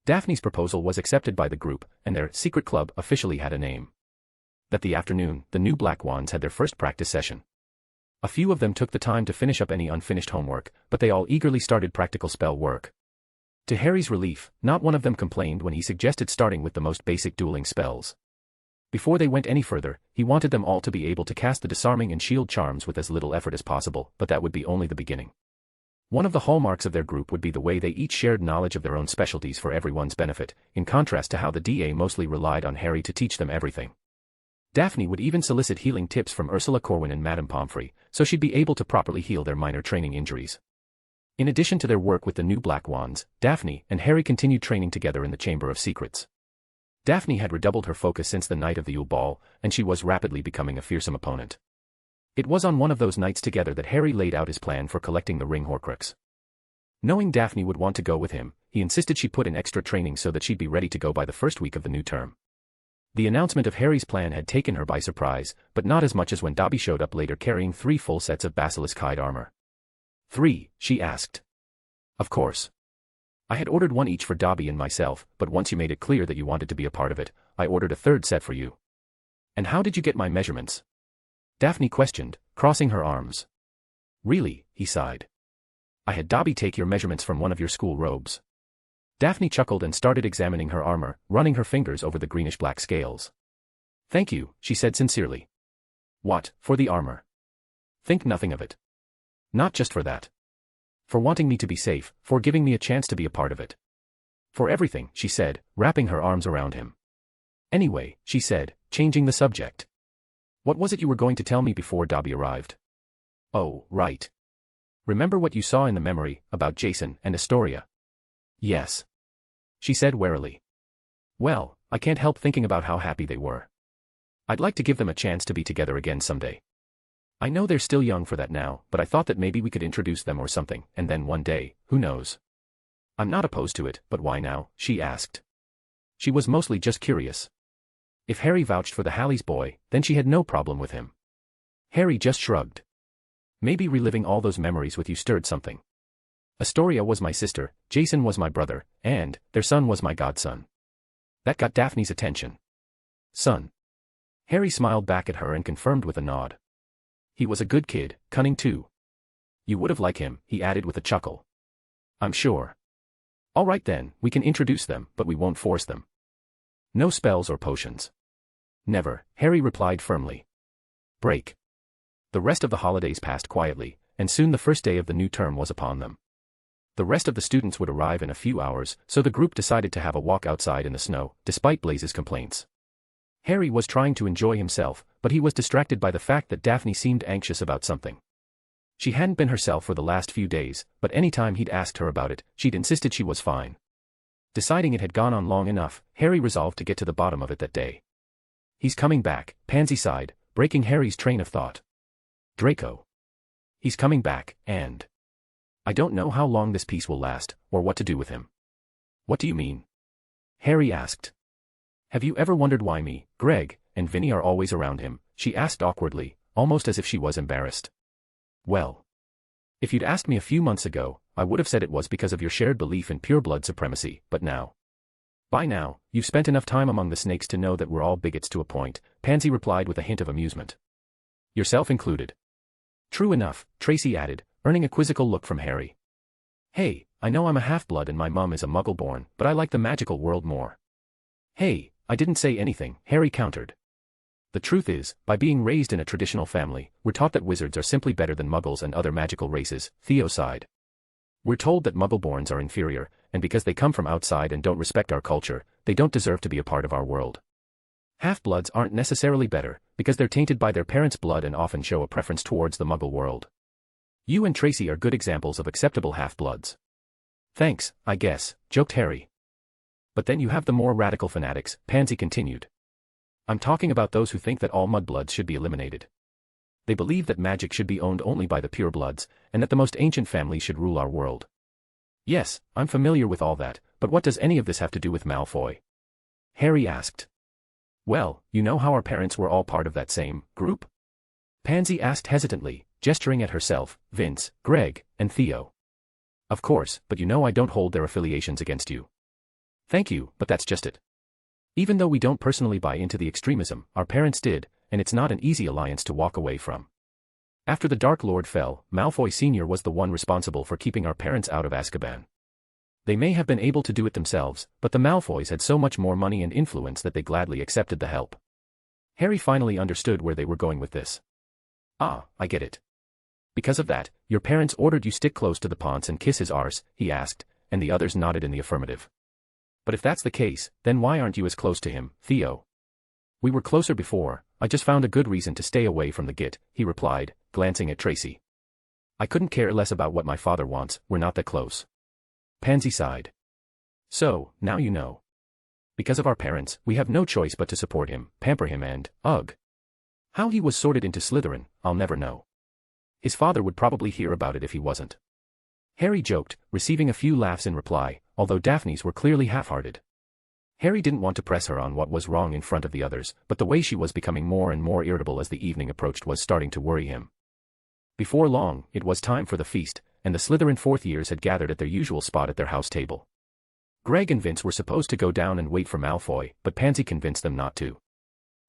Daphne's proposal was accepted by the group, and their secret club officially had a name. That the afternoon, the new Black Wands had their first practice session. A few of them took the time to finish up any unfinished homework, but they all eagerly started practical spell work. To Harry's relief, not one of them complained when he suggested starting with the most basic dueling spells. Before they went any further, he wanted them all to be able to cast the disarming and shield charms with as little effort as possible, but that would be only the beginning. One of the hallmarks of their group would be the way they each shared knowledge of their own specialties for everyone's benefit, in contrast to how the DA mostly relied on Harry to teach them everything. Daphne would even solicit healing tips from Ursula Corwin and Madame Pomfrey, so she'd be able to properly heal their minor training injuries. In addition to their work with the new Black Wands, Daphne and Harry continued training together in the Chamber of Secrets. Daphne had redoubled her focus since the night of the Yule Ball, and she was rapidly becoming a fearsome opponent. It was on one of those nights together that Harry laid out his plan for collecting the Ring Horcrux. Knowing Daphne would want to go with him, he insisted she put in extra training so that she'd be ready to go by the first week of the new term. The announcement of Harry's plan had taken her by surprise, but not as much as when Dobby showed up later carrying 3 full sets of basilisk hide armor. 3, she asked. Of course. I had ordered 1 each for Dobby and myself, but once you made it clear that you wanted to be a part of it, I ordered a 3rd set for you. And how did you get my measurements? Daphne questioned, crossing her arms. Really, he sighed. I had Dobby take your measurements from one of your school robes. Daphne chuckled and started examining her armor, running her fingers over the greenish-black scales. Thank you, she said sincerely. What, for the armor? Think nothing of it. Not just for that. For wanting me to be safe, for giving me a chance to be a part of it. For everything, she said, wrapping her arms around him. Anyway, she said, changing the subject. What was it you were going to tell me before Dobby arrived? Oh, right. Remember what you saw in the memory, about Jason and Astoria? Yes. She said warily. Well, I can't help thinking about how happy they were. I'd like to give them a chance to be together again someday. I know they're still young for that now, but I thought that maybe we could introduce them or something, and then one day, who knows? I'm not opposed to it, but why now? She asked. She was mostly just curious. If Harry vouched for the Halleys boy, then she had no problem with him. Harry just shrugged. Maybe reliving all those memories with you stirred something. Astoria was my sister, Jason was my brother, and their son was my godson. That got Daphne's attention. Son. Harry smiled back at her and confirmed with a nod. He was a good kid, cunning too. You would have liked him, he added with a chuckle. I'm sure. All right then, we can introduce them, but we won't force them. No spells or potions. Never, Harry replied firmly. Break. The rest of the holidays passed quietly, and soon the first day of the new term was upon them. The rest of the students would arrive in a few hours, so the group decided to have a walk outside in the snow, despite Blaze's complaints. Harry was trying to enjoy himself, but he was distracted by the fact that Daphne seemed anxious about something. She hadn't been herself for the last few days, but any time he'd asked her about it, she'd insisted she was fine. Deciding it had gone on long enough, Harry resolved to get to the bottom of it that day. He's coming back, Pansy sighed, breaking Harry's train of thought. Draco. He's coming back, and... I don't know how long this peace will last, or what to do with him. What do you mean? Harry asked. Have you ever wondered why me, Greg, and Vinny are always around him? She asked awkwardly, almost as if she was embarrassed. Well. If you'd asked me a few months ago, I would have said it was because of your shared belief in pureblood supremacy, but now. By now, you've spent enough time among the snakes to know that we're all bigots to a point, Pansy replied with a hint of amusement. Yourself included. True enough, Tracy added, earning a quizzical look from Harry. Hey, I know I'm a half-blood and my mum is a muggle-born, but I like the magical world more. Hey, I didn't say anything, Harry countered. The truth is, by being raised in a traditional family, we're taught that wizards are simply better than muggles and other magical races, Theo sighed. We're told that muggle-borns are inferior, and because they come from outside and don't respect our culture, they don't deserve to be a part of our world. Half-bloods aren't necessarily better, because they're tainted by their parents' blood and often show a preference towards the muggle world. You and Tracy are good examples of acceptable half-bloods. Thanks, I guess, joked Harry. But then you have the more radical fanatics, Pansy continued. I'm talking about those who think that all mudbloods should be eliminated. They believe that magic should be owned only by the purebloods, and that the most ancient families should rule our world. Yes, I'm familiar with all that, but what does any of this have to do with Malfoy? Harry asked. Well, you know how our parents were all part of that same group? Pansy asked hesitantly, gesturing at herself, Vince, Greg, and Theo. Of course, but you know I don't hold their affiliations against you. Thank you, but that's just it. Even though we don't personally buy into the extremism, our parents did, and it's not an easy alliance to walk away from. After the Dark Lord fell, Malfoy Sr. was the one responsible for keeping our parents out of Azkaban. They may have been able to do it themselves, but the Malfoys had so much more money and influence that they gladly accepted the help. Harry finally understood where they were going with this. Ah, I get it. Because of that, your parents ordered you stick close to the Ponce and kiss his arse, he asked, and the others nodded in the affirmative. But if that's the case, then why aren't you as close to him, Theo? We were closer before, I just found a good reason to stay away from the git, he replied, glancing at Tracy. I couldn't care less about what my father wants, we're not that close. Pansy sighed. So, now you know. Because of our parents, we have no choice but to support him, pamper him and, ugh. How he was sorted into Slytherin, I'll never know. His father would probably hear about it if he wasn't. Harry joked, receiving a few laughs in reply, although Daphne's were clearly half-hearted. Harry didn't want to press her on what was wrong in front of the others, but the way she was becoming more and more irritable as the evening approached was starting to worry him. Before long, it was time for the feast, and the Slytherin fourth years had gathered at their usual spot at their house table. Greg and Vince were supposed to go down and wait for Malfoy, but Pansy convinced them not to.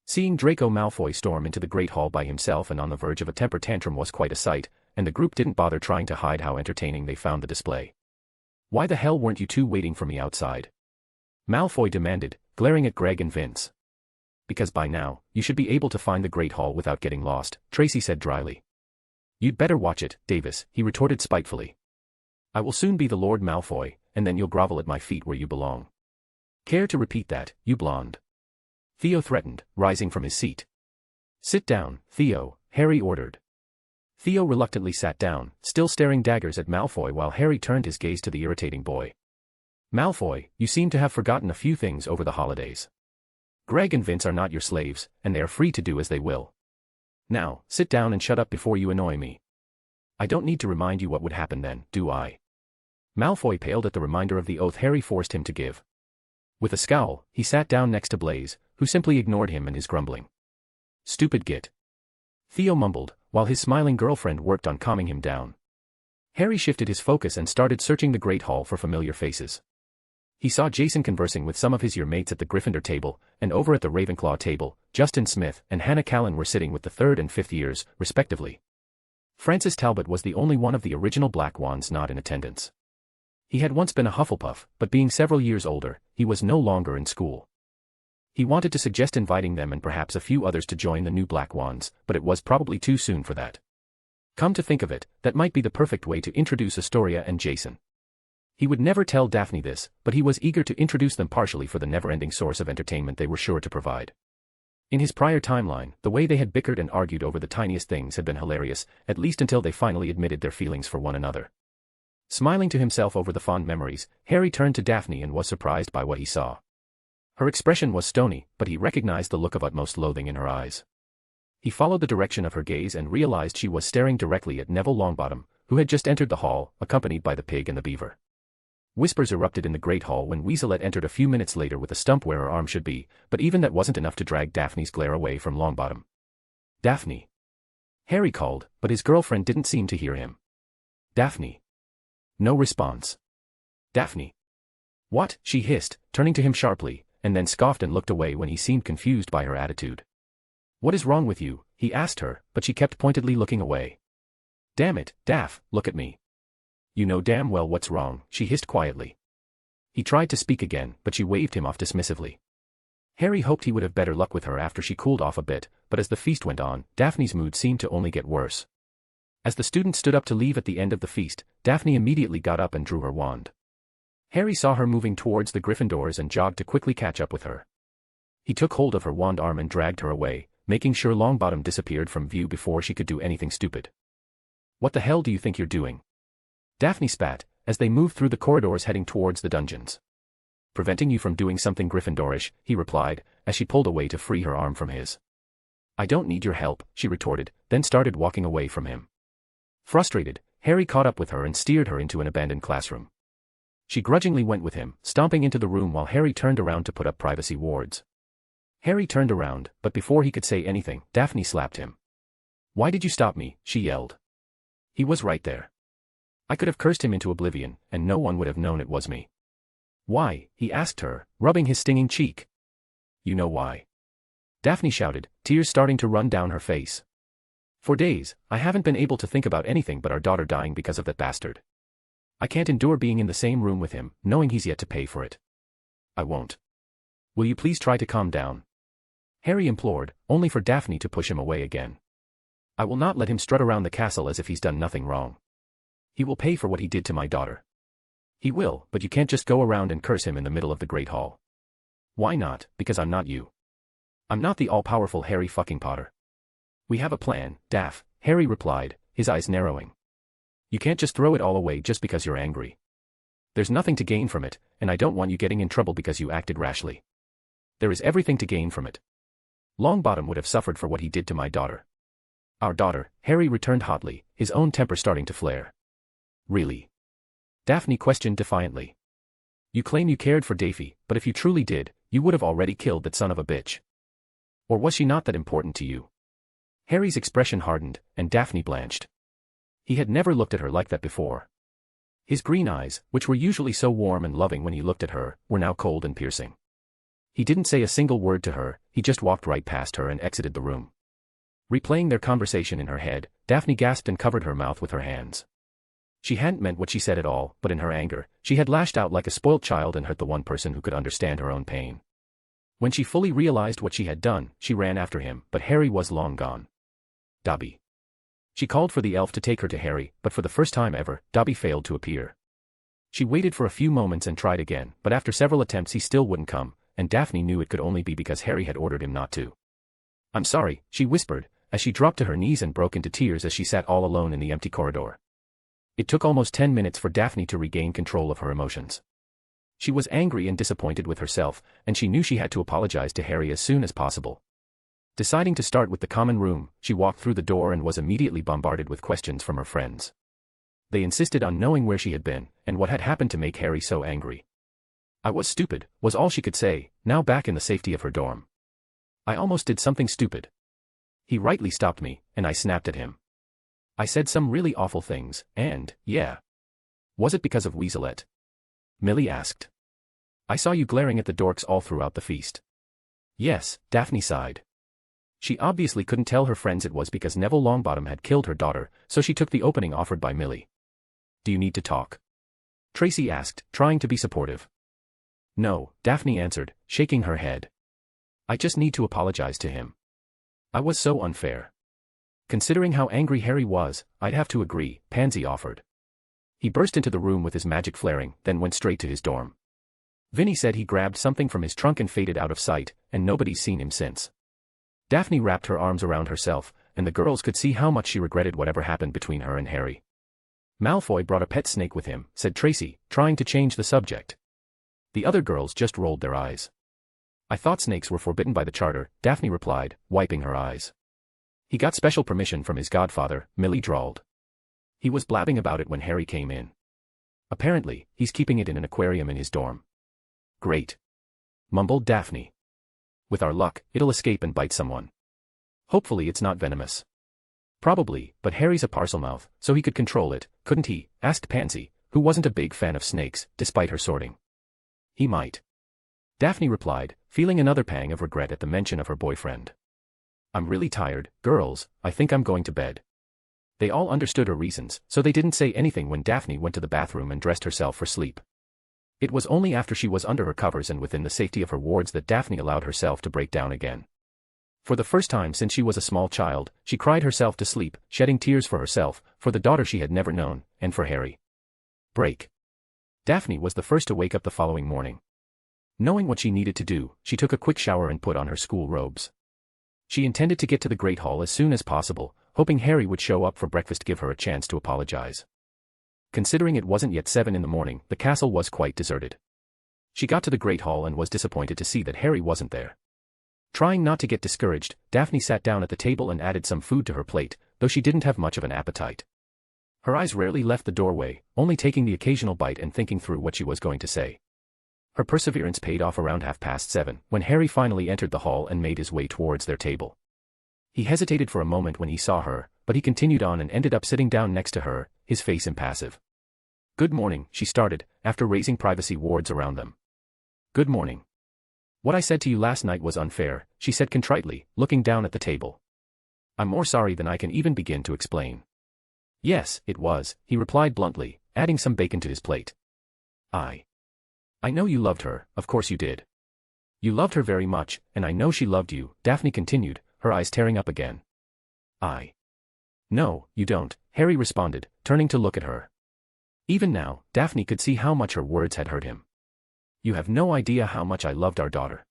Seeing Draco Malfoy storm into the Great Hall by himself and on the verge of a temper tantrum was quite a sight, and the group didn't bother trying to hide how entertaining they found the display. Why the hell weren't you two waiting for me outside? Malfoy demanded, glaring at Greg and Vince. Because by now, you should be able to find the Great Hall without getting lost, Tracy said dryly. You'd better watch it, Davis, he retorted spitefully. I will soon be the Lord Malfoy, and then you'll grovel at my feet where you belong. Care to repeat that, you blonde? Theo threatened, rising from his seat. Sit down, Theo, Harry ordered. Theo reluctantly sat down, still staring daggers at Malfoy while Harry turned his gaze to the irritating boy. Malfoy, you seem to have forgotten a few things over the holidays. Greg and Vince are not your slaves, and they are free to do as they will. Now, sit down and shut up before you annoy me. I don't need to remind you what would happen then, do I? Malfoy paled at the reminder of the oath Harry forced him to give. With a scowl, he sat down next to Blaise, who simply ignored him and his grumbling. Stupid git. Theo mumbled, while his smiling girlfriend worked on calming him down. Harry shifted his focus and started searching the Great Hall for familiar faces. He saw Jason conversing with some of his year mates at the Gryffindor table, and over at the Ravenclaw table, Justin Smith and Hannah Callan were sitting with the 3rd and 5th years, respectively. Francis Talbot was the only one of the original Black Wands not in attendance. He had once been a Hufflepuff, but being several years older, he was no longer in school. He wanted to suggest inviting them and perhaps a few others to join the new Black Wands, but it was probably too soon for that. Come to think of it, that might be the perfect way to introduce Astoria and Jason. He would never tell Daphne this, but he was eager to introduce them partially for the never-ending source of entertainment they were sure to provide. In his prior timeline, the way they had bickered and argued over the tiniest things had been hilarious, at least until they finally admitted their feelings for one another. Smiling to himself over the fond memories, Harry turned to Daphne and was surprised by what he saw. Her expression was stony, but he recognized the look of utmost loathing in her eyes. He followed the direction of her gaze and realized she was staring directly at Neville Longbottom, who had just entered the hall, accompanied by the pig and the beaver. Whispers erupted in the Great Hall when Weaselette entered a few minutes later with a stump where her arm should be, but even that wasn't enough to drag Daphne's glare away from Longbottom. "Daphne!" Harry called, but his girlfriend didn't seem to hear him. "Daphne!" No response. "Daphne!" "What?" she hissed, turning to him sharply, and then scoffed and looked away when he seemed confused by her attitude. "What is wrong with you?" he asked her, but she kept pointedly looking away. "Damn it, Daph, look at me." "You know damn well what's wrong," she hissed quietly. He tried to speak again, but she waved him off dismissively. Harry hoped he would have better luck with her after she cooled off a bit, but as the feast went on, Daphne's mood seemed to only get worse. As the students stood up to leave at the end of the feast, Daphne immediately got up and drew her wand. Harry saw her moving towards the Gryffindors and jogged to quickly catch up with her. He took hold of her wand arm and dragged her away, making sure Longbottom disappeared from view before she could do anything stupid. "What the hell do you think you're doing?" Daphne spat, as they moved through the corridors heading towards the dungeons. "Preventing you from doing something Gryffindorish," he replied, as she pulled away to free her arm from his. "I don't need your help," she retorted, then started walking away from him. Frustrated, Harry caught up with her and steered her into an abandoned classroom. She grudgingly went with him, stomping into the room while Harry turned around to put up privacy wards. Harry turned around, but before he could say anything, Daphne slapped him. "Why did you stop me?" she yelled. He was right there. I could have cursed him into oblivion, and no one would have known it was me. "Why?" he asked her, rubbing his stinging cheek. "You know why." Daphne shouted, tears starting to run down her face. "For days, I haven't been able to think about anything but our daughter dying because of that bastard. I can't endure being in the same room with him, knowing he's yet to pay for it." "I won't. Will you please try to calm down?" Harry implored, only for Daphne to push him away again. "I will not let him strut around the castle as if he's done nothing wrong. He will pay for what he did to my daughter." "He will, but you can't just go around and curse him in the middle of the Great Hall." "Why not?" "Because I'm not you. I'm not the all-powerful Harry fucking Potter." "We have a plan, Daph," Harry replied, his eyes narrowing. "You can't just throw it all away just because you're angry. There's nothing to gain from it, and I don't want you getting in trouble because you acted rashly. There is everything to gain from it. Longbottom would have suffered for what he did to my daughter." "Our daughter," Harry returned hotly, his own temper starting to flare. "Really?" Daphne questioned defiantly. "You claim you cared for Daphne, but if you truly did, you would have already killed that son of a bitch. Or was she not that important to you?" Harry's expression hardened, and Daphne blanched. He had never looked at her like that before. His green eyes, which were usually so warm and loving when he looked at her, were now cold and piercing. He didn't say a single word to her, he just walked right past her and exited the room. Replaying their conversation in her head, Daphne gasped and covered her mouth with her hands. She hadn't meant what she said at all, but in her anger, she had lashed out like a spoilt child and hurt the one person who could understand her own pain. When she fully realized what she had done, she ran after him, but Harry was long gone. "Dobby." She called for the elf to take her to Harry, but for the first time ever, Dobby failed to appear. She waited for a few moments and tried again, but after several attempts he still wouldn't come, and Daphne knew it could only be because Harry had ordered him not to. "I'm sorry," she whispered, as she dropped to her knees and broke into tears as she sat all alone in the empty corridor. It took almost 10 minutes for Daphne to regain control of her emotions. She was angry and disappointed with herself, and she knew she had to apologize to Harry as soon as possible. Deciding to start with the common room, she walked through the door and was immediately bombarded with questions from her friends. They insisted on knowing where she had been, and what had happened to make Harry so angry. "I was stupid," was all she could say, now back in the safety of her dorm. "I almost did something stupid. He rightly stopped me, and I snapped at him. I said some really awful things, and, yeah. Was it because of Weaselette?" Millie asked. "I saw you glaring at the dorks all throughout the feast." "Yes," Daphne sighed. She obviously couldn't tell her friends it was because Neville Longbottom had killed her daughter, so she took the opening offered by Millie. "Do you need to talk?" Tracy asked, trying to be supportive. "No," Daphne answered, shaking her head. "I just need to apologize to him. I was so unfair." "Considering how angry Harry was, I'd have to agree," Pansy offered. He burst into the room with his magic flaring, then went straight to his dorm. Vinny said he grabbed something from his trunk and faded out of sight, and nobody's seen him since. Daphne wrapped her arms around herself, and the girls could see how much she regretted whatever happened between her and Harry. "Malfoy brought a pet snake with him," said Tracy, trying to change the subject. The other girls just rolled their eyes. "I thought snakes were forbidden by the charter," Daphne replied, wiping her eyes. "He got special permission from his godfather," Millie drawled. He was blabbing about it when Harry came in. Apparently, he's keeping it in an aquarium in his dorm. Great, mumbled Daphne. With our luck, it'll escape and bite someone. Hopefully it's not venomous. Probably, but Harry's a parselmouth, so he could control it, couldn't he? Asked Pansy, who wasn't a big fan of snakes, despite her sorting. He might. Daphne replied, feeling another pang of regret at the mention of her boyfriend. I'm really tired, girls, I think I'm going to bed. They all understood her reasons, so they didn't say anything when Daphne went to the bathroom and dressed herself for sleep. It was only after she was under her covers and within the safety of her wards that Daphne allowed herself to break down again. For the first time since she was a small child, she cried herself to sleep, shedding tears for herself, for the daughter she had never known, and for Harry. Break. Daphne was the first to wake up the following morning. Knowing what she needed to do, she took a quick shower and put on her school robes. She intended to get to the Great Hall as soon as possible, hoping Harry would show up for breakfast to give her a chance to apologize. Considering it wasn't yet 7 in the morning, the castle was quite deserted. She got to the Great Hall and was disappointed to see that Harry wasn't there. Trying not to get discouraged, Daphne sat down at the table and added some food to her plate, though she didn't have much of an appetite. Her eyes rarely left the doorway, only taking the occasional bite and thinking through what she was going to say. Her perseverance paid off around 7:30, when Harry finally entered the hall and made his way towards their table. He hesitated for a moment when he saw her, but he continued on and ended up sitting down next to her, his face impassive. Good morning, she started, after raising privacy wards around them. Good morning. What I said to you last night was unfair, she said contritely, looking down at the table. I'm more sorry than I can even begin to explain. Yes, it was, he replied bluntly, adding some bacon to his plate. I know you loved her, of course you did. You loved her very much, and I know she loved you, Daphne continued, her eyes tearing up again. No, you don't, Harry responded, turning to look at her. Even now, Daphne could see how much her words had hurt him. You have no idea how much I loved our daughter.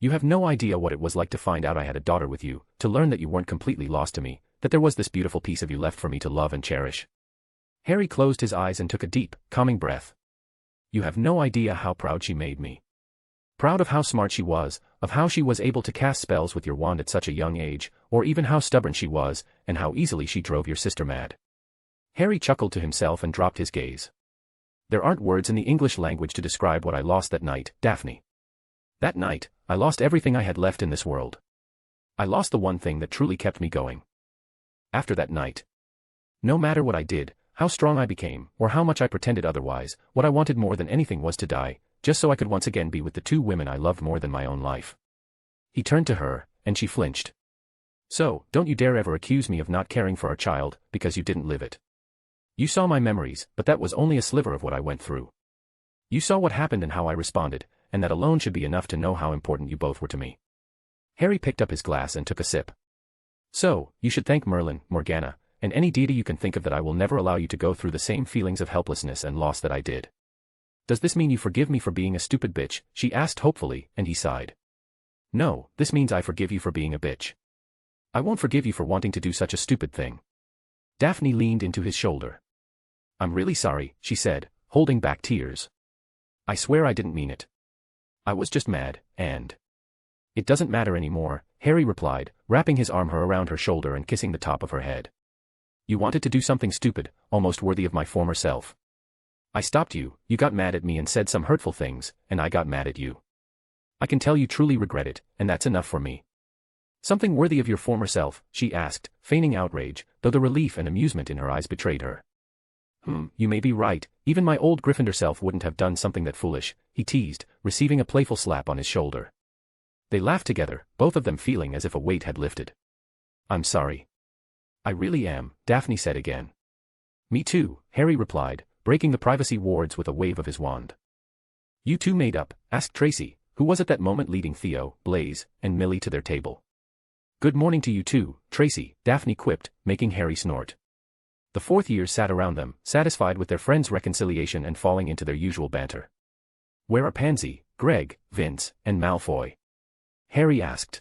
You have no idea what it was like to find out I had a daughter with you, to learn that you weren't completely lost to me, that there was this beautiful piece of you left for me to love and cherish. Harry closed his eyes and took a deep, calming breath. You have no idea how proud she made me. Proud of how smart she was, of how she was able to cast spells with your wand at such a young age, or even how stubborn she was, and how easily she drove your sister mad. Harry chuckled to himself and dropped his gaze. There aren't words in the English language to describe what I lost that night, Daphne. That night, I lost everything I had left in this world. I lost the one thing that truly kept me going. After that night, no matter what I did, how strong I became, or how much I pretended otherwise, what I wanted more than anything was to die, just so I could once again be with the two women I loved more than my own life. He turned to her, and she flinched. So, don't you dare ever accuse me of not caring for our child, because you didn't live it. You saw my memories, but that was only a sliver of what I went through. You saw what happened and how I responded, and that alone should be enough to know how important you both were to me. Harry picked up his glass and took a sip. So, you should thank Merlin, Morgana, and any deity you can think of that I will never allow you to go through the same feelings of helplessness and loss that I did. Does this mean you forgive me for being a stupid bitch? She asked hopefully, and he sighed. No, this means I forgive you for being a bitch. I won't forgive you for wanting to do such a stupid thing. Daphne leaned into his shoulder. I'm really sorry, she said, holding back tears. I swear I didn't mean it. I was just mad, and... It doesn't matter anymore, Harry replied, wrapping his arm around her shoulder and kissing the top of her head. You wanted to do something stupid, almost worthy of my former self. I stopped you, you got mad at me and said some hurtful things, and I got mad at you. I can tell you truly regret it, and that's enough for me. Something worthy of your former self, she asked, feigning outrage, though the relief and amusement in her eyes betrayed her. You may be right, even my old Gryffindor self wouldn't have done something that foolish, he teased, receiving a playful slap on his shoulder. They laughed together, both of them feeling as if a weight had lifted. I'm sorry. I really am, Daphne said again. Me too, Harry replied, breaking the privacy wards with a wave of his wand. You two made up, asked Tracy, who was at that moment leading Theo, Blaze, and Millie to their table. Good morning to you too, Tracy, Daphne quipped, making Harry snort. The fourth years sat around them, satisfied with their friends' reconciliation and falling into their usual banter. Where are Pansy, Greg, Vince, and Malfoy? Harry asked.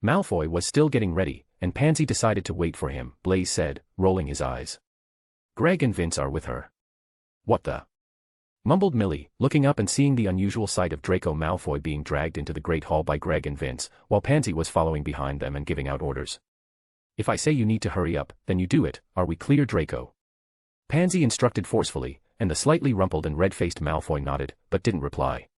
Malfoy was still getting ready, and Pansy decided to wait for him, Blaze said, rolling his eyes. Greg and Vince are with her. What the? Mumbled Millie, looking up and seeing the unusual sight of Draco Malfoy being dragged into the Great Hall by Greg and Vince, while Pansy was following behind them and giving out orders. If I say you need to hurry up, then you do it, are we clear, Draco? Pansy instructed forcefully, and the slightly rumpled and red-faced Malfoy nodded, but didn't reply.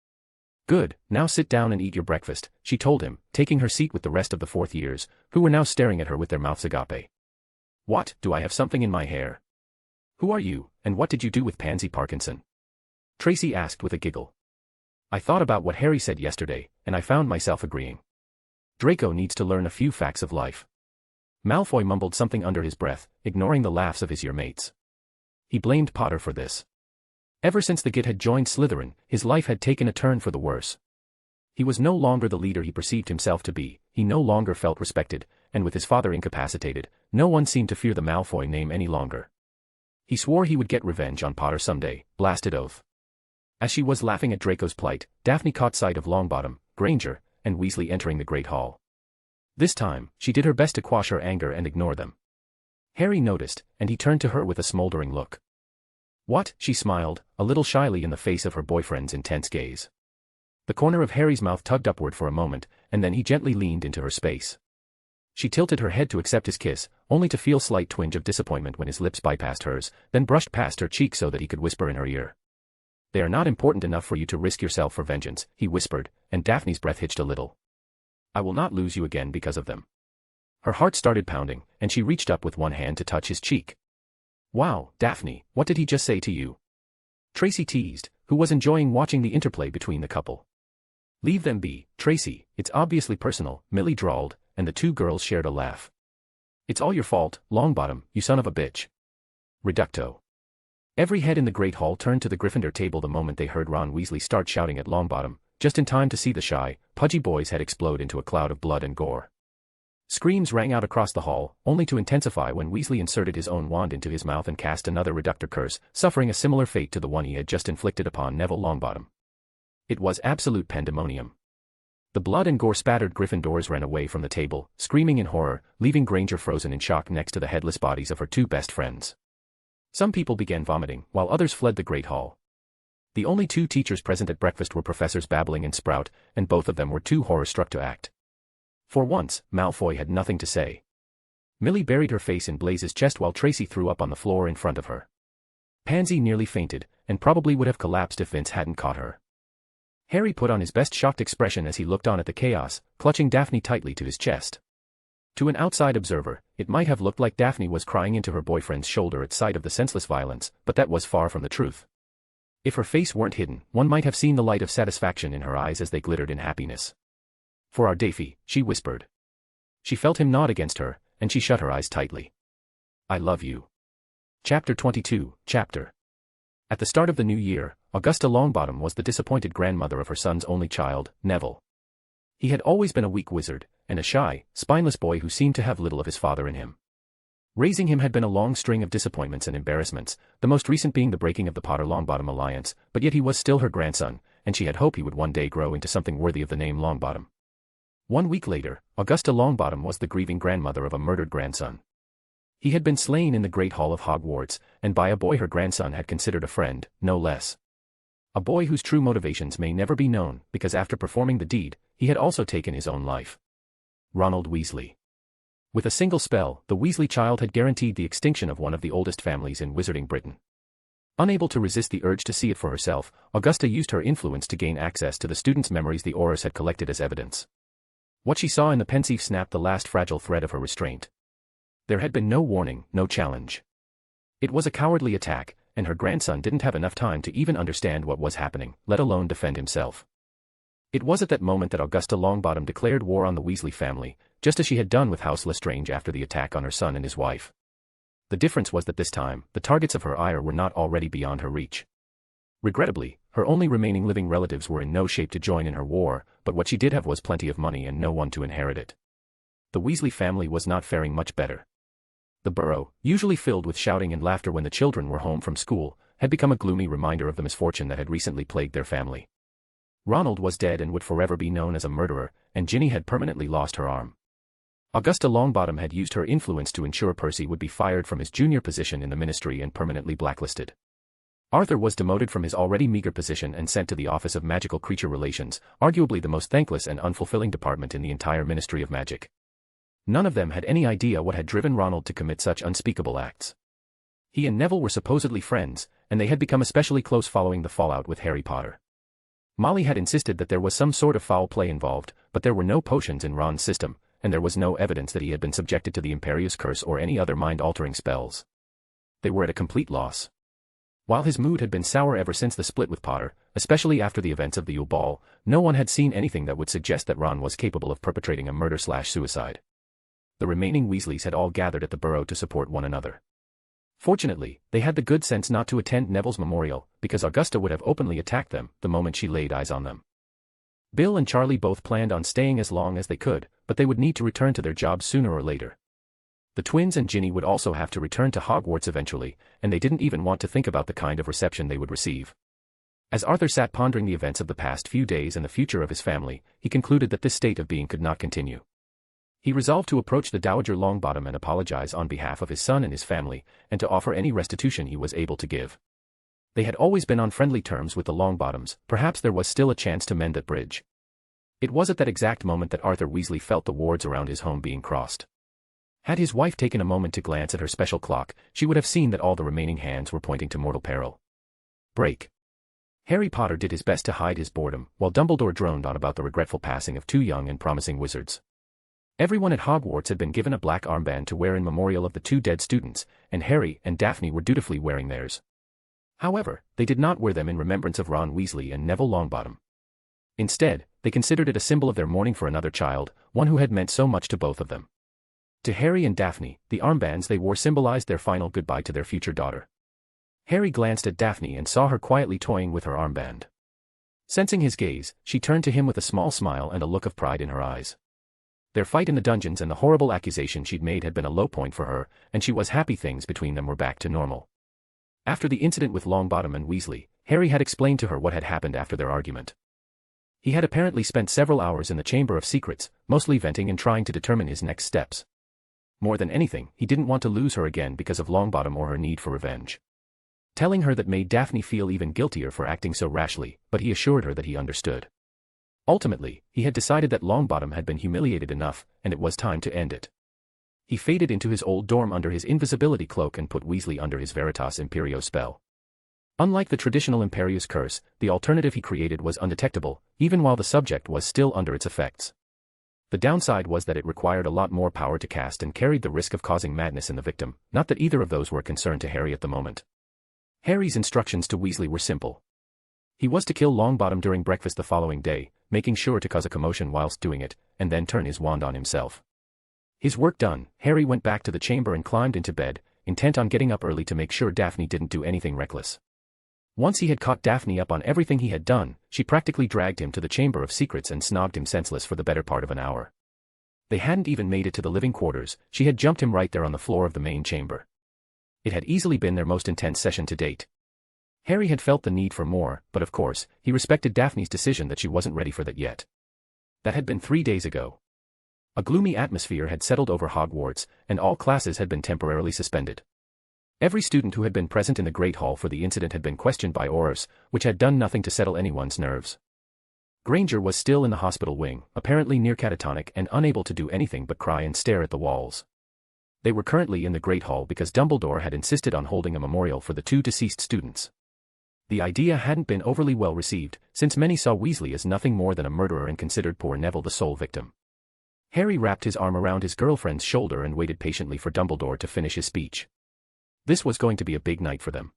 Good, now sit down and eat your breakfast, she told him, taking her seat with the rest of the fourth years, who were now staring at her with their mouths agape. What, do I have something in my hair? Who are you, and what did you do with Pansy Parkinson? Tracy asked with a giggle. I thought about what Harry said yesterday, and I found myself agreeing. Draco needs to learn a few facts of life. Malfoy mumbled something under his breath, ignoring the laughs of his year mates. He blamed Potter for this. Ever since the Git had joined Slytherin, his life had taken a turn for the worse. He was no longer the leader he perceived himself to be, he no longer felt respected, and with his father incapacitated, no one seemed to fear the Malfoy name any longer. He swore he would get revenge on Potter someday, blasted oath. As she was laughing at Draco's plight, Daphne caught sight of Longbottom, Granger, and Weasley entering the Great Hall. This time, she did her best to quash her anger and ignore them. Harry noticed, and he turned to her with a smoldering look. What? She smiled, a little shyly in the face of her boyfriend's intense gaze. The corner of Harry's mouth tugged upward for a moment, and then he gently leaned into her space. She tilted her head to accept his kiss, only to feel a slight twinge of disappointment when his lips bypassed hers, then brushed past her cheek so that he could whisper in her ear. They are not important enough for you to risk yourself for vengeance, he whispered, and Daphne's breath hitched a little. I will not lose you again because of them. Her heart started pounding, and she reached up with one hand to touch his cheek. Wow, Daphne, what did he just say to you? Tracy teased, who was enjoying watching the interplay between the couple. Leave them be, Tracy, it's obviously personal, Millie drawled, and the two girls shared a laugh. It's all your fault, Longbottom, you son of a bitch. Reducto. Every head in the Great Hall turned to the Gryffindor table the moment they heard Ron Weasley start shouting at Longbottom, just in time to see the shy, pudgy boy's head explode into a cloud of blood and gore. Screams rang out across the hall, only to intensify when Weasley inserted his own wand into his mouth and cast another Reductor curse, suffering a similar fate to the one he had just inflicted upon Neville Longbottom. It was absolute pandemonium. The blood and gore-spattered Gryffindors ran away from the table, screaming in horror, leaving Granger frozen in shock next to the headless bodies of her two best friends. Some people began vomiting, while others fled the Great Hall. The only two teachers present at breakfast were Professors Babbling and Sprout, and both of them were too horror-struck to act. For once, Malfoy had nothing to say. Millie buried her face in Blaze's chest while Tracy threw up on the floor in front of her. Pansy nearly fainted, and probably would have collapsed if Vince hadn't caught her. Harry put on his best shocked expression as he looked on at the chaos, clutching Daphne tightly to his chest. To an outside observer, it might have looked like Daphne was crying into her boyfriend's shoulder at sight of the senseless violence, but that was far from the truth. If her face weren't hidden, one might have seen the light of satisfaction in her eyes as they glittered in happiness. For our Daphne, she whispered. She felt him nod against her, and she shut her eyes tightly. I love you. Chapter 22, Chapter. At the start of the new year, Augusta Longbottom was the disappointed grandmother of her son's only child, Neville. He had always been a weak wizard, and a shy, spineless boy who seemed to have little of his father in him. Raising him had been a long string of disappointments and embarrassments, the most recent being the breaking of the Potter-Longbottom alliance, but yet he was still her grandson, and she had hoped he would one day grow into something worthy of the name Longbottom. 1 week later, Augusta Longbottom was the grieving grandmother of a murdered grandson. He had been slain in the Great Hall of Hogwarts, and by a boy her grandson had considered a friend, no less. A boy whose true motivations may never be known, because after performing the deed, he had also taken his own life. Ronald Weasley. With a single spell, the Weasley child had guaranteed the extinction of one of the oldest families in Wizarding Britain. Unable to resist the urge to see it for herself, Augusta used her influence to gain access to the students' memories the Aurors had collected as evidence. What she saw in the Pensive snapped the last fragile thread of her restraint. There had been no warning, no challenge. It was a cowardly attack, and her grandson didn't have enough time to even understand what was happening, let alone defend himself. It was at that moment that Augusta Longbottom declared war on the Weasley family, just as she had done with House Lestrange after the attack on her son and his wife. The difference was that this time, the targets of her ire were not already beyond her reach. Regrettably, her only remaining living relatives were in no shape to join in her war, but what she did have was plenty of money and no one to inherit it. The Weasley family was not faring much better. The burrow, usually filled with shouting and laughter when the children were home from school, had become a gloomy reminder of the misfortune that had recently plagued their family. Ronald was dead and would forever be known as a murderer, and Ginny had permanently lost her arm. Augusta Longbottom had used her influence to ensure Percy would be fired from his junior position in the ministry and permanently blacklisted. Arthur was demoted from his already meager position and sent to the Office of Magical Creature Relations, arguably the most thankless and unfulfilling department in the entire Ministry of Magic. None of them had any idea what had driven Ronald to commit such unspeakable acts. He and Neville were supposedly friends, and they had become especially close following the fallout with Harry Potter. Molly had insisted that there was some sort of foul play involved, but there were no potions in Ron's system, and there was no evidence that he had been subjected to the Imperious Curse or any other mind-altering spells. They were at a complete loss. While his mood had been sour ever since the split with Potter, especially after the events of the Yule Ball, no one had seen anything that would suggest that Ron was capable of perpetrating a murder/suicide. The remaining Weasleys had all gathered at the Burrow to support one another. Fortunately, they had the good sense not to attend Neville's memorial, because Augusta would have openly attacked them the moment she laid eyes on them. Bill and Charlie both planned on staying as long as they could, but they would need to return to their jobs sooner or later. The twins and Ginny would also have to return to Hogwarts eventually, and they didn't even want to think about the kind of reception they would receive. As Arthur sat pondering the events of the past few days and the future of his family, he concluded that this state of being could not continue. He resolved to approach the Dowager Longbottom and apologize on behalf of his son and his family, and to offer any restitution he was able to give. They had always been on friendly terms with the Longbottoms, perhaps there was still a chance to mend that bridge. It was at that exact moment that Arthur Weasley felt the wards around his home being crossed. Had his wife taken a moment to glance at her special clock, she would have seen that all the remaining hands were pointing to mortal peril. Break. Harry Potter did his best to hide his boredom, while Dumbledore droned on about the regretful passing of two young and promising wizards. Everyone at Hogwarts had been given a black armband to wear in memorial of the two dead students, and Harry and Daphne were dutifully wearing theirs. However, they did not wear them in remembrance of Ron Weasley and Neville Longbottom. Instead, they considered it a symbol of their mourning for another child, one who had meant so much to both of them. To Harry and Daphne, the armbands they wore symbolized their final goodbye to their future daughter. Harry glanced at Daphne and saw her quietly toying with her armband. Sensing his gaze, she turned to him with a small smile and a look of pride in her eyes. Their fight in the dungeons and the horrible accusation she'd made had been a low point for her, and she was happy things between them were back to normal. After the incident with Longbottom and Weasley, Harry had explained to her what had happened after their argument. He had apparently spent several hours in the Chamber of Secrets, mostly venting and trying to determine his next steps. More than anything, he didn't want to lose her again because of Longbottom or her need for revenge. Telling her that made Daphne feel even guiltier for acting so rashly, but he assured her that he understood. Ultimately, he had decided that Longbottom had been humiliated enough, and it was time to end it. He faded into his old dorm under his invisibility cloak and put Weasley under his Veritas Imperio spell. Unlike the traditional Imperious Curse, the alternative he created was undetectable, even while the subject was still under its effects. The downside was that it required a lot more power to cast and carried the risk of causing madness in the victim, not that either of those were a concern to Harry at the moment. Harry's instructions to Weasley were simple. He was to kill Longbottom during breakfast the following day, making sure to cause a commotion whilst doing it, and then turn his wand on himself. His work done, Harry went back to the chamber and climbed into bed, intent on getting up early to make sure Daphne didn't do anything reckless. Once he had caught Daphne up on everything he had done, she practically dragged him to the Chamber of Secrets and snogged him senseless for the better part of an hour. They hadn't even made it to the living quarters, she had jumped him right there on the floor of the main chamber. It had easily been their most intense session to date. Harry had felt the need for more, but of course, he respected Daphne's decision that she wasn't ready for that yet. That had been 3 days ago. A gloomy atmosphere had settled over Hogwarts, and all classes had been temporarily suspended. Every student who had been present in the Great Hall for the incident had been questioned by Aurors, which had done nothing to settle anyone's nerves. Granger was still in the hospital wing, apparently near catatonic and unable to do anything but cry and stare at the walls. They were currently in the Great Hall because Dumbledore had insisted on holding a memorial for the 2 deceased students. The idea hadn't been overly well received, since many saw Weasley as nothing more than a murderer and considered poor Neville the sole victim. Harry wrapped his arm around his girlfriend's shoulder and waited patiently for Dumbledore to finish his speech. This was going to be a big night for them.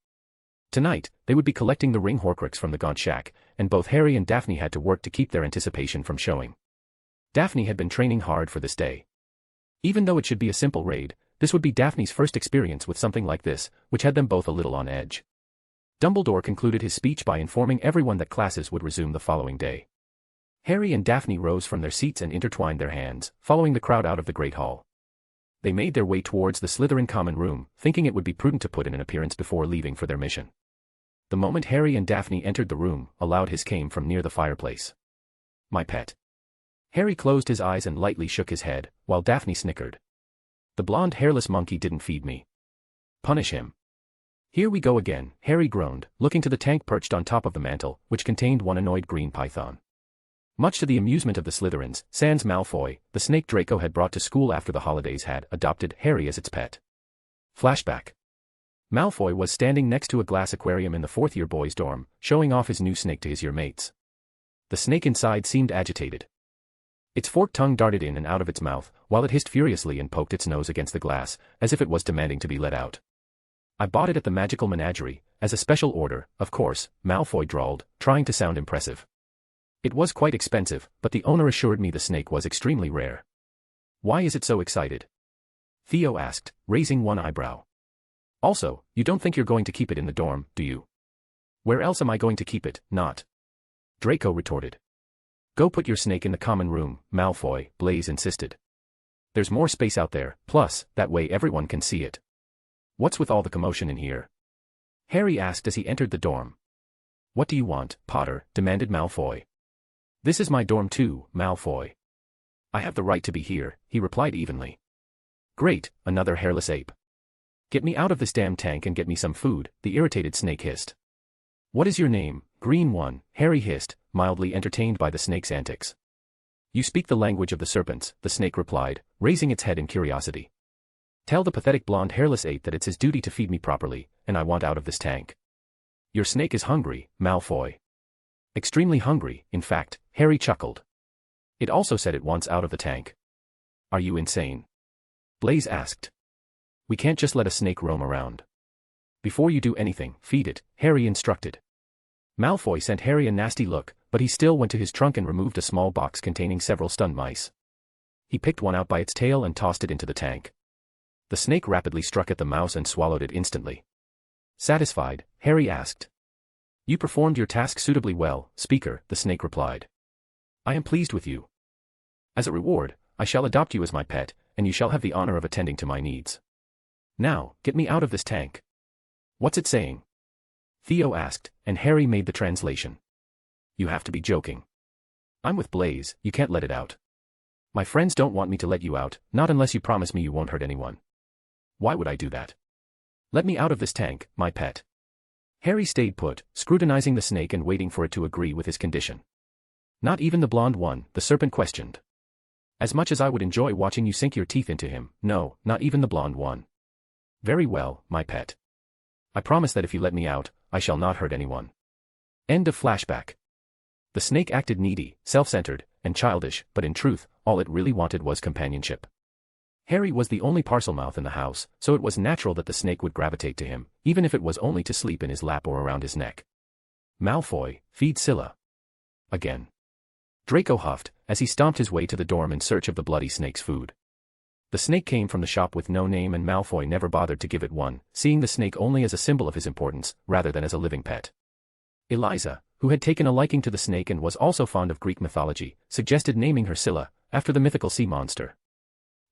Tonight, they would be collecting the Ring Horcrux from the Gaunt shack, and both Harry and Daphne had to work to keep their anticipation from showing. Daphne had been training hard for this day. Even though it should be a simple raid, this would be Daphne's first experience with something like this, which had them both a little on edge. Dumbledore concluded his speech by informing everyone that classes would resume the following day. Harry and Daphne rose from their seats and intertwined their hands, following the crowd out of the Great Hall. They made their way towards the Slytherin common room, thinking it would be prudent to put in an appearance before leaving for their mission. The moment Harry and Daphne entered the room, a loud hiss came from near the fireplace. "My pet." Harry closed his eyes and lightly shook his head, while Daphne snickered. "The blonde hairless monkey didn't feed me. Punish him." "Here we go again," Harry groaned, looking to the tank perched on top of the mantel, which contained one annoyed green python. Much to the amusement of the Slytherins, sans Malfoy, the snake Draco had brought to school after the holidays had adopted Harry as its pet. Flashback. Malfoy was standing next to a glass aquarium in the fourth-year boys' dorm, showing off his new snake to his year mates. The snake inside seemed agitated. Its forked tongue darted in and out of its mouth, while it hissed furiously and poked its nose against the glass, as if it was demanding to be let out. "I bought it at the Magical Menagerie, as a special order, of course," Malfoy drawled, trying to sound impressive. "It was quite expensive, but the owner assured me the snake was extremely rare." "Why is it so excited?" Theo asked, raising one eyebrow. "Also, you don't think you're going to keep it in the dorm, do you?" "Where else am I going to keep it, not?" Draco retorted. "Go put your snake in the common room, Malfoy," Blaise insisted. "There's more space out there, plus, that way everyone can see it." "What's with all the commotion in here?" Harry asked as he entered the dorm. "What do you want, Potter?" demanded Malfoy. "This is my dorm too, Malfoy." "I have the right to be here," he replied evenly. "Great, another hairless ape. Get me out of this damn tank and get me some food," the irritated snake hissed. "What is your name, Green One?" Harry hissed, mildly entertained by the snake's antics. "You speak the language of the serpents," the snake replied, raising its head in curiosity. "Tell the pathetic blonde hairless ape that it's his duty to feed me properly, and I want out of this tank." "Your snake is hungry, Malfoy." "Extremely hungry, in fact," Harry chuckled. "It also said it wants out of the tank." "Are you insane?" Blaise asked. "We can't just let a snake roam around." "Before you do anything, feed it," Harry instructed. Malfoy sent Harry a nasty look, but he still went to his trunk and removed a small box containing several stunned mice. He picked one out by its tail and tossed it into the tank. The snake rapidly struck at the mouse and swallowed it instantly. Satisfied, Harry asked. "You performed your task suitably well, Speaker," the snake replied. "I am pleased with you. As a reward, I shall adopt you as my pet, and you shall have the honor of attending to my needs. Now, get me out of this tank." "What's it saying?" Theo asked, and Harry made the translation. "You have to be joking. I'm with Blaise, you can't let it out." "My friends don't want me to let you out, not unless you promise me you won't hurt anyone." "Why would I do that?" "Let me out of this tank, my pet." Harry stayed put, scrutinizing the snake and waiting for it to agree with his condition. "Not even the blonde one?" the serpent questioned. "As much as I would enjoy watching you sink your teeth into him, no, not even the blonde one." "Very well, my pet. I promise that if you let me out, I shall not hurt anyone." End of flashback. The snake acted needy, self-centered, and childish, but in truth, all it really wanted was companionship. Harry was the only Parselmouth in the house, so it was natural that the snake would gravitate to him, even if it was only to sleep in his lap or around his neck. "Malfoy, feed Sila." Again. Draco huffed, as he stomped his way to the dorm in search of the bloody snake's food. The snake came from the shop with no name and Malfoy never bothered to give it one, seeing the snake only as a symbol of his importance, rather than as a living pet. Eliza, who had taken a liking to the snake and was also fond of Greek mythology, suggested naming her Sila, after the mythical sea monster.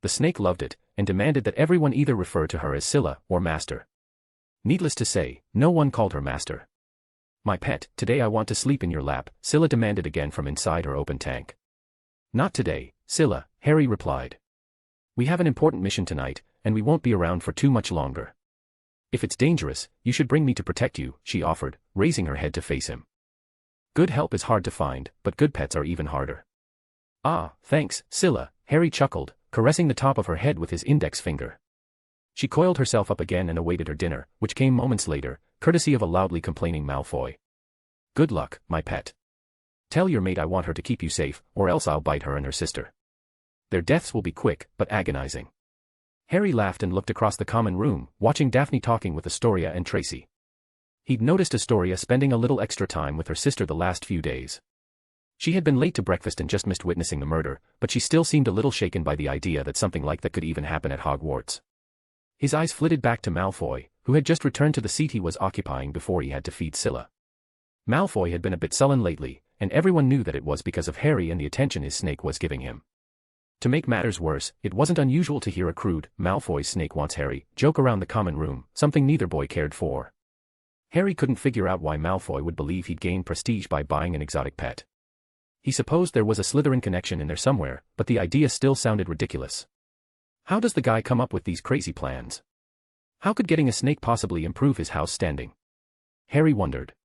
The snake loved it, and demanded that everyone either refer to her as Sila or Master. Needless to say, no one called her Master. "My pet, today I want to sleep in your lap," Sila demanded again from inside her open tank. "Not today, Sila," Harry replied. "We have an important mission tonight, and we won't be around for too much longer." "If it's dangerous, you should bring me to protect you," she offered, raising her head to face him. "Good help is hard to find, but good pets are even harder." "Ah, thanks, Sila," Harry chuckled, caressing the top of her head with his index finger. She coiled herself up again and awaited her dinner, which came moments later, courtesy of a loudly complaining Malfoy. "Good luck, my pet. Tell your mate I want her to keep you safe, or else I'll bite her and her sister. Their deaths will be quick, but agonizing." Harry laughed and looked across the common room, watching Daphne talking with Astoria and Tracy. He'd noticed Astoria spending a little extra time with her sister the last few days. She had been late to breakfast and just missed witnessing the murder, but she still seemed a little shaken by the idea that something like that could even happen at Hogwarts. His eyes flitted back to Malfoy, who had just returned to the seat he was occupying before he had to feed Sila. Malfoy had been a bit sullen lately, and everyone knew that it was because of Harry and the attention his snake was giving him. To make matters worse, it wasn't unusual to hear a crude, "Malfoy's snake wants Harry," joke around the common room, something neither boy cared for. Harry couldn't figure out why Malfoy would believe he'd gain prestige by buying an exotic pet. He supposed there was a Slytherin connection in there somewhere, but the idea still sounded ridiculous. How does the guy come up with these crazy plans? How could getting a snake possibly improve his house standing? Harry wondered.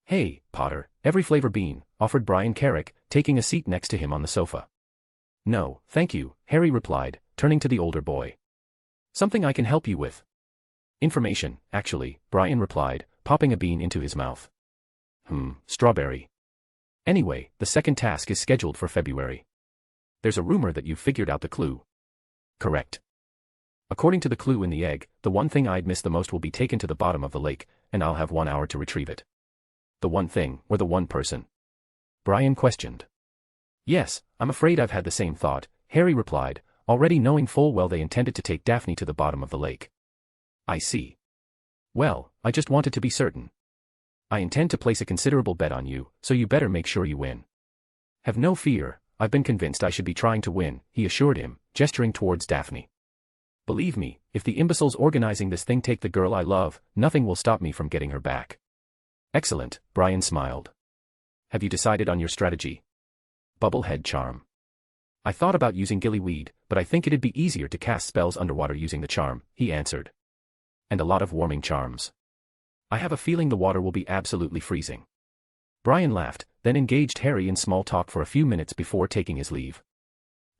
"Hey, Potter, every flavor bean," offered Brian Carrick, taking a seat next to him on the sofa. "No, thank you," Harry replied, turning to the older boy. "Something I can help you with?" Information, actually, Brian replied, popping a bean into his mouth. Strawberry. Anyway, the second task is scheduled for February. There's a rumor that you've figured out the clue. Correct. According to the clue in the egg, the one thing I'd miss the most will be taken to the bottom of the lake, and I'll have 1 hour to retrieve it. The one thing, or the one person? Brian questioned. Yes, I'm afraid I've had the same thought, Harry replied, already knowing full well they intended to take Daphne to the bottom of the lake. I see. Well, I just wanted to be certain. I intend to place a considerable bet on you, so you better make sure you win. Have no fear, I've been convinced I should be trying to win, he assured him, gesturing towards Daphne. Believe me, if the imbeciles organizing this thing take the girl I love, nothing will stop me from getting her back. Excellent, Brian smiled. Have you decided on your strategy? Bubblehead charm. I thought about using gillyweed, but I think it'd be easier to cast spells underwater using the charm, he answered. And a lot of warming charms. I have a feeling the water will be absolutely freezing. Brian laughed, then engaged Harry in small talk for a few minutes before taking his leave.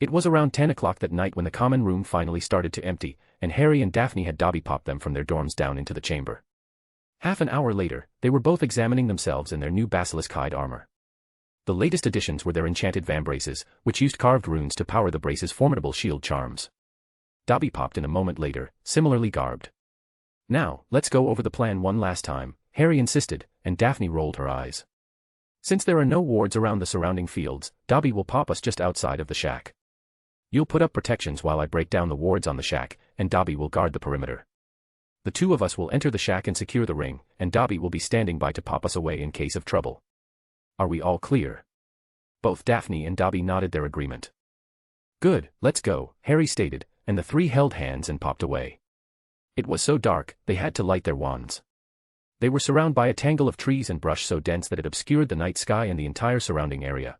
It was around 10 o'clock that night when the common room finally started to empty, and Harry and Daphne had Dobby-popped them from their dorms down into the chamber. Half an hour later, they were both examining themselves in their new basilisk hide armor. The latest additions were their enchanted vambraces, which used carved runes to power the brace's formidable shield charms. Dobby popped in a moment later, similarly garbed. Now, let's go over the plan one last time, Harry insisted, and Daphne rolled her eyes. Since there are no wards around the surrounding fields, Dobby will pop us just outside of the shack. You'll put up protections while I break down the wards on the shack, and Dobby will guard the perimeter. The two of us will enter the shack and secure the ring, and Dobby will be standing by to pop us away in case of trouble. Are we all clear? Both Daphne and Dobby nodded their agreement. Good, let's go, Harry stated, and the three held hands and popped away. It was so dark, they had to light their wands. They were surrounded by a tangle of trees and brush so dense that it obscured the night sky and the entire surrounding area.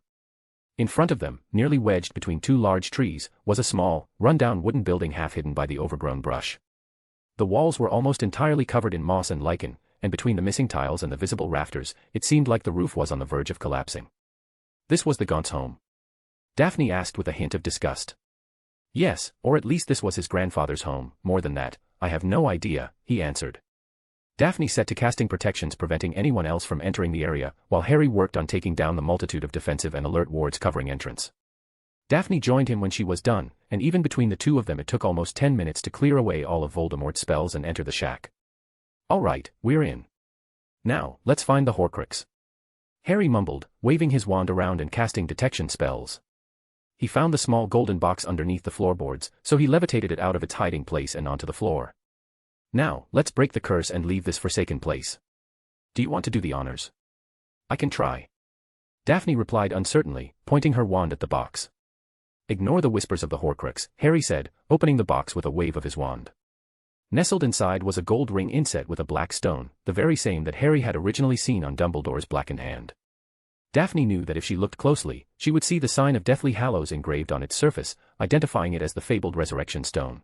In front of them, nearly wedged between two large trees, was a small, run-down wooden building half hidden by the overgrown brush. The walls were almost entirely covered in moss and lichen, and between the missing tiles and the visible rafters, it seemed like the roof was on the verge of collapsing. This was the Gaunt's home? Daphne asked with a hint of disgust. Yes, or at least this was his grandfather's home, more than that, I have no idea, he answered. Daphne set to casting protections preventing anyone else from entering the area, while Harry worked on taking down the multitude of defensive and alert wards covering entrance. Daphne joined him when she was done, and even between the two of them it took almost 10 minutes to clear away all of Voldemort's spells and enter the shack. All right, we're in. Now, let's find the Horcrux. Harry mumbled, waving his wand around and casting detection spells. He found the small golden box underneath the floorboards, so he levitated it out of its hiding place and onto the floor. Now, let's break the curse and leave this forsaken place. Do you want to do the honors? I can try. Daphne replied uncertainly, pointing her wand at the box. Ignore the whispers of the Horcrux, Harry said, opening the box with a wave of his wand. Nestled inside was a gold ring inset with a black stone, the very same that Harry had originally seen on Dumbledore's blackened hand. Daphne knew that if she looked closely, she would see the sign of Deathly Hallows engraved on its surface, identifying it as the fabled Resurrection Stone.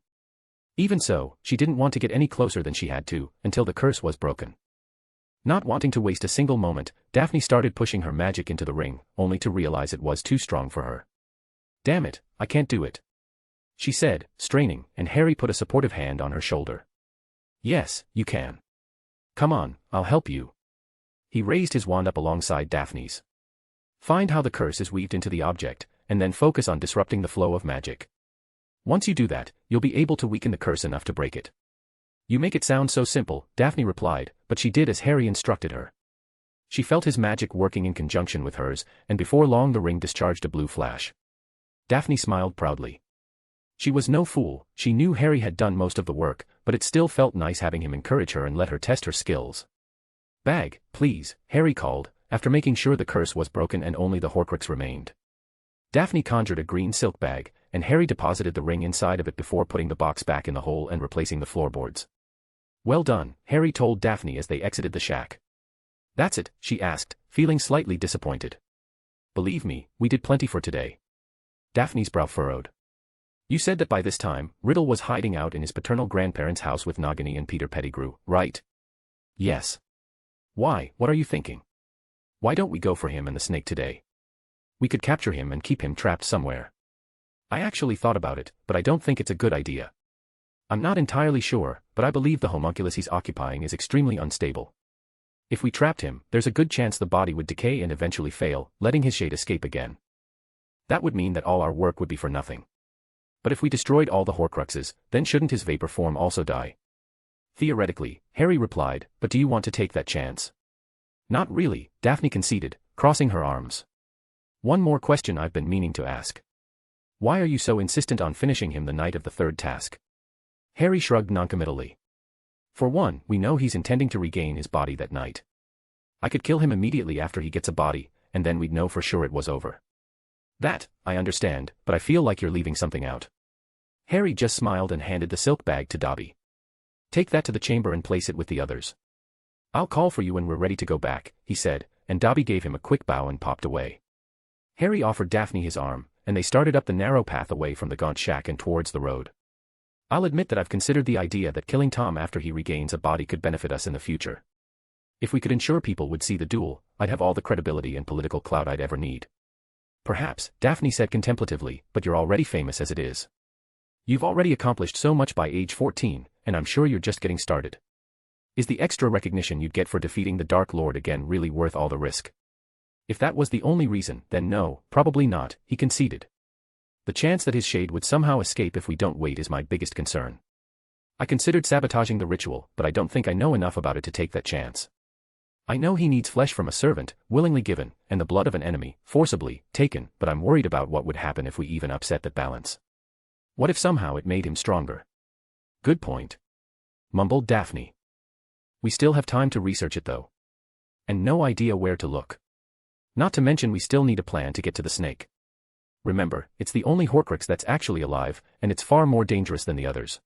Even so, she didn't want to get any closer than she had to, until the curse was broken. Not wanting to waste a single moment, Daphne started pushing her magic into the ring, only to realize it was too strong for her. Damn it, I can't do it, she said, straining, and Harry put a supportive hand on her shoulder. Yes, you can. Come on, I'll help you. He raised his wand up alongside Daphne's. Find how the curse is weaved into the object, and then focus on disrupting the flow of magic. Once you do that, you'll be able to weaken the curse enough to break it. You make it sound so simple, Daphne replied, but she did as Harry instructed her. She felt his magic working in conjunction with hers, and before long the ring discharged a blue flash. Daphne smiled proudly. She was no fool, she knew Harry had done most of the work, but it still felt nice having him encourage her and let her test her skills. Bag, please, Harry called, after making sure the curse was broken and only the Horcrux remained. Daphne conjured a green silk bag, and Harry deposited the ring inside of it before putting the box back in the hole and replacing the floorboards. Well done, Harry told Daphne as they exited the shack. That's it, she asked, feeling slightly disappointed. Believe me, we did plenty for today. Daphne's brow furrowed. You said that by this time, Riddle was hiding out in his paternal grandparents' house with Nagini and Peter Pettigrew, right? Yes. Why, what are you thinking? Why don't we go for him and the snake today? We could capture him and keep him trapped somewhere. I actually thought about it, but I don't think it's a good idea. I'm not entirely sure, but I believe the homunculus he's occupying is extremely unstable. If we trapped him, there's a good chance the body would decay and eventually fail, letting his shade escape again. That would mean that all our work would be for nothing. But if we destroyed all the Horcruxes, then shouldn't his vapor form also die? Theoretically, Harry replied, but do you want to take that chance? Not really, Daphne conceded, crossing her arms. One more question I've been meaning to ask. Why are you so insistent on finishing him the night of the third task? Harry shrugged noncommittally. For one, we know he's intending to regain his body that night. I could kill him immediately after he gets a body, and then we'd know for sure it was over. That, I understand, but I feel like you're leaving something out. Harry just smiled and handed the silk bag to Dobby. Take that to the chamber and place it with the others. I'll call for you when we're ready to go back, he said, and Dobby gave him a quick bow and popped away. Harry offered Daphne his arm, and they started up the narrow path away from the Gaunt shack and towards the road. I'll admit that I've considered the idea that killing Tom after he regains a body could benefit us in the future. If we could ensure people would see the duel, I'd have all the credibility and political clout I'd ever need. Perhaps, Daphne said contemplatively, but you're already famous as it is. You've already accomplished so much by age 14, and I'm sure you're just getting started. Is the extra recognition you'd get for defeating the Dark Lord again really worth all the risk? If that was the only reason, then no, probably not, he conceded. The chance that his shade would somehow escape if we don't wait is my biggest concern. I considered sabotaging the ritual, but I don't think I know enough about it to take that chance. I know he needs flesh from a servant, willingly given, and the blood of an enemy, forcibly taken, but I'm worried about what would happen if we even upset that balance. What if somehow it made him stronger? Good point, mumbled Daphne. We still have time to research it though. And no idea where to look. Not to mention we still need a plan to get to the snake. Remember, it's the only Horcrux that's actually alive, and it's far more dangerous than the others.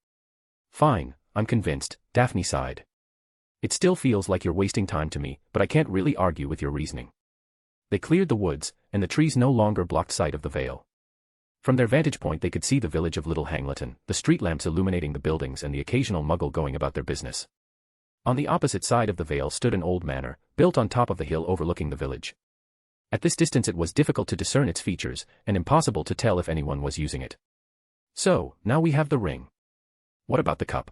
Fine, I'm convinced, Daphne sighed. It still feels like you're wasting time to me, but I can't really argue with your reasoning. They cleared the woods, and the trees no longer blocked sight of the vale. From their vantage point they could see the village of Little Hangleton, the street lamps illuminating the buildings and the occasional muggle going about their business. On the opposite side of the vale stood an old manor, built on top of the hill overlooking the village. At this distance it was difficult to discern its features, and impossible to tell if anyone was using it. So, now we have the ring. What about the cup?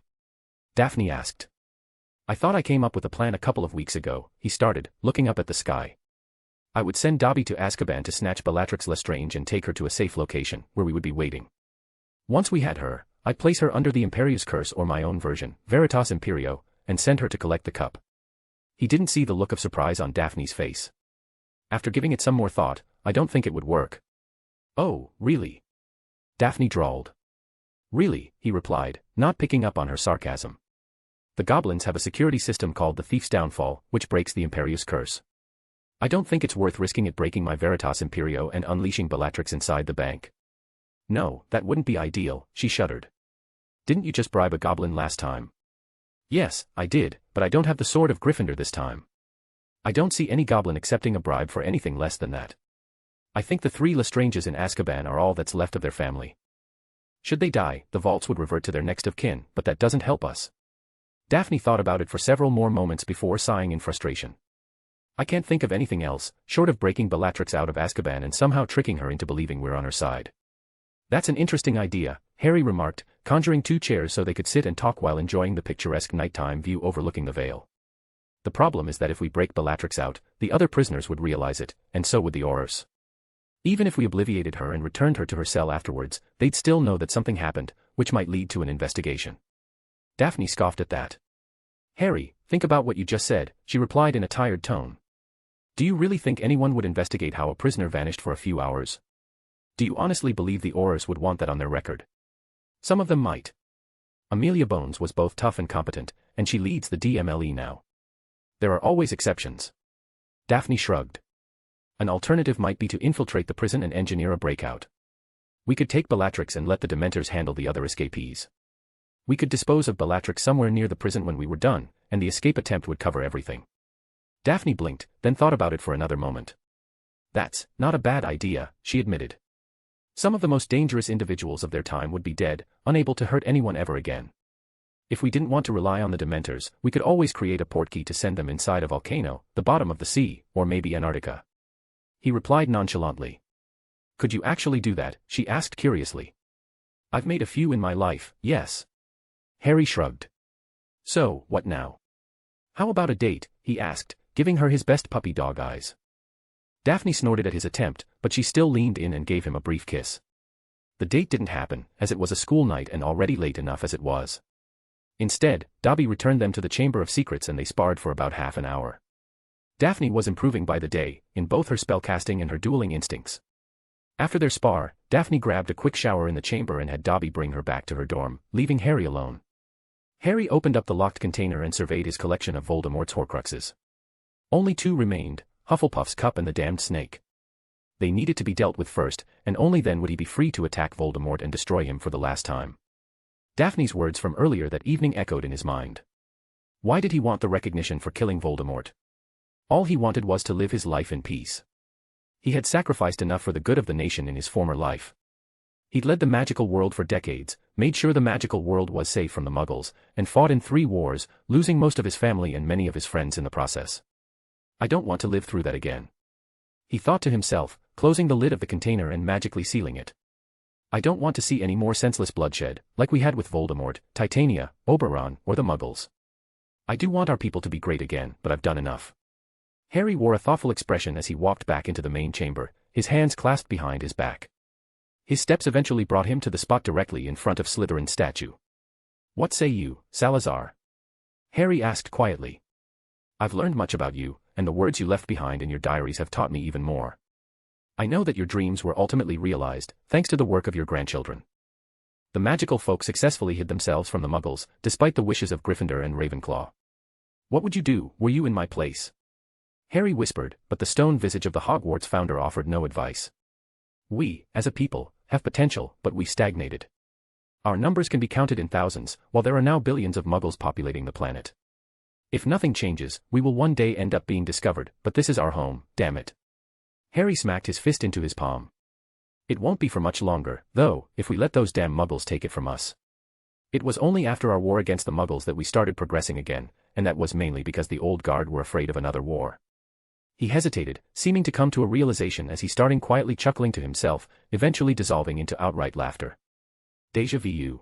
Daphne asked. I thought I came up with a plan a couple of weeks ago, he started, looking up at the sky. I would send Dobby to Azkaban to snatch Bellatrix Lestrange and take her to a safe location, where we would be waiting. Once we had her, I'd place her under the Imperius Curse or my own version, Veritas Imperio, and send her to collect the cup. He didn't see the look of surprise on Daphne's face. After giving it some more thought, I don't think it would work. Oh, really? Daphne drawled. Really, he replied, not picking up on her sarcasm. The goblins have a security system called the Thief's Downfall, which breaks the Imperius Curse. I don't think it's worth risking it breaking my Veritas Imperio and unleashing Bellatrix inside the bank. No, that wouldn't be ideal, she shuddered. Didn't you just bribe a goblin last time? Yes, I did, but I don't have the sword of Gryffindor this time. I don't see any goblin accepting a bribe for anything less than that. I think the 3 Lestranges in Azkaban are all that's left of their family. Should they die, the vaults would revert to their next of kin, but that doesn't help us. Daphne thought about it for several more moments before sighing in frustration. I can't think of anything else, short of breaking Bellatrix out of Azkaban and somehow tricking her into believing we're on her side. That's an interesting idea, Harry remarked, conjuring 2 chairs so they could sit and talk while enjoying the picturesque nighttime view overlooking the vale. The problem is that if we break Bellatrix out, the other prisoners would realize it, and so would the Aurors. Even if we obliviated her and returned her to her cell afterwards, they'd still know that something happened, which might lead to an investigation. Daphne scoffed at that. Harry, think about what you just said, she replied in a tired tone. Do you really think anyone would investigate how a prisoner vanished for a few hours? Do you honestly believe the Aurors would want that on their record? Some of them might. Amelia Bones was both tough and competent, and she leads the DMLE now. There are always exceptions. Daphne shrugged. An alternative might be to infiltrate the prison and engineer a breakout. We could take Bellatrix and let the Dementors handle the other escapees. We could dispose of Bellatrix somewhere near the prison when we were done, and the escape attempt would cover everything. Daphne blinked, then thought about it for another moment. That's not a bad idea, she admitted. Some of the most dangerous individuals of their time would be dead, unable to hurt anyone ever again. If we didn't want to rely on the Dementors, we could always create a portkey to send them inside a volcano, the bottom of the sea, or maybe Antarctica. He replied nonchalantly. Could you actually do that? She asked curiously. I've made a few in my life, yes. Harry shrugged. So, what now? How about a date, he asked, giving her his best puppy dog eyes. Daphne snorted at his attempt, but she still leaned in and gave him a brief kiss. The date didn't happen, as it was a school night and already late enough as it was. Instead, Dobby returned them to the Chamber of Secrets and they sparred for about half an hour. Daphne was improving by the day, in both her spellcasting and her dueling instincts. After their spar, Daphne grabbed a quick shower in the chamber and had Dobby bring her back to her dorm, leaving Harry alone. Harry opened up the locked container and surveyed his collection of Voldemort's Horcruxes. Only 2 remained, Hufflepuff's cup and the damned snake. They needed to be dealt with first, and only then would he be free to attack Voldemort and destroy him for the last time. Daphne's words from earlier that evening echoed in his mind. Why did he want the recognition for killing Voldemort? All he wanted was to live his life in peace. He had sacrificed enough for the good of the nation in his former life. He'd led the magical world for decades, made sure the magical world was safe from the Muggles, and fought in 3 wars, losing most of his family and many of his friends in the process. I don't want to live through that again. He thought to himself, closing the lid of the container and magically sealing it. I don't want to see any more senseless bloodshed, like we had with Voldemort, Titania, Oberon, or the Muggles. I do want our people to be great again, but I've done enough. Harry wore a thoughtful expression as he walked back into the main chamber, his hands clasped behind his back. His steps eventually brought him to the spot directly in front of Slytherin's statue. What say you, Salazar? Harry asked quietly. I've learned much about you, and the words you left behind in your diaries have taught me even more. I know that your dreams were ultimately realized, thanks to the work of your grandchildren. The magical folk successfully hid themselves from the Muggles, despite the wishes of Gryffindor and Ravenclaw. What would you do, were you in my place? Harry whispered, but the stone visage of the Hogwarts founder offered no advice. We, as a people, have potential, but we stagnated. Our numbers can be counted in thousands, while there are now billions of Muggles populating the planet. If nothing changes, we will one day end up being discovered, but this is our home, damn it. Harry smacked his fist into his palm. It won't be for much longer, though, if we let those damn Muggles take it from us. It was only after our war against the Muggles that we started progressing again, and that was mainly because the old guard were afraid of another war. He hesitated, seeming to come to a realization as he started quietly chuckling to himself, eventually dissolving into outright laughter. Déjà vu.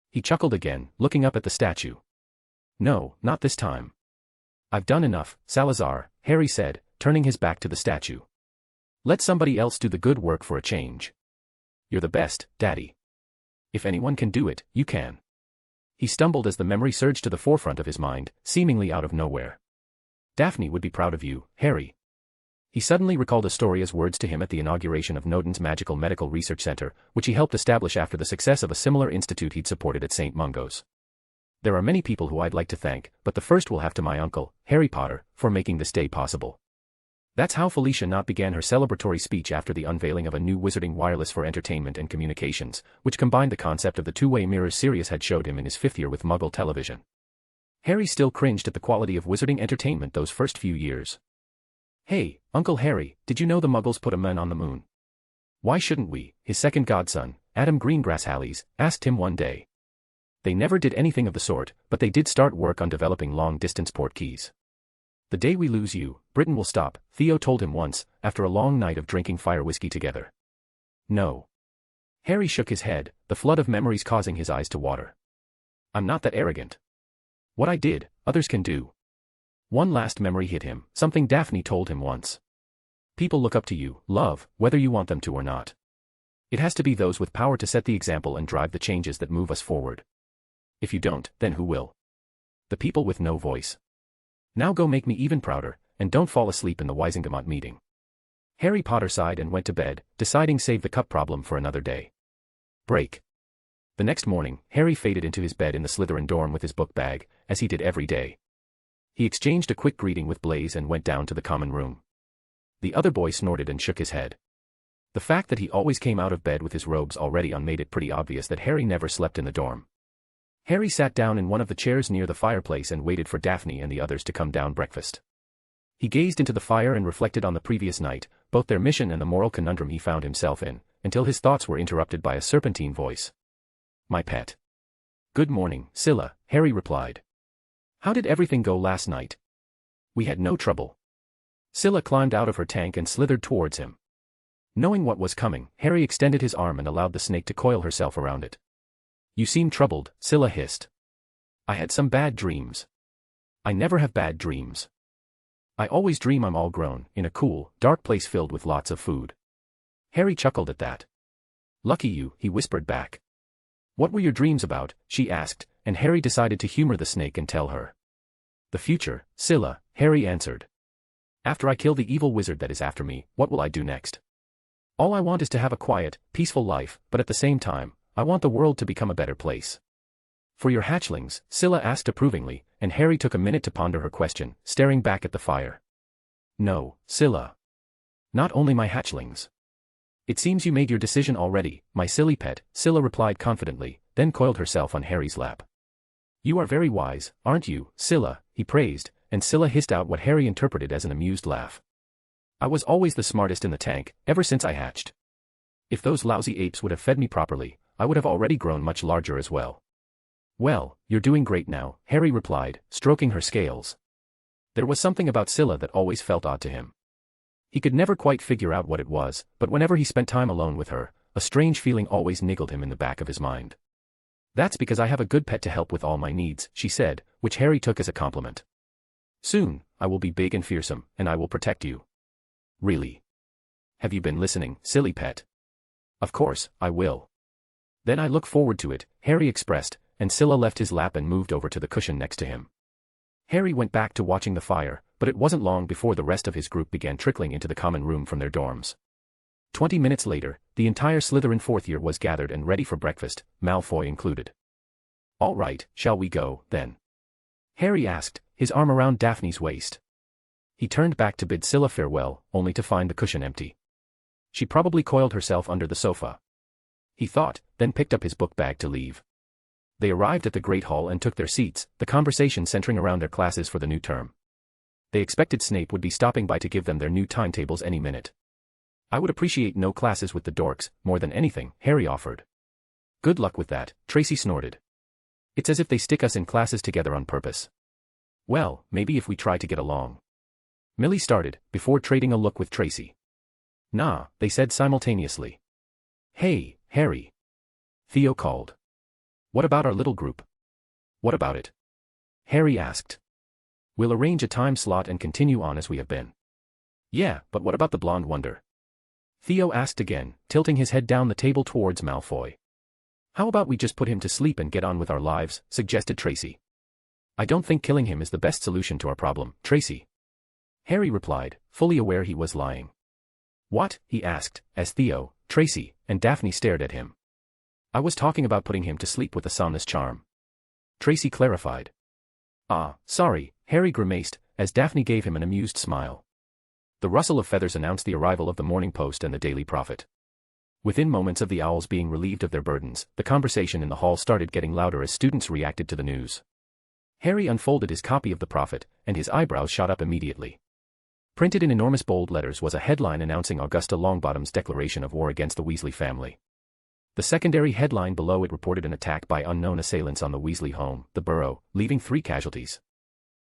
He chuckled again, looking up at the statue. No, not this time. I've done enough, Salazar, Harry said, turning his back to the statue. Let somebody else do the good work for a change. You're the best, Daddy. If anyone can do it, you can. He stumbled as the memory surged to the forefront of his mind, seemingly out of nowhere. Daphne would be proud of you, Harry. He suddenly recalled Astoria's words to him at the inauguration of Noden's Magical Medical Research Center, which he helped establish after the success of a similar institute he'd supported at St. Mungo's. There are many people who I'd like to thank, but the first will have to my uncle, Harry Potter, for making this day possible. That's how Felicia Knott began her celebratory speech after the unveiling of a new Wizarding Wireless for Entertainment and Communications, which combined the concept of the 2-way mirrors Sirius had showed him in his 5th year with Muggle television. Harry still cringed at the quality of Wizarding entertainment those first few years. Hey, Uncle Harry, did you know the Muggles put a man on the moon? Why shouldn't we? His second godson, Adam Greengrass Halleys, asked him one day. They never did anything of the sort, but they did start work on developing long-distance port keys. The day we lose you, Britain will stop, Theo told him once, after a long night of drinking fire whiskey together. No. Harry shook his head, the flood of memories causing his eyes to water. I'm not that arrogant. What I did, others can do. One last memory hit him, something Daphne told him once. People look up to you, love, whether you want them to or not. It has to be those with power to set the example and drive the changes that move us forward. If you don't, then who will? The people with no voice. Now go make me even prouder, and don't fall asleep in the Wisingamot meeting. Harry Potter sighed and went to bed, deciding save the cup problem for another day. Break. The next morning, Harry faded into his bed in the Slytherin dorm with his book bag, as he did every day. He exchanged a quick greeting with Blaise and went down to the common room. The other boy snorted and shook his head. The fact that he always came out of bed with his robes already on made it pretty obvious that Harry never slept in the dorm. Harry sat down in one of the chairs near the fireplace and waited for Daphne and the others to come down breakfast. He gazed into the fire and reflected on the previous night, both their mission and the moral conundrum he found himself in, until his thoughts were interrupted by a serpentine voice. My pet. Good morning, Sila, Harry replied. How did everything go last night? We had no trouble. Sila climbed out of her tank and slithered towards him. Knowing what was coming, Harry extended his arm and allowed the snake to coil herself around it. You seem troubled, Sila hissed. I had some bad dreams. I never have bad dreams. I always dream I'm all grown, in a cool, dark place filled with lots of food. Harry chuckled at that. Lucky you, he whispered back. What were your dreams about, she asked, and Harry decided to humor the snake and tell her. The future, Sila, Harry answered. After I kill the evil wizard that is after me, what will I do next? All I want is to have a quiet, peaceful life, but at the same time, I want the world to become a better place. For your hatchlings, Sila asked approvingly, and Harry took a minute to ponder her question, staring back at the fire. No, Sila. Not only my hatchlings. It seems you made your decision already, my silly pet, Sila replied confidently, then coiled herself on Harry's lap. You are very wise, aren't you, Sila, he praised, and Sila hissed out what Harry interpreted as an amused laugh. I was always the smartest in the tank, ever since I hatched. If those lousy apes would have fed me properly, I would have already grown much larger as well. Well, you're doing great now, Harry replied, stroking her scales. There was something about Sila that always felt odd to him. He could never quite figure out what it was, but whenever he spent time alone with her, a strange feeling always niggled him in the back of his mind. That's because I have a good pet to help with all my needs, she said, which Harry took as a compliment. Soon, I will be big and fearsome, and I will protect you. Really? Have you been listening, silly pet? Of course, I will. Then I look forward to it, Harry expressed, and Sila left his lap and moved over to the cushion next to him. Harry went back to watching the fire, but it wasn't long before the rest of his group began trickling into the common room from their dorms. 20 minutes later, the entire Slytherin fourth year was gathered and ready for breakfast, Malfoy included. All right, shall we go, then? Harry asked, his arm around Daphne's waist. He turned back to bid Sila farewell, only to find the cushion empty. She probably coiled herself under the sofa. He thought, then picked up his book bag to leave. They arrived at the Great Hall and took their seats, the conversation centering around their classes for the new term. They expected Snape would be stopping by to give them their new timetables any minute. I would appreciate no classes with the dorks, more than anything, Harry offered. Good luck with that, Tracy snorted. It's as if they stick us in classes together on purpose. Well, maybe if we try to get along. Millie started, before trading a look with Tracy. Nah, they said simultaneously. Hey, Harry. Theo called. What about our little group? What about it? Harry asked. We'll arrange a time slot and continue on as we have been. Yeah, but what about the blonde wonder? Theo asked again, tilting his head down the table towards Malfoy. How about we just put him to sleep and get on with our lives, suggested Tracy. I don't think killing him is the best solution to our problem, Tracy. Harry replied, fully aware he was lying. What? He asked, as Theo, Tracy, and Daphne stared at him. I was talking about putting him to sleep with a somnus charm. Tracy clarified. Ah, sorry, Harry grimaced, as Daphne gave him an amused smile. The rustle of feathers announced the arrival of the Morning Post and the Daily Prophet. Within moments of the owls being relieved of their burdens, the conversation in the hall started getting louder as students reacted to the news. Harry unfolded his copy of the Prophet, and his eyebrows shot up immediately. Printed in enormous bold letters was a headline announcing Augusta Longbottom's declaration of war against the Weasley family. The secondary headline below it reported an attack by unknown assailants on the Weasley home, the Burrow, leaving 3 casualties.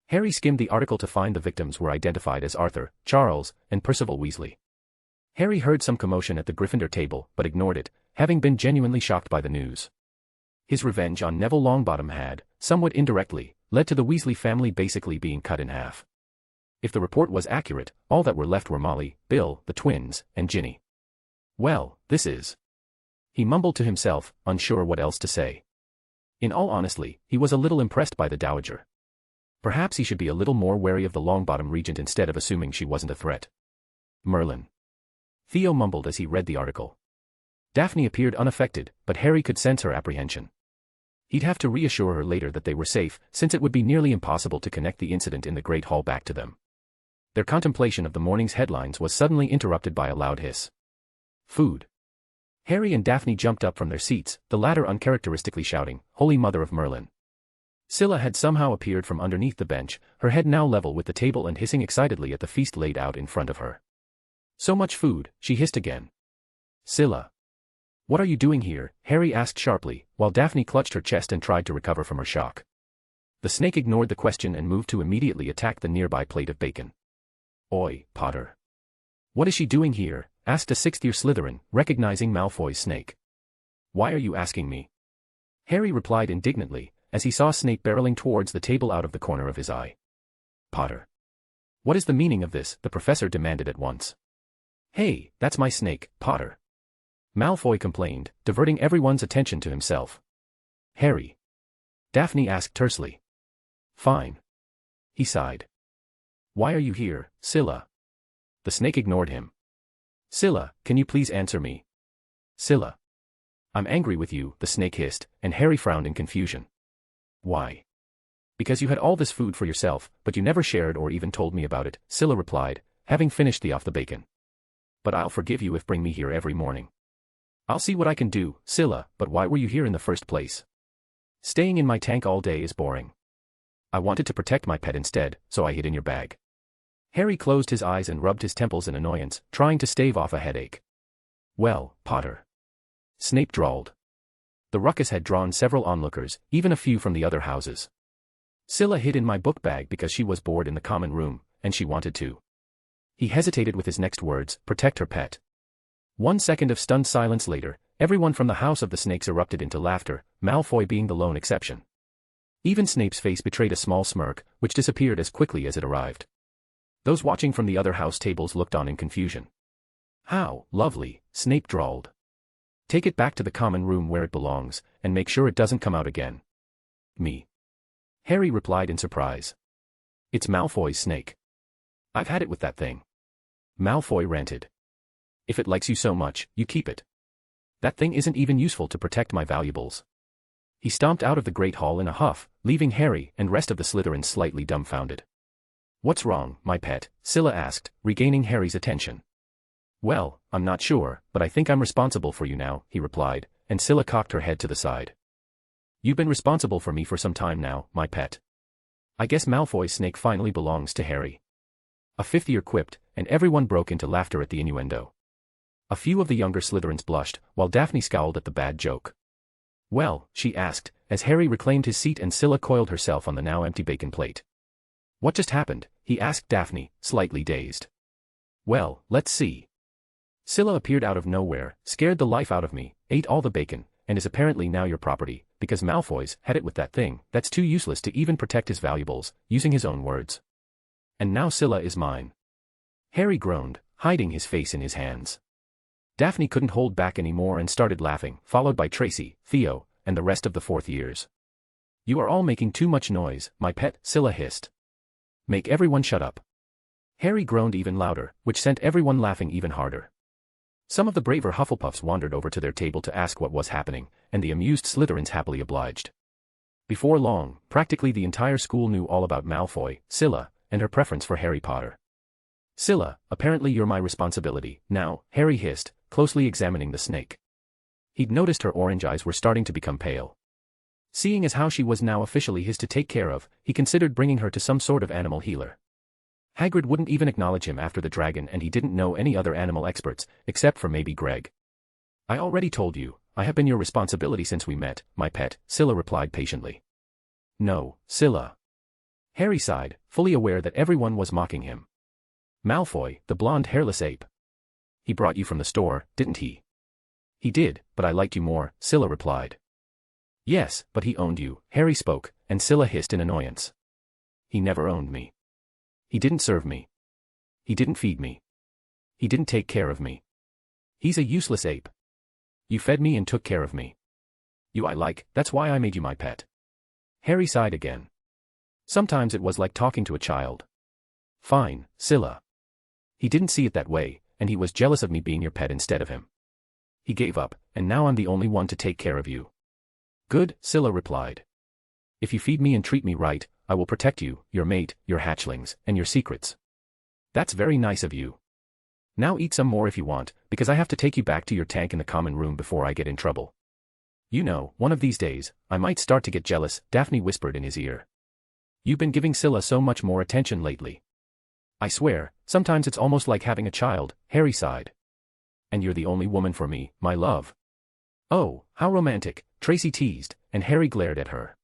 Harry skimmed the article to find the victims were identified as Arthur, Charles, and Percival Weasley. Harry heard some commotion at the Gryffindor table, but ignored it, having been genuinely shocked by the news. His revenge on Neville Longbottom had, somewhat indirectly, led to the Weasley family basically being cut in half. If the report was accurate, all that were left were Molly, Bill, the twins, and Ginny. Well, this is... He mumbled to himself, unsure what else to say. In all honesty, he was a little impressed by the Dowager. Perhaps he should be a little more wary of the Longbottom regent instead of assuming she wasn't a threat. Merlin. Theo mumbled as he read the article. Daphne appeared unaffected, but Harry could sense her apprehension. He'd have to reassure her later that they were safe, since it would be nearly impossible to connect the incident in the Great Hall back to them. Their contemplation of the morning's headlines was suddenly interrupted by a loud hiss. Food. Harry and Daphne jumped up from their seats, the latter uncharacteristically shouting, Holy Mother of Merlin. Sila had somehow appeared from underneath the bench, her head now level with the table and hissing excitedly at the feast laid out in front of her. So much food, she hissed again. Sila. What are you doing here? Harry asked sharply, while Daphne clutched her chest and tried to recover from her shock. The snake ignored the question and moved to immediately attack the nearby plate of bacon. Oi, Potter. What is she doing here? Asked a 6th-year Slytherin, recognizing Malfoy's snake. Why are you asking me? Harry replied indignantly, as he saw Snape barreling towards the table out of the corner of his eye. Potter. What is the meaning of this? The professor demanded at once. Hey, that's my snake, Potter. Malfoy complained, diverting everyone's attention to himself. Harry. Daphne asked tersely. Fine. He sighed. Why are you here, Sila? The snake ignored him. Sila, can you please answer me? Sila. I'm angry with you, the snake hissed, and Harry frowned in confusion. Why? Because you had all this food for yourself, but you never shared or even told me about it, Sila replied, having finished the bacon. But I'll forgive you if bring me here every morning. I'll see what I can do, Sila, but why were you here in the first place? Staying in my tank all day is boring. I wanted to protect my pet instead, so I hid in your bag. Harry closed his eyes and rubbed his temples in annoyance, trying to stave off a headache. Well, Potter. Snape drawled. The ruckus had drawn several onlookers, even a few from the other houses. Sila hid in my book bag because she was bored in the common room, and she wanted to. He hesitated with his next words, protect her pet. 1 second of stunned silence later, everyone from the House of the Snakes erupted into laughter, Malfoy being the lone exception. Even Snape's face betrayed a small smirk, which disappeared as quickly as it arrived. Those watching from the other house tables looked on in confusion. How lovely, Snape drawled. Take it back to the common room where it belongs, and make sure it doesn't come out again. Me. Harry replied in surprise. It's Malfoy's snake. I've had it with that thing. Malfoy ranted. If it likes you so much, you keep it. That thing isn't even useful to protect my valuables. He stomped out of the Great Hall in a huff, leaving Harry and rest of the Slytherins slightly dumbfounded. What's wrong, my pet? Sila asked, regaining Harry's attention. Well, I'm not sure, but I think I'm responsible for you now, he replied, and Sila cocked her head to the side. You've been responsible for me for some time now, my pet. I guess Malfoy's snake finally belongs to Harry. A fifth year quipped, and everyone broke into laughter at the innuendo. A few of the younger Slytherins blushed, while Daphne scowled at the bad joke. Well, she asked, as Harry reclaimed his seat and Sila coiled herself on the now empty bacon plate. What just happened? He asked Daphne, slightly dazed. Well, let's see. Sila appeared out of nowhere, scared the life out of me, ate all the bacon, and is apparently now your property, because Malfoy's had it with that thing that's too useless to even protect his valuables, using his own words. And now Sila is mine. Harry groaned, hiding his face in his hands. Daphne couldn't hold back anymore and started laughing, followed by Tracy, Theo, and the rest of the fourth years. You are all making too much noise, my pet, Sila hissed. Make everyone shut up. Harry groaned even louder, which sent everyone laughing even harder. Some of the braver Hufflepuffs wandered over to their table to ask what was happening, and the amused Slytherins happily obliged. Before long, practically the entire school knew all about Malfoy, Sila, and her preference for Harry Potter. Sila, apparently you're my responsibility, now, Harry hissed, closely examining the snake. He'd noticed her orange eyes were starting to become pale. Seeing as how she was now officially his to take care of, he considered bringing her to some sort of animal healer. Hagrid wouldn't even acknowledge him after the dragon and he didn't know any other animal experts, except for maybe Greg. I already told you, I have been your responsibility since we met, my pet, Sila replied patiently. No, Sila. Harry sighed, fully aware that everyone was mocking him. Malfoy, the blonde hairless ape. He brought you from the store, didn't he? He did, but I liked you more, Sila replied. Yes, but he owned you, Harry spoke, and Sila hissed in annoyance. He never owned me. He didn't serve me. He didn't feed me. He didn't take care of me. He's a useless ape. You fed me and took care of me. You I like, that's why I made you my pet. Harry sighed again. Sometimes it was like talking to a child. Fine, Sila. He didn't see it that way, and he was jealous of me being your pet instead of him. He gave up, and now I'm the only one to take care of you. Good, Sila replied. If you feed me and treat me right, I will protect you, your mate, your hatchlings, and your secrets. That's very nice of you. Now eat some more if you want, because I have to take you back to your tank in the common room before I get in trouble. You know, one of these days, I might start to get jealous, Daphne whispered in his ear. You've been giving Sila so much more attention lately. I swear, sometimes it's almost like having a child, Harry sighed. And you're the only woman for me, my love. Oh, how romantic, Tracy teased, and Harry glared at her.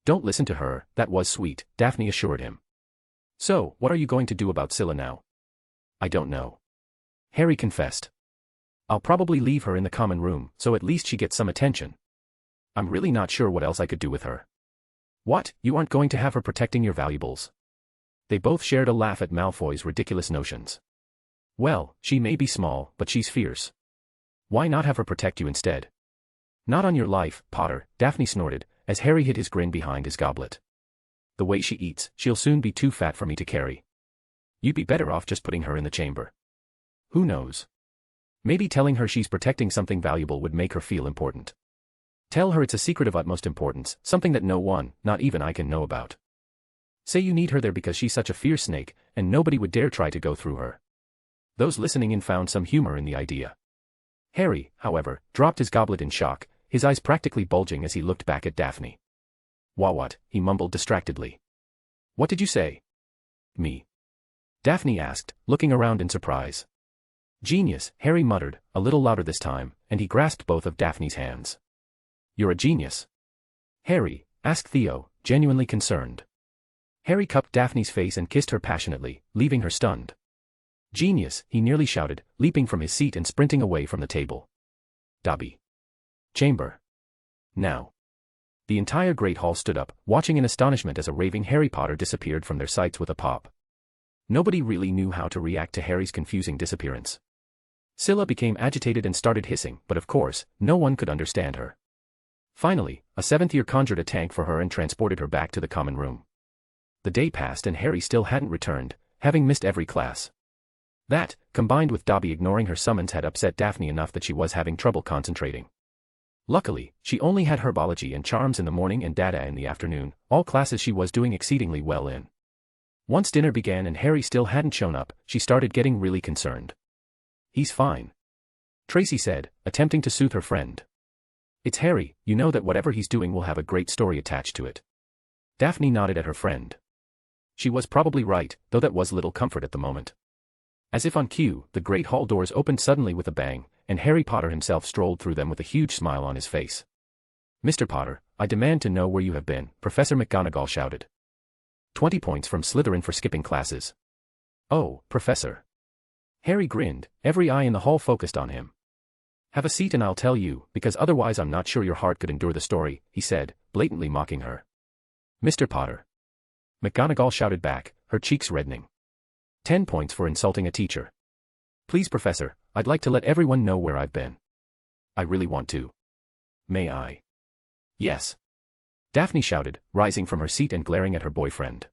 Don't listen to her, that was sweet, Daphne assured him. So, what are you going to do about Sila now? I don't know. Harry confessed. I'll probably leave her in the common room, so at least she gets some attention. I'm really not sure what else I could do with her. What, you aren't going to have her protecting your valuables? They both shared a laugh at Malfoy's ridiculous notions. Well, she may be small, but she's fierce. Why not have her protect you instead? Not on your life, Potter, Daphne snorted, as Harry hid his grin behind his goblet. The way she eats, she'll soon be too fat for me to carry. You'd be better off just putting her in the chamber. Who knows? Maybe telling her she's protecting something valuable would make her feel important. Tell her it's a secret of utmost importance, something that no one, not even I, can know about. Say you need her there because she's such a fierce snake, and nobody would dare try to go through her. Those listening in found some humor in the idea. Harry, however, dropped his goblet in shock, his eyes practically bulging as he looked back at Daphne. What? He mumbled distractedly. What did you say? Me? Daphne asked, looking around in surprise. Genius, Harry muttered, a little louder this time, and he grasped both of Daphne's hands. You're a genius. Harry, asked Theo, genuinely concerned. Harry cupped Daphne's face and kissed her passionately, leaving her stunned. Genius, he nearly shouted, leaping from his seat and sprinting away from the table. Dobby. Chamber. Now. The entire Great Hall stood up, watching in astonishment as a raving Harry Potter disappeared from their sights with a pop. Nobody really knew how to react to Harry's confusing disappearance. Sila became agitated and started hissing, but of course, no one could understand her. Finally, a seventh-year conjured a tank for her and transported her back to the common room. The day passed and Harry still hadn't returned, having missed every class. That, combined with Dobby ignoring her summons, had upset Daphne enough that she was having trouble concentrating. Luckily, she only had herbology and charms in the morning and data in the afternoon, all classes she was doing exceedingly well in. Once dinner began and Harry still hadn't shown up, she started getting really concerned. He's fine, Tracy said, attempting to soothe her friend. It's Harry, you know that whatever he's doing will have a great story attached to it. Daphne nodded at her friend. She was probably right, though that was little comfort at the moment. As if on cue, the Great Hall doors opened suddenly with a bang, and Harry Potter himself strolled through them with a huge smile on his face. Mr. Potter, I demand to know where you have been, Professor McGonagall shouted. 20 points from Slytherin for skipping classes. Oh, Professor. Harry grinned, every eye in the hall focused on him. Have a seat and I'll tell you, because otherwise I'm not sure your heart could endure the story, he said, blatantly mocking her. Mr. Potter. McGonagall shouted back, her cheeks reddening. 10 points for insulting a teacher. Please, Professor, I'd like to let everyone know where I've been. I really want to. May I? Yes. Daphne shouted, rising from her seat and glaring at her boyfriend.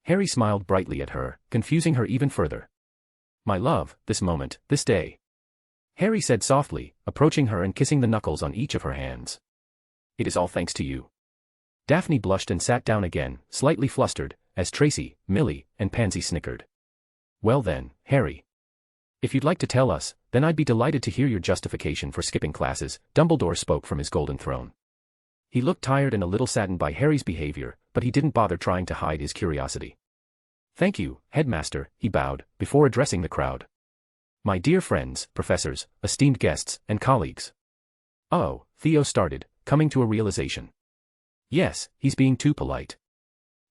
Harry smiled brightly at her, confusing her even further. My love, this moment, this day. Harry said softly, approaching her and kissing the knuckles on each of her hands. It is all thanks to you. Daphne blushed and sat down again, slightly flustered, as Tracy, Millie, and Pansy snickered. Well then, Harry. If you'd like to tell us, then I'd be delighted to hear your justification for skipping classes, Dumbledore spoke from his golden throne. He looked tired and a little saddened by Harry's behavior, but he didn't bother trying to hide his curiosity. Thank you, Headmaster, he bowed, before addressing the crowd. My dear friends, professors, esteemed guests, and colleagues. Oh, Theo started, coming to a realization. Yes, he's being too polite.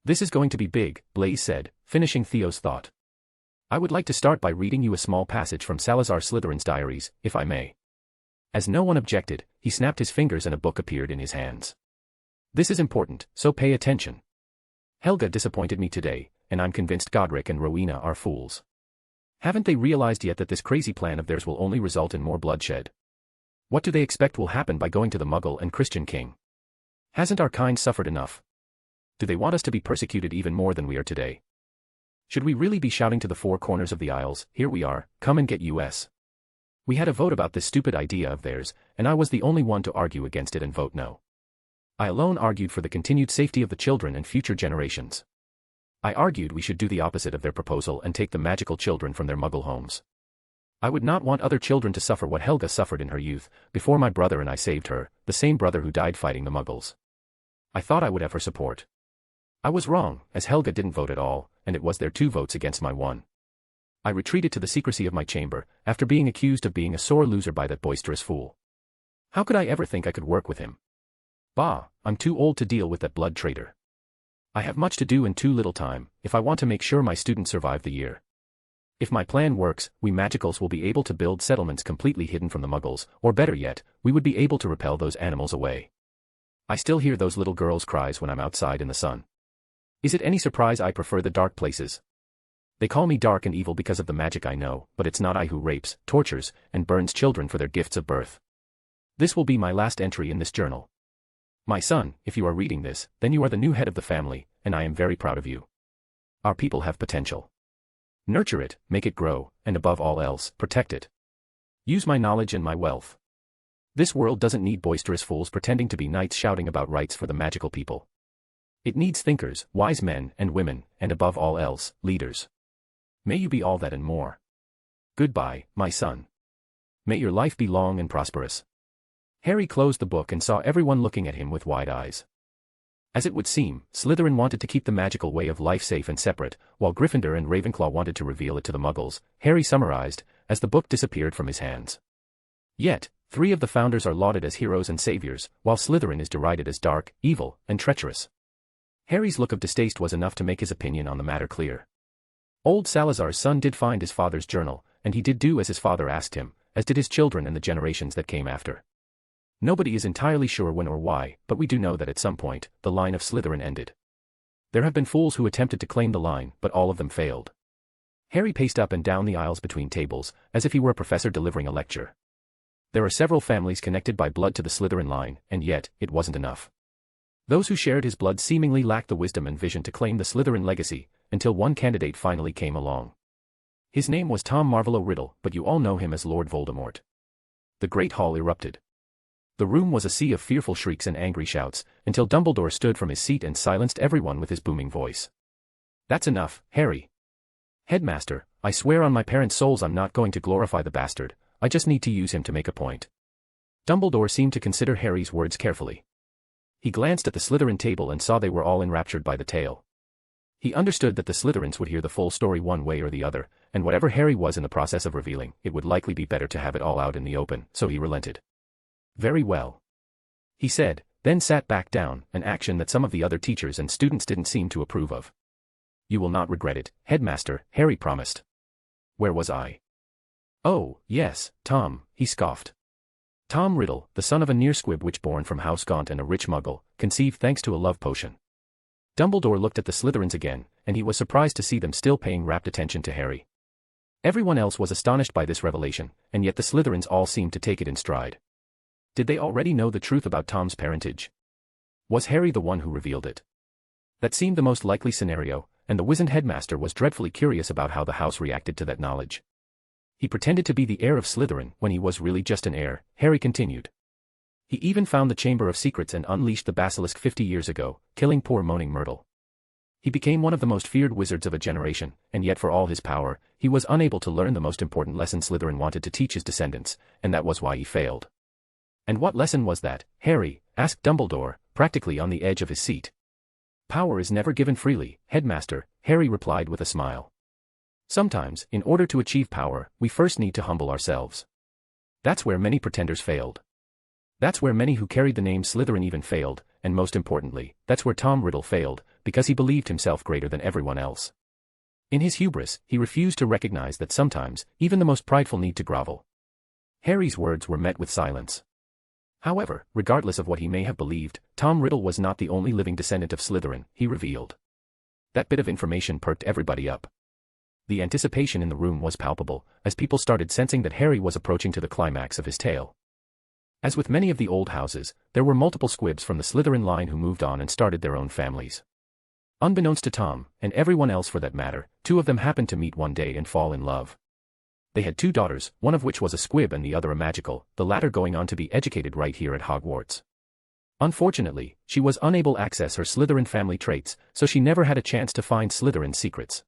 This is going to be big, Blaise said, finishing Theo's thought. I would like to start by reading you a small passage from Salazar Slytherin's diaries, if I may. As no one objected, he snapped his fingers and a book appeared in his hands. This is important, so pay attention. Helga disappointed me today, and I'm convinced Godric and Rowena are fools. Haven't they realized yet that this crazy plan of theirs will only result in more bloodshed? What do they expect will happen by going to the Muggle and Christian king? Hasn't our kind suffered enough? Do they want us to be persecuted even more than we are today? Should we really be shouting to the four corners of the Isles, here we are, come and get us? We had a vote about this stupid idea of theirs, and I was the only one to argue against it and vote no. I alone argued for the continued safety of the children and future generations. I argued we should do the opposite of their proposal and take the magical children from their Muggle homes. I would not want other children to suffer what Helga suffered in her youth, before my brother and I saved her, the same brother who died fighting the Muggles. I thought I would have her support. I was wrong, as Helga didn't vote at all, and it was their 2 votes against my 1. I retreated to the secrecy of my chamber, after being accused of being a sore loser by that boisterous fool. How could I ever think I could work with him? Bah, I'm too old to deal with that blood traitor. I have much to do in too little time, if I want to make sure my students survive the year. If my plan works, we Magicals will be able to build settlements completely hidden from the Muggles, or better yet, we would be able to repel those animals away. I still hear those little girls' cries when I'm outside in the sun. Is it any surprise I prefer the dark places? They call me dark and evil because of the magic I know, but it's not I who rapes, tortures, and burns children for their gifts of birth. This will be my last entry in this journal. My son, if you are reading this, then you are the new head of the family, and I am very proud of you. Our people have potential. Nurture it, make it grow, and above all else, protect it. Use my knowledge and my wealth. This world doesn't need boisterous fools pretending to be knights shouting about rights for the magical people. It needs thinkers, wise men and women, and above all else, leaders. May you be all that and more. Goodbye, my son. May your life be long and prosperous. Harry closed the book and saw everyone looking at him with wide eyes. As it would seem, Slytherin wanted to keep the magical way of life safe and separate, while Gryffindor and Ravenclaw wanted to reveal it to the Muggles, Harry summarized, as the book disappeared from his hands. Yet, 3 of the founders are lauded as heroes and saviors, while Slytherin is derided as dark, evil, and treacherous. Harry's look of distaste was enough to make his opinion on the matter clear. Old Salazar's son did find his father's journal, and he did do as his father asked him, as did his children and the generations that came after. Nobody is entirely sure when or why, but we do know that at some point, the line of Slytherin ended. There have been fools who attempted to claim the line, but all of them failed. Harry paced up and down the aisles between tables, as if he were a professor delivering a lecture. There are several families connected by blood to the Slytherin line, and yet, it wasn't enough. Those who shared his blood seemingly lacked the wisdom and vision to claim the Slytherin legacy, until one candidate finally came along. His name was Tom Marvolo Riddle, but you all know him as Lord Voldemort. The Great Hall erupted. The room was a sea of fearful shrieks and angry shouts, until Dumbledore stood from his seat and silenced everyone with his booming voice. That's enough, Harry. Headmaster, I swear on my parents' souls I'm not going to glorify the bastard, I just need to use him to make a point. Dumbledore seemed to consider Harry's words carefully. He glanced at the Slytherin table and saw they were all enraptured by the tale. He understood that the Slytherins would hear the full story one way or the other, and whatever Harry was in the process of revealing, it would likely be better to have it all out in the open, so he relented. Very well, he said, then sat back down, an action that some of the other teachers and students didn't seem to approve of. You will not regret it, Headmaster, Harry promised. Where was I? Oh, yes, Tom, he scoffed. Tom Riddle, the son of a near squib witch born from House Gaunt and a rich muggle, conceived thanks to a love potion. Dumbledore looked at the Slytherins again, and he was surprised to see them still paying rapt attention to Harry. Everyone else was astonished by this revelation, and yet the Slytherins all seemed to take it in stride. Did they already know the truth about Tom's parentage? Was Harry the one who revealed it? That seemed the most likely scenario, and the wizened headmaster was dreadfully curious about how the house reacted to that knowledge. He pretended to be the heir of Slytherin when he was really just an heir, Harry continued. He even found the Chamber of Secrets and unleashed the basilisk 50 years ago, killing poor moaning Myrtle. He became one of the most feared wizards of a generation, and yet for all his power, he was unable to learn the most important lesson Slytherin wanted to teach his descendants, and that was why he failed. And what lesson was that, Harry? Asked Dumbledore, practically on the edge of his seat. Power is never given freely, Headmaster, Harry replied with a smile. Sometimes, in order to achieve power, we first need to humble ourselves. That's where many pretenders failed. That's where many who carried the name Slytherin even failed, and most importantly, that's where Tom Riddle failed, because he believed himself greater than everyone else. In his hubris, he refused to recognize that sometimes, even the most prideful need to grovel. Harry's words were met with silence. However, regardless of what he may have believed, Tom Riddle was not the only living descendant of Slytherin, he revealed. That bit of information perked everybody up. The anticipation in the room was palpable, as people started sensing that Harry was approaching to the climax of his tale. As with many of the old houses, there were multiple squibs from the Slytherin line who moved on and started their own families. Unbeknownst to Tom, and everyone else for that matter, 2 of them happened to meet one day and fall in love. They had 2 daughters, one of which was a squib and the other a magical, the latter going on to be educated right here at Hogwarts. Unfortunately, she was unable to access her Slytherin family traits, so she never had a chance to find Slytherin's secrets.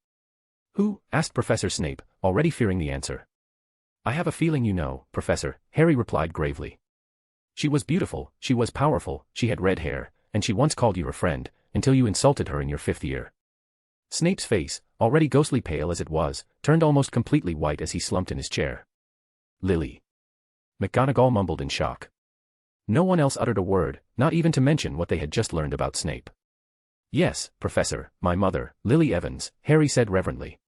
Who? Asked Professor Snape, already fearing the answer. I have a feeling you know, Professor, Harry replied gravely. She was beautiful, she was powerful, she had red hair, and she once called you her friend, until you insulted her in your 5th year. Snape's face, already ghostly pale as it was, turned almost completely white as he slumped in his chair. Lily. McGonagall mumbled in shock. No one else uttered a word, not even to mention what they had just learned about Snape. Yes, Professor, my mother, Lily Evans, Harry said reverently.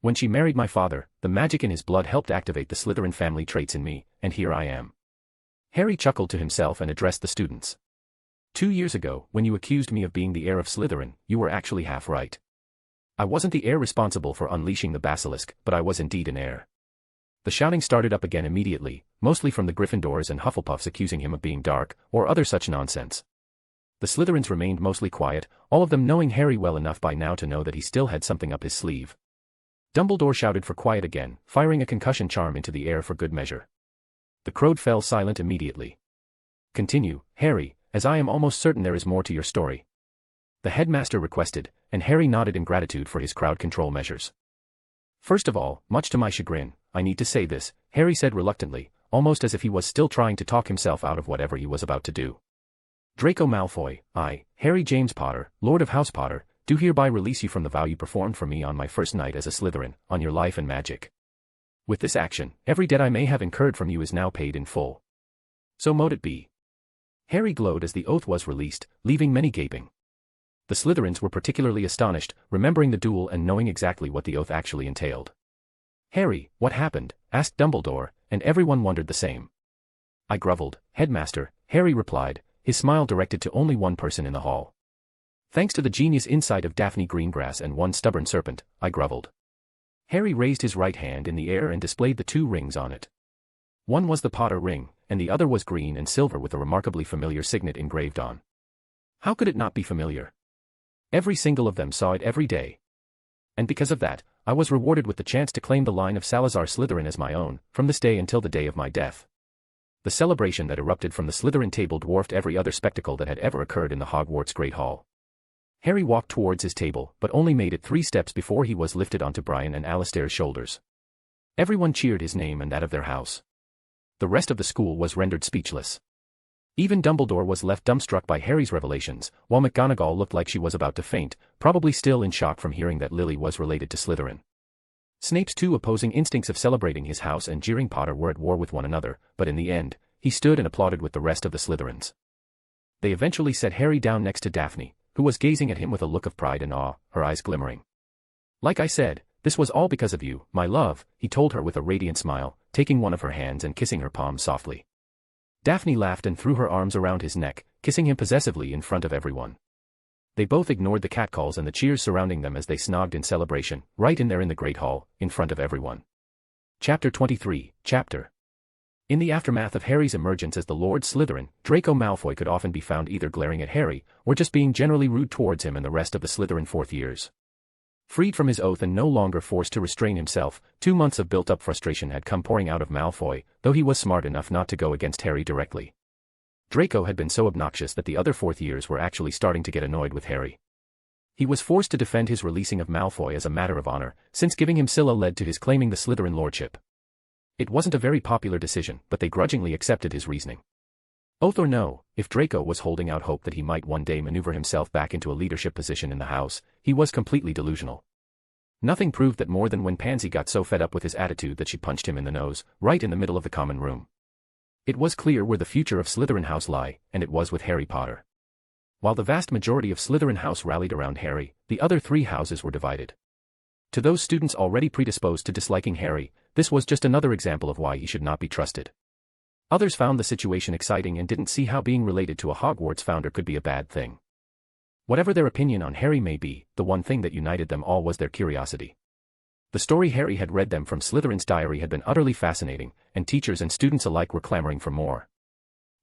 When she married my father, the magic in his blood helped activate the Slytherin family traits in me, and here I am. Harry chuckled to himself and addressed the students. 2 years ago, when you accused me of being the heir of Slytherin, you were actually half right. I wasn't the heir responsible for unleashing the basilisk, but I was indeed an heir. The shouting started up again immediately, mostly from the Gryffindors and Hufflepuffs accusing him of being dark, or other such nonsense. The Slytherins remained mostly quiet, all of them knowing Harry well enough by now to know that he still had something up his sleeve. Dumbledore shouted for quiet again, firing a concussion charm into the air for good measure. The crowd fell silent immediately. Continue, Harry, as I am almost certain there is more to your story. The headmaster requested, and Harry nodded in gratitude for his crowd control measures. First of all, much to my chagrin, I need to say this, Harry said reluctantly, almost as if he was still trying to talk himself out of whatever he was about to do. Draco Malfoy, I, Harry James Potter, Lord of House Potter, do hereby release you from the vow you performed for me on my first night as a Slytherin, on your life and magic. With this action, every debt I may have incurred from you is now paid in full. So mote it be. Harry glowed as the oath was released, leaving many gaping. The Slytherins were particularly astonished, remembering the duel and knowing exactly what the oath actually entailed. Harry, what happened? Asked Dumbledore, and everyone wondered the same. I groveled, Headmaster, Harry replied, his smile directed to only one person in the hall. Thanks to the genius insight of Daphne Greengrass and one stubborn serpent, I groveled. Harry raised his right hand in the air and displayed the 2 rings on it. One was the Potter ring, and the other was green and silver with a remarkably familiar signet engraved on. How could it not be familiar? Every single of them saw it every day. And because of that, I was rewarded with the chance to claim the line of Salazar Slytherin as my own, from this day until the day of my death. The celebration that erupted from the Slytherin table dwarfed every other spectacle that had ever occurred in the Hogwarts Great Hall. Harry walked towards his table, but only made it 3 steps before he was lifted onto Brian and Alistair's shoulders. Everyone cheered his name and that of their house. The rest of the school was rendered speechless. Even Dumbledore was left dumbstruck by Harry's revelations, while McGonagall looked like she was about to faint, probably still in shock from hearing that Lily was related to Slytherin. Snape's 2 opposing instincts of celebrating his house and jeering Potter were at war with one another, but in the end, he stood and applauded with the rest of the Slytherins. They eventually set Harry down next to Daphne, who was gazing at him with a look of pride and awe, her eyes glimmering. Like I said, this was all because of you, my love, he told her with a radiant smile, taking one of her hands and kissing her palm softly. Daphne laughed and threw her arms around his neck, kissing him possessively in front of everyone. They both ignored the catcalls and the cheers surrounding them as they snogged in celebration, right in there in the Great Hall, in front of everyone. Chapter 23, Chapter. In the aftermath of Harry's emergence as the Lord Slytherin, Draco Malfoy could often be found either glaring at Harry, or just being generally rude towards him and the rest of the Slytherin 4th years. Freed from his oath and no longer forced to restrain himself, 2 months of built-up frustration had come pouring out of Malfoy, though he was smart enough not to go against Harry directly. Draco had been so obnoxious that the other 4th years were actually starting to get annoyed with Harry. He was forced to defend his releasing of Malfoy as a matter of honor, since giving him Sila led to his claiming the Slytherin lordship. It wasn't a very popular decision, but they grudgingly accepted his reasoning. Oath or no, if Draco was holding out hope that he might one day maneuver himself back into a leadership position in the house, he was completely delusional. Nothing proved that more than when Pansy got so fed up with his attitude that she punched him in the nose, right in the middle of the common room. It was clear where the future of Slytherin House lay, and it was with Harry Potter. While the vast majority of Slytherin House rallied around Harry, the other 3 houses were divided. To those students already predisposed to disliking Harry, this was just another example of why he should not be trusted. Others found the situation exciting and didn't see how being related to a Hogwarts founder could be a bad thing. Whatever their opinion on Harry may be, the one thing that united them all was their curiosity. The story Harry had read them from Slytherin's diary had been utterly fascinating, and teachers and students alike were clamoring for more.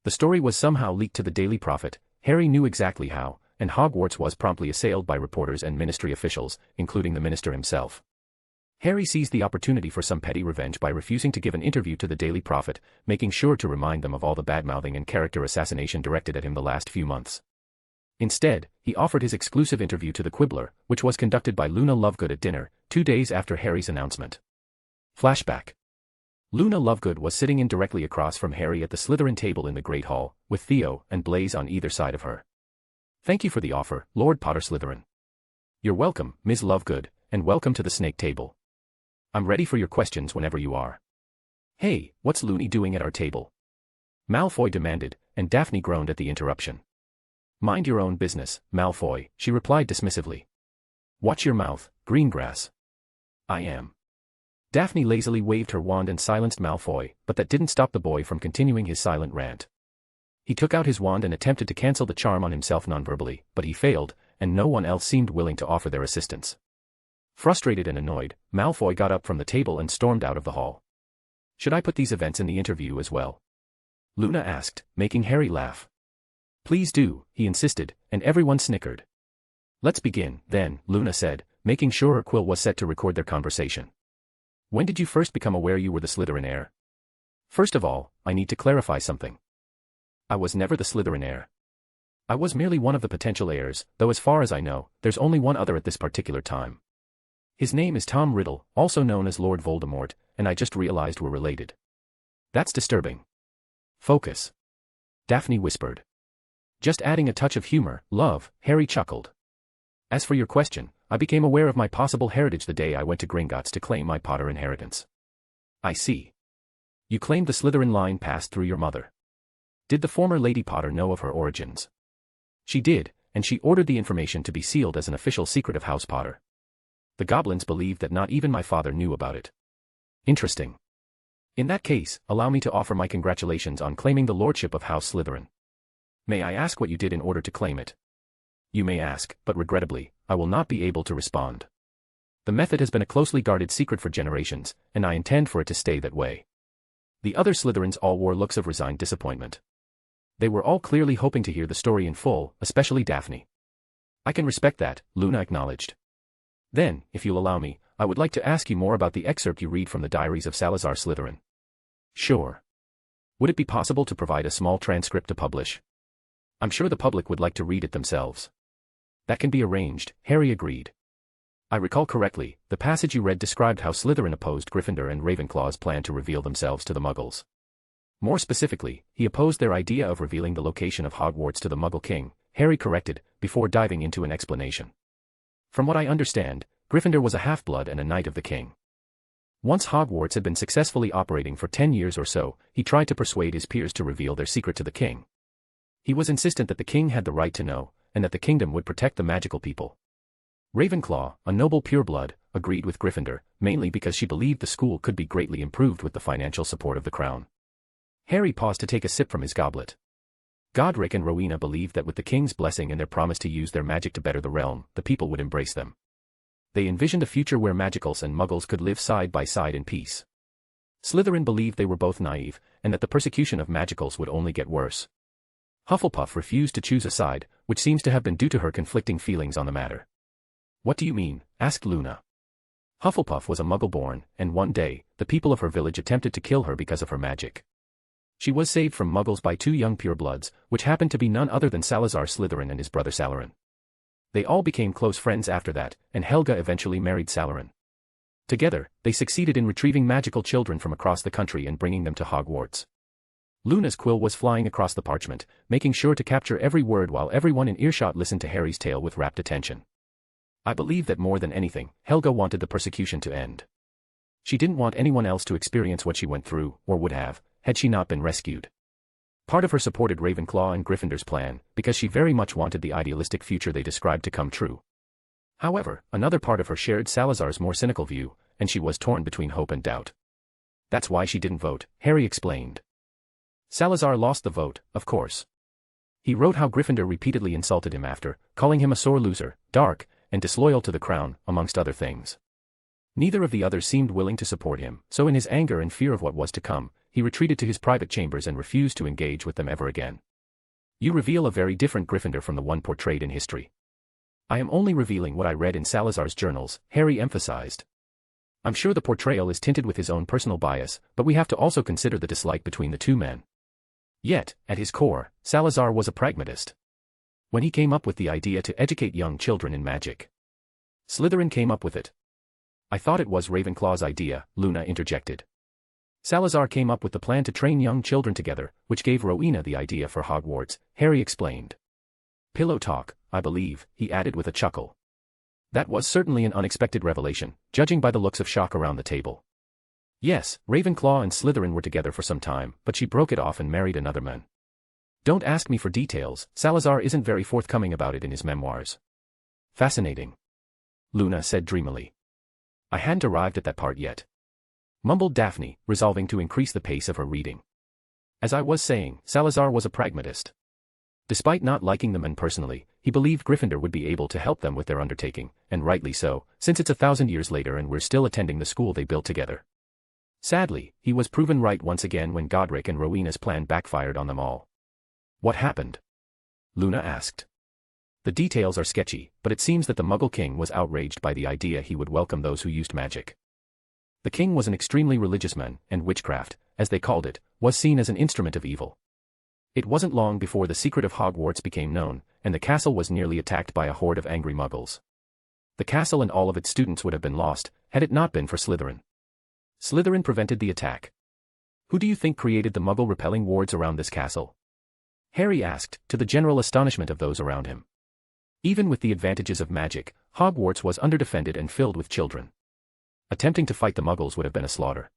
The story was somehow leaked to the Daily Prophet, Harry knew exactly how, and Hogwarts was promptly assailed by reporters and ministry officials, including the minister himself. Harry seized the opportunity for some petty revenge by refusing to give an interview to the Daily Prophet, making sure to remind them of all the badmouthing and character assassination directed at him the last few months. Instead, he offered his exclusive interview to the Quibbler, which was conducted by Luna Lovegood at dinner, 2 days after Harry's announcement. Flashback. Luna Lovegood was sitting in directly across from Harry at the Slytherin table in the Great Hall, with Theo and Blaise on either side of her. "Thank you for the offer, Lord Potter Slytherin." "You're welcome, Ms. Lovegood, and welcome to the Snake Table. I'm ready for your questions whenever you are." "Hey, what's Loony doing at our table?" Malfoy demanded, and Daphne groaned at the interruption. "Mind your own business, Malfoy," she replied dismissively. "Watch your mouth, Greengrass." "I am." Daphne lazily waved her wand and silenced Malfoy, but that didn't stop the boy from continuing his silent rant. He took out his wand and attempted to cancel the charm on himself nonverbally, but he failed, and no one else seemed willing to offer their assistance. Frustrated and annoyed, Malfoy got up from the table and stormed out of the hall. "Should I put these events in the interview as well?" Luna asked, making Harry laugh. "Please do," he insisted, and everyone snickered. "Let's begin, then," Luna said, making sure her quill was set to record their conversation. "When did you first become aware you were the Slytherin heir?" "First of all, I need to clarify something. I was never the Slytherin heir. I was merely one of the potential heirs, though as far as I know, there's only one other at this particular time. His name is Tom Riddle, also known as Lord Voldemort, and I just realized we're related." "That's disturbing." "Focus," Daphne whispered. "Just adding a touch of humor, love," Harry chuckled. "As for your question, I became aware of my possible heritage the day I went to Gringotts to claim my Potter inheritance." "I see. You claimed the Slytherin line passed through your mother. Did the former Lady Potter know of her origins?" "She did, and she ordered the information to be sealed as an official secret of House Potter. The goblins believed that not even my father knew about it." "Interesting. In that case, allow me to offer my congratulations on claiming the lordship of House Slytherin. May I ask what you did in order to claim it?" "You may ask, but regrettably, I will not be able to respond. The method has been a closely guarded secret for generations, and I intend for it to stay that way." The other Slytherins all wore looks of resigned disappointment. They were all clearly hoping to hear the story in full, especially Daphne. "I can respect that," Luna acknowledged. "Then, if you'll allow me, I would like to ask you more about the excerpt you read from the diaries of Salazar Slytherin." "Sure. Would it be possible to provide a small transcript to publish? I'm sure the public would like to read it themselves." "That can be arranged," Harry agreed. "I recall correctly, the passage you read described how Slytherin opposed Gryffindor and Ravenclaw's plan to reveal themselves to the Muggles. More specifically, he opposed their idea of revealing the location of Hogwarts to the Muggle King," Harry corrected, before diving into an explanation. "From what I understand, Gryffindor was a half-blood and a knight of the king. Once Hogwarts had been successfully operating for 10 years or so, he tried to persuade his peers to reveal their secret to the king. He was insistent that the king had the right to know, and that the kingdom would protect the magical people. Ravenclaw, a noble pureblood, agreed with Gryffindor, mainly because she believed the school could be greatly improved with the financial support of the crown." Harry paused to take a sip from his goblet. Godric and Rowena believed that with the king's blessing and their promise to use their magic to better the realm, the people would embrace them. They envisioned a future where Magicals and Muggles could live side by side in peace. Slytherin believed they were both naive, and that the persecution of Magicals would only get worse. Hufflepuff refused to choose a side, which seems to have been due to her conflicting feelings on the matter. "What do you mean?" asked Luna. "Hufflepuff was a Muggle-born, and one day, the people of her village attempted to kill her because of her magic. She was saved from Muggles by 2 young purebloods, which happened to be none other than Salazar Slytherin and his brother Salarin. They all became close friends after that, and Helga eventually married Salarin. Together, they succeeded in retrieving magical children from across the country and bringing them to Hogwarts." Luna's quill was flying across the parchment, making sure to capture every word while everyone in earshot listened to Harry's tale with rapt attention. "I believe that more than anything, Helga wanted the persecution to end. She didn't want anyone else to experience what she went through, or would have, had she not been rescued. Part of her supported Ravenclaw and Gryffindor's plan, because she very much wanted the idealistic future they described to come true. However, another part of her shared Salazar's more cynical view, and she was torn between hope and doubt. That's why she didn't vote," Harry explained. "Salazar lost the vote, of course. He wrote how Gryffindor repeatedly insulted him after, calling him a sore loser, dark, and disloyal to the crown, amongst other things. Neither of the others seemed willing to support him, so in his anger and fear of what was to come, he retreated to his private chambers and refused to engage with them ever again." "You reveal a very different Gryffindor from the one portrayed in history." "I am only revealing what I read in Salazar's journals," Harry emphasized. "I'm sure the portrayal is tinted with his own personal bias, but we have to also consider the dislike between the two men. Yet, at his core, Salazar was a pragmatist. When he came up with the idea to educate young children in magic, Slytherin came up with it." "I thought it was Ravenclaw's idea," Luna interjected. "Salazar came up with the plan to train young children together, which gave Rowena the idea for Hogwarts," Harry explained. "Pillow talk, I believe," he added with a chuckle. "That was certainly an unexpected revelation, judging by the looks of shock around the table." "Yes, Ravenclaw and Slytherin were together for some time, but she broke it off and married another man. Don't ask me for details, Salazar isn't very forthcoming about it in his memoirs." "Fascinating," Luna said dreamily. "I hadn't arrived at that part yet," mumbled Daphne, resolving to increase the pace of her reading. As I was saying, Salazar was a pragmatist. Despite not liking the men personally, he believed Gryffindor would be able to help them with their undertaking, and rightly so, since it's 1,000 years later and we're still attending the school they built together. Sadly, he was proven right once again when Godric and Rowena's plan backfired on them all. What happened? Luna asked. The details are sketchy, but it seems that the Muggle King was outraged by the idea he would welcome those who used magic. The king was an extremely religious man, and witchcraft, as they called it, was seen as an instrument of evil. It wasn't long before the secret of Hogwarts became known, and the castle was nearly attacked by a horde of angry Muggles. The castle and all of its students would have been lost, had it not been for Slytherin. Slytherin prevented the attack. Who do you think created the Muggle-repelling wards around this castle? Harry asked, to the general astonishment of those around him. Even with the advantages of magic, Hogwarts was underdefended and filled with children. Attempting to fight the Muggles would have been a slaughter.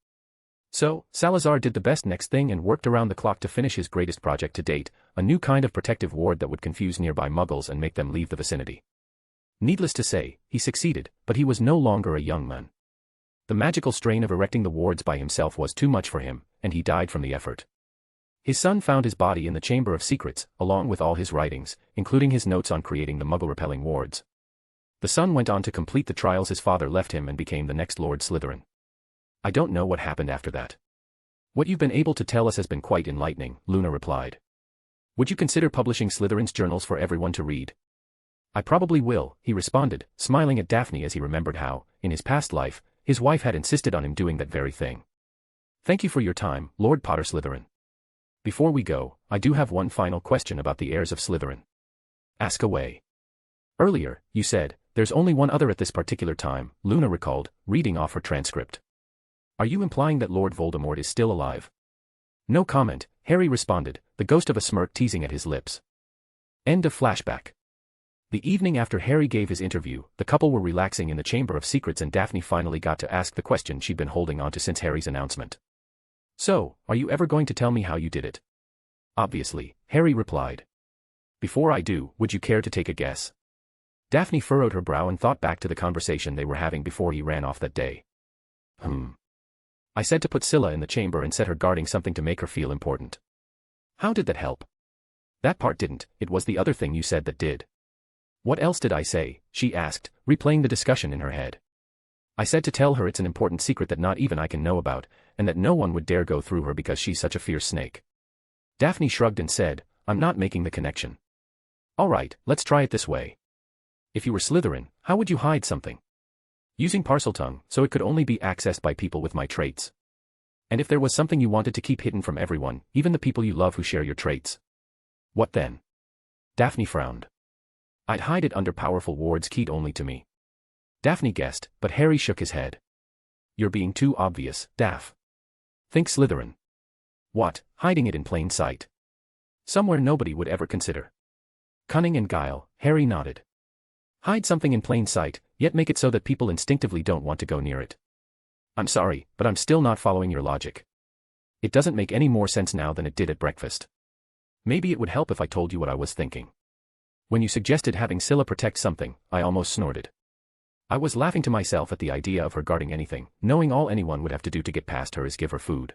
So, Salazar did the best next thing and worked around the clock to finish his greatest project to date, a new kind of protective ward that would confuse nearby Muggles and make them leave the vicinity. Needless to say, he succeeded, but he was no longer a young man. The magical strain of erecting the wards by himself was too much for him, and he died from the effort. His son found his body in the Chamber of Secrets, along with all his writings, including his notes on creating the Muggle-repelling wards. The son went on to complete the trials his father left him and became the next Lord Slytherin. I don't know what happened after that. What you've been able to tell us has been quite enlightening, Luna replied. Would you consider publishing Slytherin's journals for everyone to read? I probably will, he responded, smiling at Daphne as he remembered how, in his past life, his wife had insisted on him doing that very thing. Thank you for your time, Lord Potter Slytherin. Before we go, I do have one final question about the heirs of Slytherin. Ask away. Earlier, you said, there's only one other at this particular time, Luna recalled, reading off her transcript. Are you implying that Lord Voldemort is still alive? No comment, Harry responded, the ghost of a smirk teasing at his lips. End of flashback. The evening after Harry gave his interview, the couple were relaxing in the Chamber of Secrets and Daphne finally got to ask the question she'd been holding on to since Harry's announcement. So, are you ever going to tell me how you did it? Obviously, Harry replied. Before I do, would you care to take a guess? Daphne furrowed her brow and thought back to the conversation they were having before he ran off that day. I said to put Sila in the chamber and set her guarding something to make her feel important. How did that help? That part didn't, it was the other thing you said that did. What else did I say? She asked, replaying the discussion in her head. I said to tell her it's an important secret that not even I can know about, and that no one would dare go through her because she's such a fierce snake. Daphne shrugged and said, I'm not making the connection. Alright, let's try it this way. If you were Slytherin, how would you hide something? Using Parseltongue, so it could only be accessed by people with my traits. And if there was something you wanted to keep hidden from everyone, even the people you love who share your traits. What then? Daphne frowned. I'd hide it under powerful wards keyed only to me. Daphne guessed, but Harry shook his head. You're being too obvious, Daph. Think Slytherin. What, hiding it in plain sight? Somewhere nobody would ever consider. Cunning and guile, Harry nodded. Hide something in plain sight, yet make it so that people instinctively don't want to go near it. I'm sorry, but I'm still not following your logic. It doesn't make any more sense now than it did at breakfast. Maybe it would help if I told you what I was thinking. When you suggested having Sila protect something, I almost snorted. I was laughing to myself at the idea of her guarding anything, knowing all anyone would have to do to get past her is give her food.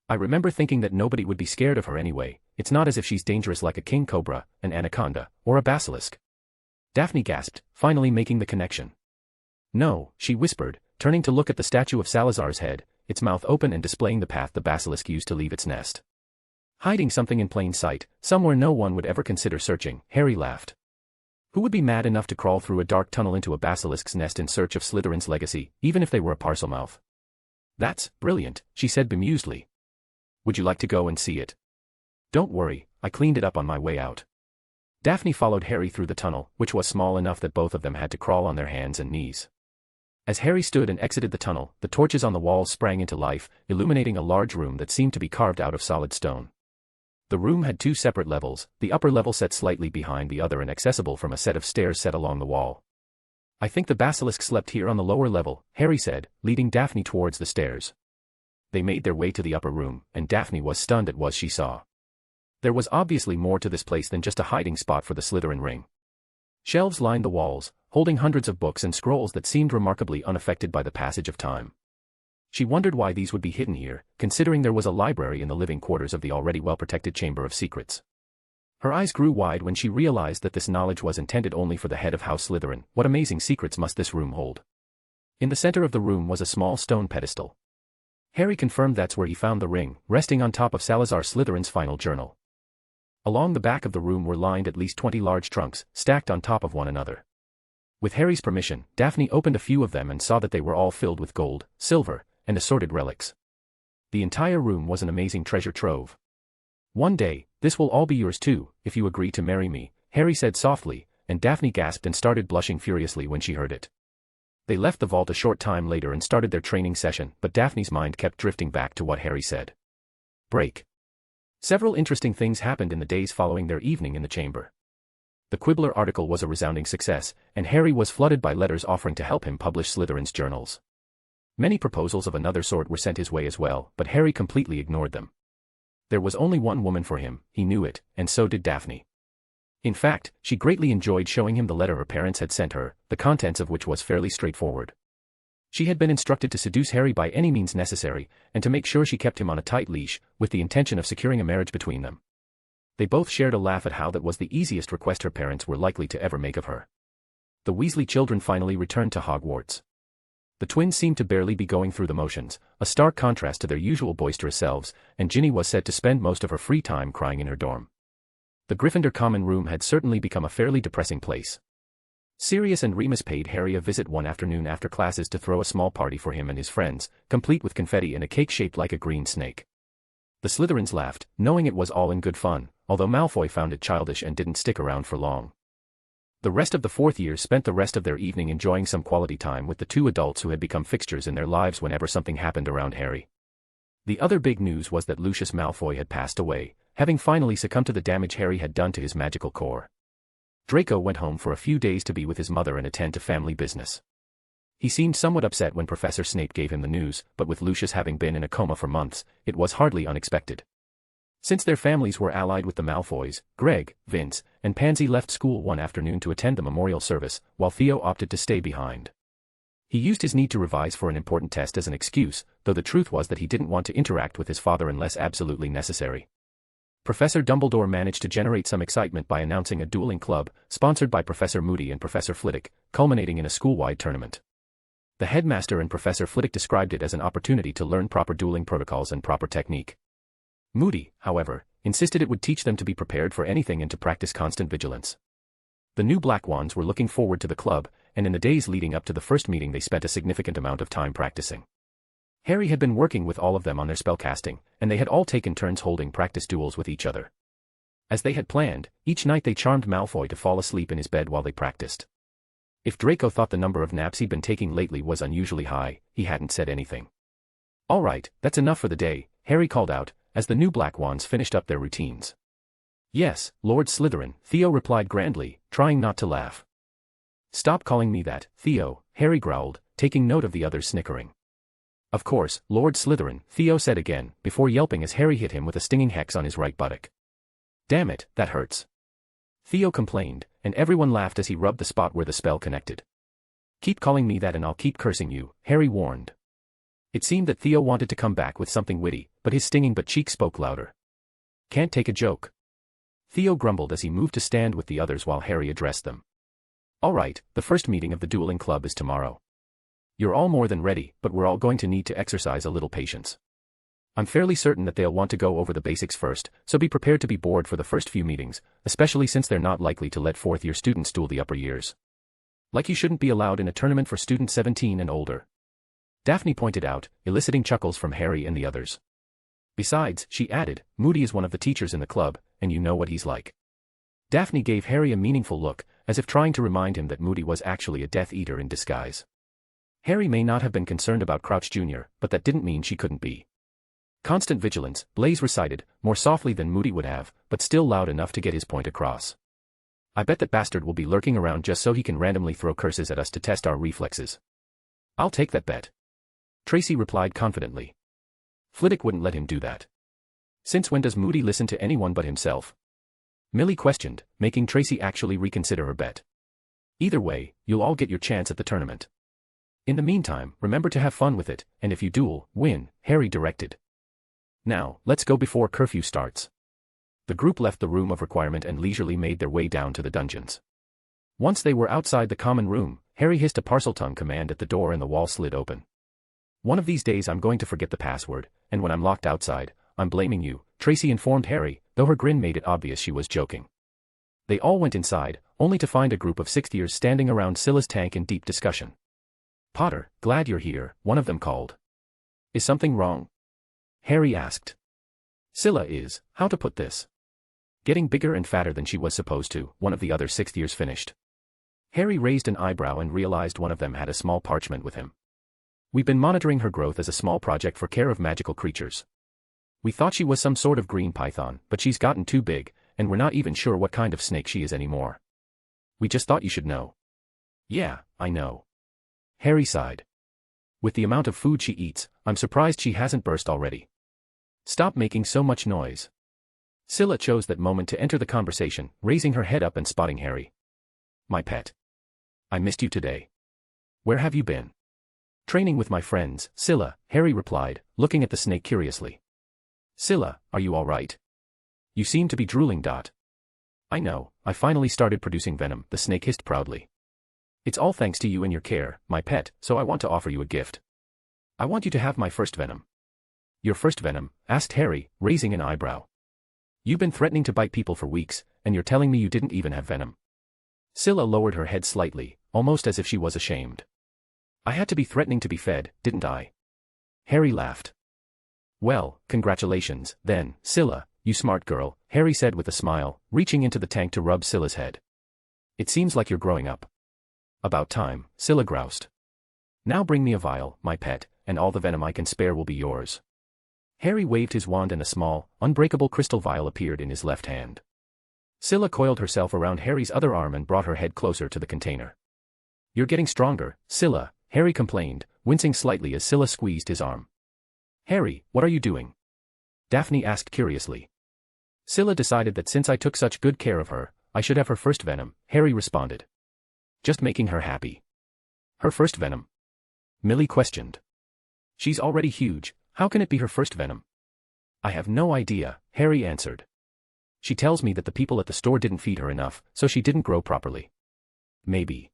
I remember thinking that nobody would be scared of her anyway, it's not as if she's dangerous like a king cobra, an anaconda, or a basilisk. Daphne gasped, finally making the connection. No, she whispered, turning to look at the statue of Salazar's head, its mouth open and displaying the path the basilisk used to leave its nest. Hiding something in plain sight, somewhere no one would ever consider searching, Harry laughed. Who would be mad enough to crawl through a dark tunnel into a basilisk's nest in search of Slytherin's legacy, even if they were a Parselmouth? That's brilliant, she said bemusedly. Would you like to go and see it? Don't worry, I cleaned it up on my way out. Daphne followed Harry through the tunnel, which was small enough that both of them had to crawl on their hands and knees. As Harry stood and exited the tunnel, the torches on the walls sprang into life, illuminating a large room that seemed to be carved out of solid stone. The room had two separate levels, the upper level set slightly behind the other and accessible from a set of stairs set along the wall. I think the basilisk slept here on the lower level, Harry said, leading Daphne towards the stairs. They made their way to the upper room, and Daphne was stunned at what she saw. There was obviously more to this place than just a hiding spot for the Slytherin ring. Shelves lined the walls, holding hundreds of books and scrolls that seemed remarkably unaffected by the passage of time. She wondered why these would be hidden here, considering there was a library in the living quarters of the already well-protected Chamber of Secrets. Her eyes grew wide when she realized that this knowledge was intended only for the head of House Slytherin. What amazing secrets must this room hold? In the center of the room was a small stone pedestal. Harry confirmed that's where he found the ring, resting on top of Salazar Slytherin's final journal. Along the back of the room were lined at least 20 large trunks, stacked on top of one another. With Harry's permission, Daphne opened a few of them and saw that they were all filled with gold, silver, and assorted relics. The entire room was an amazing treasure trove. "One day, this will all be yours too, if you agree to marry me," Harry said softly, and Daphne gasped and started blushing furiously when she heard it. They left the vault a short time later and started their training session, but Daphne's mind kept drifting back to what Harry said. Break. Several interesting things happened in the days following their evening in the chamber. The Quibbler article was a resounding success, and Harry was flooded by letters offering to help him publish Slytherin's journals. Many proposals of another sort were sent his way as well, but Harry completely ignored them. There was only one woman for him, he knew it, and so did Daphne. In fact, she greatly enjoyed showing him the letter her parents had sent her, the contents of which was fairly straightforward. She had been instructed to seduce Harry by any means necessary, and to make sure she kept him on a tight leash, with the intention of securing a marriage between them. They both shared a laugh at how that was the easiest request her parents were likely to ever make of her. The Weasley children finally returned to Hogwarts. The twins seemed to barely be going through the motions, a stark contrast to their usual boisterous selves, and Ginny was said to spend most of her free time crying in her dorm. The Gryffindor common room had certainly become a fairly depressing place. Sirius and Remus paid Harry a visit one afternoon after classes to throw a small party for him and his friends, complete with confetti and a cake shaped like a green snake. The Slytherins laughed, knowing it was all in good fun, although Malfoy found it childish and didn't stick around for long. The rest of the fourth year spent the rest of their evening enjoying some quality time with the two adults who had become fixtures in their lives whenever something happened around Harry. The other big news was that Lucius Malfoy had passed away, having finally succumbed to the damage Harry had done to his magical core. Draco went home for a few days to be with his mother and attend to family business. He seemed somewhat upset when Professor Snape gave him the news, but with Lucius having been in a coma for months, it was hardly unexpected. Since their families were allied with the Malfoys, Greg, Vince, and Pansy left school one afternoon to attend the memorial service, while Theo opted to stay behind. He used his need to revise for an important test as an excuse, though the truth was that he didn't want to interact with his father unless absolutely necessary. Professor Dumbledore managed to generate some excitement by announcing a dueling club, sponsored by Professor Moody and Professor Flitwick, culminating in a school-wide tournament. The headmaster and Professor Flitwick described it as an opportunity to learn proper dueling protocols and proper technique. Moody, however, insisted it would teach them to be prepared for anything and to practice constant vigilance. The new Black Wands were looking forward to the club, and in the days leading up to the first meeting they spent a significant amount of time practicing. Harry had been working with all of them on their spellcasting, and they had all taken turns holding practice duels with each other. As they had planned, each night they charmed Malfoy to fall asleep in his bed while they practiced. If Draco thought the number of naps he'd been taking lately was unusually high, he hadn't said anything. "All right, that's enough for the day," Harry called out, as the new Black Wands finished up their routines. "Yes, Lord Slytherin," Theo replied grandly, trying not to laugh. "Stop calling me that, Theo," Harry growled, taking note of the others snickering. "Of course, Lord Slytherin," Theo said again, before yelping as Harry hit him with a stinging hex on his right buttock. "Damn it, that hurts," Theo complained, and everyone laughed as he rubbed the spot where the spell connected. "Keep calling me that and I'll keep cursing you," Harry warned. It seemed that Theo wanted to come back with something witty, but his stinging butt cheek spoke louder. "Can't take a joke," Theo grumbled as he moved to stand with the others while Harry addressed them. "All right, the first meeting of the Dueling Club is tomorrow. You're all more than ready, but we're all going to need to exercise a little patience. I'm fairly certain that they'll want to go over the basics first, so be prepared to be bored for the first few meetings, especially since they're not likely to let fourth-year students duel the upper years. Like you shouldn't be allowed in a tournament for students 17 and older," Daphne pointed out, eliciting chuckles from Harry and the others. "Besides," she added, "Moody is one of the teachers in the club, and you know what he's like." Daphne gave Harry a meaningful look, as if trying to remind him that Moody was actually a Death Eater in disguise. Harry may not have been concerned about Crouch Jr., but that didn't mean she couldn't be. "Constant vigilance," Blaze recited, more softly than Moody would have, but still loud enough to get his point across. "I bet that bastard will be lurking around just so he can randomly throw curses at us to test our reflexes." "I'll take that bet," Tracy replied confidently. "Flitwick wouldn't let him do that." "Since when does Moody listen to anyone but himself?" Millie questioned, making Tracy actually reconsider her bet. "Either way, you'll all get your chance at the tournament." In the meantime, remember to have fun with it, and if you duel, win, Harry directed. Now, let's go before curfew starts. The group left the room of requirement and leisurely made their way down to the dungeons. Once they were outside the common room, Harry hissed a Parseltongue command at the door and the wall slid open. One of these days I'm going to forget the password, and when I'm locked outside, I'm blaming you, Tracy informed Harry, though her grin made it obvious she was joking. They all went inside, only to find a group of sixth-years standing around Sila's tank in deep discussion. Potter, glad you're here, one of them called. Is something wrong? Harry asked. Sila is, how to put this? Getting bigger and fatter than she was supposed to, one of the other sixth-years finished. Harry raised an eyebrow and realized one of them had a small parchment with him. We've been monitoring her growth as a small project for care of magical creatures. We thought she was some sort of green python, but she's gotten too big, and we're not even sure what kind of snake she is anymore. We just thought you should know. Yeah, I know. Harry sighed. With the amount of food she eats, I'm surprised she hasn't burst already. Stop making so much noise. Sila chose that moment to enter the conversation, raising her head up and spotting Harry. My pet. I missed you today. Where have you been? Training with my friends, Sila, Harry replied, looking at the snake curiously. Sila, are you all right? You seem to be drooling. I know, I finally started producing venom, the snake hissed proudly. It's all thanks to you and your care, my pet, so I want to offer you a gift. I want you to have my first venom. Your first venom? Asked Harry, raising an eyebrow. You've been threatening to bite people for weeks, and you're telling me you didn't even have venom. Sila lowered her head slightly, almost as if she was ashamed. I had to be threatening to be fed, didn't I? Harry laughed. Well, congratulations, then, Sila, you smart girl, Harry said with a smile, reaching into the tank to rub Sila's head. It seems like you're growing up. About time, Sila groused. Now bring me a vial, my pet, and all the venom I can spare will be yours. Harry waved his wand and a small, unbreakable crystal vial appeared in his left hand. Sila coiled herself around Harry's other arm and brought her head closer to the container. You're getting stronger, Sila, Harry complained, wincing slightly as Sila squeezed his arm. Harry, what are you doing? Daphne asked curiously. Sila decided that since I took such good care of her, I should have her first venom, Harry responded. Just making her happy. Her first venom? Millie questioned. She's already huge, how can it be her first venom? I have no idea, Harry answered. She tells me that the people at the store didn't feed her enough, so she didn't grow properly. Maybe.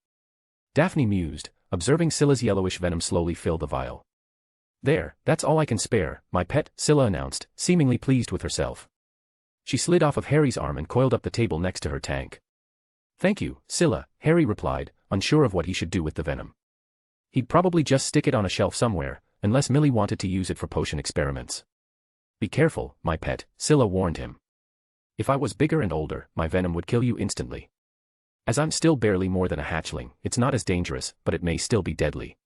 Daphne mused, observing Sila's yellowish venom slowly fill the vial. There, that's all I can spare, my pet, Sila announced, seemingly pleased with herself. She slid off of Harry's arm and coiled up the table next to her tank. Thank you, Sila, Harry replied, unsure of what he should do with the venom. He'd probably just stick it on a shelf somewhere, unless Millie wanted to use it for potion experiments. Be careful, my pet, Sila warned him. If I was bigger and older, my venom would kill you instantly. As I'm still barely more than a hatchling, it's not as dangerous, but it may still be deadly.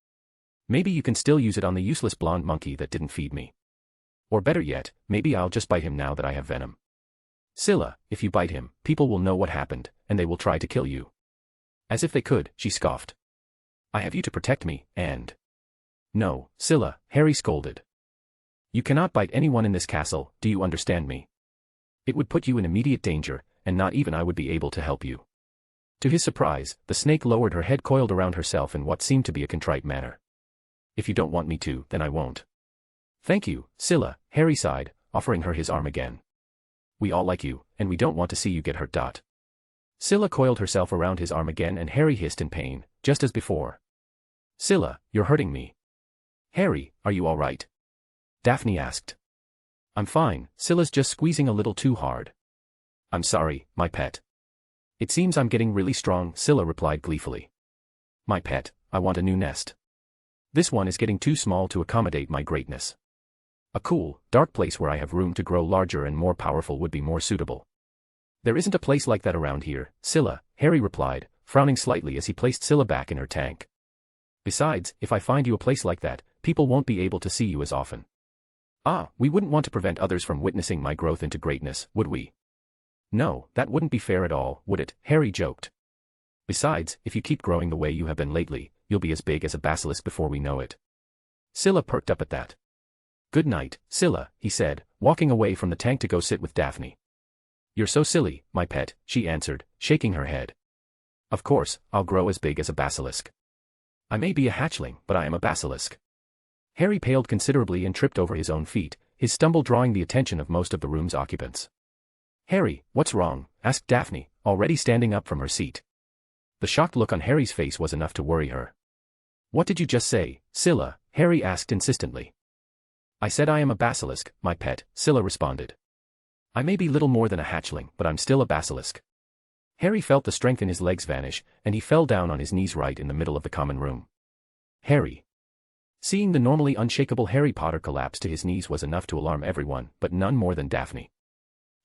Maybe you can still use it on the useless blonde monkey that didn't feed me. Or better yet, maybe I'll just bite him now that I have venom. Sila, if you bite him, people will know what happened, and they will try to kill you. As if they could, she scoffed. I have you to protect me, and... No, Sila, Harry scolded. You cannot bite anyone in this castle, do you understand me? It would put you in immediate danger, and not even I would be able to help you. To his surprise, the snake lowered her head coiled around herself in what seemed to be a contrite manner. If you don't want me to, then I won't. Thank you, Sila, Harry sighed, offering her his arm again. We all like you, and we don't want to see you get hurt. Sila coiled herself around his arm again and Harry hissed in pain, just as before. Sila, you're hurting me. Harry, are you all right? Daphne asked. I'm fine, Sila's just squeezing a little too hard. I'm sorry, my pet. It seems I'm getting really strong, Sila replied gleefully. My pet, I want a new nest. This one is getting too small to accommodate my greatness. A cool, dark place where I have room to grow larger and more powerful would be more suitable. There isn't a place like that around here, Sila, Harry replied, frowning slightly as he placed Sila back in her tank. Besides, if I find you a place like that, people won't be able to see you as often. We wouldn't want to prevent others from witnessing my growth into greatness, would we? No, that wouldn't be fair at all, would it? Harry joked. Besides, if you keep growing the way you have been lately, you'll be as big as a basilisk before we know it. Sila perked up at that. Good night, Sila, he said, walking away from the tank to go sit with Daphne. You're so silly, my pet, she answered, shaking her head. Of course, I'll grow as big as a basilisk. I may be a hatchling, but I am a basilisk. Harry paled considerably and tripped over his own feet, his stumble drawing the attention of most of the room's occupants. Harry, what's wrong? Asked Daphne, already standing up from her seat. The shocked look on Harry's face was enough to worry her. What did you just say, Sila? Harry asked insistently. I said I am a basilisk, my pet, Sila responded. I may be little more than a hatchling, but I'm still a basilisk. Harry felt the strength in his legs vanish, and he fell down on his knees right in the middle of the common room. Harry. Seeing the normally unshakable Harry Potter collapse to his knees was enough to alarm everyone, but none more than Daphne.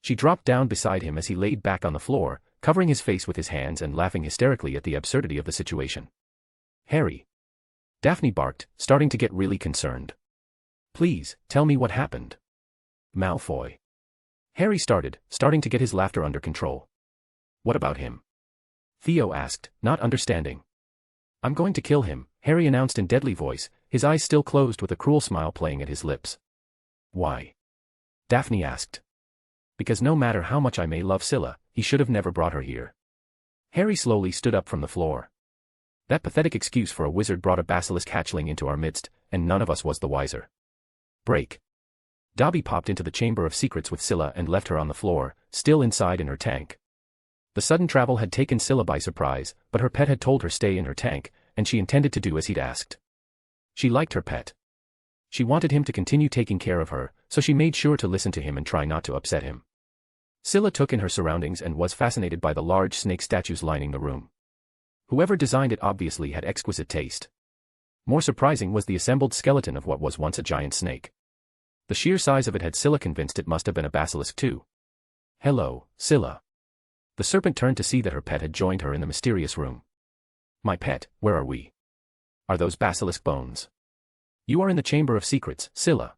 She dropped down beside him as he laid back on the floor, covering his face with his hands and laughing hysterically at the absurdity of the situation. Harry. Daphne barked, starting to get really concerned. Please, tell me what happened. Malfoy. Harry starting to get his laughter under control. What about him? Theo asked, not understanding. I'm going to kill him, Harry announced in deadly voice, his eyes still closed with a cruel smile playing at his lips. Why? Daphne asked. Because no matter how much I may love Sila, he should have never brought her here. Harry slowly stood up from the floor. That pathetic excuse for a wizard brought a basilisk hatchling into our midst, and none of us was the wiser. Break. Dobby popped into the Chamber of Secrets with Sila and left her on the floor, still inside in her tank. The sudden travel had taken Sila by surprise, but her pet had told her stay in her tank, and she intended to do as he'd asked. She liked her pet. She wanted him to continue taking care of her, so she made sure to listen to him and try not to upset him. Sila took in her surroundings and was fascinated by the large snake statues lining the room. Whoever designed it obviously had exquisite taste. More surprising was the assembled skeleton of what was once a giant snake. The sheer size of it had Sila convinced it must have been a basilisk too. Hello, Sila. The serpent turned to see that her pet had joined her in the mysterious room. My pet, where are we? Are those basilisk bones? You are in the Chamber of Secrets, Sila.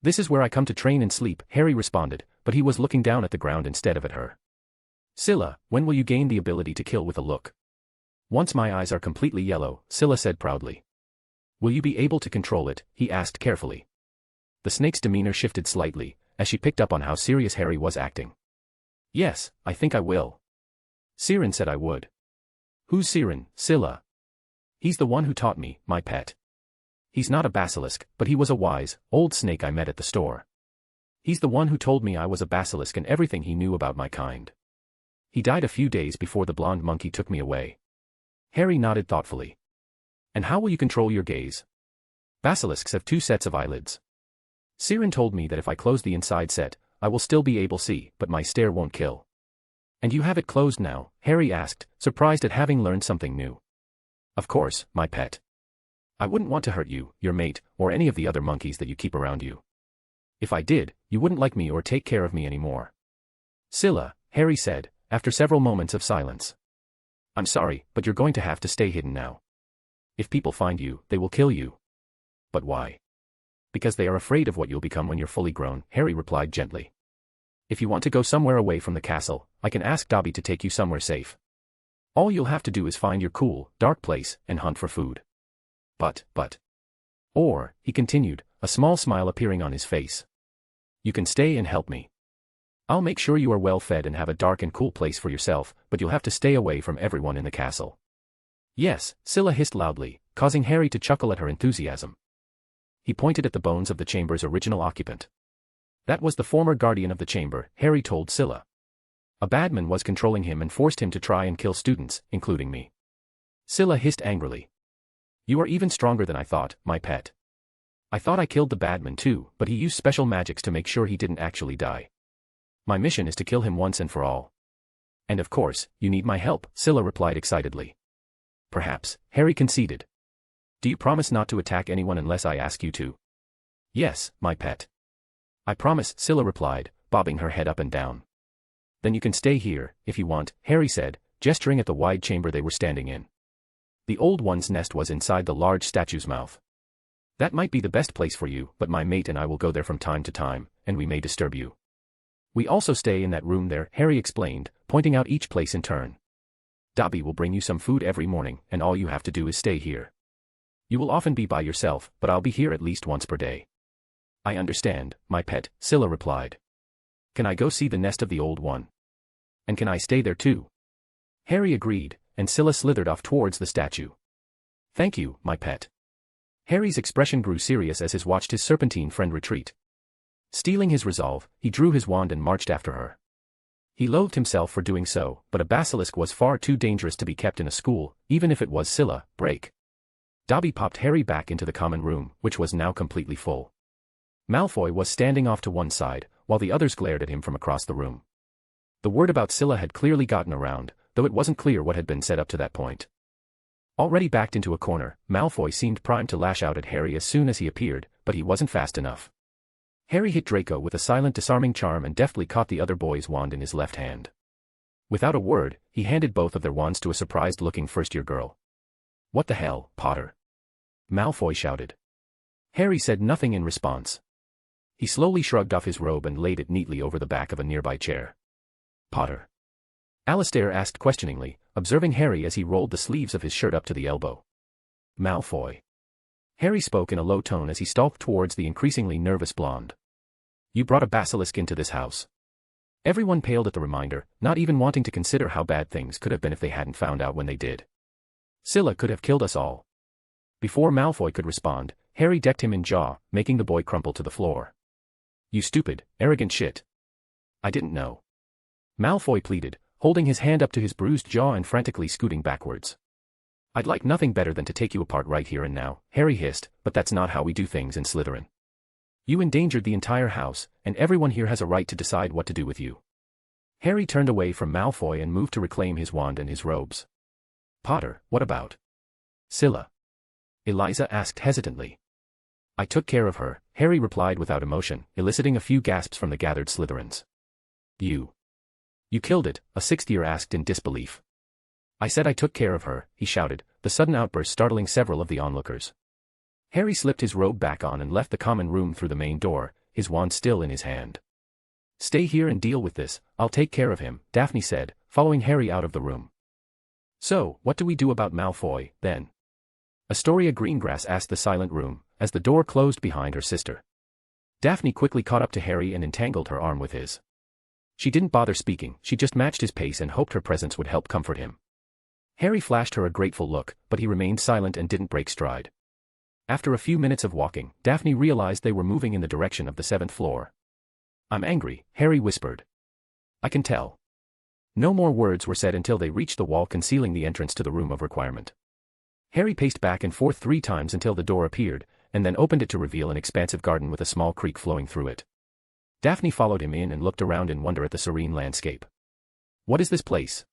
This is where I come to train and sleep, Harry responded, but he was looking down at the ground instead of at her. Sila, when will you gain the ability to kill with a look? Once my eyes are completely yellow, Sila said proudly. Will you be able to control it? He asked carefully. The snake's demeanor shifted slightly, as she picked up on how serious Harry was acting. Yes, I think I will. Siren said I would. Who's Siren, Sila? He's the one who taught me, my pet. He's not a basilisk, but he was a wise, old snake I met at the store. He's the one who told me I was a basilisk and everything he knew about my kind. He died a few days before the blonde monkey took me away. Harry nodded thoughtfully. And how will you control your gaze? Basilisks have 2 sets of eyelids. Siren told me that if I close the inside set, I will still be able to see, but my stare won't kill. And you have it closed now? Harry asked, surprised at having learned something new. Of course, my pet. I wouldn't want to hurt you, your mate, or any of the other monkeys that you keep around you. If I did, you wouldn't like me or take care of me anymore. Sila, Harry said, after several moments of silence. I'm sorry, but you're going to have to stay hidden now. If people find you, they will kill you. But why? Because they are afraid of what you'll become when you're fully grown, Harry replied gently. If you want to go somewhere away from the castle, I can ask Dobby to take you somewhere safe. All you'll have to do is find your cool, dark place, and hunt for food. But. Or, he continued, a small smile appearing on his face. You can stay and help me. I'll make sure you are well fed and have a dark and cool place for yourself, but you'll have to stay away from everyone in the castle. Yes, Sila hissed loudly, causing Harry to chuckle at her enthusiasm. He pointed at the bones of the chamber's original occupant. That was the former guardian of the chamber, Harry told Sila. A badman was controlling him and forced him to try and kill students, including me. Sila hissed angrily. You are even stronger than I thought, my pet. I thought I killed the badman too, but he used special magics to make sure he didn't actually die. My mission is to kill him once and for all. And of course, you need my help, Sila replied excitedly. Perhaps, Harry conceded. Do you promise not to attack anyone unless I ask you to? Yes, my pet. I promise, Sila replied, bobbing her head up and down. Then you can stay here, if you want, Harry said, gesturing at the wide chamber they were standing in. The old one's nest was inside the large statue's mouth. That might be the best place for you, but my mate and I will go there from time to time, and we may disturb you. We also stay in that room there, Harry explained, pointing out each place in turn. Dobby will bring you some food every morning, and all you have to do is stay here. You will often be by yourself, but I'll be here at least once per day. I understand, my pet, Sila replied. Can I go see the nest of the old one? And can I stay there too? Harry agreed, and Sila slithered off towards the statue. Thank you, my pet. Harry's expression grew serious as he watched his serpentine friend retreat. Steeling his resolve, he drew his wand and marched after her. He loathed himself for doing so, but a basilisk was far too dangerous to be kept in a school, even if it was Sila. Break. Dobby popped Harry back into the common room, which was now completely full. Malfoy was standing off to one side, while the others glared at him from across the room. The word about Sila had clearly gotten around, though it wasn't clear what had been said up to that point. Already backed into a corner, Malfoy seemed primed to lash out at Harry as soon as he appeared, but he wasn't fast enough. Harry hit Draco with a silent disarming charm and deftly caught the other boy's wand in his left hand. Without a word, he handed both of their wands to a surprised-looking first-year girl. "What the hell, Potter?" Malfoy shouted. Harry said nothing in response. He slowly shrugged off his robe and laid it neatly over the back of a nearby chair. "Potter?" Alastair asked questioningly, observing Harry as he rolled the sleeves of his shirt up to the elbow. "Malfoy." Harry spoke in a low tone as he stalked towards the increasingly nervous blonde. "You brought a basilisk into this house." Everyone paled at the reminder, not even wanting to consider how bad things could have been if they hadn't found out when they did. "Sila could have killed us all." Before Malfoy could respond, Harry decked him in jaw, making the boy crumple to the floor. "You stupid, arrogant shit. I didn't know." Malfoy pleaded, holding his hand up to his bruised jaw and frantically scooting backwards. "I'd like nothing better than to take you apart right here and now," Harry hissed, "but that's not how we do things in Slytherin. You endangered the entire house, and everyone here has a right to decide what to do with you." Harry turned away from Malfoy and moved to reclaim his wand and his robes. "Potter, what about Sila?" Eliza asked hesitantly. "I took care of her," Harry replied without emotion, eliciting a few gasps from the gathered Slytherins. You killed it," a sixth-year asked in disbelief. "I said I took care of her," he shouted, the sudden outburst startling several of the onlookers. Harry slipped his robe back on and left the common room through the main door, his wand still in his hand. "Stay here and deal with this, I'll take care of him," Daphne said, following Harry out of the room. "So, what do we do about Malfoy, then?" Astoria Greengrass asked the silent room, as the door closed behind her sister. Daphne quickly caught up to Harry and entangled her arm with his. She didn't bother speaking, she just matched his pace and hoped her presence would help comfort him. Harry flashed her a grateful look, but he remained silent and didn't break stride. After a few minutes of walking, Daphne realized they were moving in the direction of the 7th floor. "I'm angry," Harry whispered. "I can tell." No more words were said until they reached the wall concealing the entrance to the room of requirement. Harry paced back and forth 3 times until the door appeared, and then opened it to reveal an expansive garden with a small creek flowing through it. Daphne followed him in and looked around in wonder at the serene landscape. "What is this place?"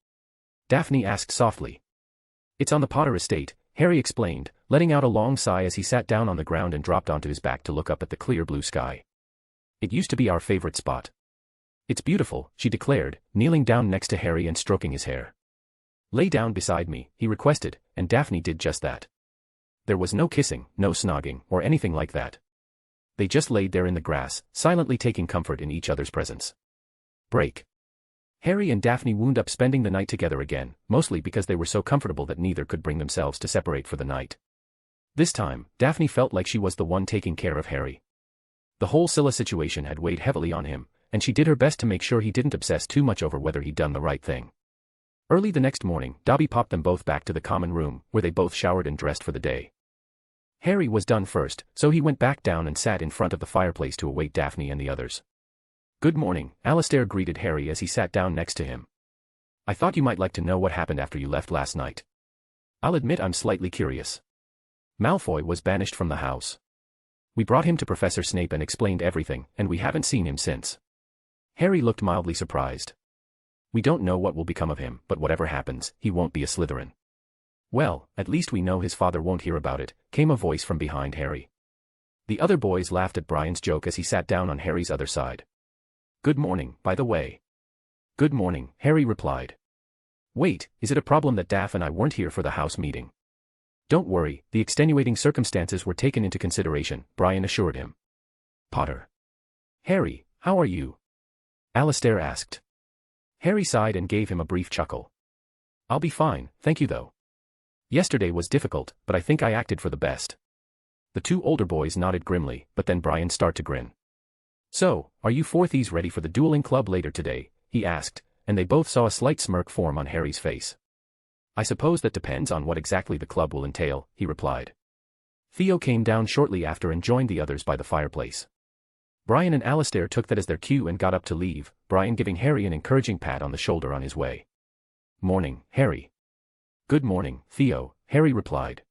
Daphne asked softly. "It's on the Potter estate," Harry explained, letting out a long sigh as he sat down on the ground and dropped onto his back to look up at the clear blue sky. "It used to be our favorite spot." "It's beautiful," she declared, kneeling down next to Harry and stroking his hair. "Lay down beside me," he requested, and Daphne did just that. There was no kissing, no snogging, or anything like that. They just laid there in the grass, silently taking comfort in each other's presence. Break. Harry and Daphne wound up spending the night together again, mostly because they were so comfortable that neither could bring themselves to separate for the night. This time, Daphne felt like she was the one taking care of Harry. The whole Sila situation had weighed heavily on him, and she did her best to make sure he didn't obsess too much over whether he'd done the right thing. Early the next morning, Dobby popped them both back to the common room, where they both showered and dressed for the day. Harry was done first, so he went back down and sat in front of the fireplace to await Daphne and the others. "Good morning," Alastair greeted Harry as he sat down next to him. "I thought you might like to know what happened after you left last night." "I'll admit I'm slightly curious." "Malfoy was banished from the house. We brought him to Professor Snape and explained everything, and we haven't seen him since." Harry looked mildly surprised. "We don't know what will become of him, but whatever happens, he won't be a Slytherin." "Well, at least we know his father won't hear about it," came a voice from behind Harry. The other boys laughed at Brian's joke as he sat down on Harry's other side. "Good morning, by the way." "Good morning," Harry replied. "Wait, is it a problem that Daph and I weren't here for the house meeting?" "Don't worry, the extenuating circumstances were taken into consideration," Brian assured him. "Potter." "Harry, how are you?" Alastair asked. Harry sighed and gave him a brief chuckle. "I'll be fine, thank you though. Yesterday was difficult, but I think I acted for the best." The 2 older boys nodded grimly, but then Brian started to grin. "So, are you fourthies ready for the Dueling Club later today?" he asked, and they both saw a slight smirk form on Harry's face. I suppose that depends on what exactly the club will entail, he replied. Theo came down shortly after and joined the others by the fireplace. Brian and Alistair took that as their cue and got up to leave, Brian giving Harry an encouraging pat on the shoulder on his way. Morning, Harry. Good morning, Theo, Harry replied.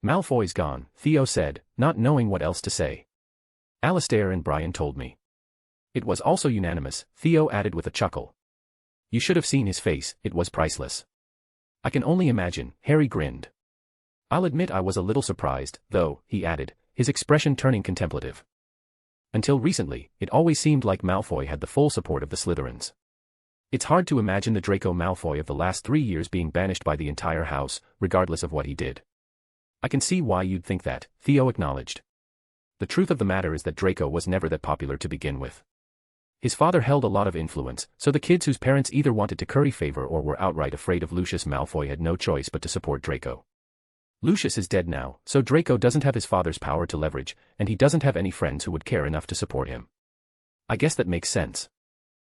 Malfoy's gone, Theo said, not knowing what else to say. Alistair and Brian told me. It was also unanimous, Theo added with a chuckle. You should have seen his face, it was priceless. I can only imagine, Harry grinned. I'll admit I was a little surprised, though, he added, his expression turning contemplative. Until recently, it always seemed like Malfoy had the full support of the Slytherins. It's hard to imagine the Draco Malfoy of the last 3 years being banished by the entire house, regardless of what he did. I can see why you'd think that, Theo acknowledged. The truth of the matter is that Draco was never that popular to begin with. His father held a lot of influence, so the kids whose parents either wanted to curry favor or were outright afraid of Lucius Malfoy had no choice but to support Draco. Lucius is dead now, so Draco doesn't have his father's power to leverage, and he doesn't have any friends who would care enough to support him. I guess that makes sense.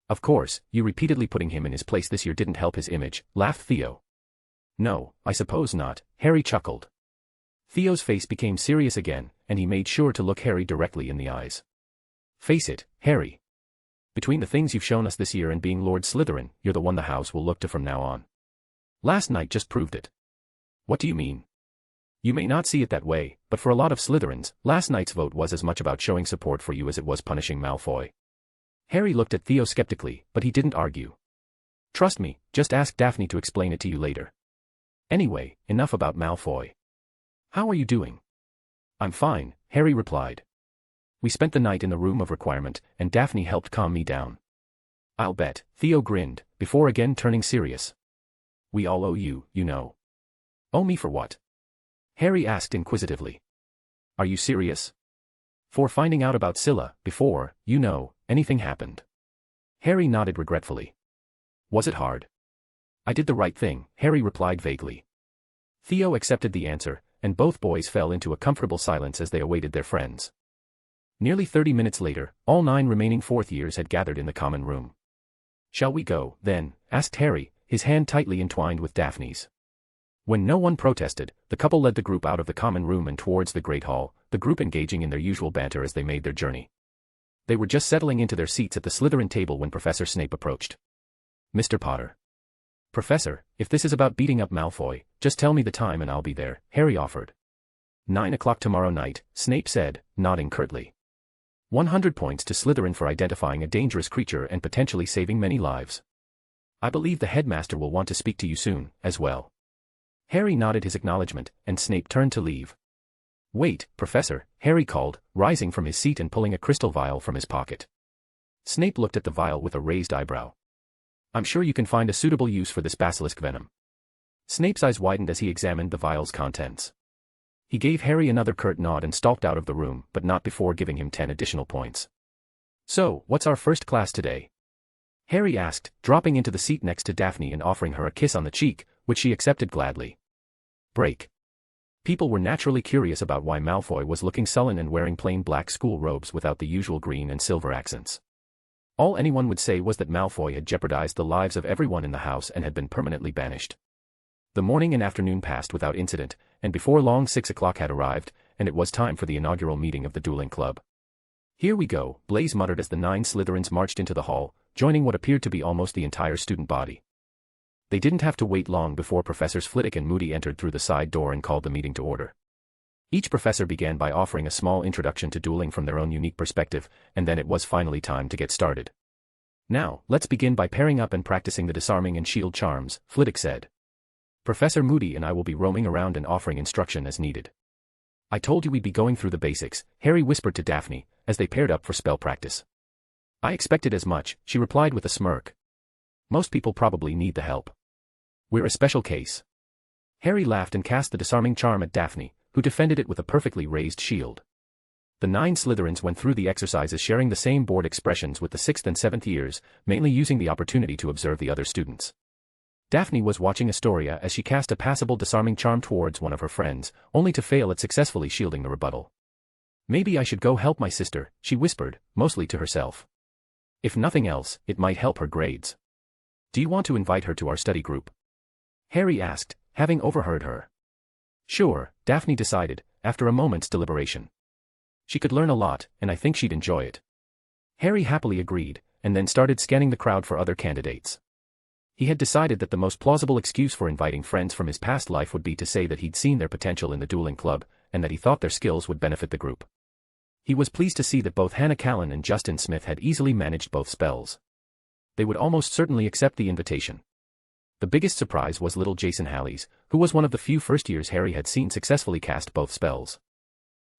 Of course, you repeatedly putting him in his place this year didn't help his image, laughed Theo. No, I suppose not, Harry chuckled. Theo's face became serious again, and he made sure to look Harry directly in the eyes. Face it, Harry. Between the things you've shown us this year and being Lord Slytherin, you're the one the house will look to from now on. Last night just proved it. What do you mean? You may not see it that way, but for a lot of Slytherins, last night's vote was as much about showing support for you as it was punishing Malfoy. Harry looked at Theo skeptically, but he didn't argue. Trust me, just ask Daphne to explain it to you later. Anyway, enough about Malfoy. How are you doing? I'm fine, Harry replied. We spent the night in the room of requirement, and Daphne helped calm me down. I'll bet, Theo grinned, before again turning serious. We all owe you, you know. Owe me for what? Harry asked inquisitively. Are you serious? For finding out about Sila, before, you know, anything happened. Harry nodded regretfully. Was it hard? I did the right thing, Harry replied vaguely. Theo accepted the answer, and both boys fell into a comfortable silence as they awaited their friends. Nearly 30 minutes later, all 9 remaining fourth years had gathered in the common room. Shall we go, then? Asked Harry, his hand tightly entwined with Daphne's. When no one protested, the couple led the group out of the common room and towards the Great Hall, the group engaging in their usual banter as they made their journey. They were just settling into their seats at the Slytherin table when Professor Snape approached. Mr. Potter. Professor, if this is about beating up Malfoy, just tell me the time and I'll be there, Harry offered. 9 o'clock tomorrow night, Snape said, nodding curtly. 100 points to Slytherin for identifying a dangerous creature and potentially saving many lives. I believe the headmaster will want to speak to you soon, as well. Harry nodded his acknowledgement, and Snape turned to leave. Wait, Professor, Harry called, rising from his seat and pulling a crystal vial from his pocket. Snape looked at the vial with a raised eyebrow. I'm sure you can find a suitable use for this basilisk venom. Snape's eyes widened as he examined the vial's contents. He gave Harry another curt nod and stalked out of the room, but not before giving him 10 additional points. So, what's our first class today? Harry asked, dropping into the seat next to Daphne and offering her a kiss on the cheek, which she accepted gladly. Break. People were naturally curious about why Malfoy was looking sullen and wearing plain black school robes without the usual green and silver accents. All anyone would say was that Malfoy had jeopardized the lives of everyone in the house and had been permanently banished. The morning and afternoon passed without incident, and before long 6 o'clock had arrived, and it was time for the inaugural meeting of the Dueling Club. Here we go, Blaise muttered as the 9 Slytherins marched into the hall, joining what appeared to be almost the entire student body. They didn't have to wait long before Professors Flitwick and Moody entered through the side door and called the meeting to order. Each professor began by offering a small introduction to dueling from their own unique perspective, and then it was finally time to get started. Now, let's begin by pairing up and practicing the disarming and shield charms, Flitwick said. Professor Moody and I will be roaming around and offering instruction as needed. I told you we'd be going through the basics, Harry whispered to Daphne, as they paired up for spell practice. I expected as much, she replied with a smirk. Most people probably need the help. We're a special case. Harry laughed and cast the disarming charm at Daphne, who defended it with a perfectly raised shield. The 9 Slytherins went through the exercises sharing the same board expressions with the 6th and 7th years, mainly using the opportunity to observe the other students. Daphne was watching Astoria as she cast a passable disarming charm towards one of her friends, only to fail at successfully shielding the rebuttal. Maybe I should go help my sister, she whispered, mostly to herself. If nothing else, it might help her grades. Do you want to invite her to our study group? Harry asked, having overheard her. Sure, Daphne decided, after a moment's deliberation. She could learn a lot, and I think she'd enjoy it. Harry happily agreed, and then started scanning the crowd for other candidates. He had decided that the most plausible excuse for inviting friends from his past life would be to say that he'd seen their potential in the Dueling Club, and that he thought their skills would benefit the group. He was pleased to see that both Hannah Callan and Justin Smith had easily managed both spells. They would almost certainly accept the invitation. The biggest surprise was little Jason Halleys, who was one of the few first years Harry had seen successfully cast both spells.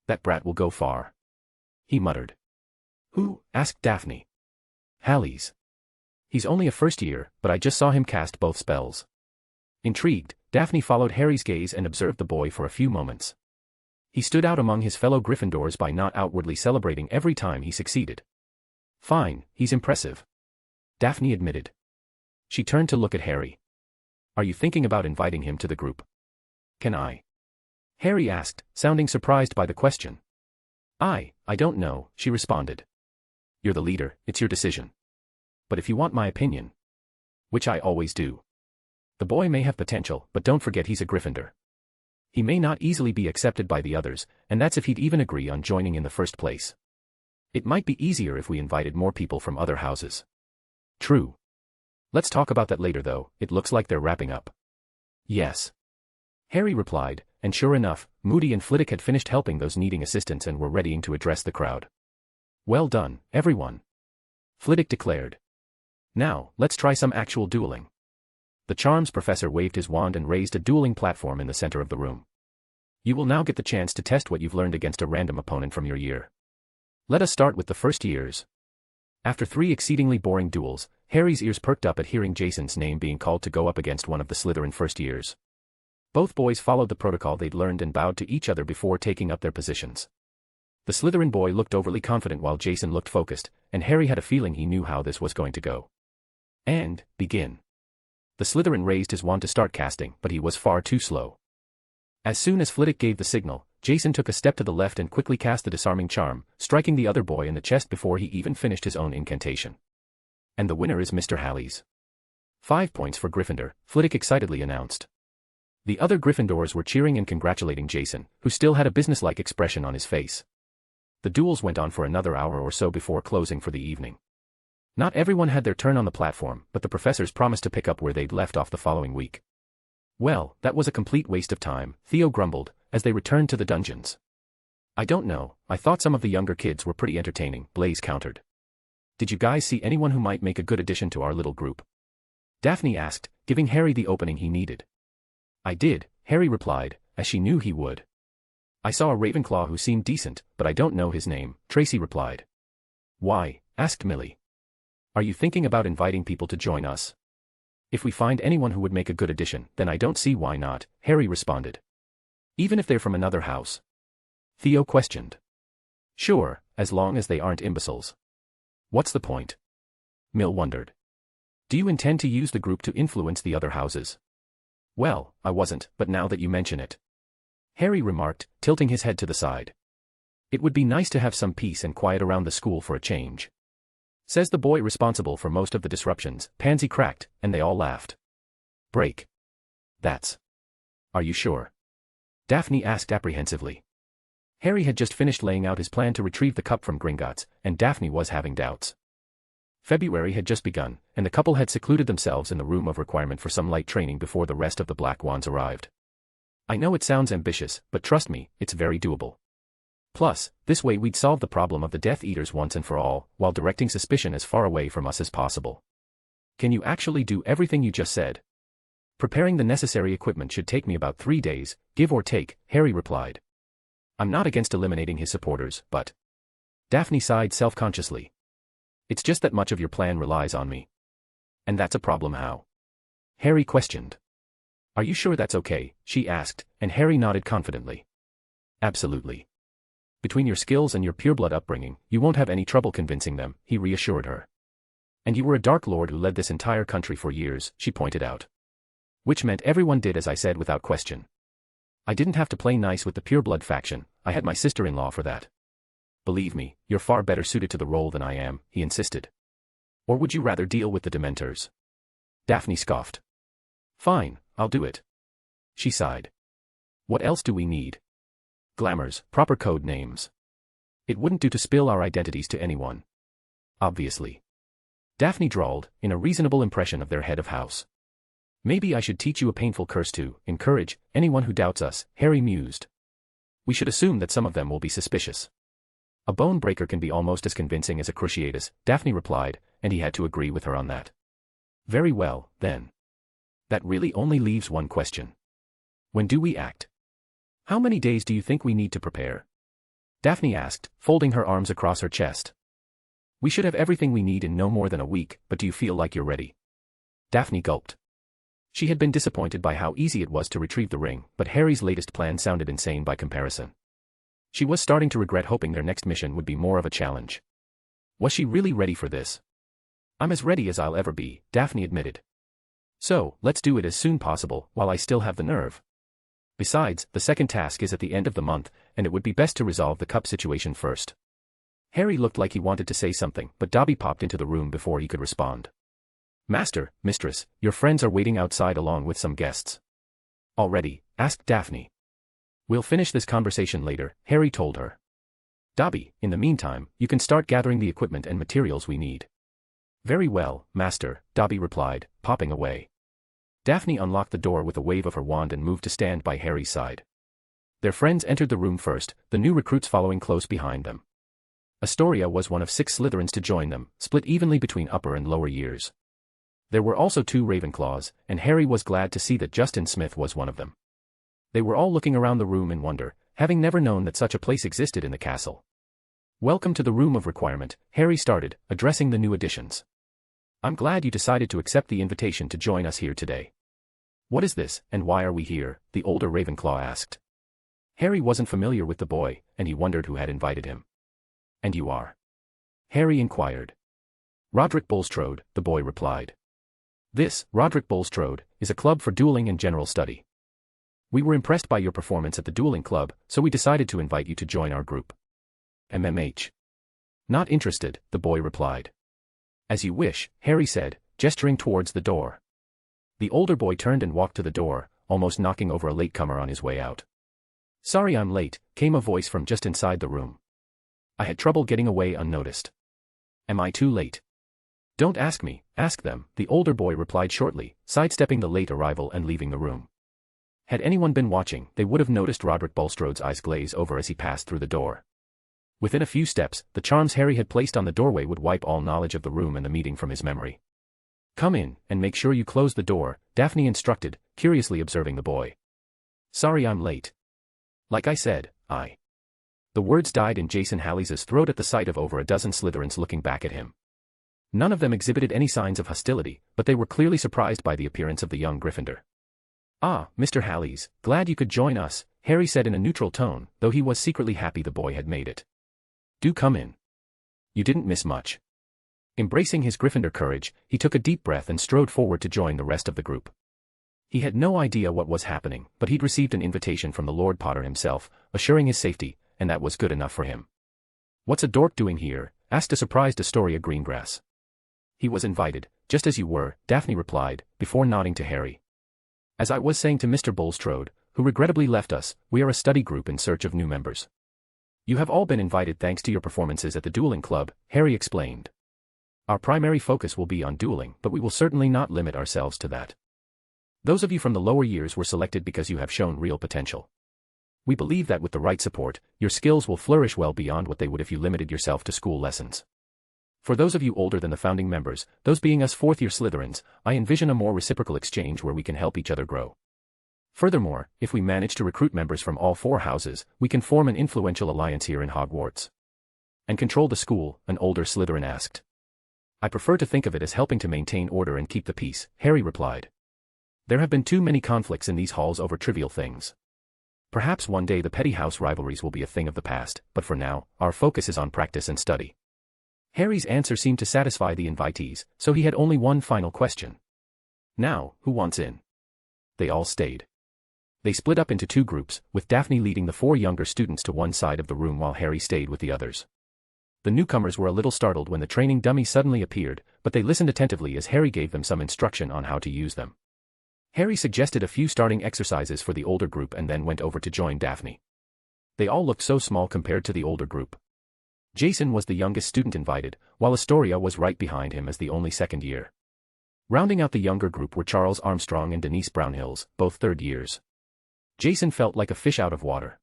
That brat will go far, he muttered. Who? Asked Daphne. Halleys. He's only a first year, but I just saw him cast both spells. Intrigued, Daphne followed Harry's gaze and observed the boy for a few moments. He stood out among his fellow Gryffindors by not outwardly celebrating every time he succeeded. Fine, he's impressive, Daphne admitted. She turned to look at Harry. Are you thinking about inviting him to the group? Can I? Harry asked, sounding surprised by the question. I don't know, she responded. You're the leader, it's your decision. But if you want my opinion, which I always do. The boy may have potential, but don't forget he's a Gryffindor. He may not easily be accepted by the others, and that's if he'd even agree on joining in the first place. It might be easier if we invited more people from other houses. True. Let's talk about that later though, it looks like they're wrapping up. Yes. Harry replied, and sure enough, Moody and Flitwick had finished helping those needing assistance and were readying to address the crowd. Well done, everyone, Flitwick declared. Now, let's try some actual dueling. The charms professor waved his wand and raised a dueling platform in the center of the room. You will now get the chance to test what you've learned against a random opponent from your year. Let us start with the first years. After 3 exceedingly boring duels, Harry's ears perked up at hearing Jason's name being called to go up against one of the Slytherin first years. Both boys followed the protocol they'd learned and bowed to each other before taking up their positions. The Slytherin boy looked overly confident while Jason looked focused, and Harry had a feeling he knew how this was going to go. And, begin. The Slytherin raised his wand to start casting, but he was far too slow. As soon as Flitwick gave the signal, Jason took a step to the left and quickly cast the disarming charm, striking the other boy in the chest before he even finished his own incantation. And the winner is Mr. Halleys. 5 points for Gryffindor, Flitwick excitedly announced. The other Gryffindors were cheering and congratulating Jason, who still had a businesslike expression on his face. The duels went on for another hour or so before closing for the evening. Not everyone had their turn on the platform, but the professors promised to pick up where they'd left off the following week. Well, that was a complete waste of time, Theo grumbled, as they returned to the dungeons. I don't know, I thought some of the younger kids were pretty entertaining, Blaze countered. Did you guys see anyone who might make a good addition to our little group? Daphne asked, giving Harry the opening he needed. I did, Harry replied, as she knew he would. I saw a Ravenclaw who seemed decent, but I don't know his name, Tracy replied. Why? Asked Millie. Are you thinking about inviting people to join us? If we find anyone who would make a good addition, then I don't see why not, Harry responded. Even if they're from another house? Theo questioned. Sure, as long as they aren't imbeciles. What's the point? Mill wondered. Do you intend to use the group to influence the other houses? Well, I wasn't, but now that you mention it. Harry remarked, tilting his head to the side. It would be nice to have some peace and quiet around the school for a change. Says the boy responsible for most of the disruptions, Pansy cracked, and they all laughed. Break. That's. Are you sure? Daphne asked apprehensively. Harry had just finished laying out his plan to retrieve the cup from Gringotts, and Daphne was having doubts. February had just begun, and the couple had secluded themselves in the room of requirement for some light training before the rest of the Black Wands arrived. I know it sounds ambitious, but trust me, it's very doable. Plus, this way we'd solve the problem of the Death Eaters once and for all, while directing suspicion as far away from us as possible. Can you actually do everything you just said? Preparing the necessary equipment should take me about 3 days, give or take, Harry replied. I'm not against eliminating his supporters, but... Daphne sighed self-consciously. It's just that much of your plan relies on me. And that's a problem how? Harry questioned. Are you sure that's okay, she asked, and Harry nodded confidently. Absolutely. Between your skills and your pureblood upbringing, you won't have any trouble convincing them, he reassured her. And you were a Dark Lord who led this entire country for years, she pointed out. Which meant everyone did as I said without question. I didn't have to play nice with the pureblood faction, I had my sister-in-law for that. Believe me, you're far better suited to the role than I am, he insisted. Or would you rather deal with the Dementors? Daphne scoffed. Fine, I'll do it. She sighed. What else do we need? Glamours, proper code names. It wouldn't do to spill our identities to anyone. Obviously. Daphne drawled, in a reasonable impression of their head of house. Maybe I should teach you a painful curse to encourage anyone who doubts us, Harry mused. We should assume that some of them will be suspicious. A bone breaker can be almost as convincing as a cruciatus, Daphne replied, and he had to agree with her on that. Very well, then. That really only leaves one question. When do we act? How many days do you think we need to prepare? Daphne asked, folding her arms across her chest. We should have everything we need in no more than a week, but do you feel like you're ready? Daphne gulped. She had been disappointed by how easy it was to retrieve the ring, but Harry's latest plan sounded insane by comparison. She was starting to regret hoping their next mission would be more of a challenge. Was she really ready for this? I'm as ready as I'll ever be, Daphne admitted. So, let's do it as soon possible, while I still have the nerve. Besides, the second task is at the end of the month, and it would be best to resolve the cup situation first. Harry looked like he wanted to say something, but Dobby popped into the room before he could respond. Master, Mistress, your friends are waiting outside along with some guests. Already? Asked Daphne. We'll finish this conversation later, Harry told her. Dobby, in the meantime, you can start gathering the equipment and materials we need. Very well, Master, Dobby replied, popping away. Daphne unlocked the door with a wave of her wand and moved to stand by Harry's side. Their friends entered the room first, the new recruits following close behind them. Astoria was one of 6 Slytherins to join them, split evenly between upper and lower years. There were also 2 Ravenclaws, and Harry was glad to see that Justin Smith was one of them. They were all looking around the room in wonder, having never known that such a place existed in the castle. Welcome to the Room of Requirement, Harry started, addressing the new additions. I'm glad you decided to accept the invitation to join us here today. What is this, and why are we here? The older Ravenclaw asked. Harry wasn't familiar with the boy, and he wondered who had invited him. And you are? Harry inquired. Roderick Bulstrode, the boy replied. This, Roderick Bulstrode, is a club for dueling and general study. We were impressed by your performance at the Dueling Club, so we decided to invite you to join our group. MMH. Not interested, the boy replied. As you wish, Harry said, gesturing towards the door. The older boy turned and walked to the door, almost knocking over a latecomer on his way out. Sorry I'm late, came a voice from just inside the room. I had trouble getting away unnoticed. Am I too late? Don't ask me, ask them, the older boy replied shortly, sidestepping the late arrival and leaving the room. Had anyone been watching, they would have noticed Roderick Bulstrode's eyes glaze over as he passed through the door. Within a few steps, the charms Harry had placed on the doorway would wipe all knowledge of the room and the meeting from his memory. Come in, and make sure you close the door, Daphne instructed, curiously observing the boy. Sorry I'm late. Like I said, The words died in Jason Hallie's throat at the sight of over a dozen Slytherins looking back at him. None of them exhibited any signs of hostility, but they were clearly surprised by the appearance of the young Gryffindor. Ah, Mr. Hallies, glad you could join us, Harry said in a neutral tone, though he was secretly happy the boy had made it. Do come in. You didn't miss much. Embracing his Gryffindor courage, he took a deep breath and strode forward to join the rest of the group. He had no idea what was happening, but he'd received an invitation from the Lord Potter himself, assuring his safety, and that was good enough for him. What's a dork doing here? Asked a surprised Astoria Greengrass. He was invited, just as you were, Daphne replied, before nodding to Harry. As I was saying to Mr. Bulstrode, who regrettably left us, we are a study group in search of new members. You have all been invited thanks to your performances at the Dueling Club, Harry explained. Our primary focus will be on dueling, but we will certainly not limit ourselves to that. Those of you from the lower years were selected because you have shown real potential. We believe that with the right support, your skills will flourish well beyond what they would if you limited yourself to school lessons. For those of you older than the founding members, those being us fourth-year Slytherins, I envision a more reciprocal exchange where we can help each other grow. Furthermore, if we manage to recruit members from all 4 houses, we can form an influential alliance here in Hogwarts. And control the school, an older Slytherin asked. I prefer to think of it as helping to maintain order and keep the peace, Harry replied. There have been too many conflicts in these halls over trivial things. Perhaps one day the petty house rivalries will be a thing of the past, but for now, our focus is on practice and study. Harry's answer seemed to satisfy the invitees, so he had only one final question. Now, who wants in? They all stayed. They split up into 2 groups, with Daphne leading the 4 younger students to one side of the room while Harry stayed with the others. The newcomers were a little startled when the training dummy suddenly appeared, but they listened attentively as Harry gave them some instruction on how to use them. Harry suggested a few starting exercises for the older group and then went over to join Daphne. They all looked so small compared to the older group. Jason was the youngest student invited, while Astoria was right behind him as the only second year. Rounding out the younger group were Charles Armstrong and Denise Brownhills, both third years. Jason felt like a fish out of water.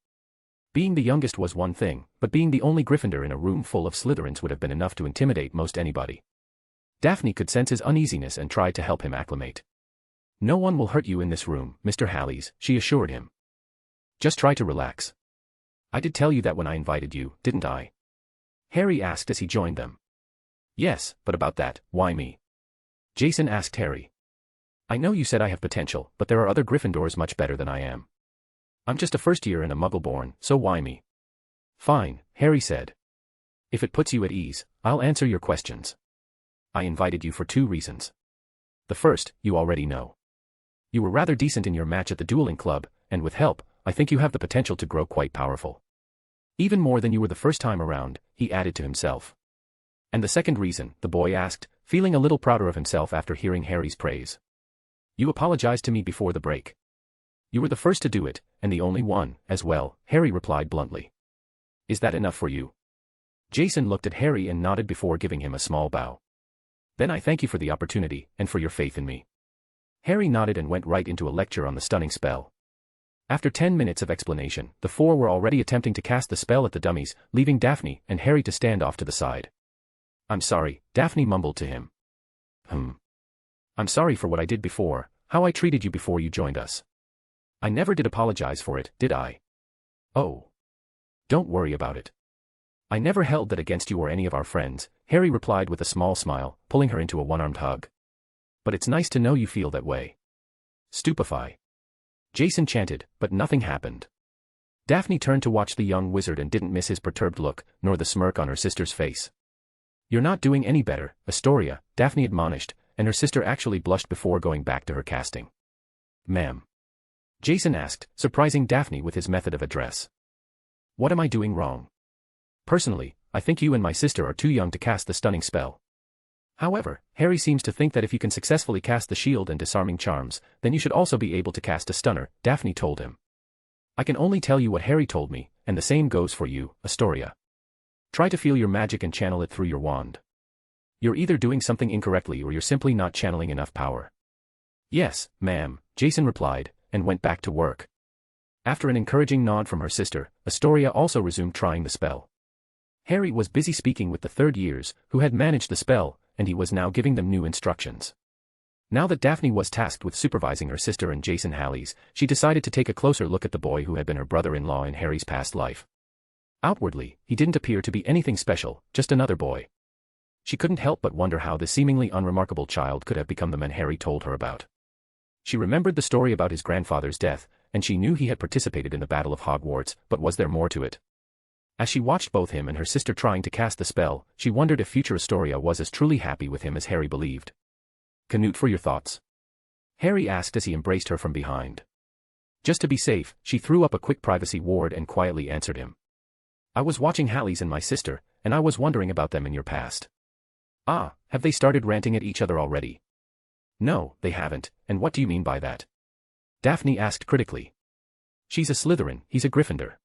Being the youngest was one thing, but being the only Gryffindor in a room full of Slytherins would have been enough to intimidate most anybody. Daphne could sense his uneasiness and tried to help him acclimate. "No one will hurt you in this room, Mr. Hallows," she assured him. "Just try to relax. I did tell you that when I invited you, didn't I?" Harry asked as he joined them. "Yes, but about that, why me?" Jason asked Harry. "I know you said I have potential, but there are other Gryffindors much better than I am. I'm just a first year and a Muggle-born, so why me?" "Fine," Harry said. "If it puts you at ease, I'll answer your questions. I invited you for 2 reasons. The first, you already know. You were rather decent in your match at the Dueling Club, and with help, I think you have the potential to grow quite powerful. Even more than you were the first time around," he added to himself. "And the second reason," the boy asked, feeling a little prouder of himself after hearing Harry's praise. "You apologized to me before the break. You were the first to do it, and the only one, as well," Harry replied bluntly. "Is that enough for you?" Jason looked at Harry and nodded before giving him a small bow. "Then I thank you for the opportunity, and for your faith in me." Harry nodded and went right into a lecture on the stunning spell. After 10 minutes of explanation, the 4 were already attempting to cast the spell at the dummies, leaving Daphne and Harry to stand off to the side. "I'm sorry," Daphne mumbled to him. "I'm sorry for what I did before, how I treated you before you joined us. I never did apologize for it, did I?" "Oh. Don't worry about it. I never held that against you or any of our friends," Harry replied with a small smile, pulling her into a one-armed hug. "But it's nice to know you feel that way." "Stupefy." Jason chanted, but nothing happened. Daphne turned to watch the young wizard and didn't miss his perturbed look, nor the smirk on her sister's face. "You're not doing any better, Astoria," Daphne admonished, and her sister actually blushed before going back to her casting. "Ma'am?" Jason asked, surprising Daphne with his method of address. "What am I doing wrong? Personally, I think you and my sister are too young to cast the stunning spell. However, Harry seems to think that if you can successfully cast the shield and disarming charms, then you should also be able to cast a stunner," Daphne told him. "I can only tell you what Harry told me, and the same goes for you, Astoria. Try to feel your magic and channel it through your wand. You're either doing something incorrectly or you're simply not channeling enough power." "Yes, ma'am," Jason replied, and went back to work. After an encouraging nod from her sister, Astoria also resumed trying the spell. Harry was busy speaking with the third years, who had managed the spell, and he was now giving them new instructions. Now that Daphne was tasked with supervising her sister and Jason Hallows, she decided to take a closer look at the boy who had been her brother-in-law in Harry's past life. Outwardly, he didn't appear to be anything special, just another boy. She couldn't help but wonder how this seemingly unremarkable child could have become the man Harry told her about. She remembered the story about his grandfather's death, and she knew he had participated in the Battle of Hogwarts, but was there more to it? As she watched both him and her sister trying to cast the spell, she wondered if future Astoria was as truly happy with him as Harry believed. "Canute, for your thoughts?" Harry asked as he embraced her from behind. Just to be safe, she threw up a quick privacy ward and quietly answered him. "I was watching Hallows and my sister, and I was wondering about them in your past." "Ah, have they started ranting at each other already?" "No, they haven't, and what do you mean by that?" Daphne asked critically. "She's a Slytherin, he's a Gryffindor."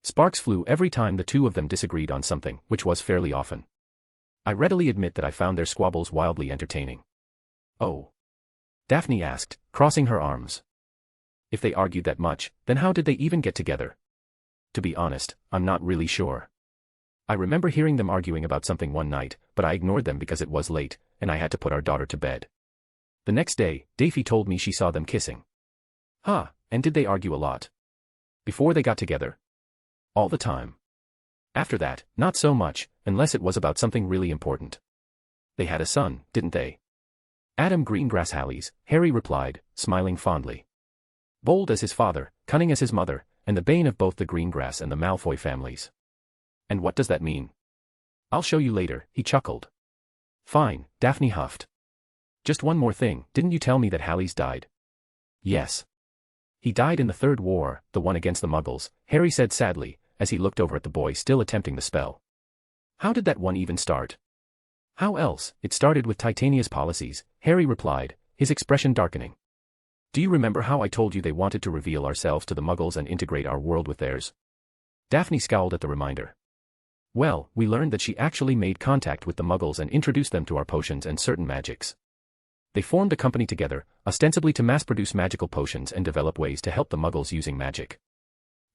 Sparks flew every time the two of them disagreed on something, which was fairly often. "I readily admit that I found their squabbles wildly entertaining." "Oh?" Daphne asked, crossing her arms. "If they argued that much, then how did they even get together? To be honest, I'm not really sure. I remember hearing them arguing about something one night, but I ignored them because it was late, and I had to put our daughter to bed. The next day, Daphne told me she saw them kissing." "Huh, and did they argue a lot? Before they got together?" "All the time. After that, not so much, unless it was about something really important." "They had a son, didn't they?" "Adam Greengrass Hallows," Harry replied, smiling fondly. "Bold as his father, cunning as his mother, and the bane of both the Greengrass and the Malfoy families." "And what does that mean?" "I'll show you later," he chuckled. "Fine," Daphne huffed. "Just one more thing, didn't you tell me that Hallows died?" "Yes. He died in the Third War, the one against the Muggles," Harry said sadly, as he looked over at the boy still attempting the spell. "How did that one even start?" "How else? It started with Titania's policies," Harry replied, his expression darkening. Do you remember how I told you they wanted to reveal ourselves to the Muggles and integrate our world with theirs? Daphne scowled at the reminder. Well, we learned that she actually made contact with the Muggles and introduced them to our potions and certain magics. They formed a company together, ostensibly to mass-produce magical potions and develop ways to help the Muggles using magic.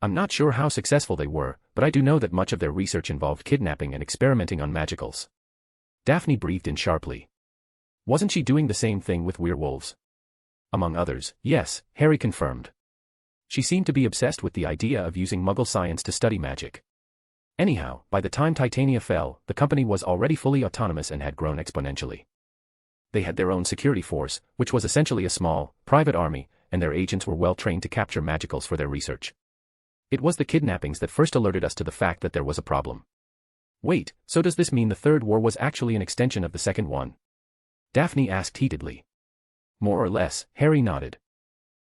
I'm not sure how successful they were, but I do know that much of their research involved kidnapping and experimenting on magicals. Daphne breathed in sharply. Wasn't she doing the same thing with werewolves? Among others, yes, Harry confirmed. She seemed to be obsessed with the idea of using Muggle science to study magic. Anyhow, by the time Titania fell, the company was already fully autonomous and had grown exponentially. They had their own security force, which was essentially a small, private army, and their agents were well trained to capture magicals for their research. It was the kidnappings that first alerted us to the fact that there was a problem. Wait, so does this mean the Third War was actually an extension of the Second one? Daphne asked heatedly. More or less, Harry nodded.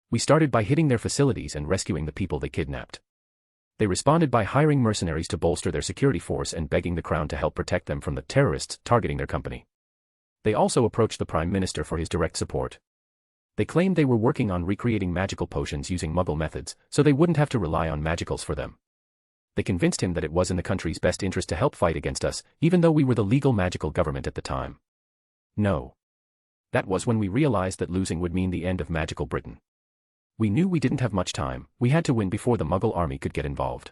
We started by hitting their facilities and rescuing the people they kidnapped. They responded by hiring mercenaries to bolster their security force and begging the Crown to help protect them from the terrorists targeting their company. They also approached the Prime Minister for his direct support. They claimed they were working on recreating magical potions using Muggle methods, so they wouldn't have to rely on magicals for them. They convinced him that it was in the country's best interest to help fight against us, even though we were the legal magical government at the time. No. That was when we realized that losing would mean the end of magical Britain. We knew we didn't have much time, we had to win before the Muggle army could get involved.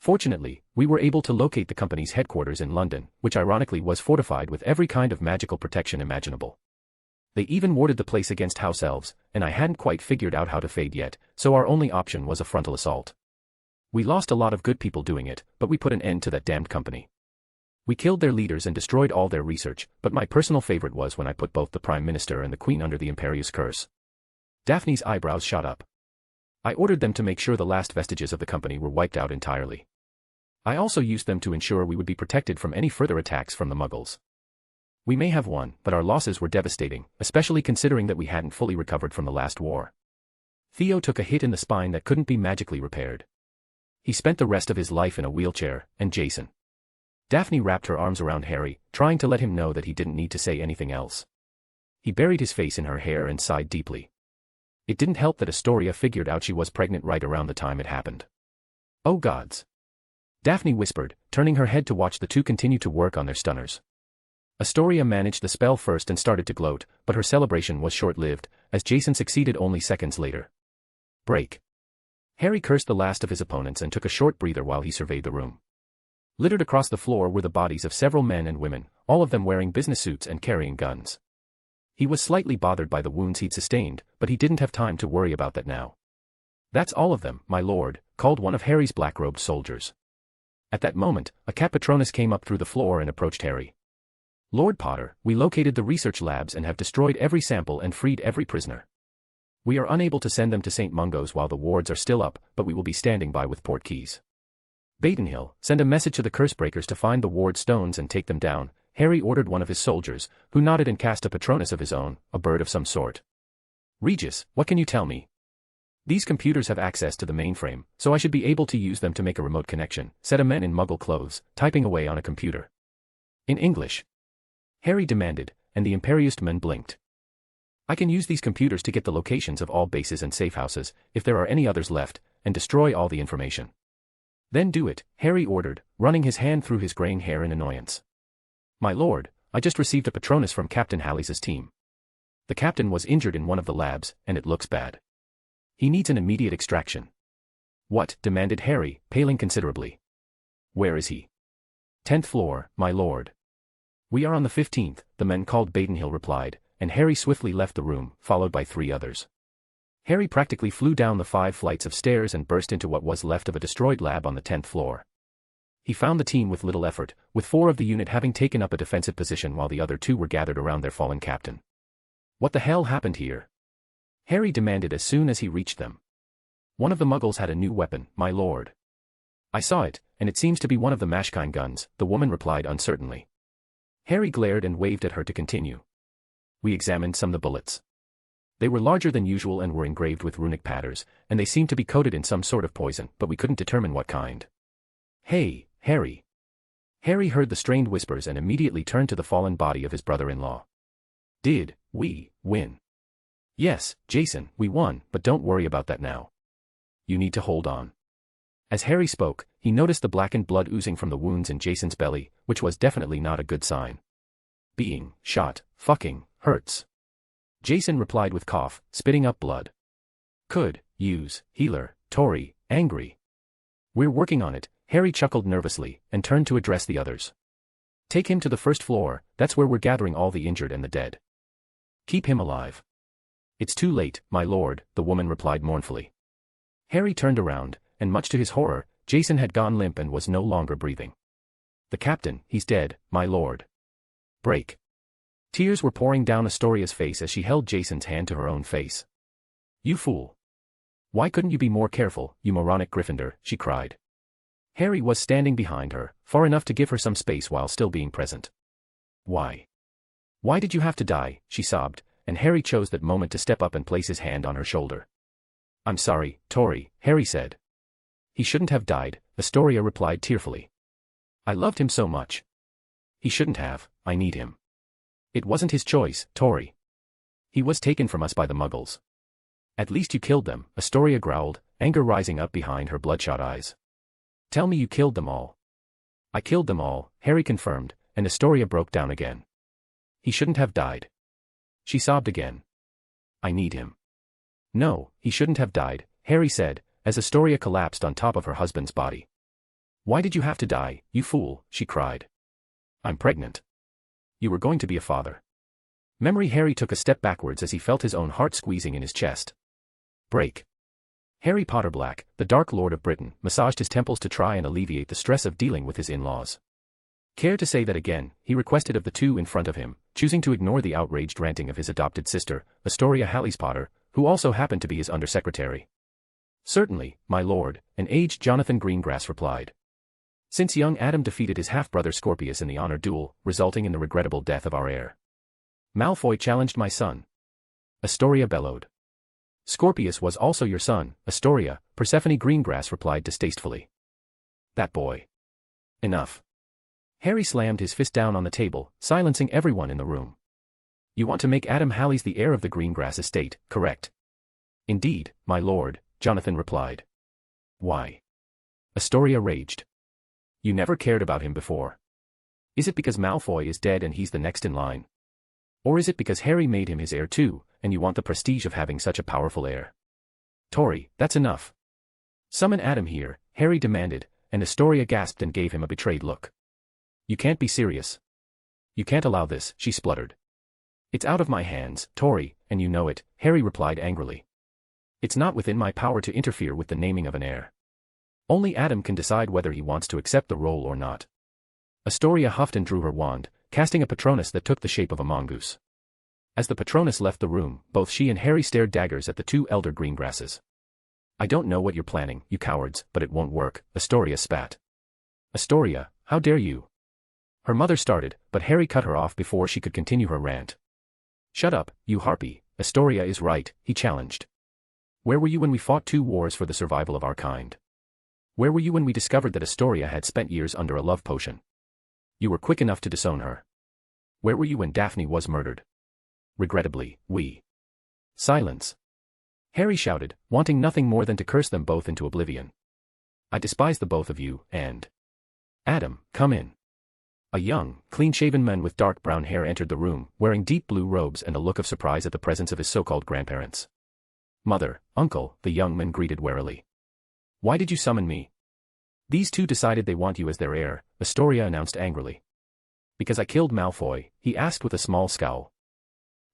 Fortunately, we were able to locate the company's headquarters in London, which ironically was fortified with every kind of magical protection imaginable. They even warded the place against house elves, and I hadn't quite figured out how to fade yet, so our only option was a frontal assault. We lost a lot of good people doing it, but we put an end to that damned company. We killed their leaders and destroyed all their research, but my personal favorite was when I put both the Prime Minister and the Queen under the Imperius Curse. Daphne's eyebrows shot up. I ordered them to make sure the last vestiges of the company were wiped out entirely. I also used them to ensure we would be protected from any further attacks from the Muggles. We may have won, but our losses were devastating, especially considering that we hadn't fully recovered from the last war. Theo took a hit in the spine that couldn't be magically repaired. He spent the rest of his life in a wheelchair, and Jason. Daphne wrapped her arms around Harry, trying to let him know that he didn't need to say anything else. He buried his face in her hair and sighed deeply. It didn't help that Astoria figured out she was pregnant right around the time it happened. Oh gods. Daphne whispered, turning her head to watch the two continue to work on their stunners. Astoria managed the spell first and started to gloat, but her celebration was short-lived, as Jason succeeded only seconds later. Break. Harry cursed the last of his opponents and took a short breather while he surveyed the room. Littered across the floor were the bodies of several men and women, all of them wearing business suits and carrying guns. He was slightly bothered by the wounds he'd sustained, but he didn't have time to worry about that now. That's all of them, my lord, called one of Harry's black-robed soldiers. At that moment, a cat Patronus came up through the floor and approached Harry. Lord Potter, we located the research labs and have destroyed every sample and freed every prisoner. We are unable to send them to St. Mungo's while the wards are still up, but we will be standing by with portkeys. Badenhill, send a message to the Cursebreakers to find the ward stones and take them down, Harry ordered one of his soldiers, who nodded and cast a Patronus of his own, a bird of some sort. Regis, what can you tell me? These computers have access to the mainframe, so I should be able to use them to make a remote connection, said a man in Muggle clothes, typing away on a computer. In English. Harry demanded, and the Imperiustman blinked. I can use these computers to get the locations of all bases and safe houses, if there are any others left, and destroy all the information. Then do it, Harry ordered, running his hand through his graying hair in annoyance. My lord, I just received a Patronus from Captain Halleys' team. The captain was injured in one of the labs, and it looks bad. He needs an immediate extraction. What? Demanded Harry, paling considerably. Where is he? 10th floor, my lord. We are on the 15th, the men called Badenhill replied, and Harry swiftly left the room, followed by 3 others. Harry practically flew down the 5 flights of stairs and burst into what was left of a destroyed lab on the 10th floor. He found the team with little effort, with 4 of the unit having taken up a defensive position while the other 2 were gathered around their fallen captain. What the hell happened here? Harry demanded as soon as he reached them. One of the Muggles had a new weapon, my lord. I saw it, and it seems to be one of the Mashkine guns, the woman replied uncertainly. Harry glared and waved at her to continue. We examined some of the bullets. They were larger than usual and were engraved with runic patterns, and they seemed to be coated in some sort of poison, but we couldn't determine what kind. Hey, Harry. Harry heard the strained whispers and immediately turned to the fallen body of his brother-in-law. Did we win? Yes, Jason, we won, but don't worry about that now. You need to hold on. As Harry spoke, he noticed the blackened blood oozing from the wounds in Jason's belly, which was definitely not a good sign. Being shot, fucking, hurts. Jason replied with cough, spitting up blood. Could use healer, Tori, angry. We're working on it, Harry chuckled nervously, and turned to address the others. Take him to the first floor, that's where we're gathering all the injured and the dead. Keep him alive. It's too late, my lord, the woman replied mournfully. Harry turned around, and much to his horror, Jason had gone limp and was no longer breathing. The captain, he's dead, my lord. Break. Tears were pouring down Astoria's face as she held Jason's hand to her own face. You fool. Why couldn't you be more careful, you moronic Gryffindor, she cried. Harry was standing behind her, far enough to give her some space while still being present. Why? Why did you have to die, she sobbed, and Harry chose that moment to step up and place his hand on her shoulder. I'm sorry, Tori, Harry said. He shouldn't have died, Astoria replied tearfully. I loved him so much. He shouldn't have, I need him. It wasn't his choice, Tori. He was taken from us by the Muggles. At least you killed them, Astoria growled, anger rising up behind her bloodshot eyes. Tell me you killed them all. I killed them all, Harry confirmed, and Astoria broke down again. He shouldn't have died. She sobbed again. I need him. No, he shouldn't have died, Harry said, as Astoria collapsed on top of her husband's body. Why did you have to die, you fool, she cried. I'm pregnant. You were going to be a father. Memory Harry took a step backwards as he felt his own heart squeezing in his chest. Break. Harry Potter Black, the Dark Lord of Britain, massaged his temples to try and alleviate the stress of dealing with his in-laws. Care to say that again, he requested of the two in front of him, choosing to ignore the outraged ranting of his adopted sister, Astoria Hallies Potter, who also happened to be his undersecretary. Certainly, my lord, an aged Jonathan Greengrass replied. Since young Adam defeated his half-brother Scorpius in the honor duel, resulting in the regrettable death of our heir. Malfoy challenged my son. Astoria bellowed. Scorpius was also your son, Astoria, Persephone Greengrass replied distastefully. That boy. Enough. Harry slammed his fist down on the table, silencing everyone in the room. You want to make Adam Hallies the heir of the Greengrass estate, correct? Indeed, my lord, Jonathan replied. Why? Astoria raged. You never cared about him before. Is it because Malfoy is dead and he's the next in line? Or is it because Harry made him his heir too, and you want the prestige of having such a powerful heir? Tori, that's enough. Summon Adam here, Harry demanded, and Astoria gasped and gave him a betrayed look. You can't be serious. You can't allow this, she spluttered. It's out of my hands, Tori, and you know it, Harry replied angrily. It's not within my power to interfere with the naming of an heir. Only Adam can decide whether he wants to accept the role or not. Astoria huffed and drew her wand, casting a Patronus that took the shape of a mongoose. As the Patronus left the room, both she and Harry stared daggers at the two elder Greengrasses. I don't know what you're planning, you cowards, but it won't work, Astoria spat. Astoria, how dare you? Her mother started, but Harry cut her off before she could continue her rant. Shut up, you harpy, Astoria is right, he challenged. Where were you when we fought 2 wars for the survival of our kind? Where were you when we discovered that Astoria had spent years under a love potion? You were quick enough to disown her. Where were you when Daphne was murdered? Regrettably, we. Silence. Harry shouted, wanting nothing more than to curse them both into oblivion. I despise the both of you, and... Adam, come in. A young, clean-shaven man with dark brown hair entered the room, wearing deep blue robes and a look of surprise at the presence of his so-called grandparents. Mother, uncle, the young man greeted warily. Why did you summon me? These two decided they want you as their heir, Astoria announced angrily. Because I killed Malfoy, he asked with a small scowl.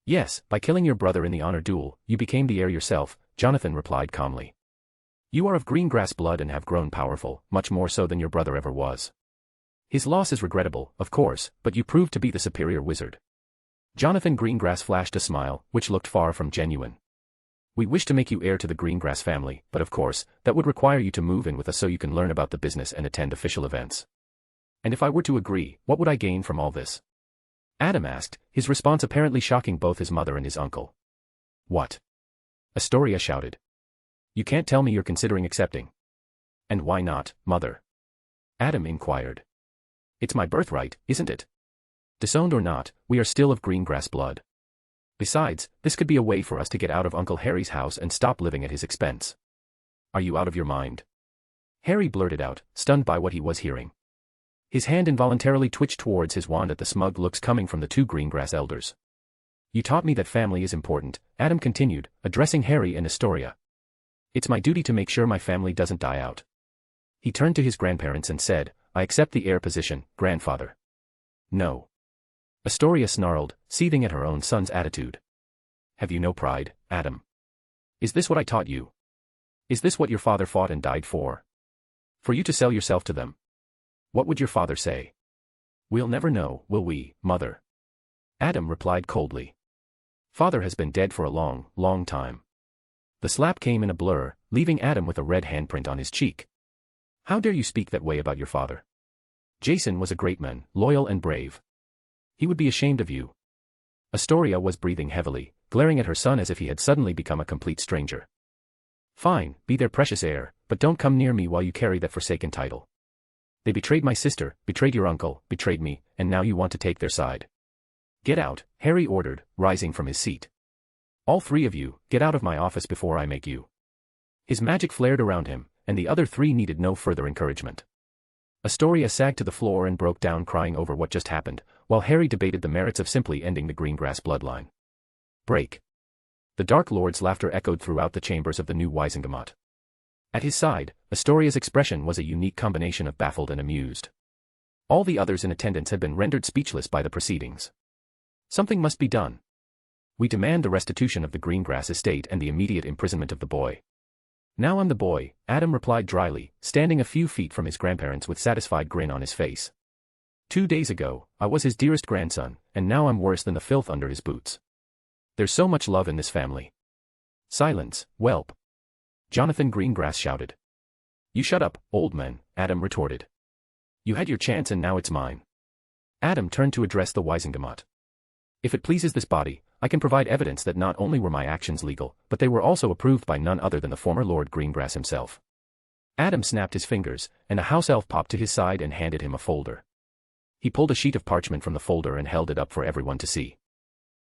Yes, by killing your brother in the honor duel, you became the heir yourself, Jonathan replied calmly. You are of Greengrass blood and have grown powerful, much more so than your brother ever was. His loss is regrettable, of course, but you proved to be the superior wizard. Jonathan Greengrass flashed a smile, which looked far from genuine. We wish to make you heir to the Greengrass family, but of course, that would require you to move in with us so you can learn about the business and attend official events. And if I were to agree, what would I gain from all this? Adam asked, his response apparently shocking both his mother and his uncle. What? Astoria shouted. You can't tell me you're considering accepting. And why not, mother? Adam inquired. It's my birthright, isn't it? Disowned or not, we are still of Greengrass blood. Besides, this could be a way for us to get out of Uncle Harry's house and stop living at his expense. Are you out of your mind? Harry blurted out, stunned by what he was hearing. His hand involuntarily twitched towards his wand at the smug looks coming from the two Greengrass elders. You taught me that family is important, Adam continued, addressing Harry and Astoria. It's my duty to make sure my family doesn't die out. He turned to his grandparents and said, I accept the heir position, grandfather. No. Astoria snarled, seething at her own son's attitude. Have you no pride, Adam? Is this what I taught you? Is this what your father fought and died for? For you to sell yourself to them? What would your father say? We'll never know, will we, mother? Adam replied coldly. Father has been dead for a long, long time. The slap came in a blur, leaving Adam with a red handprint on his cheek. How dare you speak that way about your father? Jason was a great man, loyal and brave. He would be ashamed of you. Astoria was breathing heavily, glaring at her son as if he had suddenly become a complete stranger. Fine, be their precious heir, but don't come near me while you carry that forsaken title. They betrayed my sister, betrayed your uncle, betrayed me, and now you want to take their side. Get out, Harry ordered, rising from his seat. All three of you, get out of my office before I make you. His magic flared around him, and the other three needed no further encouragement. Astoria sagged to the floor and broke down crying over what just happened, while Harry debated the merits of simply ending the Greengrass bloodline. Break. The Dark Lord's laughter echoed throughout the chambers of the new Wizengamot. At his side, Astoria's expression was a unique combination of baffled and amused. All the others in attendance had been rendered speechless by the proceedings. Something must be done. We demand the restitution of the Greengrass estate and the immediate imprisonment of the boy. Now I'm the boy, Adam replied dryly, standing a few feet from his grandparents with satisfied grin on his face. 2 days ago, I was his dearest grandson, and now I'm worse than the filth under his boots. There's so much love in this family. Silence, whelp. Jonathan Greengrass shouted. You shut up, old man, Adam retorted. You had your chance and now it's mine. Adam turned to address the Wizengamot. If it pleases this body, I can provide evidence that not only were my actions legal, but they were also approved by none other than the former Lord Greengrass himself. Adam snapped his fingers, and a house elf popped to his side and handed him a folder. He pulled a sheet of parchment from the folder and held it up for everyone to see.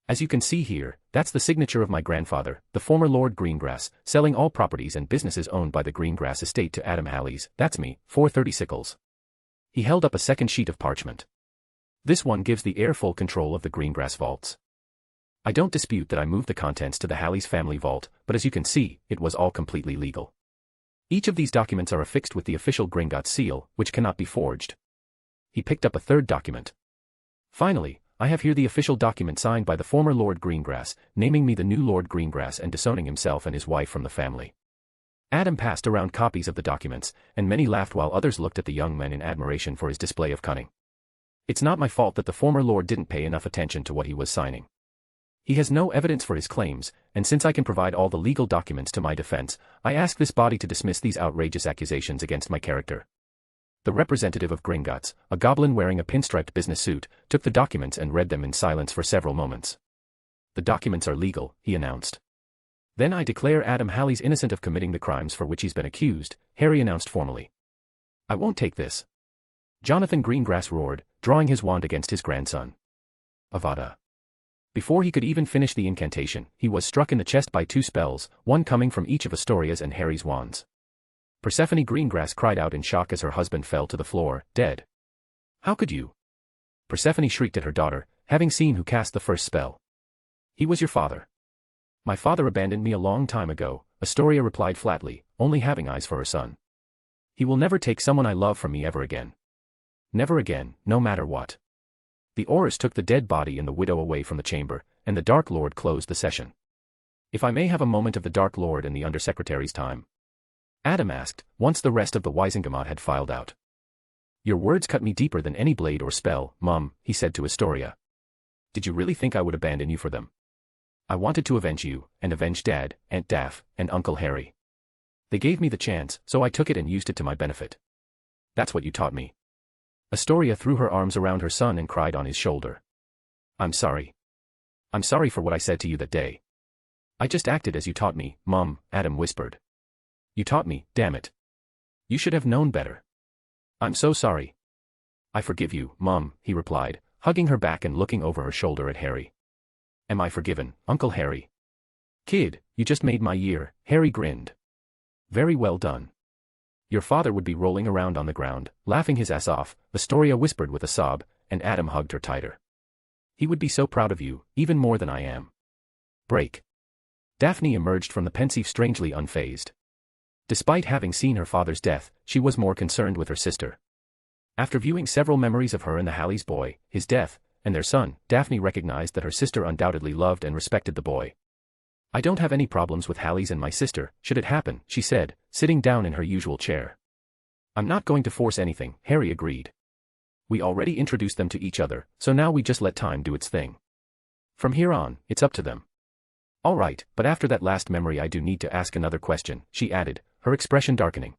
As you can see here, that's the signature of my grandfather, the former Lord Greengrass, selling all properties and businesses owned by the Greengrass estate to Adam Halleys, that's me, 430 sickles. He held up a second sheet of parchment. This one gives the heir full control of the Greengrass vaults. I don't dispute that I moved the contents to the Halleys family vault, but as you can see, it was all completely legal. Each of these documents are affixed with the official Gringotts seal, which cannot be forged. He picked up a third document. Finally, I have here the official document signed by the former Lord Greengrass, naming me the new Lord Greengrass and disowning himself and his wife from the family. Adam passed around copies of the documents, and many laughed while others looked at the young man in admiration for his display of cunning. It's not my fault that the former Lord didn't pay enough attention to what he was signing. He has no evidence for his claims, and since I can provide all the legal documents to my defense, I ask this body to dismiss these outrageous accusations against my character. The representative of Gringotts, a goblin wearing a pinstriped business suit, took the documents and read them in silence for several moments. The documents are legal, he announced. Then I declare Adam Halleys innocent of committing the crimes for which he's been accused, Harry announced formally. I won't take this. Jonathan Greengrass roared, drawing his wand against his grandson. Avada. Before he could even finish the incantation, he was struck in the chest by 2 spells, one coming from each of Astoria's and Harry's wands. Persephone Greengrass cried out in shock as her husband fell to the floor, dead. How could you? Persephone shrieked at her daughter, having seen who cast the first spell. He was your father. My father abandoned me a long time ago, Astoria replied flatly, only having eyes for her son. He will never take someone I love from me ever again. Never again, no matter what. The Aurors took the dead body and the widow away from the chamber, and the Dark Lord closed the session. If I may have a moment of the Dark Lord and the Undersecretary's time? Adam asked, once the rest of the Wizengamot had filed out. Your words cut me deeper than any blade or spell, Mum, he said to Astoria. Did you really think I would abandon you for them? I wanted to avenge you, and avenge Dad, Aunt Daph, and Uncle Harry. They gave me the chance, so I took it and used it to my benefit. That's what you taught me. Astoria threw her arms around her son and cried on his shoulder. I'm sorry. I'm sorry for what I said to you that day. I just acted as you taught me, Mum, Adam whispered. You taught me, damn it. You should have known better. I'm so sorry. I forgive you, Mum, he replied, hugging her back and looking over her shoulder at Harry. Am I forgiven, Uncle Harry? Kid, you just made my year, Harry grinned. Very well done. Your father would be rolling around on the ground, laughing his ass off, Astoria whispered with a sob, and Adam hugged her tighter. He would be so proud of you, even more than I am. Break. Daphne emerged from the Pensive strangely unfazed. Despite having seen her father's death, she was more concerned with her sister. After viewing several memories of her and the Halleys boy, his death, and their son, Daphne recognized that her sister undoubtedly loved and respected the boy. I don't have any problems with Halleys and my sister, should it happen, she said, sitting down in her usual chair. I'm not going to force anything, Harry agreed. We already introduced them to each other, so now we just let time do its thing. From here on, it's up to them. All right, but after that last memory I do need to ask another question, she added, her expression darkening.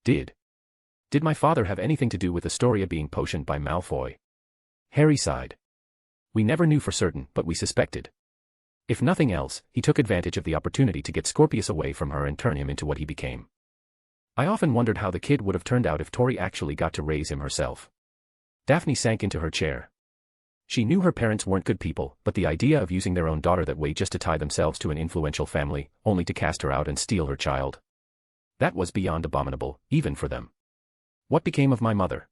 Did my father have anything to do with Astoria being potioned by Malfoy? Harry sighed. We never knew for certain, but we suspected. If nothing else, he took advantage of the opportunity to get Scorpius away from her and turn him into what he became. I often wondered how the kid would have turned out if Tori actually got to raise him herself. Daphne sank into her chair. She knew her parents weren't good people, but the idea of using their own daughter that way just to tie themselves to an influential family, only to cast her out and steal her child. That was beyond abominable, even for them. What became of my mother?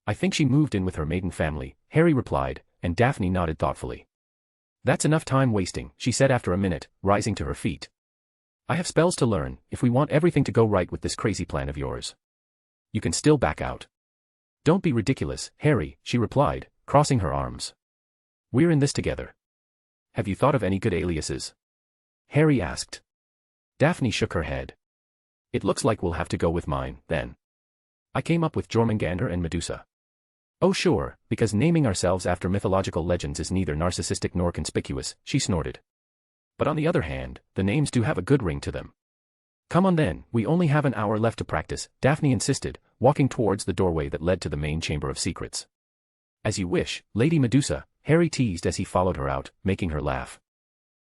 I think she moved in with her maiden family, Harry replied, and Daphne nodded thoughtfully. That's enough time wasting, she said after a minute, rising to her feet. I have spells to learn, if we want everything to go right with this crazy plan of yours. You can still back out. Don't be ridiculous, Harry, she replied, crossing her arms. We're in this together. Have you thought of any good aliases? Harry asked. Daphne shook her head. It looks like we'll have to go with mine, then. I came up with Jormungandr and Medusa. Oh sure, because naming ourselves after mythological legends is neither narcissistic nor conspicuous, she snorted. But on the other hand, the names do have a good ring to them. Come on then, we only have an hour left to practice, Daphne insisted, walking towards the doorway that led to the main chamber of secrets. As you wish, Lady Medusa, Harry teased as he followed her out, making her laugh.